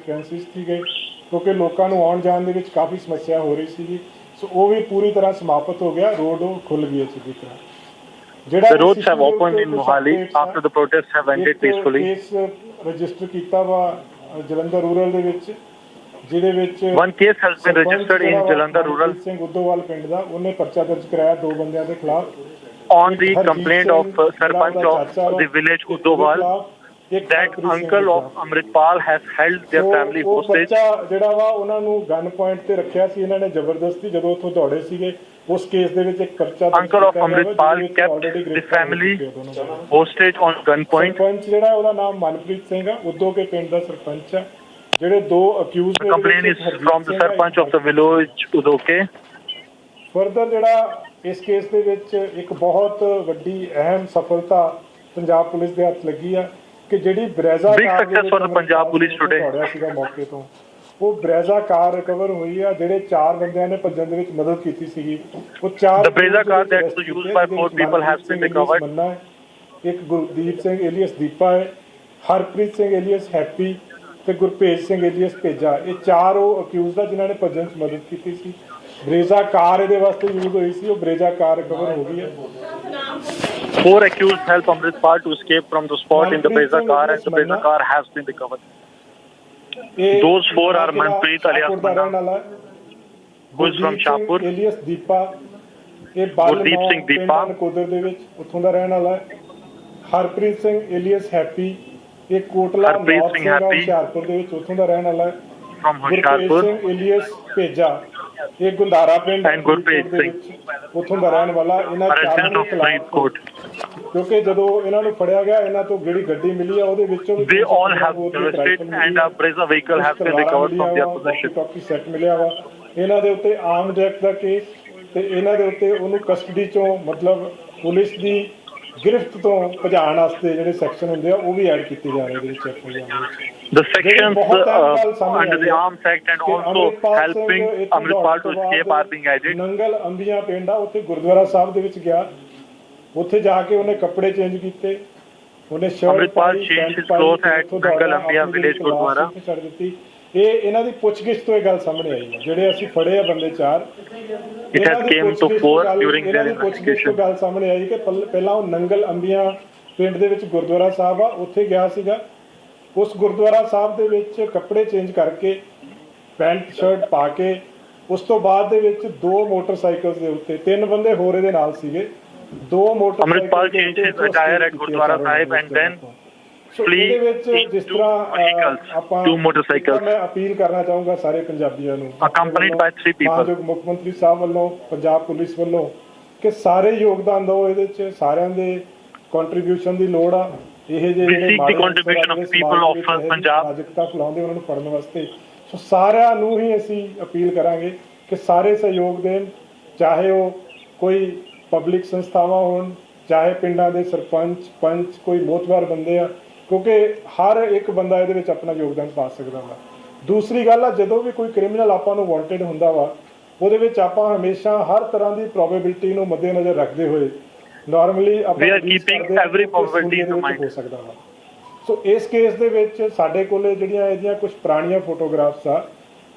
ਕਿਉਂਕਿ ਲੋਕਾਂ ਨੂੰ ਆਉਣ ਜਾਣ ਦੇ ਵਿੱਚ ਕਾਫੀ ਸਮੱਸਿਆ ਹੋ ਰਹੀ ਸੀਗੀ। ਸੋ ਉਹ ਵੀ ਪੂਰੀ ਤਰ੍ਹਾਂ ਸਮਾਪਤ ਹੋ ਗਿਆ, ਰੋਡ ਉਹ ਖੁੱਲ ਗਈ ਅੱਛੀ ਤਰ੍ਹਾਂ। The roads have opened in Mohali after the protests have ended peacefully. Case register ਕੀਤਾ ਵਾ ਜਲੰਧਰ ਰੂਰਲ ਦੇ ਵਿੱਚ, ਜਿਹਦੇ ਵਿੱਚ one case has been registered in Jalandhar rural Singh ਉਦੋਵਾਲ ਪਿੰਡ ਦਾ, ਉਹਨੇ ਪਰਚਾ ਦਰਜ ਕਰਾਇਆ 2 ਬੰਦਿਆਂ ਦੇ ਖਿਲਾਫ on the complaint of Sarpanch of the village Udowal that uncle of Amritpal has held their family hostage. ਜਿਹੜਾ ਵਾ ਉਹਨਾਂ ਨੂੰ ਗਨ ਪੁਆਇੰਟ ਤੇ ਰੱਖਿਆ ਸੀ ਇਹਨਾਂ ਨੇ ਜ਼ਬਰਦਸਤੀ, ਜਦੋਂ ਉੱਥੋਂ ਦੌੜੇ ਸੀਗੇ। ਉਸ ਕੇਸ ਦੇ ਵਿੱਚ ਇੱਕ ਪਰਚਾ uncle of Amritpal kept the family hostage on gunpoint. Sarpanch ਜਿਹੜਾ ਉਹਦਾ ਨਾਮ ਮਨਪ੍ਰੀਤ ਸਿੰਘ ਆ, ਉਦੋਂ ਕੇ ਪਿੰਡ ਦਾ ਸਰਪੰਚ ਆ। ਜਿਹੜੇ 2 ਅਕਿਊਜ਼ ਨੇ, complaint is from the sarpanch of the village Udoke. Further ਜਿਹੜਾ ਇਸ ਕੇਸ ਦੇ ਵਿੱਚ ਇੱਕ ਬਹੁਤ ਵੱਡੀ ਅਹਿਮ ਸਫਲਤਾ ਪੰਜਾਬ ਪੁਲਿਸ ਦੇ ਹੱਥ ਲੱਗੀ ਆ ਕਿ ਜਿਹੜੀ ਬਰੇਜ਼ਾ ਪੰਜਾਬ ਪੁਲਿਸ ਟੁਡੇ ਸੀਗਾ ਮੌਕੇ ਤੋਂ, ਉਹ ਬਰੇਜ਼ਾ ਕਾਰ ਰਿਕਵਰ ਹੋਈ ਆ। ਜਿਹੜੇ 4 ਬੰਦਿਆਂ ਨੇ ਭੱਜਣ ਦੇ ਵਿੱਚ ਮਦਦ ਕੀਤੀ ਸੀਗੀ, ਉਹ 4 the breza car that was used by 4 people has been recovered. ਇੱਕ ਗੁਰਦੀਪ ਸਿੰਘ ਏਲੀਅਸ ਦੀਪਾ ਹੈ, ਹਰਪ੍ਰੀਤ ਸਿੰਘ ਏਲੀਅਸ ਹੈਪੀ ਤੇ ਗੁਰਭੇਜ ਸਿੰਘ ਏਲੀਅਸ ਭੇਜਾ। ਇਹ 4 ਉਹ ਅਕਿਊਜ਼ਡ ਆ ਜਿਨ੍ਹਾਂ ਨੇ ਭੱਜਣ 'ਚ ਮਦਦ ਕੀਤੀ ਸੀ। ਬਰੇਜ਼ਾ ਕਾਰ ਇਹਦੇ ਵਾਸਤੇ ਯੂਜ਼ ਹੋਈ ਸੀ, ਉਹ ਬਰੇਜ਼ਾ ਕਾਰ ਰਿਕਵਰ ਹੋ ਗਈ ਹੈ। 4 accused helped Amritpal to escape from the spot in the Breza car and the Breza car has been recovered. Those 4 are Manpreet alias Manna, who is from Shahpur, alias Deepa, Gurdeep Singh Deepa, ਕੋਦਰ ਦੇ ਵਿੱਚ ਉੱਥੋਂ ਦਾ ਰਹਿਣ ਵਾਲਾ ਹੈ। Harpreet Singh alias happy, ਇਹ ਕੋਟਲਾ ਹੁਸ਼ਿਆਰਪੁਰ ਦੇ ਵਿੱਚ ਉੱਥੋਂ ਦਾ ਰਹਿਣ ਵਾਲਾ ਹੈ। from Hoshiarpur, alias ਭੇਜਾ, ਇਹ ਗੁੰਦਾਰਾ ਪਿੰਡ and Gurpreet Singh, ਉੱਥੋਂ ਦਾ ਰਹਿਣ ਵਾਲਾ। ਇਹਨਾਂ ਚਾਰਾਂ ਦੇ ਖਿਲਾਫ ਕਿਉਂਕਿ ਜਦੋਂ ਇਹਨਾਂ ਨੂੰ ਫੜਿਆ ਗਿਆ, ਇਹਨਾਂ ਤੋਂ ਜਿਹੜੀ ਗੱਡੀ ਮਿਲੀ ਆ ਉਹਦੇ ਵਿੱਚੋਂ they all have been arrested and a Breza vehicle has been recovered from their possession. Coffee set ਮਿਲਿਆ ਵਾ ਇਹਨਾਂ ਦੇ ਉੱਤੇ, ਆਰਮਡ ਐਕਟ ਦਾ ਕੇਸ, ਤੇ ਇਹਨਾਂ ਦੇ ਉੱਤੇ ਉਹਨੂੰ ਕਸਟਡੀ ਚੋਂ ਮਤਲਬ ਪੁਲਿਸ ਦੀ ਗਿਰਫਤ ਤੋਂ ਭਜਾਉਣ ਵਾਸਤੇ ਜਿਹੜੇ ਸੈਕਸ਼ਨ ਹੁੰਦੇ ਆ ਉਹ ਵੀ ਐਡ ਕੀਤੇ ਜਾ ਰਹੇ ਇਹਦੇ ਵਿੱਚ ਐਫਆਈਆਰ ਵਿੱਚ। The sections under the Arms Act and also helping Amritpal to escape are being added. Nangal ਅੰਬੀਆਂ ਪਿੰਡ ਆ, ਉੱਥੇ ਗੁਰਦੁਆਰਾ ਸਾਹਿਬ ਦੇ ਵਿੱਚ ਗਿਆ, ਉੱਥੇ ਜਾ ਕੇ ਉਹਨੇ ਕੱਪੜੇ ਚੇਂਜ ਕੀਤੇ, ਉਹਨੇ shirt Amritpal changed his clothes at Nangal Ambia village Gurdwara. ਛੱਡ ਦਿੱਤੀ। ਇਹ ਇਹਨਾਂ ਦੀ ਪੁੱਛਗਿੱਛ ਤੋਂ ਇਹ ਗੱਲ ਸਾਹਮਣੇ ਆਈ ਹੈ। ਜਿਹੜੇ ਅਸੀਂ ਫੜੇ ਆ ਬੰਦੇ 4, it has came to 4 during their investigation. ਗੱਲ ਸਾਹਮਣੇ ਆਈ ਕਿ ਪਹਿਲਾਂ ਉਹ ਨੰਗਲ ਅੰਬੀਆਂ ਪਿੰਡ ਦੇ ਵਿੱਚ ਗੁਰਦੁਆਰਾ ਸਾਹਿਬ ਆ, ਉੱਥੇ ਗਿਆ ਸੀਗਾ। ਉਸ ਗੁਰਦੁਆਰਾ ਸਾਹਿਬ ਦੇ ਵਿੱਚ ਕੱਪੜੇ ਚੇਂਜ ਕਰਕੇ, ਪੈਂਟ ਸ਼ਰਟ ਪਾ ਕੇ, ਉਸ ਤੋਂ ਬਾਅਦ ਦੇ ਵਿੱਚ 2 ਮੋਟਰਸਾਈਕਲ ਦੇ ਉੱਤੇ 3 ਬੰਦੇ ਹੋਰ ਇਹਦੇ ਨਾਲ ਸੀਗੇ। 2 motorcycle Amritpal changed his attire at Gurdwara Sahib and then flee in 2 vehicles, 2 motorcycles. ਮੈਂ ਅਪੀਲ ਕਰਨਾ ਚਾਹੂੰਗਾ ਸਾਰੇ ਪੰਜਾਬੀਆਂ ਨੂੰ, accompanied by 3 people. ਮਾਨਯੋਗ ਮੁੱਖ ਮੰਤਰੀ ਸਾਹਿਬ ਵੱਲੋਂ, ਪੰਜਾਬ ਪੁਲਿਸ ਵੱਲੋਂ, ਕਿ ਸਾਰੇ ਯੋਗਦਾਨ ਦਿਓ ਇਹਦੇ 'ਚ, ਸਾਰਿਆਂ ਦੇ ਕੰਟਰੀਬਿਊਸ਼ਨ ਦੀ ਲੋੜ ਆ। ਇਹ ਜਿਹੜੇ contribution of people of Punjab ਰਾਜਕਤਾ ਫੈਲਾਉਂਦੇ ਉਹਨਾਂ ਨੂੰ ਫੜਨ ਵਾਸਤੇ। ਸੋ ਸਾਰਿਆਂ ਨੂੰ ਹੀ ਅਸੀਂ ਅਪੀਲ ਕਰਾਂਗੇ ਕਿ ਸਾਰੇ ਸਹਿਯੋਗ ਦੇਣ, ਚਾਹੇ ਉਹ ਕੋਈ ਪਬਲਿਕ ਸੰਸਥਾਵਾਂ ਹੋਣ, ਚਾਹੇ ਪਿੰਡਾਂ ਦੇ ਸਰਪੰਚ, ਪੰਚ, ਕੋਈ ਮੋਤਬਾਰ ਬੰਦੇ ਆ, ਕਿਉਂਕਿ ਹਰ ਇੱਕ ਬੰਦਾ ਇਹਦੇ ਵਿੱਚ ਆਪਣਾ ਯੋਗਦਾਨ ਪਾ ਸਕਦਾ ਵਾ। ਦੂਸਰੀ ਗੱਲ ਆ, ਜਦੋਂ ਵੀ ਕੋਈ ਕ੍ਰਿਮੀਨਲ ਆਪਾਂ ਨੂੰ ਵਾਂਟਡ ਹੁੰਦਾ ਵਾ, ਉਹਦੇ ਵਿੱਚ ਆਪਾਂ ਹਮੇਸ਼ਾ ਹਰ ਤਰ੍ਹਾਂ ਦੀ ਪ੍ਰੋਬੇਬਿਲਿਟੀ ਨੂੰ ਮੱਦੇਨਜ਼ਰ ਰੱਖਦੇ ਹੋਏ normally we are keeping every probability in mind. ਹੋ ਸਕਦਾ ਵਾ। ਸੋ ਇਸ ਕੇਸ ਦੇ ਵਿੱਚ ਸਾਡੇ ਕੋਲੇ ਜਿਹੜੀਆਂ ਇਹਦੀਆਂ ਕੁਝ ਪੁਰਾਣੀਆਂ ਫੋਟੋਗ੍ਰਾਫਸ ਆ,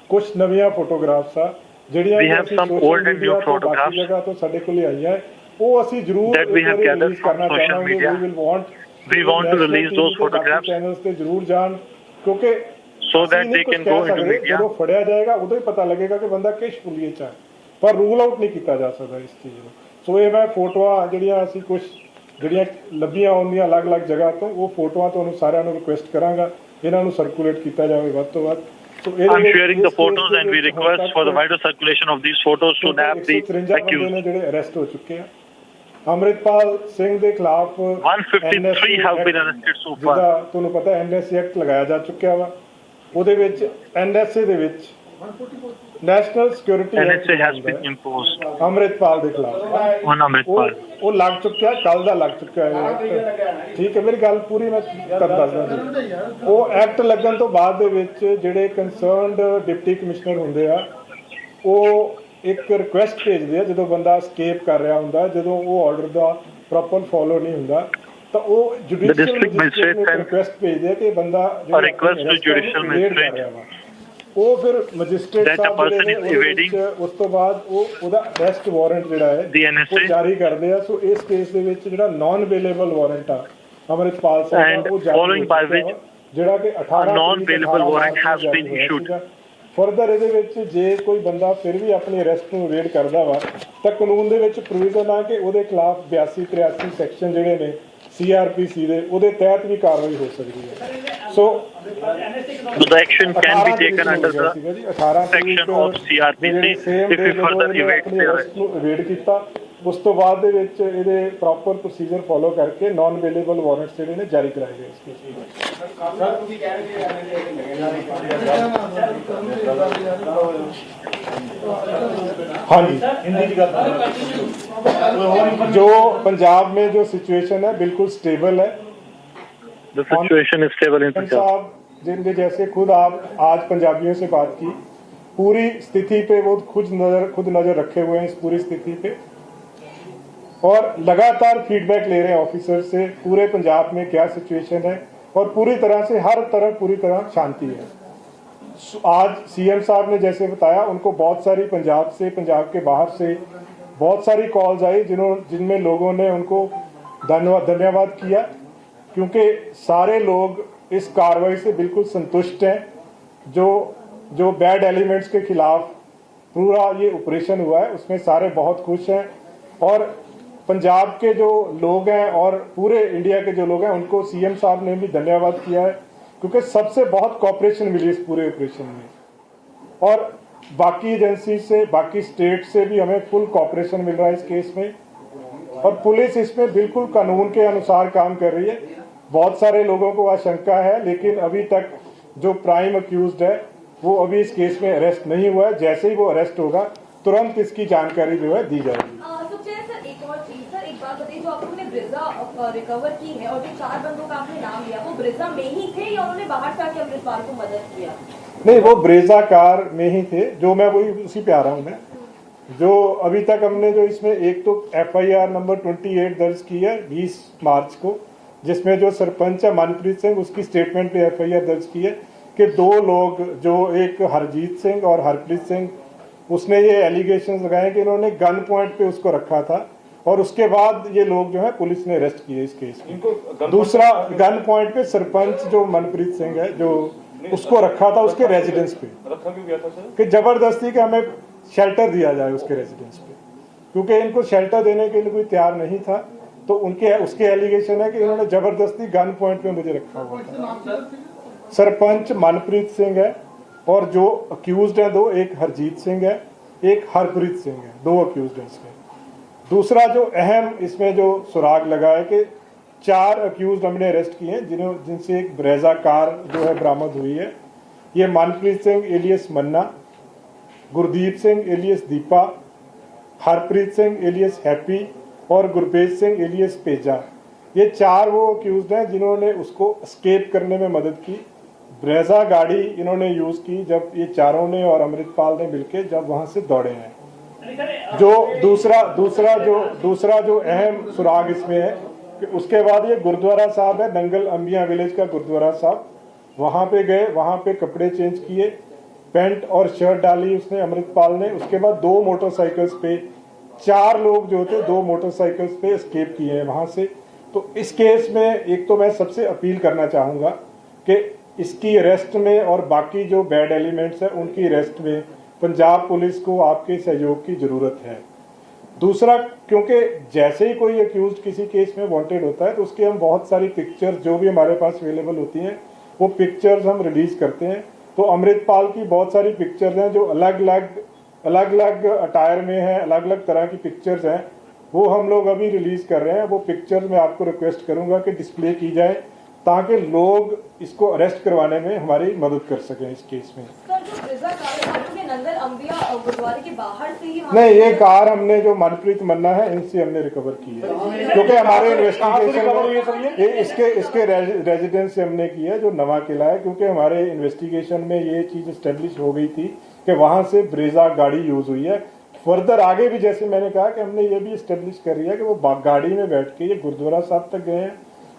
ਕੁਝ ਨਵੀਆਂ ਫੋਟੋਗ੍ਰਾਫਸ ਆ ਜਿਹੜੀਆਂ ਅਸੀਂ ਸੋਸ਼ਲ ਮੀਡੀਆ ਤੋਂ ਬਾਕੀ ਜਗ੍ਹਾ ਤੋਂ ਸਾਡੇ ਕੋਲੇ ਆਈਆਂ, ਉਹ ਅਸੀਂ ਜ਼ਰੂਰ ਰਿਲੀਜ਼ ਕਰਨਾ ਚਾਹਾਂਗੇ। We want to release those photographs channels ਤੇ ਜ਼ਰੂਰ ਜਾਣ, ਕਿਉਂਕਿ so that they can go into media। ਜਦੋਂ ਫੜਿਆ ਜਾਏਗਾ ਉਦੋਂ ਹੀ ਪਤਾ ਲੱਗੇਗਾ ਕਿ ਬੰਦਾ ਕਿਸ ਪੁਲੀਏ ਚ ਹੈ, ਪਰ ਰੂਲ ਆਊਟ ਨਹੀਂ ਕੀਤਾ ਜਾ ਸਕਦਾ ਇਸ ਚੀਜ਼ ਨੂੰ। ਸੋ ਇਹ ਮੈਂ ਫੋਟੋਆਂ ਜਿਹੜੀਆਂ ਅਸੀਂ ਕੁਝ ਜਿਹੜੀਆਂ ਲੱਭੀਆਂ ਆਉਂਦੀਆਂ ਅਲੱਗ-ਅਲੱਗ ਜਗ੍ਹਾ ਤੋਂ, ਉਹ ਫੋਟੋਆਂ ਤੁਹਾਨੂੰ ਸਾਰਿਆਂ ਨੂੰ ਰਿਕੁਐਸਟ ਕਰਾਂਗਾ ਇਹਨਾਂ ਨੂੰ ਸਰਕੂਲੇਟ ਕੀਤਾ ਜਾਵੇ ਵੱਧ ਤੋਂ ਵੱਧ। I'm sharing the photos and we request for the wider circulation of these photos to nab the accused। ਜਿਹੜੇ ਅਰੈਸਟ ਹੋ ਚੁੱਕੇ ਆ ਅੰਮ੍ਰਿਤਪਾਲ ਸਿੰਘ ਦੇ ਖਿਲਾਫ 153 have been arrested so far। ਜਿਹਦਾ ਤੁਹਾਨੂੰ ਪਤਾ ਐਨਐਸਏ ਐਕਟ ਲਗਾਇਆ ਜਾ ਚੁੱਕਿਆ ਵਾ, ਉਹਦੇ ਵਿੱਚ ਐਨਐਸਏ ਦੇ ਵਿੱਚ national security NSA has been imposed Amritpal ਦੇ ਖਿਲਾਫ on Amritpal। ਉਹ ਲੱਗ ਚੁੱਕਿਆ, ਕੱਲ ਦਾ ਲੱਗ ਚੁੱਕਿਆ ਹੈ। ਠੀਕ ਹੈ, ਮੇਰੀ ਗੱਲ ਪੂਰੀ ਮੈਂ ਕਰ ਦੱਸਦਾ ਜੀ। ਉਹ ਐਕਟ ਲੱਗਣ ਤੋਂ ਬਾਅਦ ਦੇ ਵਿੱਚ ਜਿਹੜੇ ਕੰਸਰਨਡ ਡਿਪਟੀ ਕਮਿਸ਼ਨਰ ਹੁੰਦੇ ਆ, ਉਹ ਇੱਕ ਰਿਕੁਐਸਟ ਭੇਜਦੇ ਆ ਜਦੋਂ ਬੰਦਾ ਸਕੇਪ ਕਰ ਰਿਹਾ ਹੁੰਦਾ, ਜਦੋਂ ਉਹ ਆਰਡਰ ਦਾ ਪ੍ਰੋਪਰ ਫੋਲੋ ਨਹੀਂ ਹੁੰਦਾ, ਤਾਂ ਉਹ ਜੁਡੀਸ਼ੀਅਲ ਮੈਜਿਸਟ੍ਰੇਟ ਨੂੰ ਰਿਕੁਐਸਟ ਭੇਜਦੇ ਆ ਕਿ ਬੰਦਾ ਉਹ ਫਿਰ ਮੈਜਿਸਟ੍ਰੇਟ ਸਾਹਿਬ ਉਸ ਤੋਂ ਬਾਅਦ ਉਹਦਾ ਅਰੈਸਟ ਵਾਰੰਟ ਜਿਹੜਾ ਹੈ ਉਹ ਜਾਰੀ ਕਰਦੇ ਆ। ਸੋ ਇਸ ਕੇਸ ਦੇ ਵਿੱਚ ਜਿਹੜਾ ਨਾਨ ਅਵੇਲੇਬਲ ਵਾਰੰਟ ਆ ਅੰਮ੍ਰਿਤਪਾਲ ਸਿੰਘ ਦਾ, ਉਹ ਜਾਰੀ ਜਿਹੜਾ ਕਿ 18 non available warrant has been issued. Further ਇਹਦੇ ਵਿੱਚ ਜੇ ਕੋਈ ਬੰਦਾ ਫਿਰ ਵੀ ਆਪਣੀ ਅਰੈਸਟ ਨੂੰ ਅਵੇਡ ਕਰਦਾ ਵਾ, ਤਾਂ ਕਾਨੂੰਨ ਦੇ ਵਿੱਚ ਪ੍ਰੋਵੀਜ਼ਨ ਆ ਕਿ ਉਹਦੇ ਖਿਲਾਫ 82-83 ਸੈਕਸ਼ਨ ਜਿਹੜੇ ਨੇ CRPC ਦੇ, ਉਹਦੇ ਤਹਿਤ ਵੀ ਕਾਰਵਾਈ ਹੋ ਸਕਦੀ ਹੈ। ਸੋ the action can be taken under the section of CRPC if we further evade the arrest। ਅਵੇਡ ਕੀਤਾ, ਉਸ ਤੋਂ ਬਾਅਦ ਦੇ ਵਿੱਚ ਇਹਦੇ ਪ੍ਰੋਪਰ ਪ੍ਰੋਸੀਜਰ ਫੋਲੋ ਕਰਕੇ ਨਾਨ ਅਵੇਲੇਬਲ ਵਾਰੰਟਸ ਜਿਹੜੇ ਨੇ ਜਾਰੀ ਕਰਾਏ ਗਏ। ਇਸ ਕੇਸ ਹਾਂਜੀ, जो पंजाब में जो सिचुएशन है बिल्कुल स्टेबल है। The situation is stable in Punjab, जिनके जैसे खुद आप आज पंजाबियों से बात की, पूरी स्थिति पे वो खुद नजर रखे हुए हैं इस पूरी स्थिति पे, और लगातार फीडबैक ले रहे हैं ऑफिसर से पूरे पंजाब में क्या सिचुएशन है, और पूरी तरह से हर तरफ पूरी तरह शांति है। आज CM साहब ने जैसे बताया, उनको बहुत सारी पंजाब से, पंजाब के बाहर से बहुत सारी कॉल्स आई जिनमें लोगों ने उनको धन्यवाद किया, क्योंकि सारे लोग इस कार्रवाई से बिल्कुल संतुष्ट हैं। जो बैड एलिमेंट्स के खिलाफ पूरा ये ऑपरेशन हुआ है उसमें सारे बहुत खुश हैं, और पंजाब के जो लोग हैं और पूरे इंडिया के जो लोग हैं उनको CM साहब ने भी धन्यवाद किया है, क्योंकि सबसे बहुत कोऑपरेशन मिली इस पूरे ऑपरेशन में, और बाकी एजेंसी से, बाकी स्टेट से भी हमें फुल कोऑपरेशन मिल रहा है इस केस में, और पुलिस इसमें बिल्कुल कानून के अनुसार काम कर रही है। बहुत सारे लोगों को आशंका है, लेकिन अभी तक जो प्राइम अक्यूज्ड है वो अभी इस केस में अरेस्ट नहीं हुआ है। जैसे ही वो अरेस्ट होगा तुरंत इसकी जानकारी जो है दी जाएगी। एक और चीज सर, एक बात बताइए, जो आपने ब्रेजा रिकवर की है और जो 4 बंदों का आपने नाम लिया, वो ब्रेजा में ही थे या उन्होंने बाहर से आके अमृतपाल को मदद किया? नहीं, वो ब्रेजा कार में ही थे, जो मैं वही उसी पे आ रहा हूँ मैं। जो अभी तक हमने जो इसमें एक तो FIR नंबर 28 दर्ज की है 20 मार्च को, जिसमें जो सरपंच है मनप्रीत सिंह, उसकी स्टेटमेंट पे FIR दर्ज की है कि 2 लोग, जो एक हरजीत सिंह और हरप्रीत सिंह, उसने ये एलिगेशंस लगाए कि इन्होंने गन पॉइंट पे उसको रखा था, और उसके बाद ये लोग जो है पुलिस ने अरेस्ट किए इस केस में। दूसरा, गन पॉइंट पे सरपंच जो मनप्रीत सिंह है, जो उसको रखा था उसके रेजिडेंस पे, कि जबरदस्ती के हमें शेल्टर दिया जाए उसके रेजिडेंस पे, क्योंकि इनको शेल्टर देने के लिए कोई तैयार नहीं था, तो उसके एलिगेशन है कि इन्होंने जबरदस्ती गन पॉइंट पे मुझे रखा हुआ था। सरपंच मनप्रीत सिंह है, और जो अक्यूज्ड है 2, एक हरजीत सिंह है, एक हरप्रीत सिंह है, 2 अक्यूज्ड है इसमें। दूसरा जो अहम इसमें जो सुराग लगा है कि 4 अक्यूज्ड हमने अरेस्ट किए हैं, जिनसे एक ब्रेजा कार जो है बरामद हुई है। ये Manpreet Singh alias Manna, Gurdeep Singh alias Deepa, Harpreet Singh alias Happy और गुरपेज सिंह एलियस पेजा, ये 4 वो अक्यूज्ड हैं जिन्होंने उसको एस्केप करने में मदद की। ब्रेजा गाड़ी इन्होंने यूज़ की जब ये चारों ने और अमृतपाल ने मिलकर जब वहाँ से दौड़े हैं। जो दूसरा जो अहम सुराग इसमें है उसके बाद ये गुरुद्वारा साहब है, दंगल अंबिया विलेज का गुरुद्वारा साहब, वहाँ पे गए, वहाँ पे कपड़े चेंज किए, पैंट और शर्ट डाली उसने, अमृतपाल ने। उसके बाद 2 मोटरसाइकिल्स पे 4 लोग जो थे 2 मोटरसाइकिल्स पे एस्केप किए हैं वहाँ से। तो इस केस में एक तो मैं सबसे अपील करना चाहूँगा कि इसकी अरेस्ट में और बाकी जो बैड एलिमेंट्स हैं उनकी अरेस्ट में पंजाब पुलिस को आपके सहयोग की ज़रूरत है। दूसरा, क्योंकि जैसे ही कोई अक्यूज्ड किसी केस में वांटेड होता है तो उसकी हम बहुत सारी पिक्चर्स जो भी हमारे पास अवेलेबल होती हैं वो पिक्चर्स हम रिलीज़ करते हैं। तो अमृतपाल की बहुत सारी पिक्चर्स हैं जो अलग अलग अटायर में हैं, अलग अलग तरह की पिक्चर्स हैं, वो हम लोग अभी रिलीज़ कर रहे हैं। वो पिक्चर्स मैं आपको रिक्वेस्ट करूँगा कि डिस्प्ले की जाए ताकि लोग इसको अरेस्ट करवाने में हमारी मदद कर सकें इस केस में। नहीं, ये कार हमने जो मनप्रीत मन्ना है इनसे हमने रिकवर की है, क्योंकि हमारे इन्वेस्टिगेशन में इसके रेजिडेंस से हमने की है जो नवा किला है, क्योंकि हमारे इन्वेस्टिगेशन में ये चीज़ एस्टेब्लिश हो गई थी कि वहाँ से ब्रेजा गाड़ी यूज़ हुई है। फर्दर आगे भी जैसे मैंने कहा कि हमने ये भी एस्टेब्लिश कर लिया कि वो गाड़ी में बैठ के ये गुरुद्वारा साहब तक गए हैं,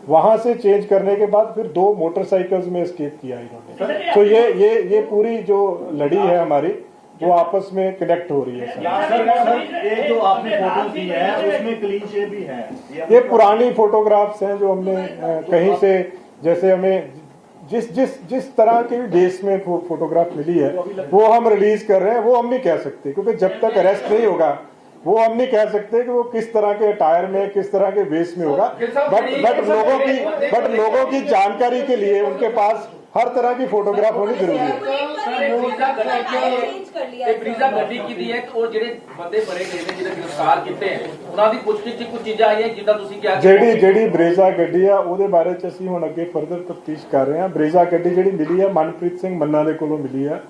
वहां से चेंज करने के बाद फिर 2 मोटरसाइकिल्स में एस्केप किया इन्होंने। तो ये पूरी जो लड़ी है हमारी वो आपस में कनेक्ट हो रही है। सर, जो आपने फोटो दी है उसमें क्लींचर भी है। ये पुरानी फोटोग्राफ्स हैं जो हमने कहीं से, जैसे हमें जिस तरह के बेस में फोटोग्राफ मिली है वो हम रिलीज कर रहे हैं। वो हम नहीं कह सकते क्योंकि जब तक अरेस्ट नहीं होगा वो हम नहीं कह सकते कि वो किस तरह के अटायर में, किस तरह के बेस में होगा। बट लोगों की जानकारी के लिए उनके पास हर तरह की फोटोग्राफ होनी जरूरी है। ਜਿਹੜੀ ਬਰੇਜ਼ਾ ਗੱਡੀ ਆ ਉਹਦੇ ਬਾਰੇ ਚ ਅਸੀਂ ਹੁਣ ਅੱਗੇ ਫਰਦਰ ਤਫਤੀਸ਼ ਕਰ ਰਹੇ ਹਾਂ। ਬਰੇਜ਼ਾ ਗੱਡੀ ਜਿਹੜੀ ਮਿਲੀ ਹੈ ਮਨਪ੍ਰੀਤ ਸਿੰਘ ਮੰਨਾ ਦੇ ਕੋਲੋਂ ਮਿਲੀ ਹੈ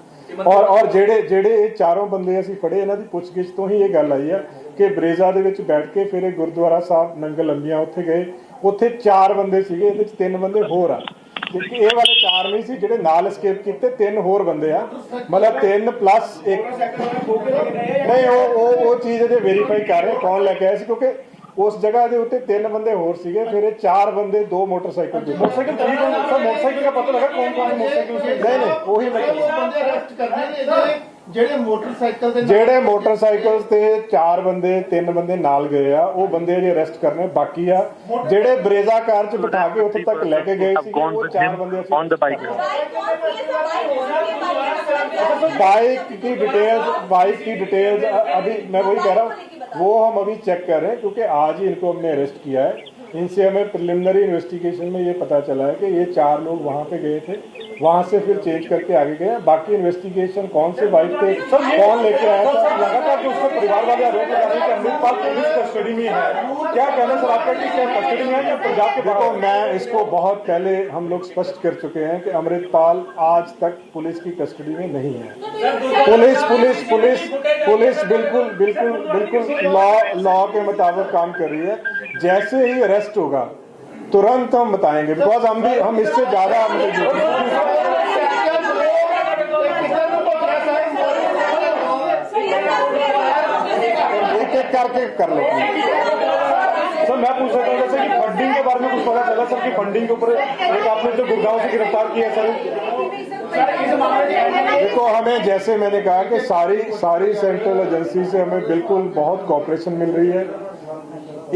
ਔਰ ਜਿਹੜੇ ਇਹ ਚਾਰੋਂ ਬੰਦੇ ਅਸੀਂ ਫੜੇ ਇਹਨਾਂ ਦੀ ਪੁੱਛਗਿੱਛ ਤੋਂ ਹੀ ਇਹ ਗੱਲ ਆਈ ਹੈ ਕਿ ਬਰੇਜ਼ਾ ਦੇ ਵਿੱਚ ਬੈਠ ਕੇ ਫਿਰ ਇਹ ਗੁਰਦੁਆਰਾ ਸਾਹਿਬ ਨੰਗਲ ਅੰਬੀਆਂ ਉੱਥੇ ਗਏ। ਉੱਥੇ 4 ਬੰਦੇ ਸੀਗੇ, ਇਹਦੇ ਚ 3 ਬੰਦੇ ਹੋਰ ਆ, क्योंकि ये वाले 4 नहीं सी जिहड़े नाल एस्केप किए, 3 होर बंदे आ, मतलब 3 प्लस 1 नहीं। वो चीज़ अजे वेरीफाई कर रहे कौन लैके आया सी, क्योंकि उस जगह के उत्ते 3 बंदे होर सीगे, फिर 4 बंदे 2 मोटरसाइकिल का पता लगा कौन कौन मोटरसाइकिल नहीं वही मैं ਜਿਹੜੇ ਮੋਟਰਸਾਈਕਲ ਤੇ 4 ਬੰਦੇ 3 ਬੰਦੇ ਨਾਲ ਗਏ ਆ ਉਹ ਬੰਦੇ ਜੇ ਅਰੈਸਟ ਕਰਨੇ ਬਾਕੀ ਆ। ਜਿਹੜੇ ਬਰੇਜ਼ਾ ਕਾਰ ਚ ਬਿਠਾ ਕੇ ਉੱਥੇ ਤੱਕ ਲੈ ਕੇ ਗਏ ਸੀ ਉਹ 4 ਬੰਦੇ ऑन द बाइक की डिटेल्स अभी मैं वही कह रहा हूँ वो हम अभी चेक कर रहे हैं, क्योंकि आज ही इनको हमने अरेस्ट किया है। इनसे हमें प्रिलिमिनरी इन्वेस्टिगेशन में ये पता चला है कि ये 4 लोग वहाँ पे गए थे, वहाँ से फिर चेंज करके आगे गए। बाकी इन्वेस्टिगेशन कौन से बाइक पे कौन लेके आया था, लगातार कि उसके परिवार वाले आरोप लगा रहे हैं कि अमृतपाल पुलिस कस्टडी में है। क्या कहना सर आपका कि क्या कस्टडी में है या पंजाब के? देखो, मैं इसको बहुत पहले हम लोग स्पष्ट कर चुके हैं कि अमृतपाल आज तक पुलिस की कस्टडी में नहीं है। पुलिस बिल्कुल लॉ के मुताबिक काम कर रही है। जैसे ही अरेस्ट होगा तुरंत हम बताएंगे, बिकॉज हम इससे ज्यादा एक करके कर लेते हैं। सर मैं पूछ सकता हूँ जैसे कि फंडिंग के बारे में कुछ पता चला सर कि फंडिंग के ऊपर एक आपने जो गुड़गांव से गिरफ्तार किया सर? देखो, हमें जैसे मैंने कहा कि सारी सेंट्रल एजेंसी से हमें बिल्कुल बहुत कोऑपरेशन मिल रही है।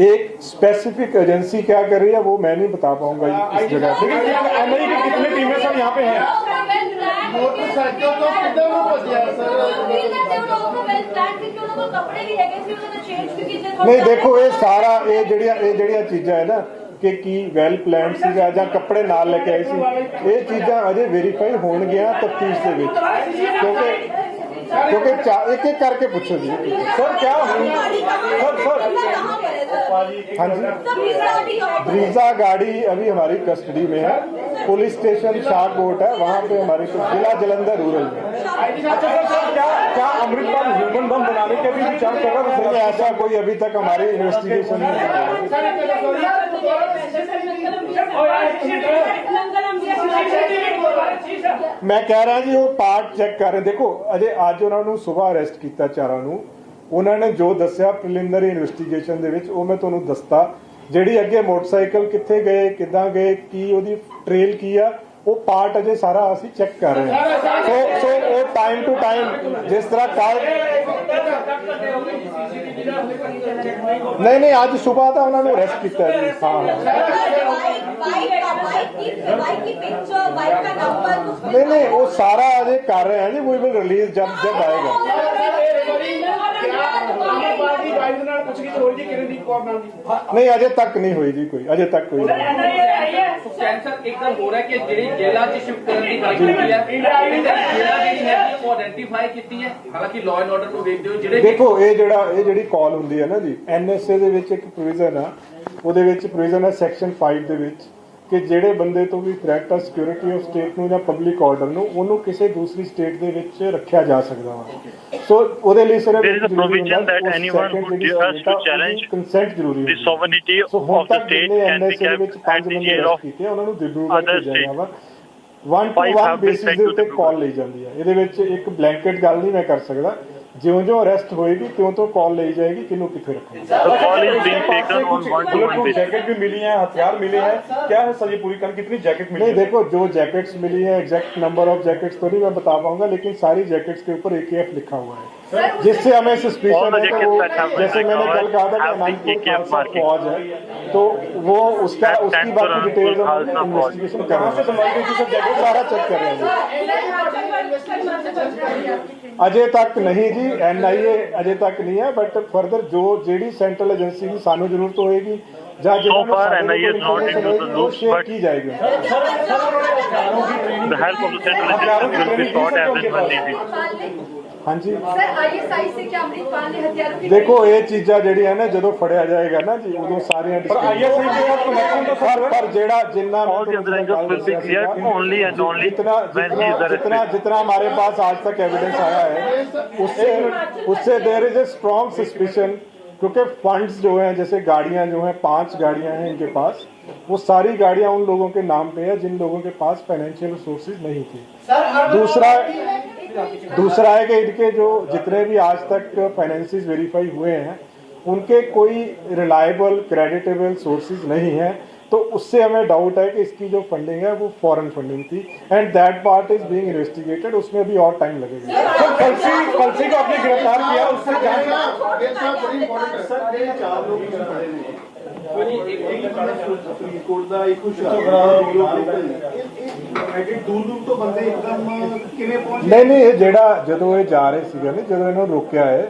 एक स्पेसिफिक एजेंसी क्या कर रही है वो मैं नहीं बता पाऊंगा इस जगह पे। कितनी टीमें सब यहाँ पे हैं? नहीं, देखो ये सारा ये जड़िया चीज़ा है ना कि वैल प्लान सीगा ਜਾਂ ਕੱਪੜੇ ਨਾਲ ਲੈ ਕੇ ਆਏ ਸੀ, ਇਹ ਚੀਜ਼ਾਂ ਅਜੇ ਵੈਰੀਫਾਈ ਹੋਣਗੀਆਂ ਤਫਤੀਸ਼ ਦੇ ਵਿੱਚ, क्योंकि एक एक करके पूछो जी सर क्या सर हाँ जी। ब्रीजा गाड़ी अभी हमारी कस्टडी में है, पुलिस स्टेशन शाहकोट है, वहाँ पे हमारी जिला जलंधर रूरल में। अच्छा सर क्या अमृतपाल ह्यूमन बम बनाने के भी विचार कर रहा है? ऐसा कोई अभी तक हमारी इन्वेस्टिगेशन में मैं कह रहा जी वो पार्ट चेक कर रहे। देखो अजे आज उन्होंने सुबह अरेस्ट किया 4 ਨੂੰ, ਉਹਨਾਂ ਨੇ ਜੋ ਦੱਸਿਆ ਪ੍ਰੀਲਿਮਿਨਰੀ ਇਨਵੈਸਟੀਗੇਸ਼ਨ ਦੇ ਵਿੱਚ ਉਹ ਮੈਂ ਤੁਹਾਨੂੰ ਦੱਸਤਾ। ਜਿਹੜੀ ਅੱਗੇ ਮੋਟਰਸਾਈਕਲ ਕਿੱਥੇ ਗਏ, ਕਿੱਦਾਂ ਗਏ, ਕੀ ਉਹਦੀ ਟ੍ਰੇਲ ਕੀ ਆ, ਉਹ ਪਾਰਟ ਅਜੇ ਸਾਰਾ ਅਸੀਂ ਚੈੱਕ ਕਰ ਰਹੇ ਹਾਂ। ਸੋ ਉਹ ਟਾਈਮ ਟੂ ਟਾਈਮ ਜਿਸ ਤਰ੍ਹਾਂ ਕੱਲ ਨਹੀਂ ਅੱਜ ਸਵੇਰ ਤਾਂ ਉਹਨਾਂ ਨੂੰ ਅਰੈਸਟ ਕੀਤਾ ਜੀ। ਹਾਂ ਨਹੀਂ ਉਹ ਸਾਰਾ ਅਜੇ ਕਰ ਰਹੇ ਹਾਂ ਜੀ। ਵੀ ਵਿਲ ਰਿਲੀਜ਼ ਜਬ ਆਏਗਾ। ਨਹੀਂ ਅਜੇ ਤੱਕ ਨਹੀਂ ਹੋਈ ਜੀ ਕੋਈ, ਅਜੇ ਤੱਕ ਕੋਈ ਸੁਖਚੈਨ ਸਰ ਇੱਕ ਗੱਲ ਹੋ ਰਿਹਾ ਕਿ ਜਿਹੜੀ ਜੇਲ੍ਹਾਂ 'ਚ ਸ਼ਿਫਟ ਕਰਨ ਦੀ ਗੱਲ ਕੀਤੀ ਹੈ, ਜੇਲ੍ਹਾਂ ਜਿਹੜੀ ਹੈ ਉਹ ਆਇਡੈਂਟੀਫਾਈ ਕੀਤੀ ਹੈ। ਹਾਲਾਂਕਿ ਲਾਅ ਐਂਡ ਆਰਡਰ ਨੂੰ ਵੇਖਦੇ ਹੋ ਜਿਹੜੇ ਦੇਖੋ ਇਹ ਜਿਹੜੀ ਕਾਲ ਹੁੰਦੀ ਹੈ ਨਾ ਜੀ, NSA ਦੇ ਵਿੱਚ ਇੱਕ ਪ੍ਰੋਵੀਜ਼ਨ ਆ, ਉਹਦੇ ਵਿੱਚ ਪ੍ਰੋਵੀਜ਼ਨ ਹੈ ਸੈਕਸ਼ਨ 5 ਦੇ ਵਿੱਚ ਕਿ ਜਿਹੜੇ ਬੰਦੇ ਤੋਂ ਵੀ ਥ੍ਰੈਟ ਆ ਸਿਕਿਉਰਿਟੀ ਆਫ ਸਟੇਟ ਨੂੰ ਜਾਂ ਪਬਲਿਕ ਆਰਡਰ ਨੂੰ, ਉਹਨੂੰ ਕਿਸੇ ਦੂਸਰੀ ਸਟੇਟ ਦੇ ਵਿੱਚ ਰੱਖਿਆ ਜਾ ਸਕਦਾ ਵਾ। ਸੋ ਉਹਦੇ ਲਈ ਸਿਰਫ ਕੰਸੈਂਟ ਜ਼ਰੂਰੀ ਹੈ। ਸੋ ਹੁਣ ਤੱਕ ਜਿਹਨੇ NSA ਦੇ ਵਿੱਚ 5 ਬੰਦੇ ਅਰੈਸਟ ਕੀਤੇ ਉਹਨਾਂ ਨੂੰ ਦਿਬਰੂਗੜ੍ਹ ਭੇਜਿਆ ਗਿਆ ਵਾ। 1-to-1 ਬੇਸਿਸ ਦੇ ਉੱਤੇ ਕਾਲ ਲਈ ਜਾਂਦੀ ਹੈ। ਇਹਦੇ ਵਿੱਚ ਇੱਕ ਬਲੈਂਕਟ ਗੱਲ ਨਹੀਂ ਮੈਂ ਕਰ ਸਕਦਾ। ਜਿਉਂ ਅਰੈਸਟ ਹੋਏਗੀ ਤਿਉਂ ਤੋਂ ਕਾਲ ਲਈ जाएगी किन्नू किथे रखना। जैकेट भी मिली है, हथियार मिले हैं, क्या है सर ये पूरी कर कितनी जैकेट मिली? नहीं देखो जो जैकेट्स मिली है एग्जैक्ट नंबर ऑफ जैकेट्स तो नहीं मैं बता पाऊंगा, लेकिन सारी जैकेट्स के ऊपर AKF लिखा हुआ है, जिससे हमें सस्पिशन है कि वो जैसे मैंने कल कहा था कि अनंतपुर फौज है तो वो उसकी बाकी डिटेल्स इन्वेस्टिगेशन कर रहे हैं, सारा चेक कर रहे हैं। अजय तक नहीं जी, NIA अजय तक नहीं है, बट फर्दर जो जेडी सेंट्रल एजेंसी की सानू जरूरत होएगी शेयर की जाएगी। हाँ जी देखो ये चीज़ा जी है ना जो फड़िया जाएगा ना जी उदों सारियां पर जेड़ा जिन्ना जितना हमारे पास आज तक एविडेंस आया है उससे there is a strong suspicion, क्योंकि फंड्स जो हैं जैसे गाड़ियां जो हैं 5 गाड़ियां हैं इनके पास, वो सारी गाड़ियां उन लोगों के नाम पे है जिन लोगों के पास फाइनेंशियल रिसोर्सेज नहीं थे। दूसरा है कि इनके जो जितने भी आज तक फाइनेंसेस वेरीफाई हुए हैं उनके कोई रिलायबल क्रेडिटेबल सोर्सेज नहीं है, तो उससे हमें डाउट है कि इसकी जो फंडिंग है वो फॉरेन फंडिंग थी and that part is being investigated. उसमें भी और टाइम लगेगा। कलसी को आपने गिरफ्तार किया, उससे नहीं ਜਿਹੜਾ ਜਦੋਂ ਇਹ ਜਾ ਰਹੇ ਸੀਗੇ ਨਾ, ਜਦੋਂ ਇਹਨੂੰ ਰੋਕਿਆ ਹੈ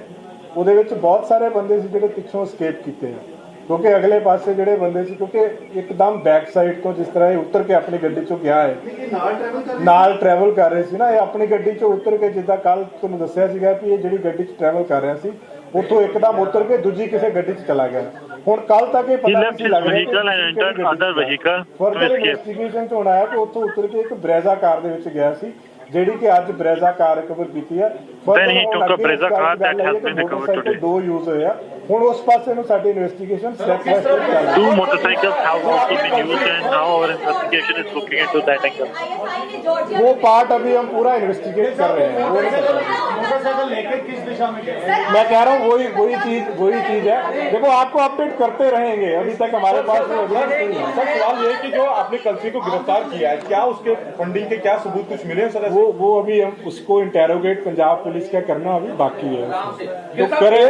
ਉਹਦੇ ਵਿੱਚ ਬਹੁਤ ਸਾਰੇ ਬੰਦੇ ਸੀ ਜਿਹੜੇ ਪਿੱਛੋਂ escape ਕੀਤੇ ਆ, क्योंकि अगले पासे ਜਿਹੜੇ ਬੰਦੇ ਸੀ क्योंकि एकदम बैक साइड तो जिस तरह उतर के अपनी ਗੱਡੀ ਚੋਂ ਗਿਆ ਹੈ ਨਾਲ ट्रैवल कर रहे ਸੀ ਨਾ, ਇਹ ਆਪਣੀ ਗੱਡੀ ਚੋਂ ਉਤਰ ਕੇ ਜਿੱਦਾਂ ਕੱਲ ਤੁਹਾਨੂੰ ਦੱਸਿਆ ਸੀਗਾ ਕਿ ਇਹ ਜਿਹੜੀ ਗੱਡੀ 'ਚ ट्रैवल ਕਰ ਰਿਹਾ ਸੀ ਉੱਥੋਂ ਇੱਕਦਮ ਉਤਰ ਕੇ ਦੂਜੀ ਕਿਸੇ ਗੱਡੀ 'ਚ ਚਲਾ ਗਿਆ। ਹੁਣ ਕੱਲ ਤੱਕ ਇਹ ਪਤਾ ਨਹੀਂ ਲੱਗ ਰਿਹਾ ਫਰਦਰ ਇਨਵੈਸਟੀਗੇਸ਼ਨ 'ਚ ਹੋਣਾ ਹੈ ਕਿ ਉੱਥੋਂ ਉਤਰ ਕੇ ਇੱਕ ਬਰੇਜ਼ਾ ਕਾਰ ਦੇ ਵਿੱਚ ਗਿਆ ਸੀ ਜਿਹੜੀ ਕਿ ਅੱਜ ਬਰੇਜ਼ਾ ਕਾਰ ਰਿਕਵਰ ਕੀਤੀ ਹੈ। ਦੋ ਯੂਜ਼ ਹੋਏ ਆ। ਹੁਣ ਉਸ ਪਾਸੇ ਨੂੰ ਸਾਡੀ ਇਨਵੈਸਟੀਗੇਸ਼ਨ ਸਟੈਪ ਬਾय ਸਟੈਪ ਚੱਲ ਰਹੀ ਹੈ। 2 motorcycles have also been used and now our investigation is looking into that angle. वो पार्ट अभी हम पूरा इन्वेस्टिगेट कर रहे हैं। मोटरसाइकिल लेके किस दिशा में गए? मैं कह रहा हूँ वही चीज है। देखो आपको अपडेट करते रहेंगे, अभी तक हमारे पास एविडेंस नहीं है। सर सवाल ये कि जो आपने कलसी को गिरफ्तार किया है, क्या उसके फंडिंग के क्या सबूत कुछ मिले सर? वो अभी हम उसको इंटेरोगेट पंजाब पुलिस का करना अभी बाकी है। तो करें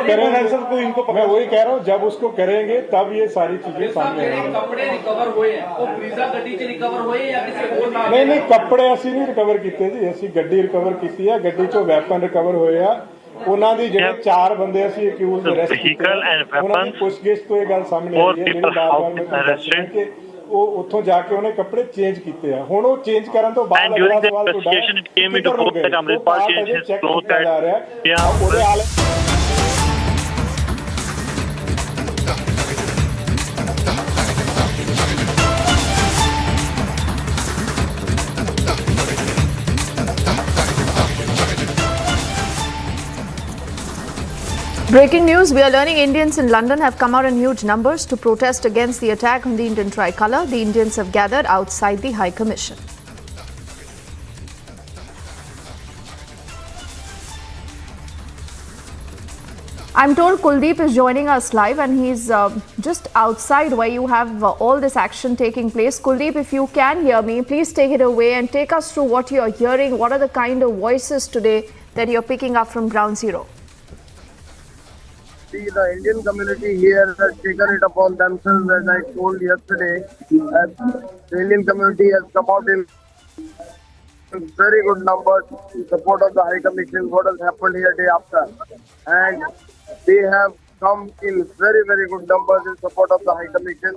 सर, तो इनको मैं वही कह रहा हूँ जब उसको करेंगे तब ये सारी चीजें सामने आएंगी। कपड़े रिकवर हुए हैं, वो ब्रीजा गड्डी च रिकवर हुए या किसी और नाम? नहीं कपड़े ਅਸੀਂ ਨਹੀਂ ਰਿਕਵਰ ਕੀਤੇ ਜੀ, ਅਸੀਂ ਗੱਡੀ ਰਿਕਵਰ ਕੀਤੀ ਹੈ। ਗੱਡੀ ਚੋਂ ਵੈਪਨ ਰਿਕਵਰ ਹੋਏ ਆ। ਉਹਨਾਂ ਦੀ ਜਿਹੜੇ 4 ਬੰਦੇ ਅਸੀਂ ਅਕਿਊਜ਼ ਅਰੈਸਟ ਕੀਤੇ ਉਹਨਾਂ ਦੀ ਪੁੱਛਗਿੱਛ ਤੋਂ ਇਹ ਗੱਲ ਸਾਹਮਣੇ ਆਈ ਹੈ। ਜਿਹੜੇ ਬਾਰ-ਬਾਰ ਮੈਂ ਦੱਸਿਆ ਕਿ ਉਹ ਉੱਥੋਂ ਜਾ ਕੇ ਉਹਨੇ ਕੱਪੜੇ ਚੇਂਜ ਕੀਤੇ ਆ। ਹੁਣ ਉਹ ਚੇਂਜ ਕਰਨ ਤੋਂ ਬਾਅਦ ਅਗਲਾ ਸਵਾਲ ਤੁਹਾਡਾ ਅਮਰਿਤਪਾਲ ਸਿੰਘ ਚੈੱਕ ਕੀਤਾ ਜਾ ਰਿਹਾ ਉਹਦੇ ਆਲੇ। Breaking news, we are learning Indians in London have come out in huge numbers to protest against the attack on the Indian tricolour. The Indians have gathered outside the High Commission. I'm told Kuldeep is joining us live and he's just outside where you have all this action taking place. Kuldeep, if you can hear me, please take it away and take us through what you're hearing. What are the kind of voices today that you're picking up from Ground Zero? See, the Indian community here has taken it upon themselves, as I told yesterday, that the Indian community has come out in very good numbers in support of the High Commission, what has happened here day after. And they have come in very, very good numbers in support of the High Commission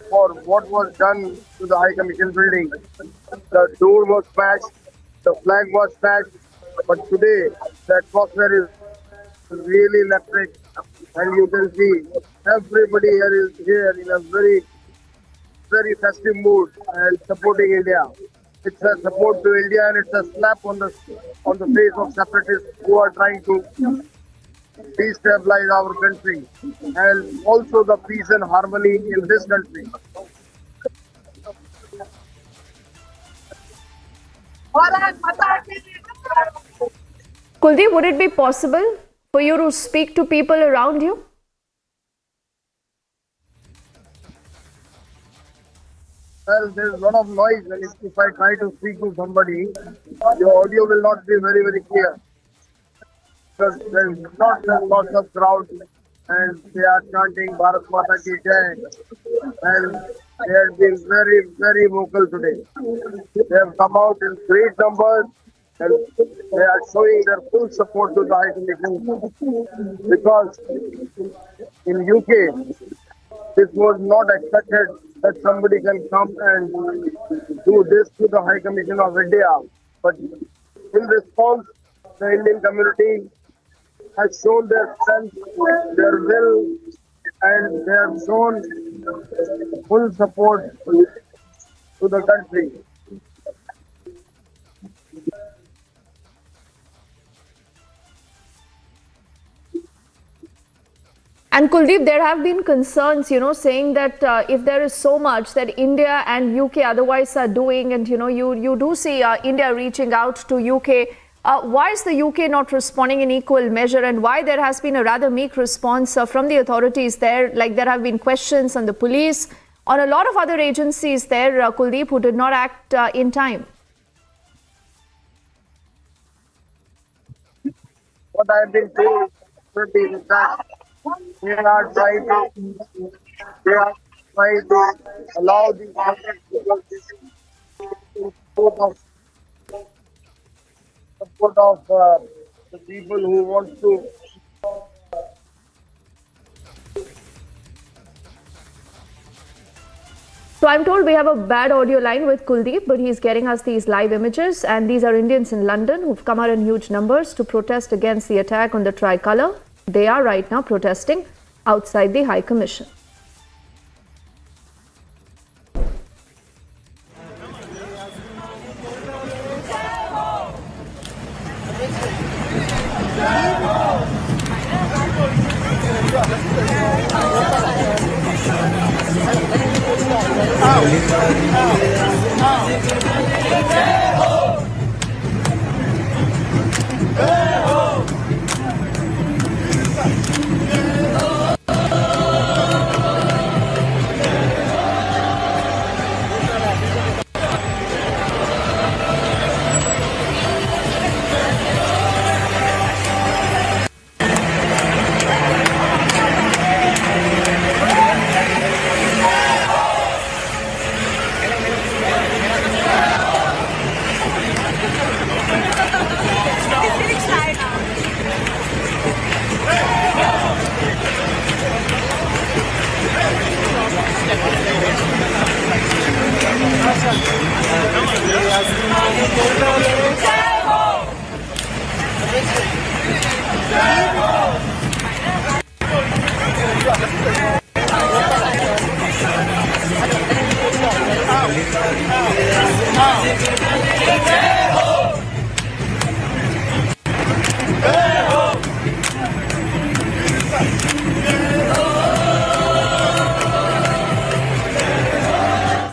for what was done to the High Commission building. The door was smashed, the flag was smashed, but today the atmosphere is really electric, and you can see everybody here is here in a very, very festive mood and supporting India. It's a support to India and it's a slap on the face of separatists who are trying to destabilize our country and also the peace and harmony in this country. Kuldeep, would it be possible for you to speak to people around you? Well, there's a lot of noise, and if I try to speak to somebody, the audio will not be very, very clear. Because there's lots of crowd, and they are chanting Bharat Mata Ki Jai, and they have been very, very vocal today. They have come out in great numbers, and they are showing their full support to the High Commission. Because in UK, this was not expected that somebody can come and do this to the High Commission of India. But in response, the Indian community has shown their strength, their will, and they have shown full support to the country. And Kuldeep, there have been concerns, saying that if there is so much that India and UK otherwise are doing, and you do see India reaching out to UK, why is the UK not responding in equal measure, and why there has been a rather meek response from the authorities there? Like there have been questions on the police, on a lot of other agencies there, Kuldeep, who did not act in time. What I have been told is that they are trying to allow the support of the people who want to. So I'm told we have a bad audio line with Kuldeep, but he's getting us these live images, and these are Indians in London who've come out in huge numbers to protest against the attack on the tricolour. They are right now protesting outside the High Commission.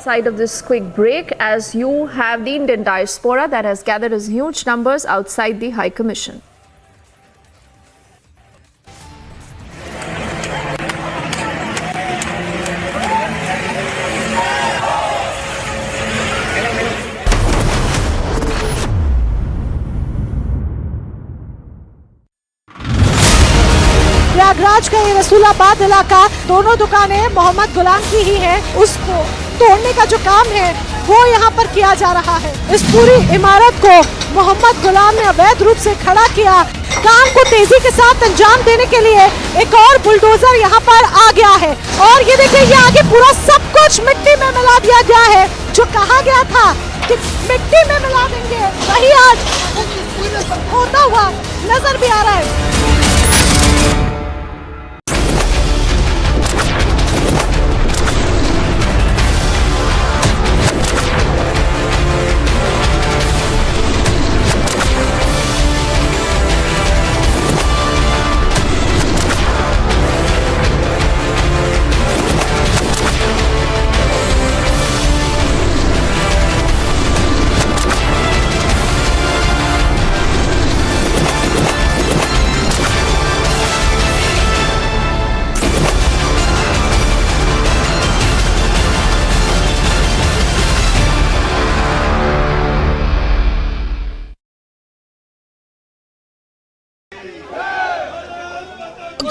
Side of this quick break, as you have the Indian diaspora that has gathered in huge numbers outside the High Commission. आज का ये रसूलाबाद इलाका, दोनों दुकानें मोहम्मद गुलाम की ही हैं, उसको तोड़ने का जो काम है वो यहाँ पर किया जा रहा है। इस पूरी इमारत को मोहम्मद गुलाम ने अवैध रूप से खड़ा किया। काम को तेजी के साथ अंजाम देने के लिए एक और बुलडोजर यहाँ पर आ गया है और ये देखिए, ये आगे पूरा सब कुछ मिट्टी में मिला दिया गया है। जो कहा गया था कि मिट्टी में मिला देंगे, वही आज होता हुआ नजर भी आ रहा है।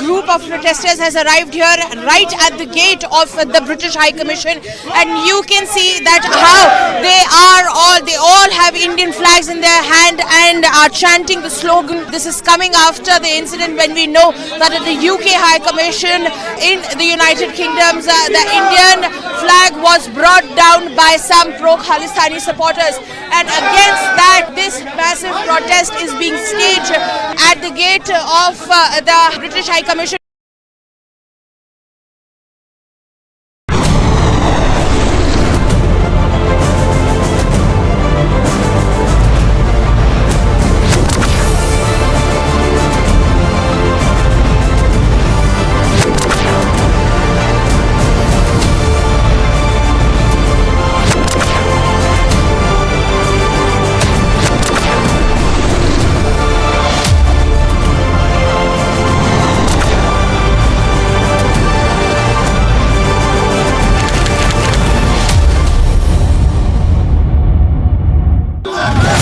Group of protesters has arrived here right at the gate of the British High Commission, and you can see that how they all have Indian flags in their hand and are chanting the slogan. This is coming after the incident when we know that at the UK High Commission in the United Kingdom, the Indian flag was brought down by some pro-Khalistani supporters, and against that this massive protest is being staged at the gate of the British High Commission.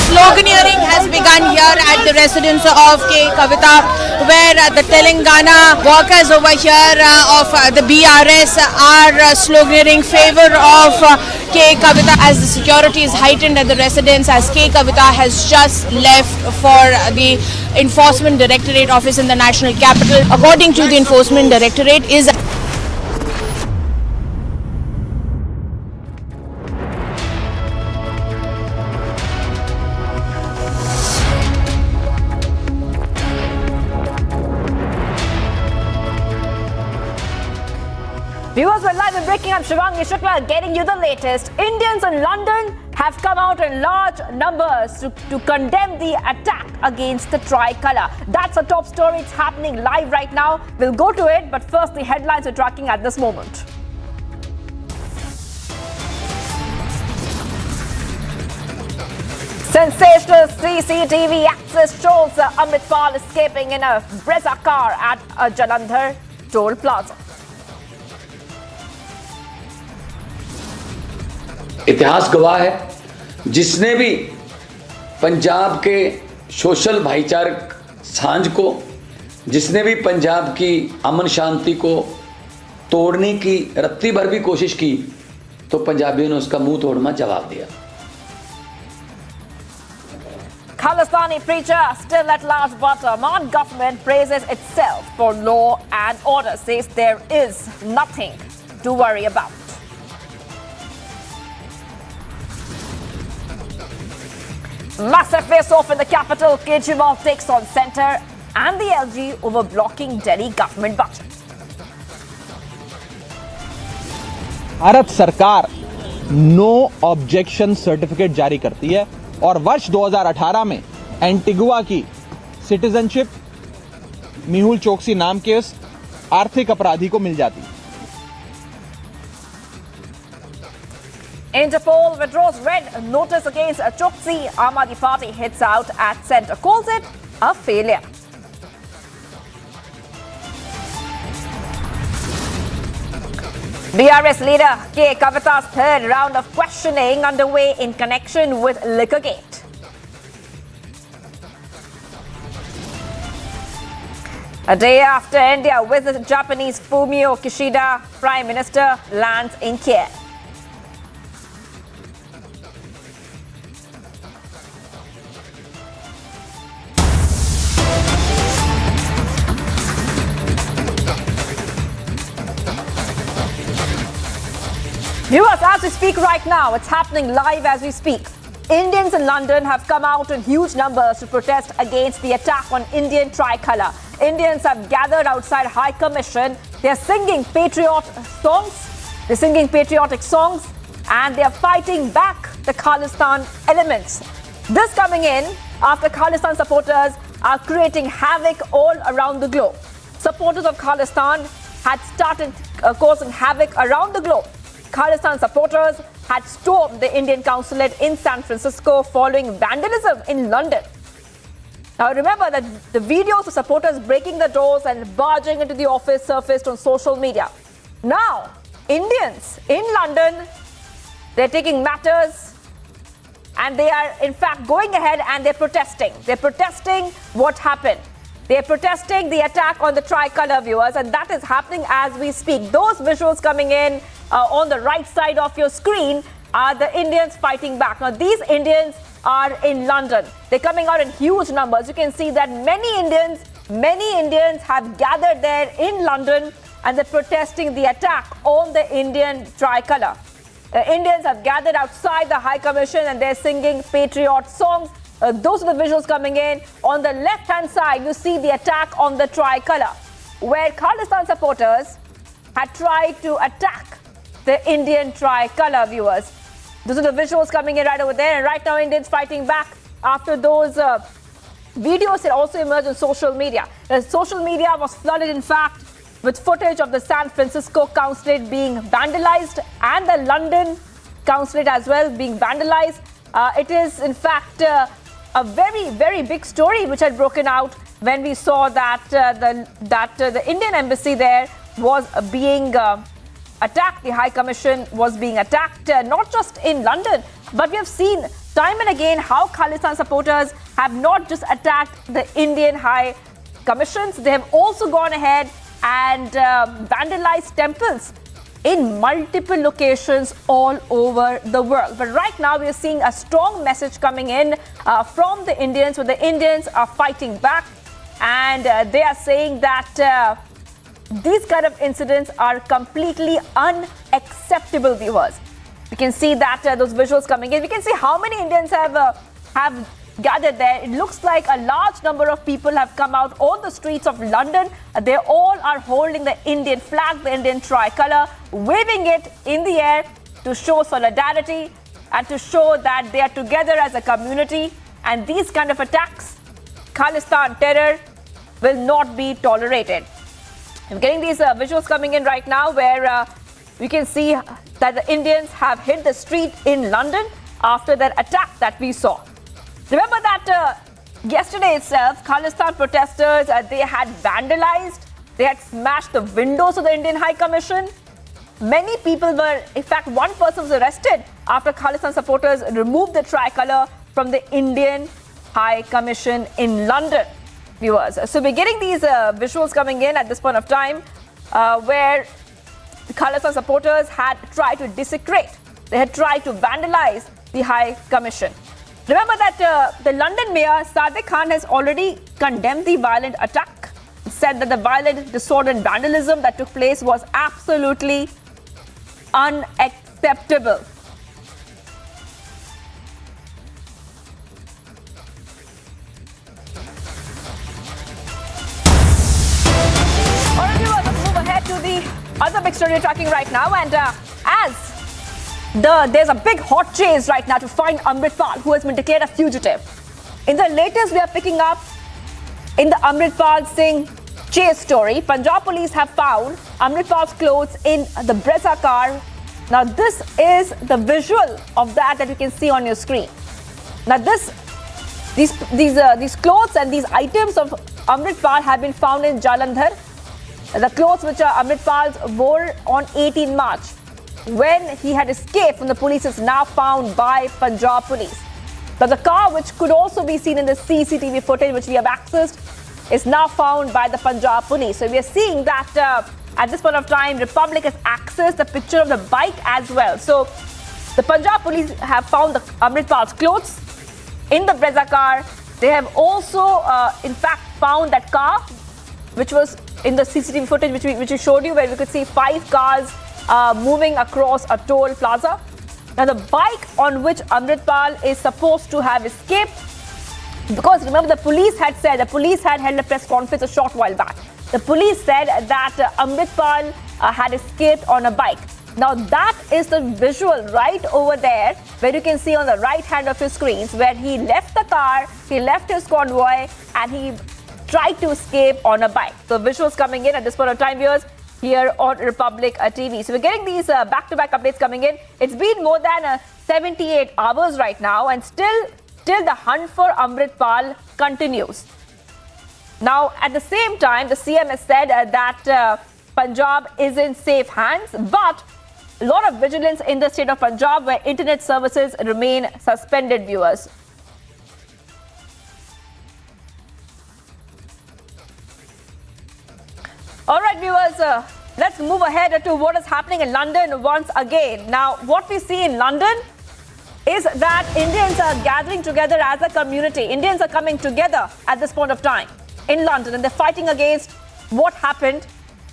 Sloganeering has begun here at the residence of K. Kavita, where the Telangana workers over here of the BRS are sloganeering favor of K. Kavita as the security is heightened at the residence, as K. Kavita has just left for the Enforcement Directorate office in the National Capital. According to the Enforcement Directorate, is Viewers, we're live and breaking. I'm Shivangi Shukla getting you the latest. Indians in London have come out in large numbers to condemn the attack against the tricolour. That's a top story. It's happening live right now. We'll go to it, but first the headlines we're tracking at this moment. Sensational CCTV access shows Amritpal escaping in a Brezza car at a Jalandhar toll plaza. इतिहास गवाह है, जिसने भी पंजाब के social भाईचारक सांझ को, जिसने भी पंजाब की अमन शांति को तोड़ने की रत्ती भर भी कोशिश की, तो पंजाबियों ने उसका मुंह तोड़ना जवाब दिया। Khalistani preacher still at large, but Oman government praises itself for law and order, says there is nothing to worry about. Massive face-off in the capital. Kejriwal takes on centre and the LG over blocking Delhi government budget. Bharat सरकार no objection certificate जारी करती है और वर्ष 2018 में Antigua की citizenship Mehul Choksi नाम के उस आर्थिक अपराधी को मिल जाती है। Interpol withdraws red notice against Choksi. Aam Aadmi Party hits out at centre, calls it a failure. BRS leader K. Kavita's third round of questioning underway in connection with Liquorgate. A day after India visits Japanese Fumio Kishida, Prime Minister lands in Kiev. Viewers, as we speak right now, it's happening live as we speak. Indians in London have come out in huge numbers to protest against the attack on Indian tricolour. Indians have gathered outside High Commission. They're singing patriotic songs, and they're fighting back the Khalistan elements. This coming in after Khalistan supporters are creating havoc all around the globe. Supporters of Khalistan had started causing havoc around the globe. Khalistan supporters had stormed the Indian consulate in San Francisco following vandalism in London. Now remember that the videos of supporters breaking the doors and barging into the office surfaced on social media. Now, Indians in London, they're taking matters and they are in fact going ahead and they're protesting. They're protesting what happened. They're protesting the attack on the tricolour, viewers, and that is happening as we speak. Those visuals coming in on the right side of your screen are the Indians fighting back. Now, these Indians are in London. They're coming out in huge numbers. You can see that many Indians have gathered there in London and they're protesting the attack on the Indian tricolour. The Indians have gathered outside the High Commission and they're singing patriot songs. Those are the visuals coming in. On the left-hand side, you see the attack on the tricolour, where Khalistan supporters had tried to attack the Indian tricolour, viewers. Those are the visuals coming in right over there. And right now, Indians fighting back after those videos had also emerged on social media. The social media was flooded, in fact, with footage of the San Francisco consulate being vandalized and the London consulate as well being vandalized. It is, in fact, a very, very big story which had broken out when we saw that the Indian embassy there was being attacked. The High Commission was being attacked, not just in London, but we have seen time and again how Khalistan supporters have not just attacked the Indian High Commissions, they have also gone ahead and vandalized temples in multiple locations all over the world. But right now we are seeing a strong message coming in from the Indians, where the Indians are fighting back and they are saying that these kind of incidents are completely unacceptable, viewers. We can see that those visuals coming in. We can see how many Indians have gathered there. It looks like a large number of people have come out on the streets of London. They all are holding the Indian flag, the Indian tricolour, waving it in the air to show solidarity and to show that they are together as a community. And these kind of attacks, Khalistan terror, will not be tolerated. I'm getting these visuals coming in right now where we can see that the Indians have hit the street in London after that attack that we saw. Remember that yesterday itself, Khalistan protesters, they had vandalized, they had smashed the windows of the Indian High Commission. Many people were, in fact, one person was arrested after Khalistan supporters removed the tricolour from the Indian High Commission in London, viewers. So we're getting these visuals coming in at this point of time where the Khalistan supporters had tried to desecrate, they had tried to vandalize the High Commission. Remember that the London Mayor, Sadiq Khan, has already condemned the violent attack, said that the violent disorder and vandalism that took place was absolutely unacceptable. Alright, viewers, let's move ahead to the other big story we're tracking right now. And there's a big hot chase right now to find Amritpal, who has been declared a fugitive. In the latest, we are picking up in the Amritpal Singh chase story. Punjab Police have found Amritpal's clothes in the Brezza car. Now, this is the visual of that you can see on your screen. Now, these clothes and these items of Amritpal have been found in Jalandhar. The clothes which Amritpal wore on 18 March. When he had escaped from the police is now found by Punjab Police. But the car, which could also be seen in the CCTV footage which we have accessed, is now found by the Punjab Police. So we are seeing that at this point of time, Republic has accessed the picture of the bike as well. So the Punjab Police have found the Amritpal's clothes in the Brezza car. They have also, in fact, found that car, which was in the CCTV footage which we showed you, where we could see 5 cars moving across a toll plaza. Now, the bike on which Amritpal is supposed to have escaped, because remember the police had held a press conference a short while back. The police said that Amritpal had escaped on a bike. Now, that is the visual right over there, where you can see on the right hand of your screens, where he left the car, he left his convoy, and he tried to escape on a bike. So visuals coming in at this point of time, viewers, here on Republic TV. So we're getting these back-to-back updates coming in. It's been more than 78 hours right now, and still the hunt for Amritpal continues. Now, at the same time, the CM has said that Punjab is in safe hands, but a lot of vigilance in the state of Punjab, where internet services remain suspended, viewers. All right, viewers, let's move ahead to what is happening in London once again. Now, what we see in London is that Indians are gathering together as a community. Indians are coming together at this point of time in London, and they're fighting against what happened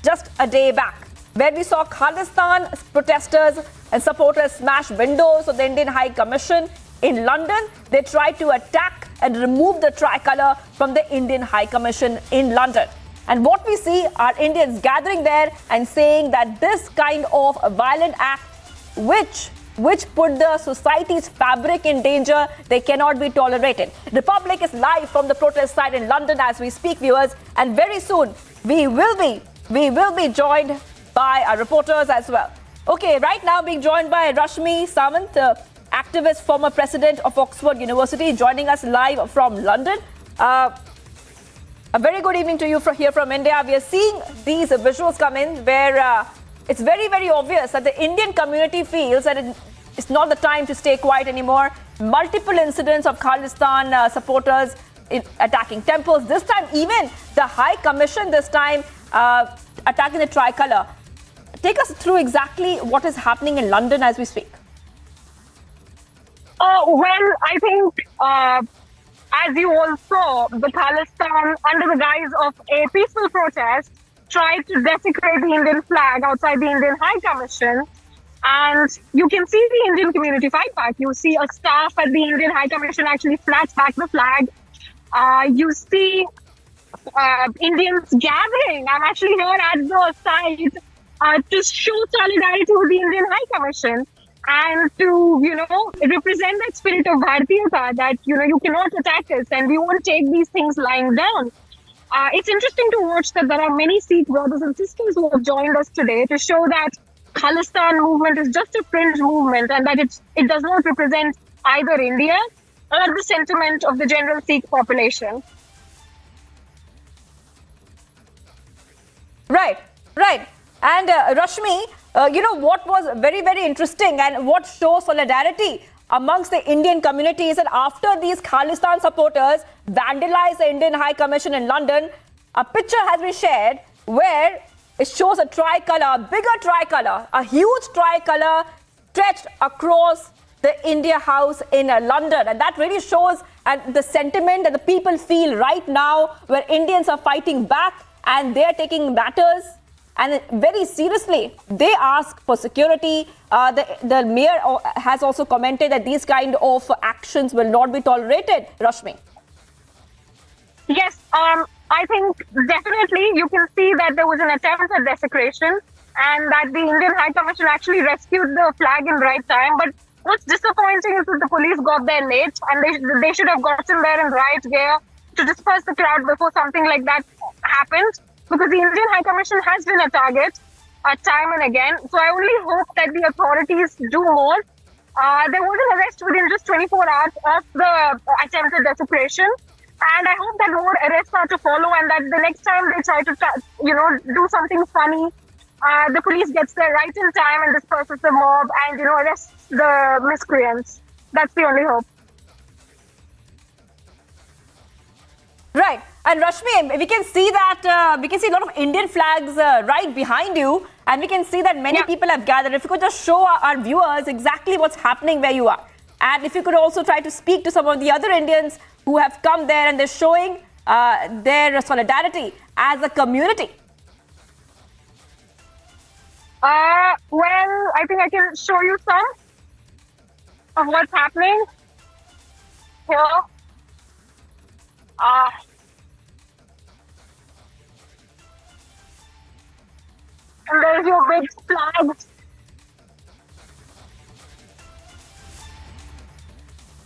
just a day back, where we saw Khalistan protesters and supporters smash windows of the Indian High Commission in London. They tried to attack and remove the tricolour from the Indian High Commission in London. And what we see are Indians gathering there and saying that this kind of a violent act, which put the society's fabric in danger, they cannot be tolerated. Republic is live from the protest site in London as we speak, viewers, and very soon we will be joined by our reporters as well. Okay, right now being joined by Rashmi Samant, activist, former president of Oxford University, joining us live from London. A very good evening to you here from India. We are seeing these visuals come in where it's very, very obvious that the Indian community feels that it's not the time to stay quiet anymore. Multiple incidents of Khalistan supporters attacking temples. This time, even the High Commission attacking the tricolour. Take us through exactly what is happening in London as we speak. Well, I think, as you all saw, the Khalistan, under the guise of a peaceful protest, tried to desecrate the Indian flag outside the Indian High Commission. And you can see the Indian community fight back. You see a staff at the Indian High Commission actually flash back the flag. You see Indians gathering. I'm actually here at the site to show solidarity with the Indian High Commission and to, represent that spirit of Bharatiyata, that, you cannot attack us and we won't take these things lying down. It's interesting to watch that there are many Sikh brothers and sisters who have joined us today to show that Khalistan movement is just a fringe movement and that it does not represent either India or the sentiment of the general Sikh population. Right. And Rashmi, what was very, very interesting and what shows solidarity amongst the Indian community is that after these Khalistan supporters vandalized the Indian High Commission in London, a picture has been shared where it shows a tricolour, a bigger tricolour, a huge tricolour stretched across the India House in London. And that really shows the sentiment that the people feel right now, where Indians are fighting back and they're taking matters and very seriously. They ask for security. The mayor has also commented that these kind of actions will not be tolerated. Rashmi. Yes, I think definitely you can see that there was an attempt at desecration and that the Indian High Commission actually rescued the flag in right time. But what's disappointing is that the police got there late and they should have gotten there in right gear to disperse the crowd before something like that happened, because the Indian High Commission has been a target time and again. So I only hope that the authorities do more. There was an arrest within just 24 hours of the attempted desecration. And I hope that more arrests are to follow and that the next time they try to, do something funny, the police gets there right in time and disperses the mob and, arrests the miscreants. That's the only hope. Right. And Rashmi, we can see that, we can see a lot of Indian flags right behind you. And we can see that many people have gathered. If you could just show our viewers exactly what's happening where you are. And if you could also try to speak to some of the other Indians who have come there and they're showing their solidarity as a community. Well, I think I can show you some of what's happening here. And there's your big flags